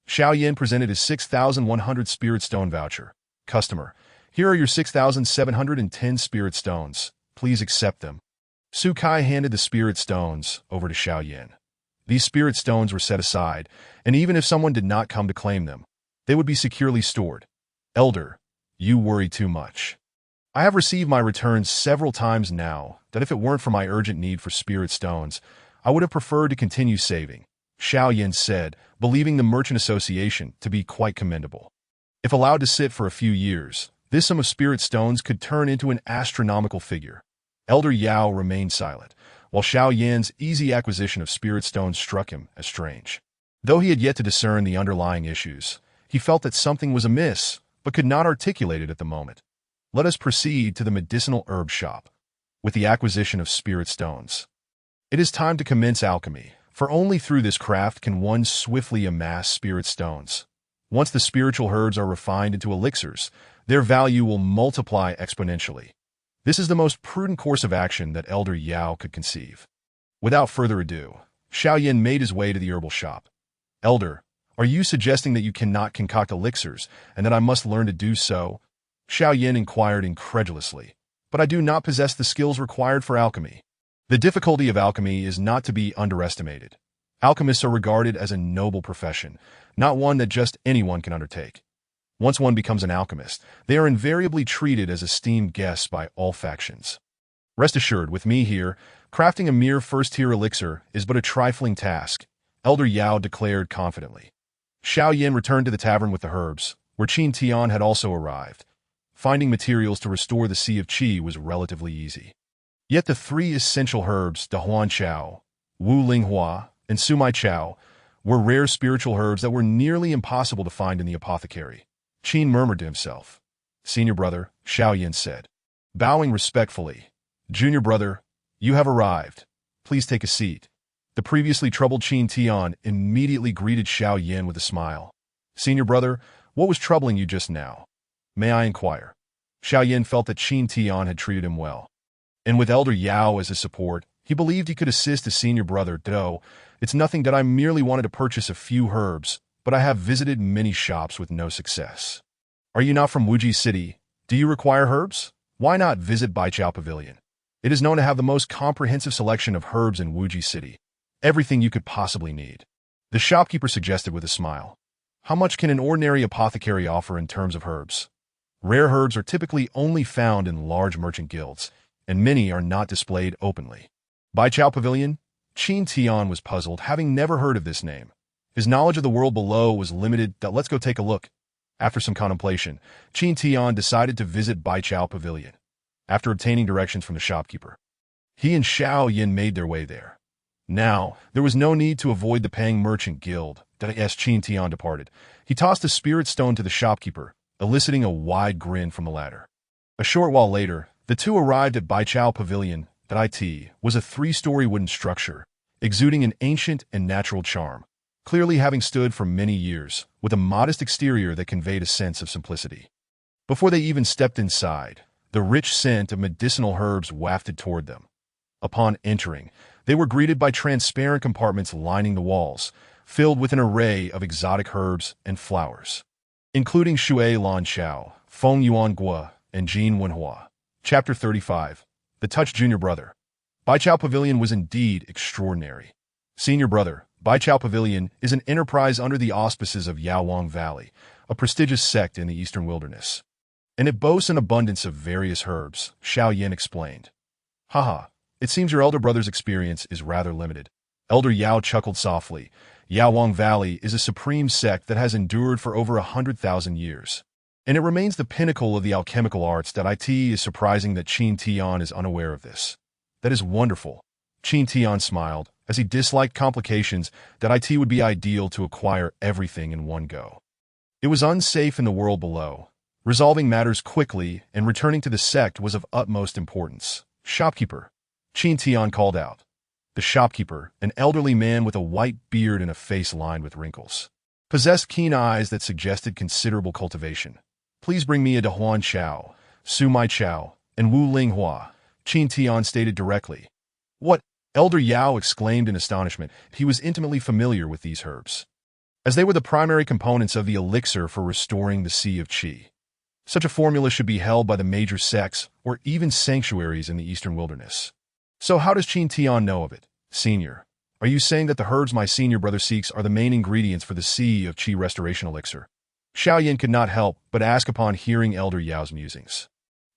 Xiao Yin presented his 6,100 spirit stone voucher. Customer, here are your 6,710 spirit stones. Please accept them. Su Kai handed the spirit stones over to Xiao Yin. These spirit stones were set aside, and even if someone did not come to claim them, they would be securely stored. Elder, you worry too much. I have received my returns several times now that if it weren't for my urgent need for spirit stones, I would have preferred to continue saving, Xiao Yin said, believing the Merchant Association to be quite commendable. If allowed to sit for a few years, this sum of spirit stones could turn into an astronomical figure. Elder Yao remained silent, while Xiao Yin's easy acquisition of spirit stones struck him as strange. Though he had yet to discern the underlying issues, he felt that something was amiss, but could not articulate it at the moment. Let us proceed to the medicinal herb shop, with the acquisition of spirit stones. It is time to commence alchemy, for only through this craft can one swiftly amass spirit stones. Once the spiritual herbs are refined into elixirs, their value will multiply exponentially. This is the most prudent course of action that Elder Yao could conceive. Without further ado, Xiao Yin made his way to the herbal shop. Elder, are you suggesting that you cannot concoct elixirs, and that I must learn to do so? Xiao Yin inquired incredulously. But I do not possess the skills required for alchemy. The difficulty of alchemy is not to be underestimated. Alchemists are regarded as a noble profession, not one that just anyone can undertake. Once one becomes an alchemist, they are invariably treated as esteemed guests by all factions. Rest assured, with me here, crafting a mere first-tier elixir is but a trifling task, Elder Yao declared confidently. Xiao Yin returned to the tavern with the herbs, where Qin Tian had also arrived. Finding materials to restore the Sea of Qi was relatively easy. Yet the three essential herbs, Dahuan Chao, Wu Linghua, and Sumai Chao, were rare spiritual herbs that were nearly impossible to find in the apothecary. Qin murmured to himself. Senior brother, Xiao Yin said. Bowing respectfully, Junior brother, you have arrived. Please take a seat. The previously troubled Qin Tian immediately greeted Xiao Yin with a smile. Senior brother, what was troubling you just now? May I inquire? Xiao Yin felt that Qin Tian had treated him well. And with Elder Yao as his support, he believed he could assist his senior brother, though it's nothing that I merely wanted to purchase a few herbs, but I have visited many shops with no success. Are you not from Wuji City? Do you require herbs? Why not visit Baichao Pavilion? It is known to have the most comprehensive selection of herbs in Wuji City. Everything you could possibly need. The shopkeeper suggested with a smile. How much can an ordinary apothecary offer in terms of herbs? Rare herbs are typically only found in large merchant guilds, and many are not displayed openly. Baichao Pavilion? Qin Tian was puzzled, having never heard of this name. His knowledge of the world below was limited. Let's go take a look. After some contemplation, Qin Tian decided to visit Baichao Pavilion. After obtaining directions from the shopkeeper, he and Xiao Yin made their way there. Now, there was no need to avoid the paying merchant guild. As Qin Tian departed, he tossed a spirit stone to the shopkeeper, eliciting a wide grin from the latter. A short while later, the two arrived at Baichao Pavilion. It was a three-story wooden structure, exuding an ancient and natural charm, clearly having stood for many years, with a modest exterior that conveyed a sense of simplicity. Before they even stepped inside, the rich scent of medicinal herbs wafted toward them. Upon entering, they were greeted by transparent compartments lining the walls, filled with an array of exotic herbs and flowers, including Shui Lan Chao, Feng Yuan Gua, and Jin Wenhua. Chapter 35. The Touch Junior Brother. Baichao Pavilion was indeed extraordinary. Senior brother, Baichao Pavilion is an enterprise under the auspices of Yaowang Valley, a prestigious sect in the eastern wilderness. And it boasts an abundance of various herbs, Xiao Yin explained. Haha, it seems your elder brother's experience is rather limited. Elder Yao chuckled softly. Yaowang Valley is a supreme sect that has endured for over 100,000 years. And it remains the pinnacle of the alchemical arts. It is surprising that Qin Tian is unaware of this. That is wonderful. Qin Tian smiled, as he disliked complications. It would be ideal to acquire everything in one go. It was unsafe in the world below. Resolving matters quickly and returning to the sect was of utmost importance. Shopkeeper, Qin Tian called out. The shopkeeper, an elderly man with a white beard and a face lined with wrinkles, possessed keen eyes that suggested considerable cultivation. Please bring me a Dahuan Chao, Sumai Chao, and Wu Linghua, Qin Tian stated directly. What? Elder Yao exclaimed in astonishment. He was intimately familiar with these herbs, as they were the primary components of the elixir for restoring the Sea of Qi. Such a formula should be held by the major sects or even sanctuaries in the eastern wilderness. So how does Qin Tian know of it? Senior, are you saying that the herbs my senior brother seeks are the main ingredients for the Sea of Qi restoration elixir? Xiao Yin could not help but ask upon hearing Elder Yao's musings.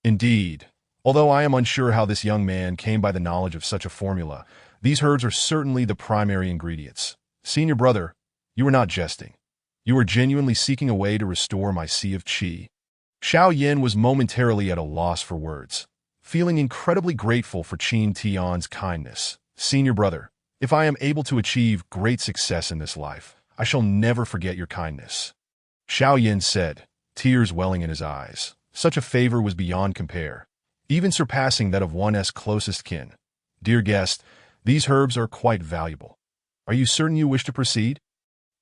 Indeed, although I am unsure how this young man came by the knowledge of such a formula, these herbs are certainly the primary ingredients. Senior brother, you are not jesting. You are genuinely seeking a way to restore my Sea of Qi. Xiao Yin was momentarily at a loss for words, feeling incredibly grateful for Qin Tian's kindness. Senior brother, if I am able to achieve great success in this life, I shall never forget your kindness. Xiao Yin said, tears welling in his eyes. Such a favor was beyond compare, even surpassing that of one's closest kin. Dear guest, these herbs are quite valuable. Are you certain you wish to proceed?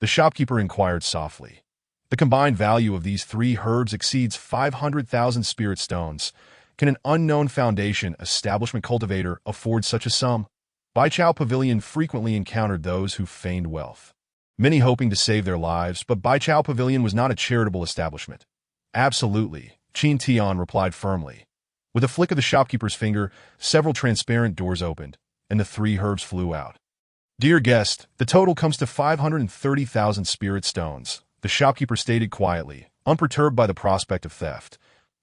The shopkeeper inquired softly. The combined value of these three herbs exceeds 500,000 spirit stones. Can an unknown foundation establishment cultivator afford such a sum? Baichao Pavilion frequently encountered those who feigned wealth, many hoping to save their lives, but Baichao Pavilion was not a charitable establishment. Absolutely, Qin Tian replied firmly. With a flick of the shopkeeper's finger, several transparent doors opened, and the three herbs flew out. Dear guest, the total comes to 530,000 spirit stones, the shopkeeper stated quietly, unperturbed by the prospect of theft.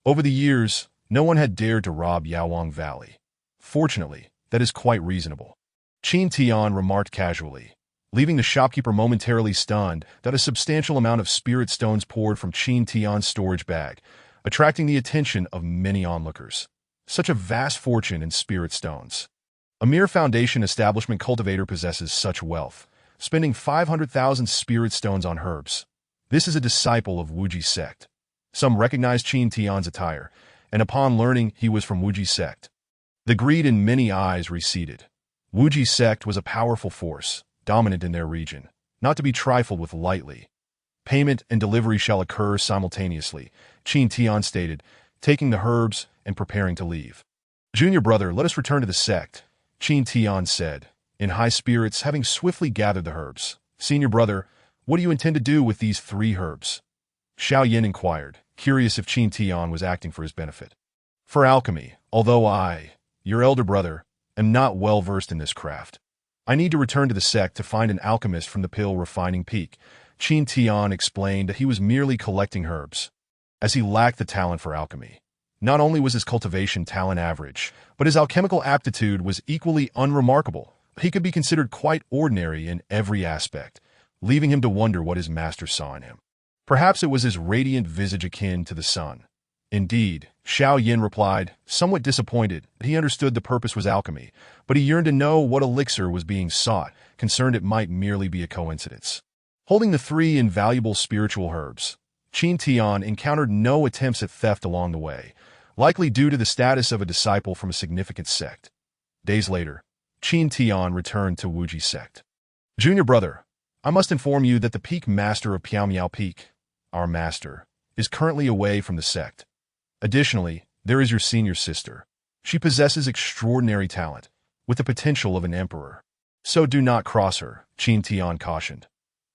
Over the years, no one had dared to rob Yaowang Valley. Fortunately, that is quite reasonable. Qin Tian remarked casually, leaving the shopkeeper momentarily stunned that a substantial amount of spirit stones poured from Qin Tian's storage bag, attracting the attention of many onlookers. Such a vast fortune in spirit stones. A mere foundation establishment cultivator possesses such wealth, spending 500,000 spirit stones on herbs. This is a disciple of Wuji's sect. Some recognized Qin Tian's attire, and upon learning he was from Wuji's sect, the greed in many eyes receded. Wuji's sect was a powerful force, dominant in their region, not to be trifled with lightly. Payment and delivery shall occur simultaneously, Qin Tian stated, taking the herbs and preparing to leave. Junior brother, let us return to the sect, Qin Tian said, in high spirits, having swiftly gathered the herbs. Senior brother, what do you intend to do with these 3 herbs? Xiao Yin inquired, curious if Qin Tian was acting for his benefit. For alchemy, although I, your elder brother, am not well versed in this craft. I need to return to the sect to find an alchemist from the pill refining peak. Qin Tian explained that he was merely collecting herbs, as he lacked the talent for alchemy. Not only was his cultivation talent average, but his alchemical aptitude was equally unremarkable. He could be considered quite ordinary in every aspect, leaving him to wonder what his master saw in him. Perhaps it was his radiant visage akin to the sun. Indeed, Xiao Yin replied, somewhat disappointed. He understood the purpose was alchemy, but he yearned to know what elixir was being sought, concerned it might merely be a coincidence. Holding the 3 invaluable spiritual herbs, Qin Tian encountered no attempts at theft along the way, likely due to the status of a disciple from a significant sect. Days later, Qin Tian returned to Wuji's sect. Junior brother, I must inform you that the peak master of Piao Peak, our master, is currently away from the sect. Additionally, there is your senior sister. She possesses extraordinary talent, with the potential of an emperor. So do not cross her, Qin Tian cautioned.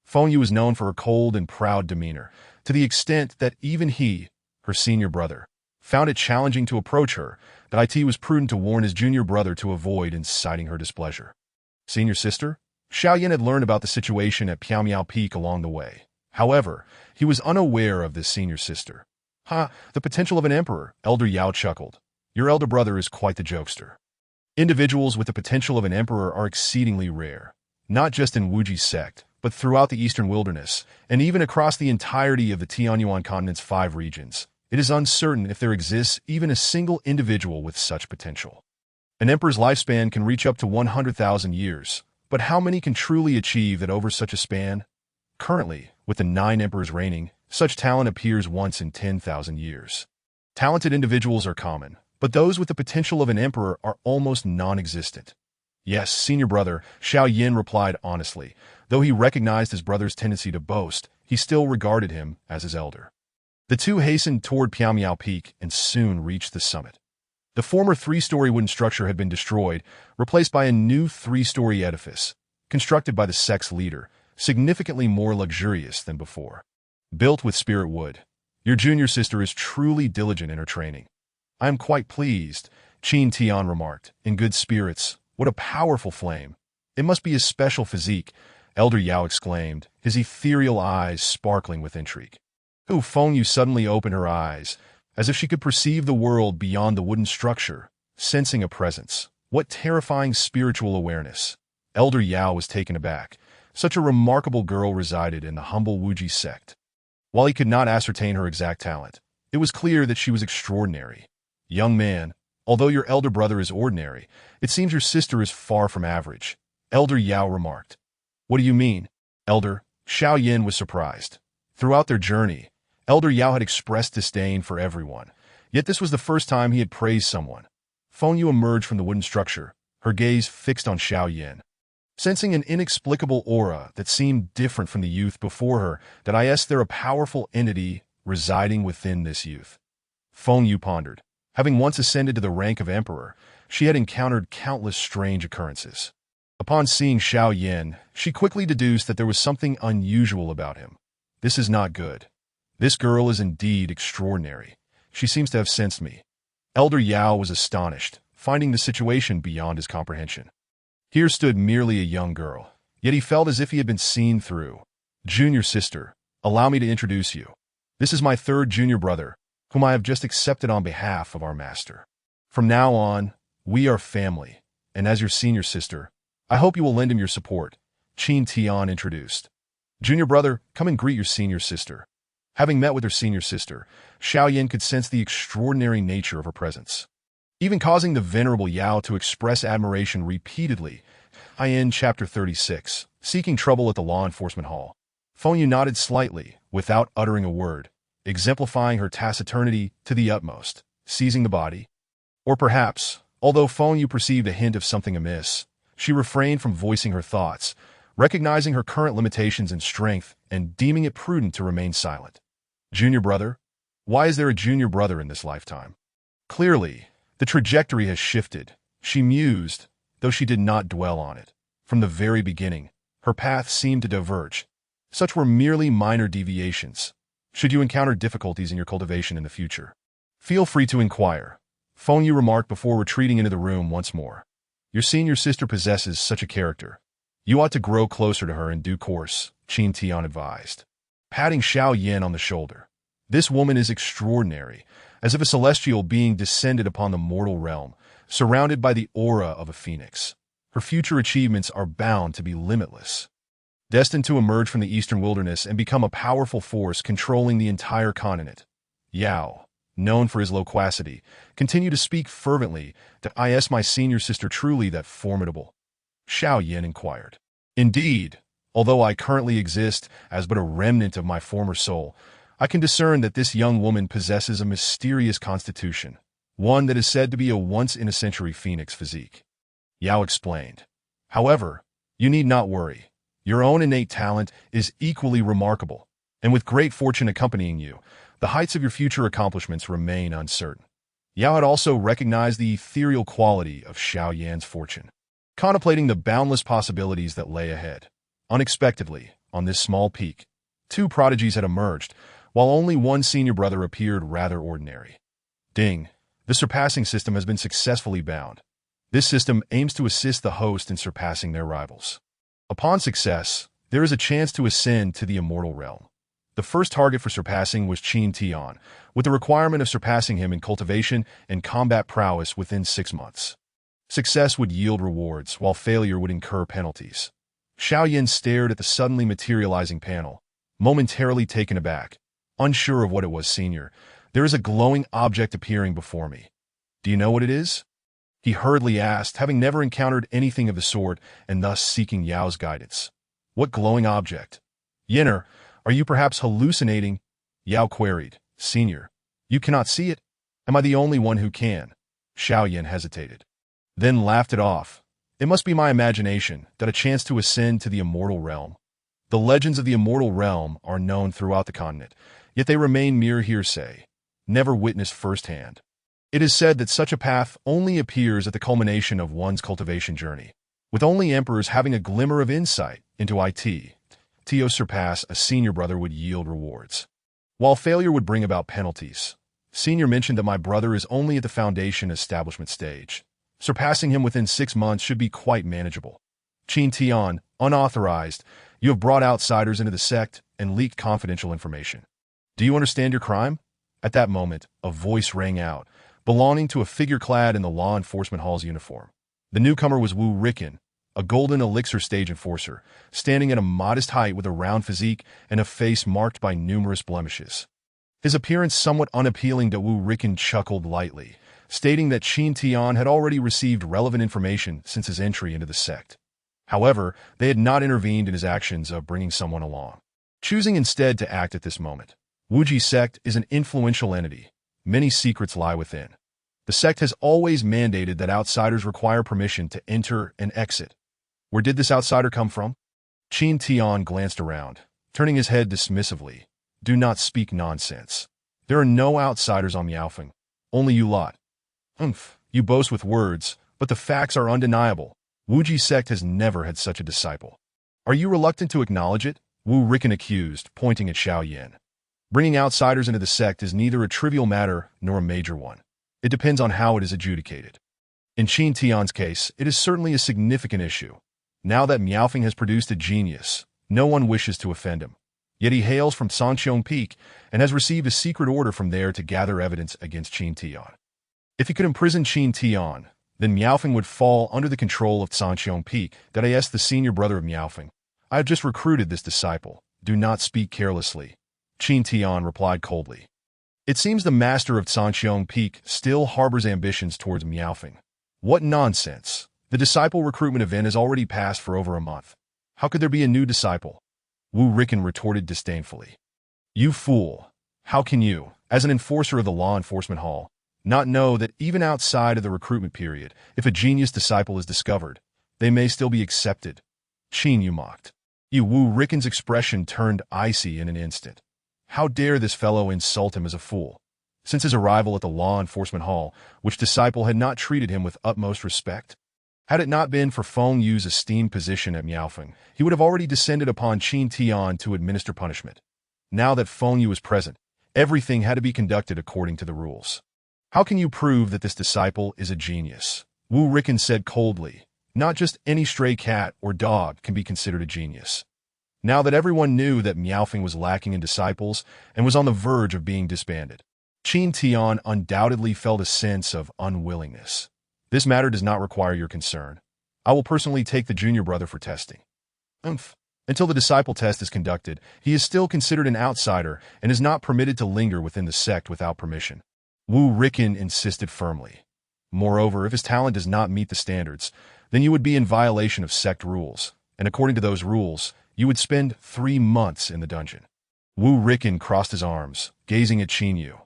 Fengyu was known for her cold and proud demeanor, to the extent that even he, her senior brother, found it challenging to approach her, that it was prudent to warn his junior brother to avoid inciting her displeasure. Senior sister? Xiao Yin had learned about the situation at Piao Peak along the way. However, he was unaware of this senior sister. The potential of an emperor, Elder Yao chuckled. Your elder brother is quite the jokester. Individuals with the potential of an emperor are exceedingly rare, not just in Wuji's sect, but throughout the eastern wilderness, and even across the entirety of the Tianyuan continent's 5 regions. It is uncertain if there exists even a single individual with such potential. An emperor's lifespan can reach up to 100,000 years, but how many can truly achieve that over such a span? Currently, with the 9 emperors reigning, such talent appears once in 10,000 years. Talented individuals are common, but those with the potential of an emperor are almost non-existent. Yes, senior brother, Xiao Yin replied honestly. Though he recognized his brother's tendency to boast, he still regarded him as his elder. The 2 hastened toward Piao Peak and soon reached the summit. The former 3-story wooden structure had been destroyed, replaced by a new 3-story edifice, constructed by the sect's leader, significantly more luxurious than before. Built with spirit wood, your junior sister is truly diligent in her training. I am quite pleased, Qin Tian remarked, in good spirits. What a powerful flame. It must be a special physique, Elder Yao exclaimed, his ethereal eyes sparkling with intrigue. Fengyu suddenly opened her eyes, as if she could perceive the world beyond the wooden structure, sensing a presence. What terrifying spiritual awareness. Elder Yao was taken aback. Such a remarkable girl resided in the humble Wuji sect. While he could not ascertain her exact talent, it was clear that she was extraordinary. Young man, although your elder brother is ordinary, it seems your sister is far from average, Elder Yao remarked. What do you mean, Elder? Xiao Yin was surprised. Throughout their journey, Elder Yao had expressed disdain for everyone, yet this was the first time he had praised someone. Fengyu emerged from the wooden structure, her gaze fixed on Xiao Yin. Sensing an inexplicable aura that seemed different from the youth before her, there a powerful entity residing within this youth. Fengyu pondered. Having once ascended to the rank of emperor, she had encountered countless strange occurrences. Upon seeing Xiao Yin, she quickly deduced that there was something unusual about him. This is not good. This girl is indeed extraordinary. She seems to have sensed me. Elder Yao was astonished, finding the situation beyond his comprehension. Here stood merely a young girl, yet he felt as if he had been seen through. Junior sister, allow me to introduce you. This is my third junior brother, whom I have just accepted on behalf of our master. From now on, we are family, and as your senior sister, I hope you will lend him your support, Qin Tian introduced. Junior brother, come and greet your senior sister. Having met with her senior sister, Xiao Yan could sense the extraordinary nature of her presence, even causing the venerable Yao to express admiration repeatedly. In Chapter 36, Seeking Trouble at the Law Enforcement Hall. Fengyu nodded slightly, without uttering a word, exemplifying her taciturnity to the utmost, seizing the body. Or perhaps, although Fengyu perceived a hint of something amiss, she refrained from voicing her thoughts, recognizing her current limitations and strength and deeming it prudent to remain silent. Junior brother? Why is there a junior brother in this lifetime? Clearly, the trajectory has shifted, she mused, though she did not dwell on it. From the very beginning, her path seemed to diverge. Such were merely minor deviations. Should you encounter difficulties in your cultivation in the future, feel free to inquire, Fengyu remarked before retreating into the room once more. Your senior sister possesses such a character. You ought to grow closer to her in due course, Qin Tian advised, patting Xiao Yan on the shoulder. This woman is extraordinary, as if a celestial being descended upon the mortal realm, surrounded by the aura of a phoenix. Her future achievements are bound to be limitless. Destined to emerge from the eastern wilderness and become a powerful force controlling the entire continent. Yao, known for his loquacity, continued to speak fervently. Is my senior sister truly that formidable? Xiao Yan inquired. Indeed, although I currently exist as but a remnant of my former soul, I can discern that this young woman possesses a mysterious constitution, one that is said to be a once-in-a-century phoenix physique. Yao explained. However, you need not worry. Your own innate talent is equally remarkable, and with great fortune accompanying you, the heights of your future accomplishments remain uncertain. Yao had also recognized the ethereal quality of Xiao Yan's fortune, contemplating the boundless possibilities that lay ahead. Unexpectedly, on this small peak, two prodigies had emerged, while only one senior brother appeared rather ordinary. Ding! The surpassing system has been successfully bound. This system aims to assist the host in surpassing their rivals. Upon success, there is a chance to ascend to the immortal realm. The first target for surpassing was Qin Tian, with the requirement of surpassing him in cultivation and combat prowess within 6 months. Success would yield rewards, while failure would incur penalties. Xiao Yan stared at the suddenly materializing panel, momentarily taken aback. Unsure of what it was, senior, there is a glowing object appearing before me. Do you know what it is? He hurriedly asked, having never encountered anything of the sort and thus seeking Yao's guidance. What glowing object? Yenner, are you perhaps hallucinating? Yao queried. Senior, you cannot see it? Am I the only one who can? Xiao Yan hesitated, then laughed it off. It must be my imagination, that a chance to ascend to the immortal realm. The legends of the immortal realm are known throughout the continent, yet they remain mere hearsay, never witnessed firsthand. It is said that such a path only appears at the culmination of one's cultivation journey, with only emperors having a glimmer of insight into it. To surpass a senior brother would yield rewards, while failure would bring about penalties. Senior mentioned that my brother is only at the foundation establishment stage. Surpassing him within 6 months should be quite manageable. Qin Tian, unauthorized, you have brought outsiders into the sect and leaked confidential information. Do you understand your crime? At that moment, a voice rang out, belonging to a figure clad in the law enforcement hall's uniform. The newcomer was Wu Ricken, a golden elixir stage enforcer, standing at a modest height with a round physique and a face marked by numerous blemishes. His appearance somewhat unappealing to Wu Ricken chuckled lightly, stating that Qin Tian had already received relevant information since his entry into the sect. However, they had not intervened in his actions of bringing someone along, choosing instead to act at this moment. Wuji sect is an influential entity. Many secrets lie within. The sect has always mandated that outsiders require permission to enter and exit. Where did this outsider come from? Qin Tian glanced around, turning his head dismissively. Do not speak nonsense. There are no outsiders on Miaofeng. Only you lot. You boast with words, but the facts are undeniable. Wuji sect has never had such a disciple. Are you reluctant to acknowledge it? Wu Ricken accused, pointing at Xiao Yan. Bringing outsiders into the sect is neither a trivial matter nor a major one. It depends on how it is adjudicated. In Qin Tian's case, it is certainly a significant issue. Now that Miaofeng has produced a genius, no one wishes to offend him. Yet he hails from Sanxiong Peak and has received a secret order from there to gather evidence against Qin Tian. If he could imprison Qin Tian, then Miaofeng would fall under the control of Sanxiong Peak. That I asked the senior brother of Miaofeng. I have just recruited this disciple. Do not speak carelessly. Qin Tian replied coldly. It seems the master of Sanxiong Peak still harbors ambitions towards Miaofeng. What nonsense! The disciple recruitment event has already passed for over a month. How could there be a new disciple? Wu Ricken retorted disdainfully. You fool! How can you, as an enforcer of the law enforcement hall, not know that even outside of the recruitment period, if a genius disciple is discovered, they may still be accepted? Qin, you mocked. Wu Ricken's expression turned icy in an instant. How dare this fellow insult him as a fool? Since his arrival at the law enforcement hall, which disciple had not treated him with utmost respect? Had it not been for Feng Yu's esteemed position at Miaofeng, he would have already descended upon Qin Tian to administer punishment. Now that Feng Yu was present, everything had to be conducted according to the rules. How can you prove that this disciple is a genius? Wu Ricken said coldly. Not just any stray cat or dog can be considered a genius. Now that everyone knew that Miaofeng was lacking in disciples and was on the verge of being disbanded, Qin Tian undoubtedly felt a sense of unwillingness. This matter does not require your concern. I will personally take the junior brother for testing. Until the disciple test is conducted, he is still considered an outsider and is not permitted to linger within the sect without permission. Wu Ricken insisted firmly. Moreover, if his talent does not meet the standards, then you would be in violation of sect rules, and according to those rules, you would spend 3 months in the dungeon. Wu Ricken crossed his arms, gazing at Qin Yu.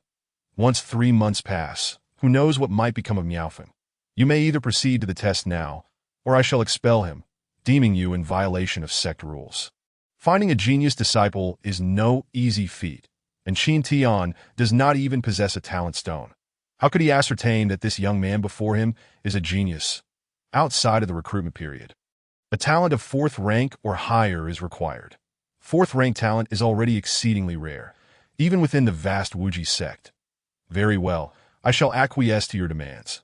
Once 3 months pass, who knows what might become of Miaofeng? You may either proceed to the test now, or I shall expel him, deeming you in violation of sect rules. Finding a genius disciple is no easy feat, and Qin Tian does not even possess a talent stone. How could he ascertain that this young man before him is a genius? Outside of the recruitment period, a talent of 4th rank or higher is required. 4th rank talent is already exceedingly rare, even within the vast Wuji sect. Very well, I shall acquiesce to your demands.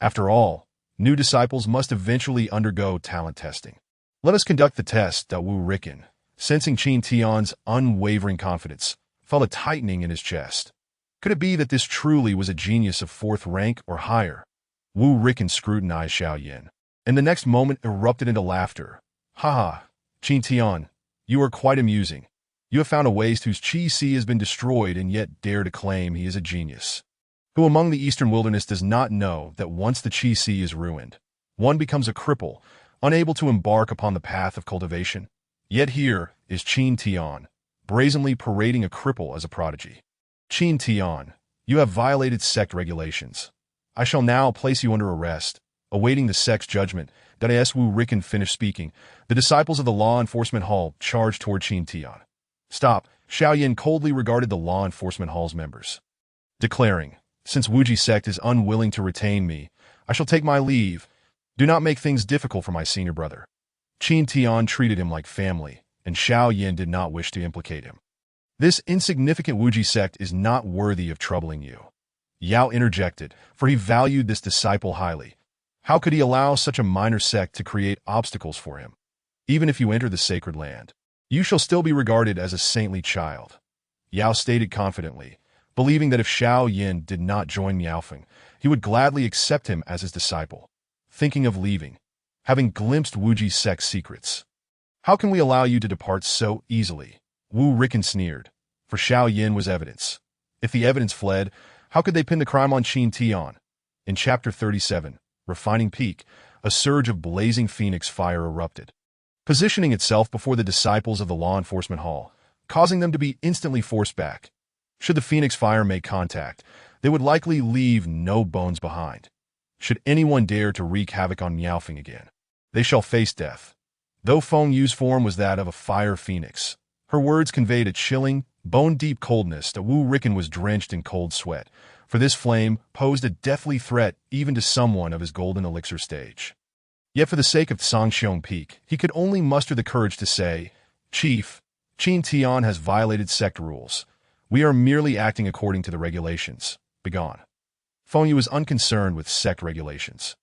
After all, new disciples must eventually undergo talent testing. Let us conduct the test. Wu Ricken, sensing Qin Tian's unwavering confidence, felt a tightening in his chest. Could it be that this truly was a genius of 4th rank or higher? Wu Ricken scrutinized Xiaoyan, and the next moment erupted into laughter. Ha! Qin Tian, you are quite amusing. You have found a waste whose qi has been destroyed and yet dare to claim he is a genius. Who among the eastern wilderness does not know that once the qi is ruined, one becomes a cripple, unable to embark upon the path of cultivation? Yet here is Qin Tian, brazenly parading a cripple as a prodigy. Qin Tian, you have violated sect regulations. I shall now place you under arrest, awaiting the sect's judgment. As Wu Ricken finished speaking, the disciples of the law enforcement hall charged toward Qin Tian. Stop! Xiaoyan coldly regarded the law enforcement hall's members, declaring, since Wuji sect is unwilling to retain me, I shall take my leave. Do not make things difficult for my senior brother. Qin Tian treated him like family, and Xiaoyan did not wish to implicate him. This insignificant Wuji sect is not worthy of troubling you. Yao interjected, for he valued this disciple highly. How could he allow such a minor sect to create obstacles for him? Even if you enter the sacred land, you shall still be regarded as a saintly child. Yao stated confidently, believing that if Xiaoyan did not join Miaofeng, he would gladly accept him as his disciple. Thinking of leaving, having glimpsed Wuji sect's secrets. How can we allow you to depart so easily? Wu Ricken sneered, for Xiaoyan was evidence. If the evidence fled, how could they pin the crime on Qin Tian? In Chapter 37, Refining Peak, a surge of blazing phoenix fire erupted, positioning itself before the disciples of the law enforcement hall, causing them to be instantly forced back. Should the phoenix fire make contact, they would likely leave no bones behind. Should anyone dare to wreak havoc on Miaofeng again, they shall face death. Though Feng Yu's form was that of a fire phoenix, her words conveyed a chilling, bone-deep coldness that Wu Ricken was drenched in cold sweat, for this flame posed a deathly threat even to someone of his golden elixir stage. Yet for the sake of Sanxiong Peak, he could only muster the courage to say, Chief, Qin Tian has violated sect rules. We are merely acting according to the regulations. Begone. Feng Yu was unconcerned with sect regulations.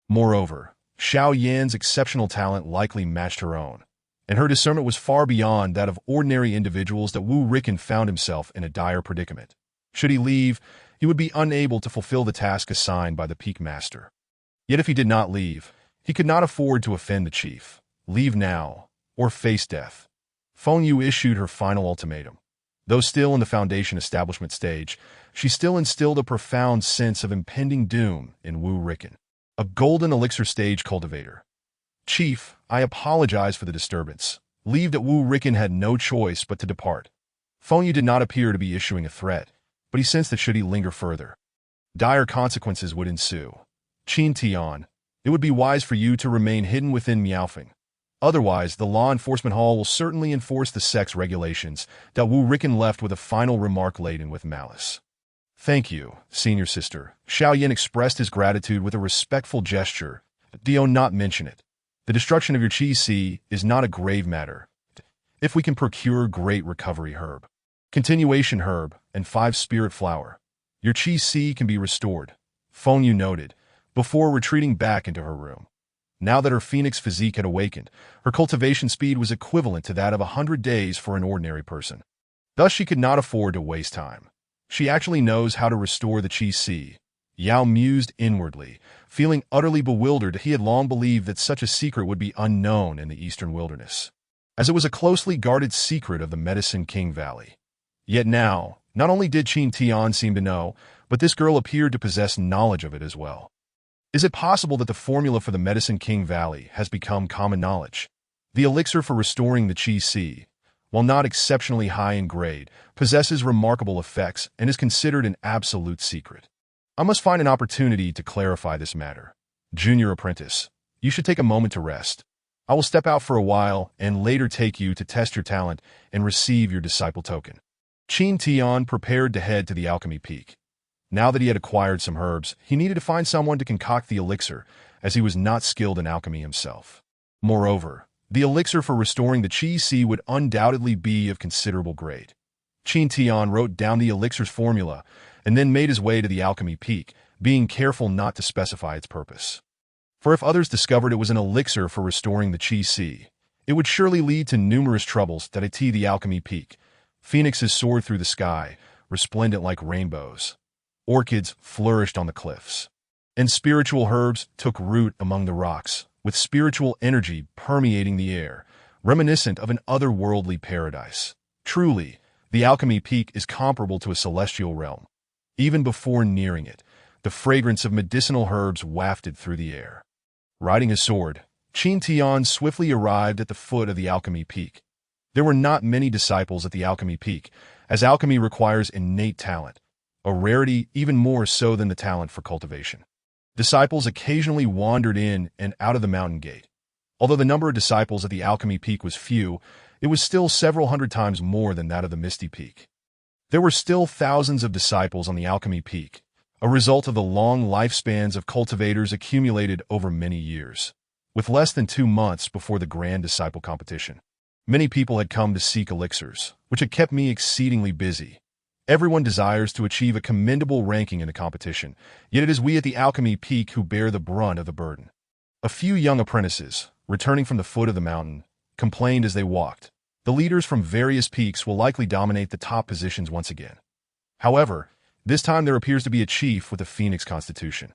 Moreover, Xiaoyan's exceptional talent likely matched her own. and her discernment was far beyond that of ordinary individuals that Wu Ricken found himself in a dire predicament. Should he leave, he would be unable to fulfill the task assigned by the Peak Master. Yet if he did not leave, he could not afford to offend the chief. Leave now, or face death. Feng Yu issued her final ultimatum. Though still in the Foundation establishment stage, she still instilled a profound sense of impending doom in Wu Ricken, a golden elixir stage cultivator. Chief, I apologize for the disturbance. Leave that Wu Ricken had no choice but to depart. Feng Yu did not appear to be issuing a threat, but he sensed that should he linger further, dire consequences would ensue. Qin Tian, it would be wise for you to remain hidden within Miaofeng. Otherwise, the Law Enforcement Hall will certainly enforce the sex regulations. That Wu Ricken left with a final remark laden with malice. Thank you, senior sister. Xiao Yin expressed his gratitude with a respectful gesture. Do not mention it. The destruction of your Qi Si is not a grave matter. If we can procure Great Recovery Herb, Continuation Herb, and 5 Spirit Flower, your Qi Si can be restored, Feng Yu noted, before retreating back into her room. Now that her phoenix physique had awakened, her cultivation speed was equivalent to that of 100 days for an ordinary person. Thus she could not afford to waste time. She actually knows how to restore the Qi Si. Yao mused inwardly, feeling utterly bewildered. He had long believed that such a secret would be unknown in the eastern wilderness, as it was a closely guarded secret of the Medicine King Valley. Yet now, not only did Qin Tian seem to know, but this girl appeared to possess knowledge of it as well. Is it possible that the formula for the Medicine King Valley has become common knowledge? The elixir for restoring the Qi Si, while not exceptionally high in grade, possesses remarkable effects and is considered an absolute secret. I must find an opportunity to clarify this matter. Junior apprentice, you should take a moment to rest. I will step out for a while and later take you to test your talent and receive your disciple token. Qin Tian prepared to head to the Alchemy Peak. Now that he had acquired some herbs, he needed to find someone to concoct the elixir, as he was not skilled in alchemy himself. Moreover, the elixir for restoring the Qi Si would undoubtedly be of considerable grade. Qin Tian wrote down the elixir's formula and then made his way to the Alchemy Peak, being careful not to specify its purpose. For if others discovered it was an elixir for restoring the Qi Si, it would surely lead to numerous troubles. At the Alchemy Peak, phoenixes soared through the sky, resplendent like rainbows. Orchids flourished on the cliffs, and spiritual herbs took root among the rocks, with spiritual energy permeating the air, reminiscent of an otherworldly paradise. Truly, the Alchemy Peak is comparable to a celestial realm. Even before nearing it, the fragrance of medicinal herbs wafted through the air. Riding his sword, Qin Tian swiftly arrived at the foot of the Alchemy Peak. There were not many disciples at the Alchemy Peak, as alchemy requires innate talent, a rarity even more so than the talent for cultivation. Disciples occasionally wandered in and out of the mountain gate. Although the number of disciples at the Alchemy Peak was few, it was still several hundred times more than that of the Misty Peak. There were still thousands of disciples on the Alchemy Peak, a result of the long lifespans of cultivators accumulated over many years. With less than 2 months before the Grand Disciple Competition, many people had come to seek elixirs, which had kept me exceedingly busy. Everyone desires to achieve a commendable ranking in the competition, yet it is we at the Alchemy Peak who bear the brunt of the burden. A few young apprentices, returning from the foot of the mountain, complained as they walked. The leaders from various peaks will likely dominate the top positions once again. However, this time there appears to be a chief with a phoenix constitution,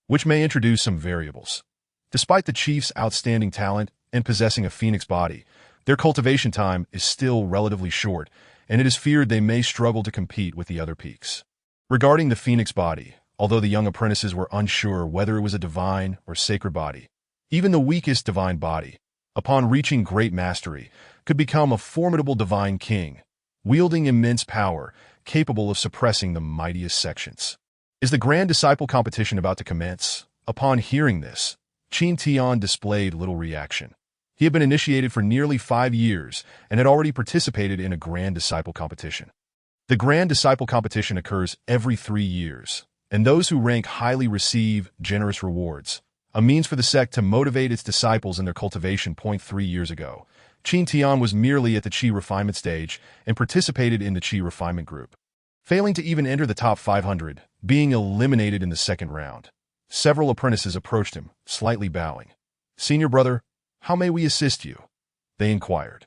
which may introduce some variables. Despite the chief's outstanding talent and possessing a phoenix body, their cultivation time is still relatively short, and it is feared they may struggle to compete with the other peaks. Regarding the phoenix body, although the young apprentices were unsure whether it was a divine or sacred body, even the weakest divine body, upon reaching great mastery, could become a formidable divine king, wielding immense power, capable of suppressing the mightiest sections. Is the Grand Disciple Competition about to commence? Upon hearing this, Qin Tian displayed little reaction. He had been initiated for nearly 5 years and had already participated in a Grand Disciple Competition. The Grand Disciple Competition occurs every 3 years, and those who rank highly receive generous rewards, a means for the sect to motivate its disciples in their cultivation. 3 years ago, Qin Tian was merely at the Qi refinement stage and participated in the Qi refinement group, failing to even enter the top 500, being eliminated in the second round. Several apprentices approached him, slightly bowing. "Senior brother, how may we assist you?" they inquired.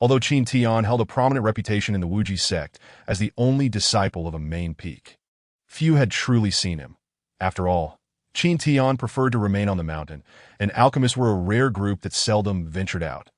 Although Qin Tian held a prominent reputation in the Wuji sect as the only disciple of a main peak, few had truly seen him. After all, Qin Tian preferred to remain on the mountain, and alchemists were a rare group that seldom ventured out.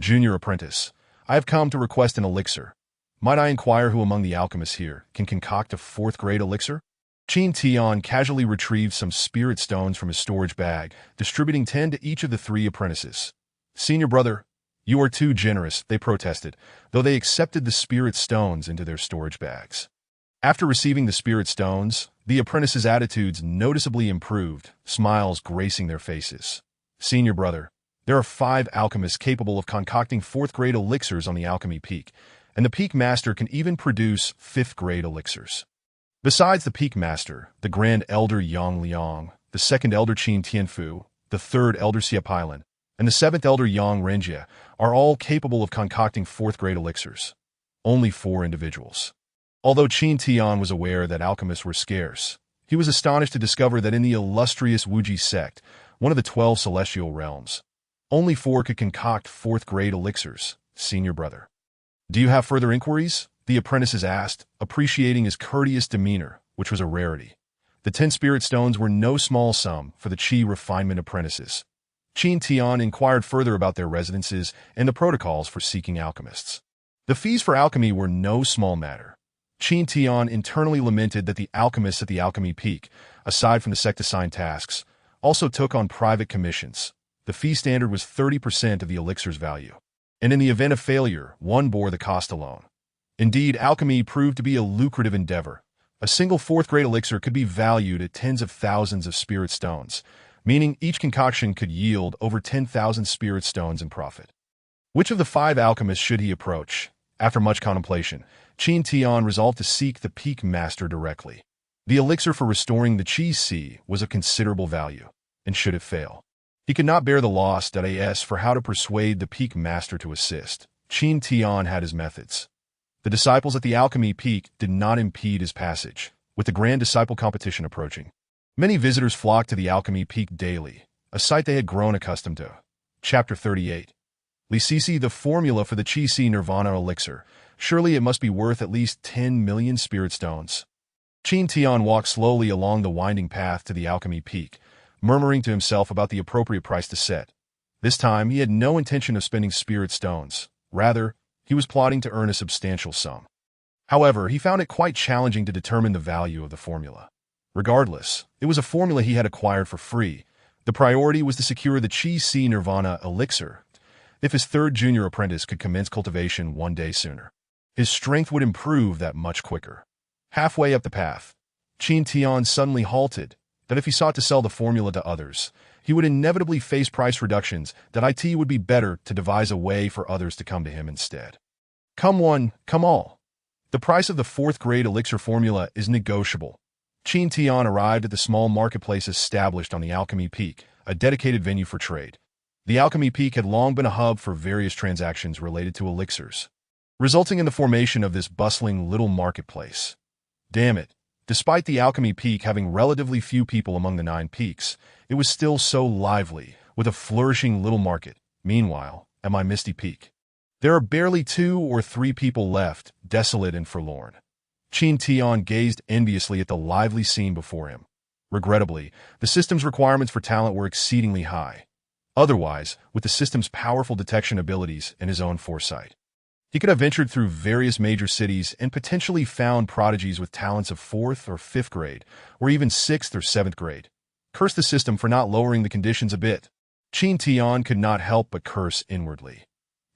Junior apprentice, I have come to request an elixir. Might I inquire who among the alchemists here can concoct a fourth-grade elixir? Qin Tian casually retrieved some spirit stones from his storage bag, distributing 10 to each of the 3 apprentices. Senior brother, you are too generous, they protested, though they accepted the spirit stones into their storage bags. After receiving the spirit stones, the apprentices' attitudes noticeably improved, smiles gracing their faces. Senior brother, there are 5 alchemists capable of concocting 4th-grade elixirs on the alchemy peak, and the peak master can even produce 5th-grade elixirs. Besides the peak master, the Grand Elder Yang Liang, the 2nd Elder Qin Tianfu, the 3rd Elder Xia Pailan, and the 7th Elder Yang Renjie are all capable of concocting 4th-grade elixirs. Only 4 individuals. Although Qin Tian was aware that alchemists were scarce, he was astonished to discover that in the illustrious Wuji sect, one of the 12 celestial realms, only 4 could concoct 4th-grade elixirs. Senior brother, do you have further inquiries? The apprentices asked, appreciating his courteous demeanor, which was a rarity. The 10 spirit stones were no small sum for the Qi refinement apprentices. Qin Tian inquired further about their residences and the protocols for seeking alchemists. The fees for alchemy were no small matter. Qin Tian internally lamented that the alchemists at the alchemy peak, aside from the sect-assigned tasks, also took on private commissions. The fee standard was 30% of the elixir's value, and in the event of failure, one bore the cost alone. Indeed, alchemy proved to be a lucrative endeavor. A single 4th-grade elixir could be valued at tens of thousands of spirit stones, meaning each concoction could yield over 10,000 spirit stones in profit. Which of the 5 alchemists should he approach? After much contemplation, Qin Tian resolved to seek the peak master directly. The elixir for restoring the Qi Si was of considerable value, and should it fail, he could not bear the loss. As for how to persuade the peak master to assist, Qin Tian had his methods. The disciples at the alchemy peak did not impede his passage, with the grand disciple competition approaching. Many visitors flocked to the alchemy peak daily, a sight they had grown accustomed to. Chapter 38. Li Sisi, the formula for the Qi Si Nirvana elixir. Surely it must be worth at least 10 million spirit stones. Qin Tian walked slowly along the winding path to the alchemy peak, murmuring to himself about the appropriate price to set. This time he had no intention of spending spirit stones. Rather, he was plotting to earn a substantial sum. However, he found it quite challenging to determine the value of the formula. Regardless, it was a formula he had acquired for free. The priority was to secure the Qi Si Nirvana elixir. If his 3rd junior apprentice could commence cultivation one day sooner, his strength would improve that much quicker. Halfway up the path, Qin Tian suddenly halted, that if he sought to sell the formula to others, he would inevitably face price reductions, that it would be better to devise a way for others to come to him instead. Come one, come all. The price of the 4th-grade elixir formula is negotiable. Qin Tian arrived at the small marketplace established on the Alchemy Peak, a dedicated venue for trade. The Alchemy Peak had long been a hub for various transactions related to elixirs, resulting in the formation of this bustling little marketplace. Damn it, despite the Alchemy Peak having relatively few people among the 9 peaks, it was still so lively, with a flourishing little market. Meanwhile, at my misty peak, there are barely 2 or 3 people left, desolate and forlorn. Qin Tian gazed enviously at the lively scene before him. Regrettably, the system's requirements for talent were exceedingly high. Otherwise, with the system's powerful detection abilities and his own foresight, he could have ventured through various major cities and potentially found prodigies with talents of 4th or 5th grade, or even 6th or 7th grade. Curse the system for not lowering the conditions a bit. Qin Tian could not help but curse inwardly.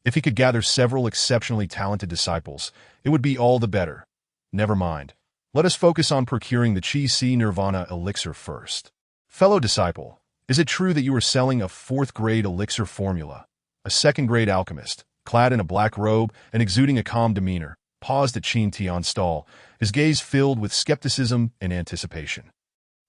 If he could gather several exceptionally talented disciples, it would be all the better. Never mind. Let us focus on procuring the Qi Si Nirvana elixir first. Fellow disciple, is it true that you are selling a 4th-grade elixir formula? A 2nd-grade alchemist, clad in a black robe and exuding a calm demeanor, paused at Qin Tian's stall, his gaze filled with skepticism and anticipation.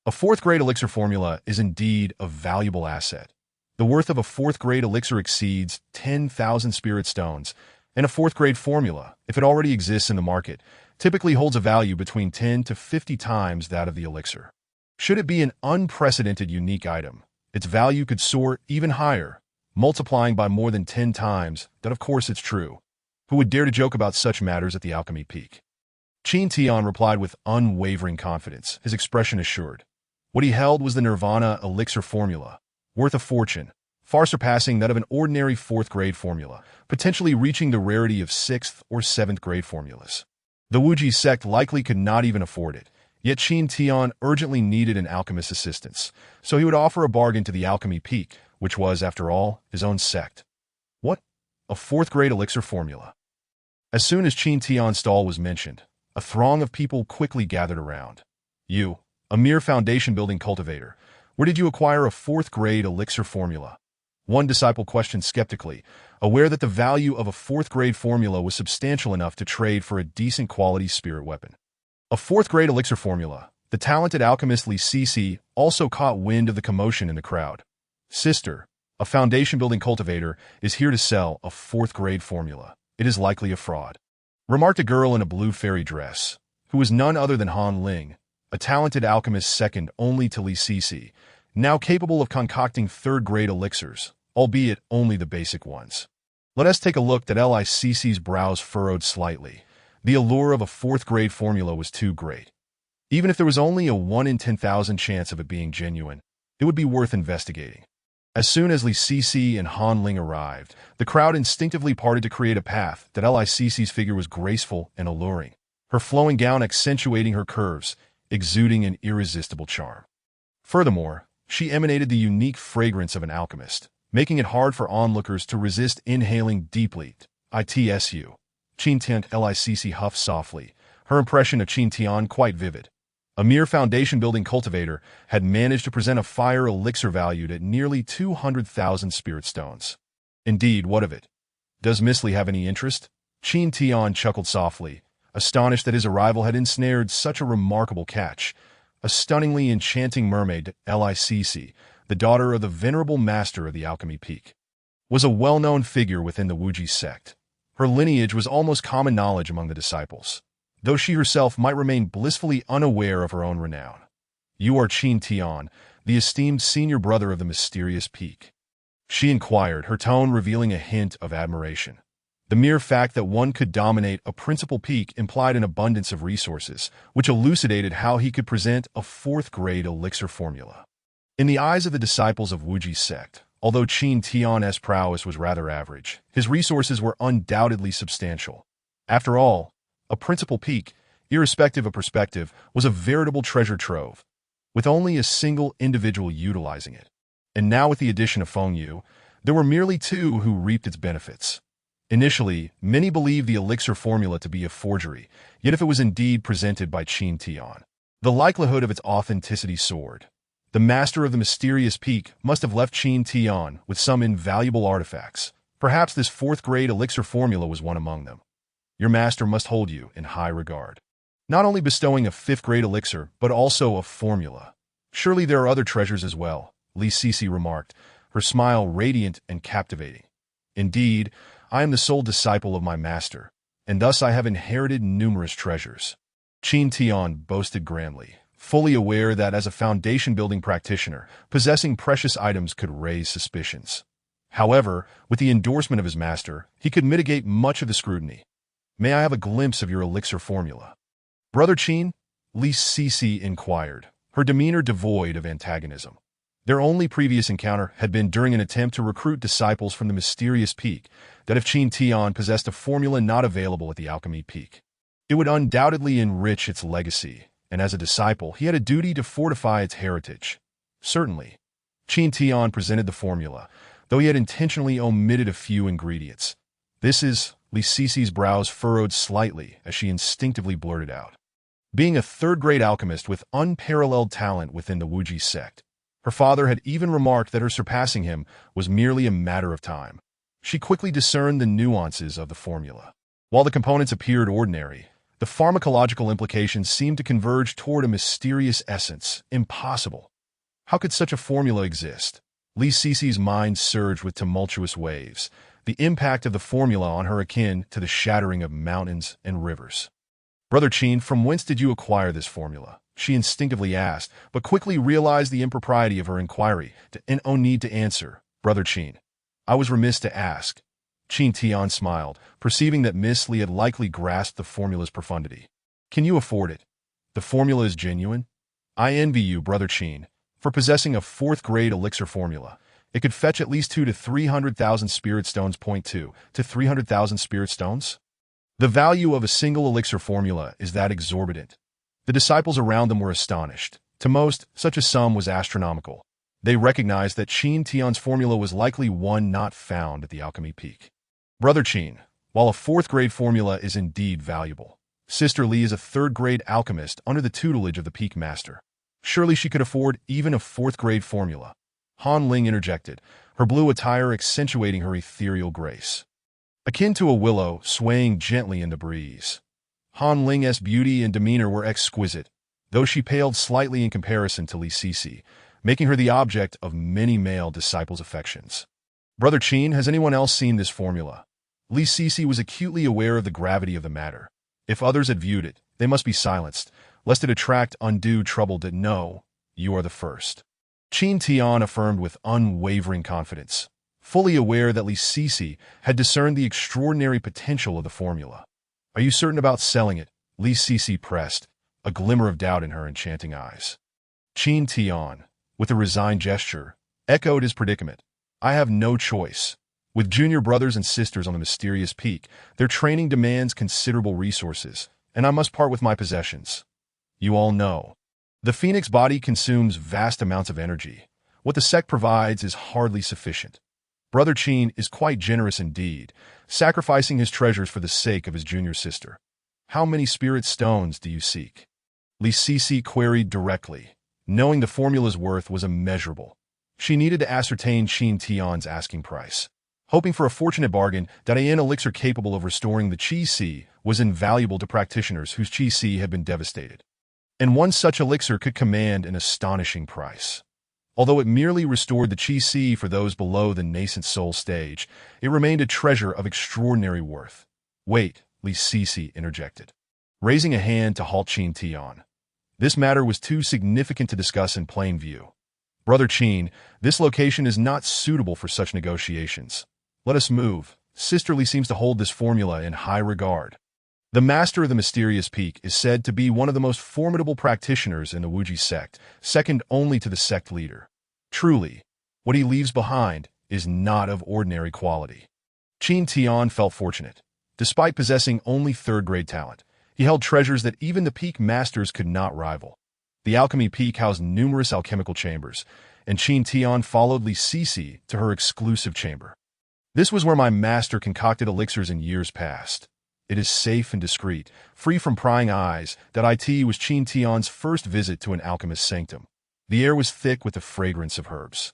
A 4th-grade elixir formula is indeed a valuable asset. The worth of a 4th-grade elixir exceeds 10,000 spirit stones, and a 4th-grade formula, if it already exists in the market, typically holds a value between 10 to 50 times that of the elixir. Should it be an unprecedented unique item, its value could soar even higher. multiplying by more than 10 times, that of course it's true. Who would dare to joke about such matters at the alchemy peak? Qin Tian replied with unwavering confidence, his expression assured. What he held was the Nirvana elixir formula, worth a fortune, far surpassing that of an ordinary 4th-grade formula, potentially reaching the rarity of 6th or 7th-grade formulas. The Wuji sect likely could not even afford it, yet Qin Tian urgently needed an alchemist's assistance, so he would offer a bargain to the alchemy peak, which was, after all, his own sect. What? A 4th-grade elixir formula? As soon as Qin Tian's stall was mentioned, a throng of people quickly gathered around. You, a mere foundation-building cultivator, where did you acquire a 4th-grade elixir formula? One disciple questioned skeptically, aware that the value of a 4th-grade formula was substantial enough to trade for a decent quality spirit weapon. A 4th-grade elixir formula. The talented alchemist Li Sisi also caught wind of the commotion in the crowd. Sister, a foundation-building cultivator, is here to sell a 4th-grade formula. It is likely a fraud, remarked a girl in a blue fairy dress, who was none other than Han Ling, a talented alchemist second only to Li Sisi, now capable of concocting 3rd-grade elixirs, albeit only the basic ones. Let us take a look at Li Sisi's brows furrowed slightly. The allure of a 4th-grade formula was too great. Even if there was only a 1 in 10,000 chance of it being genuine, it would be worth investigating. As soon as Li Sisi and Han Ling arrived, the crowd instinctively parted to create a path that Li Sisi's figure was graceful and alluring, her flowing gown accentuating her curves, exuding an irresistible charm. Furthermore, she emanated the unique fragrance of an alchemist, making it hard for onlookers to resist inhaling deeply. Itsu. Qin Tian Li Sisi huffed softly, her impression of Qin Tian quite vivid. A mere foundation-building cultivator had managed to present a fire elixir valued at nearly 200,000 spirit stones. Indeed, what of it? Does Miss Li have any interest? Qin Tian chuckled softly, astonished that his arrival had ensnared such a remarkable catch. A stunningly enchanting mermaid, Li Sisi, the daughter of the venerable master of the alchemy peak, was a well-known figure within the Wuji sect. Her lineage was almost common knowledge among the disciples, though she herself might remain blissfully unaware of her own renown. You are Qin Tian, the esteemed senior brother of the mysterious peak. She inquired, her tone revealing a hint of admiration. The mere fact that one could dominate a principal peak implied an abundance of resources, which elucidated how he could present a 4th-grade elixir formula. In the eyes of the disciples of Wuji's sect, although Qin Tian's prowess was rather average, his resources were undoubtedly substantial. After all, a principal peak, irrespective of perspective, was a veritable treasure trove, with only a single individual utilizing it. And now with the addition of Feng Yu, there were merely 2 who reaped its benefits. Initially, many believed the elixir formula to be a forgery, yet if it was indeed presented by Qin Tian, the likelihood of its authenticity soared. The master of the mysterious peak must have left Qin Tian with some invaluable artifacts. Perhaps this 4th-grade elixir formula was one among them. Your master must hold you in high regard, not only bestowing a 5th-grade elixir, but also a formula. Surely there are other treasures as well, Li Sisi remarked, her smile radiant and captivating. Indeed, I am the sole disciple of my master, and thus I have inherited numerous treasures. Qin Tian boasted grandly, fully aware that as a foundation-building practitioner, possessing precious items could raise suspicions. However, with the endorsement of his master, he could mitigate much of the scrutiny. May I have a glimpse of your elixir formula? Brother Qin? Li Sisi inquired, her demeanor devoid of antagonism. Their only previous encounter had been during an attempt to recruit disciples from the mysterious peak, that if Qin Tian possessed a formula not available at the alchemy peak, it would undoubtedly enrich its legacy, and as a disciple he had a duty to fortify its heritage. Certainly. Qin Tian presented the formula, though he had intentionally omitted a few ingredients. This is... Li Sisi's brows furrowed slightly as she instinctively blurted out. Being a 3rd-grade alchemist with unparalleled talent within the Wuji sect, her father had even remarked that her surpassing him was merely a matter of time. She quickly discerned the nuances of the formula. While the components appeared ordinary, the pharmacological implications seemed to converge toward a mysterious essence, impossible. How could such a formula exist? Li Sisi's mind surged with tumultuous waves, the impact of the formula on her akin to the shattering of mountains and rivers. Brother Qin, from whence did you acquire this formula? She instinctively asked, but quickly realized the impropriety of her inquiry, and no need to answer. Brother Qin. I was remiss to ask. Qin Tian smiled, perceiving that Miss Li had likely grasped the formula's profundity. Can you afford it? The formula is genuine? I envy you, Brother Qin, for possessing a fourth-grade elixir formula. It could fetch at least 2 to 300,000 spirit stones. 2 to 300,000 spirit stones? The value of a single elixir formula is that exorbitant. The disciples around them were astonished. To most, such a sum was astronomical. They recognized that Qin Tian's formula was likely one not found at the alchemy peak. Brother Qin, while a fourth-grade formula is indeed valuable, Sister Li is a third-grade alchemist under the tutelage of the peak master. Surely she could afford even a fourth-grade formula. Han Ling interjected, her blue attire accentuating her ethereal grace. Akin to a willow swaying gently in the breeze. Han Ling's beauty and demeanor were exquisite, though she paled slightly in comparison to Li Sisi, making her the object of many male disciples' affections. Brother Qin, has anyone else seen this formula? Li Sisi was acutely aware of the gravity of the matter. If others had viewed it, they must be silenced, lest it attract undue trouble. No, you are the first. Qin Tian affirmed with unwavering confidence, fully aware that Li Sisi had discerned the extraordinary potential of the formula. Are you certain about selling it? Li Sisi pressed, a glimmer of doubt in her enchanting eyes. Qin Tian, with a resigned gesture, echoed his predicament. I have no choice. With junior brothers and sisters on the mysterious peak, their training demands considerable resources, and I must part with my possessions. You all know. The Phoenix body consumes vast amounts of energy. What the sect provides is hardly sufficient. Brother Qin is quite generous indeed, sacrificing his treasures for the sake of his junior sister. How many spirit stones do you seek? Li Sisi queried directly, knowing the formula's worth was immeasurable. She needed to ascertain Qin Tian's asking price. Hoping for a fortunate bargain, that an elixir capable of restoring the Qi Si was invaluable to practitioners whose Qi Si had been devastated. And one such elixir could command an astonishing price. Although it merely restored the Qi Si for those below the nascent soul stage, it remained a treasure of extraordinary worth. Wait, Li Sisi interjected, raising a hand to halt Qin Tian. This matter was too significant to discuss in plain view. Brother Qin, this location is not suitable for such negotiations. Let us move. Sister Li seems to hold this formula in high regard. The master of the mysterious peak is said to be one of the most formidable practitioners in the Wuji sect, second only to the sect leader. Truly, what he leaves behind is not of ordinary quality. Qin Tian felt fortunate. Despite possessing only third-grade talent, he held treasures that even the peak masters could not rival. The alchemy peak housed numerous alchemical chambers, and Qin Tian followed Li Sisi to her exclusive chamber. This was where my master concocted elixirs in years past. It is safe and discreet, free from prying eyes. It was Qin Tian's first visit to an alchemist's sanctum. The air was thick with the fragrance of herbs.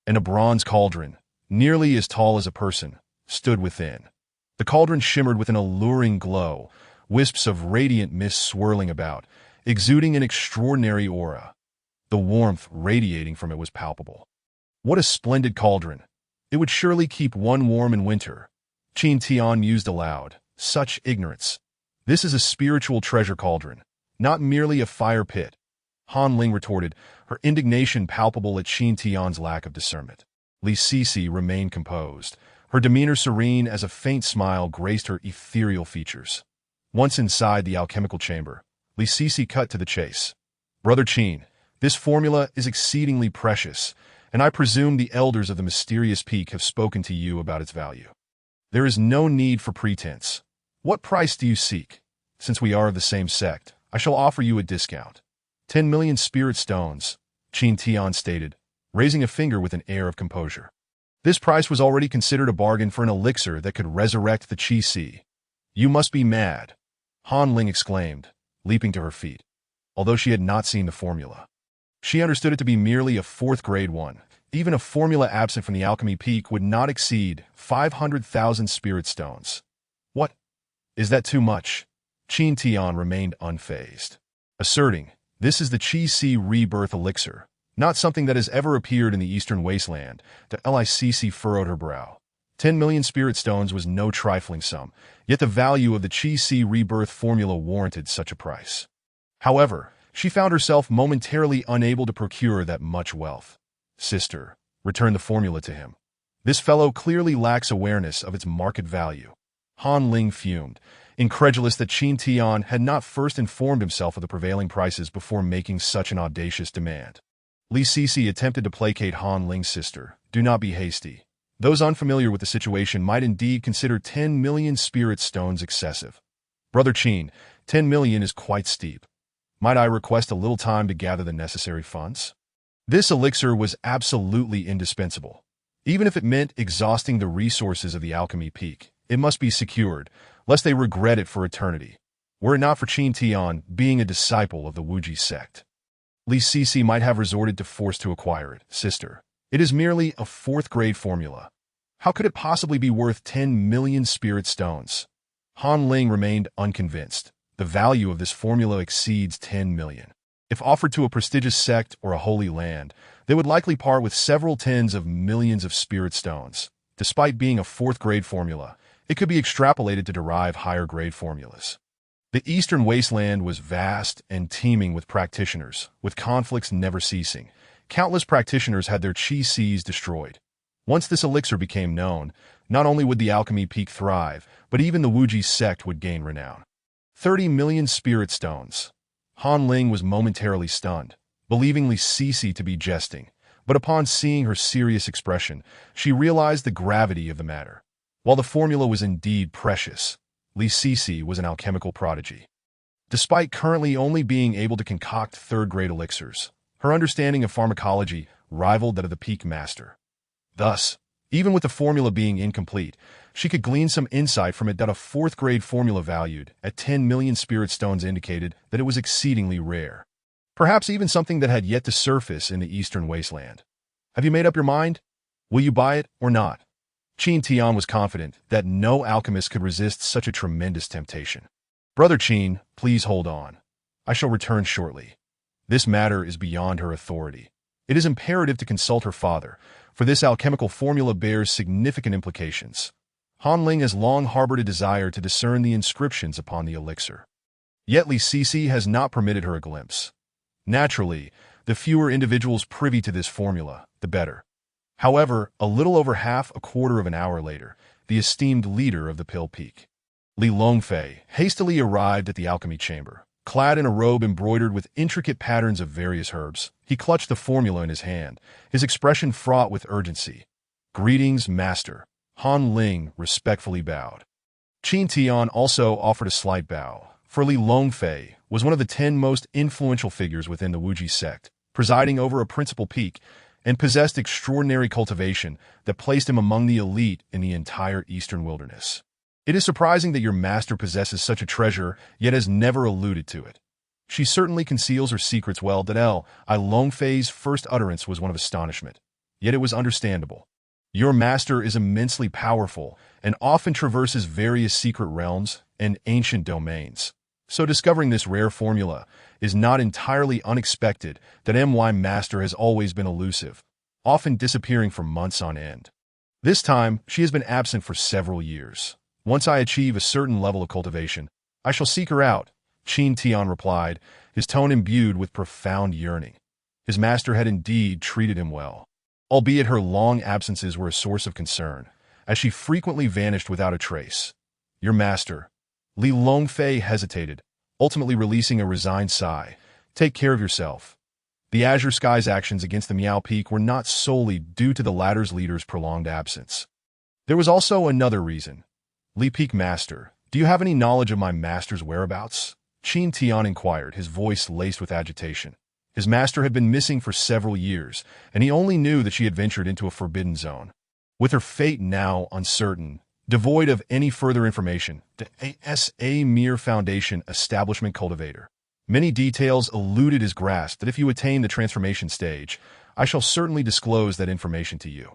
And a bronze cauldron, nearly as tall as a person, stood within. The cauldron shimmered with an alluring glow, wisps of radiant mist swirling about, exuding an extraordinary aura. The warmth radiating from it was palpable. What a splendid cauldron! It would surely keep one warm in winter. Qin Tian mused aloud. Such ignorance. This is a spiritual treasure cauldron, not merely a fire pit. Han Ling retorted, her indignation palpable at Qin Tian's lack of discernment. Li Sisi remained composed, her demeanor serene as a faint smile graced her ethereal features. Once inside the alchemical chamber, Li Sisi cut to the chase. Brother Qin, this formula is exceedingly precious, and I presume the elders of the mysterious peak have spoken to you about its value. There is no need for pretense. What price do you seek? Since we are of the same sect, I shall offer you a discount. 10 million spirit stones, Qin Tian stated, raising a finger with an air of composure. This price was already considered a bargain for an elixir that could resurrect the Qi Si. You must be mad, Han Ling exclaimed, leaping to her feet. Although she had not seen the formula, she understood it to be merely a fourth-grade one. Even a formula absent from the alchemy peak would not exceed 500,000 spirit stones. What? Is that too much? Qin Tian remained unfazed, asserting, this is the Qi Si rebirth elixir, not something that has ever appeared in the eastern wasteland. The Li Sisi furrowed her brow. 10 million spirit stones was no trifling sum, yet the value of the Qi Si rebirth formula warranted such a price. However, she found herself momentarily unable to procure that much wealth. Sister, return the formula to him. This fellow clearly lacks awareness of its market value. Han Ling fumed, incredulous that Qin Tian had not first informed himself of the prevailing prices before making such an audacious demand. Li Sisi attempted to placate Han Ling's sister. Do not be hasty. Those unfamiliar with the situation might indeed consider 10 million spirit stones excessive. Brother Qin, 10 million is quite steep. Might I request a little time to gather the necessary funds? This elixir was absolutely indispensable. Even if it meant exhausting the resources of the alchemy peak, it must be secured, lest they regret it for eternity. Were it not for Qin Tian being a disciple of the Wuji sect, Li Sisi might have resorted to force to acquire it. Sister, it is merely a fourth-grade formula. How could it possibly be worth 10 million spirit stones? Han Ling remained unconvinced. The value of this formula exceeds 10 million. If offered to a prestigious sect or a holy land, they would likely part with several tens of millions of spirit stones. Despite being a fourth-grade formula, it could be extrapolated to derive higher-grade formulas. The Eastern Wasteland was vast and teeming with practitioners, with conflicts never ceasing. Countless practitioners had their chi seas destroyed. Once this elixir became known, not only would the alchemy peak thrive, but even the Wuji sect would gain renown. 30 million spirit stones. Han Ling was momentarily stunned, believing Li Sisi to be jesting, but upon seeing her serious expression, she realized the gravity of the matter. While the formula was indeed precious, Li Sisi was an alchemical prodigy. Despite currently only being able to concoct third-grade elixirs, her understanding of pharmacology rivaled that of the peak master. Thus, even with the formula being incomplete, she could glean some insight from it that a fourth-grade formula valued at 10 million spirit stones indicated that it was exceedingly rare. Perhaps even something that had yet to surface in the Eastern Wasteland. Have you made up your mind? Will you buy it or not? Qin Tian was confident that no alchemist could resist such a tremendous temptation. Brother Qin, please hold on. I shall return shortly. This matter is beyond her authority. It is imperative to consult her father, for this alchemical formula bears significant implications. Han Ling has long harbored a desire to discern the inscriptions upon the elixir. Yet Li Sisi has not permitted her a glimpse. Naturally, the fewer individuals privy to this formula, the better. However, a little over a quarter of an hour later, the esteemed leader of the Pill Peak, Li Longfei, hastily arrived at the alchemy chamber. Clad in a robe embroidered with intricate patterns of various herbs, he clutched the formula in his hand, his expression fraught with urgency. Greetings, master. Han Ling respectfully bowed. Qin Tian also offered a slight bow, for Li Longfei was one of the 10 most influential figures within the Wuji sect, presiding over a principal peak, and possessed extraordinary cultivation that placed him among the elite in the entire eastern wilderness. It is surprising that your master possesses such a treasure, yet has never alluded to it. She certainly conceals her secrets well. I Longfei's first utterance was one of astonishment, yet it was understandable. Your master is immensely powerful and often traverses various secret realms and ancient domains. So discovering this rare formula is not entirely unexpected that my master has always been elusive, often disappearing for months on end. This time, she has been absent for several years. Once I achieve a certain level of cultivation, I shall seek her out, Qin Tian replied, his tone imbued with profound yearning. His master had indeed treated him well, albeit her long absences were a source of concern, as she frequently vanished without a trace. Your master, Li Longfei hesitated, ultimately releasing a resigned sigh. Take care of yourself. The Azure Sky's actions against the Miao Peak were not solely due to the latter's leader's prolonged absence. There was also another reason. Li Peak Master, do you have any knowledge of my master's whereabouts? Qin Tian inquired, his voice laced with agitation. His master had been missing for several years, and he only knew that she had ventured into a forbidden zone. With her fate now uncertain, devoid of any further information, as a mere foundation establishment cultivator. Many details eluded his grasp that if you attain the transformation stage, I shall certainly disclose that information to you.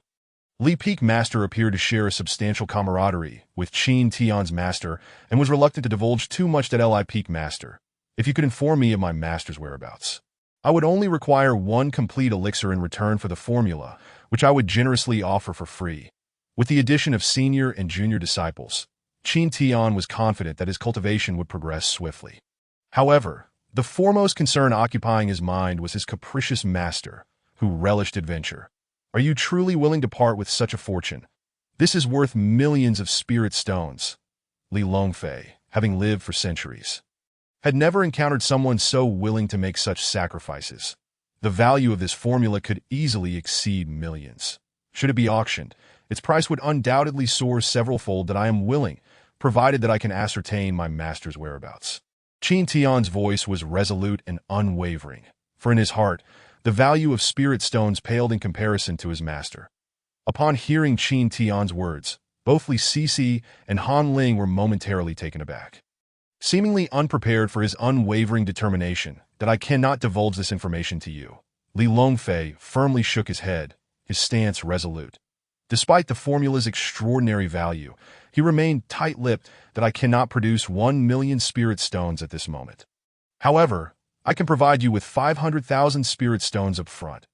Li Peak Master appeared to share a substantial camaraderie with Qin Tian's master and was reluctant to divulge too much to Li Peak Master. If you could inform me of my master's whereabouts, I would only require one complete elixir in return for the formula, which I would generously offer for free. With the addition of senior and junior disciples, Qin Tian was confident that his cultivation would progress swiftly. However, the foremost concern occupying his mind was his capricious master, who relished adventure. Are you truly willing to part with such a fortune? This is worth millions of spirit stones. Li Longfei, having lived for centuries, had never encountered someone so willing to make such sacrifices. The value of this formula could easily exceed millions. Should it be auctioned, its price would undoubtedly soar several-fold. That I am willing, provided that I can ascertain my master's whereabouts. Qin Tian's voice was resolute and unwavering, for in his heart, the value of spirit stones paled in comparison to his master. Upon hearing Qin Tian's words, both Li Sisi and Han Ling were momentarily taken aback. Seemingly unprepared for his unwavering determination that I cannot divulge this information to you, Li Longfei firmly shook his head, his stance resolute. Despite the formula's extraordinary value, he remained tight-lipped that I cannot produce 1,000,000 spirit stones at this moment. However, I can provide you with 500,000 spirit stones up front.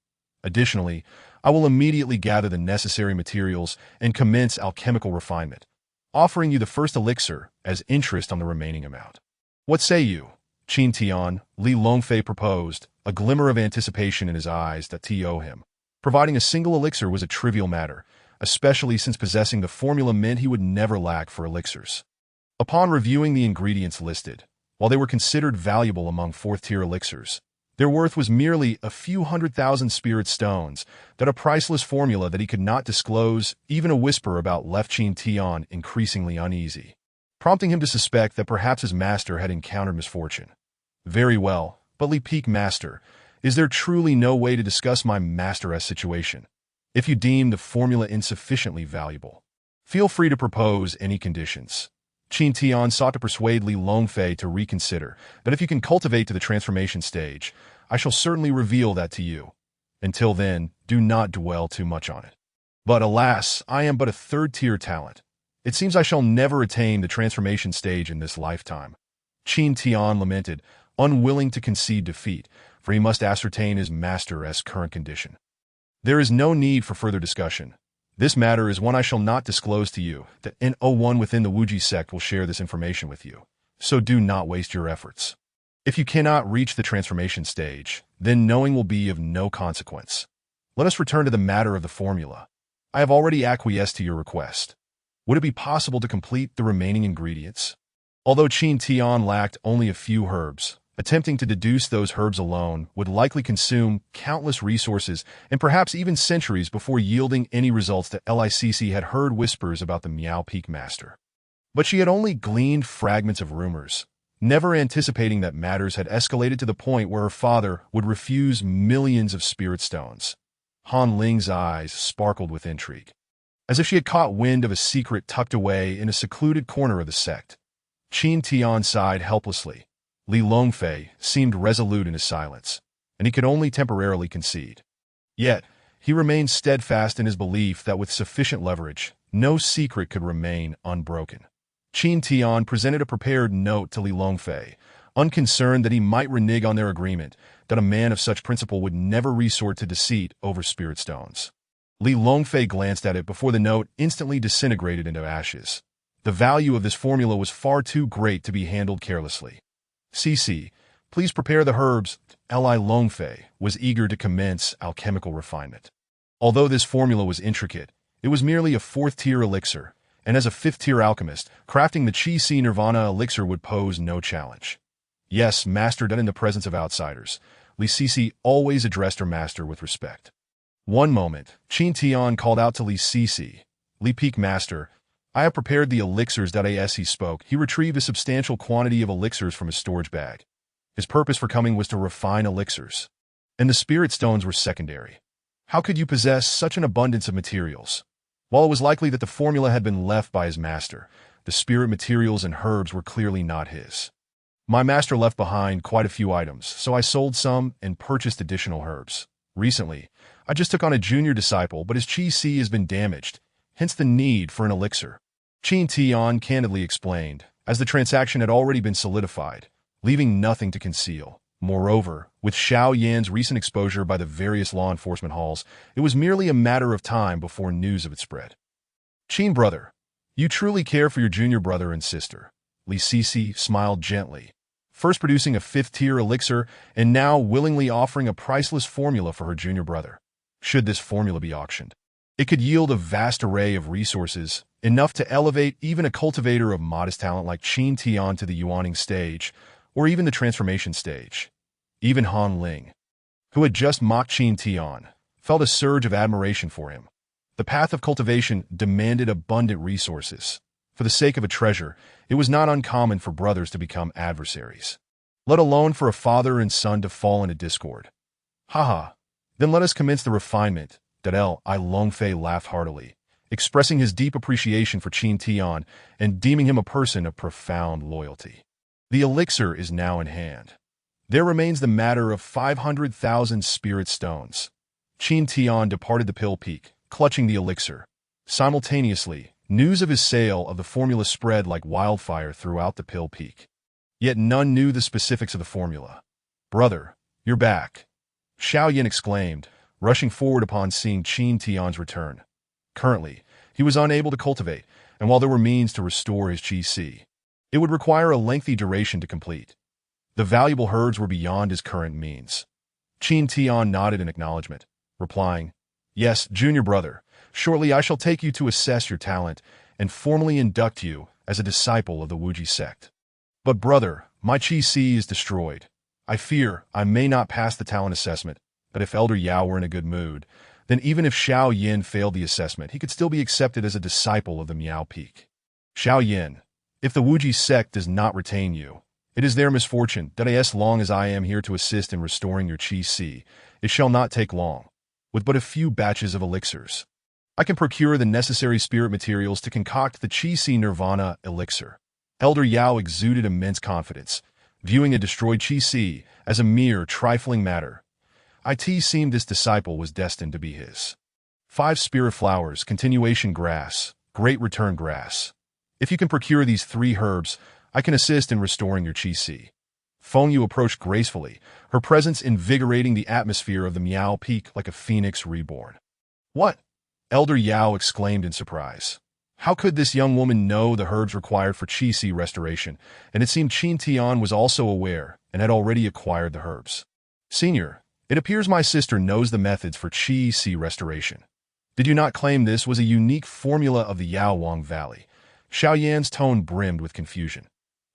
Additionally, I will immediately gather the necessary materials and commence alchemical refinement, offering you the first elixir as interest on the remaining amount. What say you? Qin Tian, Li Longfei proposed, a glimmer of anticipation in his eyes that to him. Providing a single elixir was a trivial matter, especially since possessing the formula meant he would never lack for elixirs. Upon reviewing the ingredients listed, while they were considered valuable among fourth-tier elixirs, their worth was merely a few 100,000 spirit stones, that a priceless formula that he could not disclose. Even a whisper about left Qin Tian increasingly uneasy, prompting him to suspect that perhaps his master had encountered misfortune. Very well, but Li Peak Master, is there truly no way to discuss my master's situation? If you deem the formula insufficiently valuable, feel free to propose any conditions. Qin Tian sought to persuade Li Longfei to reconsider, that if you can cultivate to the transformation stage, I shall certainly reveal that to you. Until then, do not dwell too much on it. But alas, I am but a third-tier talent. It seems I shall never attain the transformation stage in this lifetime. Qin Tian lamented, unwilling to concede defeat, for he must ascertain his master's current condition. There is no need for further discussion. This matter is one I shall not disclose to you. The N01 within the Wuji sect will share this information with you, so do not waste your efforts. If you cannot reach the transformation stage, then knowing will be of no consequence. Let us return to the matter of the formula. I have already acquiesced to your request. Would it be possible to complete the remaining ingredients? Although Qin Tian lacked only a few herbs, attempting to deduce those herbs alone would likely consume countless resources and perhaps even centuries before yielding any results. That Licc had heard whispers about the Miao Peak Master, but she had only gleaned fragments of rumors, never anticipating that matters had escalated to the point where her father would refuse millions of spirit stones. Han Ling's eyes sparkled with intrigue, as if she had caught wind of a secret tucked away in a secluded corner of the sect. Qin Tian sighed helplessly. Li Longfei seemed resolute in his silence, and he could only temporarily concede. Yet, he remained steadfast in his belief that with sufficient leverage, no secret could remain unbroken. Qin Tian presented a prepared note to Li Longfei, unconcerned that he might renege on their agreement, that a man of such principle would never resort to deceit over spirit stones. Li Longfei glanced at it before the note instantly disintegrated into ashes. The value of this formula was far too great to be handled carelessly. CC, please prepare the herbs. Li Longfei was eager to commence alchemical refinement. Although this formula was intricate, it was merely a fourth-tier elixir, and as a fifth-tier alchemist, crafting the Qi Si Nirvana elixir would pose no challenge. Yes, master, done in the presence of outsiders. Li Sisi always addressed her master with respect. One moment, Qin Tian called out to Li Sisi, Li Peak Master, I have prepared the elixirs. As he spoke, he retrieved a substantial quantity of elixirs from his storage bag. His purpose for coming was to refine elixirs, and the spirit stones were secondary. How could you possess such an abundance of materials? While it was likely that the formula had been left by his master, the spirit materials and herbs were clearly not his. My master left behind quite a few items, so I sold some and purchased additional herbs. Recently, I just took on a junior disciple, but his Qi Si has been damaged, hence the need for an elixir. Qin Tian candidly explained, as the transaction had already been solidified, leaving nothing to conceal. Moreover, with Xiao Yan's recent exposure by the various law enforcement halls, it was merely a matter of time before news of it spread. Qin brother, you truly care for your junior brother and sister. Li Sisi smiled gently, first producing a fifth-tier elixir and now willingly offering a priceless formula for her junior brother. should this formula be auctioned. It could yield a vast array of resources, enough to elevate even a cultivator of modest talent like Qin Tian to the Yuaning stage, or even the transformation stage. Even Han Ling, who had just mocked Qin Tian, felt a surge of admiration for him. The path of cultivation demanded abundant resources. For the sake of a treasure, it was not uncommon for brothers to become adversaries, let alone for a father and son to fall into discord. Haha, then let us commence the refinement. I Longfei laughed heartily, expressing his deep appreciation for Qin Tian and deeming him a person of profound loyalty. The elixir is now in hand. There remains the matter of 500,000 spirit stones. Qin Tian departed the Pill Peak, clutching the elixir. Simultaneously, news of his sale of the formula spread like wildfire throughout the Pill Peak. Yet none knew the specifics of the formula. "Brother, you're back," Xiao Yin exclaimed, rushing forward upon seeing Qin Tian's return. Currently, he was unable to cultivate, and while there were means to restore his Qi, it would require a lengthy duration to complete. The valuable herbs were beyond his current means. Qin Tian nodded in acknowledgement, replying, "Yes, junior brother, shortly I shall take you to assess your talent and formally induct you as a disciple of the Wuji sect. But brother, my Qi is destroyed. I fear I may not pass the talent assessment, but if Elder Yao were in a good mood, then even if Xiao Yin failed the assessment, he could still be accepted as a disciple of the Miao Peak. Xiao Yin, if the Wuji sect does not retain you, it is their misfortune that as long as I am here to assist in restoring your Qi, it shall not take long. With but a few batches of elixirs, I can procure the necessary spirit materials to concoct the Qi Nirvana elixir." Elder Yao exuded immense confidence, viewing a destroyed Qi as a mere trifling matter. It seemed this disciple was destined to be his. 5 spirit flowers, continuation grass, great return grass. If you can procure these 3 herbs, I can assist in restoring your Qi. Feng Yu approached gracefully, her presence invigorating the atmosphere of the Miao Peak like a phoenix reborn. "What?" Elder Yao exclaimed in surprise. How could this young woman know the herbs required for Qi restoration? And it seemed Qin Tian was also aware and had already acquired the herbs. "Senior, it appears my sister knows the methods for Qi restoration. Did you not claim this was a unique formula of the Yaowang Valley?" Xiao Yan's tone brimmed with confusion.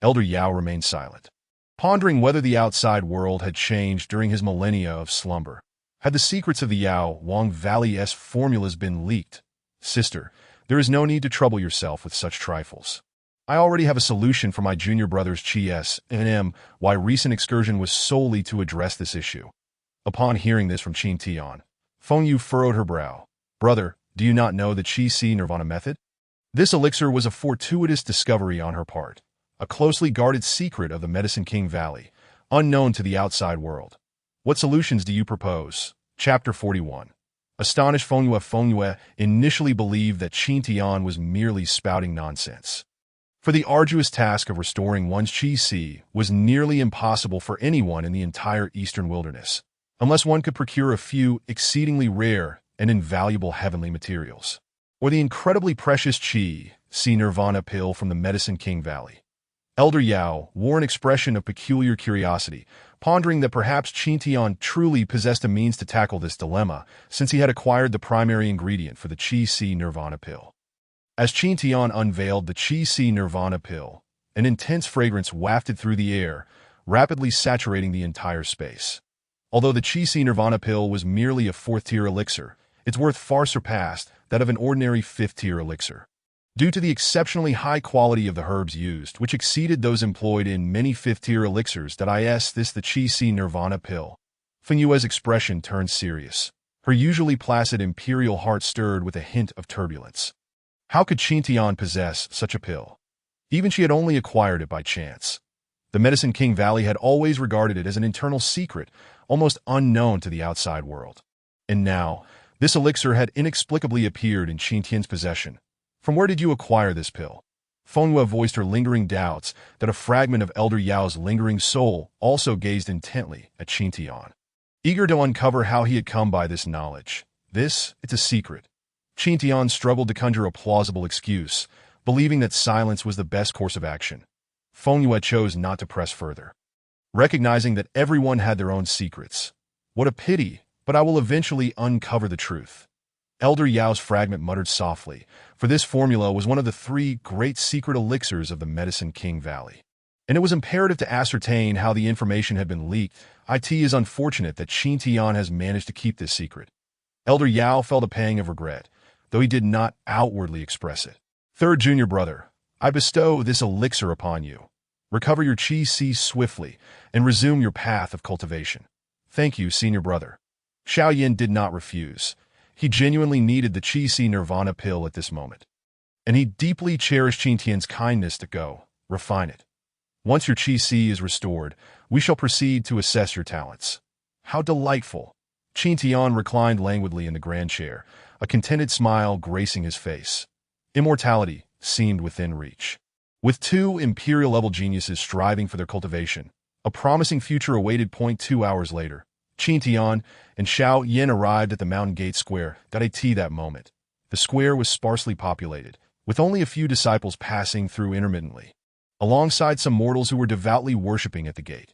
Elder Yao remained silent, pondering whether the outside world had changed during his millennia of slumber. Had the secrets of the Yaowang Valley's formulas been leaked? "Sister, there is no need to trouble yourself with such trifles. I already have a solution for my junior brother's Qi and my recent excursion was solely to address this issue." Upon hearing this from Qin Tian, Feng Yu furrowed her brow. "Brother, do you not know the Qi Nirvana method?" This elixir was a fortuitous discovery on her part, a closely guarded secret of the Medicine King Valley, unknown to the outside world. "What solutions do you propose?" Chapter 41. Astonished Feng Yu initially believed that Qin Tian was merely spouting nonsense. For the arduous task of restoring one's Qi was nearly impossible for anyone in the entire eastern wilderness, unless one could procure a few exceedingly rare and invaluable heavenly materials, or the incredibly precious Qi Nirvana pill from the Medicine King Valley. Elder Yao wore an expression of peculiar curiosity, pondering that perhaps Qin Tian truly possessed a means to tackle this dilemma, since he had acquired the primary ingredient for the Qi Nirvana pill. As Qin Tian unveiled the Qi Nirvana pill, an intense fragrance wafted through the air, rapidly saturating the entire space. Although the Qi Nirvana pill was merely a 4th-tier elixir, its worth far surpassed that of an ordinary 5th-tier elixir. Due to the exceptionally high quality of the herbs used, which exceeded those employed in many 5th-tier elixirs, the Qi Nirvana pill. Feng Yue's expression turned serious. Her usually placid imperial heart stirred with a hint of turbulence. How could Qin Tian possess such a pill? Even she had only acquired it by chance. The Medicine King Valley had always regarded it as an internal secret, almost unknown to the outside world. And now, this elixir had inexplicably appeared in Qin Tian's possession. "From where did you acquire this pill?" Feng Yue voiced her lingering doubts that a fragment of Elder Yao's lingering soul also gazed intently at Qin Tian, eager to uncover how he had come by this knowledge. It's a secret." Qin Tian struggled to conjure a plausible excuse, believing that silence was the best course of action. Feng Yue chose not to press further. Recognizing that everyone had their own secrets. What a pity, but I will eventually uncover the truth. Elder Yao's fragment muttered softly, for this formula was one of the 3 great secret elixirs of the Medicine King Valley. And it was imperative to ascertain how the information had been leaked. It is unfortunate that Qin Tian has managed to keep this secret. Elder Yao felt a pang of regret, though he did not outwardly express it. Third junior brother, I bestow this elixir upon you. Recover your Qi swiftly and resume your path of cultivation. Thank you, senior brother. Xiao Yin did not refuse. He genuinely needed the Qi Nirvana pill at this moment. And he deeply cherished Qin Tian's kindness to go, refine it. Once your Qi is restored, we shall proceed to assess your talents. How delightful! Qin Tian reclined languidly in the grand chair, a contented smile gracing his face. Immortality seemed within reach. With 2 imperial-level geniuses striving for their cultivation, a promising future awaited. 2 hours later, Qin Tian and Xiao Yin arrived at the Mountain Gate Square. That moment. The square was sparsely populated, with only a few disciples passing through intermittently, alongside some mortals who were devoutly worshipping at the gate.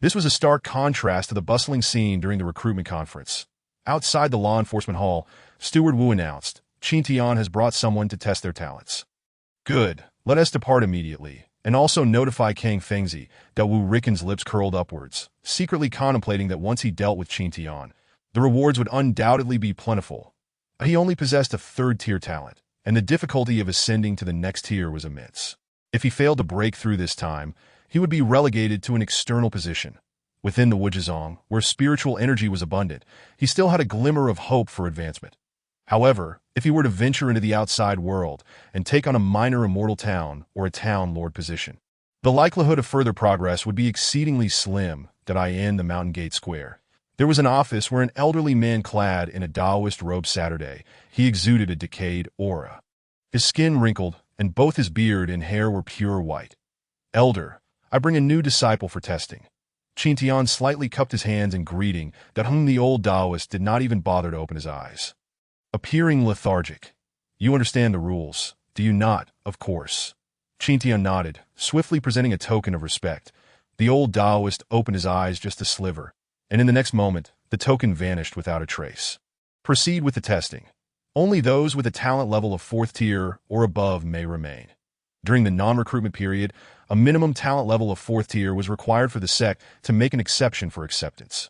This was a stark contrast to the bustling scene during the recruitment conference. Outside the law enforcement hall, Steward Wu announced, Qin Tian has brought someone to test their talents. Good, let us depart immediately, and also notify Kang Fengzi. That Wu Riken's lips curled upwards, secretly contemplating that once he dealt with Qin Tian, the rewards would undoubtedly be plentiful. He only possessed a 3rd-tier talent, and the difficulty of ascending to the next tier was immense. If he failed to break through this time, he would be relegated to an external position. Within the Wuzhizong, where spiritual energy was abundant, he still had a glimmer of hope for advancement. However, if he were to venture into the outside world and take on a minor immortal town or a town lord position, the likelihood of further progress would be exceedingly slim. In the Mountain Gate Square, there was an office where an elderly man clad in a Taoist robe Saturday. He exuded a decayed aura. His skin wrinkled, and both his beard and hair were pure white. Elder, I bring a new disciple for testing. Qin Tian slightly cupped his hands in greeting. The old Taoist did not even bother to open his eyes. Appearing lethargic. You understand the rules, do you not? Of course. Qin Tian nodded, swiftly presenting a token of respect. The old Taoist opened his eyes just a sliver, and in the next moment, the token vanished without a trace. Proceed with the testing. Only those with a talent level of 4th tier or above may remain. During the non-recruitment period, a minimum talent level of 4th tier was required for the sect to make an exception for acceptance.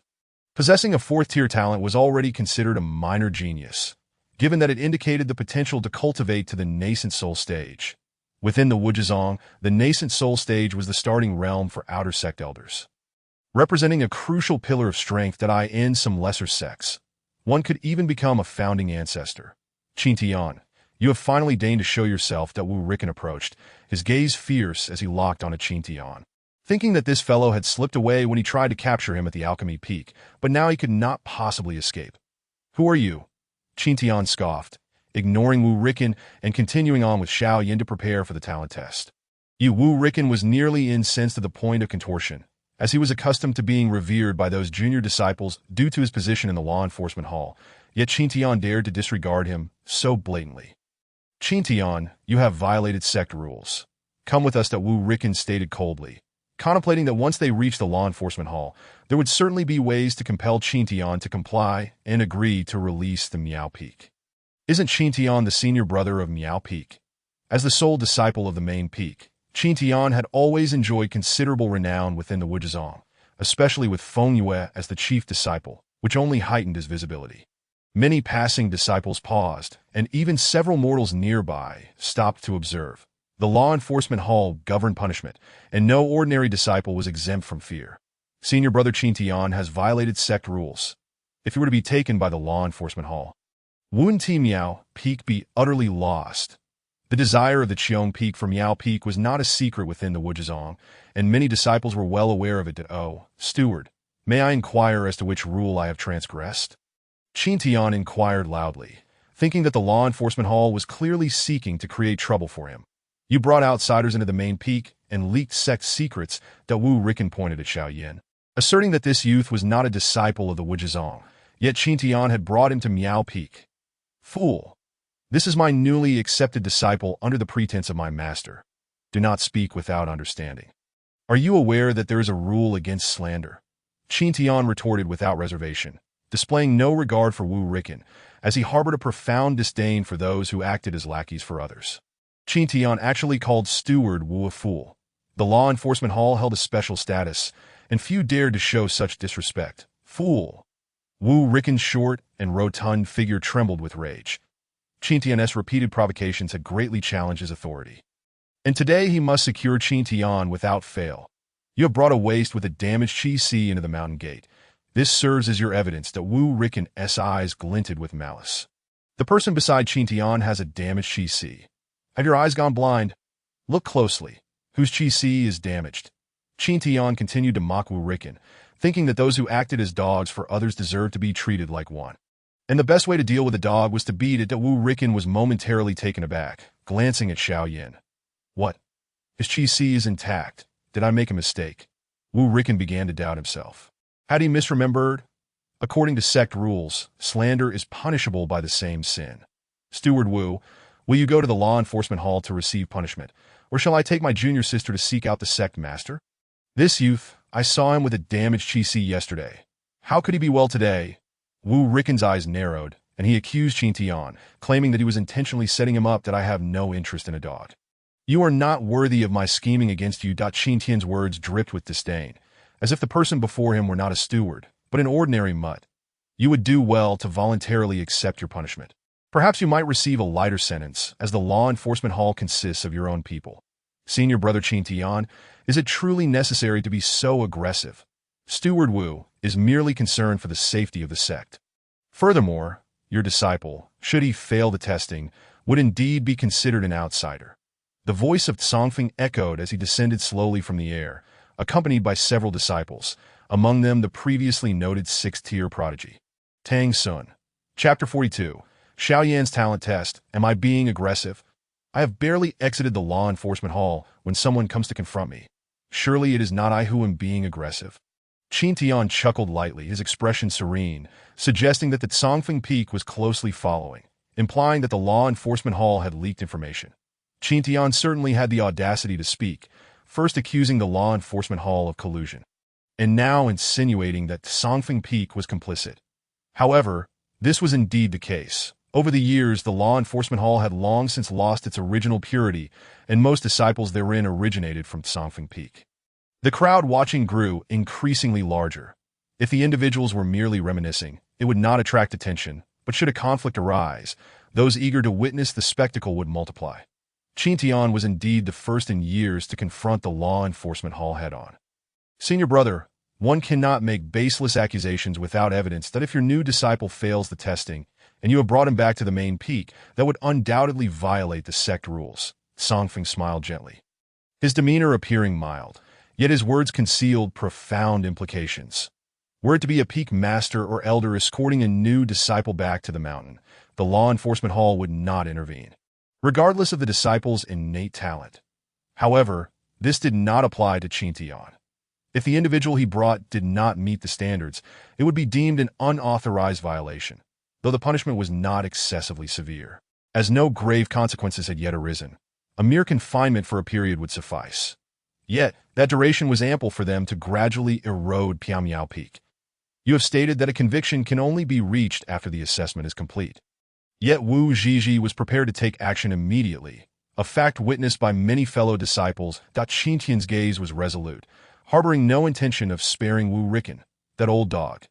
Possessing a 4th tier talent was already considered a minor genius, given that it indicated the potential to cultivate to the nascent soul stage. Within the Wuzhizong, the nascent soul stage was the starting realm for outer sect elders, representing a crucial pillar of strength in some lesser sects. One could even become a founding ancestor. Qin Tian, you have finally deigned to show yourself. Wu Riken approached, his gaze fierce as he locked on a Qin Tian, thinking that this fellow had slipped away when he tried to capture him at the Alchemy Peak, but now he could not possibly escape. Who are you? Qin Tian scoffed, ignoring Wu Riken and continuing on with Xiao Yin to prepare for the talent test. Wu Riken was nearly incensed to the point of contortion, as he was accustomed to being revered by those junior disciples due to his position in the law enforcement hall, yet Qin Tian dared to disregard him so blatantly. Qin Tian, you have violated sect rules. Come with us. Wu Riken stated coldly, contemplating that once they reached the law enforcement hall, there would certainly be ways to compel Qin Tian to comply and agree to release the Miao Peak. Isn't Qin Tian the senior brother of Miao Peak? As the sole disciple of the main peak, Qin Tian had always enjoyed considerable renown within the Wuzhizong, especially with Feng Yue as the chief disciple, which only heightened his visibility. Many passing disciples paused, and even several mortals nearby stopped to observe. The law enforcement hall governed punishment, and no ordinary disciple was exempt from fear. Senior brother Qin Tian has violated sect rules. If he were to be taken by the law enforcement hall, wouldn't Miao Peak be utterly lost? The desire of the Qiong Peak for Miao Peak was not a secret within the Wuzhizong, and many disciples were well aware of it. Oh, steward, may I inquire as to which rule I have transgressed? Qin Tian inquired loudly, thinking that the law enforcement hall was clearly seeking to create trouble for him. You brought outsiders into the main peak and leaked sect secrets. Wu Riken pointed at Xiao Yin, asserting that this youth was not a disciple of the Wuzhizong, yet Qin Tian had brought him to Miao Peak. Fool! This is my newly accepted disciple under the pretense of my master. Do not speak without understanding. Are you aware that there is a rule against slander? Qin Tian retorted without reservation, displaying no regard for Wu Ricken, as he harbored a profound disdain for those who acted as lackeys for others. Qin Tian actually called Steward Wu a fool. The law enforcement hall held a special status, and few dared to show such disrespect. Fool! Wu Ricken's short and rotund figure trembled with rage. Qin Tian's repeated provocations had greatly challenged his authority. And today he must secure Qin Tian without fail. You have brought a waste with a damaged Qi Si into the mountain gate. This serves as your evidence that Wu Ricken's eyes glinted with malice. The person beside Qin Tian has a damaged Qi Si. Have your eyes gone blind? Look closely. Whose Qi Si is damaged? Qin Tian continued to mock Wu Ricken, thinking that those who acted as dogs for others deserved to be treated like one. And the best way to deal with a dog was to beat it. That Wu Ricken was momentarily taken aback, glancing at Xiao Yin. What? His Qi Si is intact. Did I make a mistake? Wu Ricken began to doubt himself. Had he misremembered? According to sect rules, slander is punishable by the same sin. Steward Wu, will you go to the law enforcement hall to receive punishment, or shall I take my junior sister to seek out the sect master? This youth, I saw him with a damaged Qi Si yesterday. How could he be well today? Wu Ricken's eyes narrowed, and he accused Qin Tian, claiming that he was intentionally setting him up. That I have no interest in a dog. You are not worthy of my scheming against you. Qin Tian's words dripped with disdain, as if the person before him were not a steward, but an ordinary mutt. You would do well to voluntarily accept your punishment. Perhaps you might receive a lighter sentence, as the law enforcement hall consists of your own people. Senior brother Qin Tian, is it truly necessary to be so aggressive? Steward Wu is merely concerned for the safety of the sect. Furthermore, your disciple, should he fail the testing, would indeed be considered an outsider. The voice of Songfeng echoed as he descended slowly from the air, accompanied by several disciples, among them the previously noted sixth-tier prodigy. Tang Sun. Chapter 42. Xiao Yan's talent test. Am I being aggressive? I have barely exited the law enforcement hall when someone comes to confront me. Surely it is not I who am being aggressive. Qin Tian chuckled lightly, his expression serene, suggesting that the Songfeng Peak was closely following, implying that the law enforcement hall had leaked information. Qin Tian certainly had the audacity to speak, first accusing the law enforcement hall of collusion, and now insinuating that Songfeng Peak was complicit. However, this was indeed the case. Over the years, the law enforcement hall had long since lost its original purity, and most disciples therein originated from Songfeng Peak. The crowd watching grew increasingly larger. If the individuals were merely reminiscing, it would not attract attention, but should a conflict arise, those eager to witness the spectacle would multiply. Qin Tian was indeed the first in years to confront the law enforcement hall head-on. Senior brother, one cannot make baseless accusations without evidence. That if your new disciple fails the testing, and you have brought him back to the main peak, that would undoubtedly violate the sect rules. Songfeng smiled gently, his demeanor appearing mild, yet his words concealed profound implications. Were it to be a peak master or elder escorting a new disciple back to the mountain, the law enforcement hall would not intervene, regardless of the disciple's innate talent. However, this did not apply to Qin Tian. If the individual he brought did not meet the standards, it would be deemed an unauthorized violation, though the punishment was not excessively severe, as no grave consequences had yet arisen. A mere confinement for a period would suffice. Yet, that duration was ample for them to gradually erode Piamiao Peak. You have stated that a conviction can only be reached after the assessment is complete. Yet Wu Zhizhi was prepared to take action immediately, a fact witnessed by many fellow disciples. Qin Tian's gaze was resolute, harboring no intention of sparing Wu Ricken, that old dog.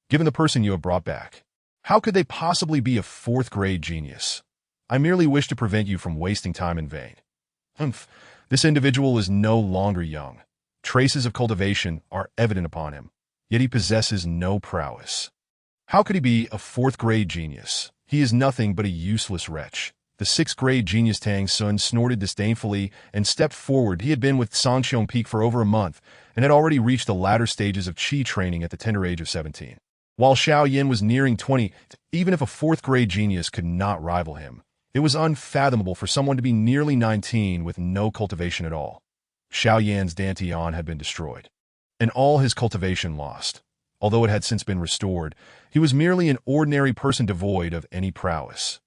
Given the person you have brought back, how could they possibly be a fourth-grade genius? I merely wish to prevent you from wasting time in vain. This individual is no longer young. Traces of cultivation are evident upon him, yet he possesses no prowess. How could he be a fourth-grade genius? He is nothing but a useless wretch. The sixth-grade genius Tang Sun snorted disdainfully and stepped forward. He had been with Songqiong Peak for over a month and had already reached the latter stages of Qi training at the tender age of 17. While Xiao Yin was nearing 20, even if a fourth-grade genius could not rival him, it was unfathomable for someone to be nearly 19 with no cultivation at all. Xiao Yan's Dantian had been destroyed, and all his cultivation lost. Although it had since been restored, he was merely an ordinary person devoid of any prowess.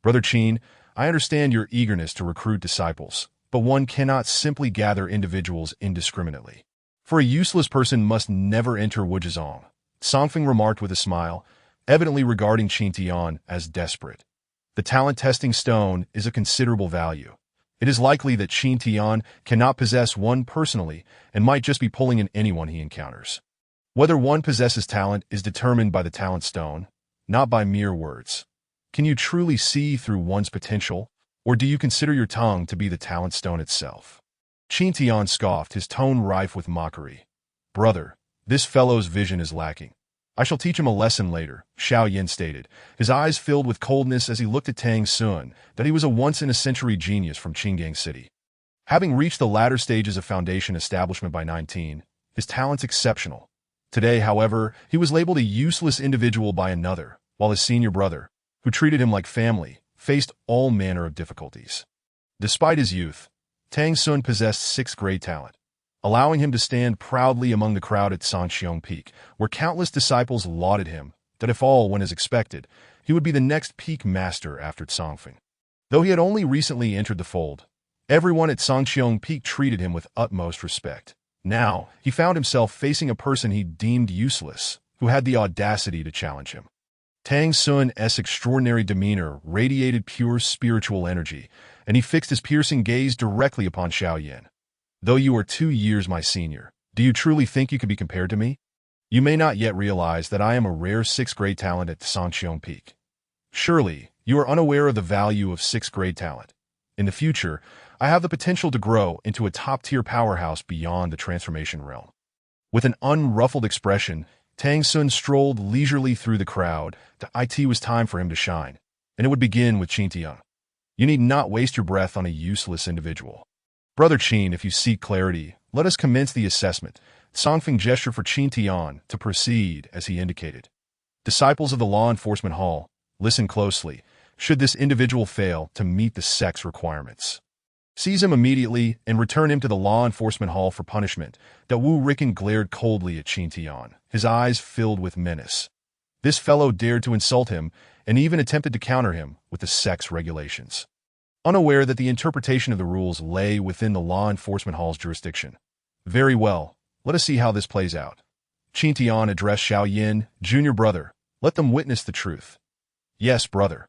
Brother Qin, I understand your eagerness to recruit disciples, but one cannot simply gather individuals indiscriminately. For a useless person must never enter Wuzhizong. Songfeng remarked with a smile, evidently regarding Qin Tian as desperate. The talent testing stone is of considerable value. It is likely that Qin Tian cannot possess one personally and might just be pulling in anyone he encounters. Whether one possesses talent is determined by the talent stone, not by mere words. Can you truly see through one's potential, or do you consider your tongue to be the talent stone itself? Qin Tian scoffed, his tone rife with mockery. Brother, this fellow's vision is lacking. I shall teach him a lesson later, Xiao Yin stated, his eyes filled with coldness as he looked at Tang Sun, that he was a once-in-a-century genius from Qingyang City. Having reached the latter stages of foundation establishment by 19, his talent's exceptional. Today, however, he was labeled a useless individual by another, while his senior brother, who treated him like family, faced all manner of difficulties. Despite his youth, Tang Sun possessed sixth-grade talent, allowing him to stand proudly among the crowd at Sanxiong Peak, where countless disciples lauded him, that if all went as expected, he would be the next peak master after Tsongfeng. Though he had only recently entered the fold, everyone at Sanxiong Peak treated him with utmost respect. Now, he found himself facing a person he deemed useless, who had the audacity to challenge him. Tang Sun's extraordinary demeanor radiated pure spiritual energy, and he fixed his piercing gaze directly upon Xiao Yin. Though you are 2 years my senior, do you truly think you could be compared to me? You may not yet realize that I am a rare sixth-grade talent at Sanxiong Peak. Surely, you are unaware of the value of sixth-grade talent. In the future, I have the potential to grow into a top-tier powerhouse beyond the transformation realm. With an unruffled expression, Tang Sun strolled leisurely through the crowd. It was time for him to shine, and it would begin with Qin Tian. You need not waste your breath on a useless individual. Brother Qin, if you seek clarity, let us commence the assessment. Songfeng gestured for Qin Tian to proceed as he indicated. Disciples of the law enforcement hall, listen closely, should this individual fail to meet the sex requirements. Seize him immediately and return him to the law enforcement hall for punishment. Wu Ricken glared coldly at Qin Tian, his eyes filled with menace. This fellow dared to insult him and even attempted to counter him with the sex regulations. Unaware that the interpretation of the rules lay within the law enforcement hall's jurisdiction. Very well, let us see how this plays out. Qin Tian addressed Xiao Yin, junior brother, let them witness the truth. Yes, brother.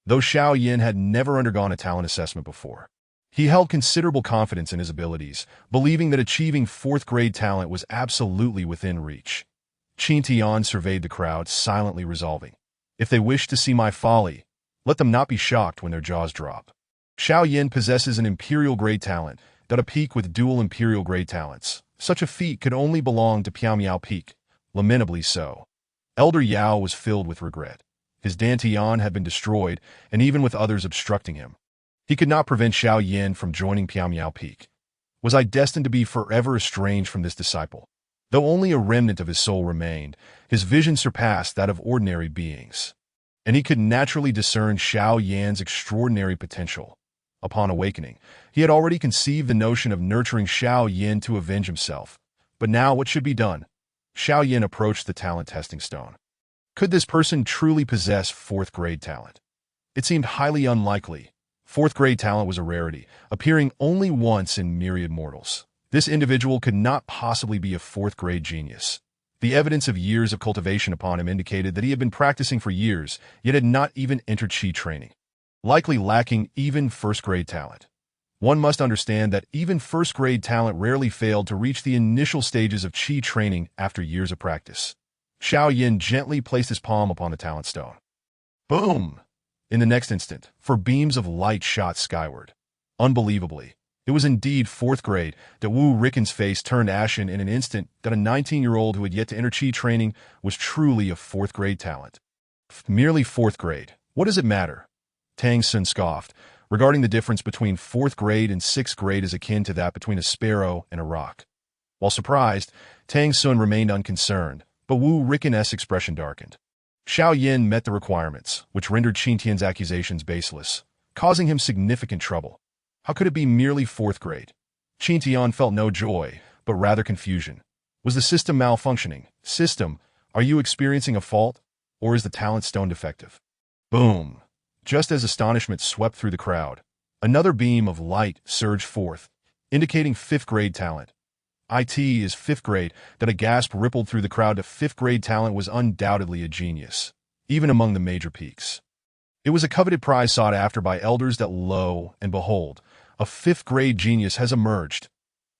Though Xiao Yin had never undergone a talent assessment before, he held considerable confidence in his abilities, believing that achieving fourth-grade talent was absolutely within reach. Qin Tian surveyed the crowd, silently resolving, if they wish to see my folly, let them not be shocked when their jaws drop. Xiao Yin possesses an imperial-grade talent, a peak with dual imperial-grade talents. Such a feat could only belong to Piao Peak, lamentably so. Elder Yao was filled with regret. His Dantian had been destroyed, and even with others obstructing him, he could not prevent Xiao Yin from joining Piao Peak. Was I destined to be forever estranged from this disciple? Though only a remnant of his soul remained, his vision surpassed that of ordinary beings, and he could naturally discern Xiao Yan's extraordinary potential. Upon awakening, he had already conceived the notion of nurturing Xiao Yin to avenge himself. But now what should be done? Xiao Yin approached the talent testing stone. Could this person truly possess fourth-grade talent? It seemed highly unlikely. Fourth-grade talent was a rarity, appearing only once in myriad mortals. This individual could not possibly be a fourth-grade genius. The evidence of years of cultivation upon him indicated that he had been practicing for years, yet had not even entered Qi training, likely lacking even first-grade talent. One must understand that even first-grade talent rarely failed to reach the initial stages of Qi training after years of practice. Xiao Yin gently placed his palm upon the talent stone. Boom! In the next instant, four beams of light shot skyward. Unbelievably, it was indeed fourth grade. Wu Ricken's face turned ashen in an instant. That a 19-year-old who had yet to enter Qi training was truly a fourth-grade talent. Merely fourth grade. What does it matter? Tang Sun scoffed, regarding the difference between fourth grade and sixth grade as akin to that between a sparrow and a rock. While surprised, Tang Sun remained unconcerned, but Wu Ricken's expression darkened. Xiao Yin met the requirements, which rendered Qin Tian's accusations baseless, causing him significant trouble. How could it be merely fourth grade? Qin Tian felt no joy, but rather confusion. Was the system malfunctioning? System, are you experiencing a fault? Or is the talent stone defective? Boom! Just as astonishment swept through the crowd, another beam of light surged forth, indicating fifth-grade talent. It is fifth grade. That a gasp rippled through the crowd. The fifth-grade talent was undoubtedly a genius. even among the major peaks. It was a coveted prize sought after by elders that lo and behold, a fifth-grade genius has emerged.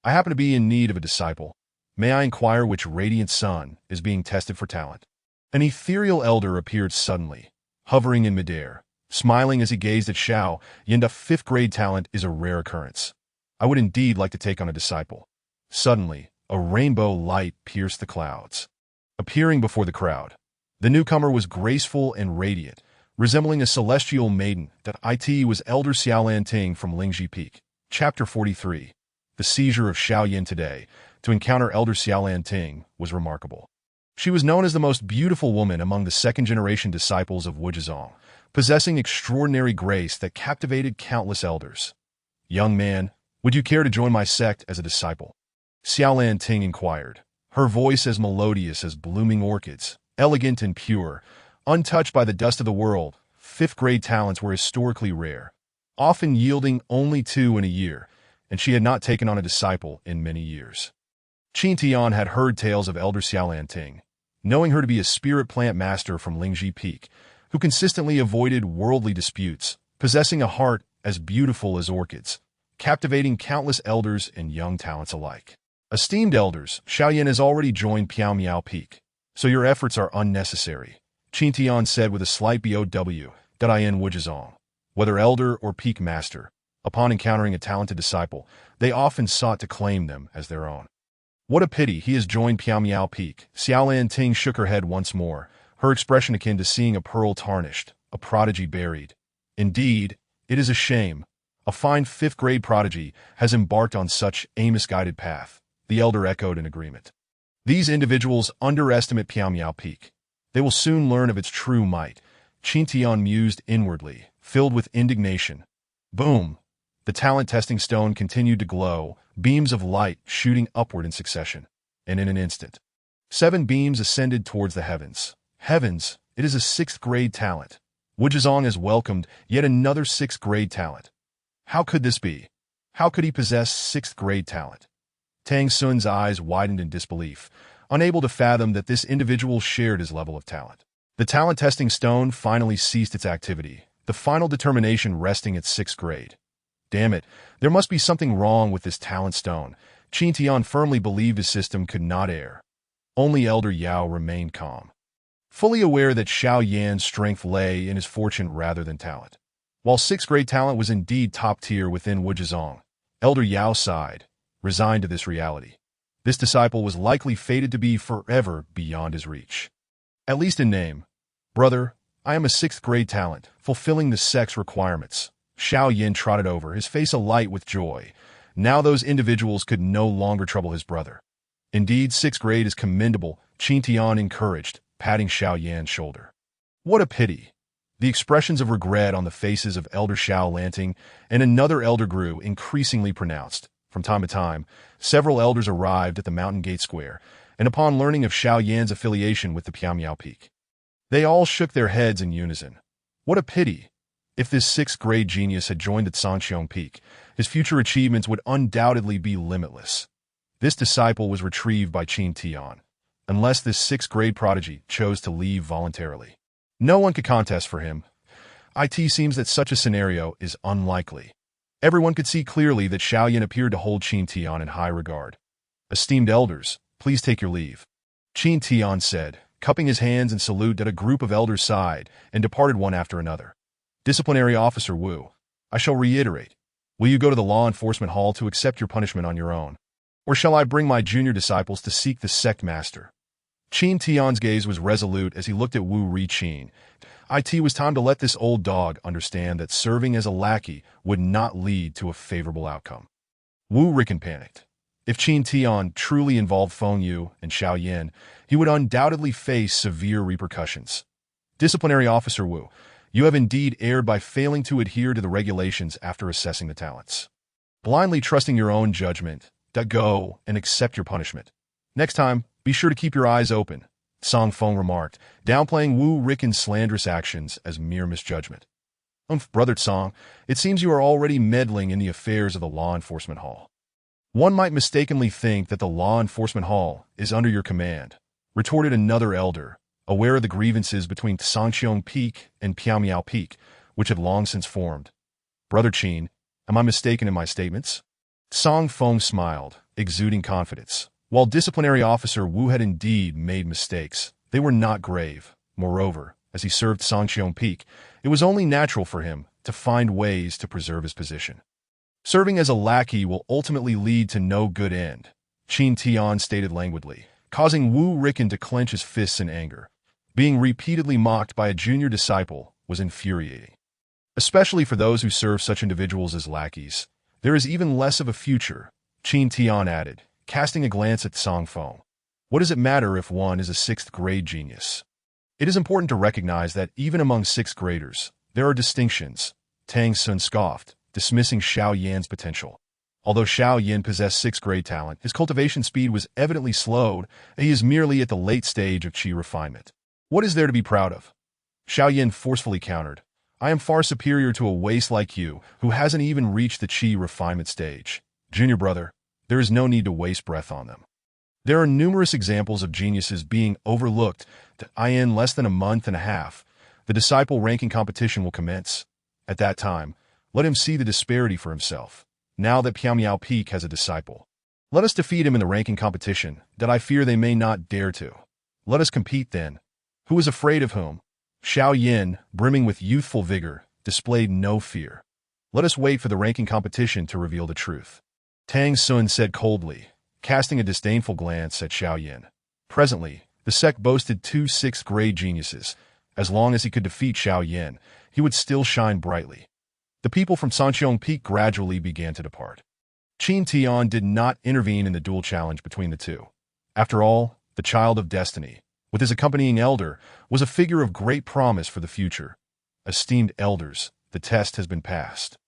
I happen to be in need of a disciple. May I inquire which radiant sun is being tested for talent? An ethereal elder appeared suddenly, hovering in midair, smiling as he gazed at Xiao Yan. Fifth-grade talent is a rare occurrence. I would indeed like to take on a disciple. Suddenly, a rainbow light pierced the clouds. Appearing before the crowd, the newcomer was graceful and radiant, resembling a celestial maiden. It was Elder Xiaolan Ting from Lingji Peak. Chapter 43. The seizure of Xiao Yan. Today, to encounter Elder Xiaolan Ting was remarkable. She was known as the most beautiful woman among the second-generation disciples of Wuzhizong, possessing extraordinary grace that captivated countless elders. "Young man, would you care to join my sect as a disciple?" Xiaolan Ting inquired, her voice as melodious as blooming orchids, elegant and pure, untouched by the dust of the world. Fifth-grade talents were historically rare, often yielding only 2 in a year, and she had not taken on a disciple in many years. Qin Tian had heard tales of Elder Xiaolan Ting, knowing her to be a spirit plant master from Lingji Peak, who consistently avoided worldly disputes, possessing a heart as beautiful as orchids, captivating countless elders and young talents alike. "Esteemed elders, Xiao Yan has already joined Piao Miao Peak, so your efforts are unnecessary," Qin Tian said with a slight bow. In Wuzhizong, whether elder or peak master, upon encountering a talented disciple, they often sought to claim them as their own. "What a pity he has joined Piao Miao Peak." Xiaolan Ting shook her head once more, her expression akin to seeing a pearl tarnished, a prodigy buried. "Indeed, it is a shame. A fine fifth-grade prodigy has embarked on such a misguided path," the elder echoed in agreement. "These individuals underestimate Piao Miao Peak. They will soon learn of its true might," Qin Tian mused inwardly, filled with indignation. Boom! The talent testing stone continued to glow, beams of light shooting upward in succession, and in an instant, 7 beams ascended towards the heavens. Heavens, it is a 6th-grade talent. Wuzhizong has welcomed yet another 6th-grade talent. How could this be? How could he possess 6th-grade talent? Tang Sun's eyes widened in disbelief, unable to fathom that this individual shared his level of talent. The talent testing stone finally ceased its activity, the final determination resting at 6th grade. Damn it, there must be something wrong with this talent stone. Qin Tian firmly believed his system could not err. Only Elder Yao remained calm, fully aware that Xiao Yan's strength lay in his fortune rather than talent. While 6th-grade talent was indeed top tier within Wuzhizong, Elder Yao sighed, resigned to this reality. This disciple was likely fated to be forever beyond his reach. At least in name. "Brother, I am a 6th-grade talent, fulfilling the sect's requirements." Xiao Yan trotted over, his face alight with joy. Now those individuals could no longer trouble his brother. "Indeed, 6th grade is commendable," Qin Tian encouraged, patting Xiao Yan's shoulder. "What a pity." The expressions of regret on the faces of Elder Xiao Lanting and another elder grew increasingly pronounced. From time to time, several elders arrived at the Mountain Gate Square, and upon learning of Xiao Yan's affiliation with the Piao Miao Peak, they all shook their heads in unison. What a pity! If this 6th-grade genius had joined at Sangxiong Peak, his future achievements would undoubtedly be limitless. This disciple was retrieved by Qin Tian, unless this 6th-grade prodigy chose to leave voluntarily. No one could contest for him. It seems that such a scenario is unlikely. Everyone could see clearly that Xiao Yan appeared to hold Qin Tian in high regard. "Esteemed elders, please take your leave," Qin Tian said, cupping his hands in salute at a group of elders sighed and departed one after another. "Disciplinary Officer Wu, I shall reiterate. Will you go to the law enforcement hall to accept your punishment on your own? Or shall I bring my junior disciples to seek the sect master?" Qin Tian's gaze was resolute as he looked at Wu Riqin. It was time to let this old dog understand that serving as a lackey would not lead to a favorable outcome. Wu Riqin panicked. If Qin Tian truly involved Feng Yu and Xiao Yan, he would undoubtedly face severe repercussions. "Disciplinary Officer Wu, you have indeed erred by failing to adhere to the regulations after assessing the talents. Blindly trusting your own judgment, go and accept your punishment. Next time, be sure to keep your eyes open," Song Feng remarked, downplaying Wu Riqin's slanderous actions as mere misjudgment. Brother Song, it seems you are already meddling in the affairs of the law enforcement hall." "One might mistakenly think that the law enforcement hall is under your command," retorted another elder, aware of the grievances between Sangqiong Peak and Piaomiao Peak, which had long since formed. "Brother Qin, am I mistaken in my statements?" Song Feng smiled, exuding confidence. While disciplinary officer Wu had indeed made mistakes, they were not grave. Moreover, as he served Sangqiong Peak, it was only natural for him to find ways to preserve his position. "Serving as a lackey will ultimately lead to no good end," Qin Tian stated languidly, causing Wu Ricken to clench his fists in anger. Being repeatedly mocked by a junior disciple was infuriating. Especially for those who serve such individuals as lackeys, there is even less of a future, Qin Tian added, casting a glance at Song Feng. "What does it matter if one is a sixth-grade genius? It is important to recognize that even among sixth graders, there are distinctions," Tang Sun scoffed, dismissing Xiao Yan's potential. Although Xiao Yan possessed sixth-grade talent, his cultivation speed was evidently slowed, and he is merely at the late stage of qi refinement. "What is there to be proud of?" Xiao Yan forcefully countered. "I am far superior to a waste like you, who hasn't even reached the qi refinement stage. Junior brother, there is no need to waste breath on them." There are numerous examples of geniuses being overlooked. In less than a month and a half, the disciple ranking competition will commence. At that time, let him see the disparity for himself. Now that Piaomiao Peak has a disciple, let us defeat him in the ranking competition, that I fear they may not dare to. Let us compete then. Who is afraid of whom? Xiao Yan, brimming with youthful vigor, displayed no fear. Let us wait for the ranking competition to reveal the truth. Tang Sun said coldly, casting a disdainful glance at Xiao Yan. Presently, the sect boasted 2 sixth-grade geniuses. As long as he could defeat Xiao Yan, he would still shine brightly. The people from Sangqiong Peak gradually began to depart. Qin Tian did not intervene in the duel challenge between the two. After all, the child of destiny, with his accompanying elder, was a figure of great promise for the future. "Esteemed elders, the test has been passed.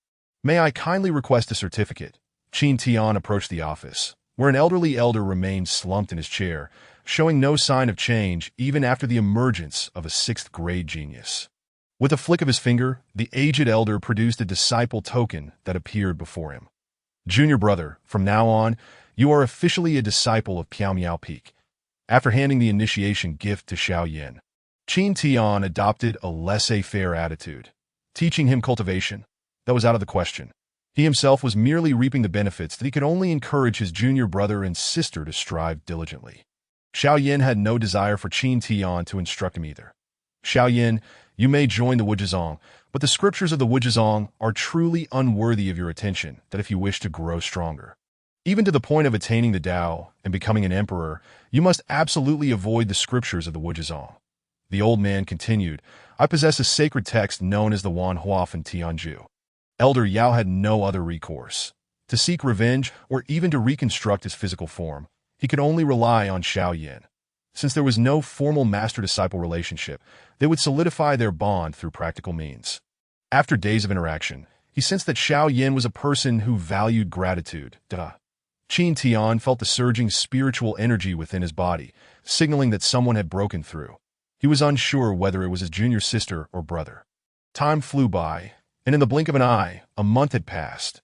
May I kindly request a certificate?" Qin Tian approached the office, where an elderly elder remained slumped in his chair, showing no sign of change even after the emergence of a sixth-grade genius. With a flick of his finger, the aged elder produced a disciple token that appeared before him. "Junior brother, from now on, you are officially a disciple of Piaomiao Peak." After handing the initiation gift to Xiao Yan, Qin Tian adopted a laissez-faire attitude. Teaching him cultivation? That was out of the question. He himself was merely reaping the benefits that he could only encourage his junior brother and sister to strive diligently. Xiao Yan had no desire for Qin Tian to instruct him either. "Xiao Yan, you may join the Wuzhizong, but the scriptures of the Wuzhizong are truly unworthy of your attention, that if you wish to grow stronger, even to the point of attaining the Tao and becoming an emperor, you must absolutely avoid the scriptures of the Wuzhizong." The old man continued, "I possess a sacred text known as the Wan Huafen Tianju." Elder Yao had no other recourse. To seek revenge, or even to reconstruct his physical form, he could only rely on Xiao Yan. Since there was no formal master-disciple relationship, they would solidify their bond through practical means. After days of interaction, he sensed that Xiao Yan was a person who valued gratitude. Qin Tian felt the surging spiritual energy within his body, signaling that someone had broken through. He was unsure whether it was his junior sister or brother. Time flew by, and in the blink of an eye, a month had passed.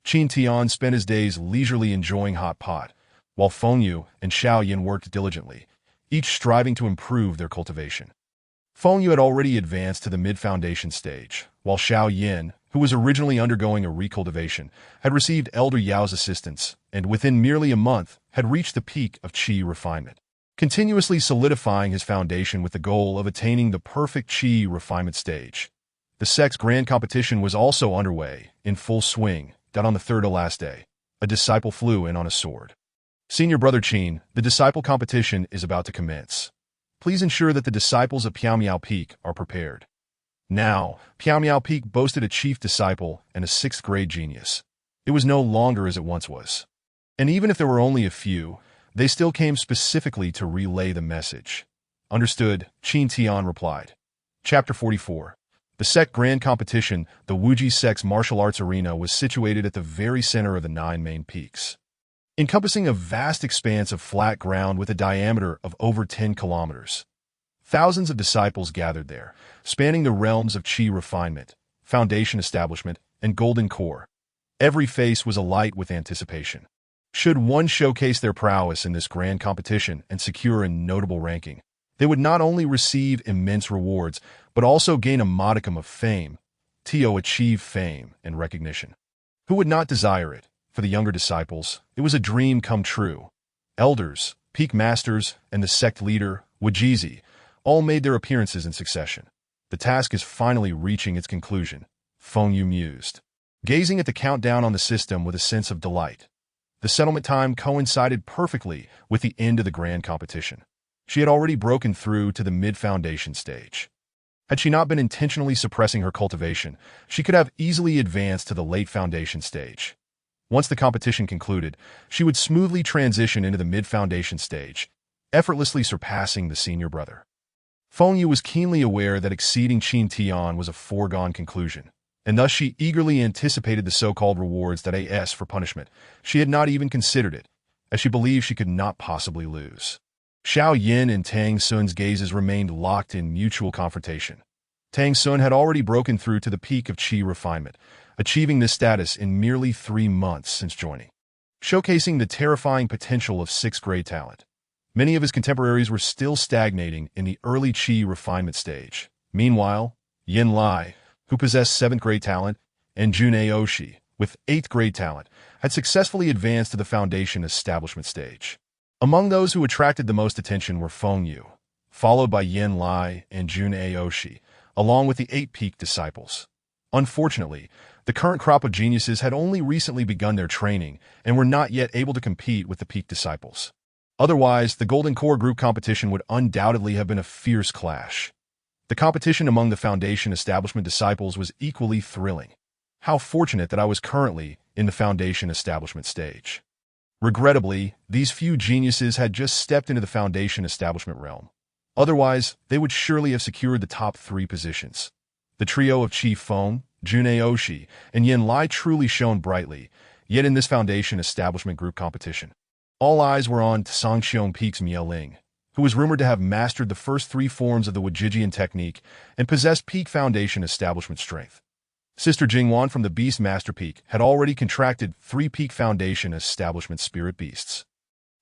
Qin Tian spent his days leisurely enjoying hot pot, while Fengyu and Xiao Yan worked diligently, each striving to improve their cultivation. Fengyu had already advanced to the mid-foundation stage, while Xiao Yan, who was originally undergoing a recultivation, had received Elder Yao's assistance, and within merely a month had reached the peak of qi refinement, continuously solidifying his foundation with the goal of attaining the perfect qi refinement stage. The sect's grand competition was also underway, in full swing, that on the third to last day, a disciple flew in on a sword. "Senior Brother Qin, the disciple competition is about to commence. Please ensure that the disciples of Piaomiao Peak are prepared." Now, Piaomiao Peak boasted a chief disciple and a sixth-grade genius. It was no longer as it once was. And even if there were only a few, they still came specifically to relay the message. "Understood," Qin Tian replied. Chapter 44. The sect grand competition, the Wuji sect's martial arts arena, was situated at the very center of the 9 main peaks, encompassing a vast expanse of flat ground with a diameter of over 10 kilometers. Thousands of disciples gathered there, spanning the realms of qi refinement, foundation establishment, and golden core. Every face was alight with anticipation. Should one showcase their prowess in this grand competition and secure a notable ranking, They would not only receive immense rewards, but also gain a modicum of fame. To achieve fame and recognition. Who would not desire it? For the younger disciples, it was a dream come true. Elders, peak masters, and the sect leader, Wajizi, all made their appearances in succession. The task is finally reaching its conclusion, Feng Yu mused, gazing at the countdown on the system with a sense of delight. The settlement time coincided perfectly with the end of the grand competition. She had already broken through to the mid-foundation stage. Had she not been intentionally suppressing her cultivation, she could have easily advanced to the late foundation stage. Once the competition concluded, she would smoothly transition into the mid-foundation stage, effortlessly surpassing the senior brother. Feng Yu was keenly aware that exceeding Qin Tian was a foregone conclusion, and thus she eagerly anticipated the so-called rewards that as for punishment. She had not even considered it, as she believed she could not possibly lose. Xiao Yin and Tang Sun's gazes remained locked in mutual confrontation. Tang Sun had already broken through to the peak of qi refinement, achieving this status in merely 3 months since joining, showcasing the terrifying potential of 6th grade talent. Many of his contemporaries were still stagnating in the early qi refinement stage. Meanwhile, Yin Lai, who possessed 7th grade talent, and Jun Aoshi, with 8th grade talent, had successfully advanced to the foundation establishment stage. Among those who attracted the most attention were Feng Yu, followed by Yin Lai and Jun Aoshi, along with the 8 peak disciples. Unfortunately, the current crop of geniuses had only recently begun their training and were not yet able to compete with the peak disciples. Otherwise, the Golden Core group competition would undoubtedly have been a fierce clash. The competition among the foundation establishment disciples was equally thrilling. How fortunate that I was currently in the foundation establishment stage. Regrettably, these few geniuses had just stepped into the foundation establishment realm. Otherwise, they would surely have secured the top 3 positions. The trio of Qi Feng, Jun Aoshi, and Yin Lai truly shone brightly, yet in this foundation establishment group competition. All eyes were on Sangxiong Peak's Miao Ling, who was rumored to have mastered the first 3 forms of the Wajijian technique and possessed peak foundation establishment strength. Sister Jingwan from the Beast Master Peak had already contracted 3 peak foundation establishment spirit beasts.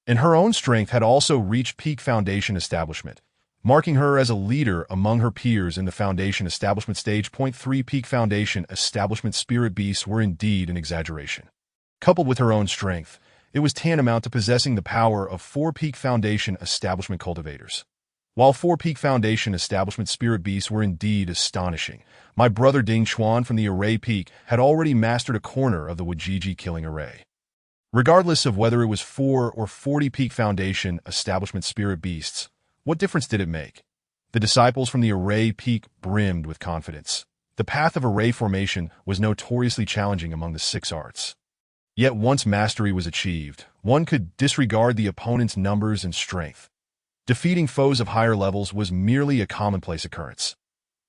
And her own strength had also reached peak foundation establishment, marking her as a leader among her peers in the foundation establishment stage. 3 peak foundation establishment spirit beasts were indeed an exaggeration. Coupled with her own strength, it was tantamount to possessing the power of 4 peak foundation establishment cultivators. While 4 peak foundation establishment spirit beasts were indeed astonishing, my brother Ding Chuan from the Array Peak had already mastered a corner of the Wajiji killing array. Regardless of whether it was 4 or 40 peak foundation establishment spirit beasts, what difference did it make? The disciples from the Array Peak brimmed with confidence. The path of array formation was notoriously challenging among the 6 arts. Yet once mastery was achieved, one could disregard the opponent's numbers and strength. Defeating foes of higher levels was merely a commonplace occurrence.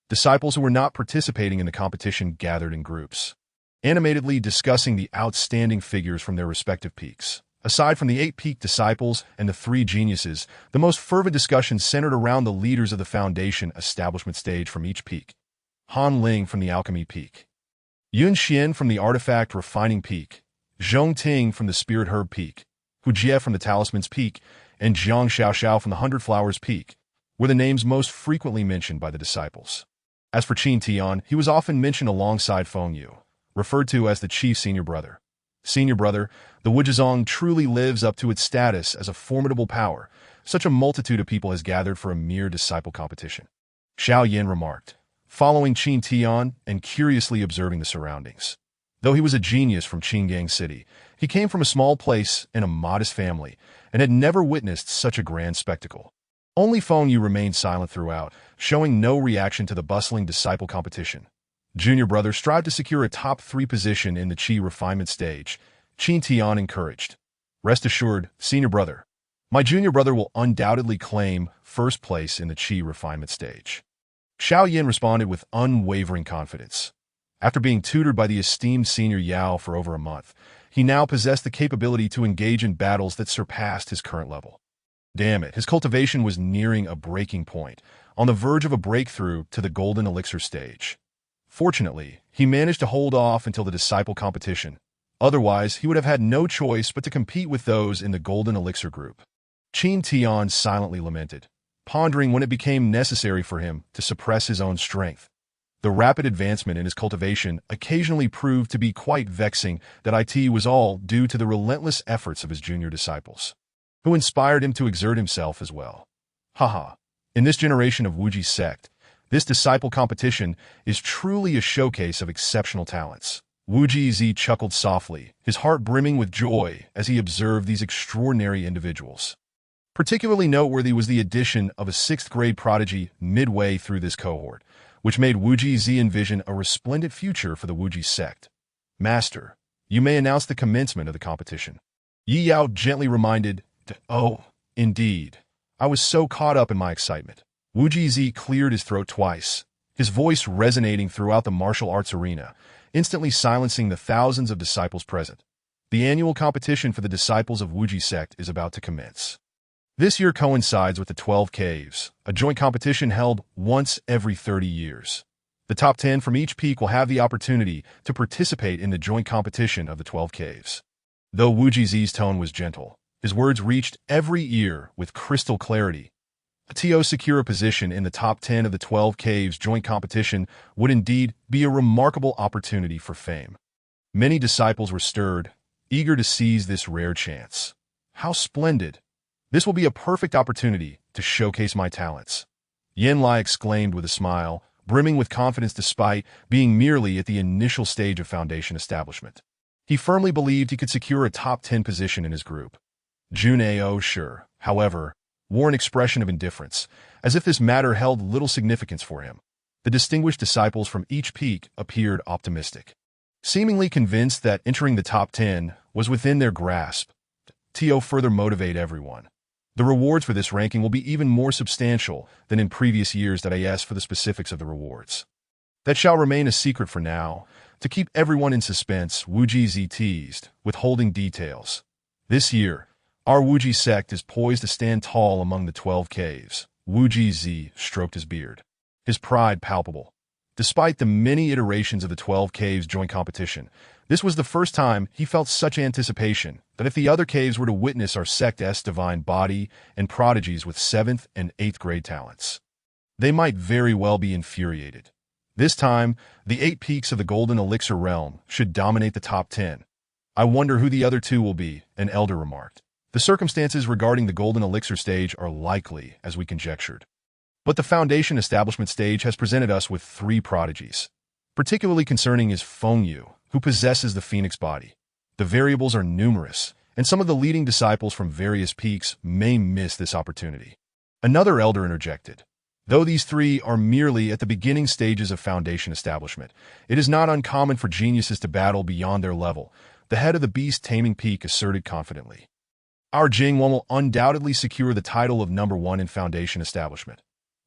Disciples who were not participating in the competition gathered in groups, animatedly discussing the outstanding figures from their respective peaks. Aside from the 8 peak disciples and the 3 geniuses, the most fervent discussion centered around the leaders of the foundation establishment stage from each peak. Han Ling from the Alchemy Peak, Yun Xian from the Artifact Refining Peak, Zhong Ting from the Spirit Herb Peak, Hu Jie from the Talisman's Peak, and Jiang Xiaoxiao from the 100 Flowers Peak were the names most frequently mentioned by the disciples. As for Qin Tian, he was often mentioned alongside Feng Yu, referred to as the chief senior brother. Senior brother, the Wujizong truly lives up to its status as a formidable power. Such a multitude of people has gathered for a mere disciple competition. Xiao Yin remarked, following Qin Tian and curiously observing the surroundings. Though he was a genius from Qinggang City, he came from a small place in a modest family and had never witnessed such a grand spectacle. Only Feng Yu remained silent throughout, showing no reaction to the bustling disciple competition. Junior brother strived to secure a top 3 position in the Qi refinement stage. Qin Tian encouraged, rest assured, senior brother, my junior brother will undoubtedly claim first place in the Qi refinement stage. Xiao Yin responded with unwavering confidence. After being tutored by the esteemed senior Yao for over a month, he now possessed the capability to engage in battles that surpassed his current level. Damn it, his cultivation was nearing a breaking point, on the verge of a breakthrough to the Golden Elixir stage. Fortunately, he managed to hold off until the disciple competition. Otherwise, he would have had no choice but to compete with those in the Golden Elixir group. Qin Tian silently lamented, pondering when it became necessary for him to suppress his own strength. The rapid advancement in his cultivation occasionally proved to be quite vexing. That it was all due to the relentless efforts of his junior disciples, who inspired him to exert himself as well. Haha. In this generation of Wuji's sect, this disciple competition is truly a showcase of exceptional talents. Wuji Zi chuckled softly, his heart brimming with joy as he observed these extraordinary individuals. Particularly noteworthy was the addition of a 6th-grade prodigy midway through this cohort, which made Wuji Zi envision a resplendent future for the Wuji sect. Master, you may announce the commencement of the competition. Yi Yao gently reminded. Oh, indeed. I was so caught up in my excitement. Wuji Zi cleared his throat twice, his voice resonating throughout the martial arts arena, instantly silencing the thousands of disciples present. The annual competition for the disciples of Wuji sect is about to commence. This year coincides with the 12 Caves, a joint competition held once every 30 years. The top 10 from each peak will have the opportunity to participate in the joint competition of the 12 Caves. Though Wuji Zi's tone was gentle, his words reached every ear with crystal clarity. To secure a position in the top 10 of the 12 Caves joint competition would indeed be a remarkable opportunity for fame. Many disciples were stirred, eager to seize this rare chance. How splendid! This will be a perfect opportunity to showcase my talents. Yen Lai exclaimed with a smile, brimming with confidence despite being merely at the initial stage of foundation establishment. He firmly believed he could secure a top 10 position in his group. Jun Ao Sure, however, wore an expression of indifference, as if this matter held little significance for him. The distinguished disciples from each peak appeared optimistic. Seemingly convinced that entering the top 10 was within their grasp, To further motivate everyone. The rewards for this ranking will be even more substantial than in previous years. I asked for the specifics of the rewards. That shall remain a secret for now. To keep everyone in suspense, Wuji Zi teased, withholding details. This year, our Wuji sect is poised to stand tall among the 12 Caves. Wuji Zi stroked his beard, his pride palpable. Despite the many iterations of the 12 Caves joint competition, this was the first time he felt such anticipation that if the other caves were to witness our sect's divine body and prodigies with 7th and 8th grade talents, they might very well be infuriated. This time, the 8 peaks of the Golden Elixir realm should dominate the top 10. I wonder who the other 2 will be, an elder remarked. The circumstances regarding the Golden Elixir stage are likely, as we conjectured. But the Foundation Establishment stage has presented us with 3 prodigies. Particularly concerning is Feng Yu, who possesses the Phoenix body. The variables are numerous, and some of the leading disciples from various peaks may miss this opportunity. Another elder interjected. Though these 3 are merely at the beginning stages of Foundation Establishment, it is not uncommon for geniuses to battle beyond their level, the head of the beast-taming peak asserted confidently. Our Jingwan will undoubtedly secure the title of number 1 in Foundation Establishment,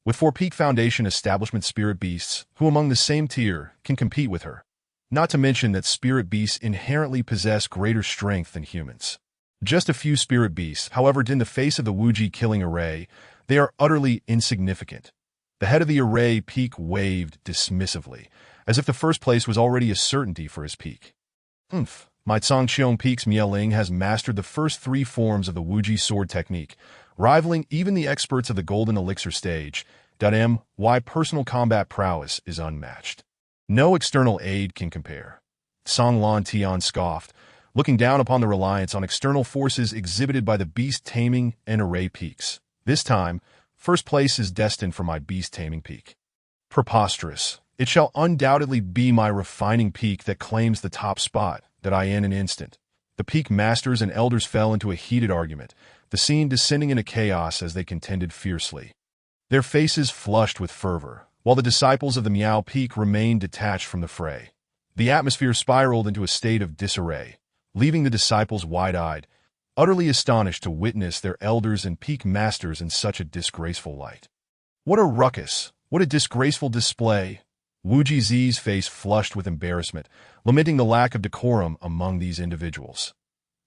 with 4 peak Foundation Establishment spirit beasts who among the same tier can compete with her. Not to mention that spirit beasts inherently possess greater strength than humans. Just a few spirit beasts, however, in the face of the Wuji killing array, they are utterly insignificant. The head of the array peak waved dismissively, as if the first place was already a certainty for his peak. My Cangqiong Peak's Mieling has mastered the first 3 forms of the Wuji sword technique, rivaling even the experts of the Golden Elixir stage. My personal combat prowess is unmatched. No external aid can compare. Song Lan Tian scoffed, looking down upon the reliance on external forces exhibited by the beast-taming and array peaks. This time, first place is destined for my beast-taming peak. Preposterous. It shall undoubtedly be my refining peak that claims the top spot, in an instant. The peak masters and elders fell into a heated argument, the scene descending into chaos as they contended fiercely. Their faces flushed with fervor, while the disciples of the Miao Peak remained detached from the fray. The atmosphere spiraled into a state of disarray, leaving the disciples wide-eyed, utterly astonished to witness their elders and peak masters in such a disgraceful light. What a ruckus! What a disgraceful display! Wuji Zi's face flushed with embarrassment, lamenting the lack of decorum among these individuals.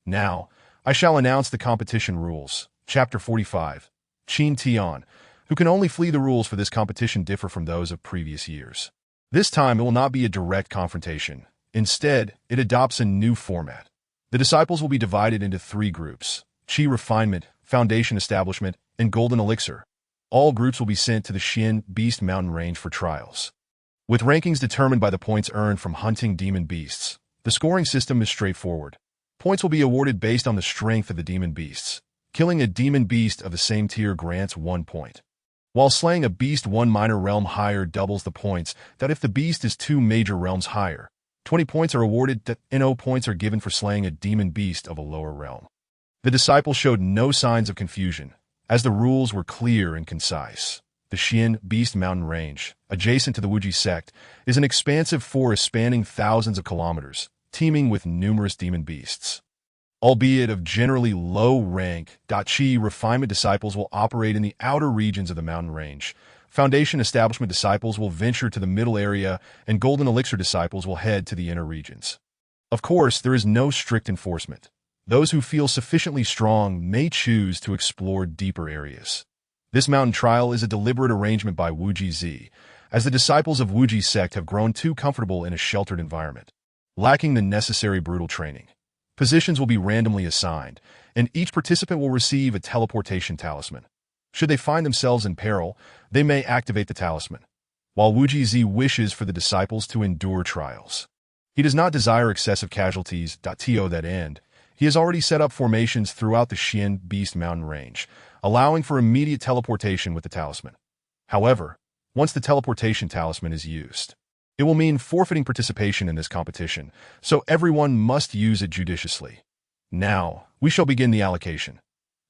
Now, I shall announce the competition rules. Chapter 45. Qin Tian, who can only flee the rules for this competition differ from those of previous years. This time it will not be a direct confrontation. Instead, it adopts a new format. The disciples will be divided into 3 groups: Qi Refinement, Foundation Establishment, and Golden Elixir. all groups will be sent to the Xian Beast Mountain Range for trials. With rankings determined by the points earned from hunting demon beasts, the scoring system is straightforward. Points will be awarded based on the strength of the demon beasts. Killing a demon beast of the same tier grants 1 point, while slaying a beast 1 minor realm higher doubles the points that if the beast is 2 major realms higher. 20 points are awarded that 0 points are given for slaying a demon beast of a lower realm. The disciples showed no signs of confusion, as the rules were clear and concise. The Xian Beast Mountain Range, adjacent to the Wuji sect, is an expansive forest spanning thousands of kilometers, teeming with numerous demon beasts. Albeit of generally low rank, Qi refinement disciples will operate in the outer regions of the mountain range. Foundation establishment disciples will venture to the middle area, and golden elixir disciples will head to the inner regions. Of course, there is no strict enforcement. Those who feel sufficiently strong may choose to explore deeper areas. This mountain trial is a deliberate arrangement by Wuji Z, as the disciples of Wuji sect have grown too comfortable in a sheltered environment, lacking the necessary brutal training. Positions will be randomly assigned, and each participant will receive a teleportation talisman. Should they find themselves in peril, they may activate the talisman, while Wuji Z wishes for the disciples to endure trials. He does not desire excessive casualties. To that end, he has already set up formations throughout the Xian Beast Mountain Range, allowing for immediate teleportation with the talisman. However, once the teleportation talisman is used, it will mean forfeiting participation in this competition, so everyone must use it judiciously. Now, we shall begin the allocation.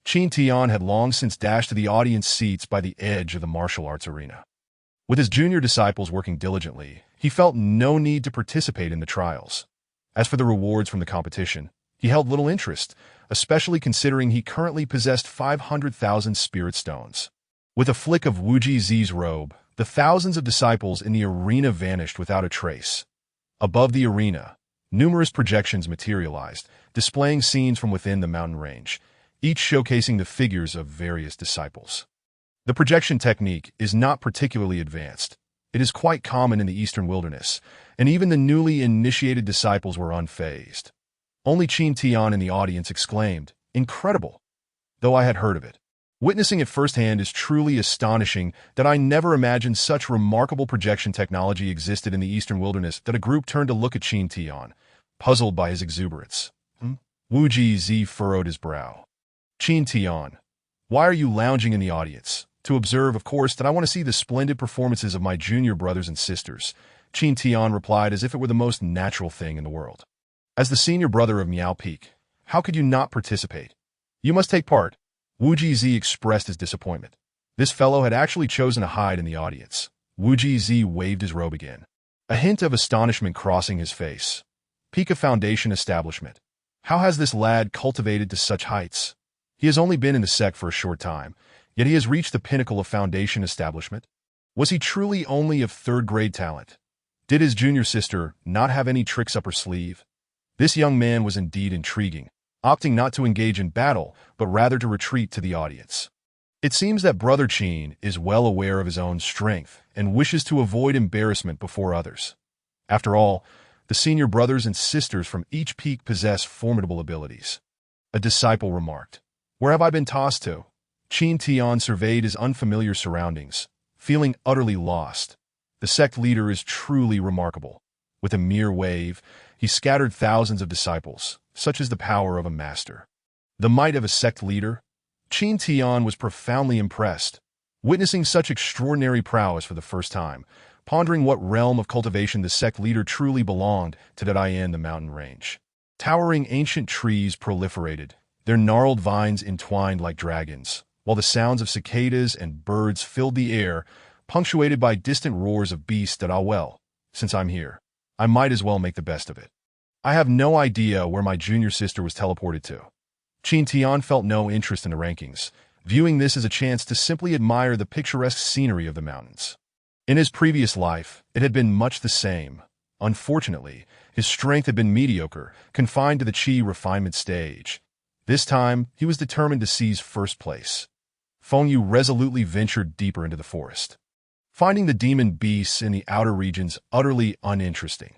Qin Tian had long since dashed to the audience seats by the edge of the martial arts arena. With his junior disciples working diligently, he felt no need to participate in the trials. As for the rewards from the competition, he held little interest, especially considering he currently possessed 500,000 spirit stones. With a flick of Wuji Z's robe, the thousands of disciples in the arena vanished without a trace. Above the arena, numerous projections materialized, displaying scenes from within the mountain range, each showcasing the figures of various disciples. The projection technique is not particularly advanced. It is quite common in the eastern wilderness, and even the newly initiated disciples were unfazed. Only Qin Tian in the audience exclaimed, "Incredible!" Though I had heard of it. Witnessing it firsthand is truly astonishing that I never imagined such remarkable projection technology existed in the eastern wilderness that a group turned to look at Qin Tian, puzzled by his exuberance. Wuji Z furrowed his brow. Qin Tian, why are you lounging in the audience? To observe, of course, that I want to see the splendid performances of my junior brothers and sisters. Qin Tian replied as if it were the most natural thing in the world. As the senior brother of Miao Peak, how could you not participate? You must take part. Wuji Z expressed his disappointment. This fellow had actually chosen to hide in the audience. Wuji Z waved his robe again, a hint of astonishment crossing his face. Pika Foundation Establishment. How has this lad cultivated to such heights? He has only been in the sect for a short time, yet he has reached the pinnacle of Foundation Establishment. Was he truly only of third-grade talent? Did his junior sister not have any tricks up her sleeve? This young man was indeed intriguing, opting not to engage in battle, but rather to retreat to the audience. It seems that Brother Qin is well aware of his own strength and wishes to avoid embarrassment before others. After all, the senior brothers and sisters from each peak possess formidable abilities. A disciple remarked, "Where have I been tossed to?" Qin Tian surveyed his unfamiliar surroundings, feeling utterly lost. The sect leader is truly remarkable. With a mere wave, he scattered thousands of disciples. Such is the power of a master. The might of a sect leader? Qin Tian was profoundly impressed, witnessing such extraordinary prowess for the first time, pondering what realm of cultivation the sect leader truly belonged to that in the mountain range. Towering ancient trees proliferated, their gnarled vines entwined like dragons, while the sounds of cicadas and birds filled the air, punctuated by distant roars of beasts that well, since I'm here, I might as well make the best of it. I have no idea where my junior sister was teleported to. Qin Tian felt no interest in the rankings, viewing this as a chance to simply admire the picturesque scenery of the mountains. In his previous life, it had been much the same. Unfortunately, his strength had been mediocre, confined to the Qi refinement stage. This time, he was determined to seize first place. Feng Yu resolutely ventured deeper into the forest, finding the demon beasts in the outer regions utterly uninteresting.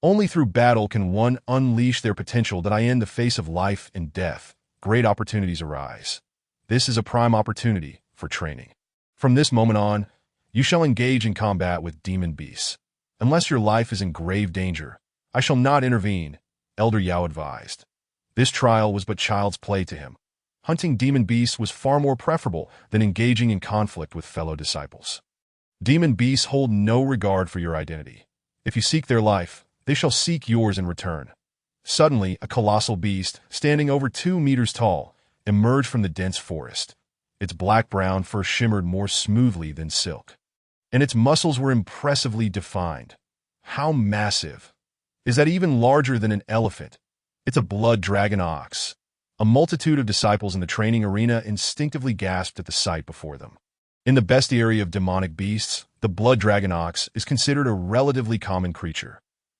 Only through battle can one unleash their potential that in the face of life and death, great opportunities arise. This is a prime opportunity for training. From this moment on, you shall engage in combat with demon beasts. Unless your life is in grave danger, I shall not intervene, Elder Yao advised. This trial was but child's play to him. Hunting demon beasts was far more preferable than engaging in conflict with fellow disciples. Demon beasts hold no regard for your identity. If you seek their life, they shall seek yours in return. Suddenly, a colossal beast, standing over 2 meters tall, emerged from the dense forest. Its black-brown fur shimmered more smoothly than silk, and its muscles were impressively defined. How massive! Is that even larger than an elephant? It's a blood dragon ox. A multitude of disciples in the training arena instinctively gasped at the sight before them. In the bestiary of demonic beasts, the blood dragon ox is considered a relatively common creature.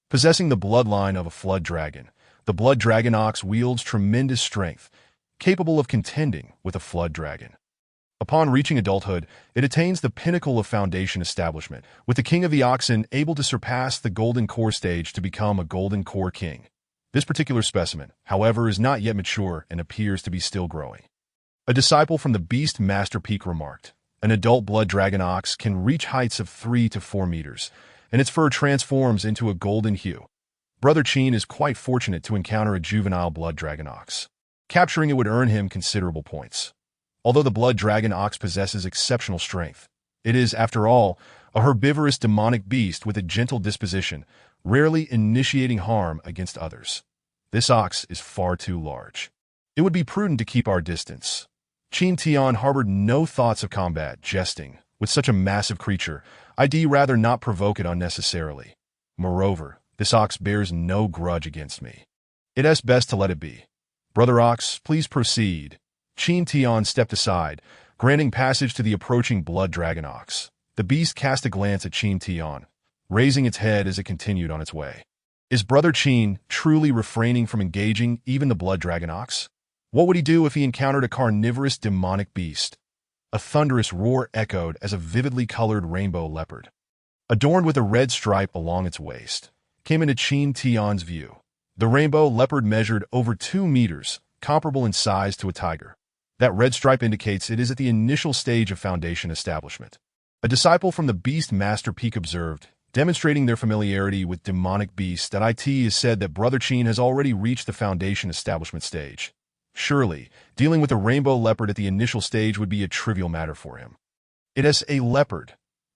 Possessing the bloodline of a flood dragon, the blood dragon ox wields tremendous strength, capable of contending with a flood dragon. Upon reaching adulthood, it attains the pinnacle of foundation establishment, with the king of the oxen able to surpass the golden core stage to become a golden core king. This particular specimen, however, is not yet mature and appears to be still growing. A disciple from the Beast Master Peak remarked, an adult blood dragon ox can reach heights of 3 to 4 meters, and its fur transforms into a golden hue. Brother Qin is quite fortunate to encounter a juvenile blood dragon ox. Capturing it would earn him considerable points. Although the blood dragon ox possesses exceptional strength, it is, after all, a herbivorous demonic beast with a gentle disposition, rarely initiating harm against others. This ox is far too large. It would be prudent to keep our distance. Qin Tian harbored no thoughts of combat, jesting. With such a massive creature, I'd rather not provoke it unnecessarily. Moreover, this ox bears no grudge against me. It's best to let it be. Brother Ox, please proceed. Qin Tian stepped aside, granting passage to the approaching blood dragon ox. The beast cast a glance at Qin Tian, raising its head as it continued on its way. Is Brother Qin truly refraining from engaging even the blood dragon ox? What would he do if he encountered a carnivorous demonic beast? A thunderous roar echoed as a vividly colored rainbow leopard, adorned with a red stripe along its waist, came into Qin Tian's view. The rainbow leopard measured over 2 meters, comparable in size to a tiger. That red stripe indicates it is at the initial stage of foundation establishment. A disciple from the Beast Master Peak observed, demonstrating their familiarity with demonic beasts, that it is said that Brother Qin has already reached the foundation establishment stage. Surely, dealing with a rainbow leopard at the initial stage would be a trivial matter for him. It is a leopard,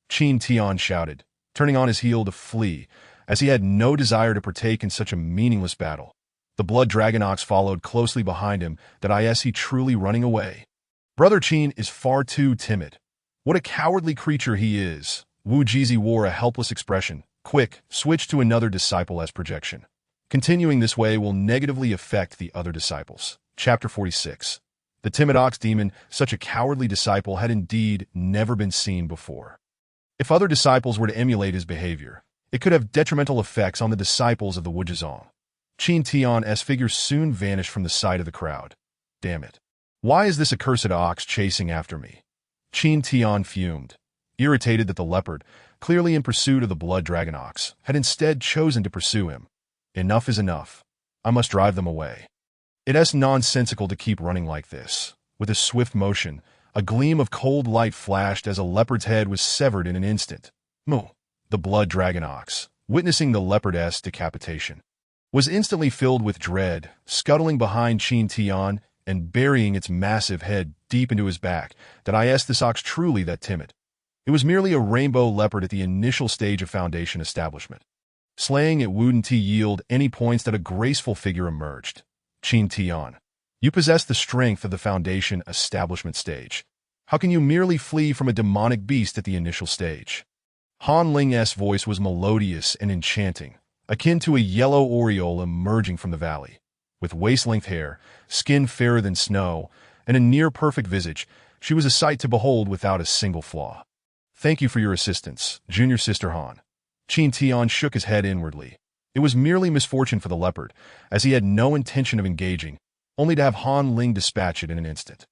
Qin Tian shouted, turning on his heel to flee, as he had no desire to partake in such a meaningless battle. The blood dragon ox followed closely behind him, that is he truly running away. Brother Qin is far too timid. What a cowardly creature he is. Wu Jizi wore a helpless expression. Quick, switch to another disciple as projection. Continuing this way will negatively affect the other disciples. Chapter 46. The timid ox demon, such a cowardly disciple, had indeed never been seen before. If other disciples were to emulate his behavior, it could have detrimental effects on the disciples of the Wujizong. Qin Tian's figure soon vanished from the sight of the crowd. Damn it. Why is this accursed ox chasing after me? Qin Tian fumed, irritated that the leopard, clearly in pursuit of the blood dragon ox, had instead chosen to pursue him. Enough is enough. I must drive them away. It's nonsensical to keep running like this. With a swift motion, a gleam of cold light flashed as a leopard's head was severed in an instant. Moo! The blood dragon ox, witnessing the leopard's decapitation, was instantly filled with dread, scuttling behind Qin Tian and burying its massive head deep into his back. This ox truly that timid? It was merely a rainbow leopard at the initial stage of foundation establishment. Slaying it wouldn't yield any points that a graceful figure emerged. Qin Tian, you possess the strength of the foundation establishment stage. How can you merely flee from a demonic beast at the initial stage? Han Ling's voice was melodious and enchanting, akin to a yellow oriole emerging from the valley. With waist-length hair, skin fairer than snow, and a near-perfect visage, she was a sight to behold without a single flaw. Thank you for your assistance, Junior Sister Han. Qin Tian shook his head inwardly. It was merely misfortune for the leopard, as he had no intention of engaging, only to have Han Ling dispatch it in an instant.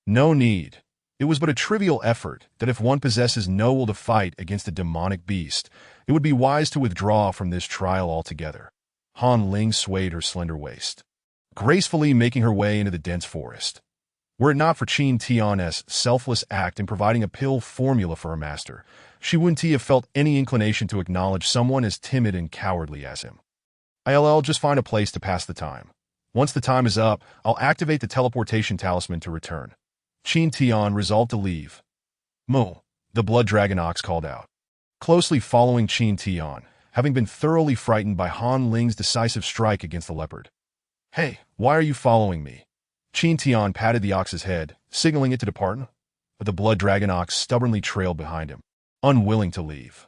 No need. It was but a trivial effort that if one possesses no will to fight against a demonic beast, it would be wise to withdraw from this trial altogether. Han Ling swayed her slender waist, gracefully making her way into the dense forest. Were it not for Qin Tian's selfless act in providing a pill formula for her master, she wouldn't have felt any inclination to acknowledge someone as timid and cowardly as him. I'll just find a place to pass the time. Once the time is up, I'll activate the teleportation talisman to return. Qin Tian resolved to leave. Moo, the blood dragon ox called out. Closely following Qin Tian, having been thoroughly frightened by Han Ling's decisive strike against the leopard. Hey, why are you following me? Qin Tian patted the ox's head, signaling it to depart, but the blood dragon ox stubbornly trailed behind him, unwilling to leave.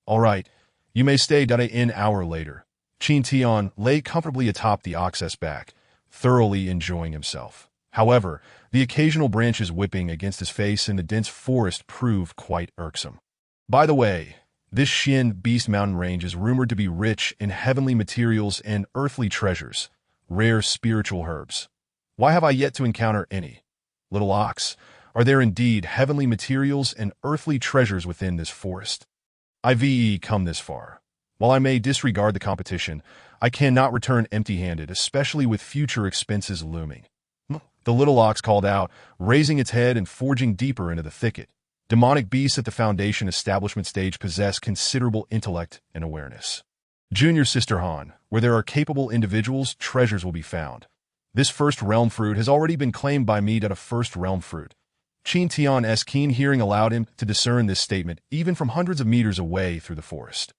All right, you may stay. An hour later, Qin Tian lay comfortably atop the ox's back, thoroughly enjoying himself. However, the occasional branches whipping against his face in the dense forest proved quite irksome. By the way, this Xin Beast Mountain range is rumored to be rich in heavenly materials and earthly treasures, rare spiritual herbs. Why have I yet to encounter any? Little ox, are there indeed heavenly materials and earthly treasures within this forest? I've come this far. While I may disregard the competition, I cannot return empty-handed, especially with future expenses looming. The little ox called out, raising its head and forging deeper into the thicket. Demonic beasts at the Foundation establishment stage possess considerable intellect and awareness. Junior Sister Han, where there are capable individuals, treasures will be found. This first realm fruit has already been claimed by me. A first realm fruit. Qin Tian's keen hearing allowed him to discern this statement even from hundreds of meters away through the forest.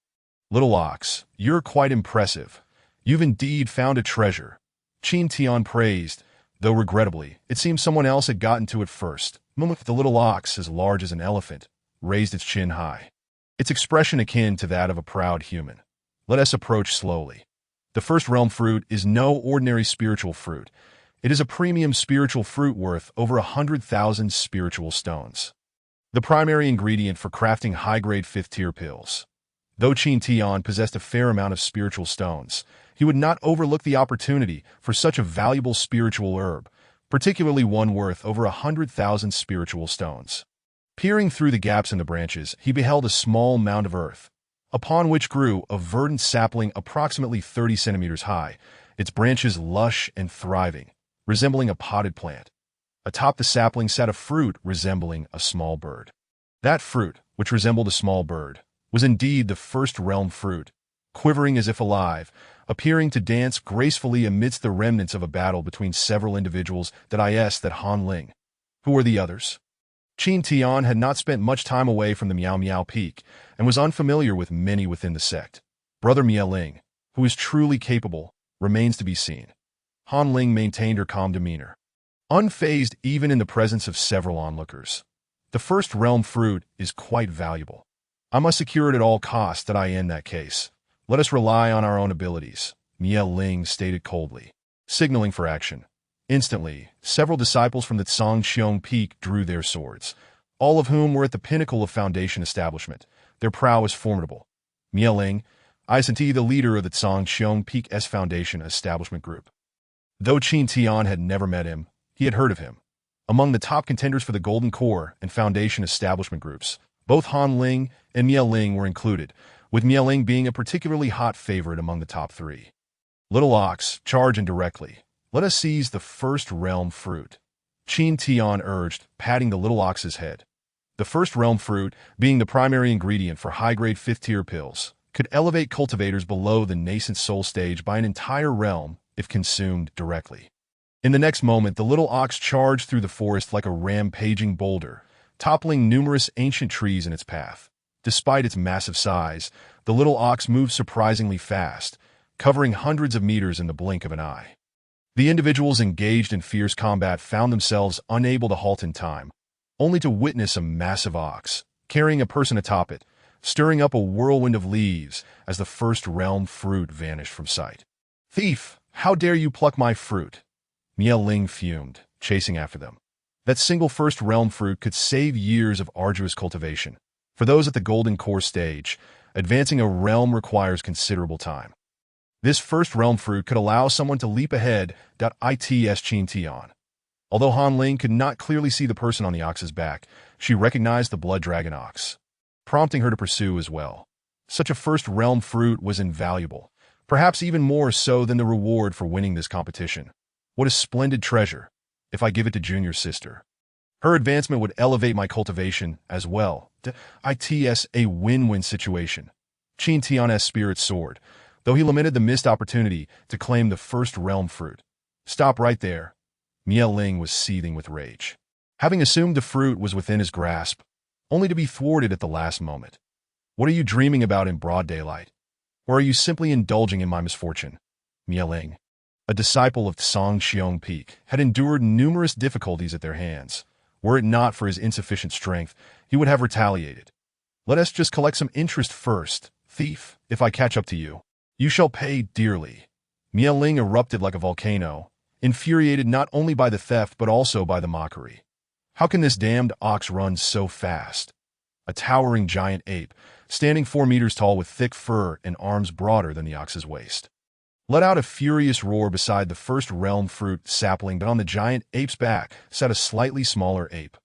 Little ox, you're quite impressive. You've indeed found a treasure. Qin Tian praised, though regrettably, it seems someone else had gotten to it first. The little ox, as large as an elephant, raised its chin high. Its expression akin to that of a proud human. Let us approach slowly. The first realm fruit is no ordinary spiritual fruit. It is a premium spiritual fruit worth over 100,000 spiritual stones. The primary ingredient for crafting high-grade 5th-tier pills. Though Qin Tian possessed a fair amount of spiritual stones, he would not overlook the opportunity for such a valuable spiritual herb, particularly one worth over 100,000 spiritual stones. Peering through the gaps in the branches, he beheld a small mound of earth, upon which grew a verdant sapling approximately 30 centimeters high, its branches lush and thriving, resembling a potted plant. Atop the sapling sat a fruit resembling a small bird. That fruit, which resembled a small bird, was indeed the first realm fruit, quivering as if alive, appearing to dance gracefully amidst the remnants of a battle between several individuals. That Han Ling. Who were the others? Qin Tian had not spent much time away from the Miao Miao Peak and was unfamiliar with many within the sect. Brother Miao Ling, who is truly capable, remains to be seen. Han Ling maintained her calm demeanor, unfazed even in the presence of several onlookers. The first realm fruit is quite valuable. I must secure it at all costs. In that case, let us rely on our own abilities, Miao Ling stated coldly, signaling for action. Instantly, several disciples from the Tsangxiong Peak drew their swords, all of whom were at the pinnacle of Foundation establishment. Their prowess formidable. Miao Ling, I sent the leader of the Tsangxiong Peak's Foundation establishment group. Though Qin Tian had never met him, he had heard of him. Among the top contenders for the Golden Core and Foundation establishment groups, both Han Ling and Miao Ling were included, with Miao Ling being a particularly hot favorite among the top 3. Little ox, charge indirectly. Let us seize the first realm fruit. Qin Tian urged, patting the little ox's head. The first realm fruit, being the primary ingredient for high-grade 5th-tier pills, could elevate cultivators below the nascent soul stage by an entire realm if consumed directly. In the next moment, the little ox charged through the forest like a rampaging boulder, toppling numerous ancient trees in its path. Despite its massive size, the little ox moved surprisingly fast, covering hundreds of meters in the blink of an eye. The individuals engaged in fierce combat found themselves unable to halt in time, only to witness a massive ox, carrying a person atop it, stirring up a whirlwind of leaves as the first realm fruit vanished from sight. Thief, how dare you pluck my fruit? Miao Ling fumed, chasing after them. That single first realm fruit could save years of arduous cultivation. For those at the Golden Core stage, advancing a realm requires considerable time. This first realm fruit could allow someone to leap ahead. Its Qin Tian. Although Han Ling could not clearly see the person on the ox's back, she recognized the blood dragon ox, prompting her to pursue as well. Such a first realm fruit was invaluable, perhaps even more so than the reward for winning this competition. What a splendid treasure! if I give it to junior sister. Her advancement would elevate my cultivation as well. It's a win-win situation. Qin Tian's spirit soared, though he lamented the missed opportunity to claim the first realm fruit. Stop right there. Miao Ling was seething with rage. Having assumed the fruit was within his grasp, only to be thwarted at the last moment. What are you dreaming about in broad daylight? Or are you simply indulging in my misfortune? Miao Ling, a disciple of Song Xiong Peak, had endured numerous difficulties at their hands. Were it not for his insufficient strength, he would have retaliated. Let us just collect some interest first, thief. If I catch up to you, you shall pay dearly. Miao Ling erupted like a volcano, infuriated not only by the theft but also by the mockery. How can this damned ox run so fast? A towering giant ape, standing 4 meters tall with thick fur and arms broader than the ox's waist, let out a furious roar beside the first realm fruit sapling, but on the giant ape's back sat a slightly smaller ape.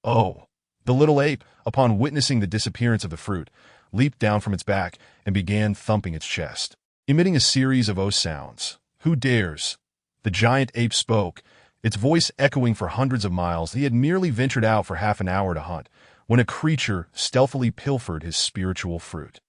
Oh! The little ape, upon witnessing the disappearance of the fruit, leaped down from its back and began thumping its chest, emitting a series of sounds. Who dares? The giant ape spoke, its voice echoing for hundreds of miles. He had merely ventured out for half an hour to hunt, when a creature stealthily pilfered his spiritual fruit.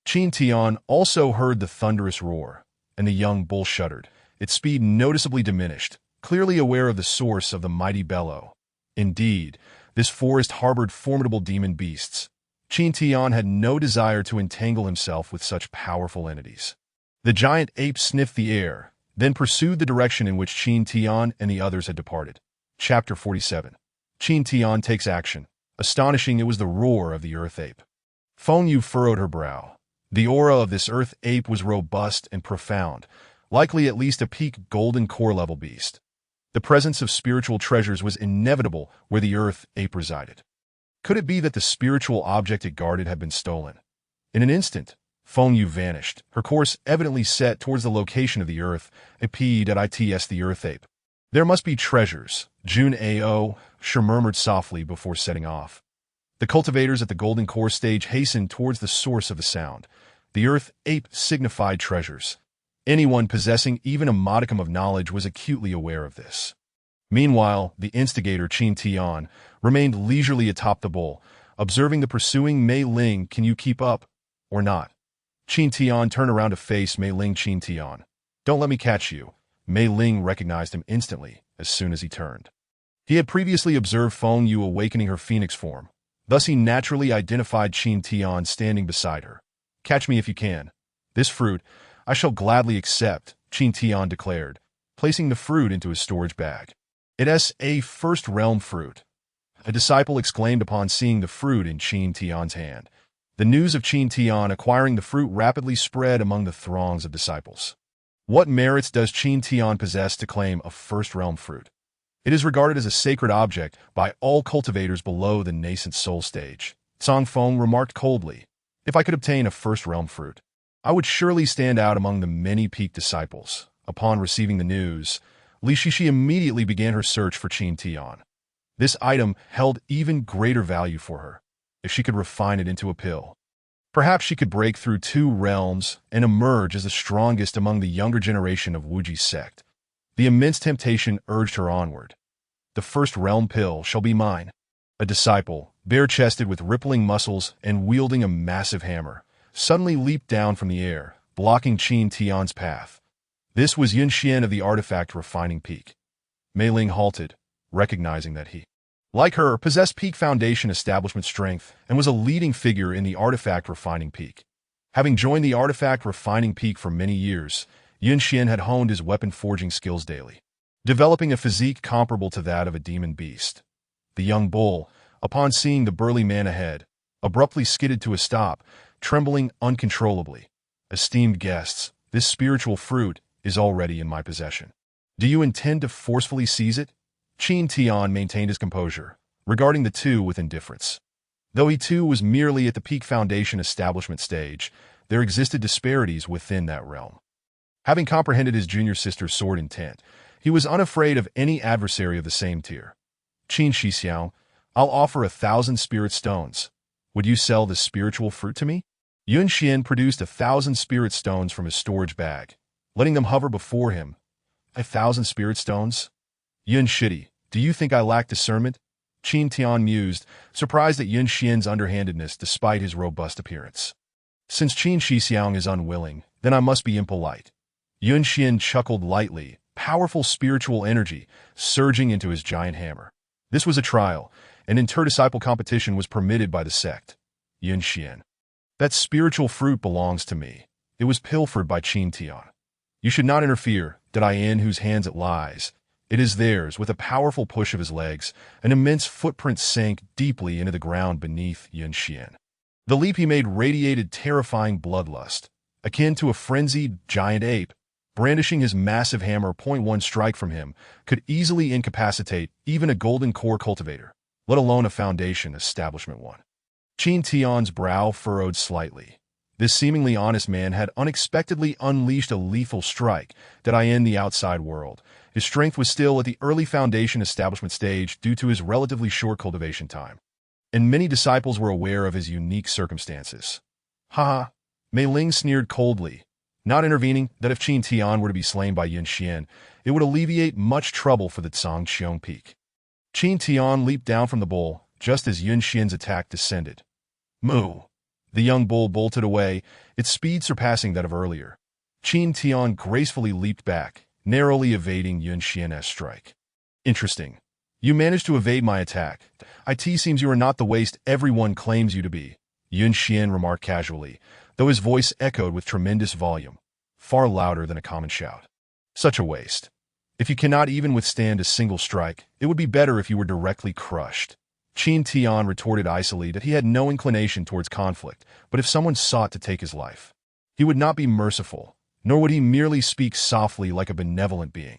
Qin Tian also heard the thunderous roar, and the young bull shuddered, its speed noticeably diminished, clearly aware of the source of the mighty bellow. Indeed, this forest harbored formidable demon beasts. Qin Tian had no desire to entangle himself with such powerful entities. The giant ape sniffed the air, then pursued the direction in which Qin Tian and the others had departed. Chapter 47. Qin Tian takes action. Astonishing, it was the roar of the earth ape. Feng Yu furrowed her brow. The aura of this earth ape was robust and profound, likely at least a peak golden core level beast. The presence of spiritual treasures was inevitable where the earth ape resided. Could it be that the spiritual object it guarded had been stolen? In an instant, Feng Yu vanished, her course evidently set towards the location of the earth, its the earth ape. There must be treasures, Jun Ao, she murmured softly before setting off. The cultivators at the golden core stage hastened towards the source of the sound. The earth ape signified treasures. Anyone possessing even a modicum of knowledge was acutely aware of this. Meanwhile, the instigator, Qin Tian, remained leisurely atop the bull, observing the pursuing Mei Ling. Can you keep up, or not? Qin Tian turned around to face Mei Ling. Qin Tian, don't let me catch you. Mei Ling recognized him instantly as soon as he turned. He had previously observed Feng Yu awakening her phoenix form. Thus he naturally identified Qin Tian standing beside her. Catch me if you can. This fruit I shall gladly accept, Qin Tian declared, placing the fruit into his storage bag. It's a first realm fruit. A disciple exclaimed upon seeing the fruit in Qin Tian's hand. The news of Qin Tian acquiring the fruit rapidly spread among the throngs of disciples. What merits does Qin Tian possess to claim a first realm fruit? It is regarded as a sacred object by all cultivators below the nascent soul stage. Cang Feng remarked coldly, if I could obtain a first realm fruit, I would surely stand out among the many peak disciples. Upon receiving the news, Li Shishi immediately began her search for Qin Tian. This item held even greater value for her, if she could refine it into a pill. Perhaps she could break through 2 realms and emerge as the strongest among the younger generation of Wuji's sect. The immense temptation urged her onward. The first realm pill shall be mine. A disciple, bare-chested with rippling muscles and wielding a massive hammer, suddenly leaped down from the air, blocking Qin Tian's path. This was Yun Xian of the artifact refining peak. Mei Ling halted, recognizing that he, like her, possessed peak foundation establishment strength and was a leading figure in the artifact refining peak. Having joined the artifact refining peak for many years, Yun Xian had honed his weapon forging skills daily, developing a physique comparable to that of a demon beast. The young bull, upon seeing the burly man ahead, abruptly skidded to a stop, trembling uncontrollably. Esteemed guests, this spiritual fruit is already in my possession. Do you intend to forcefully seize it? Qin Tian maintained his composure, regarding the two with indifference. Though he too was merely at the peak foundation establishment stage, there existed disparities within that realm. Having comprehended his junior sister's sword intent, he was unafraid of any adversary of the same tier. Qin Shixiao, I'll offer 1,000 spirit stones. Would you sell this spiritual fruit to me? Yun Xian produced 1,000 spirit stones from his storage bag, letting them hover before him. 1,000 spirit stones? Yun Shidi, Do you think I lack discernment? Qin Tian mused, surprised at Yun Xian's underhandedness despite his robust appearance. Since Qin Shixiang is unwilling, then I must be impolite. Yun Xian chuckled lightly, powerful spiritual energy surging into his giant hammer. This was a trial, and interdisciple competition was permitted by the sect. Yun Xian. That spiritual fruit belongs to me. It was pilfered by Qin Tian. You should not interfere, did I in whose hands it lies. It is theirs. With a powerful push of his legs, an immense footprint sank deeply into the ground beneath Yun Xian. The leap he made radiated terrifying bloodlust, akin to a frenzied giant ape. Brandishing his massive hammer, one strike from him could easily incapacitate even a golden core cultivator, let alone a foundation establishment one. Qin Tian's brow furrowed slightly. This seemingly honest man had unexpectedly unleashed a lethal strike that in the outside world. His strength was still at the early foundation establishment stage due to his relatively short cultivation time, and many disciples were aware of his unique circumstances. Haha, Mei Ling sneered coldly, not intervening that if Qin Tian were to be slain by Yun Xian, it would alleviate much trouble for the Zhangqiong Peak. Qin Tian leaped down from the bull just as Yun Xian's attack descended. Moo! The young bull bolted away, its speed surpassing that of earlier. Qin Tian gracefully leaped back, narrowly evading Yun Xian's strike. Interesting. You managed to evade my attack. It seems you are not the waste everyone claims you to be, Yun Xian remarked casually, though his voice echoed with tremendous volume, far louder than a common shout. Such a waste. If you cannot even withstand a single strike, it would be better if you were directly crushed. Qin Tian retorted icily that he had no inclination towards conflict, but if someone sought to take his life, he would not be merciful, nor would he merely speak softly like a benevolent being.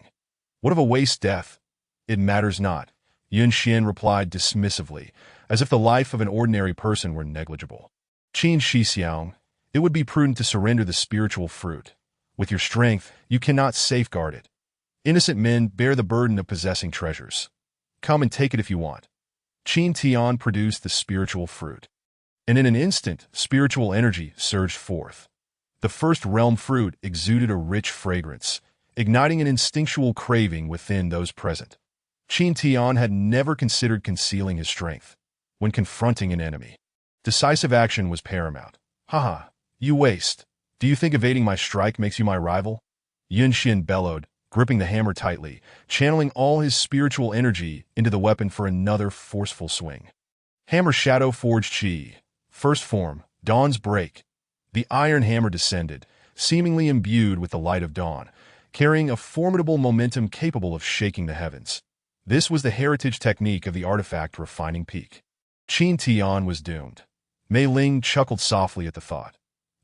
What of a waste death? It matters not, Yun Xian replied dismissively, as if the life of an ordinary person were negligible. Qin Shixiang, it would be prudent to surrender the spiritual fruit. With your strength, you cannot safeguard it. Innocent men bear the burden of possessing treasures. Come and take it if you want. Qin Tian produced the spiritual fruit, and in an instant, spiritual energy surged forth. The first realm fruit exuded a rich fragrance, igniting an instinctual craving within those present. Qin Tian had never considered concealing his strength when confronting an enemy. Decisive action was paramount. Haha, you waste. Do you think evading my strike makes you my rival? Yun Xian bellowed, gripping the hammer tightly, channeling all his spiritual energy into the weapon for another forceful swing. Hammer Shadow Forged Chi. First form, Dawn's Break. The iron hammer descended, seemingly imbued with the light of dawn, carrying a formidable momentum capable of shaking the heavens. This was the heritage technique of the artifact refining peak. Qin Tian was doomed. Mei Ling chuckled softly at the thought.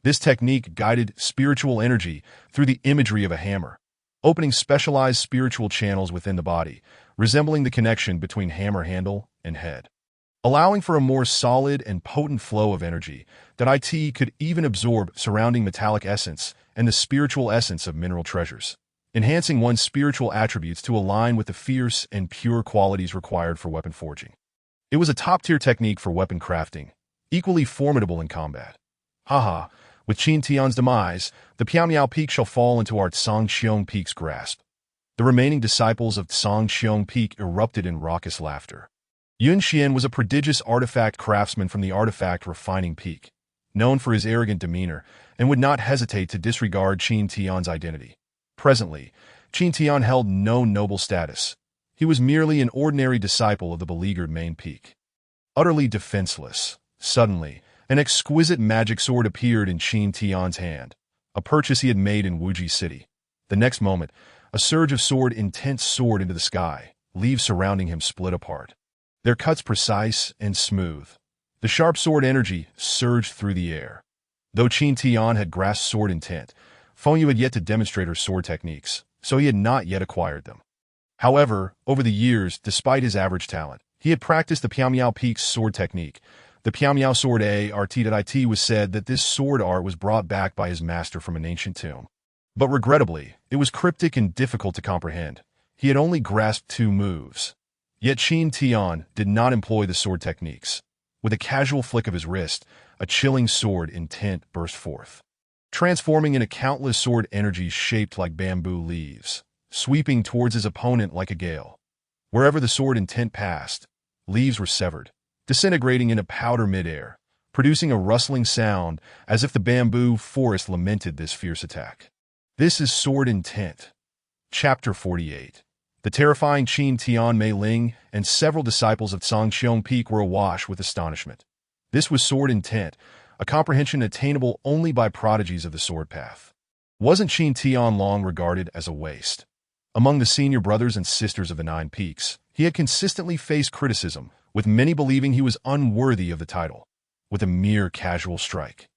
This technique guided spiritual energy through the imagery of a hammer, opening specialized spiritual channels within the body, resembling the connection between hammer handle and head, allowing for a more solid and potent flow of energy that could even absorb surrounding metallic essence and the spiritual essence of mineral treasures, enhancing one's spiritual attributes to align with the fierce and pure qualities required for weapon forging. It was a top-tier technique for weapon crafting, equally formidable in combat. Haha, with Qin Tian's demise, the Piaomiao Peak shall fall into our Zhangqiong Peak's grasp. The remaining disciples of Zhangqiong Peak erupted in raucous laughter. Yun Xian was a prodigious artifact craftsman from the artifact refining peak, known for his arrogant demeanor, and would not hesitate to disregard Qin Tian's identity. Presently, Qin Tian held no noble status. He was merely an ordinary disciple of the beleaguered main peak. Utterly defenseless, suddenly, an exquisite magic sword appeared in Qin Tian's hand, a purchase he had made in Wuji City. The next moment, a surge of intense soared into the sky, leaves surrounding him split apart, their cuts precise and smooth. The sharp sword energy surged through the air. Though Qin Tian had grasped sword intent, Feng Yu had yet to demonstrate her sword techniques, so he had not yet acquired them. However, over the years, despite his average talent, he had practiced the Piaomiao Peak's sword technique. The Piaomiao sword art was said that this sword art was brought back by his master from an ancient tomb. But regrettably, it was cryptic and difficult to comprehend. He had only grasped 2 moves. Yet Qin Tian did not employ the sword techniques. With a casual flick of his wrist, a chilling sword intent burst forth, transforming into countless sword energies shaped like bamboo leaves, sweeping towards his opponent like a gale. Wherever the sword intent passed, leaves were severed, disintegrating into powder midair, producing a rustling sound as if the bamboo forest lamented this fierce attack. This is Sword Intent. Chapter 48. The terrifying Qin Tian Mei Ling and several disciples of Zhangqiong Peak were awash with astonishment. This was Sword Intent, a comprehension attainable only by prodigies of the sword path. Wasn't Qin Tian long regarded as a waste? Among the senior brothers and sisters of the Nine Peaks, he had consistently faced criticism, with many believing he was unworthy of the title. With a mere casual strike,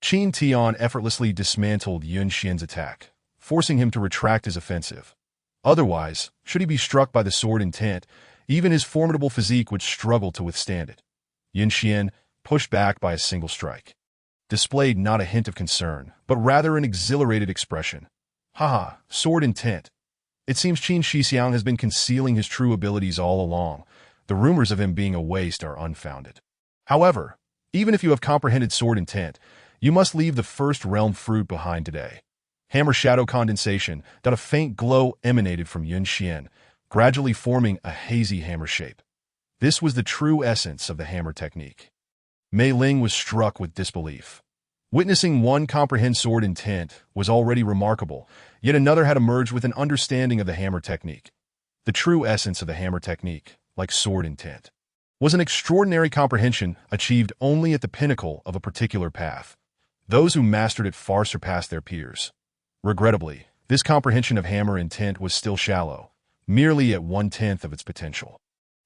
Qin Tian effortlessly dismantled Yun Xian's attack, forcing him to retract his offensive. Otherwise, should he be struck by the sword intent, even his formidable physique would struggle to withstand it. Yun Xian, pushed back by a single strike, displayed not a hint of concern, but rather an exhilarated expression. Haha, sword intent. It seems Qin Shixiang has been concealing his true abilities all along. The rumors of him being a waste are unfounded. However, even if you have comprehended sword intent, you must leave the first realm fruit behind today. Hammer shadow condensation, that a faint glow emanated from Yun Xian, gradually forming a hazy hammer shape. This was the true essence of the hammer technique. Mei Ling was struck with disbelief. Witnessing one comprehend sword intent was already remarkable, yet another had emerged with an understanding of the hammer technique. The true essence of the hammer technique, like sword intent, was an extraordinary comprehension achieved only at the pinnacle of a particular path. Those who mastered it far surpassed their peers. Regrettably, this comprehension of hammer intent was still shallow, merely at 1/10 of its potential.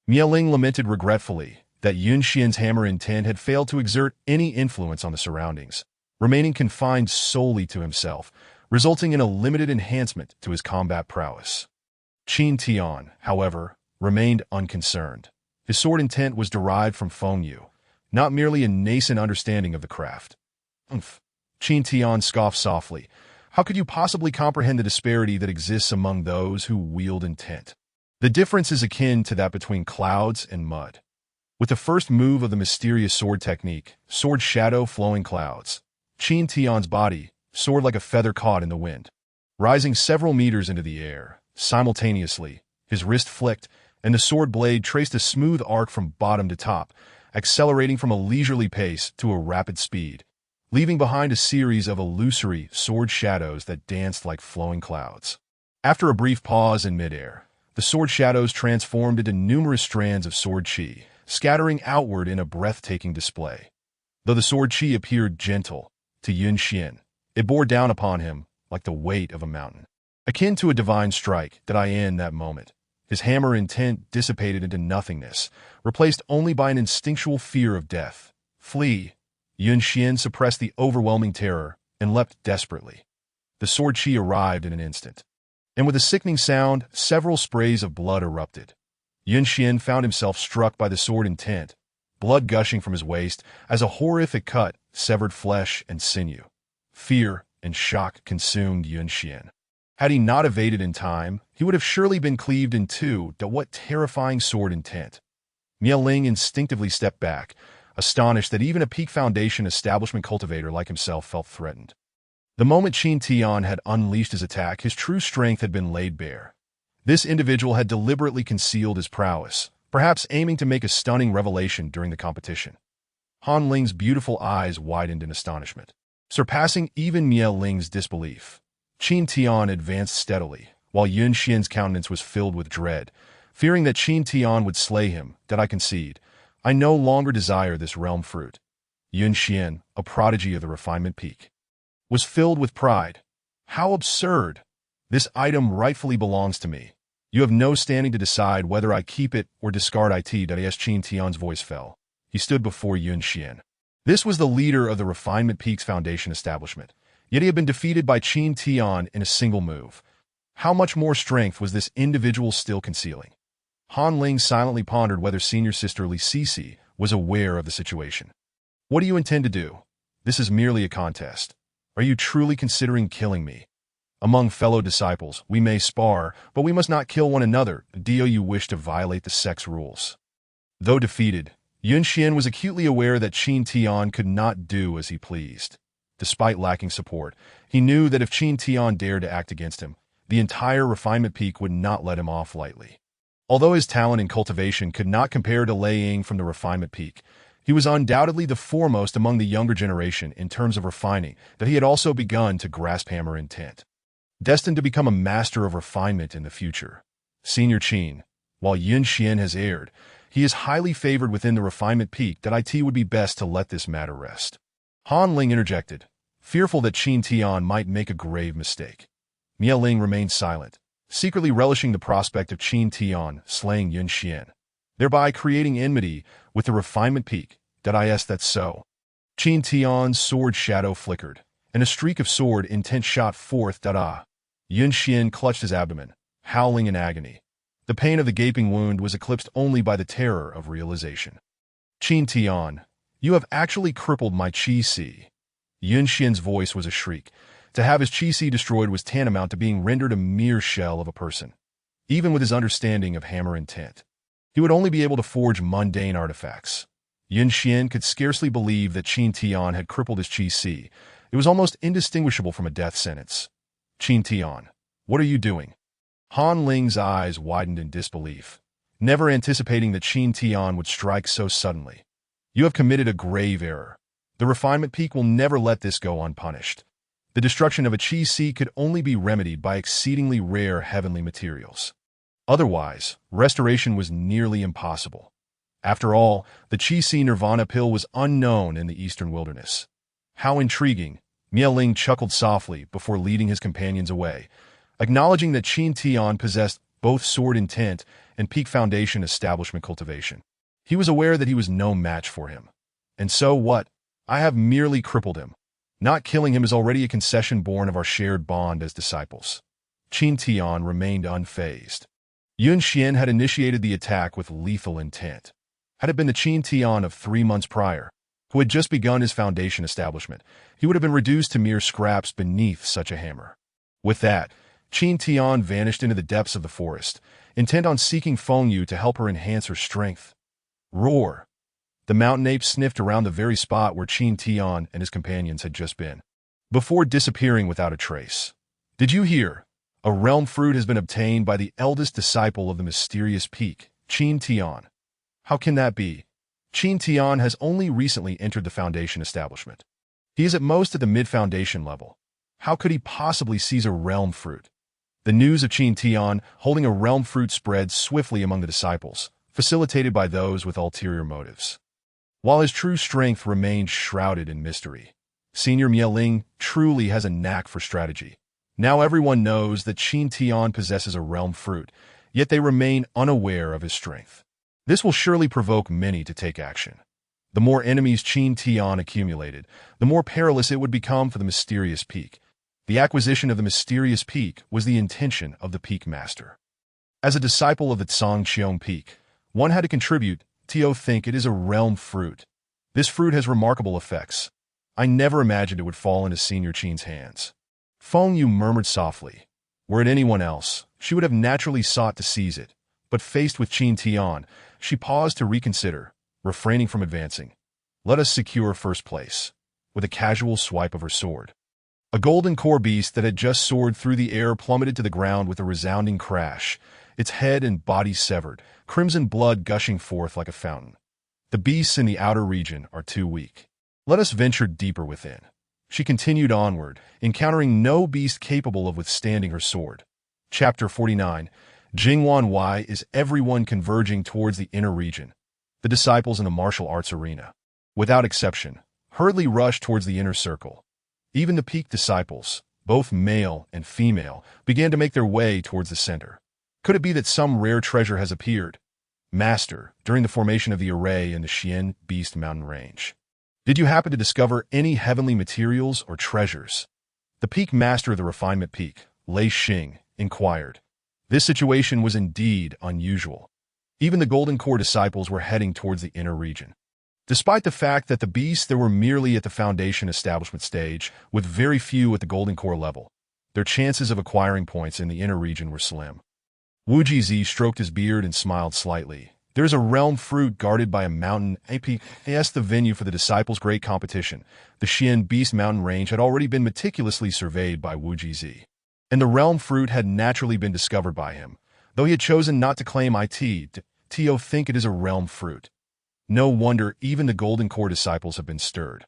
Mei Ling lamented regretfully that Yun Xian's hammer intent had failed to exert any influence on the surroundings, remaining confined solely to himself, resulting in a limited enhancement to his combat prowess. Qin Tian, however, remained unconcerned. His sword intent was derived from Feng Yu, not merely a nascent understanding of the craft. Umph. Qin Tian scoffed softly. How could you possibly comprehend the disparity that exists among those who wield intent? The difference is akin to that between clouds and mud. With the first move of the mysterious sword technique, sword shadow flowing clouds, Qin Tian's body soared like a feather caught in the wind. Rising several meters into the air, simultaneously, his wrist flicked, and the sword blade traced a smooth arc from bottom to top, accelerating from a leisurely pace to a rapid speed, leaving behind a series of illusory sword shadows that danced like flowing clouds. After a brief pause in midair, the sword shadows transformed into numerous strands of sword chi, scattering outward in a breathtaking display. Though the sword chi appeared gentle to Yun Xian, it bore down upon him like the weight of a mountain. Akin to a divine strike that in that moment, his hammer intent dissipated into nothingness, replaced only by an instinctual fear of death. Flee! Yun Xian suppressed the overwhelming terror and leapt desperately. The sword chi arrived in an instant, and with a sickening sound, several sprays of blood erupted. Yun Xian found himself struck by the sword intent, blood gushing from his waist as a horrific cut severed flesh and sinew. Fear and shock consumed Yun Xian. Had he not evaded in time, he would have surely been cleaved in two. What terrifying sword intent! Mei Ling instinctively stepped back, astonished that even a Peak Foundation establishment cultivator like himself felt threatened. The moment Qin Tian had unleashed his attack, his true strength had been laid bare. This individual had deliberately concealed his prowess, perhaps aiming to make a stunning revelation during the competition. Han Ling's beautiful eyes widened in astonishment, surpassing even Mei Ling's disbelief. Qin Tian advanced steadily, while Yun Xian's countenance was filled with dread, fearing that Qin Tian would slay him. Did I concede? I no longer desire this realm fruit. Yun Xian, a prodigy of the refinement peak, was filled with pride. How absurd! This item rightfully belongs to me. You have no standing to decide whether I keep it or discard it. As Qin Tian's voice fell, he stood before Yun Xian. This was the leader of the Refinement Peaks Foundation establishment, yet he had been defeated by Qin Tian in a single move. How much more strength was this individual still concealing? Han Ling silently pondered whether senior sister Li Sisi was aware of the situation. What do you intend to do? This is merely a contest. Are you truly considering killing me? Among fellow disciples, we may spar, but we must not kill one another. Do you wish to violate the sex rules? Though defeated, Yun Xian was acutely aware that Qin Tian could not do as he pleased. Despite lacking support, he knew that if Qin Tian dared to act against him, the entire refinement peak would not let him off lightly. Although his talent in cultivation could not compare to Lei Ying from the refinement peak, he was undoubtedly the foremost among the younger generation in terms of refining, that he had also begun to grasp hammer intent. Destined to become a master of refinement in the future, Senior Qin, while Yun Xian has erred, he is highly favored within the refinement peak that it would be best to let this matter rest. Han Ling interjected, fearful that Qin Tian might make a grave mistake. Mia Ling remained silent, secretly relishing the prospect of Qin Tian slaying Yun Xian, thereby creating enmity with the refinement peak. That's so. Qin Tian's sword shadow flickered, and a streak of sword intent shot forth. Yun Xian clutched his abdomen, howling in agony. The pain of the gaping wound was eclipsed only by the terror of realization. Qin Tian, you have actually crippled my Qi. Yun Xian's voice was a shriek. To have his Qi destroyed was tantamount to being rendered a mere shell of a person. Even with his understanding of hammer intent, he would only be able to forge mundane artifacts. Yun Xian could scarcely believe that Qin Tian had crippled his Qi. It was almost indistinguishable from a death sentence. Qin Tian, what are you doing? Han Ling's eyes widened in disbelief, never anticipating that Qin Tian would strike so suddenly. You have committed a grave error. The refinement peak will never let this go unpunished. The destruction of a Qi could only be remedied by exceedingly rare heavenly materials. Otherwise, restoration was nearly impossible. After all, the Qi Nirvana pill was unknown in the eastern wilderness. How intriguing, Mia Ling chuckled softly before leading his companions away, acknowledging that Qin Tian possessed both sword intent and peak foundation establishment cultivation. He was aware that he was no match for him. And so what? I have merely crippled him. Not killing him is already a concession born of our shared bond as disciples. Qin Tian remained unfazed. Yun Xian had initiated the attack with lethal intent. Had it been the Qin Tian of 3 months prior, who had just begun his foundation establishment, he would have been reduced to mere scraps beneath such a hammer. With that, Qin Tian vanished into the depths of the forest, intent on seeking Feng Yu to help her enhance her strength. Roar! The mountain ape sniffed around the very spot where Qin Tian and his companions had just been, before disappearing without a trace. Did you hear? A realm fruit has been obtained by the eldest disciple of the mysterious peak, Qin Tian. How can that be? Qin Tian has only recently entered the foundation establishment. He is at most at the mid-foundation level. How could he possibly seize a realm fruit? The news of Qin Tian holding a realm fruit spread swiftly among the disciples, facilitated by those with ulterior motives. While his true strength remained shrouded in mystery, Senior Mia Ling truly has a knack for strategy. Now everyone knows that Qin Tian possesses a realm fruit, yet they remain unaware of his strength. This will surely provoke many to take action. The more enemies Qin Tian accumulated, the more perilous it would become for the mysterious peak. The acquisition of the mysterious peak was the intention of the peak master. As a disciple of the Tsangqiong peak, one had to contribute to think it is a realm fruit. This fruit has remarkable effects. I never imagined it would fall into Senior Qin's hands. Feng Yu murmured softly. Were it anyone else, she would have naturally sought to seize it, but faced with Qin Tian, she paused to reconsider, refraining from advancing. Let us secure first place, with a casual swipe of her sword. A golden core beast that had just soared through the air plummeted to the ground with a resounding crash, its head and body severed, crimson blood gushing forth like a fountain. The beasts in the outer region are too weak. Let us venture deeper within. She continued onward, encountering no beast capable of withstanding her sword. Chapter 49. Jingwan Why is everyone converging towards the inner region? The disciples in the martial arts arena, without exception, hurriedly rushed towards the inner circle. Even the peak disciples, both male and female, began to make their way towards the center. Could it be that some rare treasure has appeared? Master, during the formation of the array in the Xian Beast Mountain Range, did you happen to discover any heavenly materials or treasures? The peak master of the refinement peak, Lei Xing, inquired. This situation was indeed unusual. Even the Golden Core disciples were heading towards the inner region. Despite the fact that the beasts there were merely at the foundation establishment stage, with very few at the Golden Core level, their chances of acquiring points in the inner region were slim. Wu Jizi stroked his beard and smiled slightly. There is a realm fruit guarded by a mountain peak. Yes, the venue for the disciples' great competition, the Xian Beast Mountain Range, had already been meticulously surveyed by Wu Jizi, and the realm fruit had naturally been discovered by him, though he had chosen not to claim it. Tio think it is a realm fruit. No wonder even the Golden Core disciples have been stirred.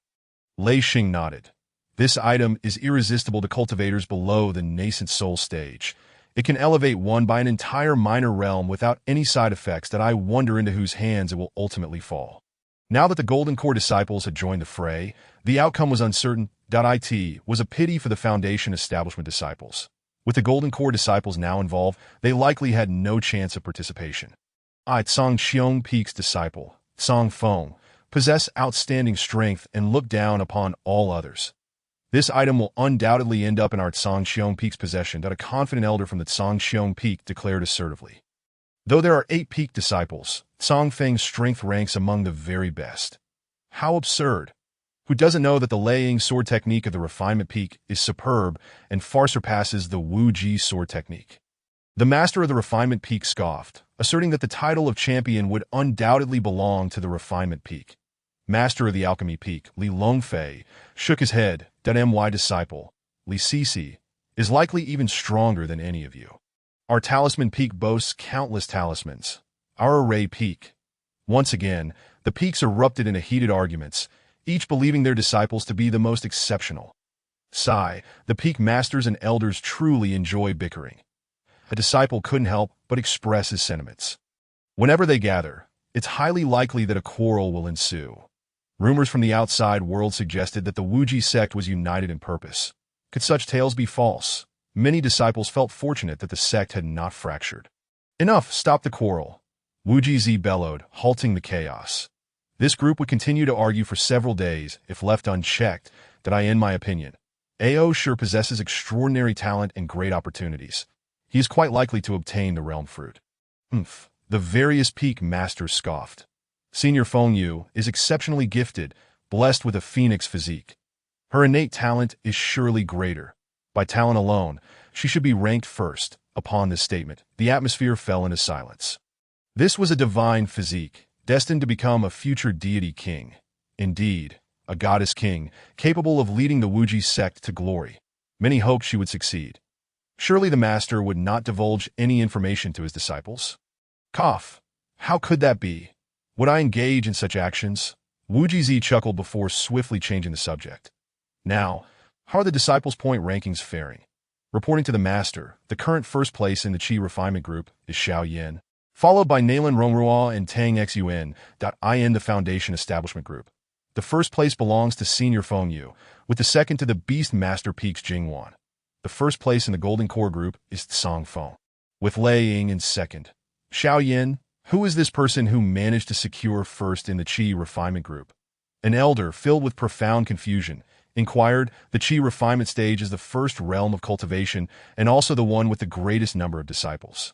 Lei Xing nodded. This item is irresistible to cultivators below the nascent soul stage. It can elevate one by an entire minor realm without any side effects that I wonder into whose hands it will ultimately fall. Now that the Golden Core disciples had joined the fray, the outcome was uncertain. It was a pity for the Foundation Establishment disciples. With the Golden Core disciples now involved, they likely had no chance of participation. Tsang Xiong Peak's disciple, Tsang Feng, possess outstanding strength and look down upon all others. This item will undoubtedly end up in our Tsang Xiong Peak's possession, that a confident elder from the Tsang Xiong Peak declared assertively. Though there are 8 peak disciples, Tsang Feng's strength ranks among the very best. How absurd! Who doesn't know that the Lei Ying sword technique of the Refinement Peak is superb and far surpasses the Wu Ji sword technique? The master of the Refinement Peak scoffed, asserting that the title of champion would undoubtedly belong to the Refinement Peak. Master of the Alchemy Peak, Li Longfei, shook his head. My disciple, Li Sisi, is likely even stronger than any of you. Our Talisman Peak boasts countless talismans. Our Array Peak. Once again, the peaks erupted into heated arguments, each believing their disciples to be the most exceptional. Sigh, the peak masters and elders truly enjoy bickering. A disciple couldn't help but express his sentiments. Whenever they gather, it's highly likely that a quarrel will ensue. Rumors from the outside world suggested that the Wuji sect was united in purpose. Could such tales be false? Many disciples felt fortunate that the sect had not fractured. Enough, stop the quarrel. Wuji Zi bellowed, halting the chaos. This group would continue to argue for several days if left unchecked. In my opinion, Ao sure possesses extraordinary talent and great opportunities. He is quite likely to obtain the realm fruit. The various peak masters scoffed. Senior Feng Yu is exceptionally gifted, blessed with a phoenix physique. Her innate talent is surely greater. By talent alone, she should be ranked first. Upon this statement, the atmosphere fell into silence. This was a divine physique, destined to become a future deity king. Indeed, a goddess king, capable of leading the Wuji sect to glory. Many hoped she would succeed. Surely the master would not divulge any information to his disciples? Cough. How could that be? Would I engage in such actions? Wuji Zi chuckled before swiftly changing the subject. Now, how are the disciples' point rankings faring? Reporting to the master, the current first place in the Qi refinement group is Xiao Yin, followed by Nalen Rongrua and Tang Xun. In the Foundation Establishment group. The first place belongs to Senior Feng Yu, with the second to the Beast Master Peaks Jingwan. The first place in the Golden Core group is Tsang Feng, with Lei Ying in second. Xiao Yin, who is this person who managed to secure first in the Qi refinement group? An elder, filled with profound confusion, inquired. The Qi refinement stage is the first realm of cultivation and also the one with the greatest number of disciples.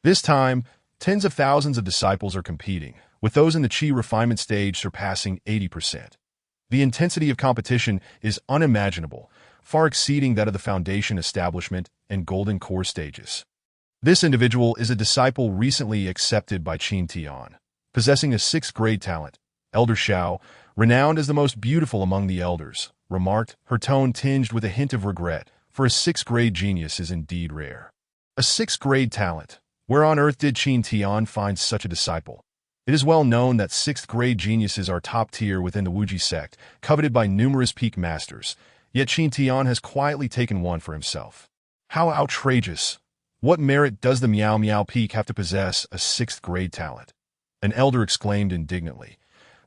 This time, tens of thousands of disciples are competing, with those in the Qi refinement stage surpassing 80%. The intensity of competition is unimaginable, far exceeding that of the Foundation Establishment and Golden Core stages. This individual is a disciple recently accepted by Qin Tian, possessing a 6th grade talent. Elder Xiao, renowned as the most beautiful among the elders, remarked, her tone tinged with a hint of regret, for a 6th grade genius is indeed rare. A 6th grade talent. Where on earth did Qin Tian find such a disciple? It is well known that 6th grade geniuses are top tier within the Wuji sect, coveted by numerous peak masters, yet Qin Tian has quietly taken one for himself. How outrageous! What merit does the Miao Miao Peak have to possess a 6th grade talent? An elder exclaimed indignantly.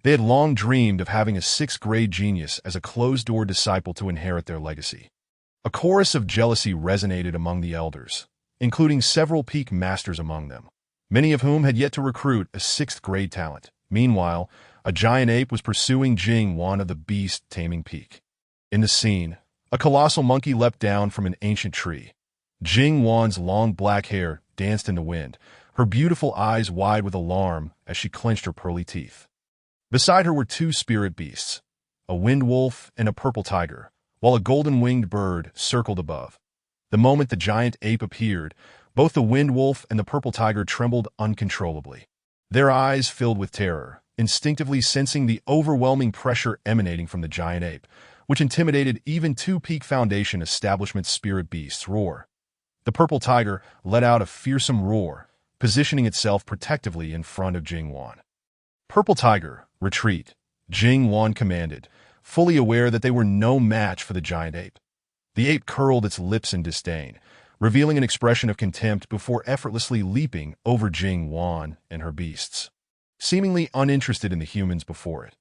They had long dreamed of having a 6th grade genius as a closed-door disciple to inherit their legacy. A chorus of jealousy resonated among the elders, including several peak masters among them, many of whom had yet to recruit a 6th grade talent. Meanwhile, a giant ape was pursuing Jing Wan of the beast-taming peak. In the scene, a colossal monkey leapt down from an ancient tree. Jing Wan's long black hair danced in the wind, her beautiful eyes wide with alarm as she clenched her pearly teeth. Beside her were 2 spirit beasts, a wind wolf and a purple tiger, while a golden-winged bird circled above. The moment the giant ape appeared, both the wind wolf and the purple tiger trembled uncontrollably. Their eyes filled with terror, instinctively sensing the overwhelming pressure emanating from the giant ape, which intimidated even 2 Peak Foundation Establishment spirit beasts' roar. The purple tiger let out a fearsome roar, positioning itself protectively in front of Jingwan. Purple Tiger, retreat, Jingwan commanded, fully aware that they were no match for the giant ape. The ape curled its lips in disdain, revealing an expression of contempt before effortlessly leaping over Jingwan and her beasts, seemingly uninterested in the humans before it.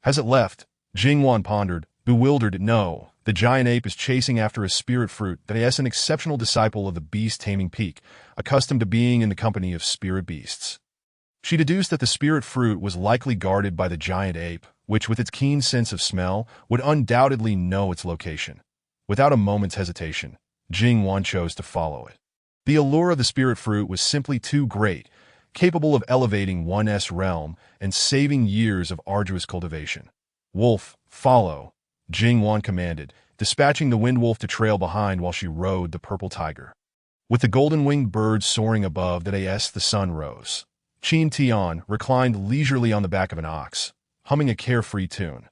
As it left, Jingwan pondered, bewildered. No, the giant ape is chasing after a spirit fruit that is an exceptional disciple of the beast-taming peak, accustomed to being in the company of spirit beasts. She deduced that the spirit fruit was likely guarded by the giant ape, which, with its keen sense of smell, would undoubtedly know its location. Without a moment's hesitation, Jingwan chose to follow it. The allure of the spirit fruit was simply too great, capable of elevating one's realm and saving years of arduous cultivation. Wolf, follow, Jingwan commanded, dispatching the wind wolf to trail behind while she rode the purple tiger. With the golden-winged bird soaring above the sun rose. Qin Tian reclined leisurely on the back of an ox, humming a carefree tune.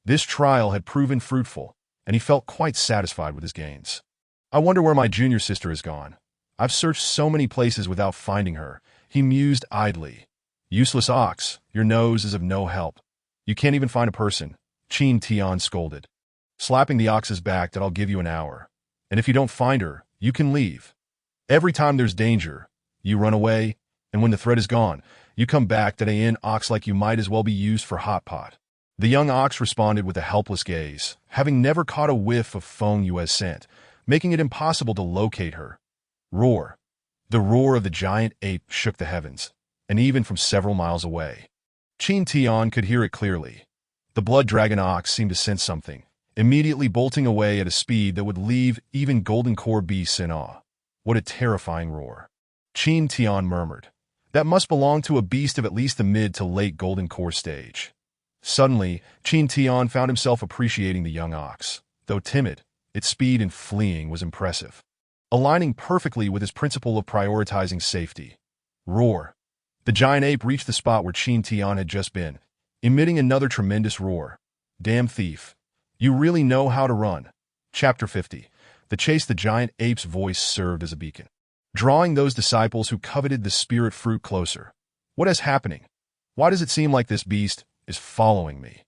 This trial had proven fruitful, and he felt quite satisfied with his gains. I wonder where my junior sister has gone. I've searched so many places without finding her, he mused idly. Useless ox, your nose is of no help. You can't even find a person, Qin Tian scolded, slapping the ox's back. That I'll give you an hour. And if you don't find her, you can leave. Every time there's danger, you run away, and when the threat is gone, you come back. That an ox like you might as well be used for hot pot. The young ox responded with a helpless gaze, having never caught a whiff of Feng Yue's scent, making it impossible to locate her. Roar. The roar of the giant ape shook the heavens, and even from several miles away, Qin Tian could hear it clearly. The blood dragon ox seemed to sense something, immediately bolting away at a speed that would leave even golden core beasts in awe. What a terrifying roar. Qin Tian murmured. That must belong to a beast of at least the mid to late golden core stage. Suddenly, Qin Tian found himself appreciating the young ox. Though timid, its speed in fleeing was impressive, aligning perfectly with his principle of prioritizing safety. Roar. The giant ape reached the spot where Qin Tian had just been, emitting another tremendous roar. Damn thief. You really know how to run. Chapter 50. The chase. The giant ape's voice served as a beacon, drawing those disciples who coveted the spirit fruit closer. What is happening? Why does it seem like this beast is following me?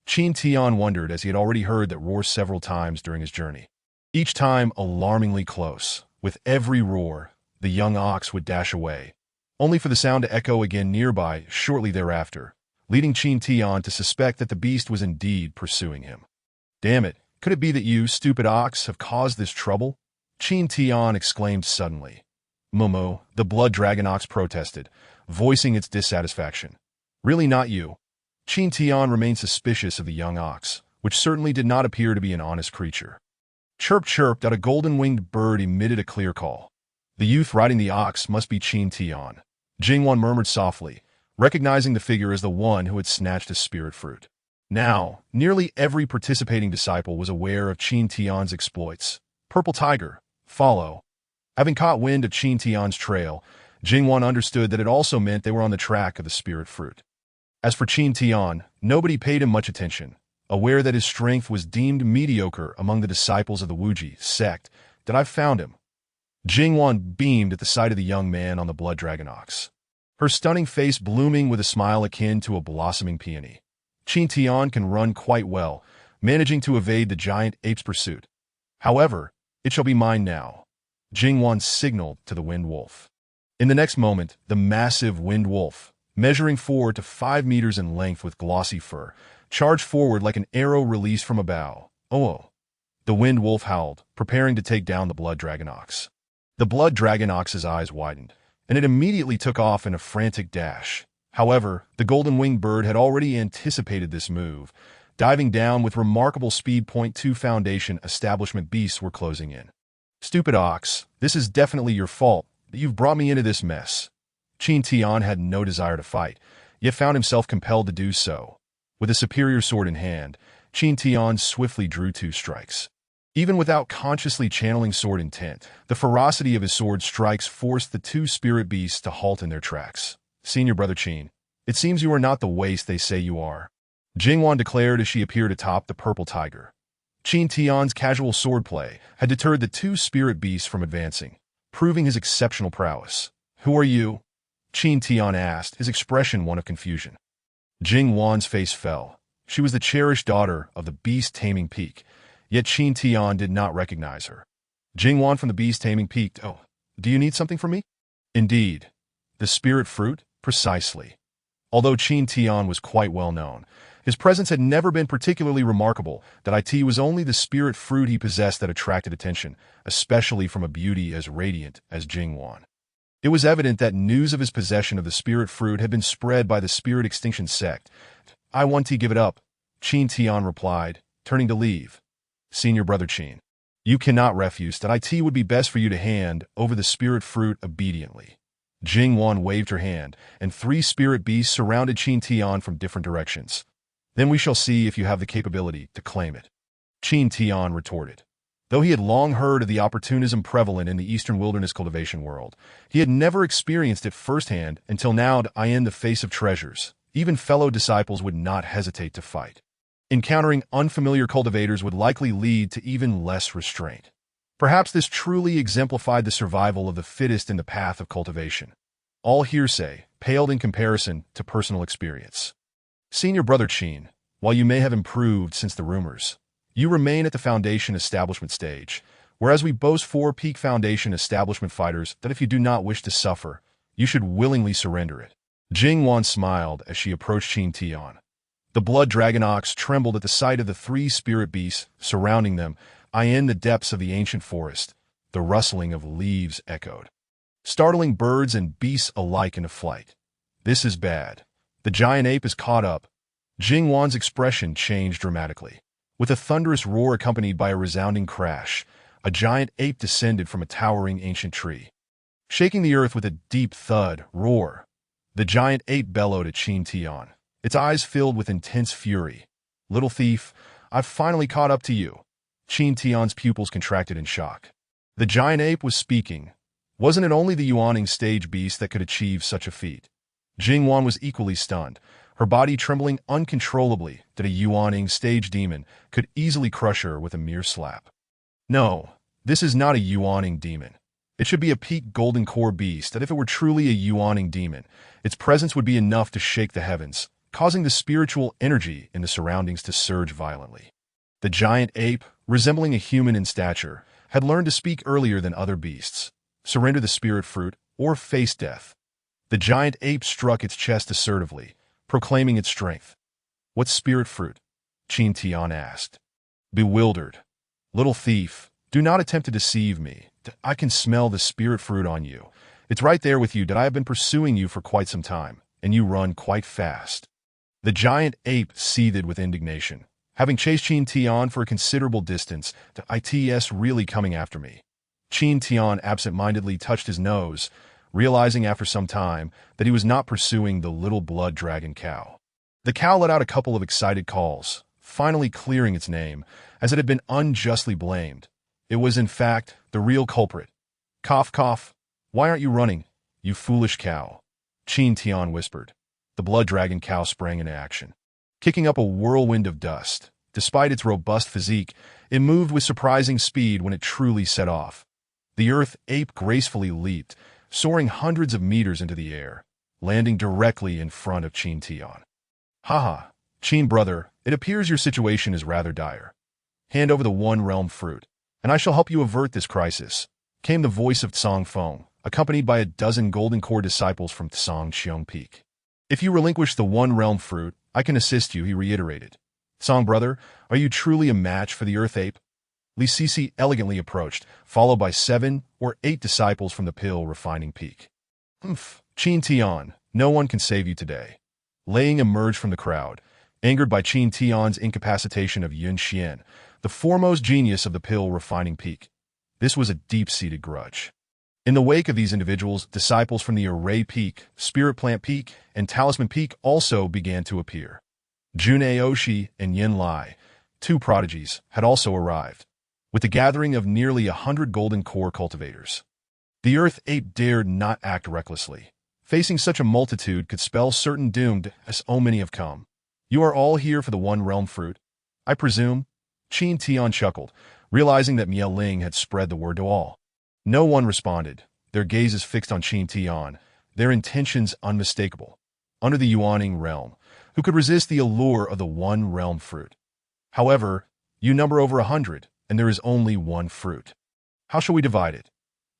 Qin Tian wondered, as he had already heard that roar several times during his journey. Each time alarmingly close. With every roar, the young ox would dash away, only for the sound to echo again nearby shortly thereafter, leading Qin Tian to suspect that the beast was indeed pursuing him. Damn it, could it be that you, stupid ox, have caused this trouble? Qin Tian exclaimed suddenly. Momo, the blood dragon ox protested, voicing its dissatisfaction. Really not you. Qin Tian remained suspicious of the young ox, which certainly did not appear to be an honest creature. Chirp chirp. A golden-winged bird emitted a clear call. The youth riding the ox must be Qin Tian. Jingwan murmured softly, recognizing the figure as the one who had snatched a spirit fruit. Now, nearly every participating disciple was aware of Qin Tian's exploits. Purple Tiger, follow. Having caught wind of Qin Tian's trail, Jingwan understood that it also meant they were on the track of the spirit fruit. As for Qin Tian, nobody paid him much attention, aware that his strength was deemed mediocre among the disciples of the Wuji sect. That I've found him. Jingwan beamed at the sight of the young man on the blood dragon ox, her stunning face blooming with a smile akin to a blossoming peony. Qin Tian can run quite well, managing to evade the giant ape's pursuit. However, it shall be mine now. Jingwan signaled to the wind wolf. In the next moment, the massive wind wolf, measuring 4 to 5 meters in length with glossy fur, charged forward like an arrow released from a bow. Oh! The wind wolf howled, preparing to take down the blood dragon ox. The blood dragon ox's eyes widened, and it immediately took off in a frantic dash. However, the golden-winged bird had already anticipated this move, diving down with remarkable speed. 2 Foundation establishment beasts were closing in. Stupid ox, this is definitely your fault that you've brought me into this mess. Qin Tian had no desire to fight, yet found himself compelled to do so. With a superior sword in hand, Qin Tian swiftly drew 2 strikes. Even without consciously channeling sword intent, the ferocity of his sword strikes forced the 2 spirit beasts to halt in their tracks. Senior brother Qin, it seems you are not the waste they say you are, Jingwan declared as she appeared atop the purple tiger. Qin Tian's casual swordplay had deterred the 2 spirit beasts from advancing, proving his exceptional prowess. Who are you? Qin Tian asked, his expression one of confusion. Jing Wan's face fell. She was the cherished daughter of the beast-taming peak, yet Qin Tian did not recognize her. Jing Wan from the beast-taming peak. Oh, do you need something from me? Indeed. The spirit fruit? Precisely. Although Qin Tian was quite well known, his presence had never been particularly remarkable. That it was only the spirit fruit he possessed that attracted attention, especially from a beauty as radiant as Jing Wan. It was evident that news of his possession of the spirit fruit had been spread by the spirit extinction sect. I want to give it up, Qin Tian replied, turning to leave. Senior brother Qin, you cannot refuse that it would be best for you to hand over the spirit fruit obediently. Jing Wan waved her hand, and 3 spirit beasts surrounded Qin Tian from different directions. Then we shall see if you have the capability to claim it. Qin Tian retorted. Though he had long heard of the opportunism prevalent in the eastern wilderness cultivation world, he had never experienced it firsthand until now. In the face of treasures, even fellow disciples would not hesitate to fight. Encountering unfamiliar cultivators would likely lead to even less restraint. Perhaps this truly exemplified the survival of the fittest in the path of cultivation. All hearsay paled in comparison to personal experience. Senior brother Qin, while you may have improved since the rumors, you remain at the foundation establishment stage, whereas we boast 4 peak foundation establishment fighters that if you do not wish to suffer, you should willingly surrender it. Jing Wan smiled as she approached Qin Tian. The blood dragon ox trembled at the sight of the 3 spirit beasts surrounding them. In the depths of the ancient forest, the rustling of leaves echoed, startling birds and beasts alike into flight. This is bad. The giant ape is caught up. Jing Wan's expression changed dramatically. With a thunderous roar accompanied by a resounding crash, a giant ape descended from a towering ancient tree. Shaking the earth with a deep thud, roar, the giant ape bellowed at Qin Tian, its eyes filled with intense fury. Little thief, I've finally caught up to you. Qin Tian's pupils contracted in shock. The giant ape was speaking. Wasn't it only the Yuaning stage beast that could achieve such a feat? Jing Wan was equally stunned, her body trembling uncontrollably that a Yuaning stage demon could easily crush her with a mere slap. No, this is not a Yuaning demon. It should be a peak golden core beast that if it were truly a Yuaning demon, its presence would be enough to shake the heavens, causing the spiritual energy in the surroundings to surge violently. The giant ape, resembling a human in stature, had learned to speak earlier than other beasts. Surrender the spirit fruit, or face death. The giant ape struck its chest assertively, proclaiming its strength. What spirit fruit? Qin Tian asked. Bewildered. Little thief, do not attempt to deceive me. I can smell the spirit fruit on you. It's right there with you. I have been pursuing you for quite some time, and you run quite fast. The giant ape seethed with indignation. Having chased Qin Tian for a considerable distance, it's really coming after me. Qin Tian absent-mindedly touched his nose, realizing after some time that he was not pursuing the little blood dragon cow. The cow let out a couple of excited calls, finally clearing its name, as it had been unjustly blamed. It was, in fact, the real culprit. Cough, cough. Why aren't you running, you foolish cow? Qin Tian whispered. The blood dragon cow sprang into action. Kicking up a whirlwind of dust, despite its robust physique, it moved with surprising speed when it truly set off. The earth ape gracefully leaped, soaring hundreds of meters into the air, landing directly in front of Qin Tian. Haha, Qin brother, it appears your situation is rather dire. Hand over the One Realm fruit, and I shall help you avert this crisis, came the voice of Tsang Feng, accompanied by a dozen Golden Core disciples from Tsang Qiong Peak. If you relinquish the One Realm fruit, I can assist you, he reiterated. Tsang brother, are you truly a match for the Earth Ape? Li Sisi elegantly approached, followed by 7 or 8 disciples from the Pill Refining Peak. Qin Tian, no one can save you today. Laying emerged from the crowd, angered by Qin Tian's incapacitation of Yun Xian, the foremost genius of the Pill Refining Peak. This was a deep-seated grudge. In the wake of these individuals, disciples from the Array Peak, Spirit Plant Peak, and Talisman Peak also began to appear. Jun Aoshi and Yin Lai, 2 prodigies, had also arrived, with the gathering of nearly 100 Golden Core cultivators. The Earth Ape dared not act recklessly. Facing such a multitude could spell certain doom, as so many have come. You are all here for the One Realm fruit, I presume? Qin Tian chuckled, realizing that Miao Ling had spread the word to all. No one responded, their gazes fixed on Qin Tian, their intentions unmistakable. Under the Yuaning realm, who could resist the allure of the one realm fruit? However, you number over 100, and there is only one fruit. How shall we divide it?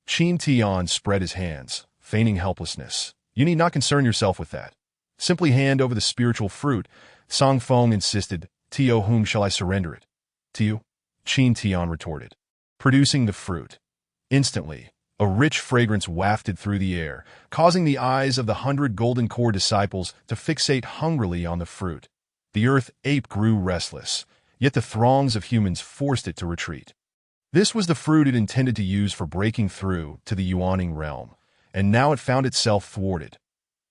Qin Tian spread his hands, feigning helplessness. You need not concern yourself with that. Simply hand over the spiritual fruit. Song Feng insisted. To whom shall I surrender it? To you? Qin Tian retorted. Producing the fruit. Instantly, a rich fragrance wafted through the air, causing the eyes of the 100 golden core disciples to fixate hungrily on the fruit. The earth ape grew restless, yet the throngs of humans forced it to retreat. This was the fruit it intended to use for breaking through to the Yuaning realm, and now it found itself thwarted.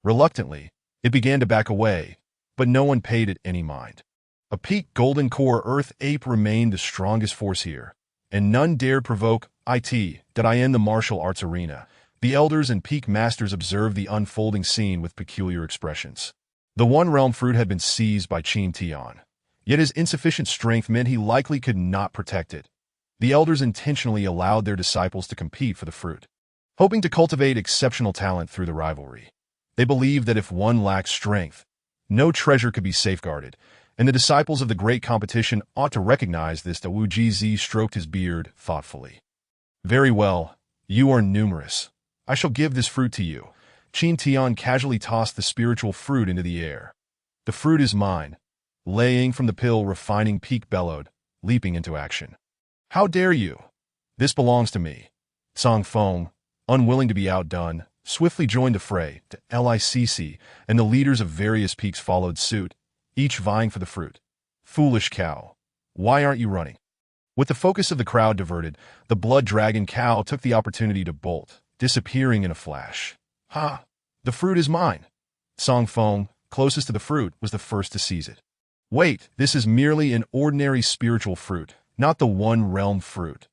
Reluctantly, it began to back away, but no one paid it any mind. A peak golden core earth ape remained the strongest force here, and none dared provoke it. In the martial arts arena, the elders and peak masters observed the unfolding scene with peculiar expressions. The one realm fruit had been seized by Qin Tian, yet his insufficient strength meant he likely could not protect it. The elders intentionally allowed their disciples to compete for the fruit, hoping to cultivate exceptional talent through the rivalry. They believed that if one lacked strength, no treasure could be safeguarded, and the disciples of the great competition ought to recognize this. Wu Jizi stroked his beard thoughtfully. Very well, you are numerous. I shall give this fruit to you. Qin Tian casually tossed the spiritual fruit into the air. The fruit is mine. Laying from the pill, refining peak bellowed, leaping into action. How dare you? This belongs to me. Song Feng, unwilling to be outdone, swiftly joined the fray. To LICC, and the leaders of various peaks followed suit, each vying for the fruit. Foolish cow. Why aren't you running? With the focus of the crowd diverted, the blood dragon cow took the opportunity to bolt, disappearing in a flash. Ha! The fruit is mine. Song Feng, closest to the fruit, was the first to seize it. Wait, this is merely an ordinary spiritual fruit, not the one realm fruit.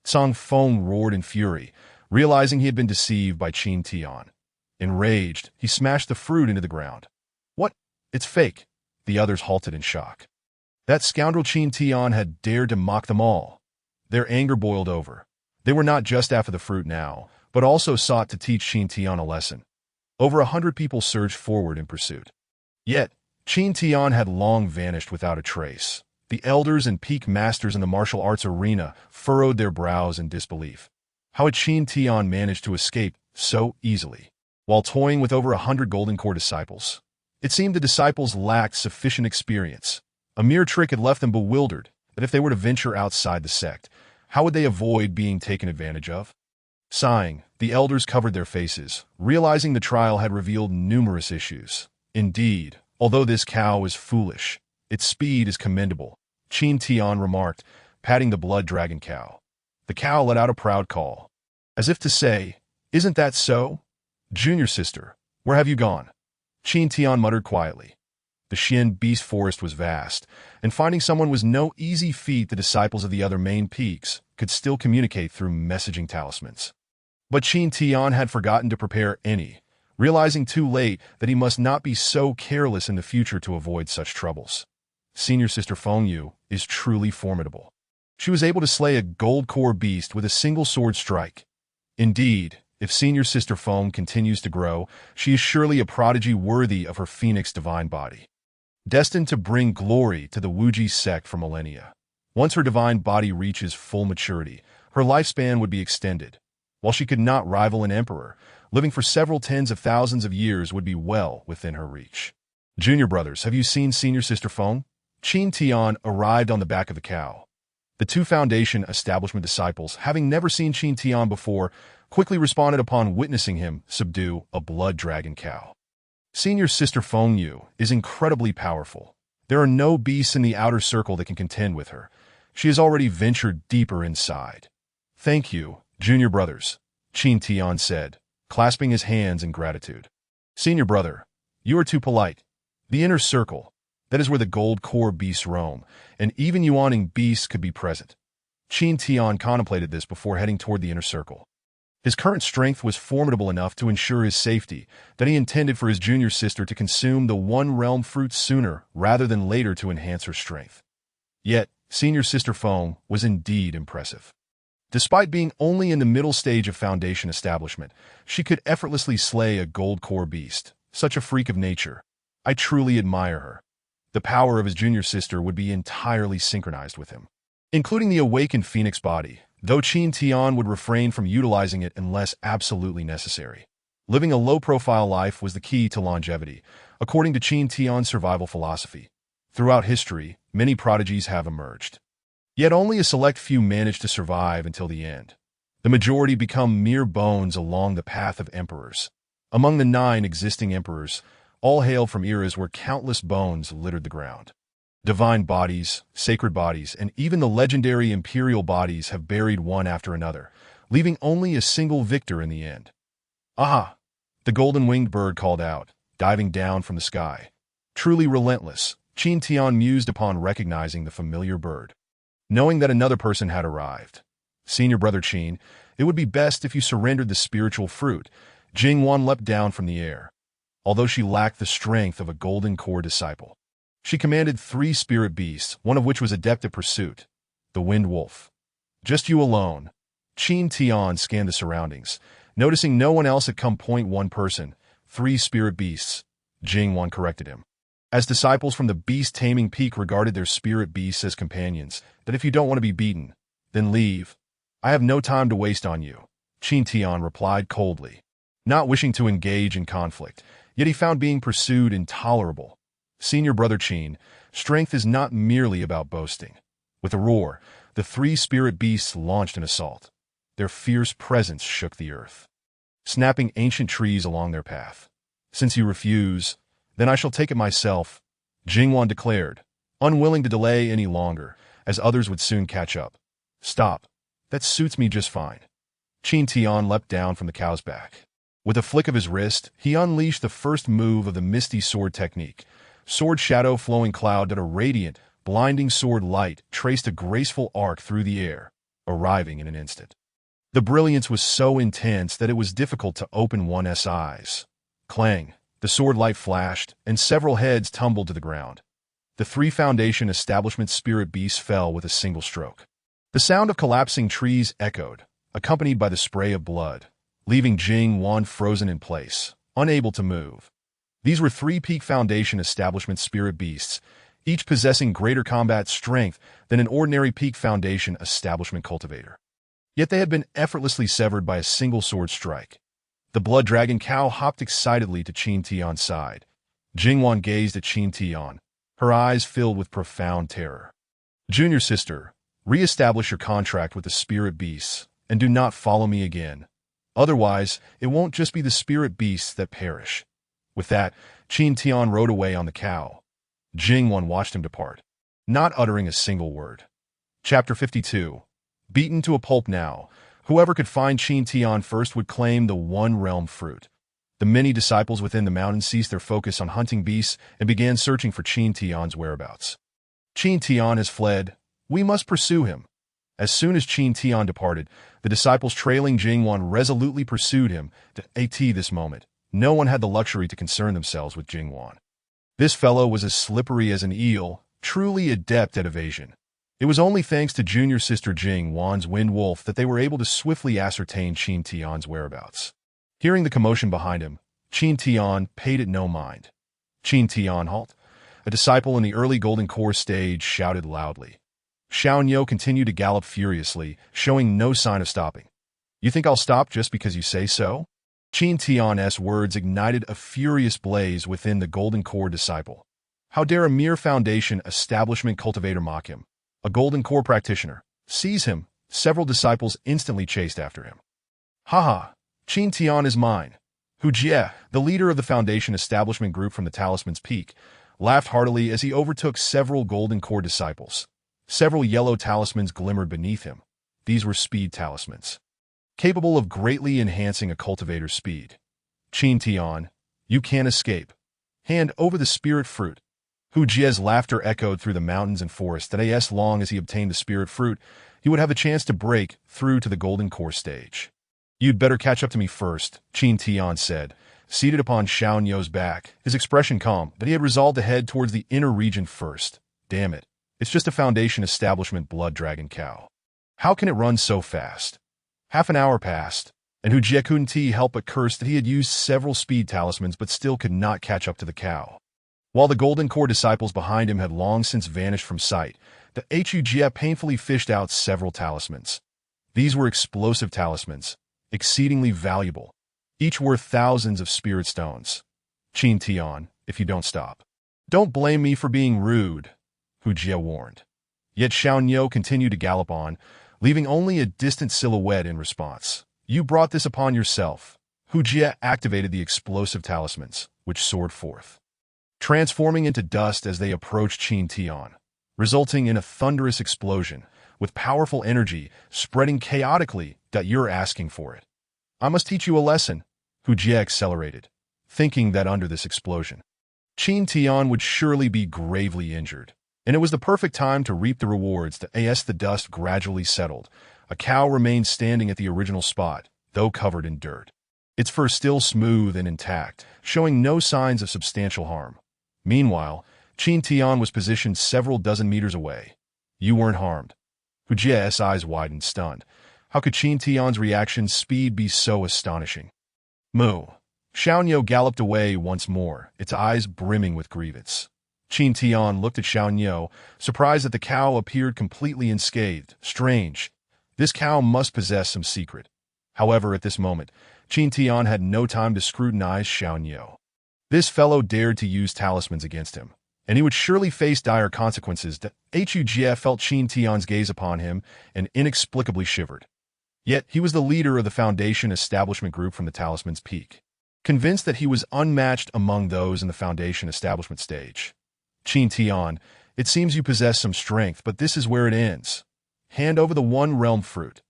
Song Feng roared in fury, realizing he had been deceived by Qin Tian. Enraged, he smashed the fruit into the ground. What? It's fake. The others halted in shock. That scoundrel Qin Tian had dared to mock them all. Their anger boiled over. They were not just after the fruit now, but also sought to teach Qin Tian a lesson. Over 100 people surged forward in pursuit. Yet, Qin Tian had long vanished without a trace. The elders and peak masters in the martial arts arena furrowed their brows in disbelief. How had Qin Tian managed to escape so easily, while toying with over 100 golden core disciples? It seemed the disciples lacked sufficient experience. A mere trick had left them bewildered, but if they were to venture outside the sect, how would they avoid being taken advantage of? Sighing, the elders covered their faces, realizing the trial had revealed numerous issues. Indeed, although this cow is foolish, its speed is commendable, Qin Tian remarked, patting the blood dragon cow. The cow let out a proud call, as if to say, "Isn't that so? Junior sister, where have you gone?" Qin Tian muttered quietly. The Xian beast forest was vast, and finding someone was no easy feat. The disciples of the other main peaks could still communicate through messaging talismans. But Qin Tian had forgotten to prepare any, realizing too late that he must not be so careless in the future to avoid such troubles. Senior Sister Feng Yu is truly formidable. She was able to slay a gold core beast with a single sword strike. Indeed, if Senior Sister Feng continues to grow, she is surely a prodigy worthy of her phoenix divine body, destined to bring glory to the Wuji sect for millennia. Once her divine body reaches full maturity, her lifespan would be extended. While she could not rival an emperor, living for several tens of thousands of years would be well within her reach. Junior brothers, have you seen Senior Sister Feng? Qin Tian arrived on the back of the cow. The two Foundation establishment disciples, having never seen Qin Tian before, quickly responded upon witnessing him subdue a blood dragon cow. Senior Sister Feng Yu is incredibly powerful. There are no beasts in the outer circle that can contend with her. She has already ventured deeper inside. Thank you, junior brothers, Qin Tian said, clasping his hands in gratitude. Senior brother, you are too polite. The inner circle, that is where the gold core beasts roam, and even Yuaning beasts could be present. Qin Tian contemplated this before heading toward the inner circle. His current strength was formidable enough to ensure his safety, that he intended for his junior sister to consume the one realm fruit sooner rather than later to enhance her strength. Yet, Senior Sister Feng was indeed impressive. Despite being only in the middle stage of foundation establishment, she could effortlessly slay a gold core beast, such a freak of nature. I truly admire her. The power of his junior sister would be entirely synchronized with him, including the awakened phoenix body, though Qin Tian would refrain from utilizing it unless absolutely necessary. Living a low-profile life was the key to longevity, according to Qin Tian's survival philosophy. Throughout history, many prodigies have emerged. Yet only a select few manage to survive until the end. The majority become mere bones along the path of emperors. Among the 9 existing emperors, all hail from eras where countless bones littered the ground. Divine bodies, sacred bodies, and even the legendary imperial bodies have buried one after another, leaving only a single victor in the end. Aha! The golden-winged bird called out, diving down from the sky. Truly relentless, Qin Tian mused upon recognizing the familiar bird. Knowing that another person had arrived. Senior brother Qin, it would be best if you surrendered the spiritual fruit. Jingwan leapt down from the air. Although she lacked the strength of a golden core disciple, she commanded 3 spirit beasts, one of which was adept at pursuit, the wind wolf. Just you alone. Qin Tian scanned the surroundings, noticing no one else had come. 1 person, 3 spirit beasts. Jingwan corrected him. As disciples from the beast-taming peak regarded their spirit beasts as companions, that if you don't want to be beaten, then leave. I have no time to waste on you, Qin Tian replied coldly. Not wishing to engage in conflict, yet he found being pursued intolerable. Senior brother Qin, strength is not merely about boasting. With a roar, the 3 spirit beasts launched an assault. Their fierce presence shook the earth, snapping ancient trees along their path. Since you refuse, then I shall take it myself, Jingwan declared, unwilling to delay any longer, as others would soon catch up. Stop. That suits me just fine. Qin Tian leapt down from the cow's back. With a flick of his wrist, he unleashed the first move of the Misty Sword technique. Sword shadow flowing cloud that a radiant, blinding sword light traced a graceful arc through the air, arriving in an instant. The brilliance was so intense that it was difficult to open one's eyes. Clang. The sword light flashed, and several heads tumbled to the ground. The 3 foundation establishment spirit beasts fell with a single stroke. The sound of collapsing trees echoed, accompanied by the spray of blood, leaving Jingwan frozen in place, unable to move. These were 3 peak foundation establishment spirit beasts, each possessing greater combat strength than an ordinary peak foundation establishment cultivator. Yet they had been effortlessly severed by a single sword strike. The blood dragon cow hopped excitedly to Qin Tian's side. Jingwan gazed at Qin Tian, her eyes filled with profound terror. Junior sister, re-establish your contract with the spirit beasts, and do not follow me again. Otherwise, it won't just be the spirit beasts that perish. With that, Qin Tian rode away on the cow. Jingwan watched him depart, not uttering a single word. Chapter 52. Beaten to a pulp now, whoever could find Qin Tian first would claim the One Realm fruit. The many disciples within the mountains ceased their focus on hunting beasts and began searching for Qin Tian's whereabouts. Qin Tian has fled. We must pursue him. As soon as Qin Tian departed, the disciples trailing Jingwan resolutely pursued him. At this moment, no one had the luxury to concern themselves with Jingwan. This fellow was as slippery as an eel, truly adept at evasion. It was only thanks to junior sister Jingwan's wind wolf that they were able to swiftly ascertain Qin Tian's whereabouts. Hearing the commotion behind him, Qin Tian paid it no mind. Qin Tian, halt! A disciple in the early Golden Core stage shouted loudly. Xiaonyo continued to gallop furiously, showing no sign of stopping. You think I'll stop just because you say so? Qin Tian's words ignited a furious blaze within the Golden Core disciple. How dare a mere foundation establishment cultivator mock him? A Golden Core practitioner. Seize him. Several disciples instantly chased after him. Haha, Qin Tian is mine. Hu Jie, the leader of the Foundation establishment group from the Talisman's Peak, laughed heartily as he overtook several Golden Core disciples. Several yellow talismans glimmered beneath him. These were speed talismans, capable of greatly enhancing a cultivator's speed. Qin Tian, you can't escape. Hand over the spirit fruit. Hu Jie's laughter echoed through the mountains and forests that as long as he obtained the spirit fruit, he would have a chance to break through to the Golden Core stage. You'd better catch up to me first, Qin Tian said, seated upon Xiaonyo's back, his expression calm, but he had resolved to head towards the inner region first. Damn it. It's just a Foundation establishment blood dragon cow. How can it run so fast? Half an hour passed, and Hu Jie couldn't help but curse that he had used several speed talismans but still could not catch up to the cow. While the Golden Core disciples behind him had long since vanished from sight, the Hu Jie painfully fished out several talismans. These were explosive talismans, exceedingly valuable, each worth thousands of spirit stones. Qin Tian, if you don't stop. Don't blame me for being rude, Hu Jie warned. Yet Xiao continued to gallop on, leaving only a distant silhouette in response. You brought this upon yourself. Hu Jie activated the explosive talismans, which soared forth, transforming into dust as they approached Qin Tian, resulting in a thunderous explosion, with powerful energy spreading chaotically. That you're asking for it. I must teach you a lesson, Hu Jie accelerated, thinking that under this explosion, Qin Tian would surely be gravely injured, and it was the perfect time to reap the rewards. As the dust gradually settled, a cow remained standing at the original spot, though covered in dirt. Its fur still smooth and intact, showing no signs of substantial harm. Meanwhile, Qin Tian was positioned several dozen meters away. You weren't harmed. Hu Jie's eyes widened, stunned. How could Qin Tian's reaction speed be so astonishing? Moo. Xiao galloped away once more, its eyes brimming with grievance. Qin Tian looked at Xiao, surprised that the cow appeared completely unscathed. Strange. This cow must possess some secret. However, at this moment, Qin Tian had no time to scrutinize Xiao. This fellow dared to use talismans against him, and he would surely face dire consequences. Hu Jie felt Qin Tian's gaze upon him and inexplicably shivered. Yet he was the leader of the Foundation establishment group from the Talisman's Peak, convinced that he was unmatched among those in the Foundation establishment stage. Qin Tian, it seems you possess some strength, but this is where it ends. Hand over the One Realm Fruit.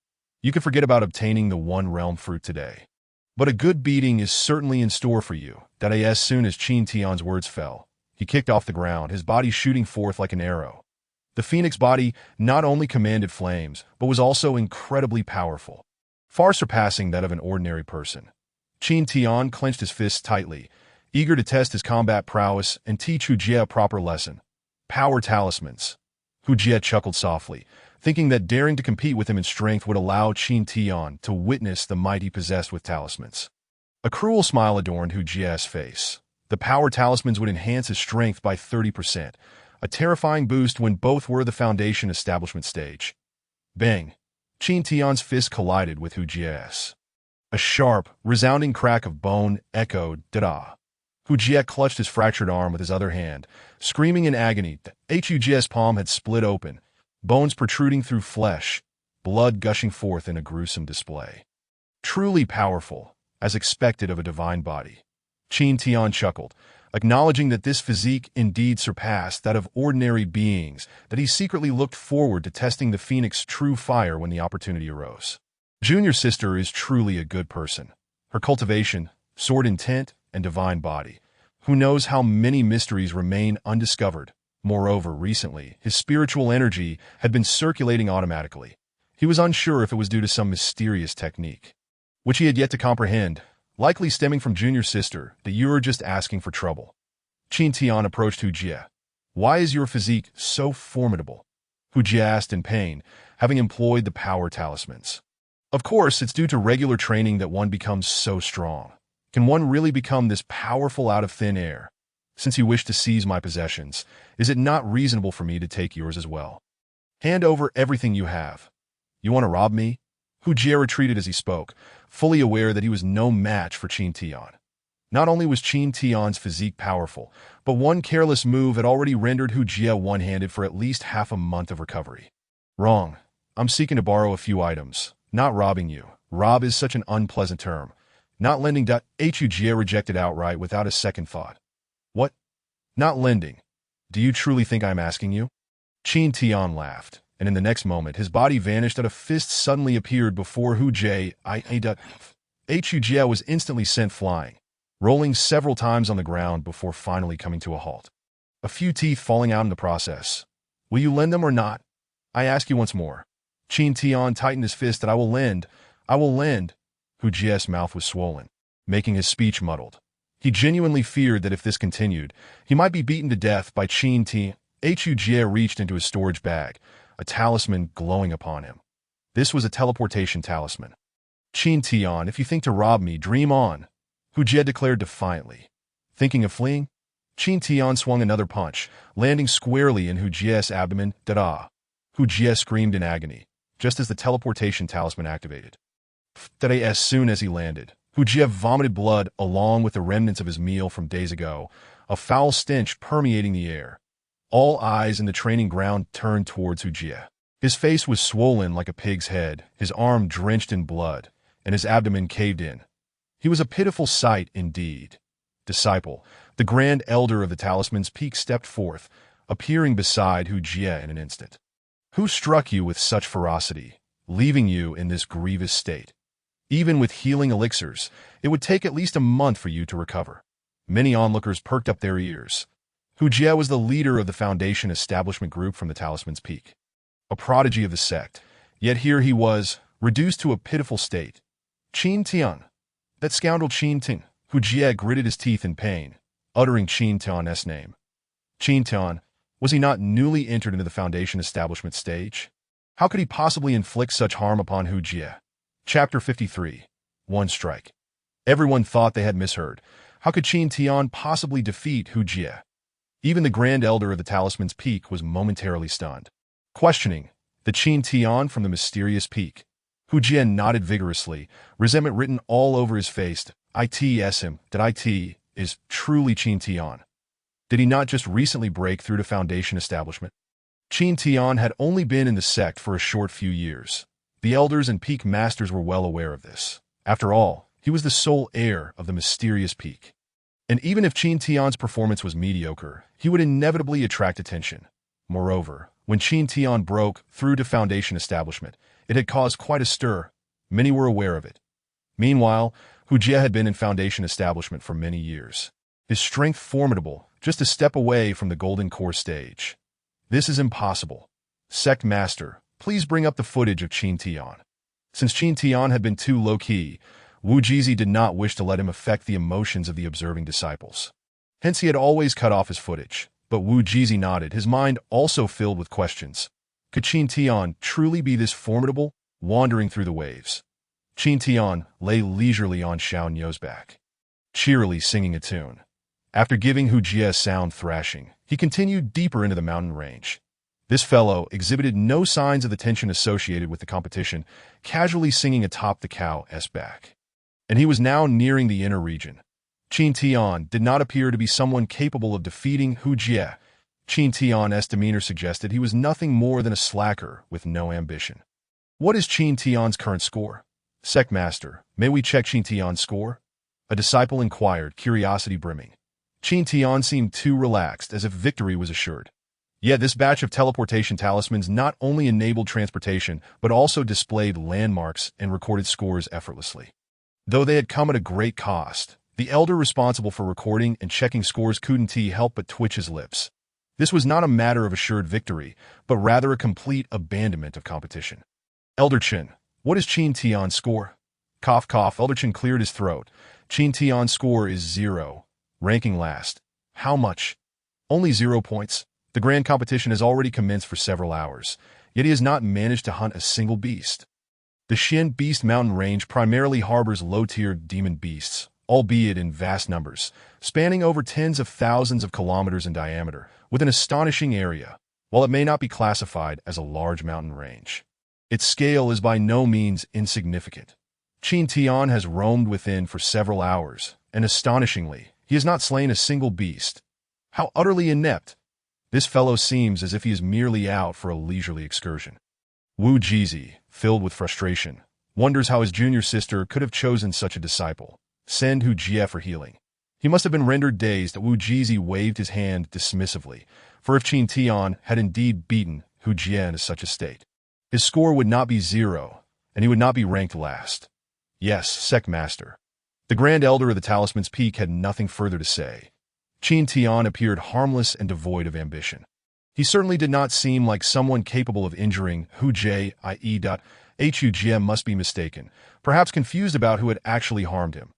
You can forget about obtaining the One Realm Fruit today. But a good beating is certainly in store for you. As soon as Qin Tian's words fell, he kicked off the ground, his body shooting forth like an arrow. The phoenix body not only commanded flames, but was also incredibly powerful, far surpassing that of an ordinary person. Qin Tian clenched his fists tightly, eager to test his combat prowess and teach Hu Jie a proper lesson. Power talismans. Hu Jie chuckled softly, thinking that daring to compete with him in strength would allow Qin Tian to witness the might he possessed with talismans. A cruel smile adorned Hu Jie's face. The power talismans would enhance his strength by 30%, a terrifying boost when both were the Foundation establishment stage. Bang! Qin Tian's fist collided with Hu Jie's. A sharp, resounding crack of bone echoed. Da-da! Hu Jie clutched his fractured arm with his other hand, screaming in agony. Hu Jie's palm had split open, bones protruding through flesh, blood gushing forth in a gruesome display. Truly powerful, as expected of a divine body. Qin Tian chuckled, acknowledging that this physique indeed surpassed that of ordinary beings, that he secretly looked forward to testing the Phoenix's true fire when the opportunity arose. Junior sister is truly a good person. Her cultivation, sword intent, and divine body. Who knows how many mysteries remain undiscovered. Moreover, recently, his spiritual energy had been circulating automatically. He was unsure if it was due to some mysterious technique, which he had yet to comprehend, likely stemming from Junior sister, that you are just asking for trouble. Qin Tian approached Hu Jie. Why is your physique so formidable? Hu Jie asked in pain, having employed the power talismans. Of course, it's due to regular training that one becomes so strong. Can one really become this powerful out of thin air? Since you wish to seize my possessions, is it not reasonable for me to take yours as well? Hand over everything you have. You want to rob me? Hu Jie retreated as he spoke, fully aware that he was no match for Qin Tian. Not only was Qin Tian's physique powerful, but one careless move had already rendered Hu Jie one-handed for at least half a month of recovery. Wrong. I'm seeking to borrow a few items, not robbing you. Rob is such an unpleasant term. Not lending. Hu Jie rejected outright without a second thought. What? Not lending. Do you truly think I'm asking you? Qin Tian laughed, and in the next moment his body vanished and a fist suddenly appeared before Hu Jie. Hu Jie was instantly sent flying, rolling several times on the ground before finally coming to a halt. A few teeth falling out in the process. Will you lend them or not? I ask you once more. Qin Tian tightened his fist that I will lend. Hu Jie's mouth was swollen, making his speech muddled. He genuinely feared that if this continued, he might be beaten to death by Qin Tian. Hu Jie reached into his storage bag, a talisman glowing upon him. This was a teleportation talisman. Qin Tian, if you think to rob me, dream on, Hu Jie declared defiantly. Thinking of fleeing? Qin Tian swung another punch, landing squarely in Hu Jie's abdomen. Da-da! Hu Jie screamed in agony, just as the teleportation talisman activated. As soon as he landed, Hu Jie vomited blood along with the remnants of his meal from days ago, a foul stench permeating the air. All eyes in the training ground turned towards Hu Jie. His face was swollen like a pig's head, his arm drenched in blood, and his abdomen caved in. He was a pitiful sight indeed. Disciple, the Grand Elder of the Talisman's Peak stepped forth, appearing beside Hu Jie in an instant. Who struck you with such ferocity, leaving you in this grievous state? Even with healing elixirs, it would take at least a month for you to recover. Many onlookers perked up their ears. Hu Jie was the leader of the Foundation establishment group from the Talisman's Peak. A prodigy of the sect, yet here he was, reduced to a pitiful state. Qin Tian. That scoundrel Qin Tian. Hu Jie gritted his teeth in pain, uttering Qin Tian's name. Qin Tian, was he not newly entered into the Foundation establishment stage? How could he possibly inflict such harm upon Hu Jie? Chapter 53. One Strike. Everyone thought they had misheard. How could Qin Tian possibly defeat Hu Jie? Even the Grand Elder of the Talisman's Peak was momentarily stunned. Questioning, the Qin Tian from the mysterious peak. Hu Jie nodded vigorously, resentment written all over his face. It is truly Qin Tian. Did he not just recently break through to Foundation establishment? Qin Tian had only been in the sect for a short few years. The elders and peak masters were well aware of this. After all, he was the sole heir of the mysterious peak. And even if Qin Tian's performance was mediocre, he would inevitably attract attention. Moreover, when Qin Tian broke through to Foundation establishment, it had caused quite a stir. Many were aware of it. Meanwhile, Hu Jie had been in Foundation establishment for many years. His strength formidable, just a step away from the Golden Core stage. This is impossible. Sect Master, please bring up the footage of Qin Tian. Since Qin Tian had been too low-key, Wu Jizi did not wish to let him affect the emotions of the observing disciples. Hence he had always cut off his footage, but Wu Jizi nodded, his mind also filled with questions. Could Qin Tian truly be this formidable, wandering through the waves? Qin Tian lay leisurely on Xiao Niu's back, cheerily singing a tune. After giving Hu Jie a sound thrashing, he continued deeper into the mountain range. This fellow exhibited no signs of the tension associated with the competition, casually singing atop the cow's back. And he was now nearing the inner region. Qin Tian did not appear to be someone capable of defeating Hu Jie. Qin Tian's demeanor suggested he was nothing more than a slacker with no ambition. What is Qin Tian's current score? Sect Master, may we check Qin Tian's score? A disciple inquired, curiosity brimming. Qin Tian seemed too relaxed, as if victory was assured. Yet this batch of teleportation talismans not only enabled transportation, but also displayed landmarks and recorded scores effortlessly. Though they had come at a great cost, the elder responsible for recording and checking scores couldn't help but twitch his lips. This was not a matter of assured victory, but rather a complete abandonment of competition. Elder Qin, what is Qin Tian's score? Cough, cough. Elder Qin cleared his throat. Qin Tian's score is 0. Ranking last. How much? Only 0 points. The grand competition has already commenced for several hours, yet he has not managed to hunt a single beast. The Xian Beast Mountain Range primarily harbors low-tiered demon beasts, albeit in vast numbers, spanning over tens of thousands of kilometers in diameter, with an astonishing area, while it may not be classified as a large mountain range. Its scale is by no means insignificant. Qin Tian has roamed within for several hours, and astonishingly, he has not slain a single beast. How utterly inept! This fellow seems as if he is merely out for a leisurely excursion. Wu Jizi, filled with frustration, wonders how his junior sister could have chosen such a disciple. Send Hu Jie for healing. He must have been rendered dazed that Wu Jizi waved his hand dismissively, for if Qin Tian had indeed beaten Hu Jie in such a state, his score would not be 0, and he would not be ranked last. Yes, Sect Master. The Grand Elder of the Talisman's Peak had nothing further to say. Qin Tian appeared harmless and devoid of ambition. He certainly did not seem like someone capable of injuring Hu Jie, i.e. Hu Jie must be mistaken, perhaps confused about who had actually harmed him.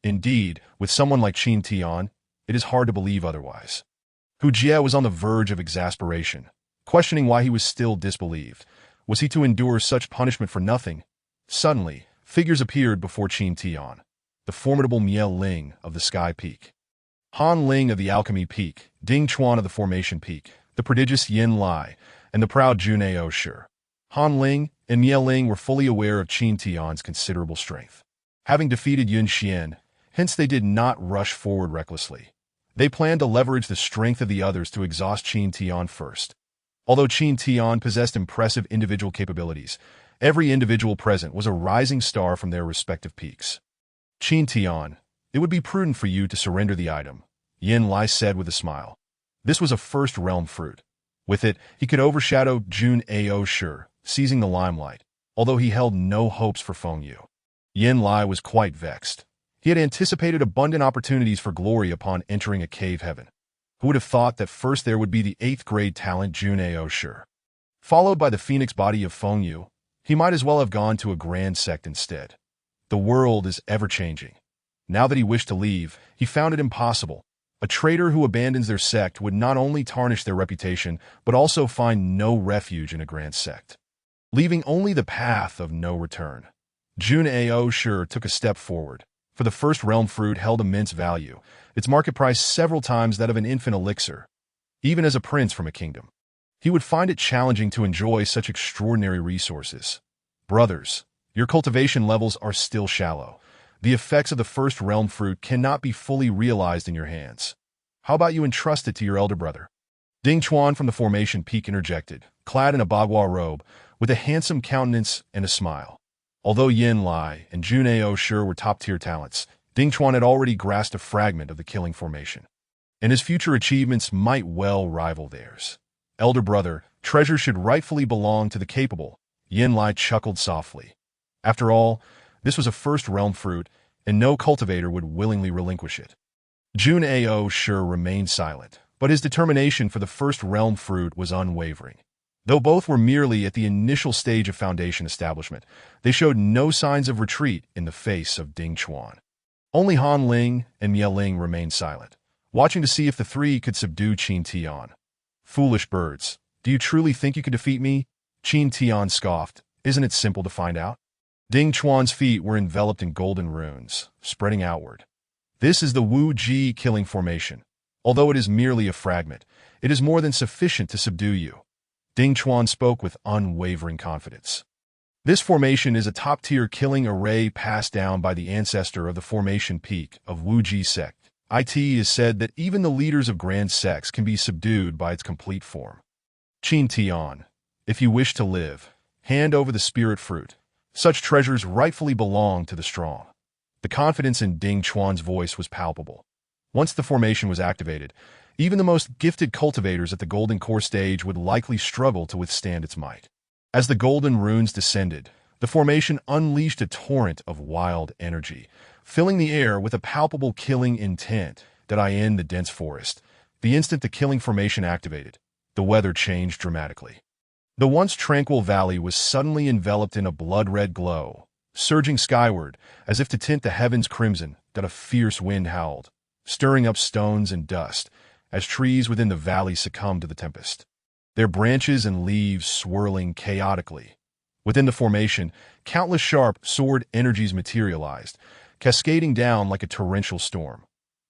Indeed, with someone like Qin Tian, it is hard to believe otherwise. Hu Jie was on the verge of exasperation, questioning why he was still disbelieved. Was he to endure such punishment for nothing? Suddenly, figures appeared before Qin Tian, the formidable Miel Ling of the Sky Peak, Han Ling of the Alchemy Peak, Ding Chuan of the Formation Peak, the prodigious Yin Lai, and the proud Jun'eo Shi. Han Ling and Miel Ling were fully aware of Qin Tian's considerable strength. Having defeated Yun Xian, hence they did not rush forward recklessly. They planned to leverage the strength of the others to exhaust Qin Tian first. Although Qin Tian possessed impressive individual capabilities, every individual present was a rising star from their respective peaks. Qin Tian, it would be prudent for you to surrender the item, Yin Lai said with a smile. This was a first realm fruit. With it, he could overshadow Jun'eo Shi, seizing the limelight, although he held no hopes for Feng Yu. Yin Lai was quite vexed. He had anticipated abundant opportunities for glory upon entering a cave heaven. Who would have thought that first there would be the 8th grade talent Jun'eo Shi, followed by the phoenix body of Feng Yu? He might as well have gone to a grand sect instead. The world is ever-changing. Now that he wished to leave, he found it impossible. A traitor who abandons their sect would not only tarnish their reputation, but also find no refuge in a grand sect, leaving only the path of no return. Jun'eo Shi took a step forward. For the first realm fruit held immense value, its market price several times that of an infant elixir. Even as a prince from a kingdom, he would find it challenging to enjoy such extraordinary resources. Brothers, your cultivation levels are still shallow. The effects of the first realm fruit cannot be fully realized in your hands. How about you entrust it to your elder brother? Ding Chuan from the Formation Peak interjected, clad in a bagua robe, with a handsome countenance and a smile. Although Yin Lai and Jun'eo Shi were top-tier talents, Ding Chuan had already grasped a fragment of the killing formation, and his future achievements might well rival theirs. Elder brother, treasure should rightfully belong to the capable. Yin Lai chuckled softly. After all, this was a first realm fruit, and no cultivator would willingly relinquish it. Jun'eo Shi remained silent, but his determination for the first realm fruit was unwavering. Though both were merely at the initial stage of foundation establishment, they showed no signs of retreat in the face of Ding Chuan. Only Han Ling and Miel Ling remained silent, watching to see if the three could subdue Qin Tian. Foolish birds, do you truly think you could defeat me? Qin Tian scoffed. Isn't it simple to find out? Ding Chuan's feet were enveloped in golden runes, spreading outward. This is the Wu Ji killing formation. Although it is merely a fragment, it is more than sufficient to subdue you. Ding Chuan spoke with unwavering confidence. This formation is a top-tier killing array passed down by the ancestor of the Formation Peak of Wu Ji sect. It is said that even the leaders of grand sects can be subdued by its complete form. Qin Tian, if you wish to live, hand over the spirit fruit. Such treasures rightfully belong to the strong. The confidence in Ding Chuan's voice was palpable. Once the formation was activated, even the most gifted cultivators at the Golden Core stage would likely struggle to withstand its might. As the golden runes descended, the formation unleashed a torrent of wild energy, filling the air with a palpable killing intent. In the dense forest, the instant the killing formation activated, the weather changed dramatically. The once tranquil valley was suddenly enveloped in a blood-red glow, surging skyward as if to tint the heavens crimson. A fierce wind howled, stirring up stones and dust, as trees within the valley succumbed to the tempest, their branches and leaves swirling chaotically. Within the formation, countless sharp sword energies materialized, cascading down like a torrential storm.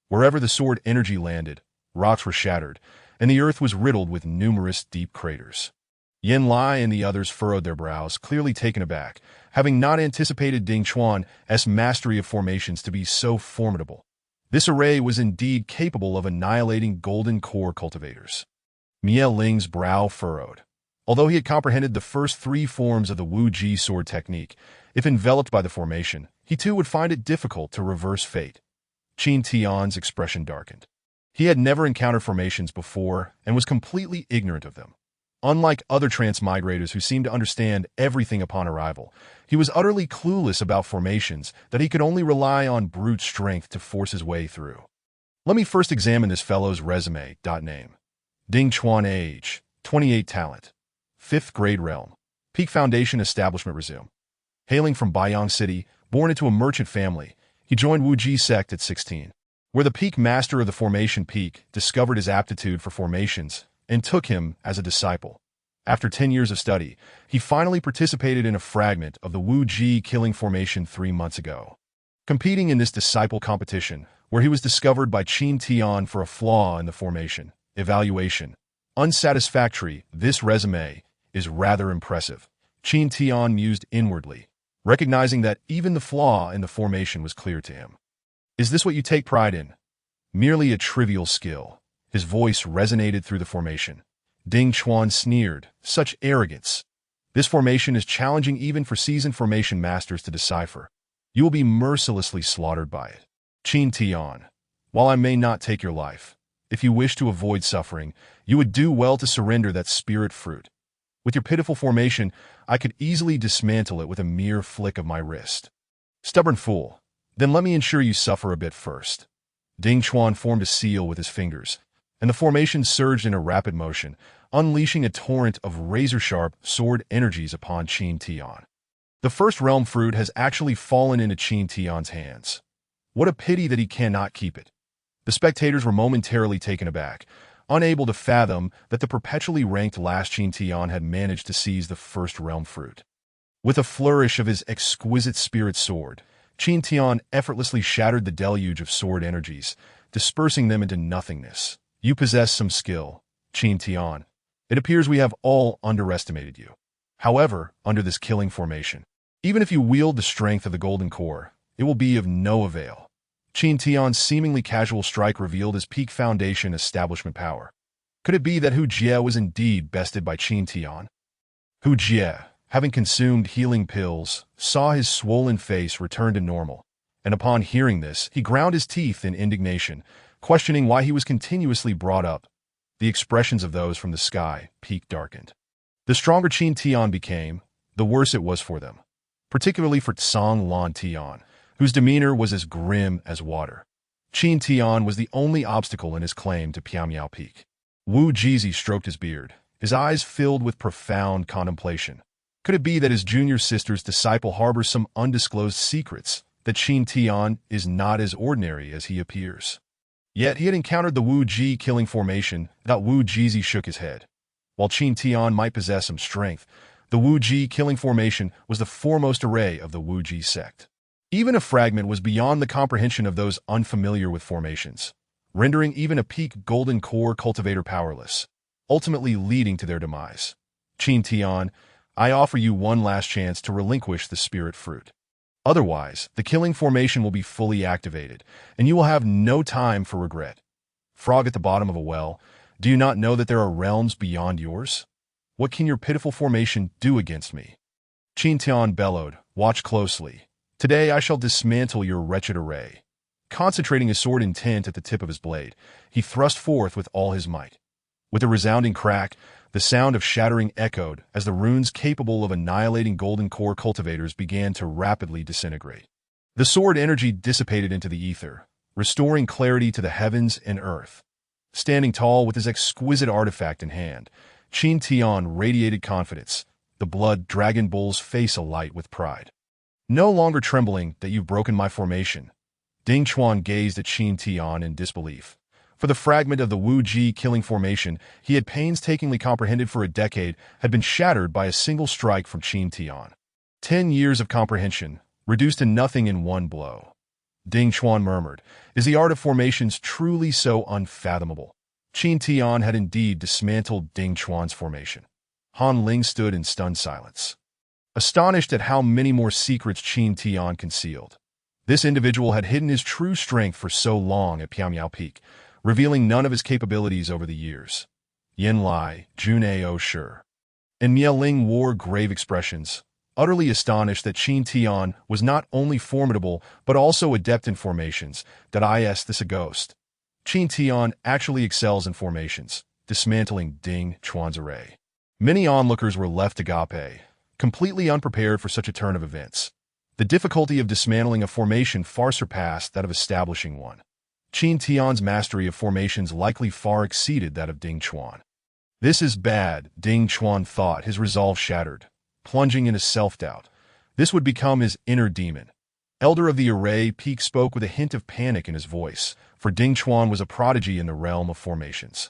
Wherever the sword energy landed, rocks were shattered, and the earth was riddled with numerous deep craters. Yin Lai and the others furrowed their brows, clearly taken aback, having not anticipated Ding Chuan's mastery of formations to be so formidable. This array was indeed capable of annihilating Golden Core cultivators. Miel Ling's brow furrowed. Although he had comprehended the first three forms of the Wu Ji sword technique, if enveloped by the formation, he too would find it difficult to reverse fate. Qin Tian's expression darkened. He had never encountered formations before and was completely ignorant of them. Unlike other transmigrators who seemed to understand everything upon arrival, he was utterly clueless about formations that he could only rely on brute strength to force his way through. Let me first examine this fellow's resume. Name: Ding Chuan, age 28, talent 5th grade realm, peak foundation establishment resume. Hailing from Baiyang City, born into a merchant family, he joined Wu Ji sect at 16, where the peak master of the Formation Peak discovered his aptitude for formations and took him as a disciple. After 10 years of study, he finally participated in a fragment of the Wu Ji killing formation 3 months ago. Competing in this disciple competition, where he was discovered by Qin Tian for a flaw in the formation evaluation. Unsatisfactory, this resume is rather impressive. Qin Tian mused inwardly, recognizing that even the flaw in the formation was clear to him. Is this what you take pride in? Merely a trivial skill. His voice resonated through the formation. Ding Chuan sneered, such arrogance. This formation is challenging even for seasoned formation masters to decipher. You will be mercilessly slaughtered by it. Qin Tian, while I may not take your life, if you wish to avoid suffering, you would do well to surrender that spirit fruit. With your pitiful formation, I could easily dismantle it with a mere flick of my wrist. Stubborn fool. Then let me ensure you suffer a bit first. Ding Chuan formed a seal with his fingers, and the formation surged in a rapid motion, unleashing a torrent of razor-sharp sword energies upon Qin Tian. The first realm fruit has actually fallen into Qin Tian's hands. What a pity that he cannot keep it. The spectators were momentarily taken aback, unable to fathom that the perpetually ranked last Qin Tian had managed to seize the first realm fruit. With a flourish of his exquisite spirit sword, Qin Tian effortlessly shattered the deluge of sword energies, dispersing them into nothingness. You possess some skill, Qin Tian. It appears we have all underestimated you. However, under this killing formation, even if you wield the strength of the golden core, it will be of no avail. Qin Tian's seemingly casual strike revealed his peak foundation establishment power. Could it be that Hu Jie was indeed bested by Qin Tian? Hu Jie, having consumed healing pills, saw his swollen face return to normal, and upon hearing this, he ground his teeth in indignation, questioning why he was continuously brought up. The expressions of those from the sky peak darkened. The stronger Qin Tian became, the worse it was for them, particularly for Tsang Lan Tian, whose demeanor was as grim as water. Qin Tian was the only obstacle in his claim to Piamiao Peak. Wu Jizi stroked his beard, his eyes filled with profound contemplation. Could it be that his junior sister's disciple harbors some undisclosed secrets, that Qin Tian is not as ordinary as he appears? Yet he had encountered the Wu Ji killing formation. Wu Jizi shook his head. While Qin Tian might possess some strength, the Wu Ji killing formation was the foremost array of the Wu Ji sect. Even a fragment was beyond the comprehension of those unfamiliar with formations, rendering even a peak golden core cultivator powerless, ultimately leading to their demise. Qin Tian, I offer you one last chance to relinquish the spirit fruit. Otherwise, the killing formation will be fully activated, and you will have no time for regret. Frog at the bottom of a well, do you not know that there are realms beyond yours? What can your pitiful formation do against me? Qin Tian bellowed, watch closely. Today I shall dismantle your wretched array. Concentrating his sword intent at the tip of his blade, he thrust forth with all his might. With a resounding crack, the sound of shattering echoed as the runes capable of annihilating golden core cultivators began to rapidly disintegrate. The sword energy dissipated into the ether, restoring clarity to the heavens and earth. Standing tall with his exquisite artifact in hand, Qin Tian radiated confidence, the blood dragon bull's face alight with pride. No longer trembling that you've broken my formation, Ding Chuan gazed at Qin Tian in disbelief. For the fragment of the Wu Ji killing formation he had painstakingly comprehended for a decade had been shattered by a single strike from Qin Tian. 10 years of comprehension, reduced to nothing in one blow. Ding Chuan murmured, is the art of formations truly so unfathomable? Qin Tian had indeed dismantled Ding Chuan's formation. Han Ling stood in stunned silence, astonished at how many more secrets Qin Tian concealed. This individual had hidden his true strength for so long at Piamiao Peak, revealing none of his capabilities over the years. Yin Lai, Jun'ei Shi, and Miao Ling wore grave expressions, utterly astonished that Qin Tian was not only formidable but also adept in formations. Is this a ghost? Qin Tian actually excels in formations, dismantling Ding Chuan's array. Many onlookers were left agape, completely unprepared for such a turn of events. The difficulty of dismantling a formation far surpassed that of establishing one. Qin Tian's mastery of formations likely far exceeded that of Ding Chuan. This is bad, Ding Chuan thought, his resolve shattered, plunging into self-doubt. This would become his inner demon. Elder of the Array Peak spoke with a hint of panic in his voice, for Ding Chuan was a prodigy in the realm of formations.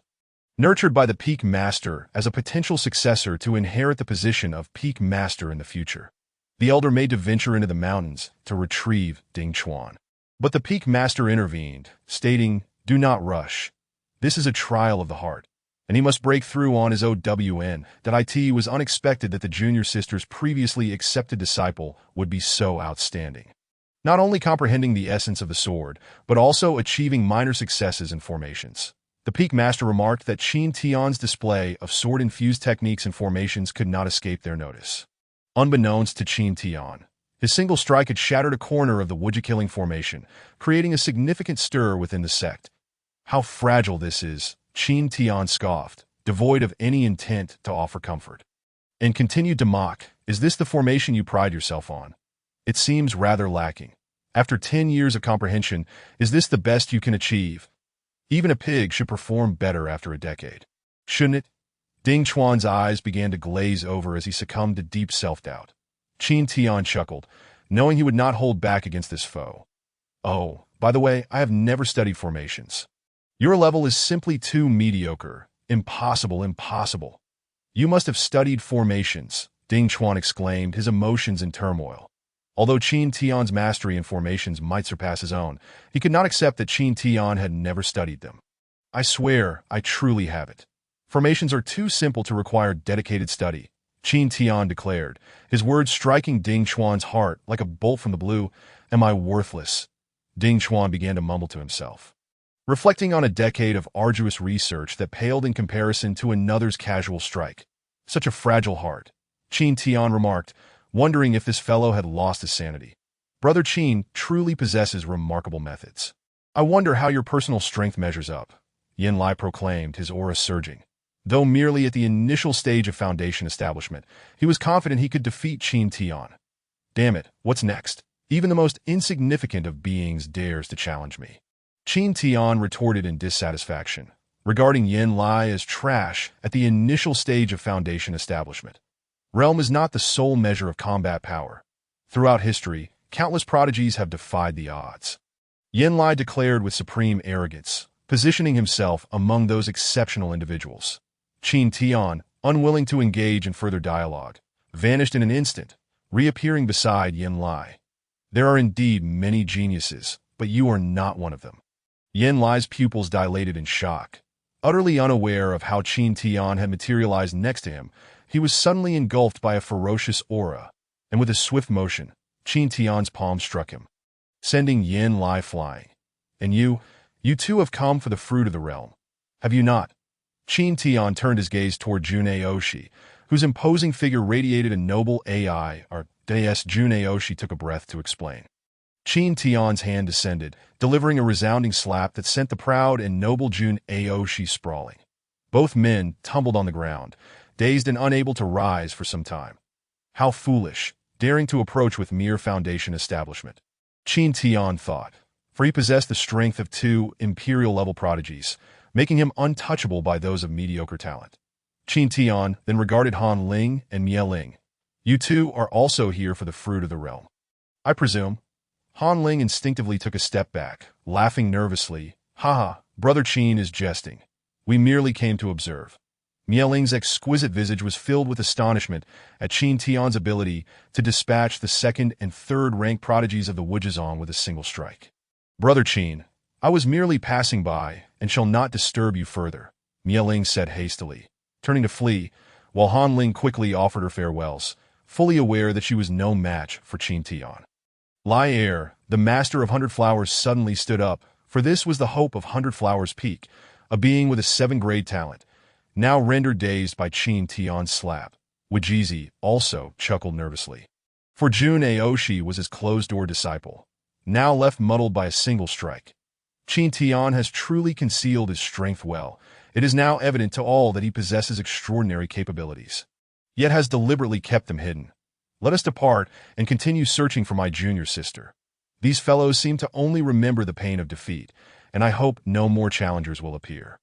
nurtured by the Peak Master as a potential successor to inherit the position of Peak Master in the future. The elder made to venture into the mountains to retrieve Ding Chuan. But the Peak Master intervened, stating, "Do not rush. This is a trial of the heart, and he must break through on his own." It was unexpected that the junior sister's previously accepted disciple would be so outstanding. Not only comprehending the essence of the sword, but also achieving minor successes in formations. The Peak Master remarked that Qin Tian's display of sword-infused techniques and formations could not escape their notice. Unbeknownst to Qin Tian, his single strike had shattered a corner of the Wuji-killing formation, creating a significant stir within the sect. "How fragile this is," Qin Tian scoffed, devoid of any intent to offer comfort. And continued to mock, "Is this the formation you pride yourself on? It seems rather lacking. After 10 years of comprehension, is this the best you can achieve? Even a pig should perform better after a decade, shouldn't it?" Ding Chuan's eyes began to glaze over as he succumbed to deep self-doubt. Qin Tian chuckled, knowing he would not hold back against this foe. "Oh, by the way, I have never studied formations. Your level is simply too mediocre. Impossible, impossible. You must have studied formations," Ding Chuan exclaimed, his emotions in turmoil. Although Qin Tian's mastery in formations might surpass his own, he could not accept that Qin Tian had never studied them. "I swear, I truly haven't. Formations are too simple to require dedicated study," Qin Tian declared, his words striking Ding Chuan's heart like a bolt from the blue. "Am I worthless?" Ding Chuan began to mumble to himself, reflecting on a decade of arduous research that paled in comparison to another's casual strike. "Such a fragile heart," Qin Tian remarked, wondering if this fellow had lost his sanity. "Brother Qin truly possesses remarkable methods. I wonder how your personal strength measures up," Yin Lai proclaimed, his aura surging. Though merely at the initial stage of foundation establishment, he was confident he could defeat Qin Tian. "Damn it, what's next? Even the most insignificant of beings dares to challenge me." Qin Tian retorted in dissatisfaction, regarding Yin Lai as trash at the initial stage of foundation establishment. Realm is not the sole measure of combat power. Throughout history, countless prodigies have defied the odds. Yin Lai declared with supreme arrogance, positioning himself among those exceptional individuals. Qin Tian, unwilling to engage in further dialogue, vanished in an instant, reappearing beside Yin Lai. "There are indeed many geniuses, but you are not one of them." Yin Lai's pupils dilated in shock. Utterly unaware of how Qin Tian had materialized next to him, he was suddenly engulfed by a ferocious aura, and with a swift motion, Qin Tian's palm struck him, sending Yin Lai flying. "And you too have come for the fruit of the realm, have you not?" Qin Tian turned his gaze toward Jun Aoshi, whose imposing figure radiated a noble AI. Jun Aoshi took a breath to explain. Qin Tian's hand descended, delivering a resounding slap that sent the proud and noble Jun Aoshi sprawling. Both men tumbled on the ground, dazed and unable to rise for some time. How foolish, daring to approach with mere foundation establishment, Qin Tian thought, for he possessed the strength of 2 imperial-level prodigies, making him untouchable by those of mediocre talent. Qin Tian then regarded Han Ling and Mie Ling. "You two are also here for the fruit of the realm, I presume?" Han Ling instinctively took a step back, laughing nervously. "Haha, Brother Qin is jesting. We merely came to observe." Mie Ling's exquisite visage was filled with astonishment at Qin Tian's ability to dispatch the 2nd and 3rd rank prodigies of the Wujizong with a single strike. "Brother Qin, I was merely passing by and shall not disturb you further," Mie Ling said hastily, turning to flee, while Han Ling quickly offered her farewells, fully aware that she was no match for Qin Tian. Lai Er, the master of Hundred Flowers, suddenly stood up, for this was the hope of Hundred Flowers Peak, a being with a 7th-grade talent, now rendered dazed by Qin Tian's slap. Wajizi also chuckled nervously, for Jun Aoshi was his closed-door disciple, now left muddled by a single strike. Qin Tian has truly concealed his strength well. It is now evident to all that he possesses extraordinary capabilities, yet has deliberately kept them hidden. Let us depart and continue searching for my junior sister. These fellows seem to only remember the pain of defeat, and I hope no more challengers will appear.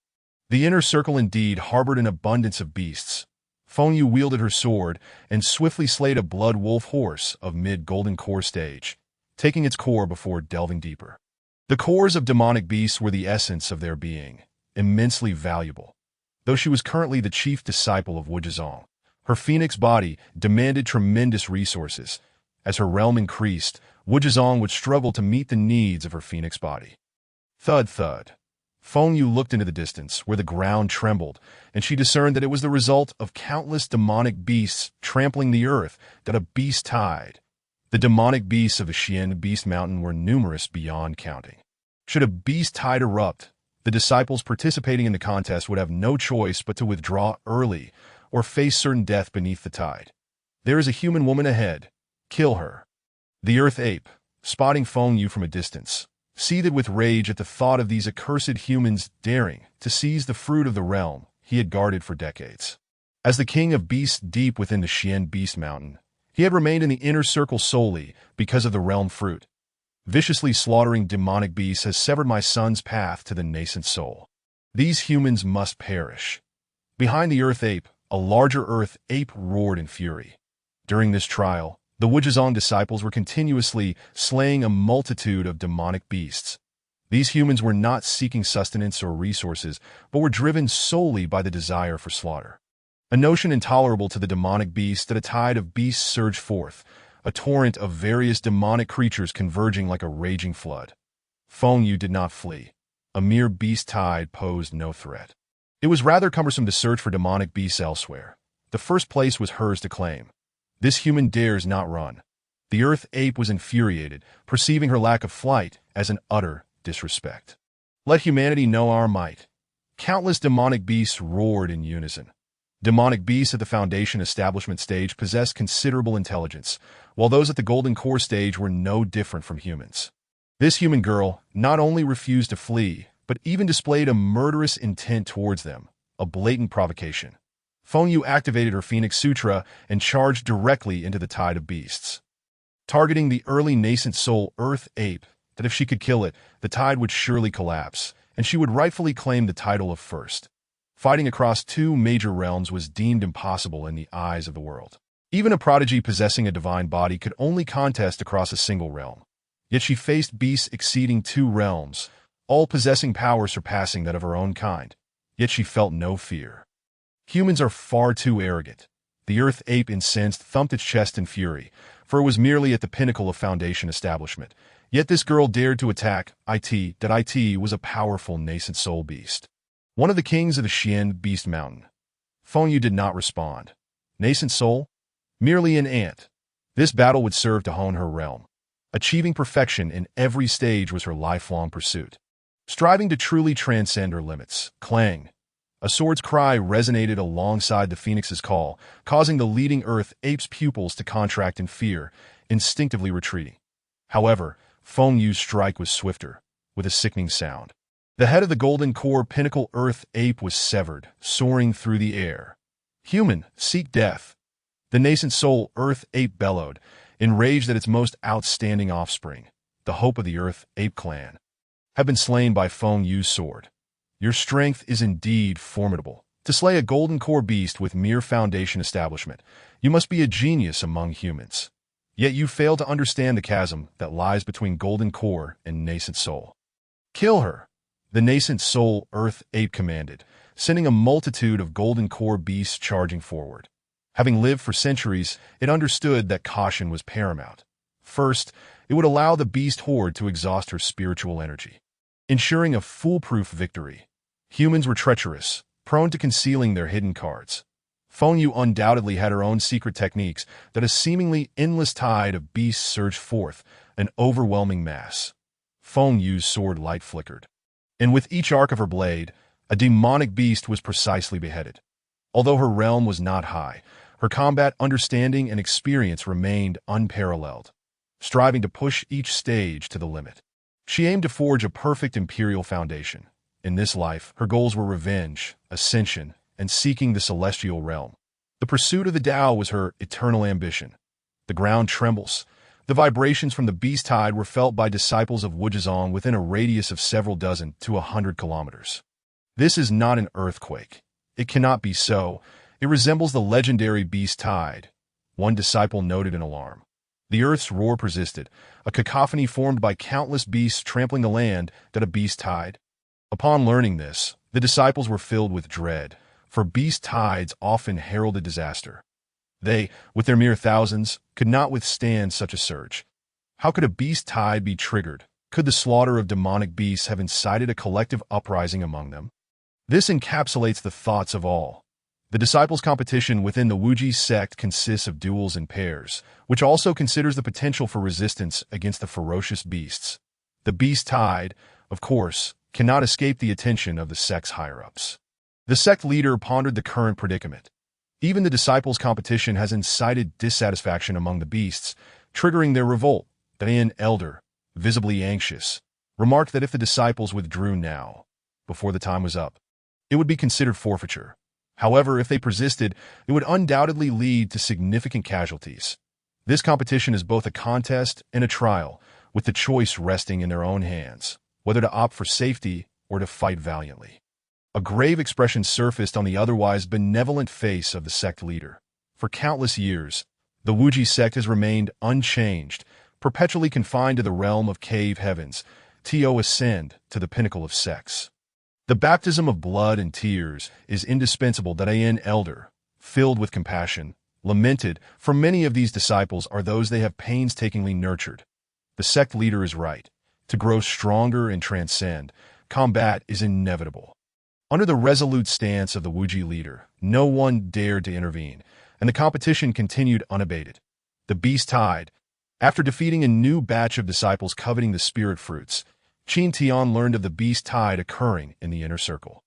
The inner circle indeed harbored an abundance of beasts. Feng Yu wielded her sword and swiftly slayed a blood wolf horse of mid-golden core stage, taking its core before delving deeper. The cores of demonic beasts were the essence of their being, immensely valuable. though she was currently the chief disciple of Wujizong. Her phoenix body demanded tremendous resources. As her realm increased, Wujizong would struggle to meet the needs of her phoenix body. Thud thud. Feng Yu looked into the distance, where the ground trembled, and she discerned that it was the result of countless demonic beasts trampling the earth that a beast tide. The demonic beasts of the Xian Beast Mountain were numerous beyond counting. Should a beast tide erupt, the disciples participating in the contest would have no choice but to withdraw early or face certain death beneath the tide. There is a human woman ahead. Kill her. The Earth Ape, spotting Feng Yu from a distance, seethed with rage at the thought of these accursed humans daring to seize the fruit of the realm he had guarded for decades. As the king of beasts deep within the Xian Beast Mountain, he had remained in the inner circle solely because of the realm fruit. Viciously slaughtering demonic beasts has severed my son's path to the nascent soul. These humans must perish. Behind the Earth Ape, a larger Earth Ape roared in fury. During this trial, the Wujizong disciples were continuously slaying a multitude of demonic beasts. These humans were not seeking sustenance or resources, but were driven solely by the desire for slaughter. A notion intolerable to the demonic beasts that a tide of beasts surged forth, a torrent of various demonic creatures converging like a raging flood. Feng Yu did not flee. A mere beast tide posed no threat. It was rather cumbersome to search for demonic beasts elsewhere. The first place was hers to claim. This human dares not run. The Earth Ape was infuriated, perceiving her lack of flight as an utter disrespect. Let humanity know our might. Countless demonic beasts roared in unison. Demonic beasts at the Foundation Establishment stage possessed considerable intelligence, while those at the Golden Core stage were no different from humans. This human girl not only refused to flee, but even displayed a murderous intent towards them, a blatant provocation. Feng Yu activated her Phoenix Sutra and charged directly into the tide of beasts, targeting the early nascent soul Earth Ape, that if she could kill it, the tide would surely collapse, and she would rightfully claim the title of first. Fighting across two major realms was deemed impossible in the eyes of the world. Even a prodigy possessing a divine body could only contest across a single realm. Yet she faced beasts exceeding 2 realms, all possessing power surpassing that of her own kind. Yet she felt no fear. Humans are far too arrogant. The Earth Ape, incensed, thumped its chest in fury, for it was merely at the pinnacle of Foundation Establishment. Yet this girl dared to attack IT was a powerful nascent soul beast. One of the kings of the Xian Beast Mountain. Feng Yu did not respond. Nascent soul? Merely an ant. This battle would serve to hone her realm. Achieving perfection in every stage was her lifelong pursuit. Striving to truly transcend her limits. Clang. A sword's cry resonated alongside the phoenix's call, causing the leading Earth Ape's pupils to contract in fear, instinctively retreating. However, Feng Yu's strike was swifter, with a sickening sound. The head of the Golden Core Pinnacle Earth Ape was severed, soaring through the air. Human, seek death. The nascent soul Earth Ape bellowed, enraged that its most outstanding offspring, the hope of the Earth Ape clan, had been slain by Feng Yu's sword. Your strength is indeed formidable. To slay a Golden Core beast with mere Foundation Establishment, you must be a genius among humans. Yet you fail to understand the chasm that lies between Golden Core and nascent soul. Kill her. The nascent soul Earth Ape commanded, sending a multitude of Golden Core beasts charging forward. Having lived for centuries, it understood that caution was paramount. First, it would allow the beast horde to exhaust her spiritual energy, ensuring a foolproof victory. Humans were treacherous, prone to concealing their hidden cards. Feng Yu undoubtedly had her own secret techniques that a seemingly endless tide of beasts surged forth, an overwhelming mass. Feng Yu's sword light flickered, and with each arc of her blade, a demonic beast was precisely beheaded. Although her realm was not high, her combat understanding and experience remained unparalleled, striving to push each stage to the limit. She aimed to forge a perfect imperial foundation. In this life, her goals were revenge, ascension, and seeking the celestial realm. The pursuit of the Tao was her eternal ambition. The ground trembles. The vibrations from the beast tide were felt by disciples of Wujizong within a radius of several dozen to 100 kilometers. This is not an earthquake. It cannot be so. It resembles the legendary beast tide. One disciple noted in alarm. The earth's roar persisted, a cacophony formed by countless beasts trampling the land that a beast tide. Upon learning this, the disciples were filled with dread, for beast tides often heralded disaster. They, with their mere thousands, could not withstand such a surge. How could a beast tide be triggered? Could the slaughter of demonic beasts have incited a collective uprising among them? This encapsulates the thoughts of all. The disciples' competition within the Wuji sect consists of duels in pairs, which also considers the potential for resistance against the ferocious beasts. The beast tide, of course, cannot escape the attention of the sect's higher-ups. The sect leader pondered the current predicament. Even the disciples' competition has incited dissatisfaction among the beasts, triggering their revolt. The Dayan elder, visibly anxious, remarked that if the disciples withdrew now, before the time was up, it would be considered forfeiture. However, if they persisted, it would undoubtedly lead to significant casualties. This competition is both a contest and a trial, with the choice resting in their own hands, whether to opt for safety or to fight valiantly. A grave expression surfaced on the otherwise benevolent face of the sect leader. For countless years, the Wuji sect has remained unchanged, perpetually confined to the realm of cave heavens, to ascend to the pinnacle of sects. The baptism of blood and tears is indispensable. The Dayan elder, filled with compassion, lamented, for many of these disciples are those they have painstakingly nurtured. The sect leader is right. To grow stronger and transcend, combat is inevitable. Under the resolute stance of the Wuji leader, no one dared to intervene, and the competition continued unabated. The beast tide, after defeating a new batch of disciples coveting the spirit fruits, Qin Tian learned of the beast tide occurring in the inner circle.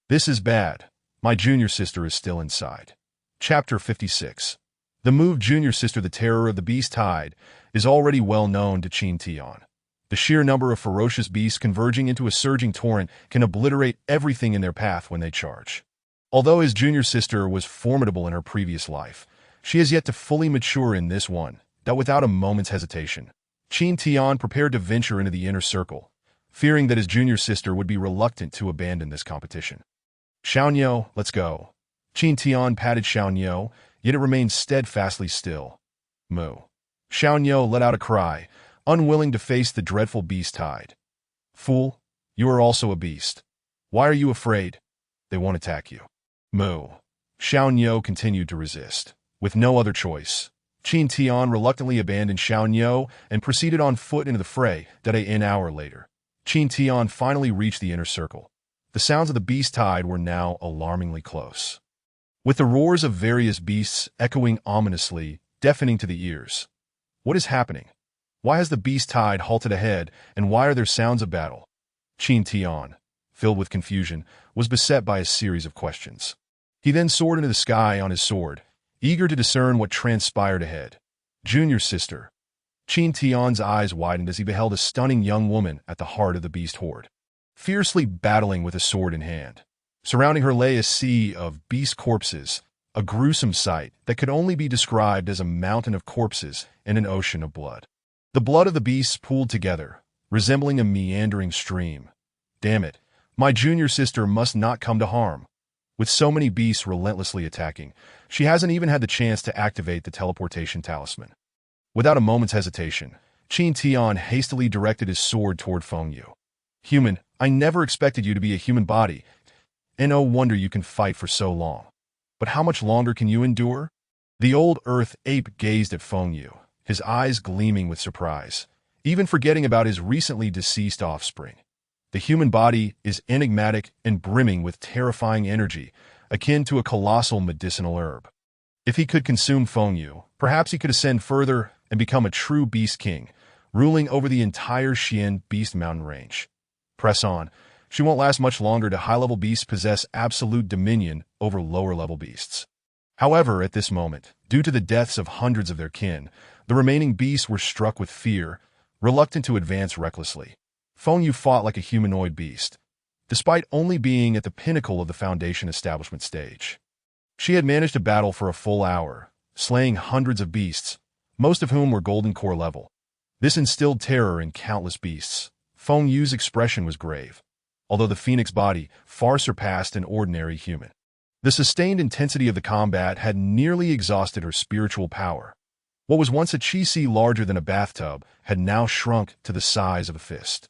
This is bad. My junior sister is still inside. Chapter 56. The move junior sister, the terror of the beast tide, is already well known to Qin Tian. The sheer number of ferocious beasts converging into a surging torrent can obliterate everything in their path when they charge. Although his junior sister was formidable in her previous life, she has yet to fully mature in this one, that without a moment's hesitation, Qin Tian prepared to venture into the inner circle, fearing that his junior sister would be reluctant to abandon this competition. Xiaoniao, let's go. Qin Tian patted Xiaoniao, yet it remained steadfastly still. Moo. Xiaoniao let out a cry, unwilling to face the dreadful beast tide. Fool, you are also a beast. Why are you afraid? They won't attack you. Moo. Xiaoniao continued to resist. With no other choice, Qin Tian reluctantly abandoned Xiaoniao and proceeded on foot into the fray. An hour later, Qin Tian finally reached the inner circle. The sounds of the beast tide were now alarmingly close, with the roars of various beasts echoing ominously, deafening to the ears. What is happening? Why has the beast tide halted ahead, and why are there sounds of battle? Qin Tian, filled with confusion, was beset by a series of questions. He then soared into the sky on his sword, eager to discern what transpired ahead. Junior sister. Qin Tian's eyes widened as he beheld a stunning young woman at the heart of the beast horde, fiercely battling with a sword in hand. Surrounding her lay a sea of beast corpses, a gruesome sight that could only be described as a mountain of corpses and an ocean of blood. The blood of the beasts pooled together, resembling a meandering stream. Damn it, my junior sister must not come to harm. With so many beasts relentlessly attacking, she hasn't even had the chance to activate the teleportation talisman. Without a moment's hesitation, Qin Tian hastily directed his sword toward Fengyu. Human, I never expected you to be a human body, and no wonder you can fight for so long. But how much longer can you endure? The old earth ape gazed at Fengyu, his eyes gleaming with surprise, even forgetting about his recently deceased offspring. The human body is enigmatic and brimming with terrifying energy, akin to a colossal medicinal herb. If he could consume Fengyu, perhaps he could ascend further and become a true beast king, ruling over the entire Xian Beast Mountain range. Press on. She won't last much longer. To high-level beasts possess absolute dominion over lower-level beasts. However, at this moment, due to the deaths of hundreds of their kin, the remaining beasts were struck with fear, reluctant to advance recklessly. Fengyu fought like a humanoid beast, despite only being at the pinnacle of the Foundation establishment stage. She had managed to battle for a full hour, slaying hundreds of beasts, most of whom were Golden Core level. This instilled terror in countless beasts. Fengyu's expression was grave, although the phoenix body far surpassed an ordinary human. The sustained intensity of the combat had nearly exhausted her spiritual power. What was once a chi larger than a bathtub had now shrunk to the size of a fist.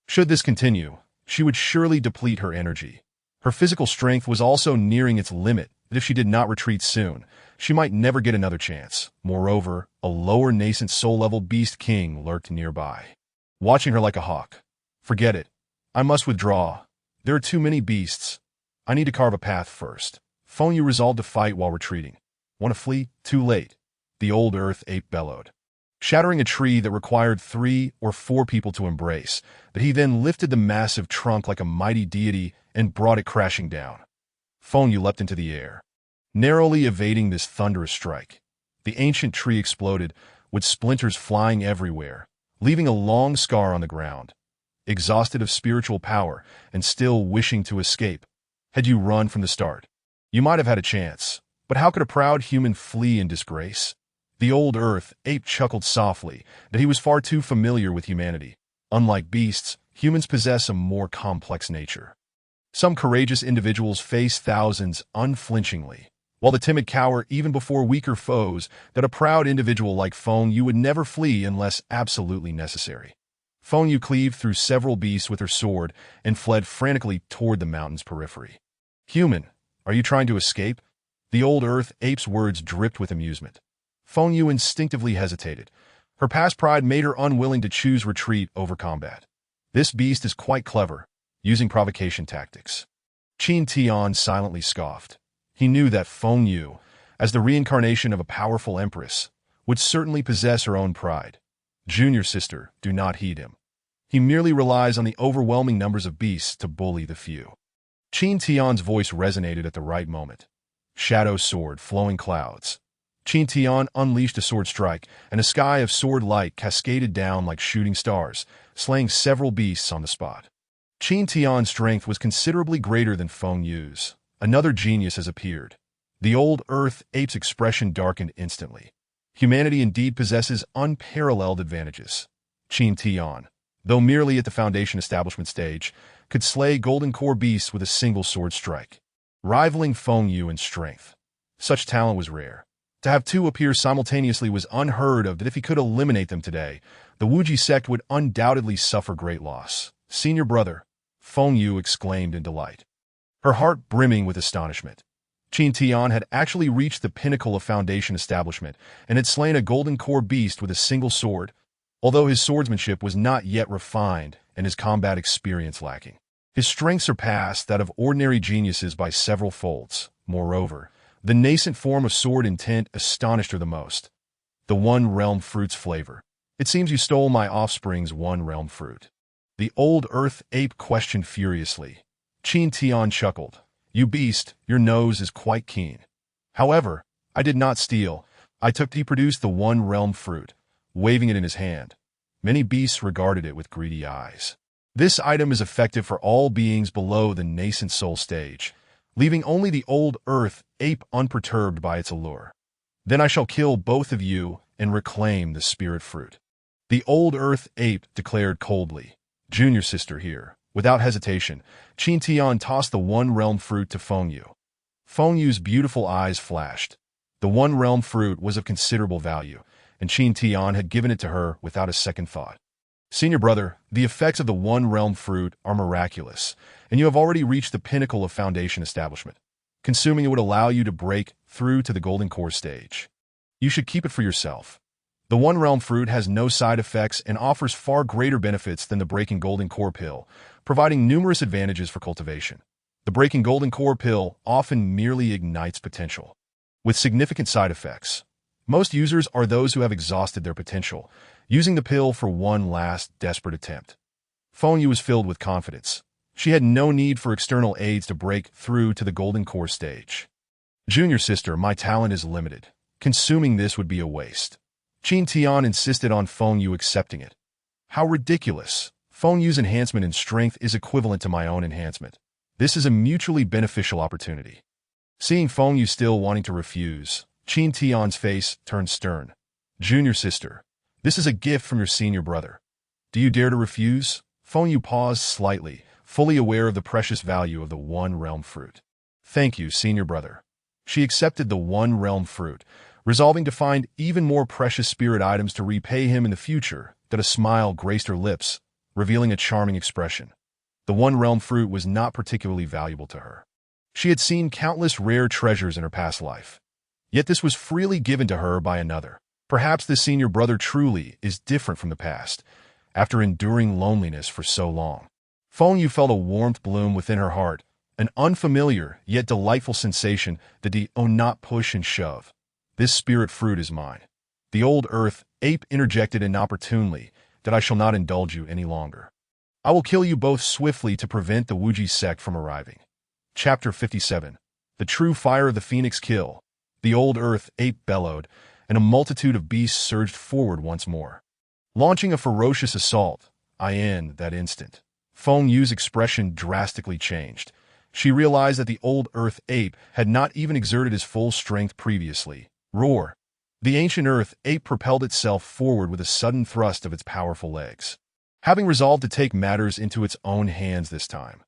Should this continue, she would surely deplete her energy. Her physical strength was also nearing its limit, that if she did not retreat soon, she might never get another chance. Moreover, a lower nascent soul-level beast king lurked nearby, watching her like a hawk. Forget it. I must withdraw. There are too many beasts. I need to carve a path first. Feng Yu resolved to fight while retreating. Want to flee? Too late. The old earth ape bellowed, shattering a tree that required 3 or 4 people to embrace, but he then lifted the massive trunk like a mighty deity and brought it crashing down. Feng Yu leapt into the air, narrowly evading this thunderous strike. The ancient tree exploded, with splinters flying everywhere, leaving a long scar on the ground. Exhausted of spiritual power and still wishing to escape, had you run from the start, you might have had a chance. But how could a proud human flee in disgrace? The old earth ape chuckled softly that he was far too familiar with humanity. Unlike beasts, humans possess a more complex nature. Some courageous individuals face thousands unflinchingly, while the timid cower even before weaker foes. That a proud individual like Feng Yu would never flee unless absolutely necessary. Feng Yu cleaved through several beasts with her sword and fled frantically toward the mountain's periphery. Human, are you trying to escape? The old earth ape's words dripped with amusement. Feng Yu instinctively hesitated. Her past pride made her unwilling to choose retreat over combat. This beast is quite clever, using provocation tactics. Qin Tian silently scoffed. He knew that Feng Yu, as the reincarnation of a powerful empress, would certainly possess her own pride. Junior sister, do not heed him. He merely relies on the overwhelming numbers of beasts to bully the few. Qin Tian's voice resonated at the right moment. Shadow sword, flowing clouds. Qin Tian unleashed a sword strike, and a sky of sword light cascaded down like shooting stars, slaying several beasts on the spot. Qin Tian's strength was considerably greater than Feng Yu's. Another genius has appeared. The old earth ape's expression darkened instantly. Humanity indeed possesses unparalleled advantages. Qin Tian, though merely at the foundation establishment stage, could slay golden core beasts with a single sword strike, rivaling Feng Yu in strength. Such talent was rare. To have 2 appear simultaneously was unheard of. That if he could eliminate them today, the Wuji sect would undoubtedly suffer great loss. Senior brother, Feng Yu exclaimed in delight, her heart brimming with astonishment. Qin Tian had actually reached the pinnacle of foundation establishment and had slain a golden core beast with a single sword, although his swordsmanship was not yet refined and his combat experience lacking. His strength surpassed that of ordinary geniuses by several folds. Moreover, the nascent form of sword intent astonished her the most. The One Realm fruit's flavor. It seems you stole my offspring's One Realm fruit. The old earth ape questioned furiously. Qin Tian chuckled. You beast, your nose is quite keen. However, I did not steal. I took he produced the One Realm fruit, waving it in his hand. Many beasts regarded it with greedy eyes. This item is effective for all beings below the nascent soul stage, leaving only the old earth ape unperturbed by its allure. Then I shall kill both of you and reclaim the spirit fruit. The old earth ape declared coldly. Junior sister here. Without hesitation, Qin Tian tossed the One Realm fruit to Feng Yu. Feng Yu's beautiful eyes flashed. The One Realm fruit was of considerable value, and Qin Tian had given it to her without a second thought. Senior brother, the effects of the One Realm fruit are miraculous, and you have already reached the pinnacle of foundation establishment. Consuming it would allow you to break through to the golden core stage. You should keep it for yourself. The One Realm fruit has no side effects and offers far greater benefits than the Breaking Golden Core pill, providing numerous advantages for cultivation. The Breaking Golden Core pill often merely ignites potential, with significant side effects. Most users are those who have exhausted their potential, using the pill for one last desperate attempt. Feng Yu was filled with confidence. She had no need for external aids to break through to the Golden Core stage. Junior sister, my talent is limited. Consuming this would be a waste. Qin Tian insisted on Feng Yu accepting it. How ridiculous! Feng Yu's enhancement in strength is equivalent to my own enhancement. This is a mutually beneficial opportunity. Seeing Feng Yu still wanting to refuse, Qin Tian's face turned stern. Junior sister, this is a gift from your senior brother. Do you dare to refuse? Feng Yu paused slightly, fully aware of the precious value of the One Realm fruit. Thank you, senior brother. She accepted the One Realm fruit, resolving to find even more precious spirit items to repay him in the future. That a smile graced her lips, revealing a charming expression. The One Realm fruit was not particularly valuable to her. She had seen countless rare treasures in her past life. Yet this was freely given to her by another. Perhaps the senior brother truly is different from the past, after enduring loneliness for so long. Feng Yu felt a warmth bloom within her heart, an unfamiliar yet delightful sensation that did not push and shove. This spirit fruit is mine. The old earth ape interjected inopportunely that I shall not indulge you any longer. I will kill you both swiftly to prevent the Wuji sect from arriving. Chapter 57. The true fire of the phoenix kill. The old earth ape bellowed, and a multitude of beasts surged forward once more. Launching a ferocious assault, in that instant, Feng Yu's expression drastically changed. She realized that the old earth ape had not even exerted his full strength previously. Roar! The ancient earth ape propelled itself forward with a sudden thrust of its powerful legs. Having resolved to take matters into its own hands this time.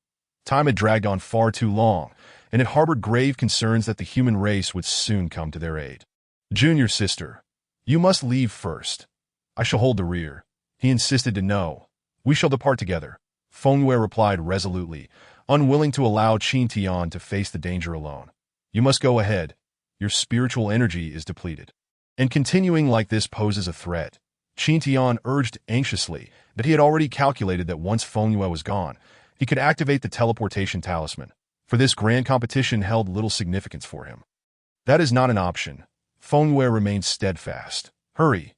Time had dragged on far too long, and it harbored grave concerns that the human race would soon come to their aid. Junior sister, you must leave first. I shall hold the rear. He insisted to no. We shall depart together. Feng Yue replied resolutely, unwilling to allow Qin Tian to face the danger alone. You must go ahead. Your spiritual energy is depleted. And continuing like this poses a threat. Qin Tian urged anxiously that he had already calculated that once Feng Yue was gone, he could activate the teleportation talisman, for this grand competition held little significance for him. That is not an option. Feng Yue remained steadfast. Hurry!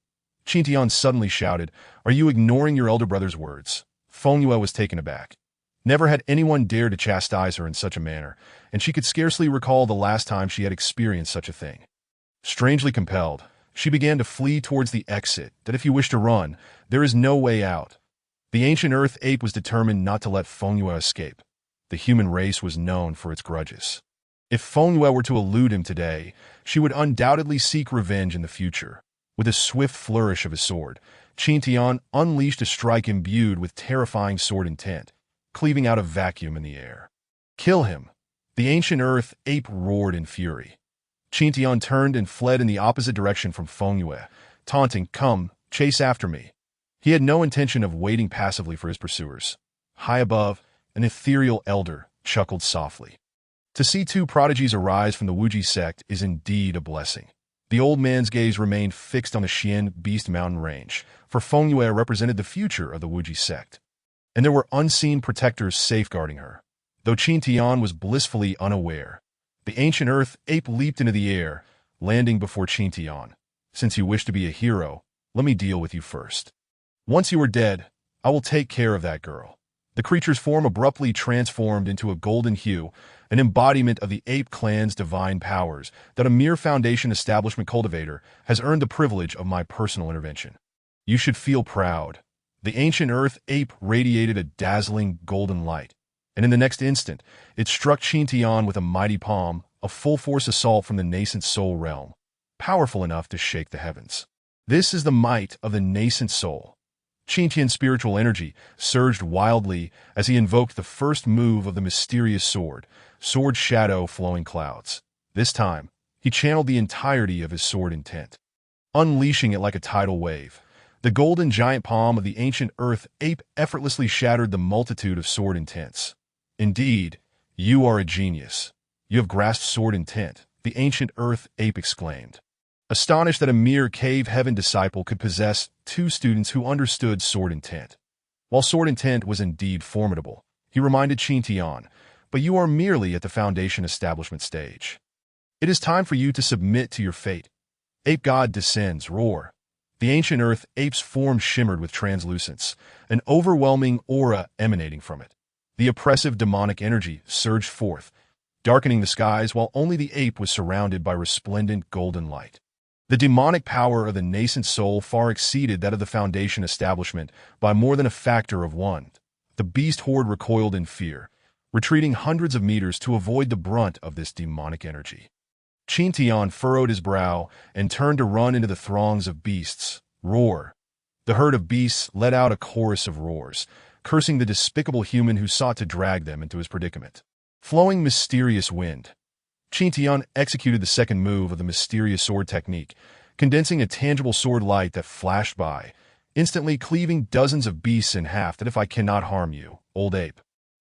Qin Tian suddenly shouted, Are you ignoring your elder brother's words? Feng Yue was taken aback. Never had anyone dared to chastise her in such a manner, and she could scarcely recall the last time she had experienced such a thing. Strangely compelled, she began to flee towards the exit, that if you wish to run, there is no way out. The ancient earth ape was determined not to let Feng Yue escape. The human race was known for its grudges. If Feng Yue were to elude him today, she would undoubtedly seek revenge in the future. With a swift flourish of his sword, Qin Tian unleashed a strike imbued with terrifying sword intent, cleaving out a vacuum in the air. Kill him! The ancient earth ape roared in fury. Qin Tian turned and fled in the opposite direction from Feng Yue, taunting, Come, chase after me. He had no intention of waiting passively for his pursuers. High above, an ethereal elder chuckled softly. To see two prodigies arise from the Wuji sect is indeed a blessing. The old man's gaze remained fixed on the Xian Beast Mountain range, for Feng Yue represented the future of the Wuji sect. And there were unseen protectors safeguarding her. Though Qin Tian was blissfully unaware, the ancient earth ape leaped into the air, landing before Qin Tian. Since you wish to be a hero, let me deal with you first. Once you are dead, I will take care of that girl. The creature's form abruptly transformed into a golden hue, an embodiment of the ape clan's divine powers that a mere Foundation establishment cultivator has earned the privilege of my personal intervention. You should feel proud. The ancient earth ape radiated a dazzling golden light, and in the next instant, it struck Qin Tian with a mighty palm, a full-force assault from the nascent soul realm, powerful enough to shake the heavens. This is the might of the nascent soul. Qin Tian's spiritual energy surged wildly as he invoked the first move of the mysterious sword shadow flowing clouds. This time, he channeled the entirety of his sword intent. Unleashing it like a tidal wave, the golden giant palm of the ancient earth ape effortlessly shattered the multitude of sword intents. Indeed, you are a genius. You have grasped sword intent, the ancient earth ape exclaimed. Astonished that a mere cave heaven disciple could possess two students who understood sword intent. While sword intent was indeed formidable, he reminded Qin Tian, but you are merely at the Foundation establishment stage. It is time for you to submit to your fate. Ape God descends, roar. The ancient earth ape's form shimmered with translucence, an overwhelming aura emanating from it. The oppressive demonic energy surged forth, darkening the skies while only the ape was surrounded by resplendent golden light. The demonic power of the nascent soul far exceeded that of the Foundation establishment by more than a factor of 1. The beast horde recoiled in fear, retreating hundreds of meters to avoid the brunt of this demonic energy. Qin Tian furrowed his brow and turned to run into the throngs of beasts. Roar! The herd of beasts let out a chorus of roars, cursing the despicable human who sought to drag them into his predicament. Flowing mysterious wind. Qin Tian executed the second move of the mysterious sword technique, condensing a tangible sword light that flashed by, instantly cleaving dozens of beasts in half. That if I cannot harm you, old ape.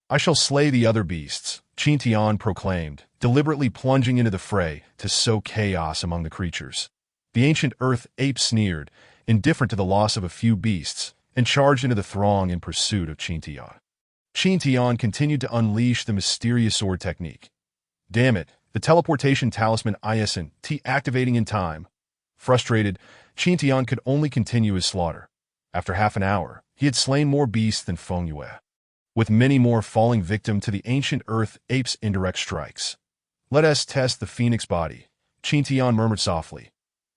I shall slay the other beasts, Qin Tian proclaimed, deliberately plunging into the fray to sow chaos among the creatures. The ancient earth ape sneered, indifferent to the loss of a few beasts, and charged into the throng in pursuit of Qin Tian. Qin Tian continued to unleash the mysterious sword technique. Damn it, the teleportation talisman ISNT activating in time. Frustrated, Qin Tian could only continue his slaughter. After half an hour, he had slain more beasts than Feng Yue, with many more falling victim to the ancient earth ape's indirect strikes. Let us test the phoenix body, Qin Tian murmured softly.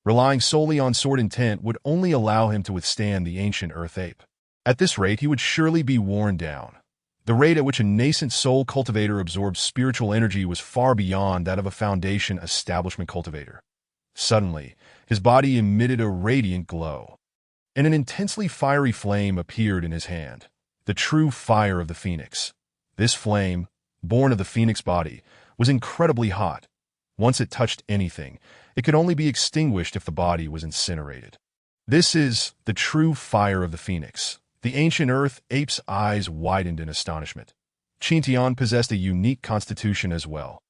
Relying solely on sword intent would only allow him to withstand the ancient earth ape. At this rate, he would surely be worn down. The rate at which a nascent soul cultivator absorbs spiritual energy was far beyond that of a foundation establishment cultivator. Suddenly, his body emitted a radiant glow, and an intensely fiery flame appeared in his hand, the true fire of the phoenix. This flame, born of the phoenix body, was incredibly hot. Once it touched anything, it could only be extinguished if the body was incinerated. This is the true fire of the phoenix. The ancient earth ape's eyes widened in astonishment. Qin Tian possessed a unique constitution as well.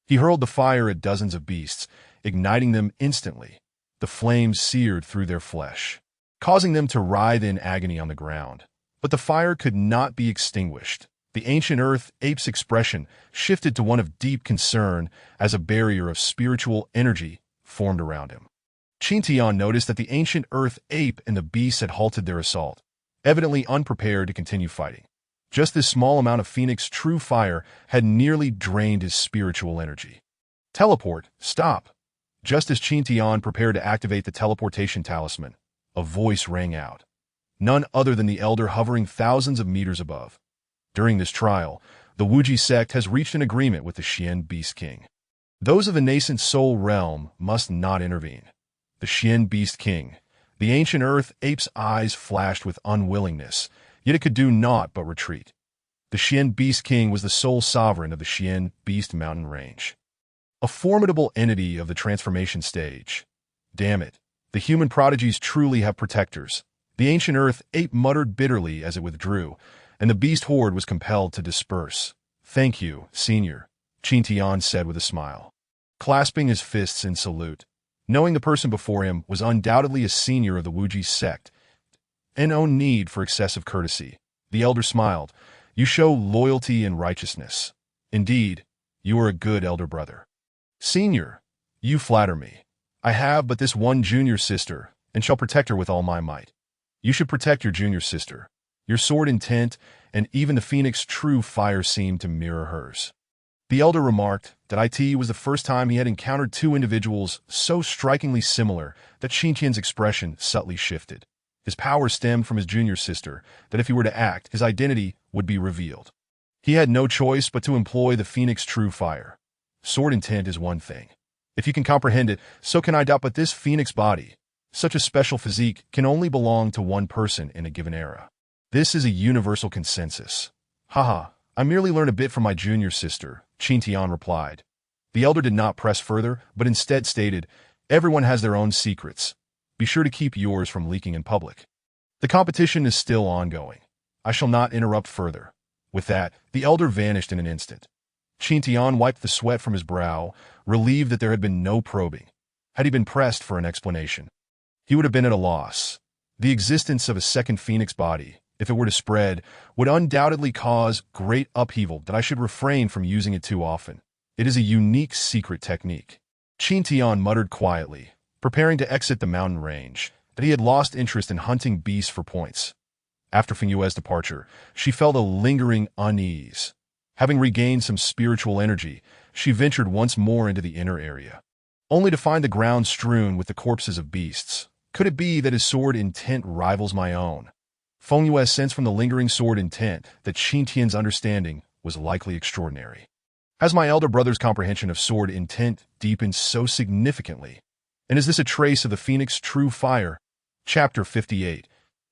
He hurled the fire at dozens of beasts, igniting them instantly. The flames seared through their flesh, causing them to writhe in agony on the ground. But the fire could not be extinguished. The ancient earth ape's expression shifted to one of deep concern as a barrier of spiritual energy formed around him. Qin Tian noticed that the ancient earth ape and the beasts had halted their assault, evidently unprepared to continue fighting. Just this small amount of Phoenix true fire had nearly drained his spiritual energy. Teleport, stop. Just as Qin Tian prepared to activate the teleportation talisman, a voice rang out. None other than the elder hovering thousands of meters above. During this trial, the Wuji sect has reached an agreement with the Xian Beast King. Those of the nascent soul realm must not intervene. The Xian Beast King, the ancient earth ape's eyes flashed with unwillingness, yet it could do naught but retreat. The Xian Beast King was the sole sovereign of the Xian Beast Mountain Range, a formidable entity of the transformation stage. Damn it, the human prodigies truly have protectors. The ancient earth ape muttered bitterly as it withdrew, and the beast horde was compelled to disperse. Thank you, senior, Qin Tian said with a smile, clasping his fists in salute. Knowing the person before him was undoubtedly a senior of the Wuji sect, and no need for excessive courtesy. The elder smiled. You show loyalty and righteousness. Indeed, you are a good elder brother. Senior, you flatter me. I have but this one junior sister, and shall protect her with all my might. You should protect your junior sister. Your sword intent, and even the phoenix true fire seemed to mirror hers. The elder remarked that it was the first time he had encountered two individuals so strikingly similar that Qin Tian's expression subtly shifted. His power stemmed from his junior sister, that if he were to act, his identity would be revealed. He had no choice but to employ the phoenix true fire. Sword intent is one thing. If you can comprehend it, so can I doubt, but this phoenix body, such a special physique, can only belong to one person in a given era. This is a universal consensus. Haha, I merely learned a bit from my junior sister, Qin Tian replied. The elder did not press further, but instead stated, everyone has their own secrets. Be sure to keep yours from leaking in public. The competition is still ongoing. I shall not interrupt further. With that, the elder vanished in an instant. Qin Tian wiped the sweat from his brow, relieved that there had been no probing. Had he been pressed for an explanation, he would have been at a loss. The existence of a second phoenix body, if it were to spread, would undoubtedly cause great upheaval that I should refrain from using it too often. It is a unique secret technique. Qin Tian muttered quietly, preparing to exit the mountain range, that he had lost interest in hunting beasts for points. After Feng Yue's departure, she felt a lingering unease. Having regained some spiritual energy, she ventured once more into the inner area, only to find the ground strewn with the corpses of beasts. Could it be that his sword intent rivals my own? Feng Yue sensed from the lingering sword intent that Qin Tian's understanding was likely extraordinary. Has my elder brother's comprehension of sword intent deepened so significantly? And is this a trace of the phoenix true fire? Chapter 58.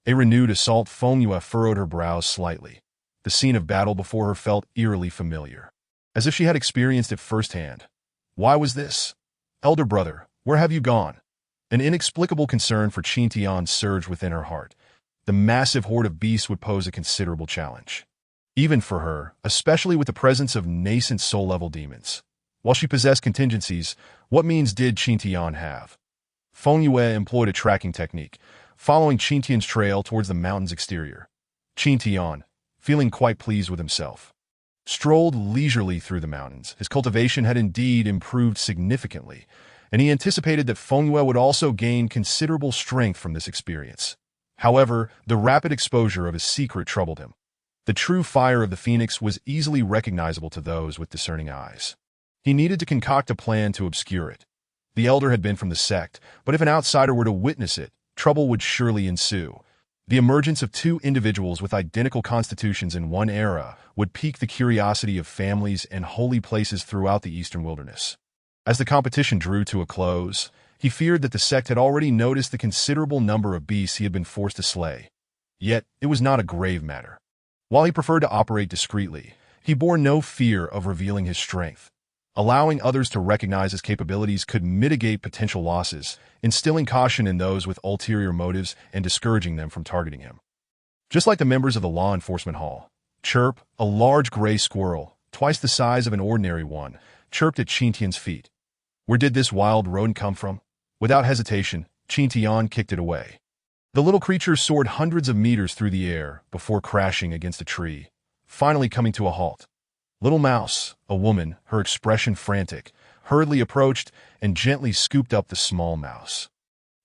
A renewed assault. Feng Yue furrowed her brows slightly. The scene of battle before her felt eerily familiar, as if she had experienced it firsthand. Why was this? Elder brother, where have you gone? An inexplicable concern for Qin Tian surged within her heart. The massive horde of beasts would pose a considerable challenge. even for her, especially with the presence of nascent soul-level demons. While she possessed contingencies, what means did Qin Tian have? Feng Yue employed a tracking technique, following Qin Tian's trail towards the mountain's exterior. Qin Tian, feeling quite pleased with himself, strolled leisurely through the mountains. His cultivation had indeed improved significantly, and he anticipated that Feng Yue would also gain considerable strength from this experience. However, the rapid exposure of his secret troubled him. The true fire of the phoenix was easily recognizable to those with discerning eyes. He needed to concoct a plan to obscure it. The elder had been from the sect, but if an outsider were to witness it, trouble would surely ensue. The emergence of two individuals with identical constitutions in one era would pique the curiosity of families and holy places throughout the eastern wilderness. As the competition drew to a close, he feared that the sect had already noticed the considerable number of beasts he had been forced to slay. Yet, it was not a grave matter. While he preferred to operate discreetly, he bore no fear of revealing his strength. Allowing others to recognize his capabilities could mitigate potential losses, instilling caution in those with ulterior motives and discouraging them from targeting him. Just like the members of the law enforcement hall, Chirp, a large gray squirrel, twice the size of an ordinary one, chirped at Qin Tian's feet. Where did this wild rodent come from? Without hesitation, Qin Tian kicked it away. The little creature soared hundreds of meters through the air before crashing against a tree, finally coming to a halt. Little Mouse, a woman, her expression frantic, hurriedly approached and gently scooped up the small mouse.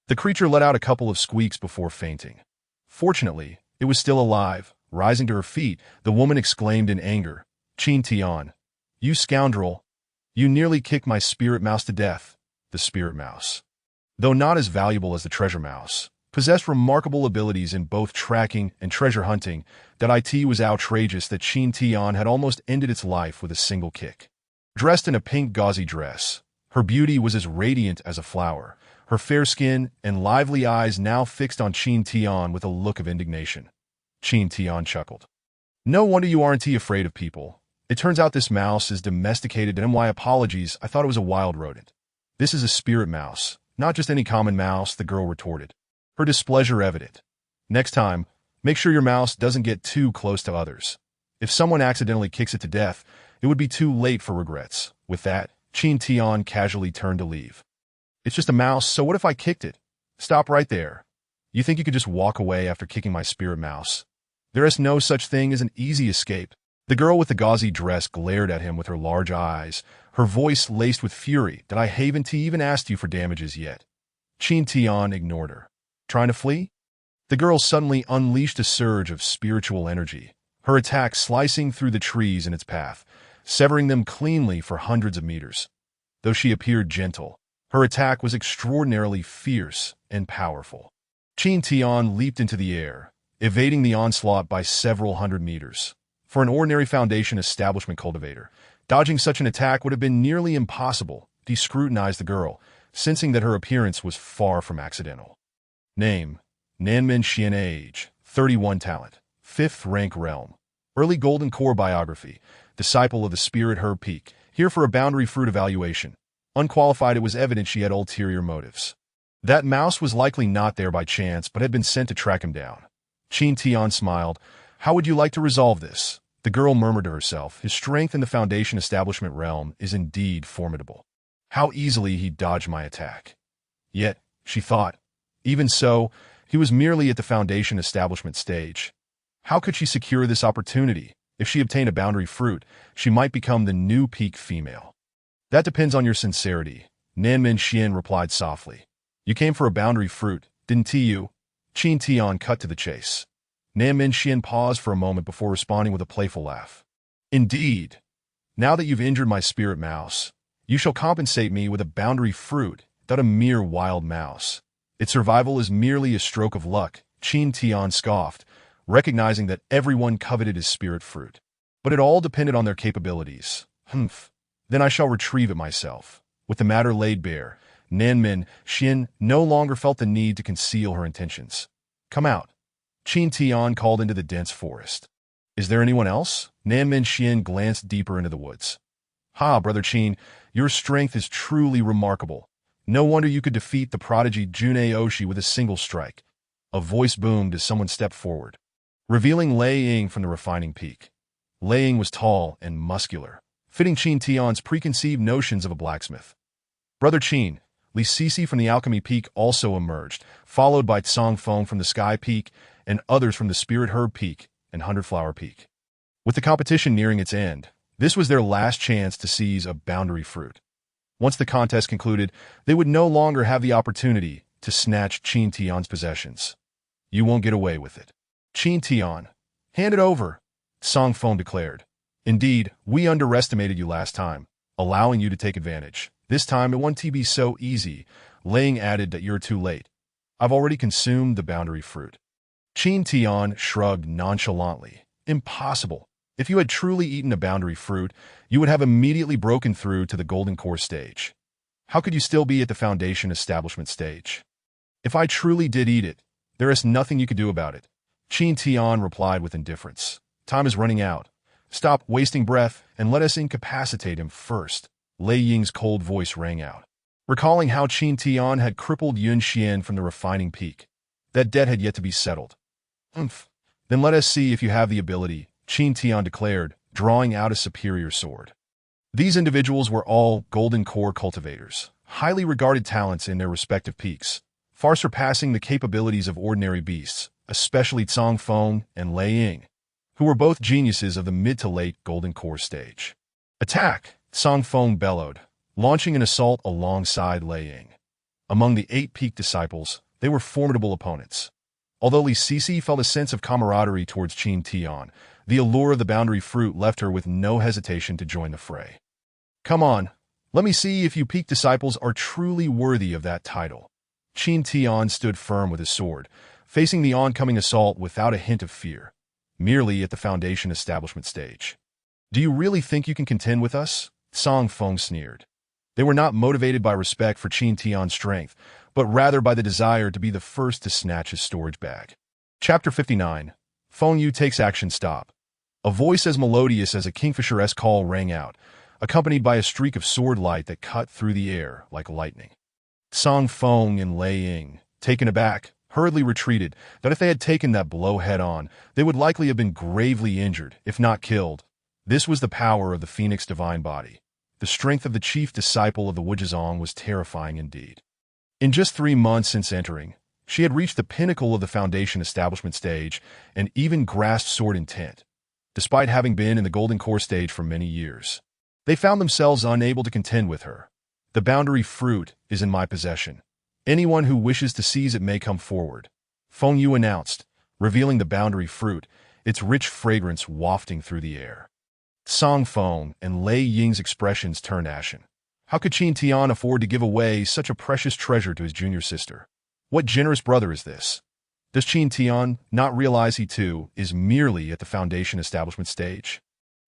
The creature let out a couple of squeaks before fainting. Fortunately, it was still alive. Rising to her feet, the woman exclaimed in anger, "Qin Tian, you scoundrel! You nearly kicked my spirit mouse to death." The spirit mouse, though not as valuable as the treasure mouse, possessed remarkable abilities in both tracking and treasure hunting. That it was outrageous that Qin Tian had almost ended its life with a single kick. Dressed in a pink gauzy dress, her beauty was as radiant as a flower, her fair skin and lively eyes now fixed on Qin Tian with a look of indignation. Qin Tian chuckled. "No wonder you aren't afraid of people. It turns out this mouse is domesticated and my apologies, I thought it was a wild rodent. This is a spirit mouse, not just any common mouse," the girl retorted, her displeasure evident. "Next time, make sure your mouse doesn't get too close to others. If someone accidentally kicks it to death, it would be too late for regrets." With that, Qin Tian casually turned to leave. "It's just a mouse, so what if I kicked it?" "Stop right there. You think you could just walk away after kicking my spirit mouse? There is no such thing as an easy escape." The girl with the gauzy dress glared at him with her large eyes, her voice laced with fury. "That I haven't even asked you for damages yet." Qin Tian ignored her. "Trying to flee?" The girl suddenly unleashed a surge of spiritual energy, her attack slicing through the trees in its path, severing them cleanly for hundreds of meters. Though she appeared gentle, her attack was extraordinarily fierce and powerful. Qin Tian leaped into the air, evading the onslaught by several hundred meters. For an ordinary Foundation establishment cultivator, dodging such an attack would have been nearly impossible. He scrutinized the girl, sensing that her appearance was far from accidental. Name: Nanmen Xian. Age: 31. Talent: 5th rank realm. Early Golden Core biography: disciple of the Spirit Herb Peak. Here for a boundary fruit evaluation. Unqualified, it was evident she had ulterior motives. That mouse was likely not there by chance, but had been sent to track him down. Qin Tian smiled. "How would you like to resolve this?" The girl murmured to herself. His strength in the Foundation establishment realm is indeed formidable. How easily he dodged my attack. Yet, she thought, even so, he was merely at the Foundation establishment stage. How could she secure this opportunity? If she obtained a boundary fruit, she might become the new peak female. "That depends on your sincerity," Nanmen Xian replied softly. "You came for a boundary fruit, didn't you?" Qin Tian cut to the chase. Nanmen Xian paused for a moment before responding with a playful laugh. "Indeed. Now that you've injured my spirit mouse, you shall compensate me with a boundary fruit, not a mere wild mouse. Its survival is merely a stroke of luck," Qin Tian scoffed, recognizing that everyone coveted his spirit fruit. But it all depended on their capabilities. "Humph. Then I shall retrieve it myself." With the matter laid bare, Nanmen Xian no longer felt the need to conceal her intentions. "Come out." Qin Tian called into the dense forest. "Is there anyone else?" Nanmen Xian glanced deeper into the woods. "Ha, Brother Qin, your strength is truly remarkable. No wonder you could defeat the prodigy Junei Oshi with a single strike." A voice boomed as someone stepped forward, revealing Lei Ying from the refining peak. Lei Ying was tall and muscular, fitting Qin Tian's preconceived notions of a blacksmith. Brother Qin, Li Sisi from the Alchemy Peak also emerged, followed by Tsong Feng from the Sky Peak and others from the Spirit Herb Peak and Hundred Flower Peak. With the competition nearing its end, this was their last chance to seize a boundary fruit. Once the contest concluded, they would no longer have the opportunity to snatch Qin Tian's possessions. You won't get away with it. Qin Tian, hand it over, Tsong Feng declared. Indeed, we underestimated you last time, allowing you to take advantage. This time it won't be so easy. Lei Ying added that you're too late. I've already consumed the boundary fruit. Qin Tian shrugged nonchalantly. Impossible. If you had truly eaten a boundary fruit, you would have immediately broken through to the Golden Core stage. How could you still be at the Foundation Establishment stage? If I truly did eat it, there is nothing you could do about it. Qin Tian replied with indifference. Time is running out. Stop wasting breath and let us incapacitate him first. Lei Ying's cold voice rang out, recalling how Qin Tian had crippled Yun Xian from the refining peak. That debt had yet to be settled. Then let us see if you have the ability, Qin Tian declared, drawing out a superior sword. These individuals were all Golden Core cultivators, highly regarded talents in their respective peaks, far surpassing the capabilities of ordinary beasts, especially Tsong Feng and Lei Ying, who were both geniuses of the mid to late Golden Core stage. Attack! Tsong Feng bellowed, launching an assault alongside Lei Ying. Among the 8 peak disciples, they were formidable opponents. Although Li Sisi felt a sense of camaraderie towards Qin Tian, the allure of the boundary fruit left her with no hesitation to join the fray. Come on, let me see if you peak disciples are truly worthy of that title. Qin Tian stood firm with his sword, facing the oncoming assault without a hint of fear, merely at the Foundation Establishment stage. Do you really think you can contend with us? Tsong Feng sneered. They were not motivated by respect for Qin Tian's strength, but rather by the desire to be the first to snatch his storage bag. Chapter 59. Feng Yu takes action. Stop. A voice as melodious as a kingfisher-esque call rang out, accompanied by a streak of sword light that cut through the air like lightning. Tsong Feng and Lei Ying, taken aback, hurriedly retreated, that if they had taken that blow head-on, they would likely have been gravely injured, if not killed. This was the power of the Phoenix Divine Body. The strength of the chief disciple of the Wuzhizong was terrifying indeed. In just 3 months since entering, she had reached the pinnacle of the Foundation Establishment stage and even grasped sword intent, despite having been in the Golden Core stage for many years. They found themselves unable to contend with her. The boundary fruit is in my possession. Anyone who wishes to seize it may come forward, Feng Yu announced, revealing the boundary fruit, its rich fragrance wafting through the air. Tsong Feng and Lei Ying's expressions turned ashen. How could Qin Tian afford to give away such a precious treasure to his junior sister? What generous brother is this? Does Qin Tian not realize he too is merely at the Foundation Establishment stage?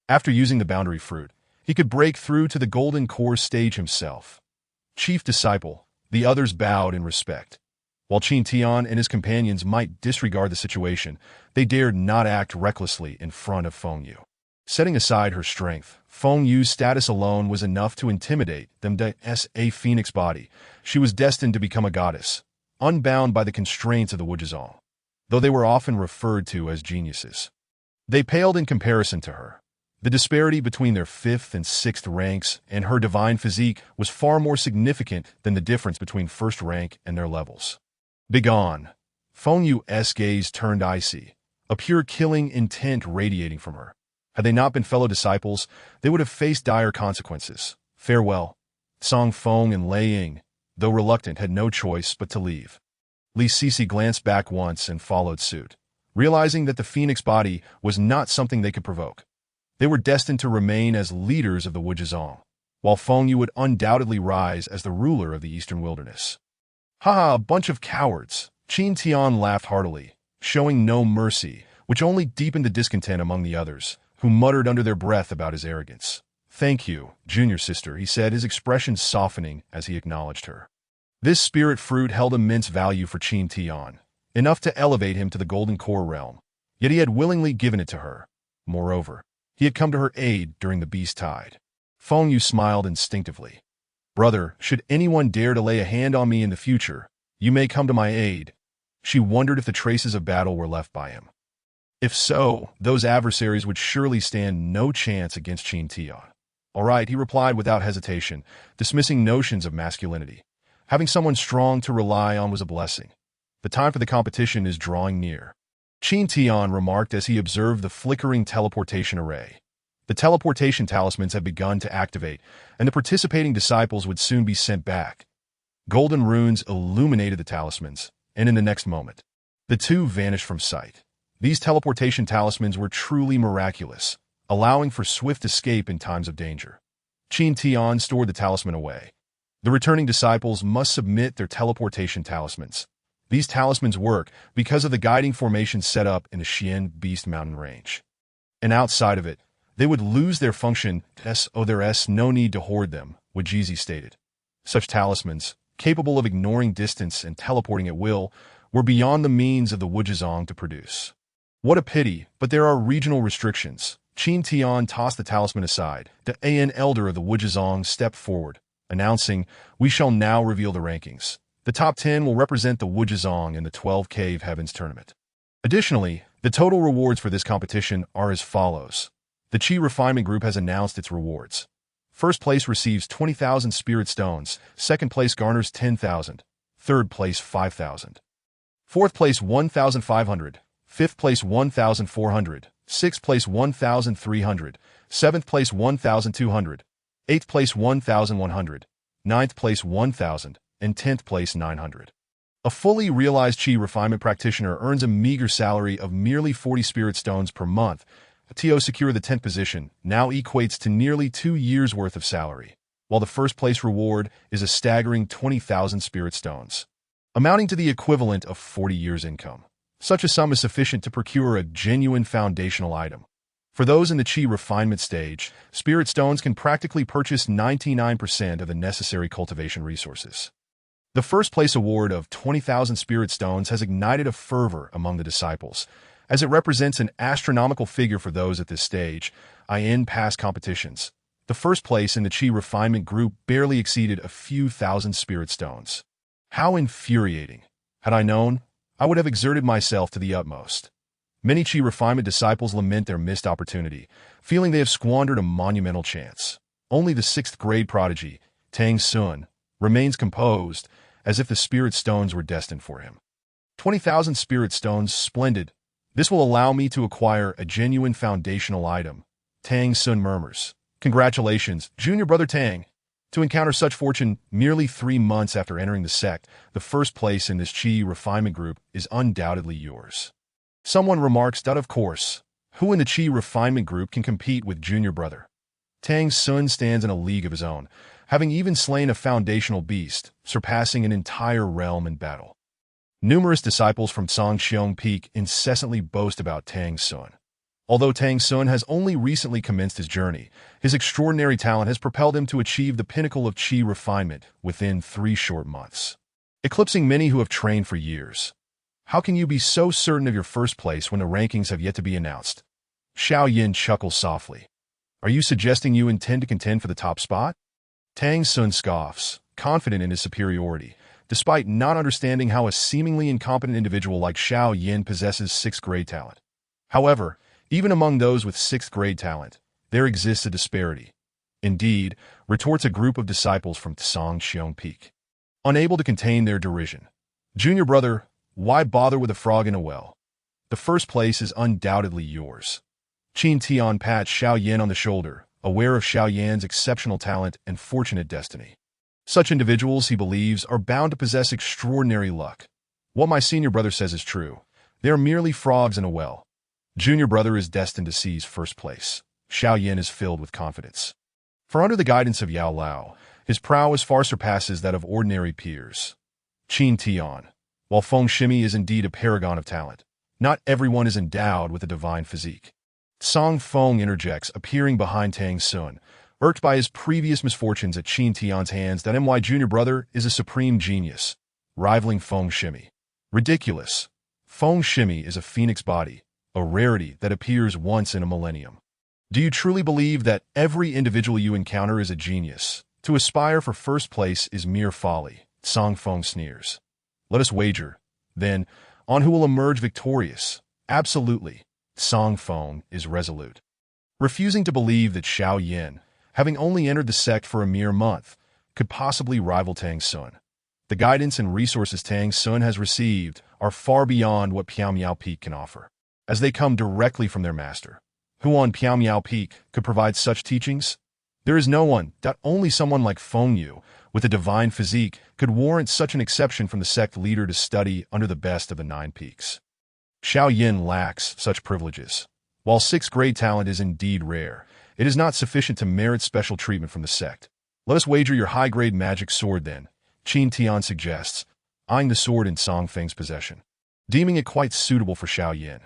After using the boundary fruit, he could break through to the Golden Core stage himself. Chief disciple, the others bowed in respect. While Qin Tian and his companions might disregard the situation, they dared not act recklessly in front of Feng Yu. Setting aside her strength, Feng Yu's status alone was enough to intimidate them as a phoenix body. She was destined to become a goddess, unbound by the constraints of the Wuzhizong, though they were often referred to as geniuses. They paled in comparison to her. The disparity between their 5th and 6th ranks and her divine physique was far more significant than the difference between 1st rank and their levels. Begone! Feng Yu's gaze turned icy, a pure killing intent radiating from her. Had they not been fellow disciples, they would have faced dire consequences. Farewell. Tsong Feng and Lei Ying, though reluctant, had no choice but to leave. Li Sisi glanced back once and followed suit, realizing that the phoenix body was not something they could provoke. They were destined to remain as leaders of the Wuzhizong, while Feng Yu would undoubtedly rise as the ruler of the Eastern Wilderness. Ha, a bunch of cowards! Qin Tian laughed heartily, showing no mercy, which only deepened the discontent among the others, who muttered under their breath about his arrogance. Thank you, junior sister, he said, his expression softening as he acknowledged her. This spirit fruit held immense value for Qin Tian, enough to elevate him to the Golden Core realm, yet he had willingly given it to her. Moreover, he had come to her aid during the beast tide. Feng Yu smiled instinctively. Brother, should anyone dare to lay a hand on me in the future, you may come to my aid. She wondered if the traces of battle were left by him. If so, those adversaries would surely stand no chance against Qin Tian. All right, he replied without hesitation, dismissing notions of masculinity. Having someone strong to rely on was a blessing. The time for the competition is drawing near. Qin Tian remarked as he observed the flickering teleportation array. The teleportation talismans had begun to activate, and the participating disciples would soon be sent back. Golden runes illuminated the talismans, and in the next moment, the two vanished from sight. These teleportation talismans were truly miraculous, allowing for swift escape in times of danger. Qin Tian stored the talisman away. The returning disciples must submit their teleportation talismans. These talismans work because of the guiding formation set up in the Xian Beast Mountain Range. And outside of it, they would lose their function, there's no need to hoard them, Wajizi stated. Such talismans, capable of ignoring distance and teleporting at will, were beyond the means of the Wujizong to produce. What a pity, but there are regional restrictions. Qin Tian tossed the talisman aside. The An elder of the Wujizong stepped forward, announcing, "We shall now reveal the rankings. The top 10 will represent the Wujizong in the 12 Cave Heavens tournament." Additionally, the total rewards for this competition are as follows. The Qi Refinement Group has announced its rewards. First place receives 20,000 Spirit Stones, second place garners 10,000, third place 5,000. Fourth place 1,500, fifth place 1,400, sixth place 1,300, seventh place 1,200, eighth place 1,100, ninth place 1,000, and 10th place 900. A fully realized Qi Refinement practitioner earns a meager salary of merely 40 Spirit Stones per month. To secure the 10th position now equates to nearly 2 years' worth of salary, while the first place reward is a staggering 20,000 Spirit Stones, amounting to the equivalent of 40 years' income. Such a sum is sufficient to procure a genuine foundational item. For those in the Qi Refinement stage, Spirit Stones can practically purchase 99% of the necessary cultivation resources. The first place award of 20,000 Spirit Stones has ignited a fervor among the disciples, as it represents an astronomical figure for those at this stage. In past competitions, the first place in the Qi Refinement group barely exceeded a few thousand Spirit Stones. How infuriating! Had I known, I would have exerted myself to the utmost. Many Qi Refinement disciples lament their missed opportunity, feeling they have squandered a monumental chance. Only the 6th grade prodigy, Tang Sun, remains composed, as if the Spirit Stones were destined for him. 20,000 Spirit Stones, splendid. This will allow me to acquire a genuine foundational item. Tang Sun murmurs. Congratulations, junior brother Tang. To encounter such fortune merely 3 months after entering the sect, the first place in this Qi Refinement group is undoubtedly yours. Someone remarks that, of course, who in the Qi Refinement group can compete with junior brother? Tang Sun stands in a league of his own, having even slain a foundational beast, surpassing an entire realm in battle. Numerous disciples from Songxiong Peak incessantly boast about Tang Sun. Although Tang Sun has only recently commenced his journey, his extraordinary talent has propelled him to achieve the pinnacle of Qi Refinement within 3 short months, eclipsing many who have trained for years. How can you be so certain of your first place when the rankings have yet to be announced? Xiao Yin chuckles softly. Are you suggesting you intend to contend for the top spot? Tang Sun scoffs, confident in his superiority, despite not understanding how a seemingly incompetent individual like Xiao Yin possesses 6th grade talent. However, even among those with 6th grade talent, there exists a disparity. Indeed, retorts a group of disciples from Songxiong Peak. Unable to contain their derision. Junior brother, why bother with a frog in a well? The first place is undoubtedly yours. Qin Tian pats Xiao Yan on the shoulder, aware of Xiao Yan's exceptional talent and fortunate destiny. Such individuals, he believes, are bound to possess extraordinary luck. What my senior brother says is true. They are merely frogs in a well. Junior brother is destined to seize first place. Xiao Yan is filled with confidence. For under the guidance of Yao Lao, his prowess far surpasses that of ordinary peers. Qin Tian. While Feng Shimi is indeed a paragon of talent, not everyone is endowed with a divine physique. Song Feng interjects, appearing behind Tang Sun, irked by his previous misfortunes at Qin Tian's hands, that my junior brother is a supreme genius, rivaling Feng Shimi. Ridiculous. Feng Shimi is a phoenix body, a rarity that appears once in a millennium. Do you truly believe that every individual you encounter is a genius? To aspire for first place is mere folly, Song Feng sneers. Let us wager, then, on who will emerge victorious. Absolutely. Song Feng is resolute, refusing to believe that Xiao Yin, having only entered the sect for a mere month, could possibly rival Tang Sun. The guidance and resources Tang Sun has received are far beyond what Piao Peak can offer, as they come directly from their master. Who on Piao Peak could provide such teachings? There is no one, that only someone like Feng Yu, with a divine physique, could warrant such an exception from the sect leader to study under the best of the 9 peaks. Xiao Yin lacks such privileges. While 6th grade talent is indeed rare, it is not sufficient to merit special treatment from the sect. Let us wager your high-grade magic sword then, Qin Tian suggests, eyeing the sword in Song Feng's possession, deeming it quite suitable for Xiao Yin.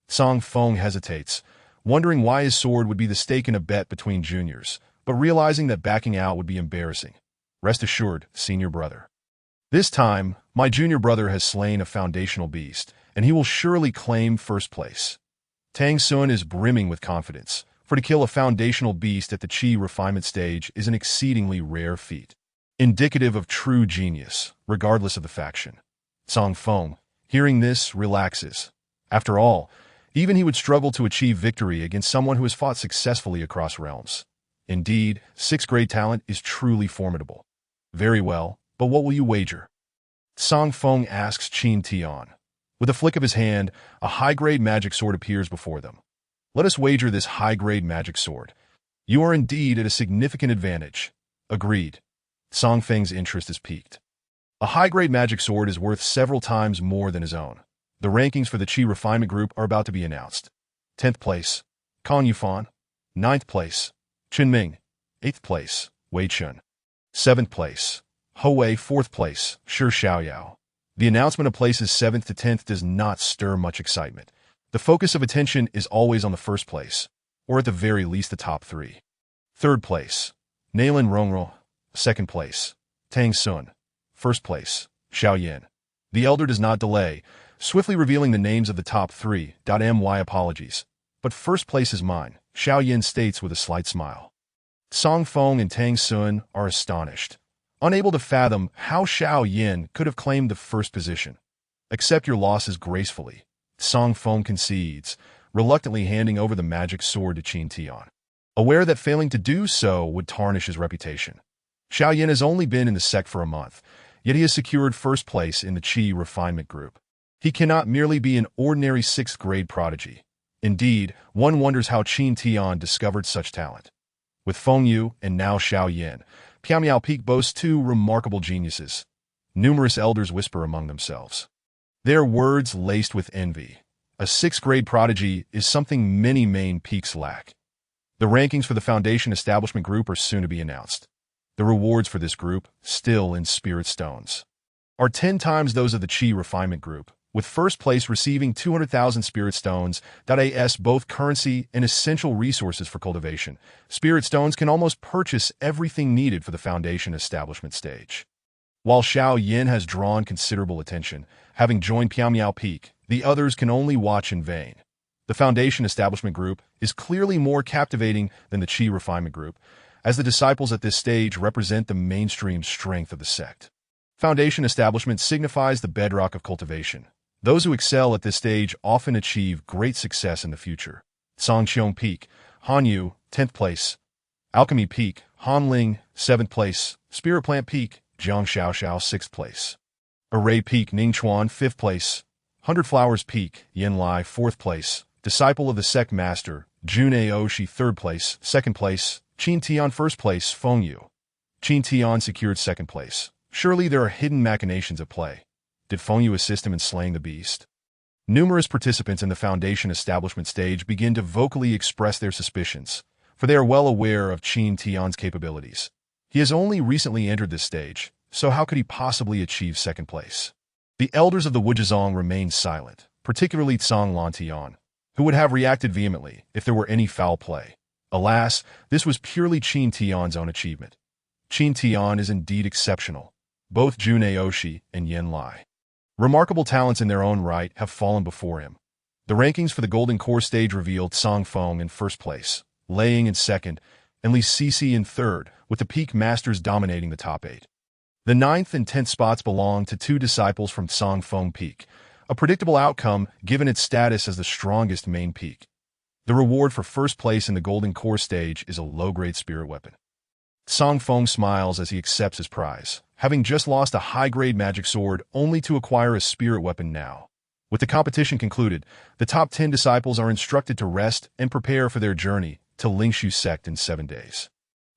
Song Feng hesitates, wondering why his sword would be the stake in a bet between juniors, but realizing that backing out would be embarrassing. Rest assured, senior brother. This time, my junior brother has slain a foundational beast, and he will surely claim first place. Tang Sun is brimming with confidence, for to kill a foundational beast at the Qi refinement stage is an exceedingly rare feat, indicative of true genius, regardless of the faction. Song Feng, hearing this, relaxes. After all, even he would struggle to achieve victory against someone who has fought successfully across realms. Indeed, 6th grade talent is truly formidable. Very well, but what will you wager? Song Feng asks Qin Tian. With a flick of his hand, a high-grade magic sword appears before them. Let us wager this high-grade magic sword. You are indeed at a significant advantage. Agreed. Song Feng's interest is piqued. A high-grade magic sword is worth several times more than his own. The rankings for the Qi refinement group are about to be announced. 10th place, Kong Yufan. 9th place, Chen Ming. 8th place, Wei Chun. 7th place, Ho Wei. 4th place, Shi Xiaoyao. The announcement of places 7th to 10th does not stir much excitement. The focus of attention is always on the first place, or at the very least the top 3. 3rd place, Nailan Rongro. 2nd place, Tang Sun. 1st place, Xiao Yin. The elder does not delay, swiftly revealing the names of the top 3. My apologies, but first place is mine, Xiao Yin states with a slight smile. Song Feng and Tang Sun are astonished, unable to fathom how Xiao Yin could have claimed the first position. Accept your losses gracefully, Song Feng concedes, reluctantly handing over the magic sword to Qin Tian, aware that failing to do so would tarnish his reputation. Xiao Yin has only been in the sect for a month, yet he has secured first place in the Qi refinement group. He cannot merely be an ordinary 6th grade prodigy. Indeed, one wonders how Qin Tian discovered such talent. With Feng Yu and now Xiao Yin, Piao Peak boasts 2 remarkable geniuses. Numerous elders whisper among themselves, their words laced with envy. A 6th grade prodigy is something many main peaks lack. The rankings for the Foundation Establishment Group are soon to be announced. The rewards for this group, still in spirit stones, are 10 times those of the Qi Refinement Group, with first place receiving 200,000 spirit stones. As both currency and essential resources for cultivation, spirit stones can almost purchase everything needed for the Foundation Establishment stage. While Xiao Yin has drawn considerable attention, having joined Piao Peak, the others can only watch in vain. The Foundation Establishment Group is clearly more captivating than the Qi Refinement Group, as the disciples at this stage represent the mainstream strength of the sect. Foundation establishment signifies the bedrock of cultivation. Those who excel at this stage often achieve great success in the future. Songqiong Peak, Hanyu, 10th place. Alchemy Peak, Hanling, 7th place. Spirit Plant Peak, Jiangxiaoxiao, 6th place. Array Peak, Ningchuan, 5th place. 100 Flowers Peak, Yanlai, 4th place. Disciple of the Sect Master, Junei Oshi, 3rd place. 2nd place, Qin Tian, 1st place. Feng Yu. Qin Tian secured 2nd place. Surely there are hidden machinations at play. Did Feng Yu assist him in slaying the beast? Numerous participants in the Foundation establishment stage begin to vocally express their suspicions, for they are well aware of Qin Tian's capabilities. He has only recently entered this stage, so how could he possibly achieve 2nd place? The elders of the Wujizong remain silent, particularly Tsang Lantian, who would have reacted vehemently if there were any foul play. Alas, this was purely Qin Tian's own achievement. Qin Tian is indeed exceptional. Both Junei Oshi and Yen Lai, remarkable talents in their own right, have fallen before him. The rankings for the Golden Core stage revealed Song Feng in 1st place, Lei Ying in 2nd, and Li Sisi in 3rd, with the Peak Masters dominating the top 8. The 9th and 10th spots belong to 2 disciples from Song Feng Peak, a predictable outcome given its status as the strongest main peak. The reward for first place in the Golden Core stage is a low-grade spirit weapon. Song Feng smiles as he accepts his prize, having just lost a high-grade magic sword only to acquire a spirit weapon now. With the competition concluded, the top 10 disciples are instructed to rest and prepare for their journey to Lingshu Sect in 7 days.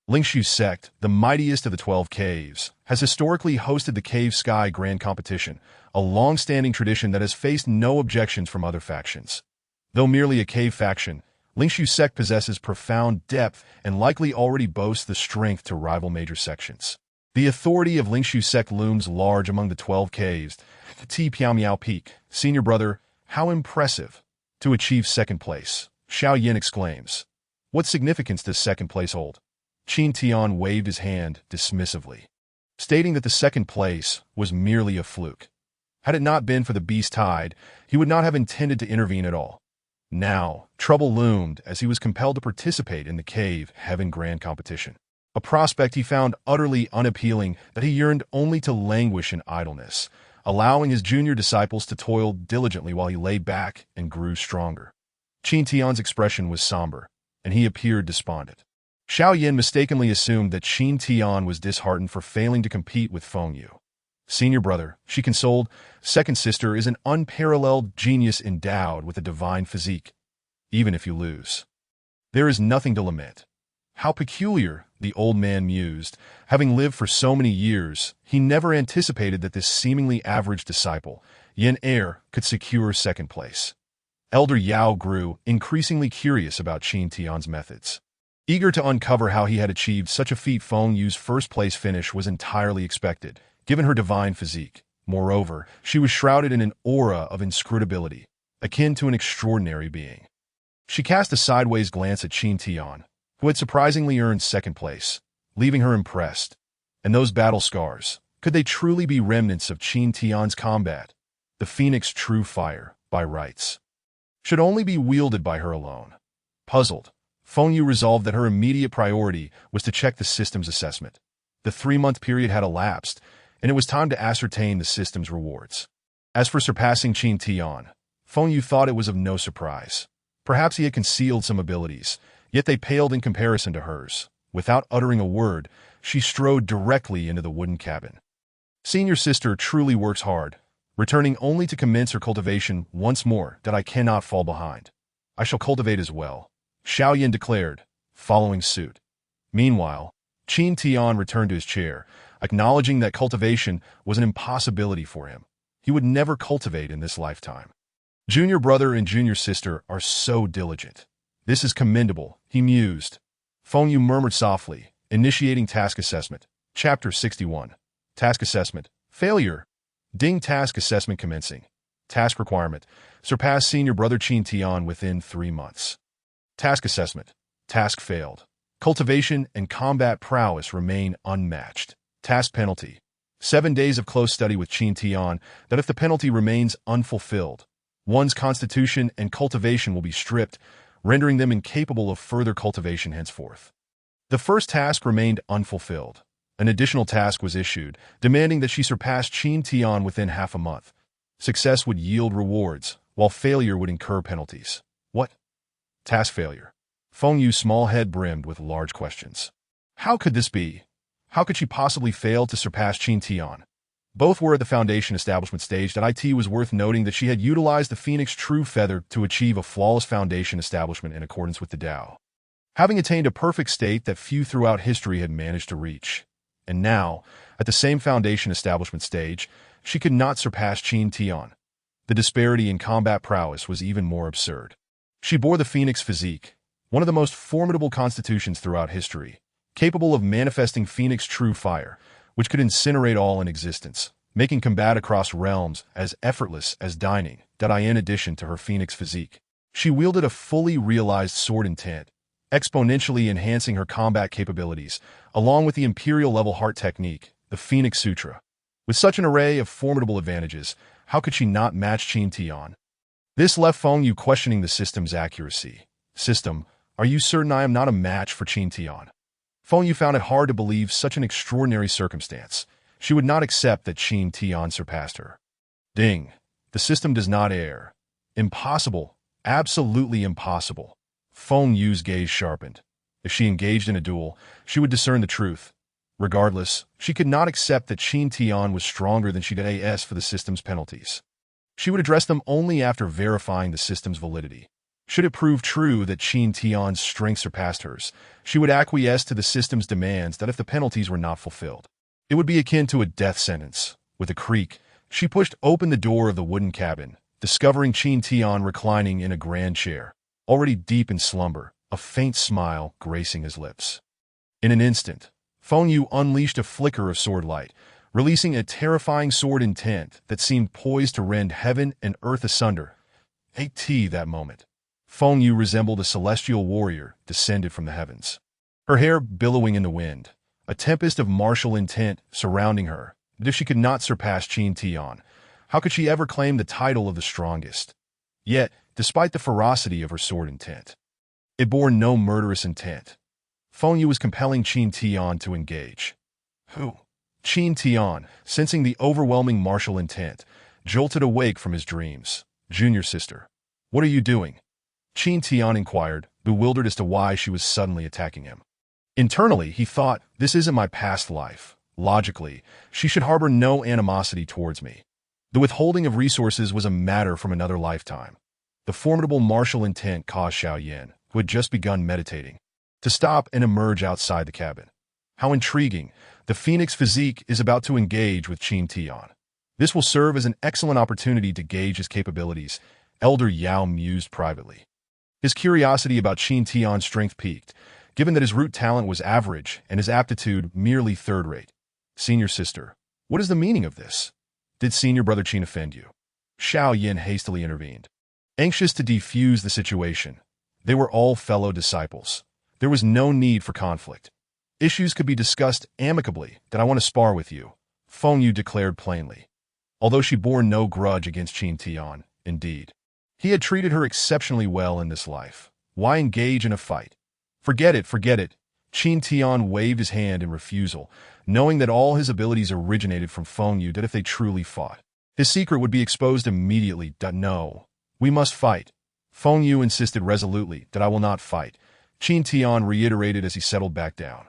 Lingshu Sect, the mightiest of the 12 caves, has historically hosted the Cave Sky Grand Competition, a long-standing tradition that has faced no objections from other factions. Though merely a cave faction, Lingshu Sect possesses profound depth and likely already boasts the strength to rival major sections. The authority of Lingshu Sect looms large among the 12 caves. Ti Piaomiao Peak, senior brother, how impressive. To achieve second place, Xiao Yin exclaims. What significance does second place hold? Qin Tian waved his hand dismissively, stating that the second place was merely a fluke. Had it not been for the beast tide, he would not have intended to intervene at all. Now, trouble loomed as he was compelled to participate in the Cave Heaven Grand Competition, a prospect he found utterly unappealing that he yearned only to languish in idleness, allowing his junior disciples to toil diligently while he lay back and grew stronger. Qin Tian's expression was somber, and he appeared despondent. Xiao Yin mistakenly assumed that Qin Tian was disheartened for failing to compete with Feng Yu. Senior brother, she consoled, second sister is an unparalleled genius endowed with a divine physique. Even if you lose, there is nothing to lament. How peculiar, the old man mused. Having lived for so many years, he never anticipated that this seemingly average disciple, Yin Er, could secure second place. Elder Yao grew increasingly curious about Qin Tian's methods. Eager to uncover how he had achieved such a feat, Feng Yu's first-place finish was entirely expected, given her divine physique. Moreover, she was shrouded in an aura of inscrutability, akin to an extraordinary being. She cast a sideways glance at Qin Tian, who had surprisingly earned second place, leaving her impressed. And those battle scars, could they truly be remnants of Qin Tian's combat? The Phoenix True Fire, by rights, should only be wielded by her alone. Puzzled, Feng Yu resolved that her immediate priority was to check the system's assessment. The 3-month period had elapsed, and it was time to ascertain the system's rewards. As for surpassing Qin Tian, Feng Yu thought it was of no surprise. Perhaps he had concealed some abilities, yet they paled in comparison to hers. Without uttering a word, she strode directly into the wooden cabin. Senior sister truly works hard, returning only to commence her cultivation once more. That I cannot fall behind. I shall cultivate as well, Xiao Yin declared, following suit. Meanwhile, Qin Tian returned to his chair, acknowledging that cultivation was an impossibility for him. He would never cultivate in this lifetime. Junior brother and junior sister are so diligent. This is commendable, he mused. Feng Yu murmured softly, initiating task assessment. Chapter 61. Task assessment. Failure. Ding. Task assessment commencing. Task requirement. Surpass senior brother Qin Tian within 3 months. Task assessment. Task failed. Cultivation and combat prowess remain unmatched. Task penalty. 7 days of close study with Qin Tian, that if the penalty remains unfulfilled, one's constitution and cultivation will be stripped, rendering them incapable of further cultivation henceforth. The first task remained unfulfilled. An additional task was issued, demanding that she surpass Qin Tian within half a month. Success would yield rewards, while failure would incur penalties. What? Task failure. Feng Yu's small head brimmed with large questions. How could this be? How could she possibly fail to surpass Qin Tian? Both were at the foundation establishment stage. That it was worth noting that she had utilized the Phoenix True Feather to achieve a flawless foundation establishment in accordance with the Tao, having attained a perfect state that few throughout history had managed to reach. And now, at the same foundation establishment stage, she could not surpass Qin Tian. The disparity in combat prowess was even more absurd. She bore the Phoenix physique, one of the most formidable constitutions throughout history, capable of manifesting Phoenix True Fire, which could incinerate all in existence, making combat across realms as effortless as dining. In addition to her Phoenix physique, she wielded a fully realized sword intent, exponentially enhancing her combat capabilities, along with the Imperial-level heart technique, the Phoenix Sutra. With such an array of formidable advantages, how could she not match Qin Tian? This left Feng Yu questioning the system's accuracy. System, are you certain I am not a match for Qin Tian? Feng Yu found it hard to believe such an extraordinary circumstance. She would not accept that Qin Tian surpassed her. Ding. The system does not err. Impossible. Absolutely impossible. Feng Yu's gaze sharpened. If she engaged in a duel, she would discern the truth. Regardless, she could not accept that Qin Tian was stronger than she did AS for the system's penalties. She would address them only after verifying the system's validity. Should it prove true that Qin Tian's strength surpassed hers, she would acquiesce to the system's demands that if the penalties were not fulfilled, it would be akin to a death sentence. With a creak, she pushed open the door of the wooden cabin, discovering Qin Tian reclining in a grand chair, already deep in slumber, a faint smile gracing his lips. In an instant, Feng Yu unleashed a flicker of sword light, releasing a terrifying sword intent that seemed poised to rend heaven and earth asunder. That moment, Feng Yu resembled a celestial warrior descended from the heavens. Her hair billowing in the wind, a tempest of martial intent surrounding her. But if she could not surpass Qin Tian, how could she ever claim the title of the strongest? Yet, despite the ferocity of her sword intent, it bore no murderous intent. Feng Yu was compelling Qin Tian to engage. Who? Qin Tian, sensing the overwhelming martial intent, jolted awake from his dreams. Junior sister, what are you doing? Qin Tian inquired, bewildered as to why she was suddenly attacking him. Internally, he thought, this isn't my past life. Logically, she should harbor no animosity towards me. The withholding of resources was a matter from another lifetime. The formidable martial intent caused Xiaoyan, who had just begun meditating, to stop and emerge outside the cabin. How intriguing! The phoenix physique is about to engage with Qin Tian. This will serve as an excellent opportunity to gauge his capabilities, Elder Yao mused privately. His curiosity about Qin Tian's strength piqued, given that his root talent was average and his aptitude merely third-rate. Senior sister, what is the meaning of this? Did senior brother Qin offend you? Xiaoyan hastily intervened. Anxious to defuse the situation, they were all fellow disciples. There was no need for conflict. Issues could be discussed amicably. That I want to spar with you, Feng Yu declared plainly. Although she bore no grudge against Qin Tian, indeed, he had treated her exceptionally well in this life. Why engage in a fight? Forget it, forget it. Qin Tian waved his hand in refusal, knowing that all his abilities originated from Feng Yu, that if they truly fought, his secret would be exposed immediately. No, we must fight. Feng Yu insisted resolutely that I will not fight. Qin Tian reiterated as he settled back down.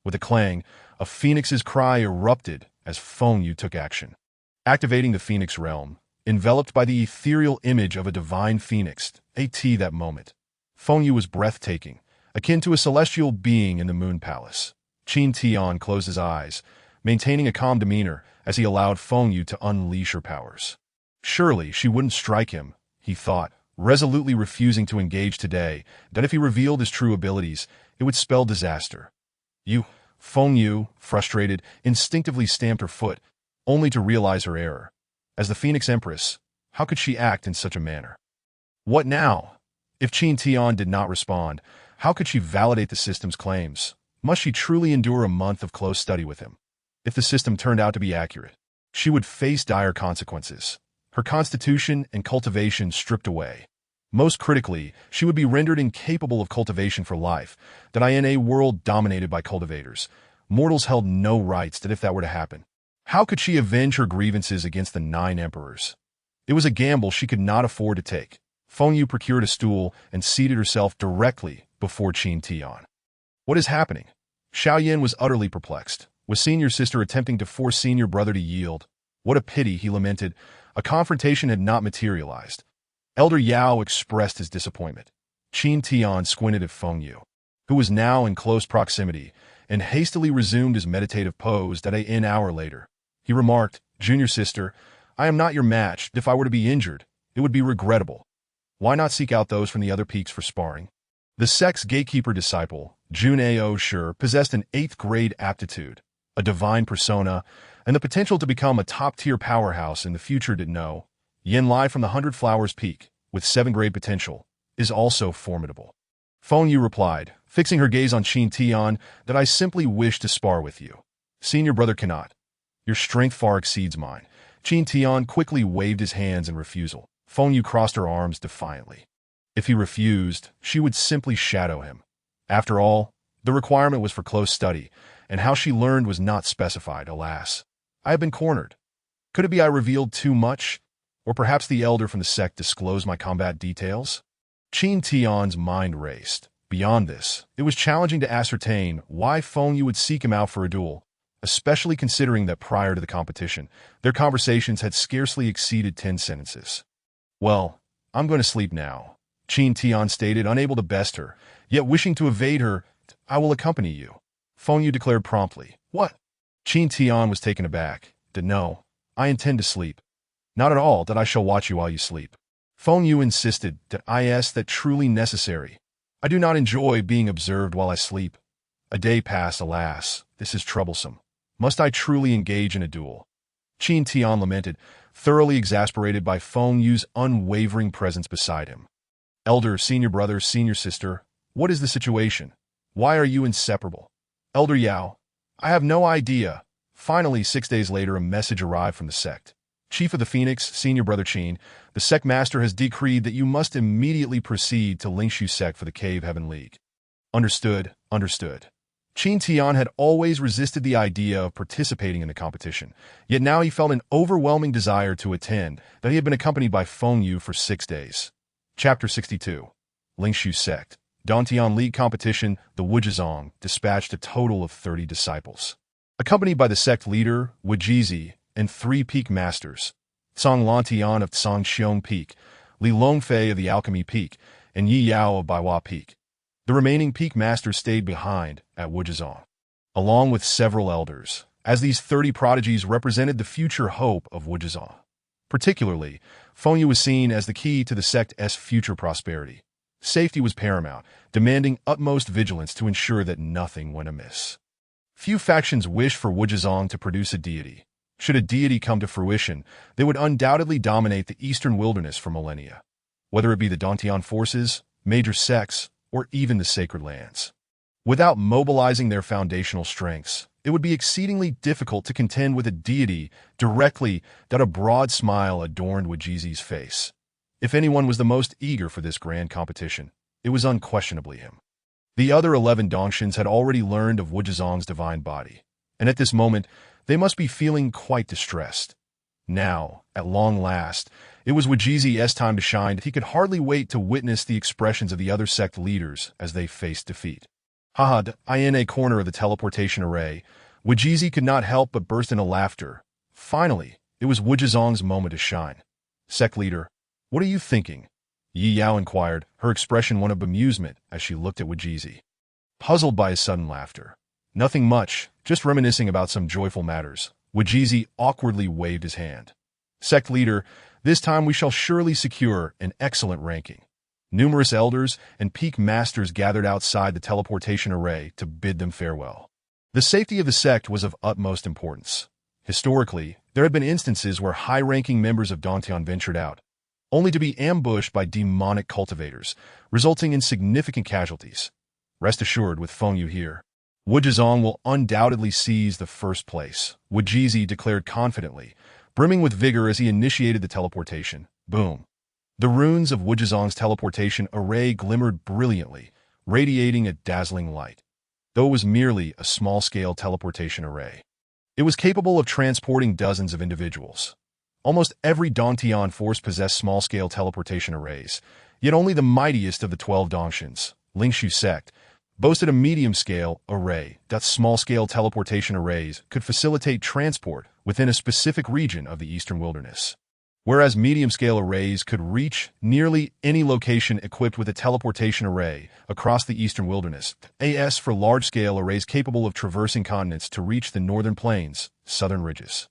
With a clang, a phoenix's cry erupted as Feng Yu took action. Activating the phoenix realm, enveloped by the ethereal image of a divine phoenix, that moment, Feng Yu was breathtaking, akin to a celestial being in the moon palace. Qin Tian closed his eyes, maintaining a calm demeanor as he allowed Feng Yu to unleash her powers. Surely she wouldn't strike him, he thought, resolutely refusing to engage today, that if he revealed his true abilities, it would spell disaster. You, Feng Yu, frustrated, instinctively stamped her foot, only to realize her error. As the Phoenix Empress, how could she act in such a manner? What now? If Qin Tian did not respond, how could she validate the system's claims? Must she truly endure a month of close study with him? If the system turned out to be accurate, she would face dire consequences. Her constitution and cultivation stripped away. Most critically, she would be rendered incapable of cultivation for life, that in a world dominated by cultivators, mortals held no rights. That if that were to happen, how could she avenge her grievances against the 9 emperors? It was a gamble she could not afford to take. Feng Yu procured a stool and seated herself directly before Qin Tian. What is happening? Xiaoyan was utterly perplexed. Was senior sister attempting to force senior brother to yield? What a pity, he lamented. A confrontation had not materialized. Elder Yao expressed his disappointment. Qin Tian squinted at Feng Yu, who was now in close proximity, and hastily resumed his meditative pose. That an hour later, he remarked, Junior sister, I am not your match. If I were to be injured, it would be regrettable. Why not seek out those from the other peaks for sparring? The sect's gatekeeper disciple, Jun'eo Shi, possessed an 8th-grade aptitude, a divine persona, and the potential to become a top-tier powerhouse in the future. Did know. Yin Lai from the 100 Flowers Peak, with 7th-grade potential, is also formidable. Feng Yu replied, fixing her gaze on Qin Tian, that I simply wish to spar with you. Senior brother cannot. Your strength far exceeds mine. Qin Tian quickly waved his hands in refusal. Feng Yu crossed her arms defiantly. If he refused, she would simply shadow him. After all, the requirement was for close study, and how she learned was not specified. Alas, I have been cornered. Could it be I revealed too much? Or perhaps the elder from the sect disclosed my combat details? Qin Tian's mind raced. Beyond this, it was challenging to ascertain why Feng Yu would seek him out for a duel, especially considering that prior to the competition, their conversations had scarcely exceeded 10 sentences. Well, I'm going to sleep now, Qin Tian stated, unable to best her, yet wishing to evade her. I will accompany you, Feng Yu declared promptly. What? Qin Tian was taken aback. No, I intend to sleep. Not at all that I shall watch you while you sleep. Feng Yu insisted. Is that truly necessary? I do not enjoy being observed while I sleep. A day passed, alas, this is troublesome. Must I truly engage in a duel? Qin Tian lamented, thoroughly exasperated by Feng Yu's unwavering presence beside him. Elder, senior brother, senior sister, what is the situation? Why are you inseparable? Elder Yao, I have no idea. Finally, 6 days later, a message arrived from the sect. Chief of the Phoenix, senior brother Qin, the sect master has decreed that you must immediately proceed to Lingshu sect for the Cave Heaven League. Understood, understood. Qin Tian had always resisted the idea of participating in the competition, yet now he felt an overwhelming desire to attend, that he had been accompanied by Feng Yu for 6 days. Chapter 62. Lingshu Sect. Dantian League Competition, the Wujizong dispatched a total of 30 disciples. Accompanied by the sect leader, Wujizi, and 3 peak masters, Tsang Lantian of Tsangxiong Peak, Li Longfei of the Alchemy Peak, and Yi Yao of Baiwa Peak. The remaining peak masters stayed behind at Wujizong, along with several elders, as these 30 prodigies represented the future hope of Wujizong. Particularly, Feng Yu was seen as the key to the sect's future prosperity. Safety was paramount, demanding utmost vigilance to ensure that nothing went amiss. Few factions wished for Wujizong to produce a deity. Should a deity come to fruition, they would undoubtedly dominate the eastern wilderness for millennia, whether it be the Dantian forces, major sects, or even the sacred lands. Without mobilizing their foundational strengths, it would be exceedingly difficult to contend with a deity directly. That a broad smile adorned Wujizi's face. If anyone was the most eager for this grand competition, it was unquestionably him. The other 11 Dongshins had already learned of Wujizong's divine body, and at this moment, they must be feeling quite distressed. Now, at long last, it was Wujizi's time to shine. He could hardly wait to witness the expressions of the other sect leaders as they faced defeat. In a corner of the teleportation array, Wujizi could not help but burst into laughter. Finally, it was Wujizong's moment to shine. Sect leader, what are you thinking? Yi Yao inquired, her expression one of bemusement as she looked at Wujizi. Puzzled by his sudden laughter. Nothing much, just reminiscing about some joyful matters. Wujizi awkwardly waved his hand. Sect leader, this time we shall surely secure an excellent ranking. Numerous elders and peak masters gathered outside the teleportation array to bid them farewell. The safety of the sect was of utmost importance. Historically, there had been instances where high-ranking members of Dantian ventured out, only to be ambushed by demonic cultivators, resulting in significant casualties. Rest assured, with Feng Yu here, Wujizong will undoubtedly seize the first place, Wujizi declared confidently, brimming with vigor as he initiated the teleportation. Boom. The runes of Wujizong's teleportation array glimmered brilliantly, radiating a dazzling light. Though it was merely a small-scale teleportation array, it was capable of transporting dozens of individuals. Almost every Dantian force possessed small-scale teleportation arrays, yet only the mightiest of the 12 Dongshins, Lingshu Sect, boasted a medium-scale array. Small-scale teleportation arrays could facilitate transport within a specific region of the eastern wilderness, whereas medium-scale arrays could reach nearly any location equipped with a teleportation array across the eastern wilderness. As for large-scale arrays capable of traversing continents to reach the northern plains, southern ridges,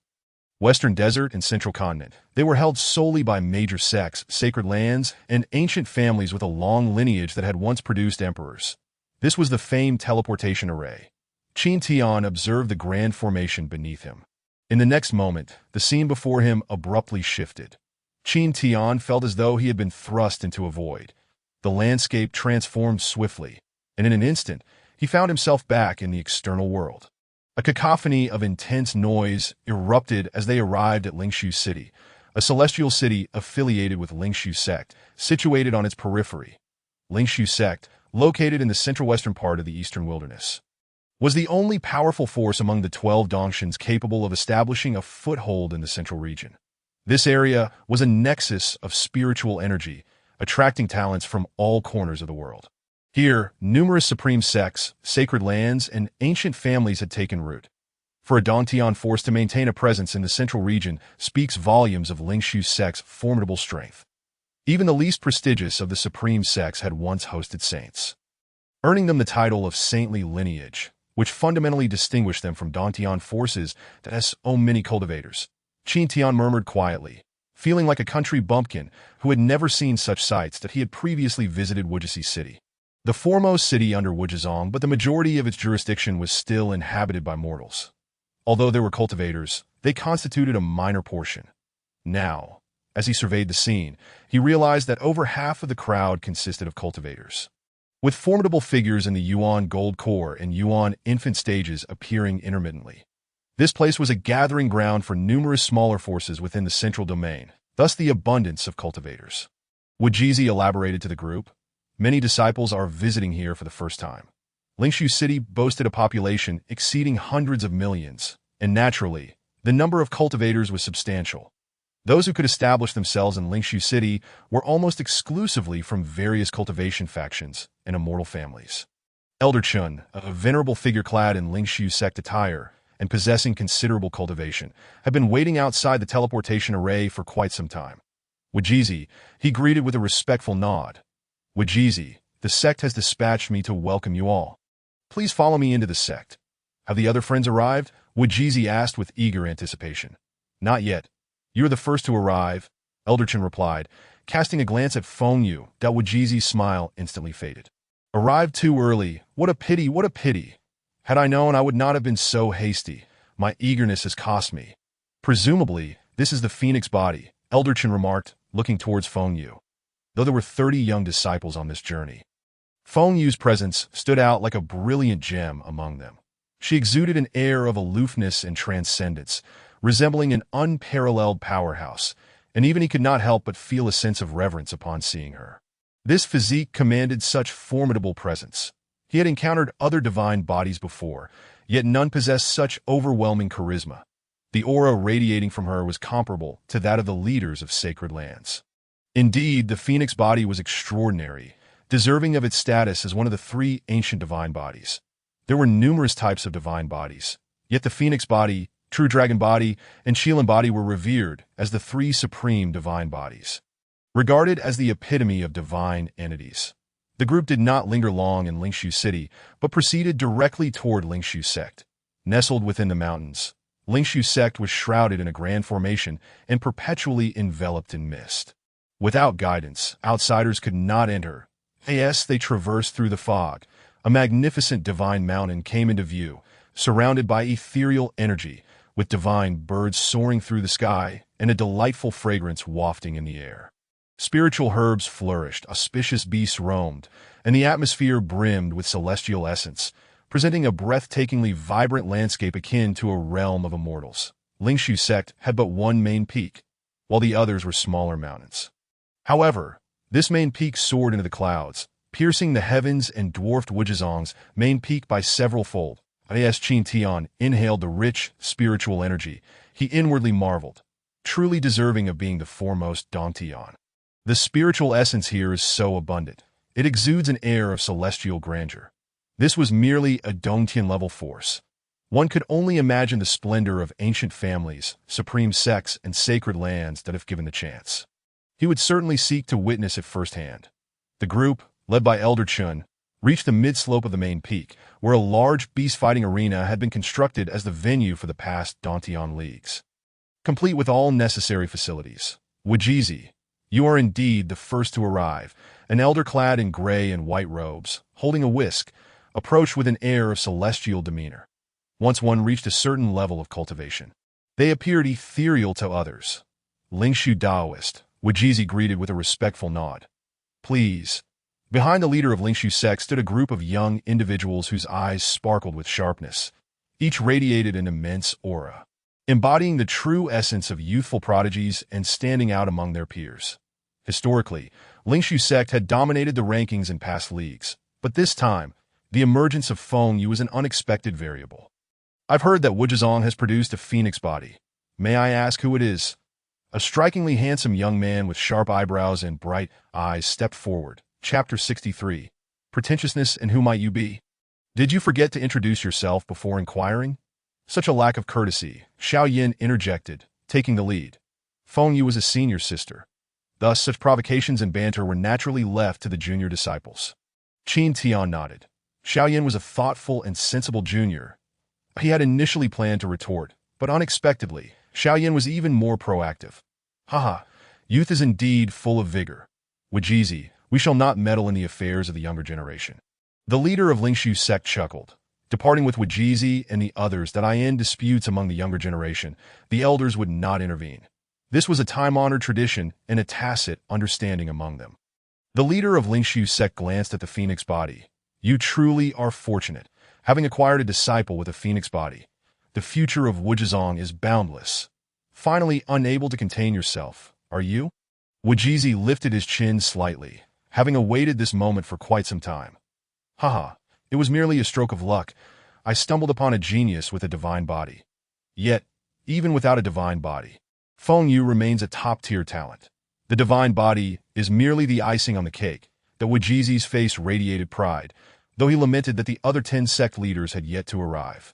western desert, and central continent. They were held solely by major sects, sacred lands, and ancient families with a long lineage that had once produced emperors. This was the famed teleportation array. Qin Tian observed the grand formation beneath him. In the next moment, the scene before him abruptly shifted. Qin Tian felt as though he had been thrust into a void. The landscape transformed swiftly, and in an instant, he found himself back in the external world. A cacophony of intense noise erupted as they arrived at Lingshu City, a celestial city affiliated with Lingshu Sect, situated on its periphery. Lingshu Sect, located in the central-western part of the eastern wilderness, was the only powerful force among the 12 Dongshins capable of establishing a foothold in the central region. This area was a nexus of spiritual energy, attracting talents from all corners of the world. Here, numerous supreme sects, sacred lands, and ancient families had taken root. For a Dantian force to maintain a presence in the central region speaks volumes of Lingshu sect's formidable strength. Even the least prestigious of the supreme sects had once hosted saints, earning them the title of saintly lineage, which fundamentally distinguished them from Dantian forces that has so many cultivators. Qin Tian murmured quietly, feeling like a country bumpkin who had never seen such sights that he had previously visited Wujisi City, the foremost city under Wujizong, but the majority of its jurisdiction was still inhabited by mortals. Although there were cultivators, they constituted a minor portion. Now, as he surveyed the scene, he realized that over half of the crowd consisted of cultivators, with formidable figures in the Yuan Gold Core and Yuan Infant stages appearing intermittently. This place was a gathering ground for numerous smaller forces within the central domain, thus the abundance of cultivators. Wujizi elaborated to the group, "Many disciples are visiting here for the first time. Lingshu City boasted a population exceeding hundreds of millions, and naturally, the number of cultivators was substantial. Those who could establish themselves in Lingshu City were almost exclusively from various cultivation factions and immortal families. Elder Chun, a venerable figure clad in Lingshu sect attire and possessing considerable cultivation, had been waiting outside the teleportation array for quite some time. Wujizi, he greeted with a respectful nod. "Wujizi, the sect has dispatched me to welcome you all. Please follow me into the sect." "Have the other friends arrived?" Wujizi asked with eager anticipation. "Not yet. You're the first to arrive," Elder Chen replied, casting a glance at Feng Yu. That Wujizi's smile instantly faded. "Arrived too early. What a pity, what a pity. Had I known, I would not have been so hasty. My eagerness has cost me." "Presumably, this is the Phoenix body," Elder Chen remarked, looking towards Feng Yu. Though there were 30 young disciples on this journey, Feng Yu's presence stood out like a brilliant gem among them. She exuded an air of aloofness and transcendence, resembling an unparalleled powerhouse, and even he could not help but feel a sense of reverence upon seeing her. This physique commanded such formidable presence. He had encountered other divine bodies before, yet none possessed such overwhelming charisma. The aura radiating from her was comparable to that of the leaders of sacred lands. Indeed, the Phoenix body was extraordinary, deserving of its status as one of the 3 ancient divine bodies. There were numerous types of divine bodies, yet the Phoenix body, True Dragon body, and Shilin body were revered as the 3 supreme divine bodies, regarded as the epitome of divine entities. The group did not linger long in Lingshu City, but proceeded directly toward Lingshu Sect. Nestled within the mountains, Lingshu Sect was shrouded in a grand formation and perpetually enveloped in mist. Without guidance, outsiders could not enter. As they traversed through the fog, a magnificent divine mountain came into view, surrounded by ethereal energy, with divine birds soaring through the sky and a delightful fragrance wafting in the air. Spiritual herbs flourished, auspicious beasts roamed, and the atmosphere brimmed with celestial essence, presenting a breathtakingly vibrant landscape akin to a realm of immortals. Lingshu Sect had but one main peak, while the others were smaller mountains. However, this main peak soared into the clouds, piercing the heavens and dwarfed Wujizong's main peak by several fold. As Qin Tian inhaled the rich, spiritual energy, he inwardly marveled, truly deserving of being the foremost Dantian. The spiritual essence here is so abundant. It exudes an air of celestial grandeur. This was merely a Dongtian-level force. One could only imagine the splendor of ancient families, supreme sects, and sacred lands that if given the chance, he would certainly seek to witness it firsthand. The group, led by Elder Chun, reached the mid-slope of the main peak, where a large beast-fighting arena had been constructed as the venue for the past Dantian leagues, complete with all necessary facilities. "Wujizi, you are indeed the first to arrive," an elder clad in gray and white robes, holding a whisk, approached with an air of celestial demeanor. Once one reached a certain level of cultivation, they appeared ethereal to others. "Lingshu Daoist," Wujizi greeted with a respectful nod. "Please." Behind the leader of Lingshu Sect stood a group of young individuals whose eyes sparkled with sharpness. Each radiated an immense aura, embodying the true essence of youthful prodigies and standing out among their peers. Historically, Lingshu Sect had dominated the rankings in past leagues, but this time, the emergence of Feng Yu was an unexpected variable. "I've heard that Wujizong has produced a Phoenix body. May I ask who it is?" A strikingly handsome young man with sharp eyebrows and bright eyes stepped forward. Chapter 63. Pretentiousness and Who Might You Be? Did you forget to introduce yourself before inquiring? Such a lack of courtesy, Xiao Yin interjected, taking the lead. Feng Yu was a senior sister. Thus, such provocations and banter were naturally left to the junior disciples. Qin Tian nodded. Xiao Yin was a thoughtful and sensible junior. He had initially planned to retort, but unexpectedly, Xiao Yin was even more proactive. Haha, youth is indeed full of vigor. Wujizi, we shall not meddle in the affairs of the younger generation. The leader of Lingshu sect chuckled. Departing with Wujizi and the others that in disputes among the younger generation, the elders would not intervene. This was a time-honored tradition and a tacit understanding among them. The leader of Lingshu sect glanced at the phoenix body. You truly are fortunate, having acquired a disciple with a phoenix body. The future of Wujizong is boundless. Finally, unable to contain yourself, are you? Wujizi lifted his chin slightly, having awaited this moment for quite some time. Haha, it was merely a stroke of luck. I stumbled upon a genius with a divine body. Yet, even without a divine body, Feng Yu remains a top-tier talent. The divine body is merely the icing on the cake. That Wujizi's face radiated pride, though he lamented that the other 10 sect leaders had yet to arrive.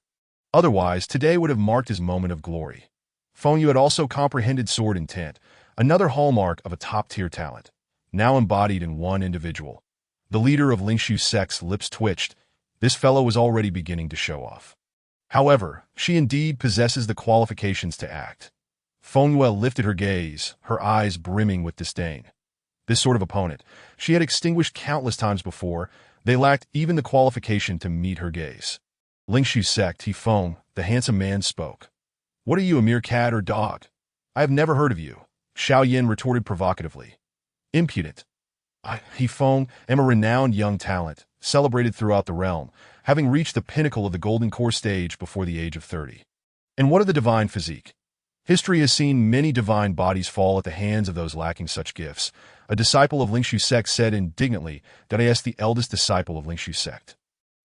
Otherwise, today would have marked his moment of glory. Feng Yu had also comprehended sword intent, another hallmark of a top-tier talent, now embodied in one individual. The leader of Lingshu sect's lips twitched. This fellow was already beginning to show off. However, she indeed possesses the qualifications to act. Feng Yue lifted her gaze, her eyes brimming with disdain. This sort of opponent, she had extinguished countless times before. They lacked even the qualification to meet her gaze. Lingshu sect, He Feng, the handsome man, spoke. What are you, a mere cat or dog? I have never heard of you, Xiao Yin retorted provocatively. Impudent. I, He Feng, am a renowned young talent, celebrated throughout the realm, having reached the pinnacle of the golden core stage before the age of 30. And what of the divine physique? History has seen many divine bodies fall at the hands of those lacking such gifts. A disciple of Lingshu sect said indignantly that I asked the eldest disciple of Lingshu sect.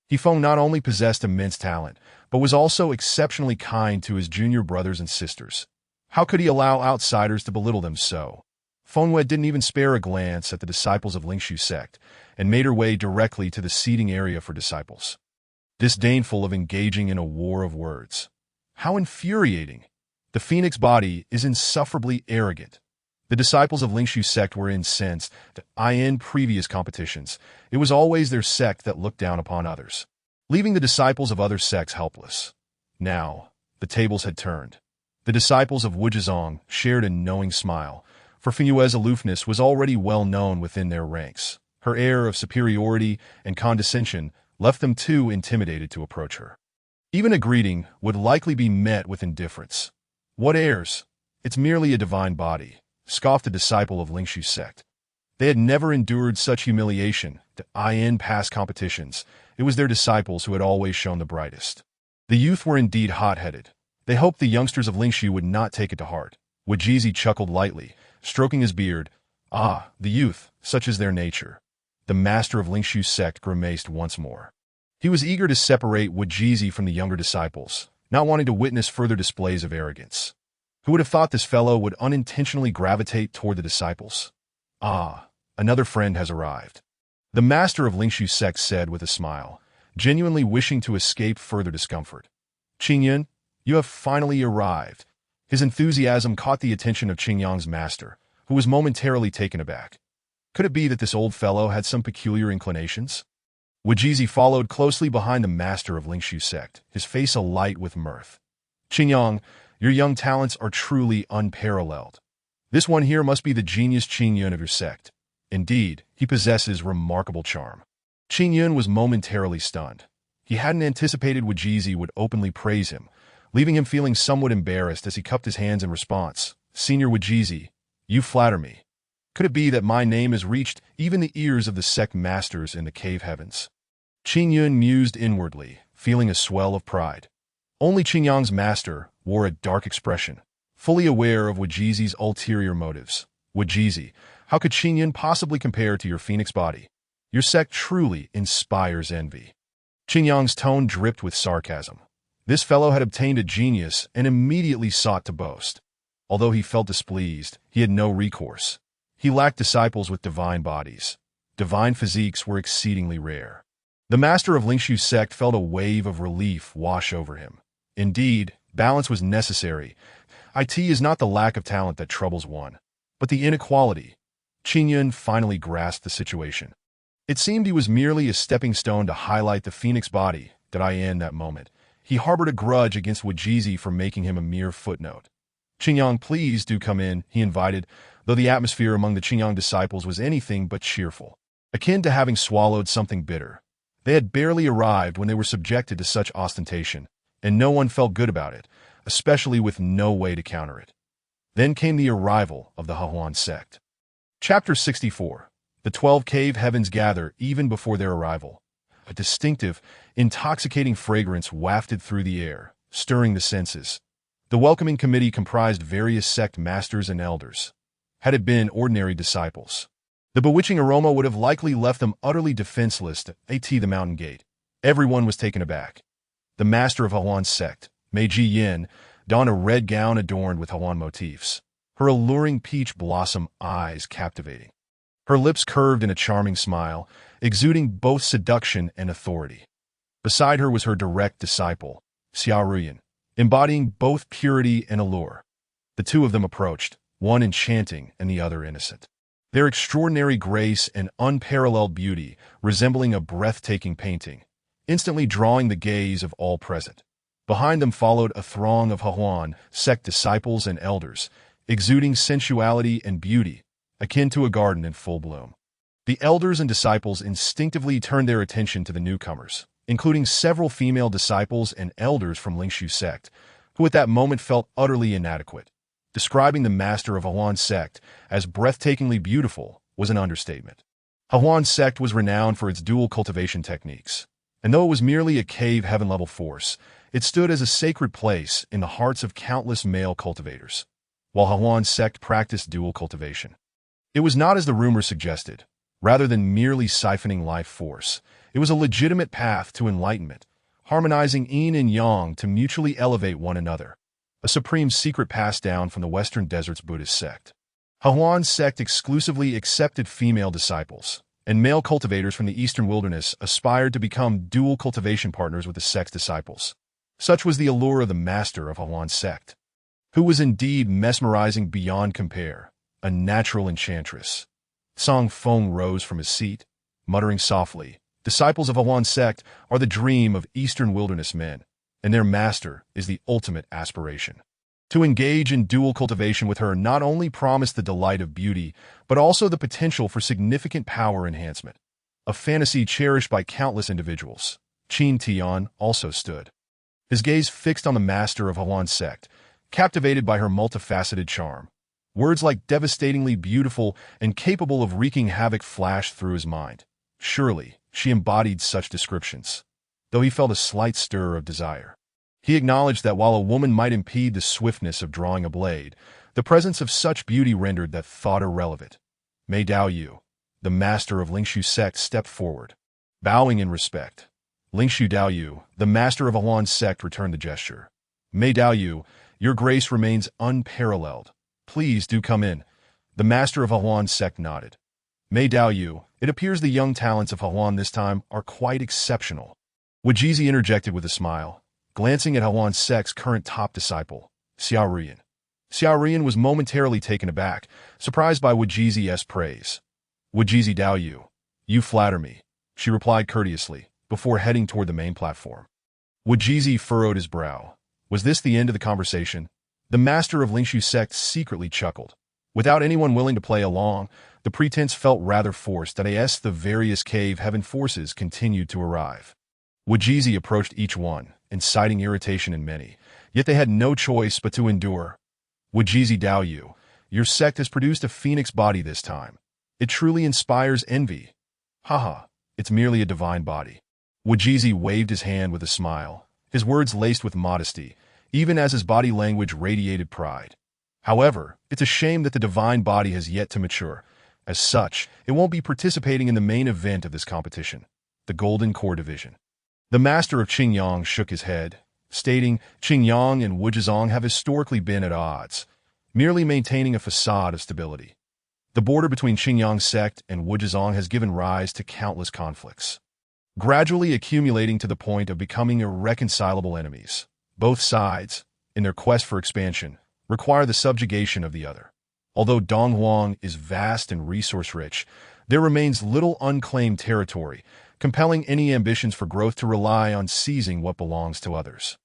He Feng not only possessed immense talent, but was also exceptionally kind to his junior brothers and sisters. How could he allow outsiders to belittle them so? Feng Yue didn't even spare a glance at the disciples of Lingshu sect, and made her way directly to the seating area for disciples. Disdainful of engaging in a war of words. How infuriating! The phoenix body is insufferably arrogant. The disciples of Lingshu sect were incensed that in previous competitions, it was always their sect that looked down upon others, leaving the disciples of other sects helpless. Now, the tables had turned. The disciples of Wujizong shared a knowing smile, for Feng Yue's aloofness was already well known within their ranks. Her air of superiority and condescension left them too intimidated to approach her. Even a greeting would likely be met with indifference. What airs? It's merely a divine body, scoffed a disciple of Lingshu sect. They had never endured such humiliation in past competitions. It was their disciples who had always shown the brightest. The youth were indeed hot-headed. They hoped the youngsters of Lingshu would not take it to heart. Wujizi chuckled lightly, stroking his beard. Ah, the youth, such is their nature. The master of Lingshu sect grimaced once more. He was eager to separate Wujizi from the younger disciples, not wanting to witness further displays of arrogance. Who would have thought this fellow would unintentionally gravitate toward the disciples? Ah, another friend has arrived. The master of Lingshu sect said with a smile, genuinely wishing to escape further discomfort. Qingyun, you have finally arrived. His enthusiasm caught the attention of Qingyang's master, who was momentarily taken aback. Could it be that this old fellow had some peculiar inclinations? Wujizi followed closely behind the master of Lingshu sect, his face alight with mirth. Qingyang, your young talents are truly unparalleled. This one here must be the genius Qingyun of your sect. Indeed, he possesses remarkable charm. Qingyun was momentarily stunned. He hadn't anticipated Wujizi would openly praise him, leaving him feeling somewhat embarrassed as he cupped his hands in response. Senior Wujizi, you flatter me. Could it be that my name has reached even the ears of the sect masters in the cave heavens? Qingyun mused inwardly, feeling a swell of pride. Only Qingyang's master wore a dark expression, fully aware of Wujizi's ulterior motives. Wujizi, how could Qingyun possibly compare to your phoenix body? Your sect truly inspires envy. Qingyang's tone dripped with sarcasm. This fellow had obtained a genius and immediately sought to boast. Although he felt displeased, he had no recourse. He lacked disciples with divine bodies. Divine physiques were exceedingly rare. The master of Lingshu's sect felt a wave of relief wash over him. Indeed, balance was necessary. It is not the lack of talent that troubles one, but the inequality. Qin Yun finally grasped the situation. It seemed he was merely a stepping stone to highlight the phoenix body. In that moment, he harbored a grudge against Wujizi for making him a mere footnote. Qingyang, please do come in, he invited, though the atmosphere among the Qingyang disciples was anything but cheerful, akin to having swallowed something bitter. They had barely arrived when they were subjected to such ostentation, and no one felt good about it, especially with no way to counter it. Then came the arrival of the Hahuan sect. Chapter 64. The 12 cave heavens gather even before their arrival. A distinctive, intoxicating fragrance wafted through the air, stirring the senses. The welcoming committee comprised various sect masters and elders. Had it been ordinary disciples, the bewitching aroma would have likely left them utterly defenseless at the mountain gate. Everyone was taken aback. The master of Hahuan's sect, Mei Ji Yin, donned a red gown adorned with Hahuan motifs, her alluring peach blossom eyes captivating. Her lips curved in a charming smile, exuding both seduction and authority. Beside her was her direct disciple, Xiao Ruyan, embodying both purity and allure. The two of them approached, one enchanting and the other innocent. Their extraordinary grace and unparalleled beauty resembling a breathtaking painting, instantly drawing the gaze of all present. Behind them followed a throng of Hahuan sect disciples and elders, exuding sensuality and beauty, akin to a garden in full bloom. The elders and disciples instinctively turned their attention to the newcomers, including several female disciples and elders from Lingshu's sect, who at that moment felt utterly inadequate. Describing the master of Hahuan's sect as breathtakingly beautiful was an understatement. Hahuan's sect was renowned for its dual cultivation techniques, and though it was merely a cave heaven-level force, it stood as a sacred place in the hearts of countless male cultivators. While Hahuan's sect practiced dual cultivation, it was not as the rumors suggested. Rather than merely siphoning life force, it was a legitimate path to enlightenment, harmonizing yin and yang to mutually elevate one another, a supreme secret passed down from the Western Desert's Buddhist sect. Hahuan's sect exclusively accepted female disciples, and male cultivators from the Eastern Wilderness aspired to become dual cultivation partners with the sect's disciples. Such was the allure of the master of Hahuan's sect, who was indeed mesmerizing beyond compare, a natural enchantress. Song Feng rose from his seat, muttering softly, "Disciples of Hahuan's sect are the dream of Eastern Wilderness men, and their master is the ultimate aspiration." To engage in dual cultivation with her not only promised the delight of beauty, but also the potential for significant power enhancement, a fantasy cherished by countless individuals. Qin Tian also stood, his gaze fixed on the master of Hahuan's sect, captivated by her multifaceted charm. Words like devastatingly beautiful and capable of wreaking havoc flashed through his mind. Surely, she embodied such descriptions, though he felt a slight stir of desire. He acknowledged that while a woman might impede the swiftness of drawing a blade, the presence of such beauty rendered that thought irrelevant. Mei Daoyu, the master of Lingshu's sect, stepped forward, bowing in respect. Lingshu Daoyu, the master of Hahuan's sect, returned the gesture. Mei Daoyu, your grace remains unparalleled. Please do come in. The master of Hahuan's sect nodded. Mei Daoyu, it appears the young talents of Hahuan this time are quite exceptional. Wujizi interjected with a smile, glancing at Hahuan's sect's current top disciple, Xiao Ruyan. Xiao Ruyan was momentarily taken aback, surprised by Wujizi's praise. Wujizi Daoyu, you flatter me, she replied courteously, before heading toward the main platform. Wujizi furrowed his brow. Was this the end of the conversation? The master of Lingshu's sect secretly chuckled. Without anyone willing to play along, the pretense felt rather forced as the various cave heaven forces continued to arrive. Wujizi approached each one, inciting irritation in many, yet they had no choice but to endure. Wujizi Daoyu, your sect has produced a phoenix body this time. It truly inspires envy. Haha, it's merely a divine body. Wujizi waved his hand with a smile, his words laced with modesty, even as his body language radiated pride. However, it's a shame that the divine body has yet to mature. As such, it won't be participating in the main event of this competition, the Golden Core Division. The master of Qingyang shook his head, stating Qingyang and Wujizong have historically been at odds. merely maintaining a facade of stability. The border between Qingyang sect and Wuzhizang has given rise to countless conflicts, gradually accumulating to the point of becoming irreconcilable enemies. Both sides, in their quest for expansion, require the subjugation of the other. Although Donghuang is vast and resource-rich, there remains little unclaimed territory, compelling any ambitions for growth to rely on seizing what belongs to others.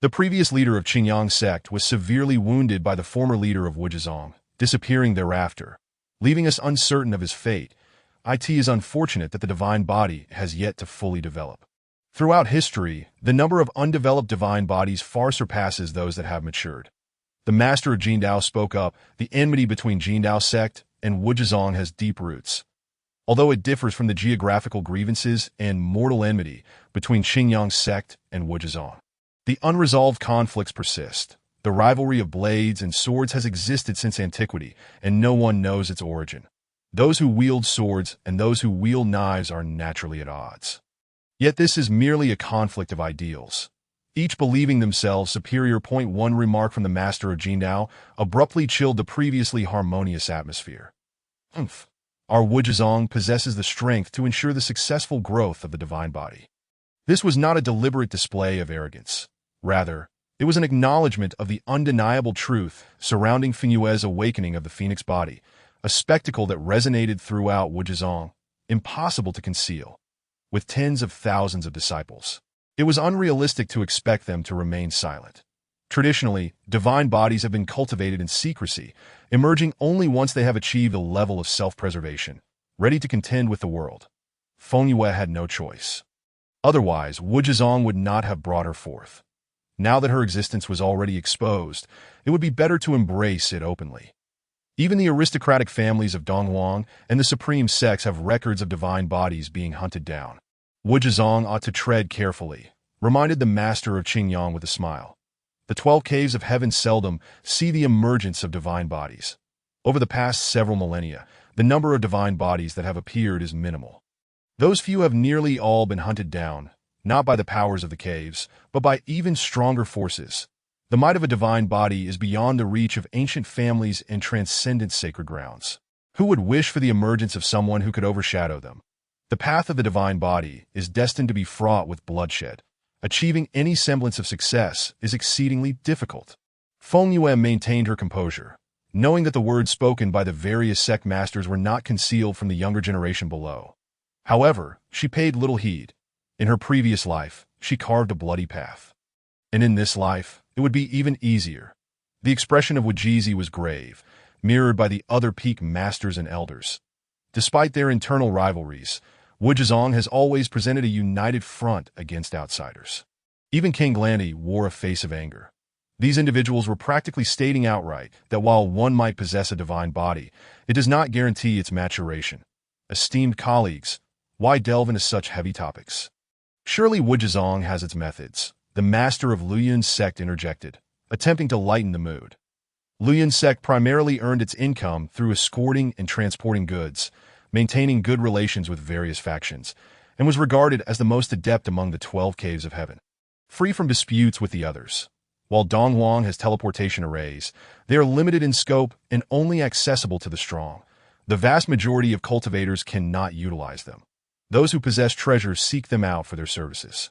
The previous leader of Qingyang sect was severely wounded by the former leader of Wuzhizang, disappearing thereafter, leaving us uncertain of his fate. It is unfortunate that the divine body has yet to fully develop. Throughout history, the number of undeveloped divine bodies far surpasses those that have matured. The master of Jindao spoke up, the enmity between Jindao sect and Wuzhizang has deep roots. Although it differs from the geographical grievances and mortal enmity between Qingyang sect and Wuzhizang, the unresolved conflicts persist. The rivalry of blades and swords has existed since antiquity, and no one knows its origin. Those who wield swords and those who wield knives are naturally at odds. Yet this is merely a conflict of ideals, each believing themselves superior. One remark from the master of Jindao abruptly chilled the previously harmonious atmosphere. Our Wuzhizang possesses the strength to ensure the successful growth of the divine body. This was not a deliberate display of arrogance. Rather, it was an acknowledgement of the undeniable truth surrounding Fenyue's awakening of the phoenix body, a spectacle that resonated throughout Wuzhizang, impossible to conceal. With tens of thousands of disciples, it was unrealistic to expect them to remain silent. Traditionally, divine bodies have been cultivated in secrecy, emerging only once they have achieved a level of self-preservation, ready to contend with the world. Fenyue had no choice. Otherwise, Wuzhizang would not have brought her forth. Now that her existence was already exposed, it would be better to embrace it openly. Even the aristocratic families of Donghuang and the supreme sects have records of divine bodies being hunted down. Wuzhizang ought to tread carefully, reminded the master of Qingyang with a smile. The 12 caves of heaven seldom see the emergence of divine bodies. Over the past several millennia, the number of divine bodies that have appeared is minimal. Those few have nearly all been hunted down, not by the powers of the caves, but by even stronger forces. The might of a divine body is beyond the reach of ancient families and transcendent sacred grounds. Who would wish for the emergence of someone who could overshadow them? The path of the divine body is destined to be fraught with bloodshed. Achieving any semblance of success is exceedingly difficult. Fenyue maintained her composure, knowing that the words spoken by the various sect masters were not concealed from the younger generation below. However, she paid little heed. In her previous life, she carved a bloody path. And in this life, it would be even easier. The expression of Wujizi was grave, mirrored by the other peak masters and elders. Despite their internal rivalries, Wuzhizang has always presented a united front against outsiders. Even King Glandy wore a face of anger. These individuals were practically stating outright that while one might possess a divine body, it does not guarantee its maturation. Esteemed colleagues, why delve into such heavy topics? Surely Wuzhizang has its methods, the master of Luyun's sect interjected, attempting to lighten the mood. Luyun's sect primarily earned its income through escorting and transporting goods, maintaining good relations with various factions, and was regarded as the most adept among the 12 caves of heaven. Free from disputes with the others. While Donghuang has teleportation arrays, they are limited in scope and only accessible to the strong. The vast majority of cultivators cannot utilize them. Those who possess treasures seek them out for their services.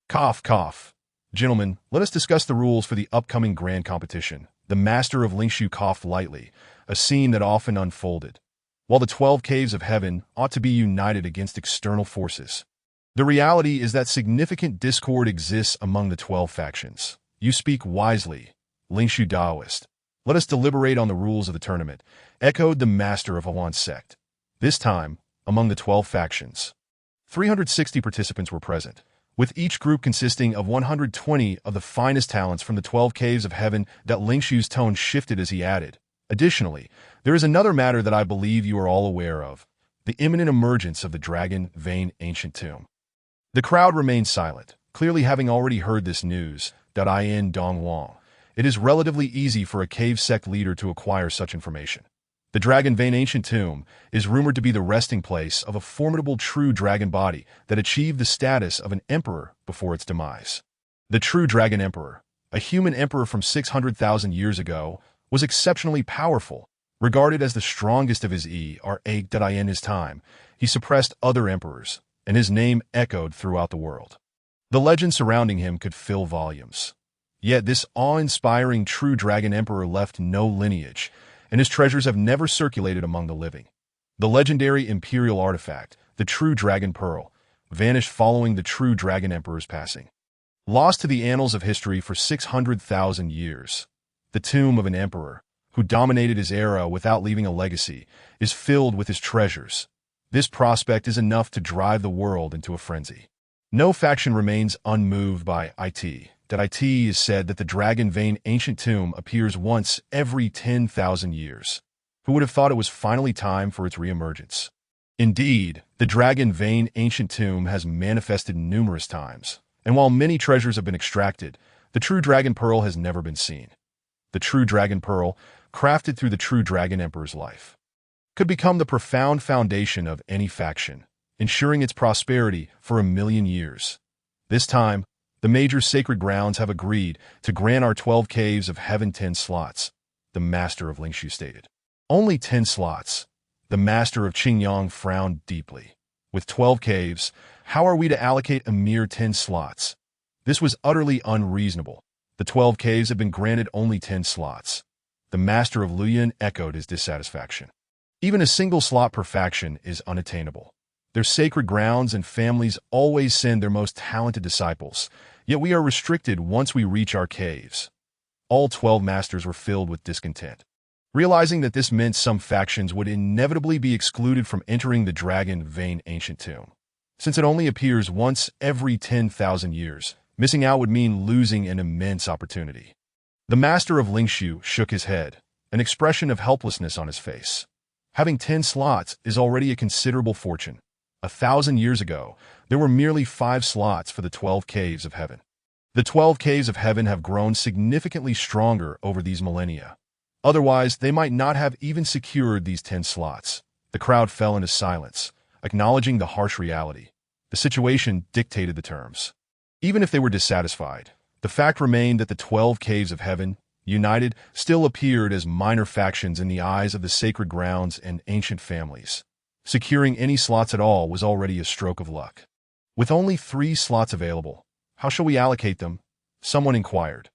Cough, cough. Gentlemen, let us discuss the rules for the upcoming grand competition. The master of Lingshu coughed lightly, a scene that often unfolded. While the 12 caves of heaven ought to be united against external forces, the reality is that significant discord exists among the 12 factions. You speak wisely, Lingshu Daoist. Let us deliberate on the rules of the tournament, echoed the master of Huan's sect. This time, among the 12 factions, 360 participants were present, with each group consisting of 120 of the finest talents from the 12 caves of heaven. That Lingshu's tone shifted as he added, additionally, there is another matter that I believe you are all aware of, the imminent emergence of the dragon vein ancient tomb. The crowd remained silent, clearly having already heard this news. In Donghuang, it is relatively easy for a cave sect leader to acquire such information. The dragon vein ancient tomb is rumored to be the resting place of a formidable true dragon body that achieved the status of an emperor before its demise. The true dragon emperor, a human emperor from 600,000 years ago, was exceptionally powerful. Regarded as the strongest of his era in his time, he suppressed other emperors, and his name echoed throughout the world. The legend surrounding him could fill volumes. Yet this awe-inspiring true dragon emperor left no lineage, and his treasures have never circulated among the living. The legendary imperial artifact, the True Dragon Pearl, vanished following the True Dragon Emperor's passing. Lost to the annals of history for 600,000 years, the tomb of an emperor, who dominated his era without leaving a legacy, is filled with his treasures. This prospect is enough to drive the world into a frenzy. No faction remains unmoved by it. It is said that the Dragon Vein ancient tomb appears once every 10,000 years. Who would have thought it was finally time for its reemergence? Indeed, the Dragon Vein ancient tomb has manifested numerous times, and while many treasures have been extracted, the True Dragon Pearl has never been seen. The True Dragon Pearl, crafted through the True Dragon Emperor's life, could become the profound foundation of any faction, ensuring its prosperity for 1,000,000 years. This time, the major sacred grounds have agreed to grant our 12 caves of heaven 10 slots, the master of Lingshu stated. Only 10 slots. The master of Qingyang frowned deeply. With 12 caves, how are we to allocate a mere 10 slots? This was utterly unreasonable. The 12 caves have been granted only 10 slots. The master of Luyan echoed his dissatisfaction. Even a single slot per faction is unattainable. Their sacred grounds and families always send their most talented disciples, yet we are restricted once we reach our caves. All 12 masters were filled with discontent, realizing that this meant some factions would inevitably be excluded from entering the Dragon Vein ancient tomb. Since it only appears once every 10,000 years, missing out would mean losing an immense opportunity. The master of Lingshu shook his head, an expression of helplessness on his face. Having 10 slots is already a considerable fortune. 1,000 years ago, there were merely 5 slots for the 12 caves of heaven. The 12 caves of heaven have grown significantly stronger over these millennia. Otherwise, they might not have even secured these 10 slots. The crowd fell into silence, acknowledging the harsh reality. The situation dictated the terms. Even if they were dissatisfied, the fact remained that the 12 caves of heaven, united, still appeared as minor factions in the eyes of the sacred grounds and ancient families. Securing any slots at all was already a stroke of luck. With only 3 slots available, how shall we allocate them? Someone inquired.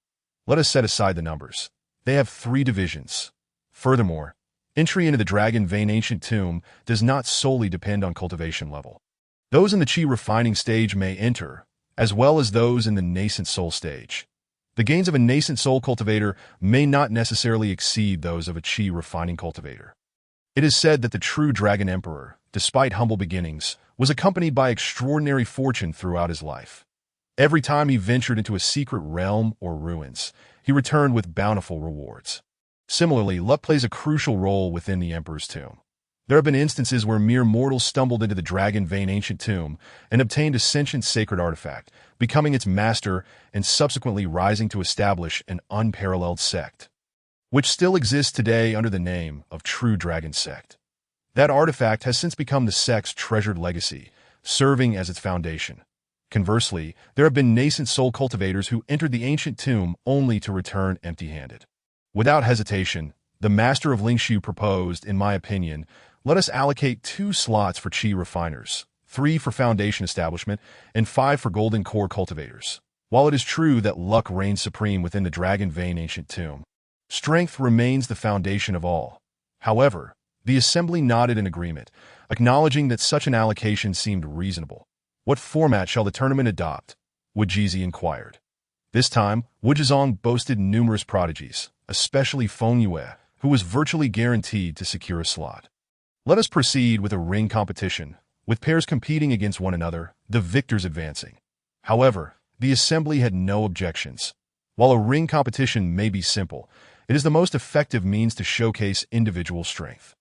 Let us set aside the numbers. They have 3 divisions. Furthermore, entry into the Dragon Vein ancient tomb does not solely depend on cultivation level. Those in the Qi refining stage may enter, as well as those in the nascent soul stage. The gains of a nascent soul cultivator may not necessarily exceed those of a Qi refining cultivator. It is said that the True Dragon Emperor, despite humble beginnings, was accompanied by extraordinary fortune throughout his life. Every time he ventured into a secret realm or ruins, he returned with bountiful rewards. Similarly, luck plays a crucial role within the Emperor's tomb. There have been instances where mere mortals stumbled into the Dragon Vein ancient tomb and obtained a sentient sacred artifact, becoming its master and subsequently rising to establish an unparalleled sect, which still exists today under the name of True Dragon Sect. That artifact has since become the sect's treasured legacy, serving as its foundation. Conversely, there have been nascent soul cultivators who entered the ancient tomb only to return empty-handed. Without hesitation, the master of Lingshu proposed, in my opinion, let us allocate 2 slots for Qi refiners, 3 for foundation establishment, and 5 for golden core cultivators. While it is true that luck reigns supreme within the Dragon Vein ancient tomb, strength remains the foundation of all. However, the assembly nodded in agreement, acknowledging that such an allocation seemed reasonable. What format shall the tournament adopt? Wujizi inquired. This time, Wujizong boasted numerous prodigies, especially Feng Yue, who was virtually guaranteed to secure a slot. Let us proceed with a ring competition, with pairs competing against one another, the victors advancing. However, the assembly had no objections. While a ring competition may be simple, it is the most effective means to showcase individual strength.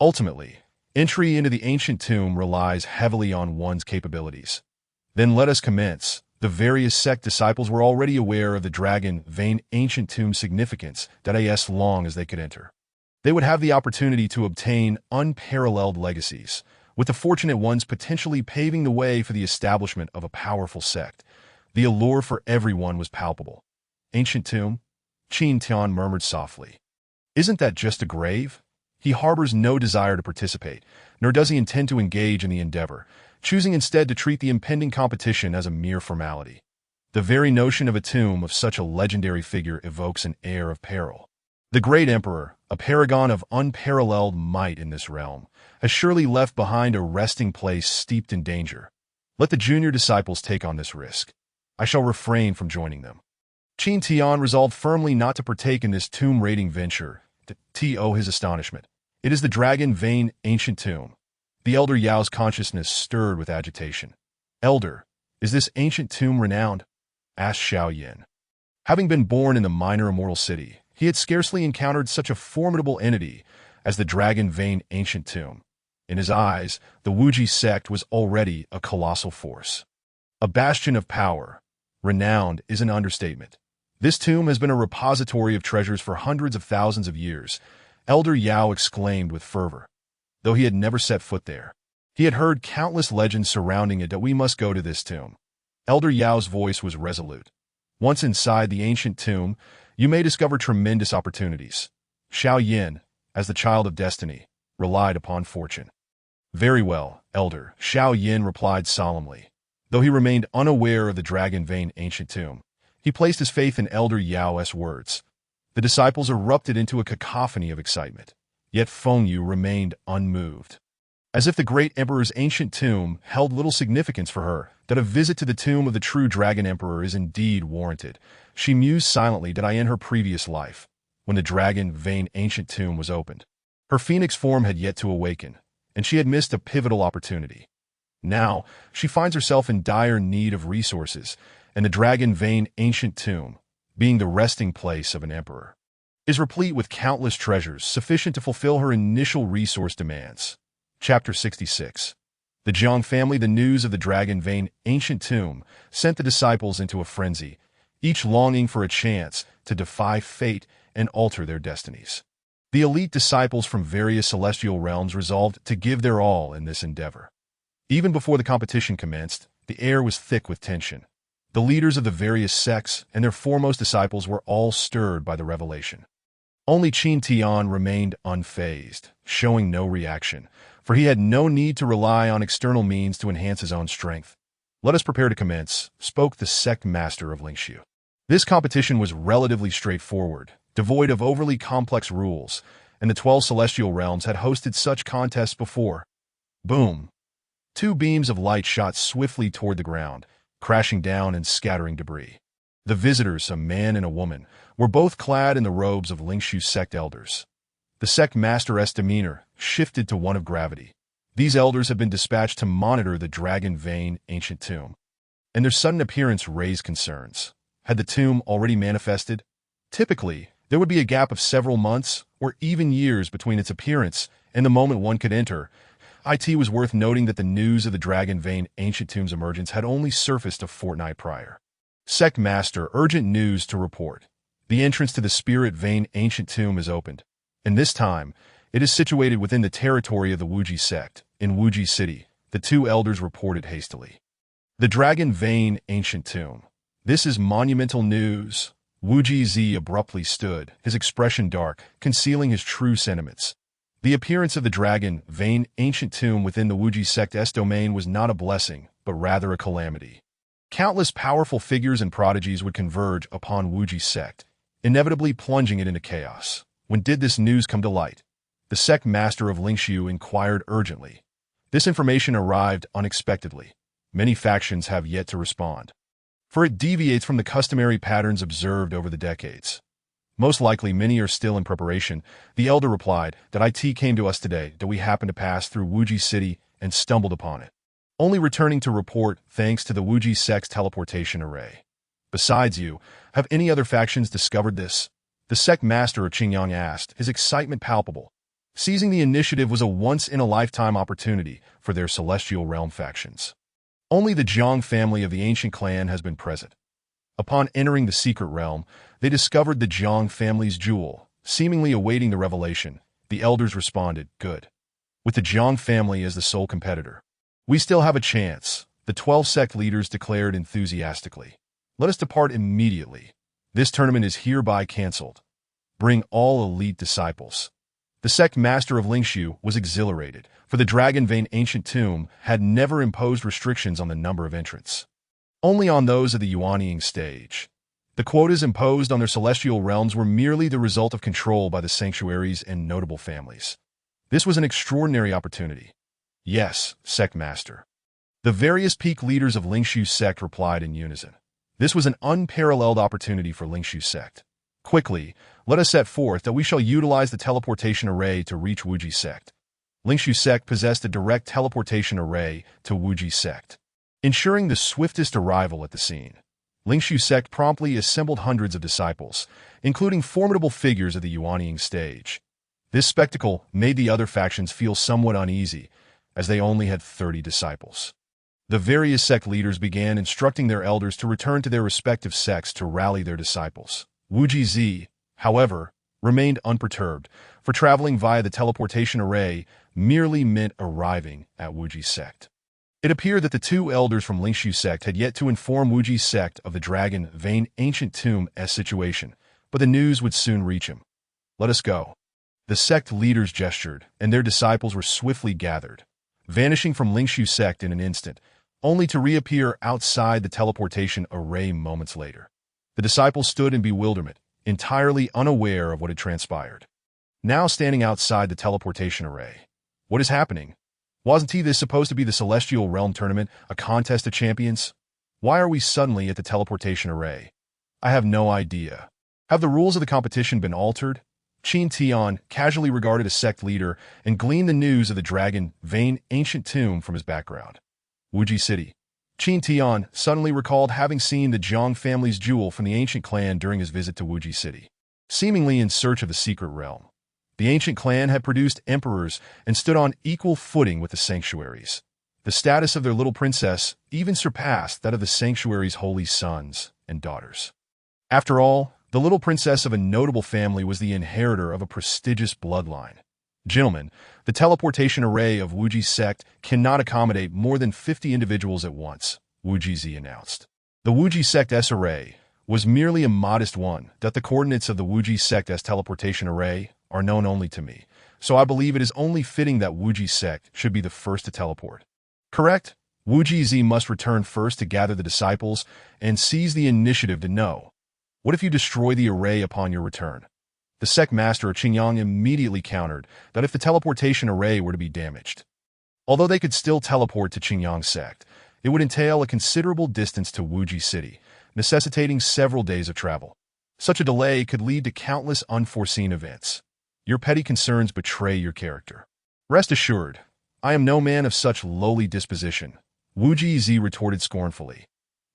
Ultimately, entry into the ancient tomb relies heavily on one's capabilities. Then let us commence. The various sect disciples were already aware of the Dragon Vein ancient tomb significance as long as they could enter. They would have the opportunity to obtain unparalleled legacies, with the fortunate ones potentially paving the way for the establishment of a powerful sect. The allure for everyone was palpable. Ancient tomb? Qin Tian murmured softly. Isn't that just a grave? He harbors no desire to participate, nor does he intend to engage in the endeavor, choosing instead to treat the impending competition as a mere formality. The very notion of a tomb of such a legendary figure evokes an air of peril. The great emperor, a paragon of unparalleled might in this realm, has surely left behind a resting place steeped in danger. Let the junior disciples take on this risk. I shall refrain from joining them. Qin Tian resolved firmly not to partake in this tomb-raiding venture, to his astonishment. It is the dragon vein ancient tomb. The elder Yao's consciousness stirred with agitation. Elder, is this ancient tomb renowned? Asked Xiao Yin. Having been born in the minor immortal city, he had scarcely encountered such a formidable entity as the dragon vein ancient tomb. In his eyes, the Wuji sect was already a colossal force. A bastion of power. Renowned is an understatement. This tomb has been a repository of treasures for hundreds of thousands of years, Elder Yao exclaimed with fervor. Though he had never set foot there, he had heard countless legends surrounding it that we must go to this tomb. Elder Yao's voice was resolute. Once inside the ancient tomb, you may discover tremendous opportunities. Xiao Yin, as the child of destiny, relied upon fortune. Very well, Elder, Xiao Yin replied solemnly. Though he remained unaware of the dragon vein ancient tomb, he placed his faith in Elder Yao's words. The disciples erupted into a cacophony of excitement, yet Feng Yu remained unmoved. As if the great emperor's ancient tomb held little significance for her, that a visit to the tomb of the true dragon emperor is indeed warranted, she mused silently that in her previous life, when the dragon vein ancient tomb was opened, her phoenix form had yet to awaken, and she had missed a pivotal opportunity. Now, she finds herself in dire need of resources, and the dragon vein ancient tomb, being the resting place of an emperor, is replete with countless treasures sufficient to fulfill her initial resource demands. Chapter 66. The Jiang family. The news of the dragon vein ancient tomb sent the disciples into a frenzy, each longing for a chance to defy fate and alter their destinies. The elite disciples from various celestial realms resolved to give their all in this endeavor. Even before the competition commenced, the air was thick with tension. The leaders of the various sects and their foremost disciples were all stirred by the revelation. Only Qin Tian remained unfazed, showing no reaction, for he had no need to rely on external means to enhance his own strength. Let us prepare to commence, spoke the sect master of Lingshu. This competition was relatively straightforward, devoid of overly complex rules, and the 12 celestial realms had hosted such contests before. Boom! 2 beams of light shot swiftly toward the ground, crashing down and scattering debris. The visitors, a man and a woman, were both clad in the robes of Lingshu sect elders. The sect master's demeanor shifted to one of gravity. These elders had been dispatched to monitor the dragon vein ancient tomb, and their sudden appearance raised concerns. Had the tomb already manifested? Typically, there would be a gap of several months or even years between its appearance and the moment one could enter. It was worth noting that the news of the dragon vein ancient tomb's emergence had only surfaced a fortnight prior. Sect Master, urgent news to report. The entrance to the spirit vein ancient tomb is opened, and this time, it is situated within the territory of the Wuji sect, in Wuji City, the 2 elders reported hastily. The dragon vein ancient tomb. This is monumental news. Wuji Zi abruptly stood, his expression dark, concealing his true sentiments. The appearance of the dragon vein ancient tomb within the Wuji sect's domain was not a blessing, but rather a calamity. Countless powerful figures and prodigies would converge upon Wuji sect, inevitably plunging it into chaos. When did this news come to light? The sect master of Lingshu inquired urgently. This information arrived unexpectedly. Many factions have yet to respond, for it deviates from the customary patterns observed over the decades. Most likely many are still in preparation. The elder replied that it came to us today that we happened to pass through Wuji City and stumbled upon it, only returning to report thanks to the Wuji sect's teleportation array. Besides you, have any other factions discovered this? The sect master of Qingyang asked, his excitement palpable. Seizing the initiative was a once-in-a-lifetime opportunity for their celestial realm factions. Only the Jiang family of the ancient clan has been present. Upon entering the secret realm, they discovered the Jiang family's jewel, seemingly awaiting the revelation. The elders responded, good. With the Jiang family as the sole competitor, we still have a chance, the 12 sect leaders declared enthusiastically. Let us depart immediately. This tournament is hereby cancelled. Bring all elite disciples. The sect master of Lingshu was exhilarated, for the Dragon Vein ancient tomb had never imposed restrictions on the number of entrants. Only on those of the Yuanying stage. The quotas imposed on their celestial realms were merely the result of control by the sanctuaries and notable families. This was an extraordinary opportunity. Yes, sect master. The various peak leaders of Lingshu sect replied in unison. This was an unparalleled opportunity for Lingshu sect. Quickly, let us set forth that we shall utilize the teleportation array to reach Wuji sect. Lingshu sect possessed a direct teleportation array to Wuji sect, ensuring the swiftest arrival at the scene. Lingshu sect promptly assembled hundreds of disciples, including formidable figures of the Yuanying stage. This spectacle made the other factions feel somewhat uneasy, as they only had 30 disciples. The various sect leaders began instructing their elders to return to their respective sects to rally their disciples. Wuji Z, however, remained unperturbed, for traveling via the teleportation array merely meant arriving at Wuji sect. It appeared that the two elders from Lingshu sect had yet to inform Wuji sect of the Dragon Vein ancient tomb's situation, but the news would soon reach him. Let us go. The sect leaders gestured, and their disciples were swiftly gathered, vanishing from Lingshu sect in an instant, only to reappear outside the teleportation array moments later. The disciples stood in bewilderment, entirely unaware of what had transpired. Now standing outside the teleportation array. What is happening? Wasn't this supposed to be the Celestial Realm Tournament, a contest of champions? Why are we suddenly at the teleportation array? I have no idea. Have the rules of the competition been altered? Qin Tian casually regarded a sect leader and gleaned the news of the Dragon Vein ancient tomb from his background. Wuji City. Qin Tian suddenly recalled having seen the Zhang family's jewel from the ancient clan during his visit to Wuji City. Seemingly in search of the secret realm, the ancient clan had produced emperors and stood on equal footing with the sanctuaries. The status of their little princess even surpassed that of the sanctuary's holy sons and daughters. After all, the little princess of a notable family was the inheritor of a prestigious bloodline. Gentlemen, the teleportation array of Wuji sect cannot accommodate more than 50 individuals at once, Wuji Z announced. The Wuji sect S array was merely a modest one, that the coordinates of the Wuji sect S teleportation array are known only to me, so I believe it is only fitting that Wuji sect should be the first to teleport. Correct? Wuji Z must return first to gather the disciples and seize the initiative to know. What if you destroy the array upon your return? The sect master of Qingyang immediately countered that if the teleportation array were to be damaged, although they could still teleport to Qingyang sect, it would entail a considerable distance to Wuji City, necessitating several days of travel. Such a delay could lead to countless unforeseen events. Your petty concerns betray your character. Rest assured, I am no man of such lowly disposition, Wuji Z retorted scornfully.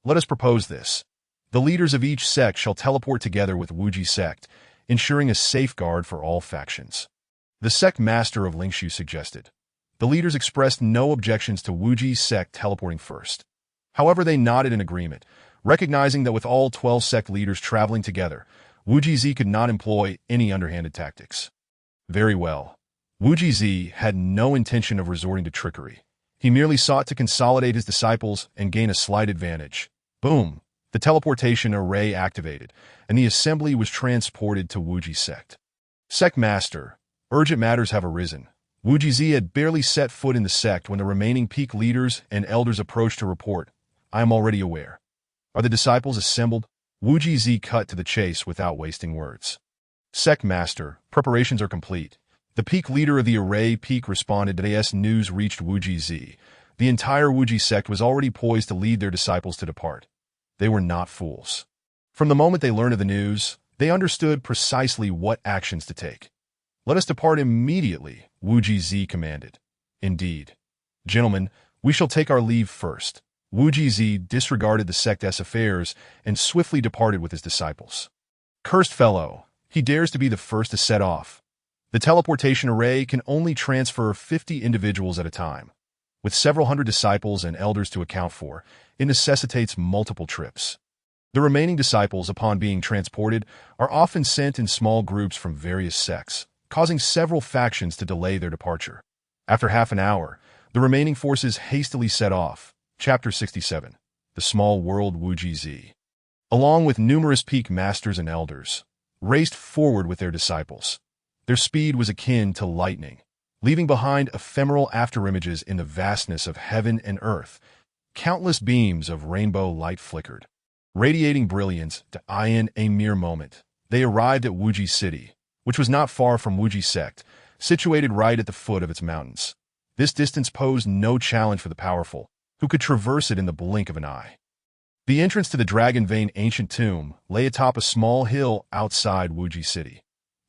Let us propose this. The leaders of each sect shall teleport together with Wuji sect, ensuring a safeguard for all factions. The sect master of Lingshu suggested. The leaders expressed no objections to Wuji sect teleporting first. However, they nodded in agreement, recognizing that with all 12 sect leaders traveling together, Wuji Z could not employ any underhanded tactics. Very well. Wuji Z had no intention of resorting to trickery. He merely sought to consolidate his disciples and gain a slight advantage. Boom! The teleportation array activated, and the assembly was transported to Wuji sect. Sect master, urgent matters have arisen. Wuji Z had barely set foot in the sect when the remaining peak leaders and elders approached to report. I am already aware. Are the disciples assembled? Wuji Z cut to the chase without wasting words. Sect master, preparations are complete. The peak leader of the array peak responded that as news reached Wuji Z. The entire Wuji sect was already poised to lead their disciples to depart. They were not fools. From the moment they learned of the news, they understood precisely what actions to take. Let us depart immediately, Wuji Z commanded. Indeed. Gentlemen, we shall take our leave first. Wuji Z disregarded the sect's affairs and swiftly departed with his disciples. Cursed fellow, he dares to be the first to set off. The teleportation array can only transfer 50 individuals at a time. With several hundred disciples and elders to account for, it necessitates multiple trips. The remaining disciples, upon being transported, are often sent in small groups from various sects, causing several factions to delay their departure. After half an hour, the remaining forces hastily set off. Chapter 67. The Small World Wuji Z. Along with numerous peak masters and elders, raced forward with their disciples. Their speed was akin to lightning, leaving behind ephemeral afterimages in the vastness of heaven and earth. Countless beams of rainbow light flickered, radiating brilliance to in a mere moment. They arrived at Wuji City, which was not far from Wuji Sect, situated right at the foot of its mountains. This distance posed no challenge for the powerful, who could traverse it in the blink of an eye. The entrance to the Dragon Vein ancient tomb lay atop a small hill outside Wuji City.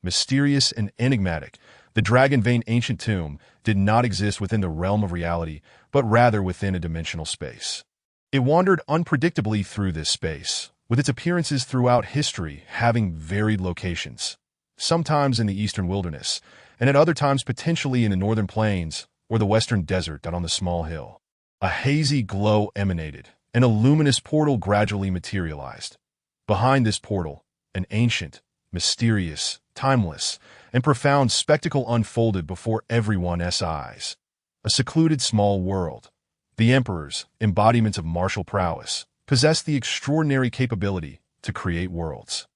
Mysterious and enigmatic, the Dragon Vein ancient tomb did not exist within the realm of reality, but rather within a dimensional space. It wandered unpredictably through this space, with its appearances throughout history having varied locations, sometimes in the eastern wilderness, and at other times potentially in the northern plains or the western desert on the small hill. A hazy glow emanated, and a luminous portal gradually materialized. Behind this portal, an ancient, mysterious, timeless, and profound spectacle unfolded before everyone's eyes. A secluded small world. The emperors, embodiments of martial prowess, possessed the extraordinary capability to create worlds.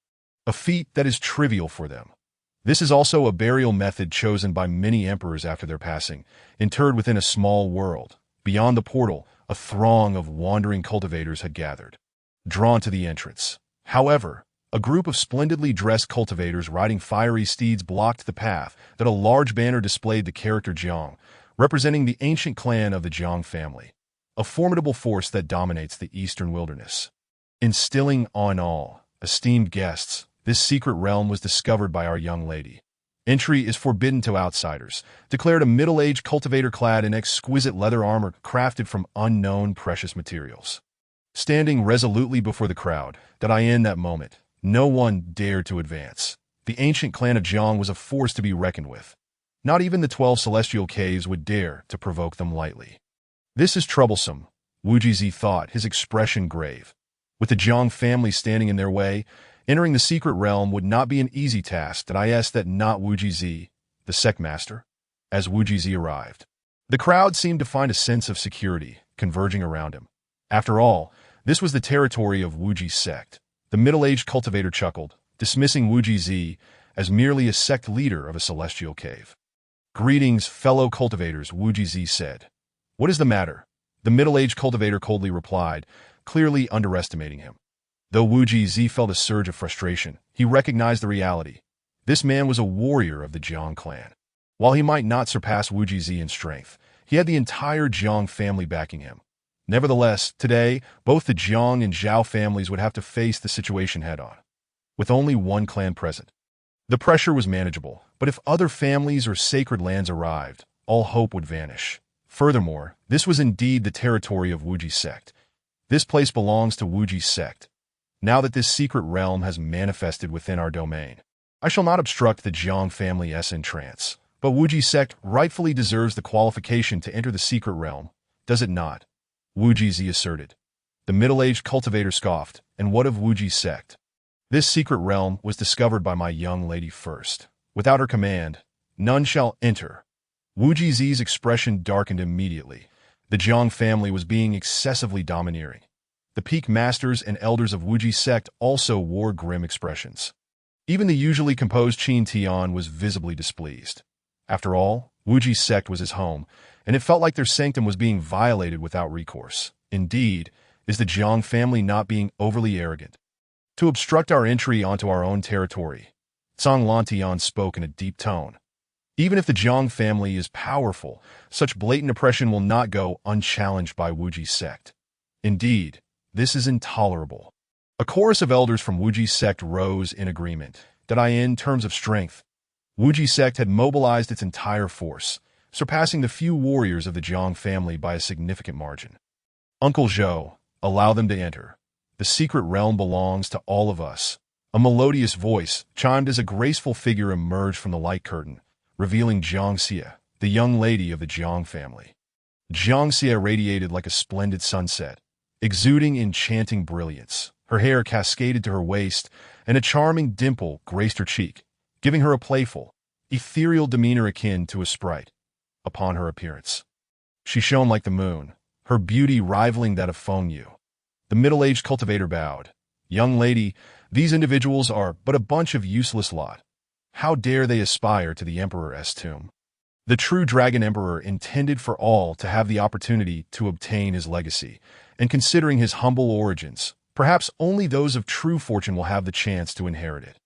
A feat that is trivial for them. This is also a burial method chosen by many emperors after their passing, interred within a small world. Beyond the portal, a throng of wandering cultivators had gathered, drawn to the entrance. However, a group of splendidly dressed cultivators riding fiery steeds blocked the path that a large banner displayed the character Jiang, representing the ancient clan of the Jiang family, a formidable force that dominates the eastern wilderness. Instilling on all esteemed guests, this secret realm was discovered by our young lady. Entry is forbidden to outsiders, declared a middle-aged cultivator clad in exquisite leather armor crafted from unknown precious materials. Standing resolutely before the crowd, in that moment, no one dared to advance. The ancient clan of Jiang was a force to be reckoned with. Not even the 12 celestial caves would dare to provoke them lightly. This is troublesome, Wu Jizi thought, his expression grave. With the Jiang family standing in their way, entering the secret realm would not be an easy task. That not Wu Jizi, the sect master? As Wu Jizi arrived, the crowd seemed to find a sense of security converging around him. After all, this was the territory of Wuji's sect. The middle-aged cultivator chuckled, dismissing Wu Jizi as merely a sect leader of a celestial cave. "Greetings, fellow cultivators," Wu Jizi said. "What is the matter?" The middle-aged cultivator coldly replied, clearly underestimating him. Though Wu Jizi felt a surge of frustration, he recognized the reality. This man was a warrior of the Jiang clan. While he might not surpass Wu Jizi in strength, he had the entire Jiang family backing him. Nevertheless, today, both the Jiang and Zhao families would have to face the situation head-on. With only one clan present, the pressure was manageable, but if other families or sacred lands arrived, all hope would vanish. Furthermore, this was indeed the territory of Wuji's sect. This place belongs to Wuji's sect. Now that this secret realm has manifested within our domain, I shall not obstruct the Jiang family's entrance, but Wuji's sect rightfully deserves the qualification to enter the secret realm, does it not? Wu Jizi asserted. The middle-aged cultivator scoffed, and what of Wuji's sect? This secret realm was discovered by my young lady first. Without her command, none shall enter. Wu Jizi's expression darkened immediately. The Jiang family was being excessively domineering. The peak masters and elders of Wuji's sect also wore grim expressions. Even the usually composed Qin Tian was visibly displeased. After all, Wuji's sect was his home, and it felt like their sanctum was being violated without recourse. Indeed, is the Jiang family not being overly arrogant to obstruct our entry onto our own territory? Zhang Lantian spoke in a deep tone. Even if the Jiang family is powerful, such blatant oppression will not go unchallenged by Wuji's sect. Indeed, this is intolerable. A chorus of elders from Wuji's sect rose in agreement that in terms of strength, Wuji's sect had mobilized its entire force, surpassing the few warriors of the Jiang family by a significant margin. Uncle Zhou, allow them to enter. The secret realm belongs to all of us. A melodious voice chimed as a graceful figure emerged from the light curtain, revealing Jiang Xie, the young lady of the Jiang family. Jiang Xie radiated like a splendid sunset, exuding enchanting brilliance. Her hair cascaded to her waist, and a charming dimple graced her cheek, giving her a playful, ethereal demeanor akin to a sprite. Upon her appearance, she shone like the moon, her beauty rivaling that of Feng Yu. The middle-aged cultivator bowed. Young lady, these individuals are but a bunch of useless lot. How dare they aspire to the Emperor's tomb? The true Dragon Emperor intended for all to have the opportunity to obtain his legacy, and considering his humble origins, perhaps only those of true fortune will have the chance to inherit it.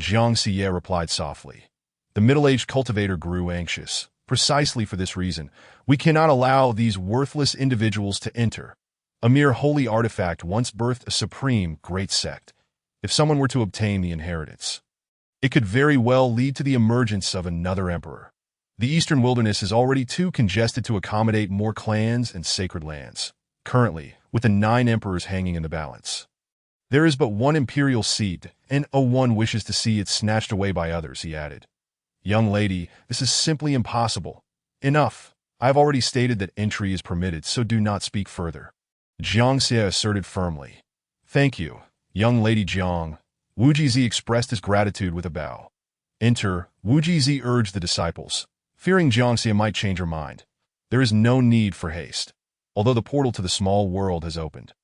Jiang Xie replied softly. The middle-aged cultivator grew anxious. Precisely for this reason, we cannot allow these worthless individuals to enter. A mere holy artifact once birthed a supreme, great sect. If someone were to obtain the inheritance, it could very well lead to the emergence of another emperor. The eastern wilderness is already too congested to accommodate more clans and sacred lands. Currently, with the 9 emperors hanging in the balance, there is but one imperial seat, and one wishes to see it snatched away by others, he added. Young lady, this is simply impossible. Enough. I have already stated that entry is permitted, so do not speak further. Jiang Xie asserted firmly. Thank you, young lady Jiang. Wu Jizi expressed his gratitude with a bow. Enter, Wu Jizi urged the disciples, fearing Jiang Xie might change her mind. There is no need for haste, although the portal to the small world has opened.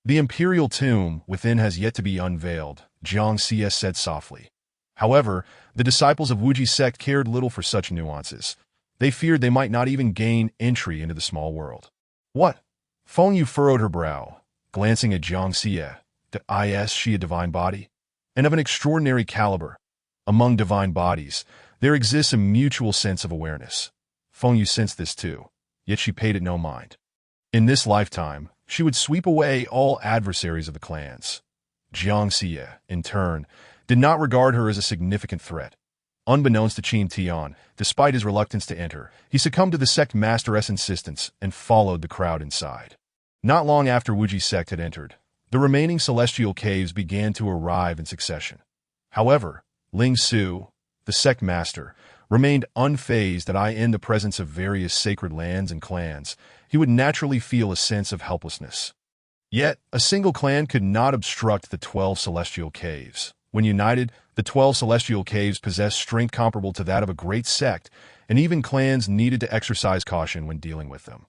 The imperial tomb within has yet to be unveiled, Jiang Xie said softly. However, the disciples of Wuji's sect cared little for such nuances. They feared they might not even gain entry into the small world. What? Feng Yu furrowed her brow, glancing at Jiang Xie. Is she a divine body? And of an extraordinary caliber. Among divine bodies, there exists a mutual sense of awareness. Feng Yu sensed this too, yet she paid it no mind. In this lifetime, she would sweep away all adversaries of the clans. Jiang Xie, in turn, did not regard her as a significant threat. Unbeknownst to Qin Tian, despite his reluctance to enter, he succumbed to the sect master's insistence and followed the crowd inside. Not long after Wuji's sect had entered, the remaining celestial caves began to arrive in succession. However, Ling Su, the sect master, remained unfazed that in the presence of various sacred lands and clans, he would naturally feel a sense of helplessness. Yet, a single clan could not obstruct the 12 celestial caves. When united, the 12 celestial caves possessed strength comparable to that of a great sect, and even clans needed to exercise caution when dealing with them.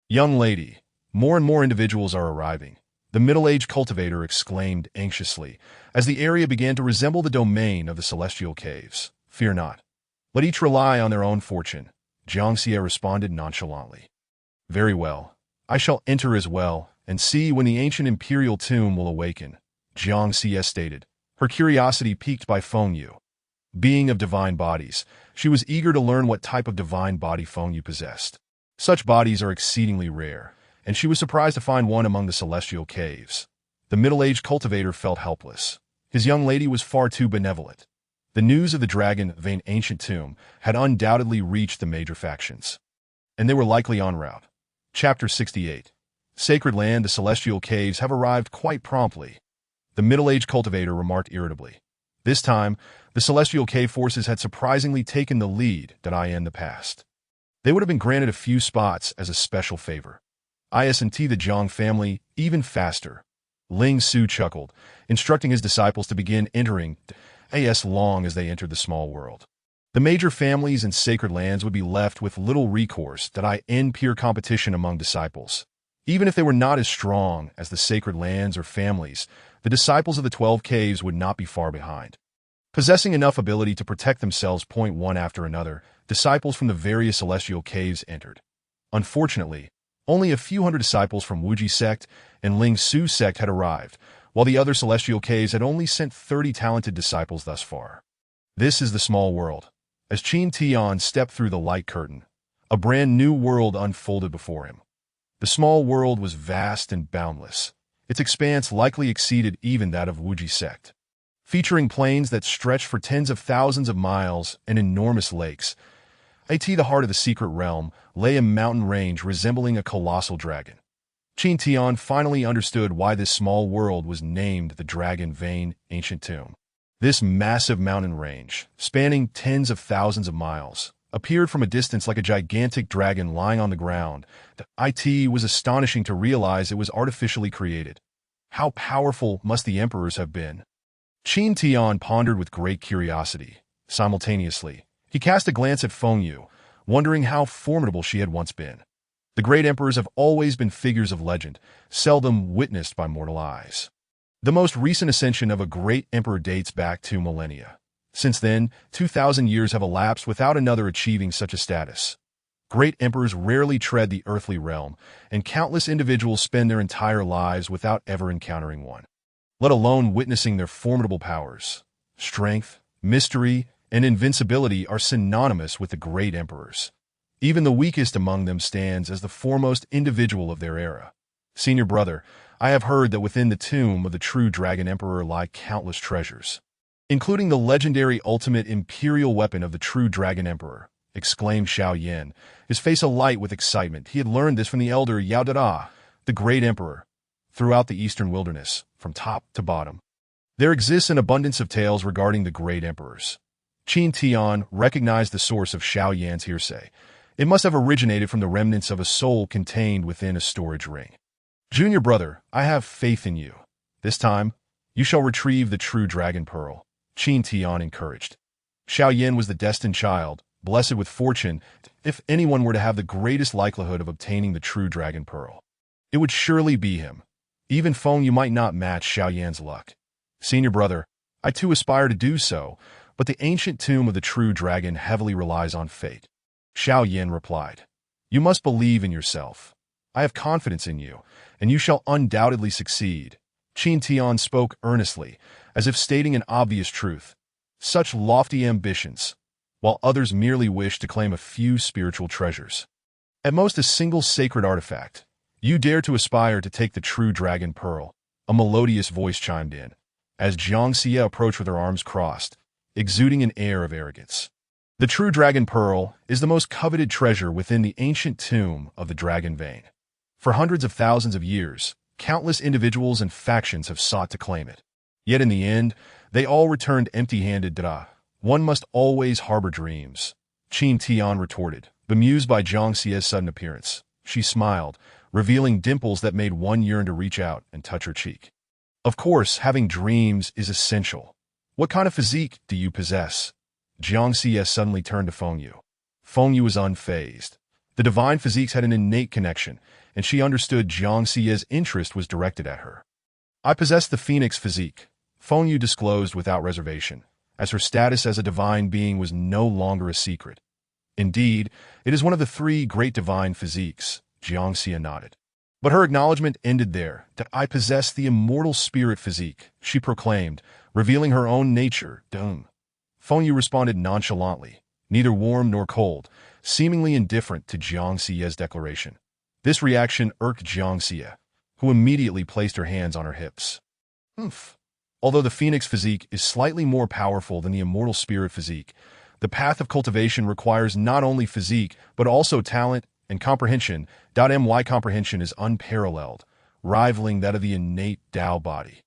Young lady, more and more individuals are arriving, the middle-aged cultivator exclaimed anxiously, as the area began to resemble the domain of the celestial caves. Fear not. Let each rely on their own fortune, Jiang Xie responded nonchalantly. Very well. I shall enter as well, and see when the ancient imperial tomb will awaken, Jiang Xie stated, her curiosity piqued by Feng Yu. Being of divine bodies, she was eager to learn what type of divine body Feng Yu possessed. Such bodies are exceedingly rare, and she was surprised to find one among the celestial caves. The middle-aged cultivator felt helpless. His young lady was far too benevolent. The news of the dragon vein ancient tomb had undoubtedly reached the major factions, and they were likely en route. Chapter 68. Sacred Land. The celestial caves have arrived quite promptly, the middle-aged cultivator remarked irritably. This time, the celestial cave forces had surprisingly taken the lead in the past. They would have been granted a few spots as a special favor. Is&T the Zhang family, even faster. Ling Su chuckled, instructing his disciples to begin entering as long as they entered the small world. The major families and sacred lands would be left with little recourse in peer competition among disciples. Even if they were not as strong as the sacred lands or families, the disciples of the 12 caves would not be far behind. Possessing enough ability to protect themselves one after another, disciples from the various celestial caves entered. Unfortunately, only a few hundred disciples from Wuji's sect and Ling Su's sect had arrived, while the other celestial caves had only sent 30 talented disciples thus far. This is the small world. As Qin Tian stepped through the light curtain, a brand new world unfolded before him. The small world was vast and boundless. Its expanse likely exceeded even that of Wuji's sect. Featuring plains that stretched for tens of thousands of miles and enormous lakes, the heart of the secret realm lay a mountain range resembling a colossal dragon. Qin Tian finally understood why this small world was named the Dragon Vein Ancient Tomb. This massive mountain range, spanning tens of thousands of miles, appeared from a distance like a gigantic dragon lying on the ground. It was astonishing to realize it was artificially created. How powerful must the emperors have been? Qin Tian pondered with great curiosity. Simultaneously, he cast a glance at Feng Yu, wondering how formidable she had once been. The great emperors have always been figures of legend, seldom witnessed by mortal eyes. The most recent ascension of a great emperor dates back 2 millennia. Since then, 2,000 years have elapsed without another achieving such a status. Great emperors rarely tread the earthly realm, and countless individuals spend their entire lives without ever encountering one, let alone witnessing their formidable powers. Strength, mystery, and invincibility are synonymous with the great emperors. Even the weakest among them stands as the foremost individual of their era. Senior brother, I have heard that within the tomb of the true Dragon Emperor lie countless treasures, including the legendary ultimate imperial weapon of the true Dragon Emperor, exclaimed Xiao Yan, his face alight with excitement. He had learned this from the elder Yao Dada, the great emperor. Throughout the eastern wilderness, from top to bottom, there exists an abundance of tales regarding the great emperors. Qin Tian recognized the source of Xiao Yan's hearsay. It must have originated from the remnants of a soul contained within a storage ring. Junior brother, I have faith in you. This time, you shall retrieve the true dragon pearl, Qin Tian encouraged. Xiao Yan was the destined child, blessed with fortune. If anyone were to have the greatest likelihood of obtaining the true dragon pearl, it would surely be him. Even Feng Yu might not match Xiao Yan's luck. Senior brother, I too aspire to do so, but the ancient tomb of the true dragon heavily relies on fate. Xiao Yan replied, you must believe in yourself. I have confidence in you, and you shall undoubtedly succeed. Qin Tian spoke earnestly, as if stating an obvious truth. Such lofty ambitions, while others merely wish to claim a few spiritual treasures. At most a single sacred artifact. You dare to aspire to take the true dragon pearl, a melodious voice chimed in, as Jiang Xie approached with her arms crossed, exuding an air of arrogance. The true dragon pearl is the most coveted treasure within the ancient tomb of the dragon vein. For hundreds of thousands of years, countless individuals and factions have sought to claim it. Yet in the end, they all returned empty-handed. One must always harbor dreams, Qin Tian retorted, bemused by Jiang Xie's sudden appearance. She smiled, revealing dimples that made one yearn to reach out and touch her cheek. Of course, having dreams is essential. What kind of physique do you possess? Jiang Xie suddenly turned to Feng Yu. Feng Yu was unfazed. The divine physiques had an innate connection, and she understood Jiang Xie's interest was directed at her. I possess the phoenix physique, Feng Yu disclosed without reservation, as her status as a divine being was no longer a secret. Indeed, it is one of the 3 great divine physiques, Jiang Xie nodded. But her acknowledgement ended there. That I possess the immortal spirit physique, she proclaimed, revealing her own nature. Feng Yu responded nonchalantly, neither warm nor cold, seemingly indifferent to Jiang Xie's declaration. This reaction irked Jiang Xie, who immediately placed her hands on her hips. Although the phoenix physique is slightly more powerful than the immortal spirit physique, the path of cultivation requires not only physique, but also talent and comprehension. My comprehension is unparalleled, rivaling that of the innate Dao body.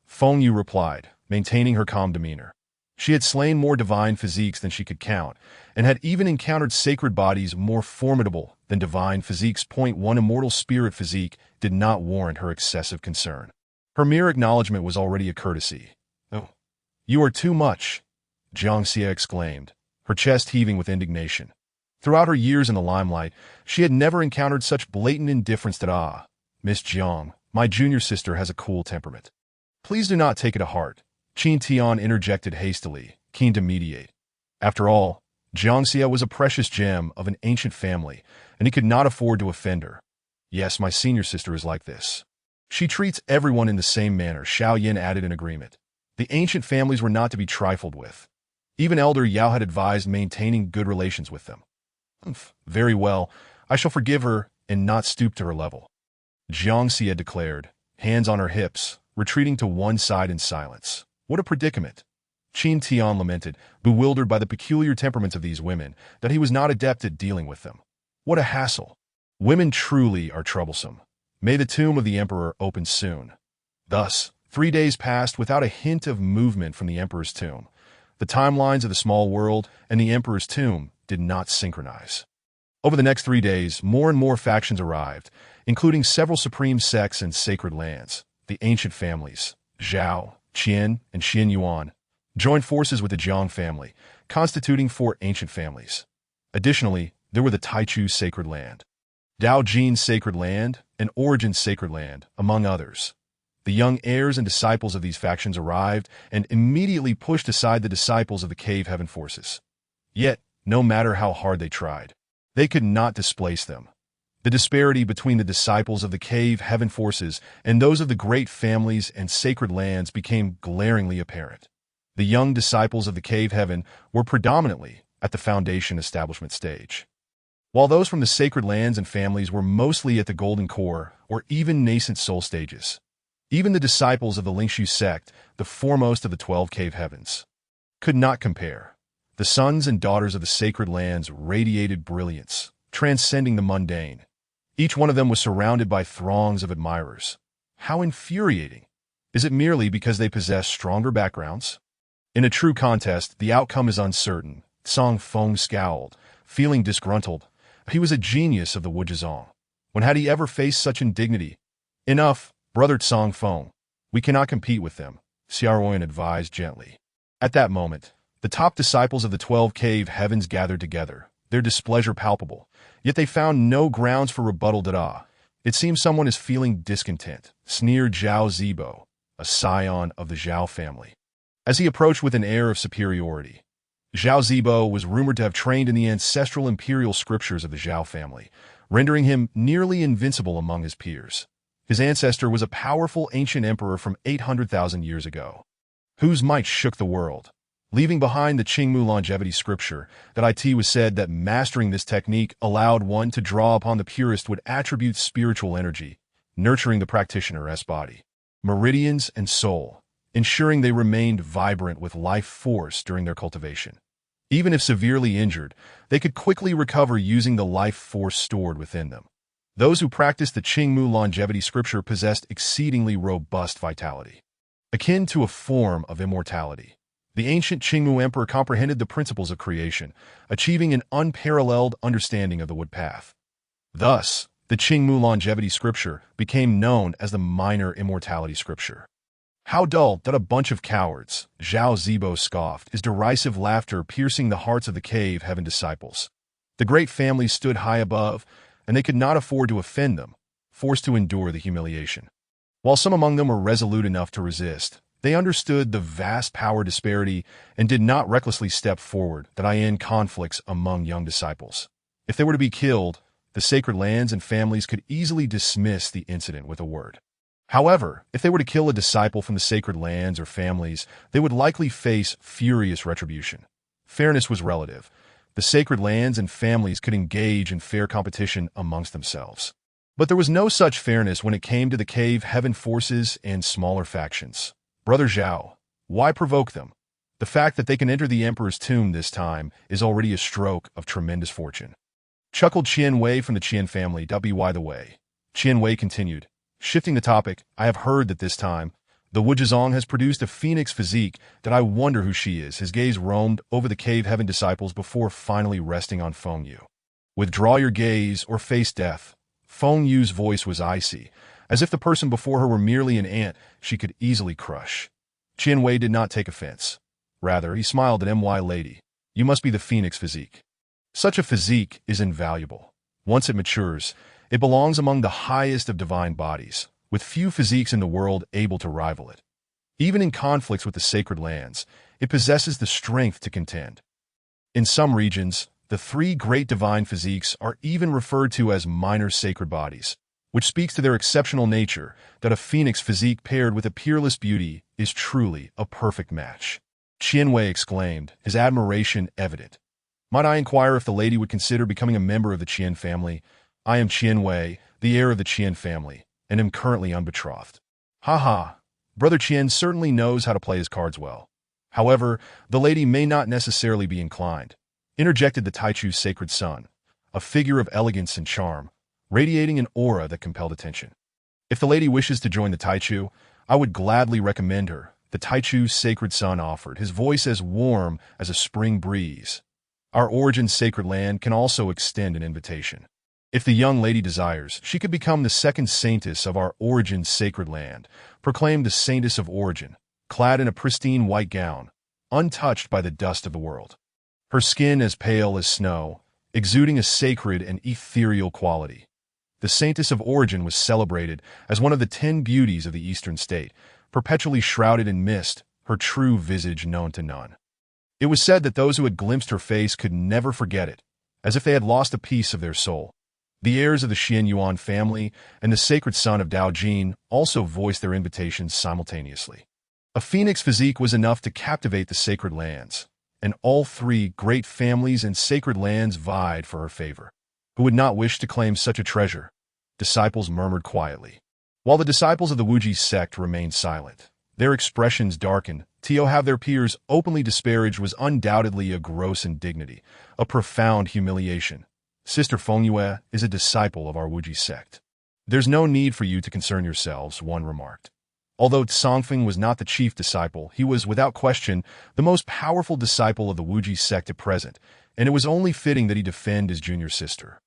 Feng Yu replied, maintaining her calm demeanor. She had slain more divine physiques than she could count, and had even encountered sacred bodies more formidable than divine physiques. One immortal spirit physique did not warrant her excessive concern. Her mere acknowledgement was already a courtesy. Oh, you are too much, Jiang Xie exclaimed, her chest heaving with indignation. Throughout her years in the limelight, she had never encountered such blatant indifference. Miss Jiang, my junior sister has a cool temperament. Please do not take it to heart, Qin Tian interjected hastily, keen to mediate. After all, Jiang Xie was a precious gem of an ancient family, and he could not afford to offend her. Yes, my senior sister is like this. She treats everyone in the same manner, Xiao Yan added in agreement. The ancient families were not to be trifled with. Even Elder Yao had advised maintaining good relations with them. Very well, I shall forgive her and not stoop to her level, Jiang Xie declared, hands on her hips, retreating to one side in silence. What a predicament! Qin Tian lamented, bewildered by the peculiar temperaments of these women, that he was not adept at dealing with them. What a hassle! Women truly are troublesome. May the tomb of the emperor open soon. Thus, 3 days passed without a hint of movement from the emperor's tomb. The timelines of the small world and the emperor's tomb did not synchronize. Over the next 3 days, more and more factions arrived, including several supreme sects and sacred lands. The ancient families, Zhao, Qian, and Xin Yuan, joined forces with the Jiang family, constituting 4 ancient families. Additionally, there were the Taichu Sacred Land, Dao Jin's Sacred Land, and Origin's Sacred Land, among others. The young heirs and disciples of these factions arrived and immediately pushed aside the disciples of the Cave Heaven forces. Yet, no matter how hard they tried, they could not displace them. The disparity between the disciples of the Cave Heaven forces and those of the great families and sacred lands became glaringly apparent. The young disciples of the Cave Heaven were predominantly at the Foundation establishment stage, while those from the sacred lands and families were mostly at the Golden Core or even nascent soul stages. Even the disciples of the Lingshu sect, the foremost of the 12 Cave Heavens, could not compare. The sons and daughters of the sacred lands radiated brilliance, transcending the mundane. Each one of them was surrounded by throngs of admirers. How infuriating! Is it merely because they possess stronger backgrounds? In a true contest, the outcome is uncertain. Song Feng scowled, feeling disgruntled. He was a genius of the Wuzhizong. When had he ever faced such indignity? Enough, brother Song Feng. We cannot compete with them, Xiaoyan advised gently. At that moment, the top disciples of the 12 Cave Heavens gathered together, their displeasure palpable. Yet they found no grounds for rebuttal. It seems someone is feeling discontent, sneered Zhao Zibo, a scion of the Zhao family, as he approached with an air of superiority. Zhao Zibo was rumored to have trained in the ancestral imperial scriptures of the Zhao family, rendering him nearly invincible among his peers. His ancestor was a powerful ancient emperor from 800,000 years ago, whose might shook the world. Leaving behind the Qingmu longevity scripture, that it was said that mastering this technique allowed one to draw upon the purest would attribute spiritual energy, nurturing the practitioner's body, meridians, and soul, ensuring they remained vibrant with life force during their cultivation. Even if severely injured, they could quickly recover using the life force stored within them. Those who practiced the Qingmu longevity scripture possessed exceedingly robust vitality, akin to a form of immortality. The ancient Qingmu emperor comprehended the principles of creation, achieving an unparalleled understanding of the wood path. Thus, the Qingmu longevity scripture became known as the minor immortality scripture. How dull that a bunch of cowards, Zhao Zibo scoffed, his derisive laughter piercing the hearts of the Cave Heaven disciples. The great families stood high above, and they could not afford to offend them, forced to endure the humiliation. While some among them were resolute enough to resist, they understood the vast power disparity and did not recklessly step forward in conflicts among young disciples. If they were to be killed, the sacred lands and families could easily dismiss the incident with a word. However, if they were to kill a disciple from the sacred lands or families, they would likely face furious retribution. Fairness was relative. The sacred lands and families could engage in fair competition amongst themselves. But there was no such fairness when it came to the Cave Heaven forces and smaller factions. Brother Zhao, why provoke them? The fact that they can enter the Emperor's tomb this time is already a stroke of tremendous fortune. Chuckled Qian Wei from the Qian family. By the way, Qian Wei continued, shifting the topic, I have heard that this time, the Wuzhizong has produced a phoenix physique that I wonder who she is. His gaze roamed over the Cave Heaven disciples before finally resting on Feng Yu. Withdraw your gaze or face death. Feng Yu's voice was icy, as if the person before her were merely an ant she could easily crush. Qian Wei did not take offense. Rather, he smiled at my lady. You must be the phoenix physique. Such a physique is invaluable. Once it matures, it belongs among the highest of divine bodies, with few physiques in the world able to rival it. Even in conflicts with the sacred lands, it possesses the strength to contend. In some regions, the three great divine physiques are even referred to as minor sacred bodies, which speaks to their exceptional nature. That a phoenix physique paired with a peerless beauty is truly a perfect match. Qian Wei exclaimed, his admiration evident. Might I inquire if the lady would consider becoming a member of the Qian family? I am Qian Wei, the heir of the Qian family, and am currently unbetrothed. Ha ha, Brother Qian certainly knows how to play his cards well. However, the lady may not necessarily be inclined, interjected the Taichu's sacred son, a figure of elegance and charm, radiating an aura that compelled attention. If the lady wishes to join the Taichu, I would gladly recommend her, the Taichu's sacred son offered, his voice as warm as a spring breeze. Our origin's sacred land can also extend an invitation. If the young lady desires, she could become the second saintess of our origin's sacred land, proclaimed the saintess of origin, clad in a pristine white gown, untouched by the dust of the world. Her skin as pale as snow, exuding a sacred and ethereal quality. The saintess of origin was celebrated as one of the 10 beauties of the eastern state, perpetually shrouded in mist, her true visage known to none. It was said that those who had glimpsed her face could never forget it, as if they had lost a piece of their soul. The heirs of the Qian Yuan family and the sacred son of Dao Jin also voiced their invitations simultaneously. A phoenix physique was enough to captivate the sacred lands, and all three great families and sacred lands vied for her favor. Who would not wish to claim such a treasure? Disciples murmured quietly. While the disciples of the Wuji sect remained silent, their expressions darkened. To have their peers openly disparaged was undoubtedly a gross indignity, a profound humiliation. Sister Fengyue is a disciple of our Wuji sect. There's no need for you to concern yourselves, one remarked. Although Tsongfeng was not the chief disciple, he was, without question, the most powerful disciple of the Wuji sect at present, and it was only fitting that he defend his junior sister.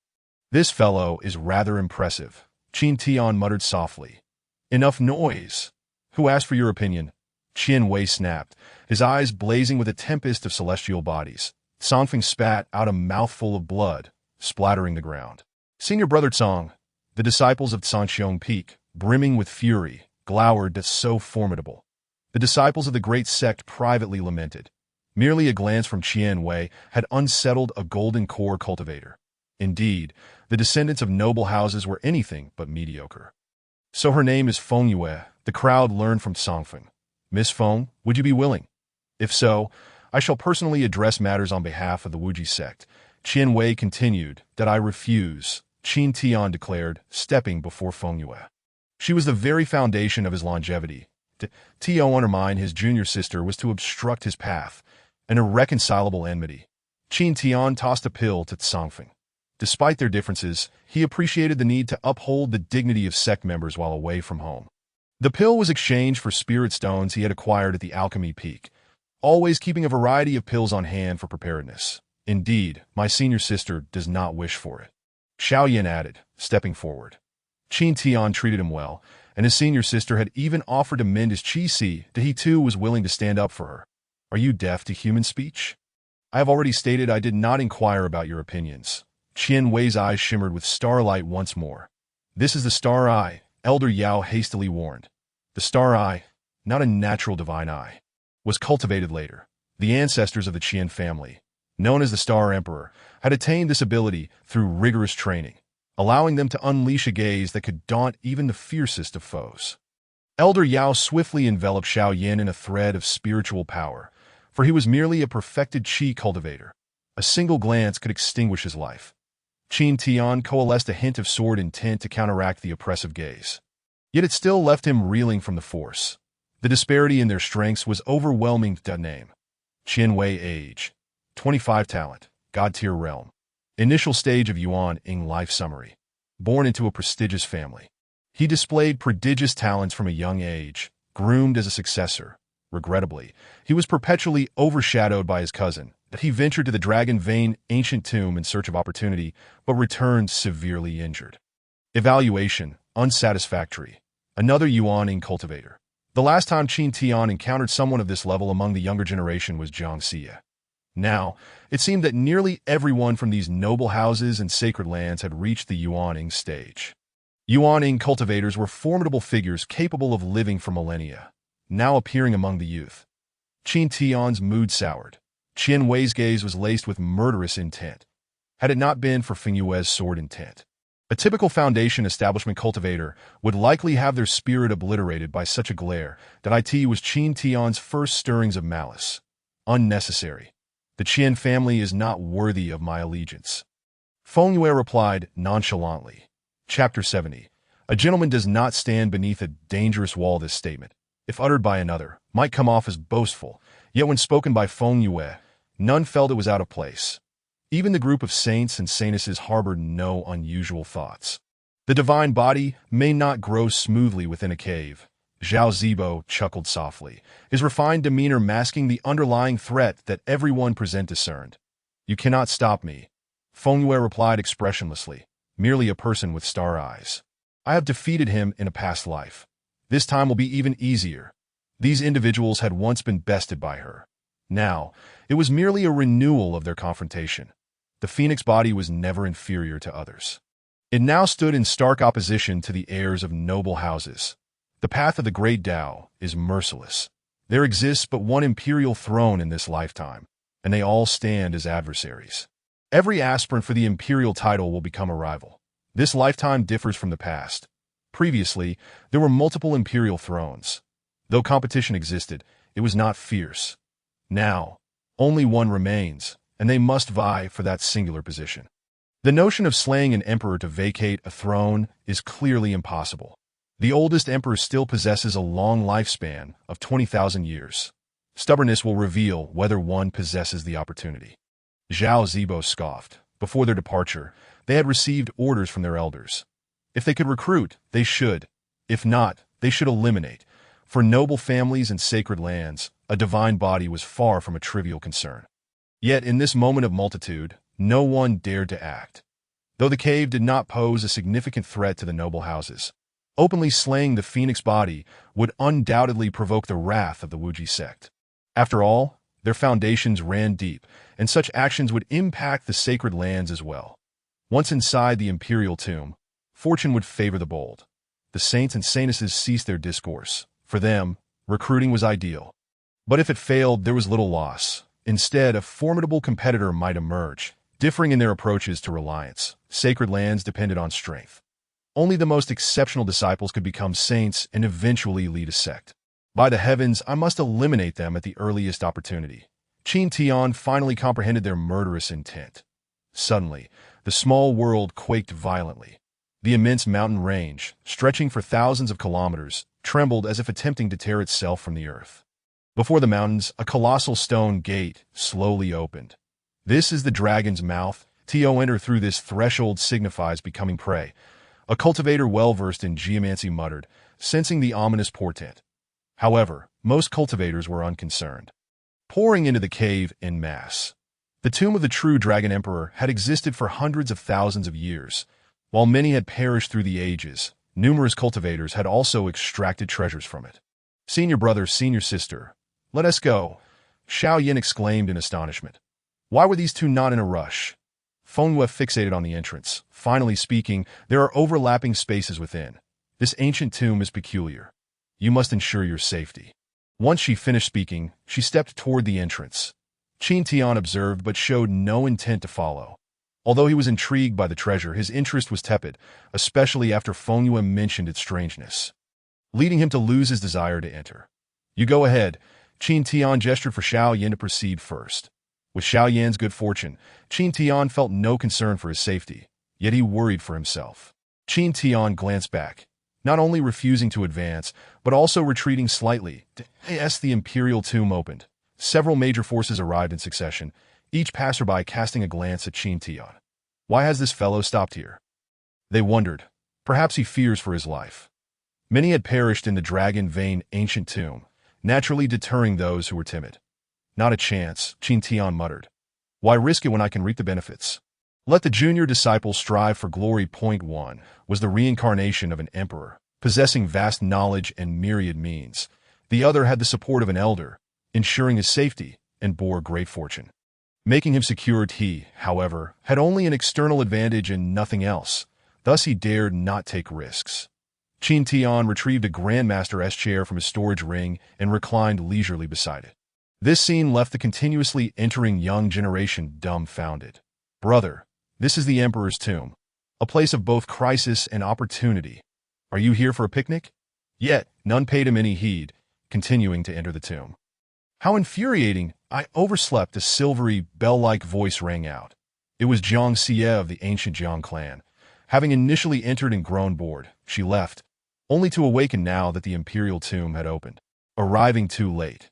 This fellow is rather impressive, Qin Tian muttered softly. Enough noise. Who asked for your opinion? Qian Wei snapped, his eyes blazing with a tempest of celestial bodies. Tsongfeng spat out a mouthful of blood, splattering the ground. Senior brother Tsong, the disciples of Tsanxiong Peak, brimming with fury, glowered at so formidable. The disciples of the great sect privately lamented. Merely a glance from Qian Wei had unsettled a golden core cultivator. Indeed, the descendants of noble houses were anything but mediocre. So her name is Fengyue, the crowd learned from Tsongfeng. Miss Feng, would you be willing? If so, I shall personally address matters on behalf of the Wuji sect. Qian Wei continued. That I refuse, Qin Tian declared, stepping before Fengyue. She was the very foundation of his longevity. To undermine his junior sister was to obstruct his path, an irreconcilable enmity. Qin Tian tossed a pill to Tsongfeng. Despite their differences, he appreciated the need to uphold the dignity of sect members while away from home. The pill was exchanged for spirit stones he had acquired at the Alchemy Peak, always keeping a variety of pills on hand for preparedness. Indeed, my senior sister does not wish for it. Xiao Yin added, stepping forward. Qin Tian treated him well, and his senior sister had even offered to mend his qi that he too was willing to stand up for her. Are you deaf to human speech? I have already stated I did not inquire about your opinions. Qian Wei's eyes shimmered with starlight once more. This is the star eye, Elder Yao hastily warned. The star eye, not a natural divine eye, was cultivated later. The ancestors of the Qian family, known as the Star Emperor, had attained this ability through rigorous training, allowing them to unleash a gaze that could daunt even the fiercest of foes. Elder Yao swiftly enveloped Xiao Yin in a thread of spiritual power, for he was merely a perfected qi cultivator. A single glance could extinguish his life. Qin Tian coalesced a hint of sword intent to counteract the oppressive gaze. Yet it still left him reeling from the force. The disparity in their strengths was overwhelming. Name. Qian Wei age. 25 talent. God-tier realm. Initial stage of Yuan Ing life summary. Born into a prestigious family. He displayed prodigious talents from a young age, groomed as a successor. Regrettably, he was perpetually overshadowed by his cousin, that he ventured to the Dragon Vein ancient tomb in search of opportunity, but returned severely injured. Evaluation, unsatisfactory. Another Yuan cultivator. The last time Qin Tian encountered someone of this level among the younger generation was Zhang Xie. Now, it seemed that nearly everyone from these noble houses and sacred lands had reached the Yuan stage. Yuan cultivators were formidable figures capable of living for millennia, now appearing among the youth. Qin Tian's mood soured. Qian Wei's gaze was laced with murderous intent, had it not been for Fengyue's sword intent. A typical foundation establishment cultivator would likely have their spirit obliterated by such a glare that it was Qin Tian's first stirrings of malice. Unnecessary. The Qian family is not worthy of my allegiance. Fengyue replied nonchalantly. Chapter 70. A gentleman does not stand beneath a dangerous wall. This statement, if uttered by another, might come off as boastful, yet when spoken by Fengyue, none felt it was out of place. Even the group of saints and saintesses harbored no unusual thoughts. The divine body may not grow smoothly within a cave. Zhao Zibo chuckled softly, his refined demeanor masking the underlying threat that everyone present discerned. You cannot stop me, Fengyue replied expressionlessly, merely a person with star eyes. I have defeated him in a past life. This time will be even easier. These individuals had once been bested by her. Now, it was merely a renewal of their confrontation. The phoenix body was never inferior to others. It now stood in stark opposition to the heirs of noble houses. The path of the great Tao is merciless. There exists but one imperial throne in this lifetime, and they all stand as adversaries. Every aspirant for the imperial title will become a rival. This lifetime differs from the past. Previously, there were multiple imperial thrones. Though competition existed, it was not fierce. Now, only one remains, and they must vie for that singular position. The notion of slaying an emperor to vacate a throne is clearly impossible. The oldest emperor still possesses a long lifespan of 20,000 years. Stubbornness will reveal whether one possesses the opportunity. Zhao Zibo scoffed. Before their departure, they had received orders from their elders. If they could recruit, they should. If not, they should eliminate. For noble families and sacred lands, a divine body was far from a trivial concern. Yet in this moment of multitude, no one dared to act. Though the cave did not pose a significant threat to the noble houses, openly slaying the phoenix body would undoubtedly provoke the wrath of the Wuji sect. After all, their foundations ran deep, and such actions would impact the sacred lands as well. Once inside the imperial tomb, fortune would favor the bold. The saints and saintesses ceased their discourse. For them, recruiting was ideal. But if it failed, there was little loss. Instead, a formidable competitor might emerge, differing in their approaches to reliance. Sacred lands depended on strength. Only the most exceptional disciples could become saints and eventually lead a sect. By the heavens, I must eliminate them at the earliest opportunity. Qin Tian finally comprehended their murderous intent. Suddenly, the small world quaked violently. The immense mountain range, stretching for thousands of kilometers, trembled as if attempting to tear itself from the earth. Before the mountains, a colossal stone gate slowly opened. This is the dragon's mouth. To enter through this threshold signifies becoming prey. A cultivator well-versed in geomancy muttered, sensing the ominous portent. However, most cultivators were unconcerned, pouring into the cave en masse. The tomb of the true Dragon Emperor had existed for hundreds of thousands of years. While many had perished through the ages, numerous cultivators had also extracted treasures from it. Senior brother, senior sister, let us go, Xiao Yin exclaimed in astonishment. Why were these two not in a rush? Fengyue fixated on the entrance. Finally speaking, there are overlapping spaces within. This ancient tomb is peculiar. You must ensure your safety. Once she finished speaking, she stepped toward the entrance. Qin Tian observed but showed no intent to follow. Although he was intrigued by the treasure, his interest was tepid, especially after Fengyue mentioned its strangeness, leading him to lose his desire to enter. You go ahead. Qin Tian gestured for Xiao Yin to proceed first. With Xiao Yan's good fortune, Qin Tian felt no concern for his safety, yet he worried for himself. Qin Tian glanced back, not only refusing to advance, but also retreating slightly. As the imperial tomb opened, several major forces arrived in succession, each passerby casting a glance at Qin Tian. Why has this fellow stopped here? They wondered. Perhaps he fears for his life. Many had perished in the dragon vein ancient tomb, naturally deterring those who were timid. Not a chance, Qin Tian muttered. Why risk it when I can reap the benefits? Let the junior disciple strive for glory. Point 1 was the reincarnation of an emperor, possessing vast knowledge and myriad means. The other had the support of an elder, ensuring his safety, and bore great fortune. Making him secured, he, however, had only an external advantage and nothing else. Thus he dared not take risks. Qin Tian retrieved a Grandmaster's chair from his storage ring and reclined leisurely beside it. This scene left the continuously entering young generation dumbfounded. Brother, this is the Emperor's tomb, a place of both crisis and opportunity. Are you here for a picnic? Yet, none paid him any heed, continuing to enter the tomb. How infuriating! I overslept, a silvery, bell-like voice rang out. It was Jiang Xie of the ancient Jiang clan. Having initially entered and grown bored, she left, only to awaken now that the imperial tomb had opened. Arriving too late.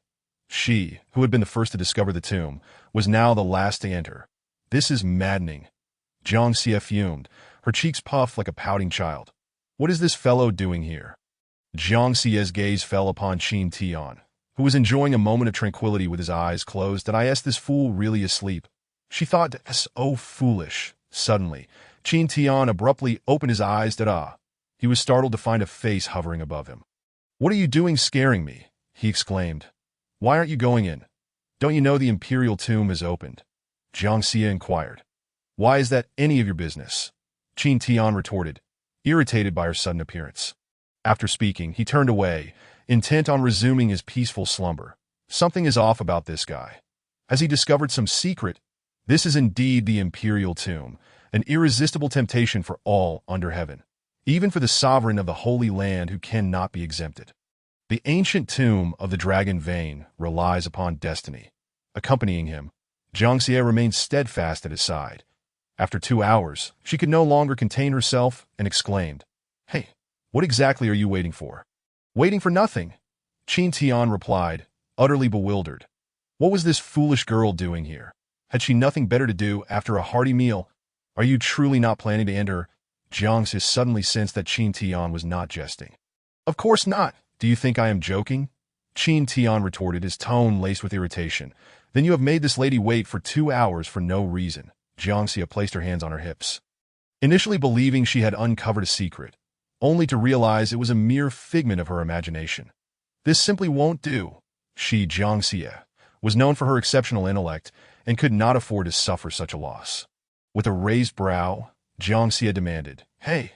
She, who had been the first to discover the tomb, was now the last to enter. This is maddening. Jiang Xie fumed, her cheeks puffed like a pouting child. What is this fellow doing here? Jiang Xie's gaze fell upon Qin Tian, who was enjoying a moment of tranquility with his eyes closed. Did I ask this fool really asleep? She thought, so foolish. Suddenly, Qin Tian abruptly opened his eyes. He was startled to find a face hovering above him. What are you doing scaring me? He exclaimed. Why aren't you going in? Don't you know the imperial tomb is opened? Jiang Xie inquired. Why is that any of your business? Qin Tian retorted, irritated by her sudden appearance. After speaking, he turned away, intent on resuming his peaceful slumber. Something is off about this guy. Has he discovered some secret? This is indeed the imperial tomb, an irresistible temptation for all under heaven, even for the sovereign of the Holy Land who cannot be exempted. The ancient tomb of the dragon vein relies upon destiny. Accompanying him, Jiang Xie remained steadfast at his side. After 2 hours, she could no longer contain herself and exclaimed, "Hey, what exactly are you waiting for?" "Waiting for nothing," Qin Tian replied, utterly bewildered. What was this foolish girl doing here? Had she nothing better to do after a hearty meal? Are you truly not planning to end her? Jiang Xie suddenly sensed that Qin Tian was not jesting. Of course not. Do you think I am joking? Qin Tian retorted, his tone laced with irritation. Then you have made this lady wait for 2 hours for no reason. Jiang Xie placed her hands on her hips, initially believing she had uncovered a secret, only to realize it was a mere figment of her imagination. This simply won't do. She, Jiang Xie, was known for her exceptional intellect and could not afford to suffer such a loss. With a raised brow, Jiang Xie demanded, Hey,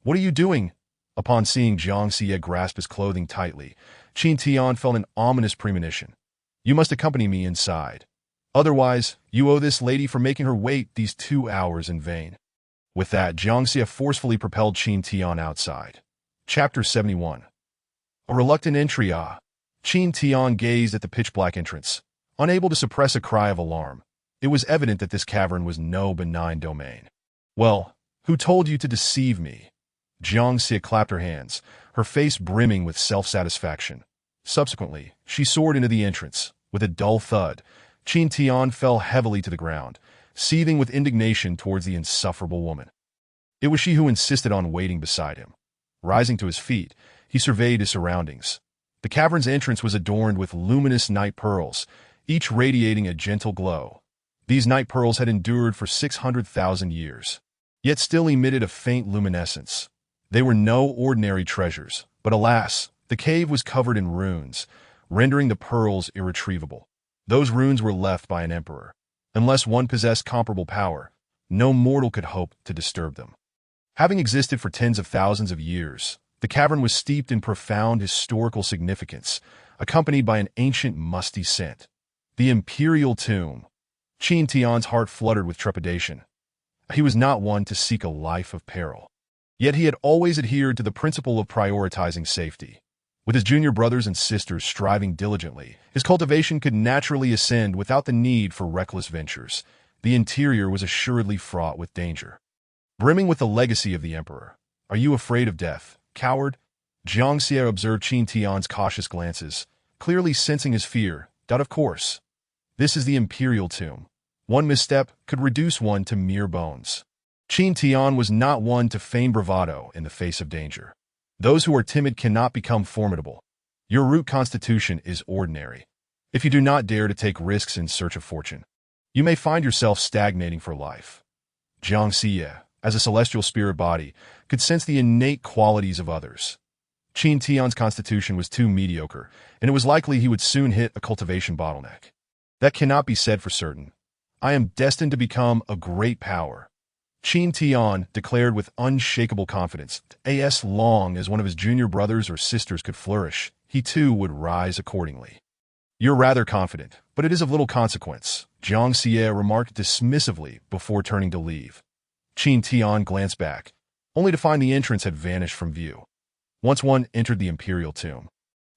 what are you doing? Upon seeing Jiang Xie grasp his clothing tightly, Qin Tian felt an ominous premonition. You must accompany me inside. Otherwise, you owe this lady for making her wait these 2 hours in vain. With that, Jiang Xie forcefully propelled Qin Tian outside. Chapter 71. A reluctant entry. Qin Tian gazed at the pitch-black entrance, unable to suppress a cry of alarm. It was evident that this cavern was no benign domain. Well, who told you to deceive me? Jiang Xie clapped her hands, her face brimming with self-satisfaction. Subsequently, she soared into the entrance. With a dull thud, Qin Tian fell heavily to the ground, seething with indignation towards the insufferable woman. It was she who insisted on waiting beside him. Rising to his feet, he surveyed his surroundings. The cavern's entrance was adorned with luminous night pearls, each radiating a gentle glow. These night pearls had endured for 600,000 years, yet still emitted a faint luminescence. They were no ordinary treasures, but alas, the cave was covered in runes, rendering the pearls irretrievable. Those runes were left by an emperor. Unless one possessed comparable power, no mortal could hope to disturb them. Having existed for tens of thousands of years, the cavern was steeped in profound historical significance, accompanied by an ancient musty scent. The imperial tomb. Qin Tian's heart fluttered with trepidation. He was not one to seek a life of peril. Yet he had always adhered to the principle of prioritizing safety. With his junior brothers and sisters striving diligently, his cultivation could naturally ascend without the need for reckless ventures. The interior was assuredly fraught with danger. Brimming with the legacy of the emperor. Are you afraid of death, coward? Jiang Xie observed Qin Tian's cautious glances, clearly sensing his fear. Of course. This is the imperial tomb. One misstep could reduce one to mere bones. Qin Tian was not one to feign bravado in the face of danger. Those who are timid cannot become formidable. Your root constitution is ordinary. If you do not dare to take risks in search of fortune, you may find yourself stagnating for life. Jiang Xie, as a celestial spirit body, could sense the innate qualities of others. Qin Tian's constitution was too mediocre, and it was likely he would soon hit a cultivation bottleneck. That cannot be said for certain. I am destined to become a great power. Qin Tian declared with unshakable confidence. As long as one of his junior brothers or sisters could flourish, he too would rise accordingly. You're rather confident, but it is of little consequence, Jiang Xie remarked dismissively before turning to leave. Qin Tian glanced back, only to find the entrance had vanished from view. Once one entered the imperial tomb,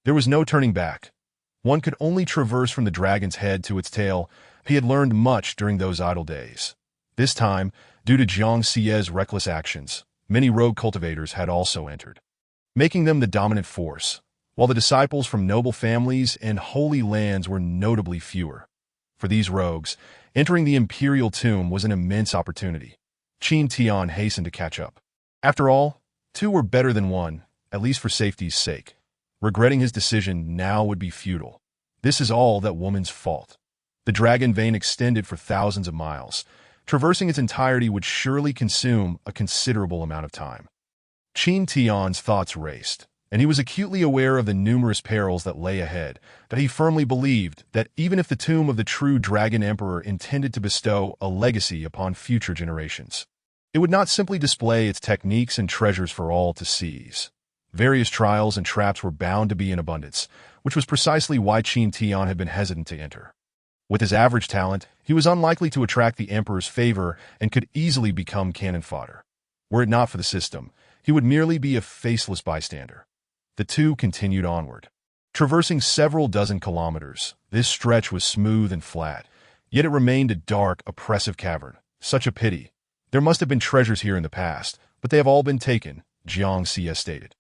there was no turning back. One could only traverse from the dragon's head to its tail. He had learned much during those idle days. This time, due to Jiang Xie's reckless actions, many rogue cultivators had also entered, making them the dominant force, while the disciples from noble families and holy lands were notably fewer. For these rogues, entering the imperial tomb was an immense opportunity. Qin Tian hastened to catch up. After all, 2 were better than 1, at least for safety's sake. Regretting his decision now would be futile. This is all that woman's fault. The dragon vein extended for thousands of miles. Traversing its entirety would surely consume a considerable amount of time. Qin Tian's thoughts raced, and he was acutely aware of the numerous perils that lay ahead, but he firmly believed that even if the tomb of the true Dragon Emperor intended to bestow a legacy upon future generations, It would not simply display its techniques and treasures for all to seize. Various trials and traps were bound to be in abundance, which was precisely why Qin Tian had been hesitant to enter. With his average talent, he was unlikely to attract the emperor's favor and could easily become cannon fodder. Were it not for the system, he would merely be a faceless bystander. The two continued onward. Traversing several dozen kilometers, this stretch was smooth and flat, yet it remained a dark, oppressive cavern. Such a pity. There must have been treasures here in the past, but they have all been taken, Jiang Xie stated.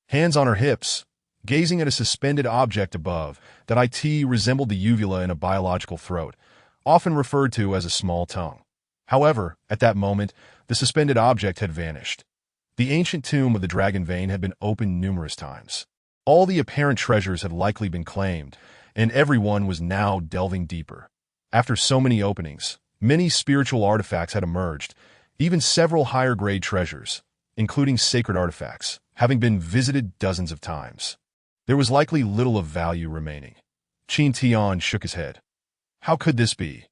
Hands on her hips, gazing at a suspended object above, that it resembled the uvula in a biological throat, often referred to as a small tongue. However, at that moment, the suspended object had vanished. The ancient tomb of the dragon vein had been opened numerous times. All the apparent treasures had likely been claimed, and everyone was now delving deeper. After so many openings, many spiritual artifacts had emerged, even several higher-grade treasures, including sacred artifacts, having been visited dozens of times. There was likely little of value remaining. Qin Tian shook his head. How could this be?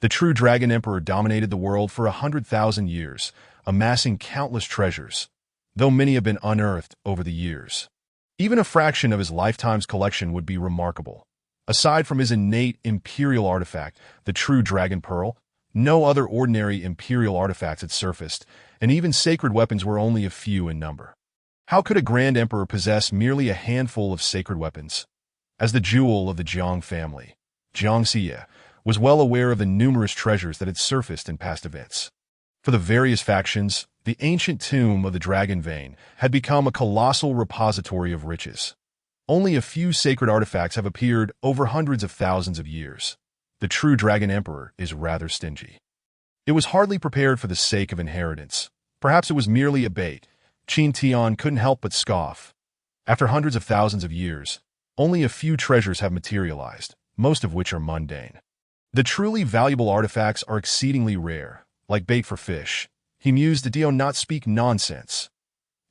The true Dragon Emperor dominated the world for 100,000 years, amassing countless treasures, though many have been unearthed over the years. Even a fraction of his lifetime's collection would be remarkable. Aside from his innate imperial artifact, the true Dragon Pearl, no other ordinary imperial artifacts had surfaced, and even sacred weapons were only a few in number. How could a Grand Emperor possess merely a handful of sacred weapons? As the jewel of the Jiang family, Jiang Xie was well aware of the numerous treasures that had surfaced in past events. For the various factions, the ancient tomb of the Dragon Vein had become a colossal repository of riches. Only a few sacred artifacts have appeared over hundreds of thousands of years. The true Dragon Emperor is rather stingy. It was hardly prepared for the sake of inheritance. Perhaps it was merely a bait. Qin Tian couldn't help but scoff. After hundreds of thousands of years, only a few treasures have materialized, most of which are mundane. The truly valuable artifacts are exceedingly rare, like bait for fish. He mused, "Dio not speak nonsense."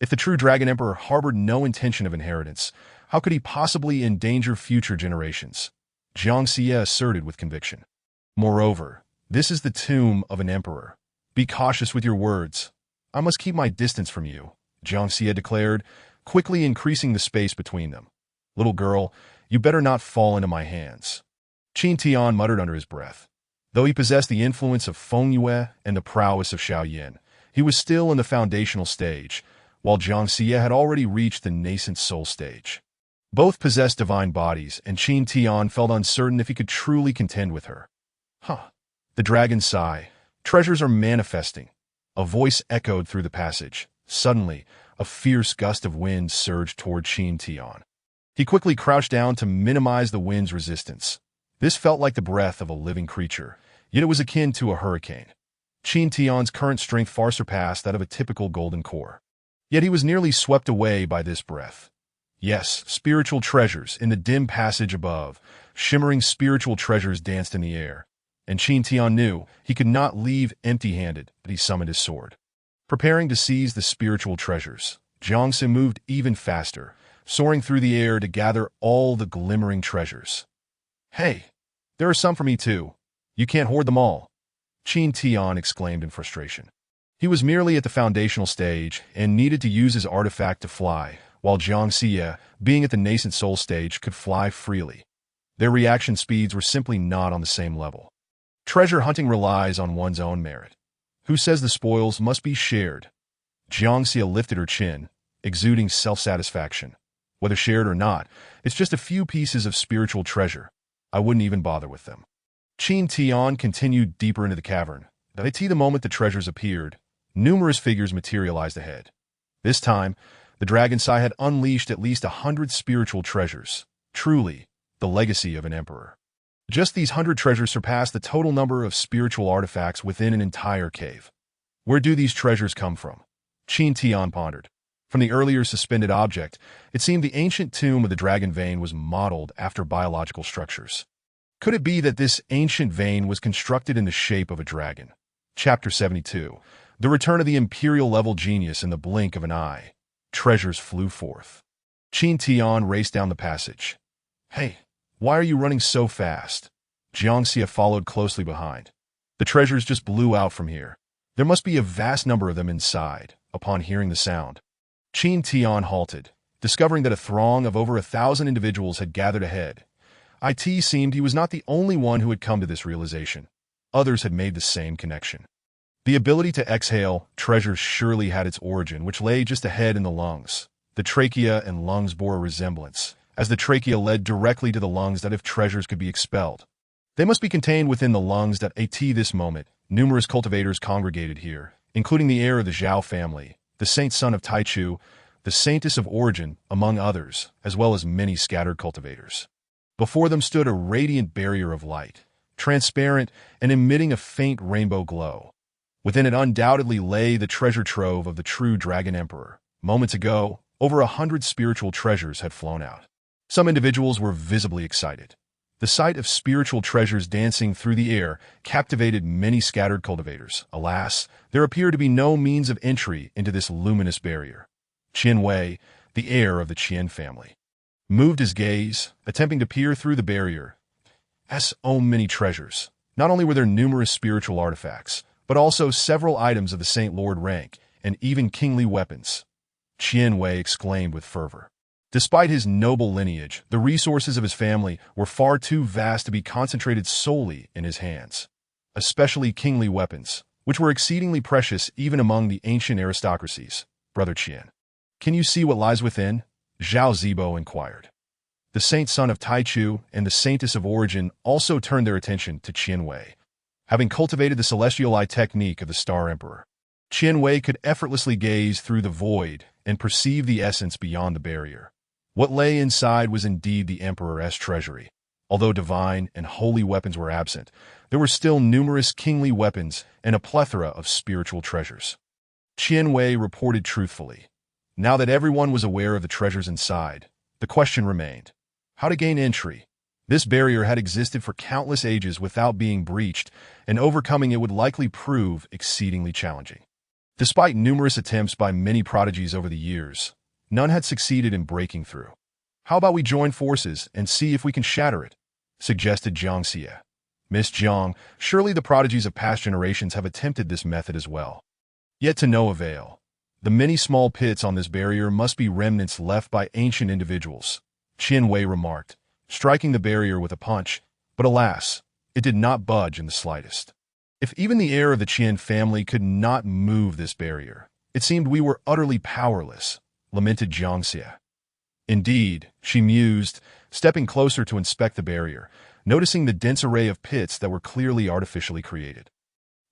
If the true Dragon Emperor harbored no intention of inheritance, how could he possibly endanger future generations? Jiang Xie asserted with conviction. Moreover, this is the tomb of an emperor. Be cautious with your words. I must keep my distance from you, Jiang Xie declared, quickly increasing the space between them. Little girl, you better not fall into my hands. Qin Tian muttered under his breath. Though he possessed the influence of Feng Yue and the prowess of Shaoyin, he was still in the foundational stage, while Jiang Xie had already reached the nascent soul stage. Both possessed divine bodies, and Qin Tian felt uncertain if he could truly contend with her. The dragon sigh. Treasures are manifesting. A voice echoed through the passage. Suddenly, a fierce gust of wind surged toward Qin Tian. He quickly crouched down to minimize the wind's resistance. This felt like the breath of a living creature, yet it was akin to a hurricane. Qin Tian's current strength far surpassed that of a typical golden core. Yet he was nearly swept away by this breath. Yes, spiritual treasures in the dim passage above. Shimmering spiritual treasures danced in the air. And Qin Tian knew he could not leave empty-handed, but he summoned his sword. Preparing to seize the spiritual treasures, Jiang Xie moved even faster, soaring through the air to gather all the glimmering treasures. Hey, there are some for me too. You can't hoard them all, Qin Tian exclaimed in frustration. He was merely at the foundational stage and needed to use his artifact to fly, while Jiang Xie, being at the nascent soul stage, could fly freely. Their reaction speeds were simply not on the same level. Treasure hunting relies on one's own merit. Who says the spoils must be shared? Jiang Xie lifted her chin, exuding self-satisfaction. Whether shared or not, it's just a few pieces of spiritual treasure. I wouldn't even bother with them. Qin Tian continued deeper into the cavern. The moment the treasures appeared, numerous figures materialized ahead. This time, the dragon sigh had unleashed at least 100 spiritual treasures. Truly, the legacy of an emperor. Just these 100 treasures surpassed the total number of spiritual artifacts within an entire cave. Where do these treasures come from? Qin Tian pondered. From the earlier suspended object, it seemed the ancient tomb of the dragon vein was modeled after biological structures. Could it be that this ancient vein was constructed in the shape of a dragon? Chapter 72. The return of the imperial-level genius in the blink of an eye. Treasures flew forth. Qin Tian raced down the passage. Hey, why are you running so fast? Jiang Xie followed closely behind. The treasures just blew out from here. There must be a vast number of them inside, upon hearing the sound. Qin Tian halted, discovering that a throng of over 1,000 individuals had gathered ahead. It seemed he was not the only one who had come to this realization. Others had made the same connection. The ability to exhale treasure surely had its origin, which lay just ahead in the lungs. The trachea and lungs bore a resemblance, as the trachea led directly to the lungs that if treasures could be expelled. They must be contained within the lungs. At this moment, numerous cultivators congregated here, including the heir of the Zhao family, the saint son of Taichu, the saintess of origin, among others, as well as many scattered cultivators. Before them stood a radiant barrier of light, transparent and emitting a faint rainbow glow. Within it undoubtedly lay the treasure trove of the true Dragon Emperor. Moments ago, over 100 spiritual treasures had flown out. Some individuals were visibly excited. The sight of spiritual treasures dancing through the air captivated many scattered cultivators. Alas, there appeared to be no means of entry into this luminous barrier. Qian Wei, the heir of the Qian family, moved his gaze, attempting to peer through the barrier. As so many treasures. Not only were there numerous spiritual artifacts, but also several items of the Saint Lord rank, and even kingly weapons. Qian Wei exclaimed with fervor. Despite his noble lineage, the resources of his family were far too vast to be concentrated solely in his hands. Especially kingly weapons, which were exceedingly precious even among the ancient aristocracies. Brother Qian, can you see what lies within? Zhao Zibo inquired. The saint son of Taichu and the saintess of origin also turned their attention to Qian Wei. Having cultivated the celestial eye technique of the Star Emperor, Qian Wei could effortlessly gaze through the void and perceive the essence beyond the barrier. What lay inside was indeed the Emperor's treasury. Although divine and holy weapons were absent, there were still numerous kingly weapons and a plethora of spiritual treasures. Qian Wei reported truthfully. Now that everyone was aware of the treasures inside, the question remained: how to gain entry? This barrier had existed for countless ages without being breached, and overcoming it would likely prove exceedingly challenging. Despite numerous attempts by many prodigies over the years, none had succeeded in breaking through. How about we join forces and see if we can shatter it? Suggested Jiang Xie. Miss Jiang, surely the prodigies of past generations have attempted this method as well. Yet to no avail. The many small pits on this barrier must be remnants left by ancient individuals, Qian Wei remarked, striking the barrier with a punch, but alas, it did not budge in the slightest. If even the heir of the Qian family could not move this barrier, it seemed we were utterly powerless, lamented Jiang Xie. Indeed, she mused, stepping closer to inspect the barrier, noticing the dense array of pits that were clearly artificially created.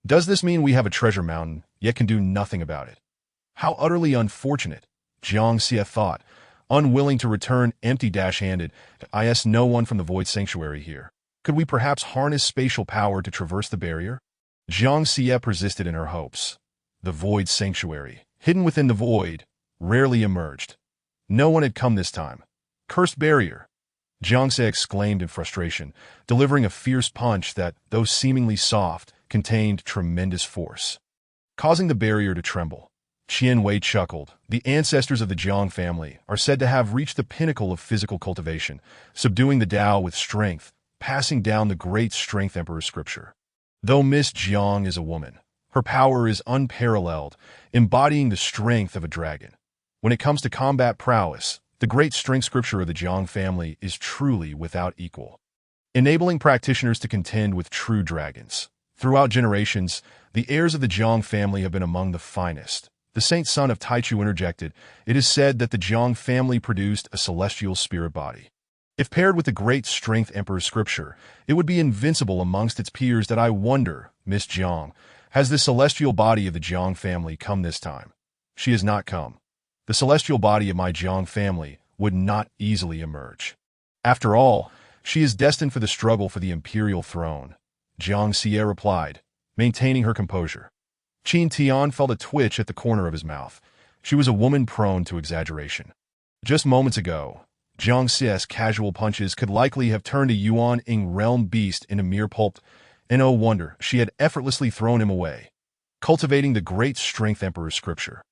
Does this mean we have a treasure mountain, yet can do nothing about it? How utterly unfortunate, Jiang Xie thought, unwilling to return empty-handed. No one from the Void Sanctuary here. Could we perhaps harness spatial power to traverse the barrier? Jiang Xie persisted in her hopes. The Void Sanctuary, hidden within the void, rarely emerged. No one had come this time. Cursed barrier! Jiang Xie exclaimed in frustration, delivering a fierce punch that, though seemingly soft, contained tremendous force, causing the barrier to tremble. Qian Wei chuckled. The ancestors of the Jiang family are said to have reached the pinnacle of physical cultivation, subduing the Tao with strength, passing down the great strength Emperor scripture. Though Miss Jiang is a woman, her power is unparalleled, embodying the strength of a dragon. When it comes to combat prowess, the great strength scripture of the Jiang family is truly without equal, enabling practitioners to contend with true dragons. Throughout generations, the heirs of the Jiang family have been among the finest. The saint son of Taichu interjected, it is said that the Jiang family produced a celestial spirit body. If paired with the great strength Emperor scripture, it would be invincible amongst its peers. That I wonder, Miss Jiang, has the celestial body of the Jiang family come this time? She has not come. The celestial body of my Jiang family would not easily emerge. After all, she is destined for the struggle for the imperial throne, Jiang Xie replied, maintaining her composure. Qin Tian felt a twitch at the corner of his mouth. She was a woman prone to exaggeration. Just moments ago, Jiang Xie's casual punches could likely have turned a Yuan Ing realm beast into mere pulp, and oh wonder, she had effortlessly thrown him away. Cultivating the great strength Emperor scripture,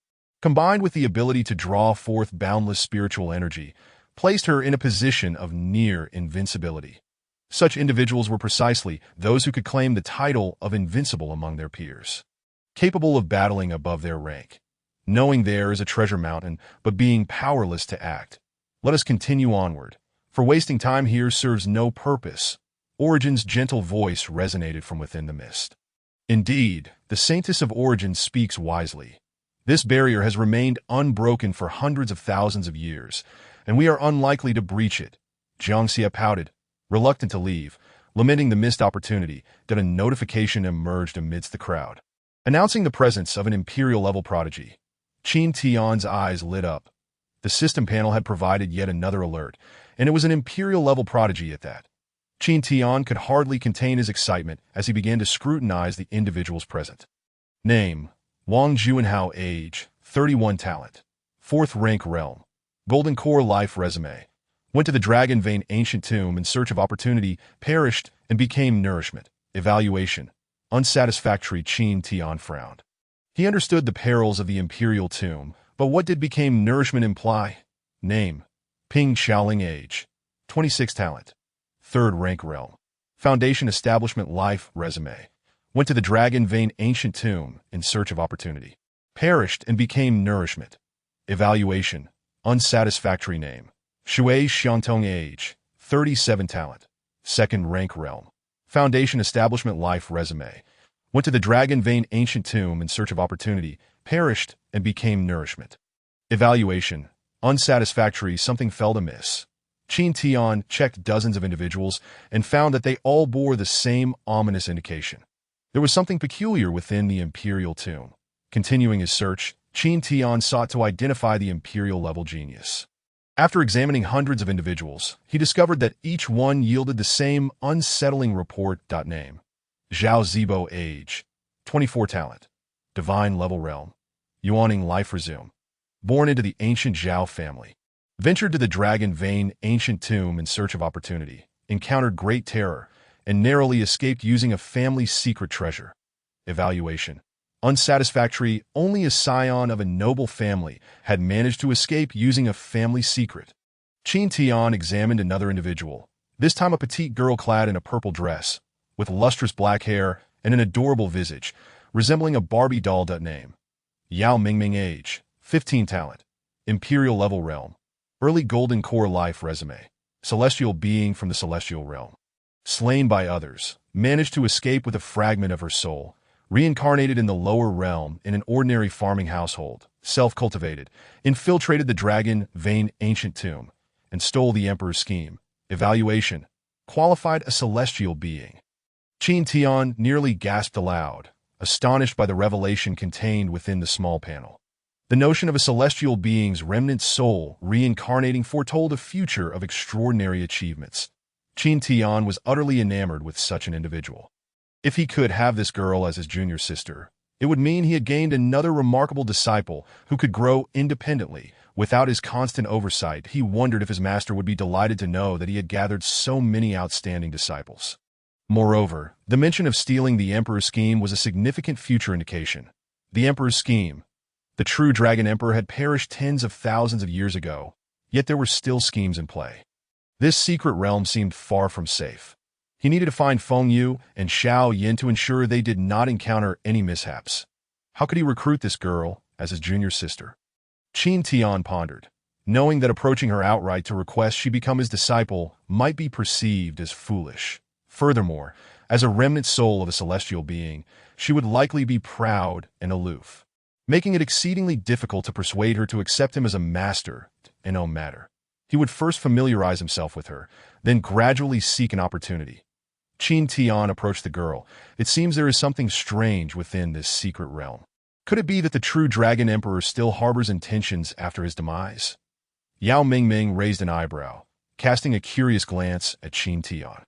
combined with the ability to draw forth boundless spiritual energy, placed her in a position of near invincibility. Such individuals were precisely those who could claim the title of invincible among their peers. capable of battling above their rank, knowing there is a treasure mountain, but being powerless to act. Let us continue onward, for wasting time here serves no purpose. Origen's gentle voice resonated from within the mist. Indeed, the Saintess of Origin speaks wisely. This barrier has remained unbroken for hundreds of thousands of years, and we are unlikely to breach it. Jiangxia pouted, reluctant to leave, lamenting the missed opportunity that a notification emerged amidst the crowd, announcing the presence of an Imperial-level prodigy. Qin Tian's eyes lit up. The system panel had provided yet another alert, and it was an Imperial-level prodigy at that. Qin Tian could hardly contain his excitement as he began to scrutinize the individuals present. Name: Wang Juanhao. Age: 31. Talent: 4th rank realm. Golden Core life resume: went to the Dragon Vein ancient tomb in search of opportunity, perished, and became nourishment. Evaluation: unsatisfactory. Qin Tian frowned. He understood the perils of the Imperial tomb, but what did became nourishment imply? Name: Ping Xiaoling. Age: 26. Talent: 3rd rank realm. Foundation establishment life resume: went to the Dragon Vein ancient tomb in search of opportunity, perished, and became nourishment. Evaluation: unsatisfactory. Name: Shui Xiantong. Age: 37. Talent: 2nd rank realm. Foundation establishment life resume: went to the Dragon Vein ancient tomb in search of opportunity, perished, and became nourishment. Evaluation: unsatisfactory. Something felt amiss. Qin Tian checked dozens of individuals and found that they all bore the same ominous indication. There was something peculiar within the Imperial tomb. Continuing his search, Qin Tian sought to identify the Imperial-level genius. After examining hundreds of individuals, he discovered that each one yielded the same unsettling report. Name: Zhao Zibo. Age: 24. Talent: Divine level realm. Yuaning life resume. Born into the ancient Zhao family. Ventured to the Dragon Vein ancient tomb in search of opportunity, encountered great terror, and narrowly escaped using a family's secret treasure. Evaluation: unsatisfactory. Only a scion of a noble family had managed to escape using a family secret. Qin Tian examined another individual, this time a petite girl clad in a purple dress, with lustrous black hair and an adorable visage, resembling a Barbie doll. Name: Yao Mingming. Age: 15. Talent: Imperial level realm. Early Golden Core life resume: celestial being from the celestial realm. Slain by others, managed to escape with a fragment of her soul, reincarnated in the lower realm in an ordinary farming household, self-cultivated, infiltrated the Dragon Vein ancient tomb, and stole the Emperor's scheme. Evaluation: qualified a celestial being. Qin Tian nearly gasped aloud, astonished by the revelation contained within the small panel. The notion of a celestial being's remnant soul reincarnating foretold a future of extraordinary achievements. Qin Tian was utterly enamored with such an individual. If he could have this girl as his junior sister, it would mean he had gained another remarkable disciple who could grow independently. Without his constant oversight, he wondered if his master would be delighted to know that he had gathered so many outstanding disciples. Moreover, the mention of stealing the Emperor's scheme was a significant future indication. The Emperor's scheme. The true Dragon Emperor had perished tens of thousands of years ago, yet there were still schemes in play. This secret realm seemed far from safe. He needed to find Feng Yu and Xiao Yin to ensure they did not encounter any mishaps. How could he recruit this girl as his junior sister? Qin Tian pondered, knowing that approaching her outright to request she become his disciple might be perceived as foolish. Furthermore, as a remnant soul of a celestial being, she would likely be proud and aloof, making it exceedingly difficult to persuade her to accept him as a master in no matter. He would first familiarize himself with her, then gradually seek an opportunity. Qin Tian approached the girl. It seems there is something strange within this secret realm. Could it be that the true Dragon Emperor still harbors intentions after his demise? Yao Mingming raised an eyebrow, casting a curious glance at Qin Tian.